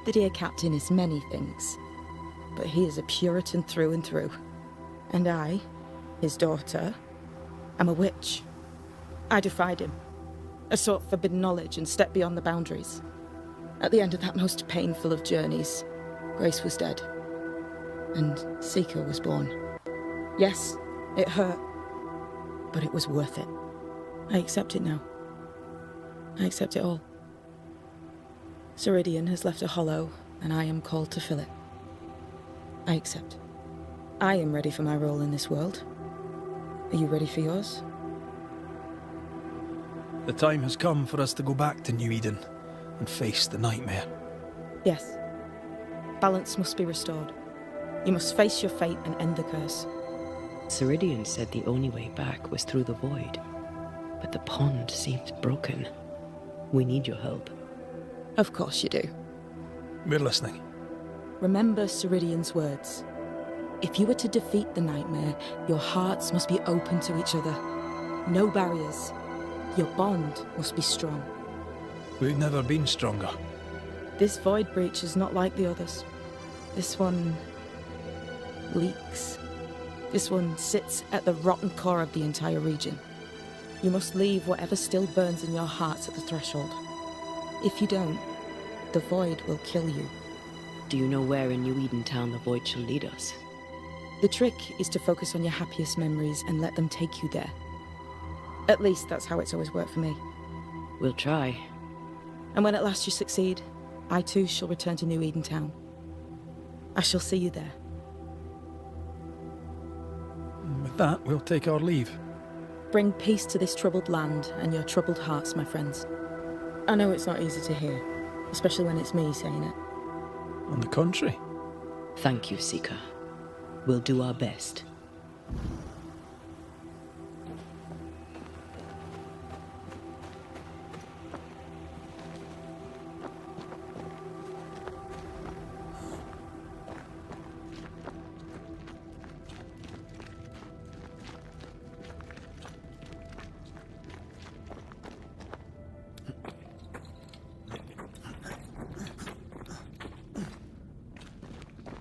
The dear captain is many things, but he is a Puritan through and through. And I, his daughter, am a witch. I defied him. I sought forbidden knowledge and stepped beyond the boundaries. At the end of that most painful of journeys, Grace was dead. And Seeker was born. Yes, it hurt, but it was worth it. I accept it now. I accept it all. Ceridian has left a hollow, and I am called to fill it. I accept. I am ready for my role in this world. Are you ready for yours? The time has come for us to go back to New Eden and face the nightmare. Yes. Balance must be restored. You must face your fate and end the curse. Ceridian said the only way back was through the void, but the pond seems broken. We need your help. Of course you do. We're listening. Remember Ceridian's words. If you are to defeat the nightmare, your hearts must be open to each other. No barriers. Your bond must be strong. We've never been stronger. This void breach is not like the others. This one leaks. This one sits at the rotten core of the entire region. You must leave whatever still burns in your hearts at the threshold. If you don't, the void will kill you. Do you know where in New Eden Town the void shall lead us? The trick is to focus on your happiest memories and let them take you there. At least that's how it's always worked for me. We'll try. And when at last you succeed, I too shall return to New Eden Town. I shall see you there. With that, we'll take our leave. Bring peace to this troubled land and your troubled hearts, my friends. I know it's not easy to hear, especially when it's me saying it. On the contrary. Thank you, Seeker. We'll do our best.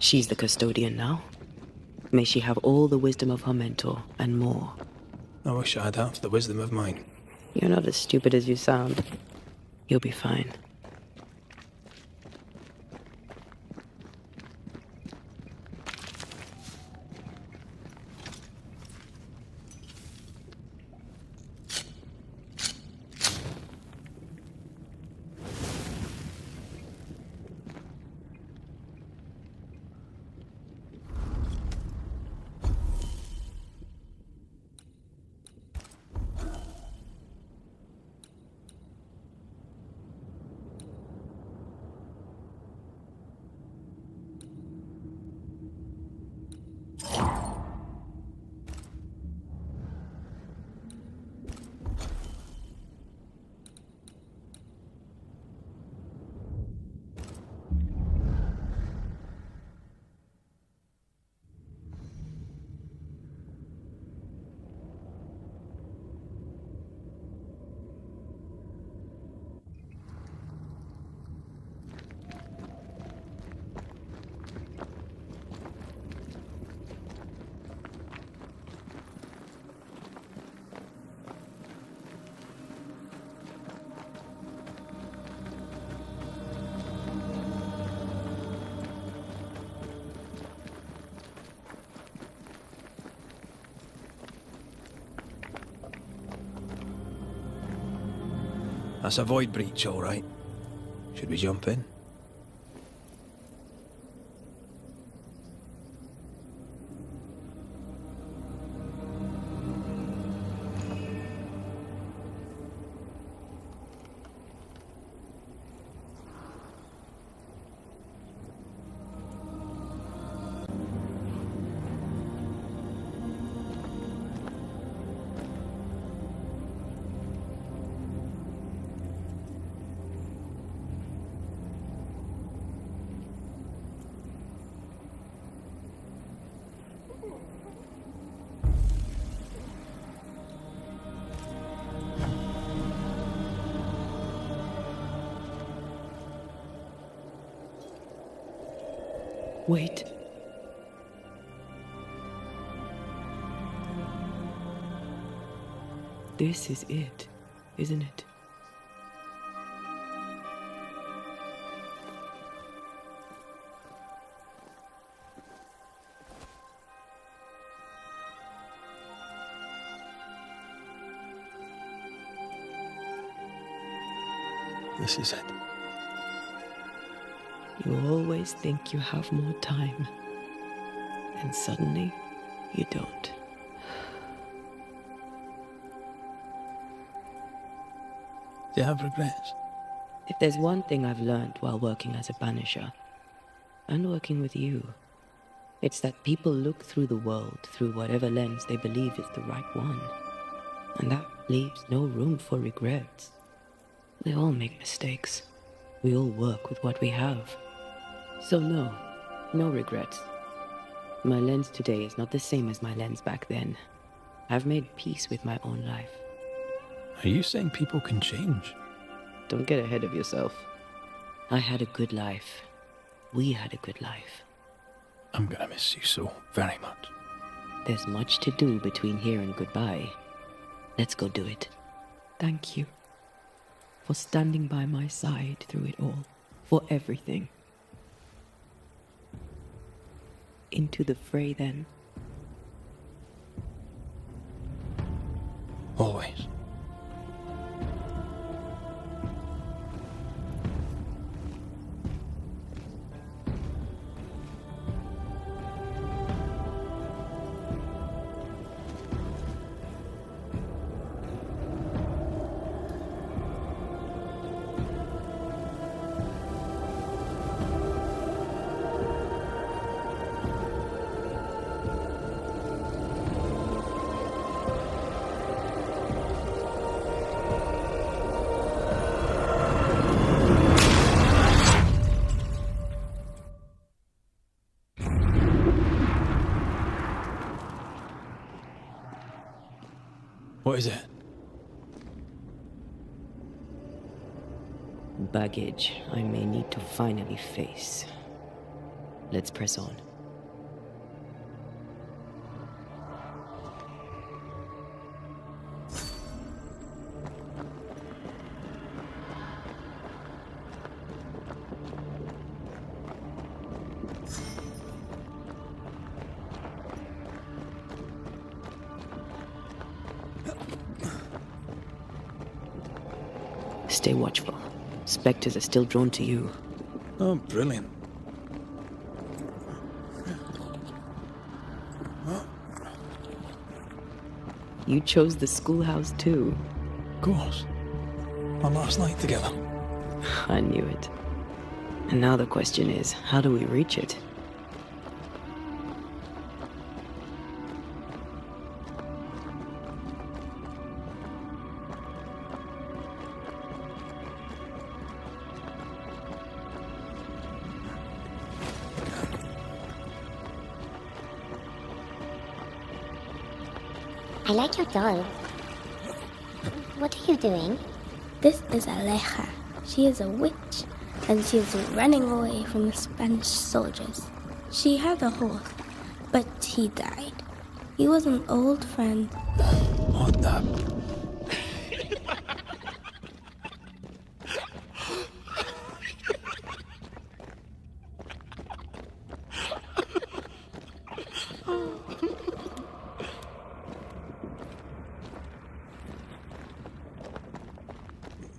She's the custodian now. May she have all the wisdom of her mentor, and more. I wish I'd have the wisdom of mine. You're not as stupid as you sound. You'll be fine. That's a void breach, all right. Should we jump in? Wait. This is it, isn't it? This is it. You always think you have more time, and suddenly you don't. Do you have regrets? If there's one thing I've learned while working as a banisher, and working with you, it's that people look through the world through whatever lens they believe is the right one. And that leaves no room for regrets. We all make mistakes. We all work with what we have. So no regrets. My lens today is not the same as my lens back then. I've made peace with my own life. Are you saying people can change? Don't get ahead of yourself. I had a good life. We had a good life. I'm gonna miss you so very much. There's much to do between here and goodbye. Let's go do it. Thank you for standing by my side through it all. For everything. Into the fray, then. Always. What is it? Baggage I may need to finally face. Let's press on. Stay watchful. Spectres are still drawn to you. Oh, brilliant. You chose the schoolhouse too. Of course. Our last night together. I knew it. And now the question is, how do we reach it? I like your doll. What are you doing? This is Aleja. She is a witch, and she is running away from the Spanish soldiers. She had a horse, but he died. He was an old friend. What the?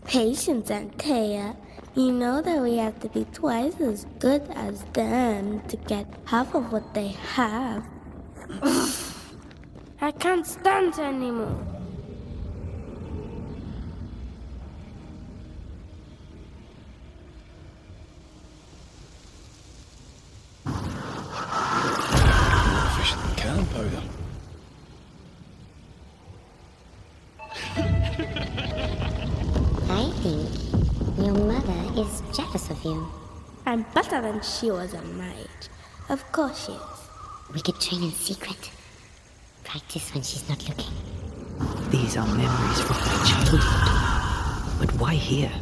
Patience, Antea. You know that we have to be twice as good as them to get half of what they have. I can't stand her anymore. More efficient than cannon powder. I think your mother is jealous of you. I'm better than she was a mage. Of course she is. We could train in secret. Practice when she's not looking. These are memories from my childhood. But why here?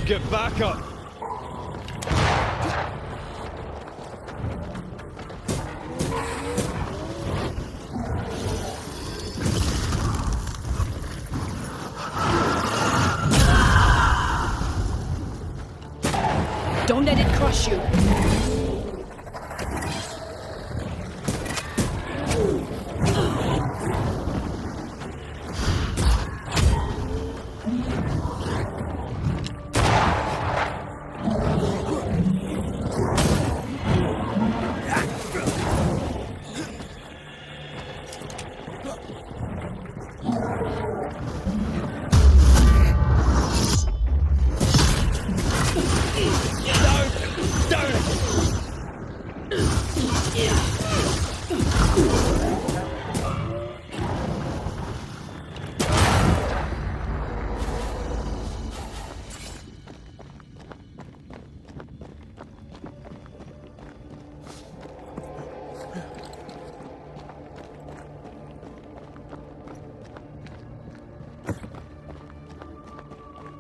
Get back up! Don't let it crush you.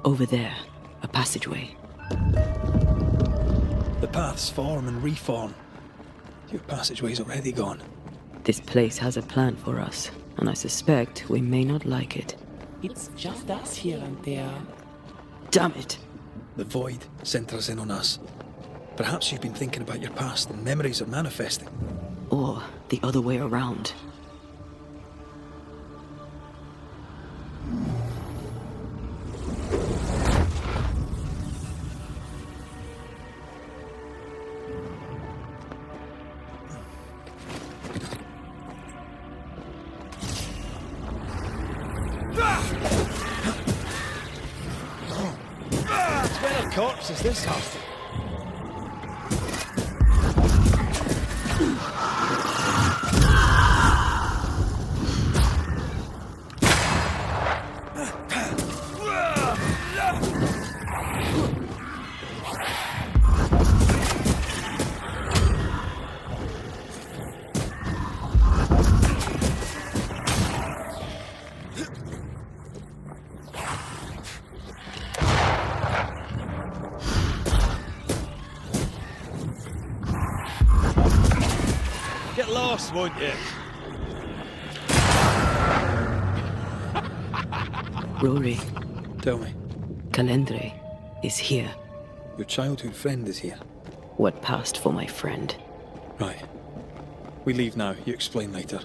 Over there, a passageway. The paths form and reform. Your passageway's already gone. This place has a plan for us, and I suspect we may not like it. It's just us here and there. Damn it! The void centers in on us. Perhaps you've been thinking about your past and memories are manifesting. Or the other way around. corpse is this hostile? Get lost, won't you? Rory. Tell me. Calendre is here. Your childhood friend is here. What passed for my friend. Right. We leave now. You explain later.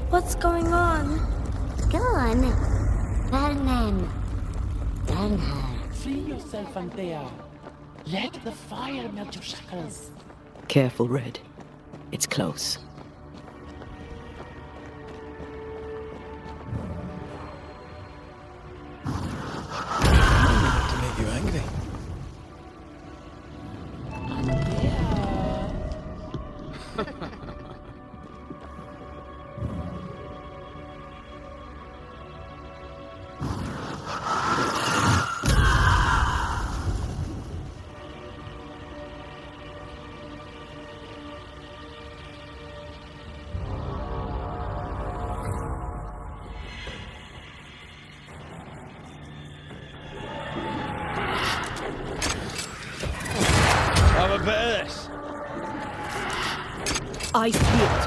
What's going on? Go on. Burn them. Burn her. Free yourself, Anthea. Let the fire melt your shackles. Careful, Red. It's close. To make you angry. Have a bit of this. I see it.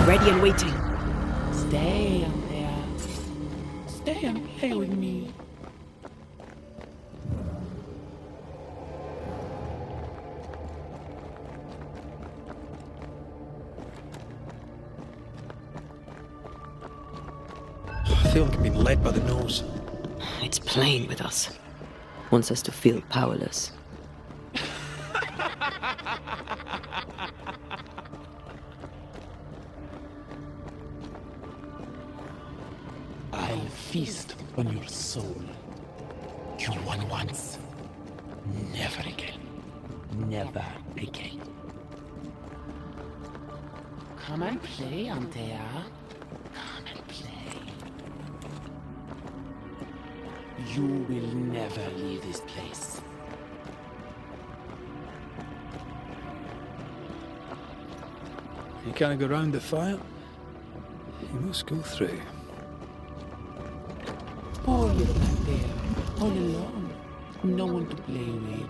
Ready and waiting. Stay on there. Stay and play with me. I feel like I've been led by the nose. It's playing with us. Wants us to feel powerless. I'll feast on your soul. You won once. Never again. Never again. Come and play, Anthea. Come and play. You will never leave this place. You can't go round the fire. You must go through. Poor little Anthea, all alone. No one to play with,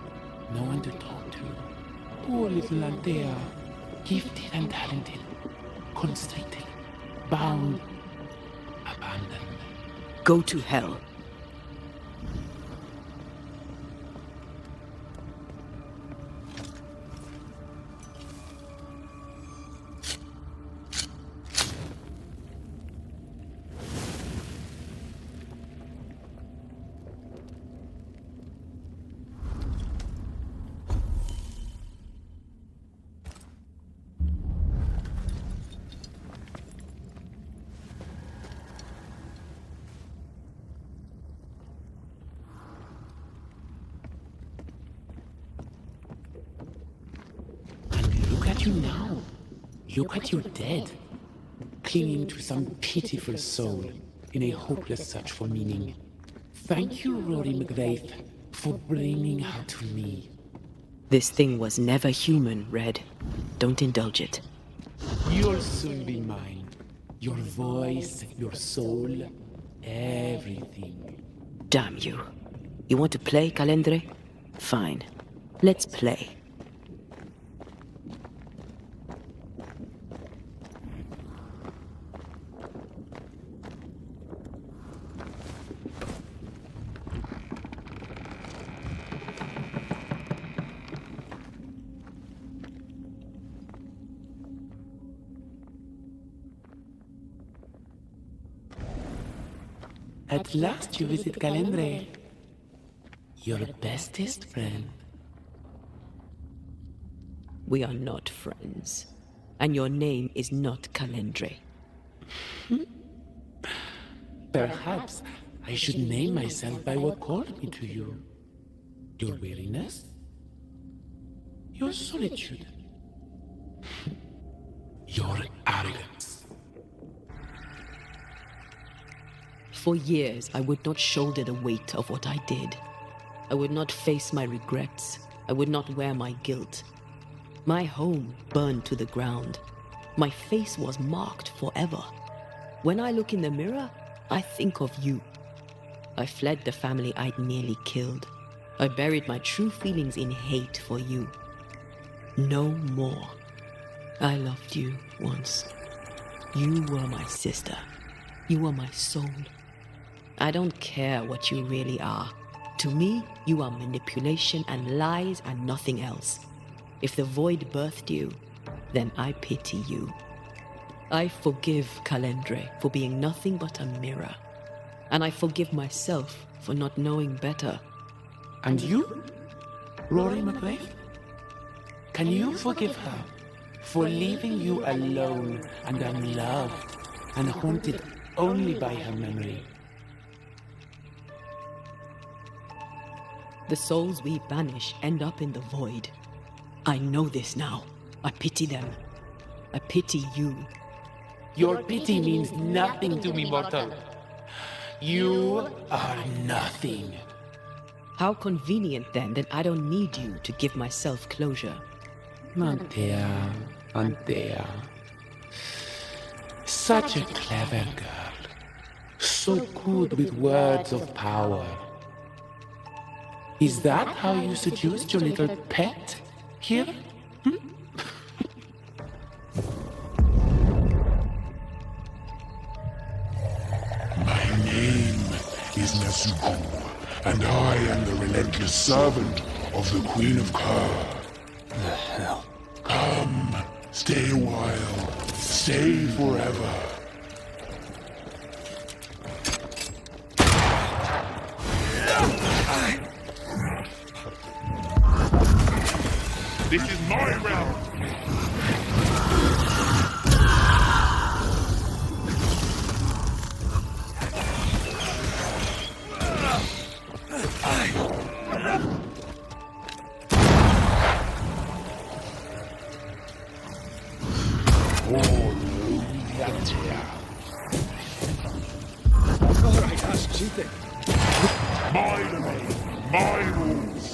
no one to talk to. Poor little Anthea, gifted and talented, constricted, bound, abandoned. Go to hell. You now. Look at you dead, clinging to some pitiful soul in a hopeless search for meaning. Thank you, Rory McGrath, for bringing her to me. This thing was never human, Red. Don't indulge it. You'll soon be mine. Your voice, your soul, everything. Damn you. You want to play, Calendre? Fine. Let's play. At last you visit Calendre. Your bestest friend. We are not friends. And your name is not Calendre. Perhaps I should name myself by what called me to you. Your weariness? Your solitude? Your arrogance? For years, I would not shoulder the weight of what I did. I would not face my regrets. I would not wear my guilt. My home burned to the ground. My face was marked forever. When I look in the mirror, I think of you. I fled the family I'd nearly killed. I buried my true feelings in hate for you. No more. I loved you once. You were my sister. You were my soul. I don't care what you really are. To me, you are manipulation and lies and nothing else. If the void birthed you, then I pity you. I forgive Calendre for being nothing but a mirror. And I forgive myself for not knowing better. And you, Rory McRae? Can you forgive her for leaving you alone and unloved and haunted only by her memory? The souls we banish end up in the void. I know this now. I pity them. I pity you. Your pity means nothing to me, mortal. You are nothing. How convenient then that I don't need you to give myself closure. Antea, Antea. Such a clever girl. So good with words of power. Is that how you seduced your little pet here? My name is Nezuko, and I am the relentless servant of the Queen of Kerr. The hell? Come, stay a while, stay forever. This is my realm! Alright, that's cheating. My domain, my rules.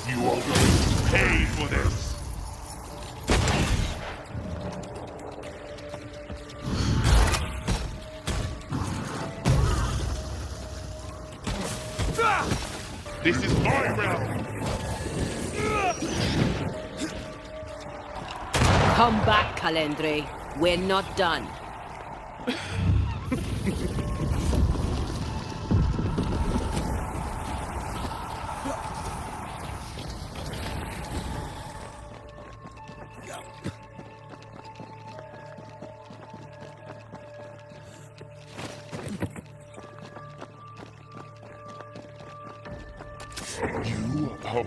You are going to pay for this. This is my realm. Come back, Calendre. We're not done. You are...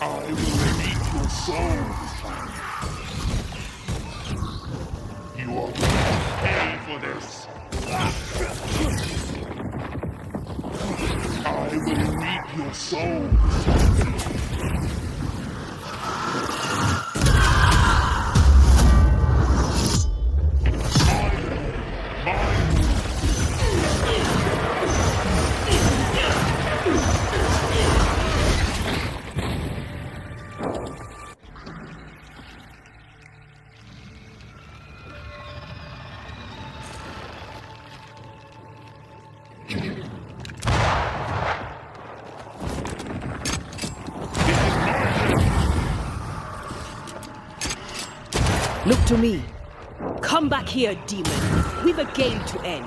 I will eat your souls. You are going to pay for this. I will eat your souls. Look to me. Come Come back here, demon. We've a game to end.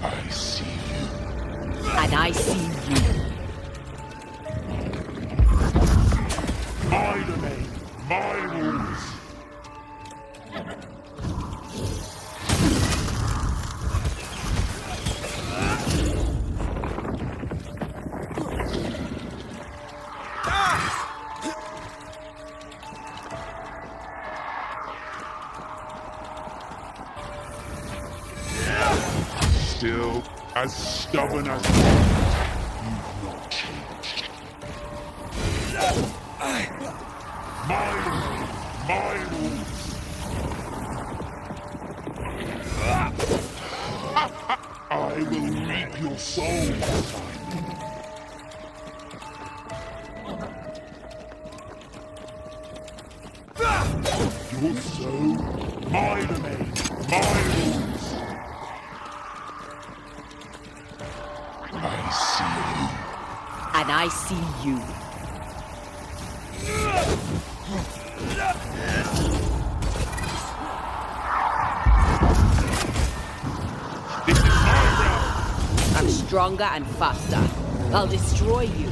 I see you. And I see you. My domain, my rules. Still as stubborn as you've not changed. My rules. I will reap your soul. Your soul, my domain, my rules. I see you. And I see you. This is my realm. I'm stronger and faster. I'll destroy you.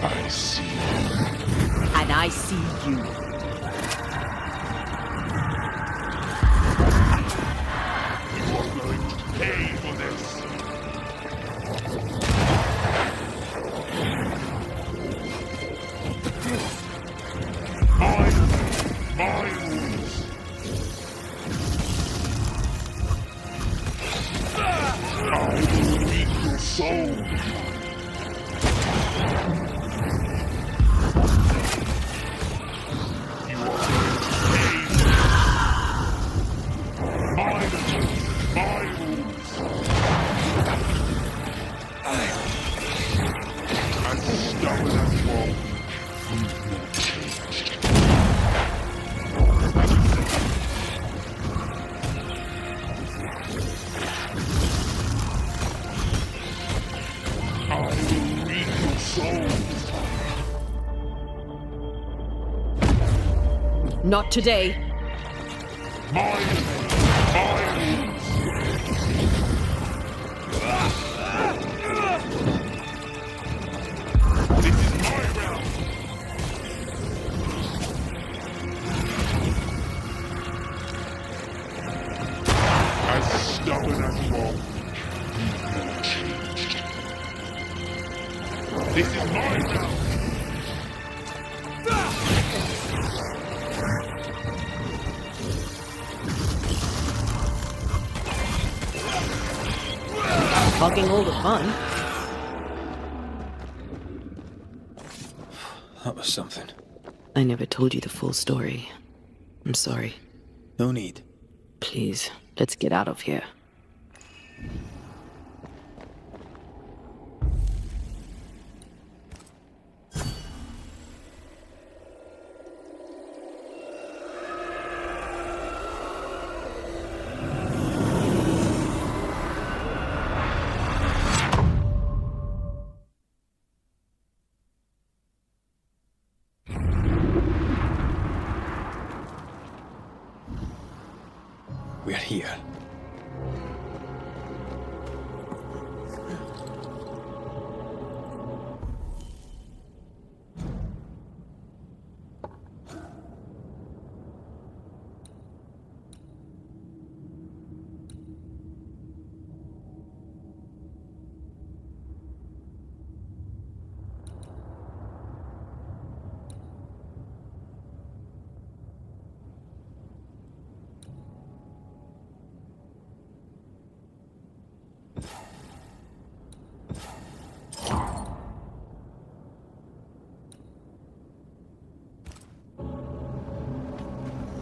I see you. And I see you. You are going to pay for this. My rules. I will reap your soul. You are going to pay for this. My rules. As stubborn as wall, you've not changed. I will reap your souls. Not today. My rules. This is my realm. As stubborn as wall, you've not changed. This is my realm. Hogging all the fun. That was something. I never told you the full story. I'm sorry. No need. Please, let's get out of here. We're here.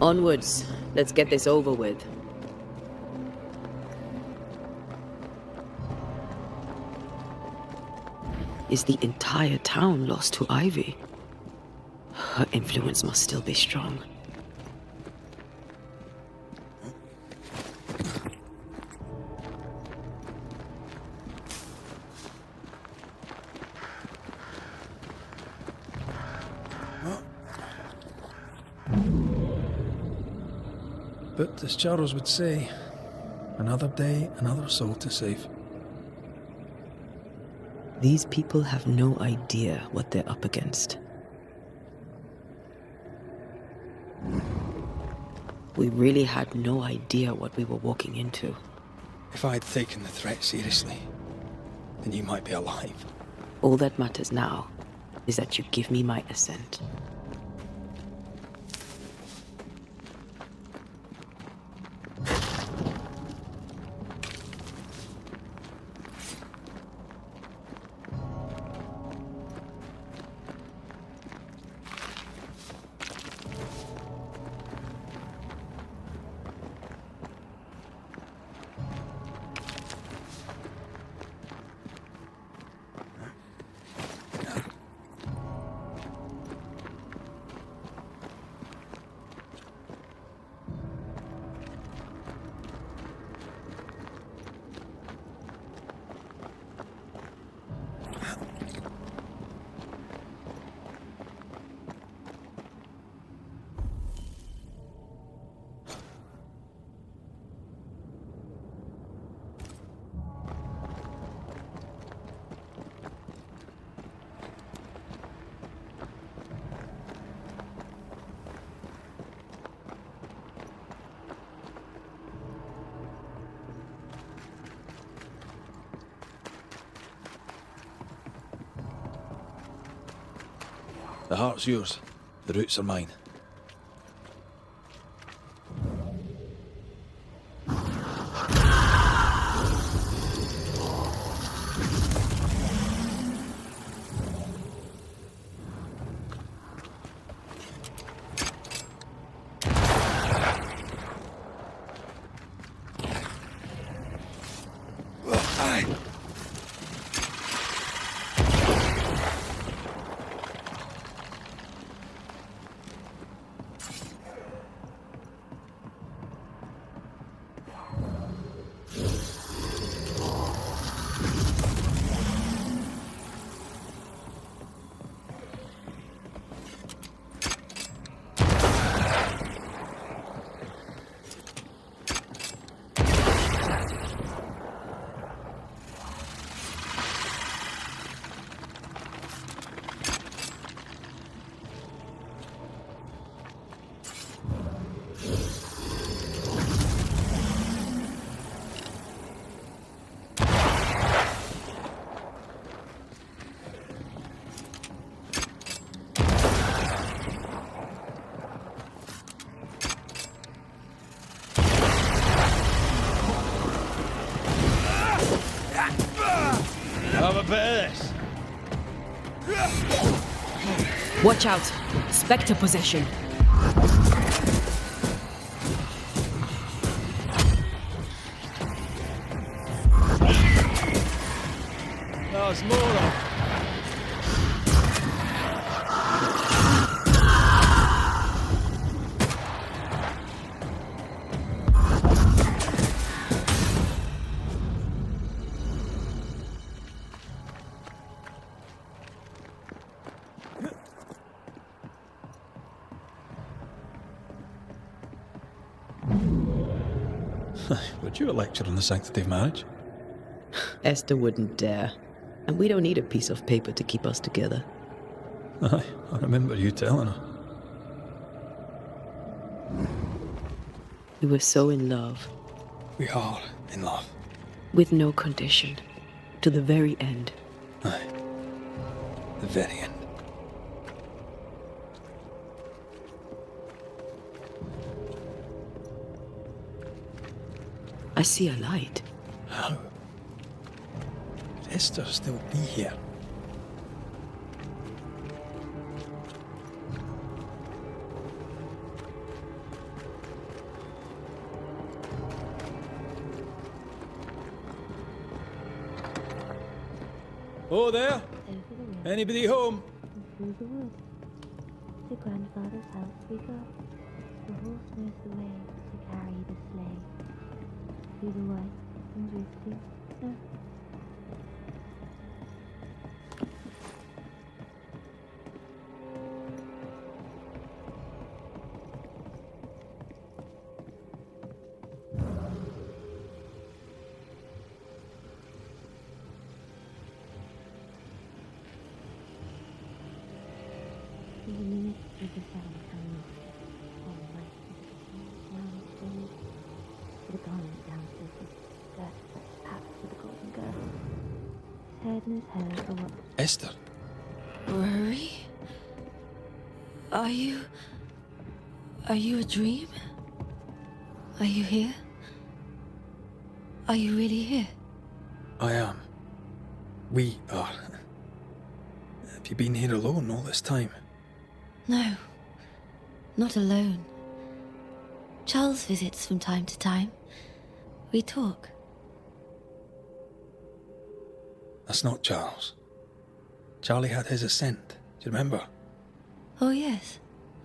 Onwards. Let's get this over with. Is the entire town lost to Ivy? Her influence must still be strong. But as Charles would say, another day, another soul to save. These people have no idea what they're up against. We really had no idea what we were walking into. If I had taken the threat seriously, then you might be alive. All that matters now is that you give me my assent. The heart's yours. The roots are mine. Have a bit of this. Watch out! Spectre possession. There's more of. Would you a lecture on the sanctity of marriage? Esther wouldn't dare. And we don't need a piece of paper to keep us together. Aye, I remember you telling her. We were so in love. We are in love. With no condition. To the very end. Aye. The very end. I see a light. How? Could Esther still be here? Oh, there? Anybody home? Through the woods. To grandfather's house we go. The horse knows the way to carry the sleigh. Through the white and drifting snow. In the minute of the sound comes, all the rest of the round stage, with a garment down to his skirt, hat with a golden girdle. His head and his hair are what? Esther? Rory? Are you a dream? Are you here? Are you really here? I am. We are. Have you been here alone all this time? No, not alone. Charles visits from time to time. We talk. That's not Charles. Charlie had his ascent. Do you remember? Oh yes,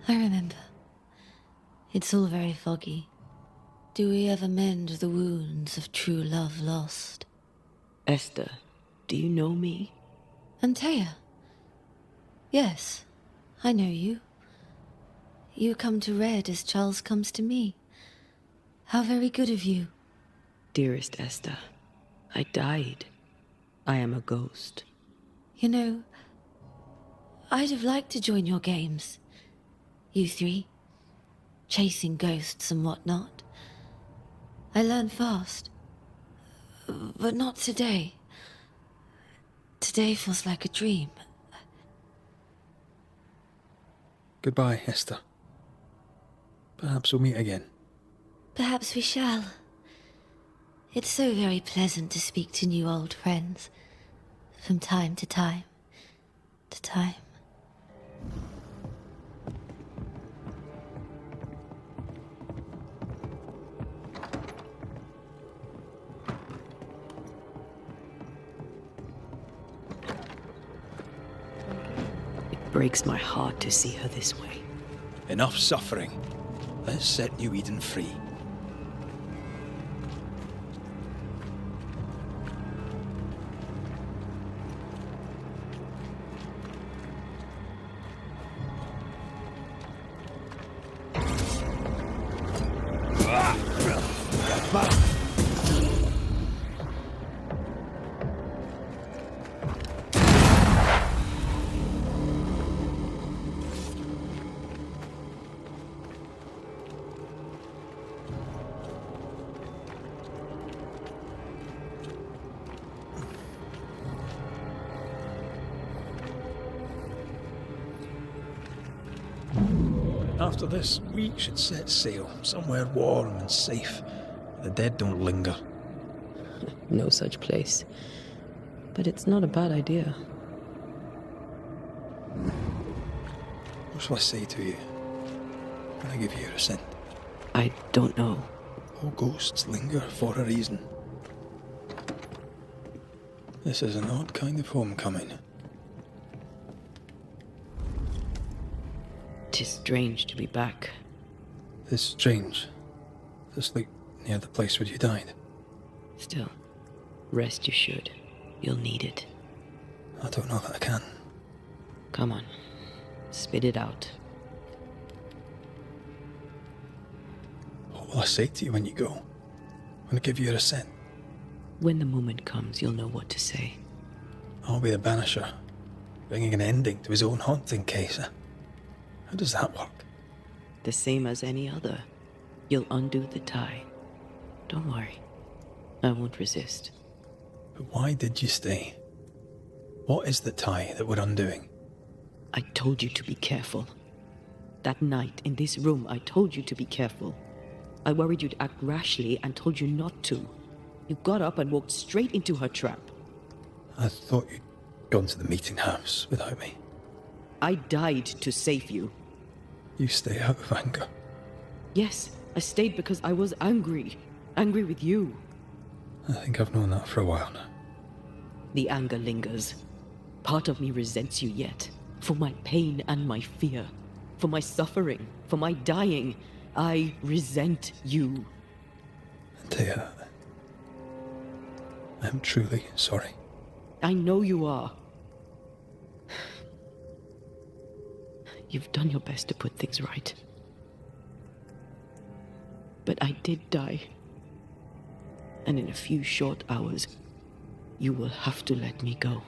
I remember. It's all very foggy. Do we ever mend the wounds of true love lost? Esther, do you know me? Antea? Yes, I know you. You come to Red as Charles comes to me. How very good of you. Dearest Esther, I died. I am a ghost. You know, I'd have liked to join your games. You three, chasing ghosts and whatnot. I learn fast. But not today. Today feels like a dream. Goodbye, Esther. Perhaps we'll meet again. Perhaps we shall. It's so very pleasant to speak to new old friends. From time to time. To time. It breaks my heart to see her this way. Enough suffering. Let's set New Eden free. After this, we should set sail somewhere warm and safe. The dead don't linger. No such place. But it's not a bad idea. What shall I say to you when I give you your assent? I don't know. All ghosts linger for a reason. This is an odd kind of homecoming. 'Tis strange to be back. It's strange to sleep near the place where you died. Still, rest you should. You'll need it. I don't know that I can. Come on, spit it out. What will I say to you when you go? When I give you your assent? When the moment comes, you'll know what to say. I'll be the banisher, bringing an ending to his own haunting case. How does that work? The same as any other. You'll undo the tie. Don't worry. I won't resist. But why did you stay? What is the tie that we're undoing? I told you to be careful. That night in this room, I told you to be careful. I worried you'd act rashly and told you not to. You got up and walked straight into her trap. I thought you'd gone to the meeting house without me. I died to save you. You stay out of anger. Yes, I stayed because I was angry. Angry with you. I think I've known that for a while now. The anger lingers. part of me resents you yet. For my pain and my fear. For my suffering. For my dying. I resent you. Thea, I'm truly sorry. I know you are. You've done your best to put things right. But I did die. And in a few short hours, you will have to let me go.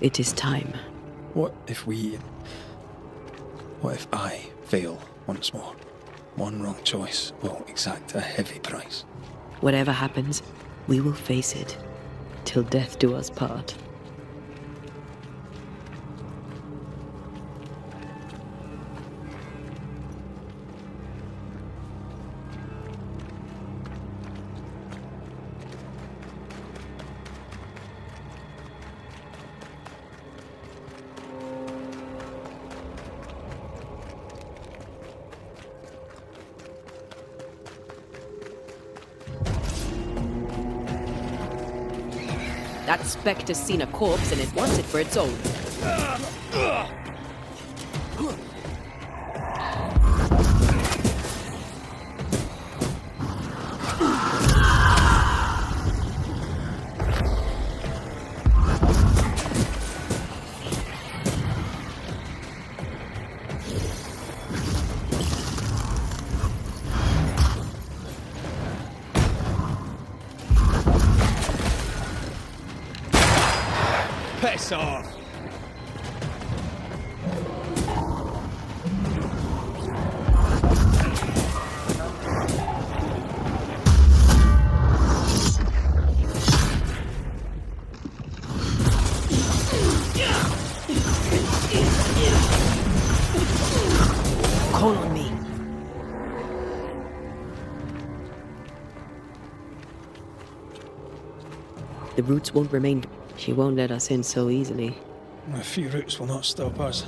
It is time. What if I fail once more? One wrong choice will exact a heavy price. Whatever happens, we will face it. Till death do us part. That spectre's seen a corpse and it wants it for its own. Piss off! Call on me. The roots won't remain. She won't let us in so easily. A few roots will not stop us.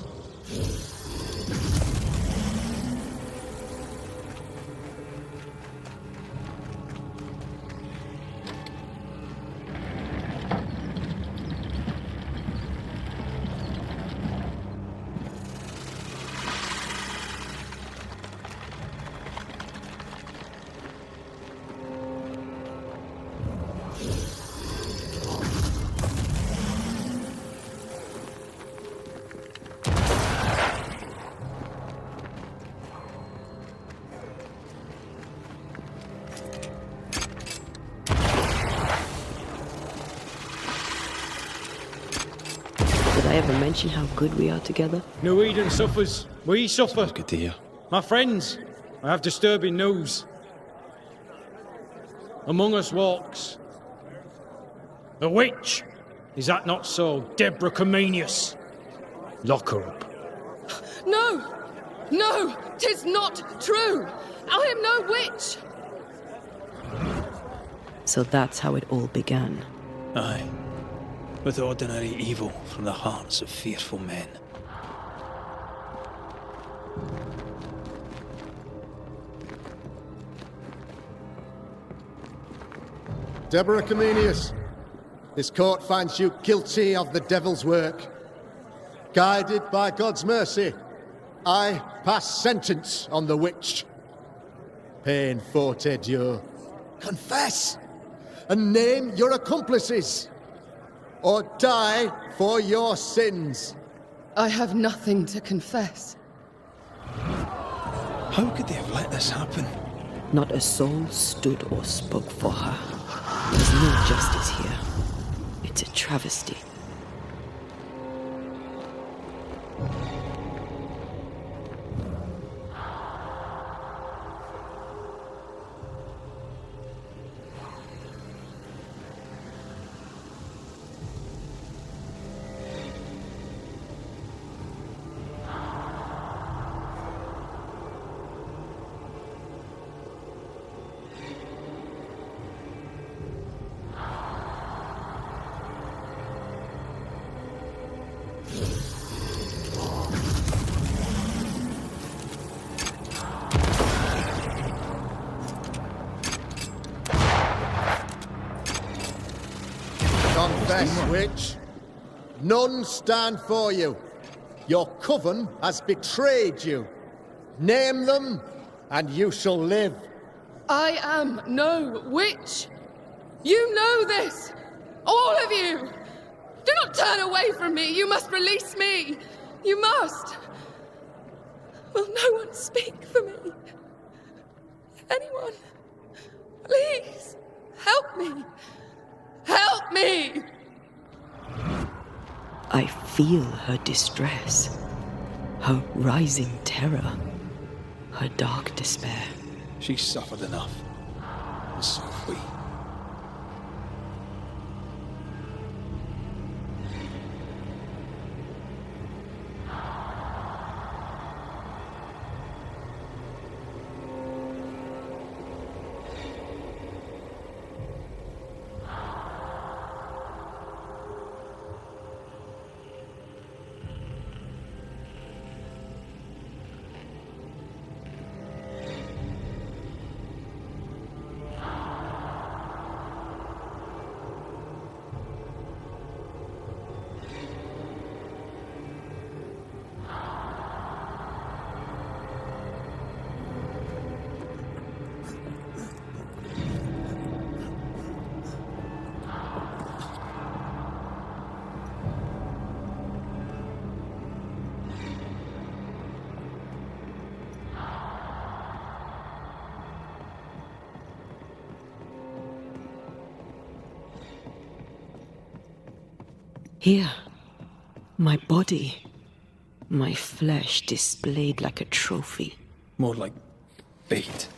Did I ever mention how good we are together? New Eden suffers. We suffer. Good to hear. My friends, I have disturbing news. Among us walks a witch. Is that not so, Deborah Comenius? Lock her up. No! No! 'Tis not true! I am no witch! So that's how it all began. Aye. With ordinary evil from the hearts of fearful men. Deborah Comenius, this court finds you guilty of the devil's work. Guided by God's mercy, I pass sentence on the witch. Pain forte Dieu. Confess and name your accomplices, or die for your sins. I have nothing to confess. How could they have let this happen? Not a soul stood or spoke for her. There's no justice here. It's a travesty. Confess, witch. None stand for you. Your coven has betrayed you. Name them, and you shall live. I am no witch. You know this. All of you. Do not turn away from me. You must release me. You must. Will no one speak for me? Anyone? Please, help me. Help me! I feel her distress, her rising terror, her dark despair. She's suffered enough, and so have we. Here, my body, my flesh displayed like a trophy. More like bait.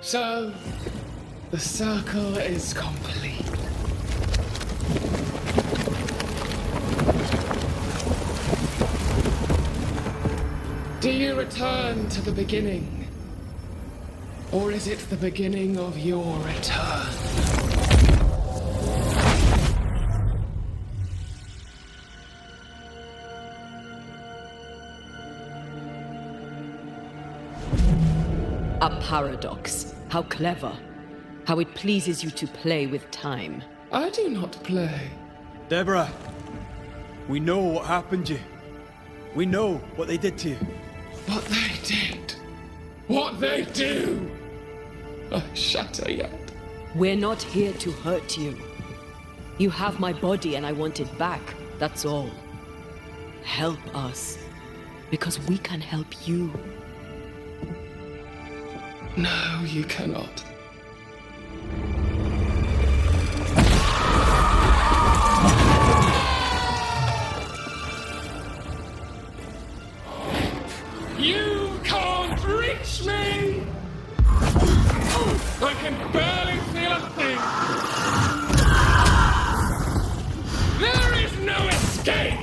So, the circle is complete. Do you return to the beginning? Or is it the beginning of your return? A paradox. How clever. How it pleases you to play with time. I do not play. Deborah, we know what happened to you. We know what they did to you. What they did. What they do. I shatter yet. We're not here to hurt you. You have my body and I want it back. That's all. Help us. Because we can help you. No, you cannot. You can't reach me! I can barely feel a thing! There is no escape!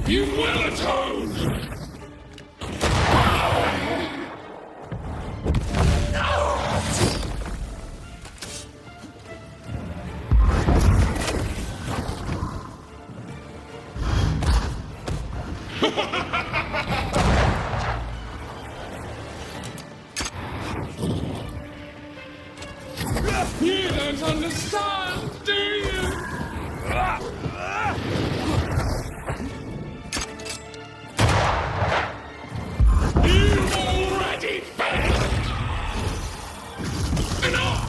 You will atone! You don't understand, do you? You've already failed! Enough!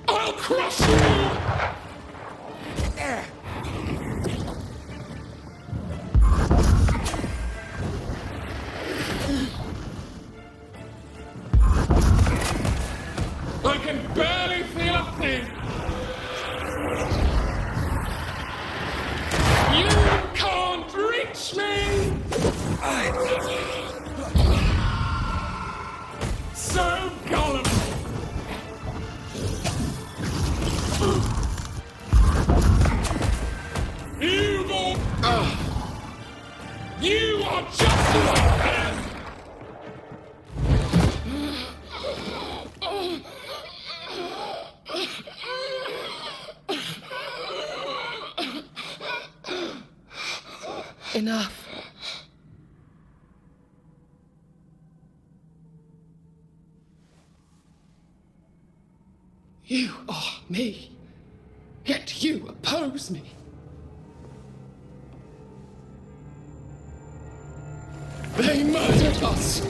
I'll crush you! I can barely feel nothing! You can't reach me! So gullible! You are just like them! Enough. You are me, yet you oppose me. They murdered us!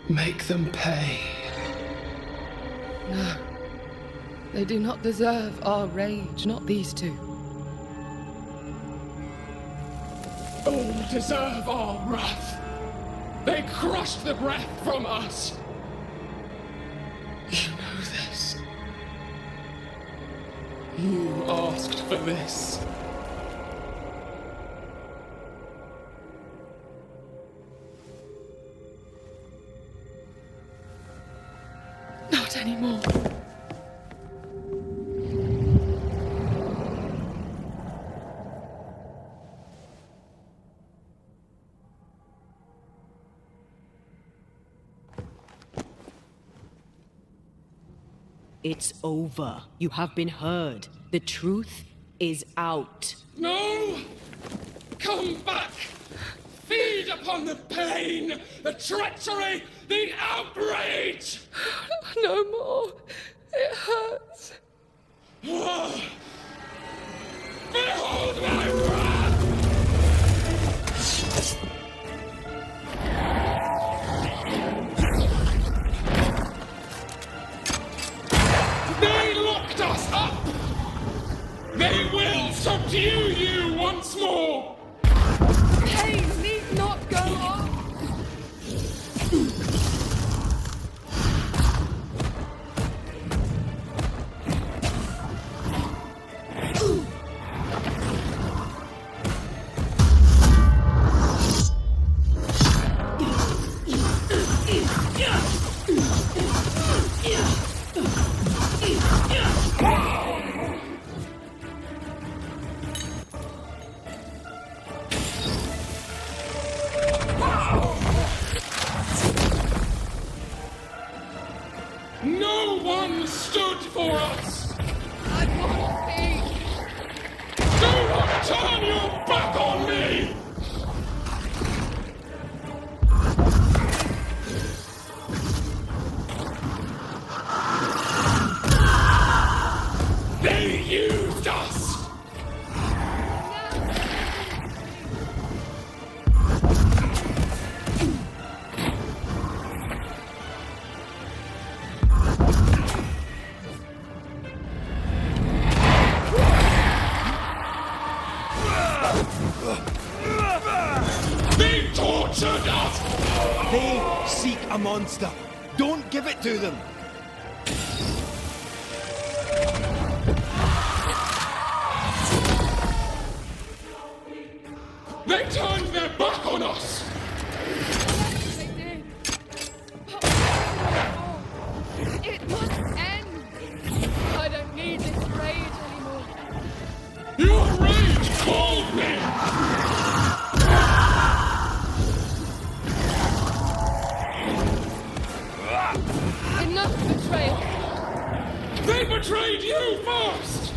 Make them pay. No. They do not deserve our rage, not these two. All deserve our wrath. They crushed the breath from us. You know this. You asked for this. Not anymore. It's over. You have been heard. The truth is out. No! Come back! Feed upon the pain, the treachery, the outrage! No more. It hurts. Behold my wrath! They locked us up! They will subdue you once more! Pain need not go on! No one stood for us! I want peace! Do not turn your back on me! They used us! They tortured us! They seek a monster. Don't give it to them. They turned their back on us! They did. It must end. I don't need this rage anymore. Your rage called me! Enough betrayal. They betrayed you first!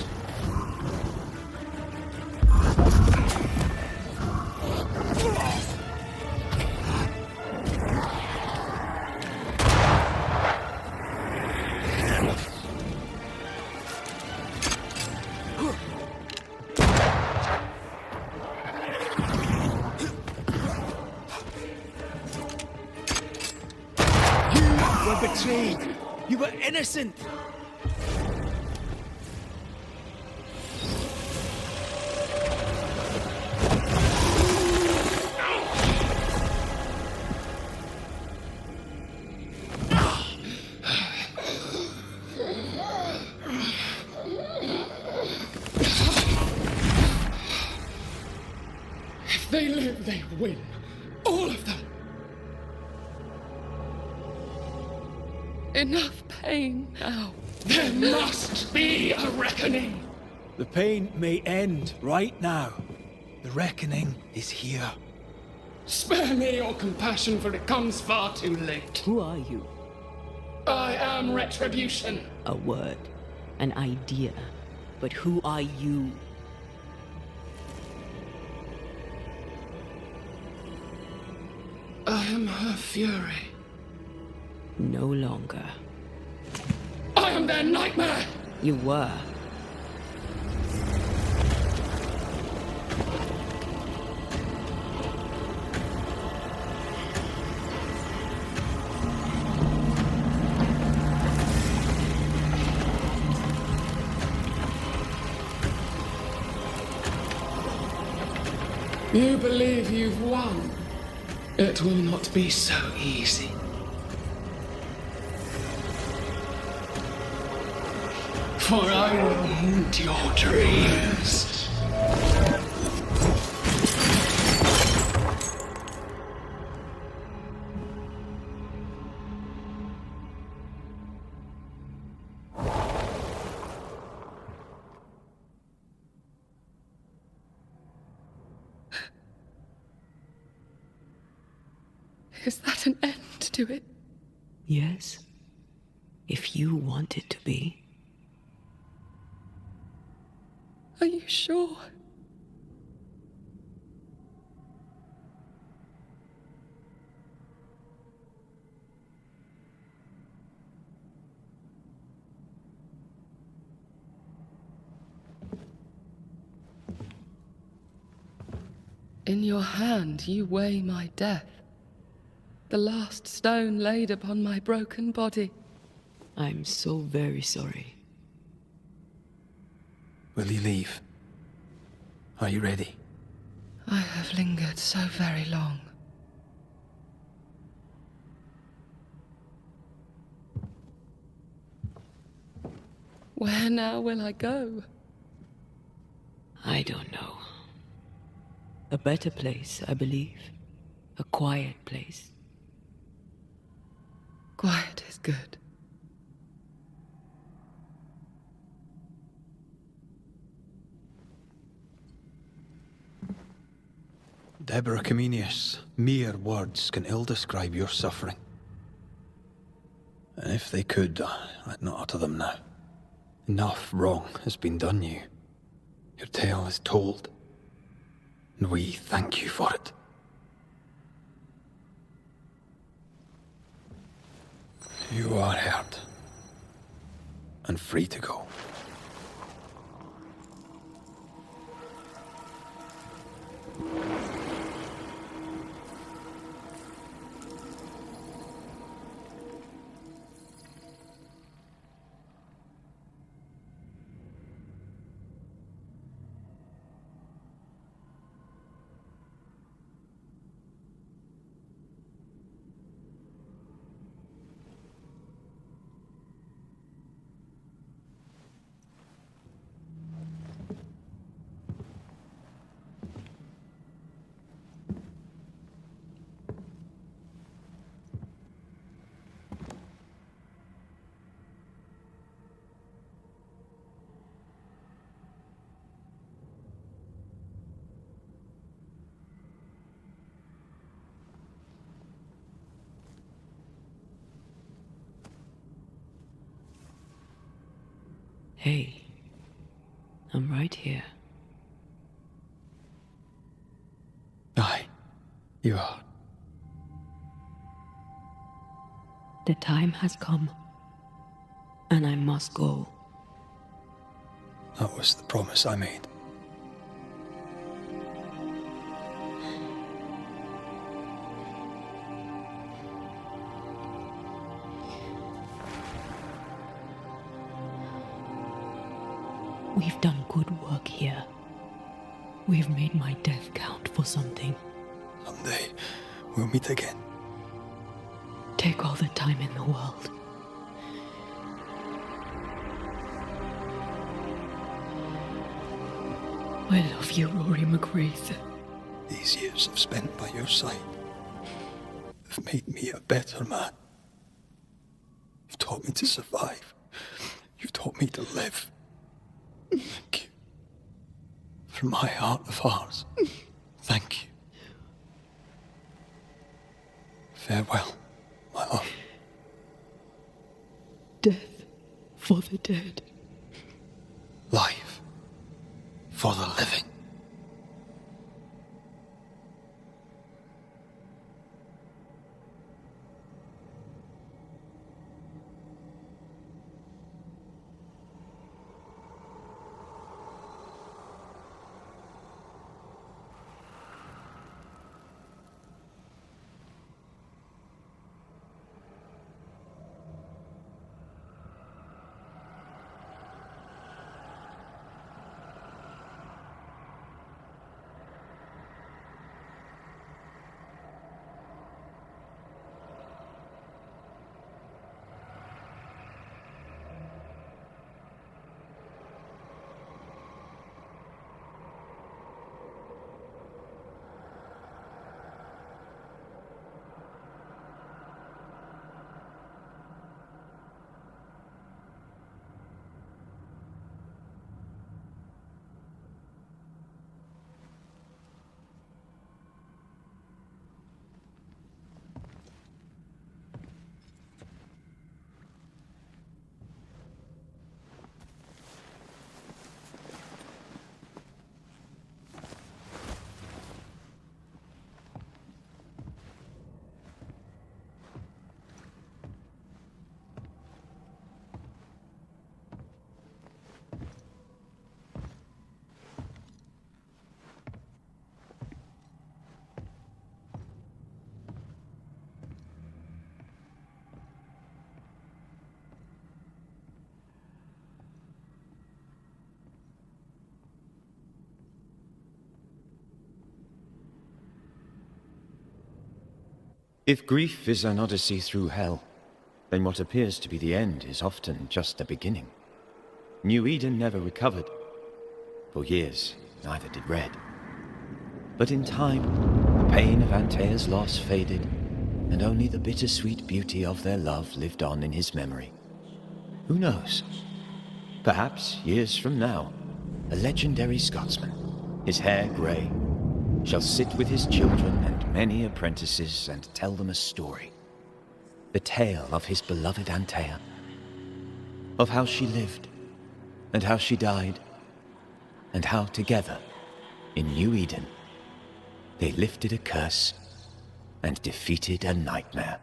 You were betrayed. You were innocent. If they live, they win. All of them. Enough pain now. There must be a reckoning. The pain may end right now. The reckoning is here. Spare me your compassion, for it comes far too late. Who are you? I am Retribution. A word, an idea. But who are you? I am her fury. No longer. I am their nightmare! You were. You believe you've won? It will not be so easy. For I will haunt your dreams. Is that an end to it? Yes. If you want it to be. Are you sure? In your hand you weigh my death. The last stone laid upon my broken body. I'm so very sorry. Will you leave? Are you ready? I have lingered so very long. Where now will I go? I don't know. A better place, I believe. A quiet place. Quiet is good. Deborah Comenius, mere words can ill describe your suffering. And if they could, I'd not utter them now. Enough wrong has been done you. Your tale is told, and we thank you for it. You are heard, and free to go. Hey, I'm right here. Aye, you are. The time has come, and I must go. That was the promise I made. We've done good work here. We've made my death count for something. Someday, we'll meet again. Take all the time in the world. I love you, Rory McGrath. These years I've spent by your side have made me a better man. You've taught me to survive. You've taught me to live. Thank you. From my heart of hearts, thank you. Farewell, my love. Death for the dead. Life for the living. If grief is an odyssey through hell, then what appears to be the end is often just the beginning. New Eden never recovered. For years, neither did Red. But in time, the pain of Antea's loss faded, and only the bittersweet beauty of their love lived on in his memory. Who knows? Perhaps, years from now, a legendary Scotsman, his hair grey, shall sit with his children and many apprentices and tell them a story. The tale of his beloved Antea, of how she lived, and how she died, and how together, in New Eden, they lifted a curse and defeated a nightmare.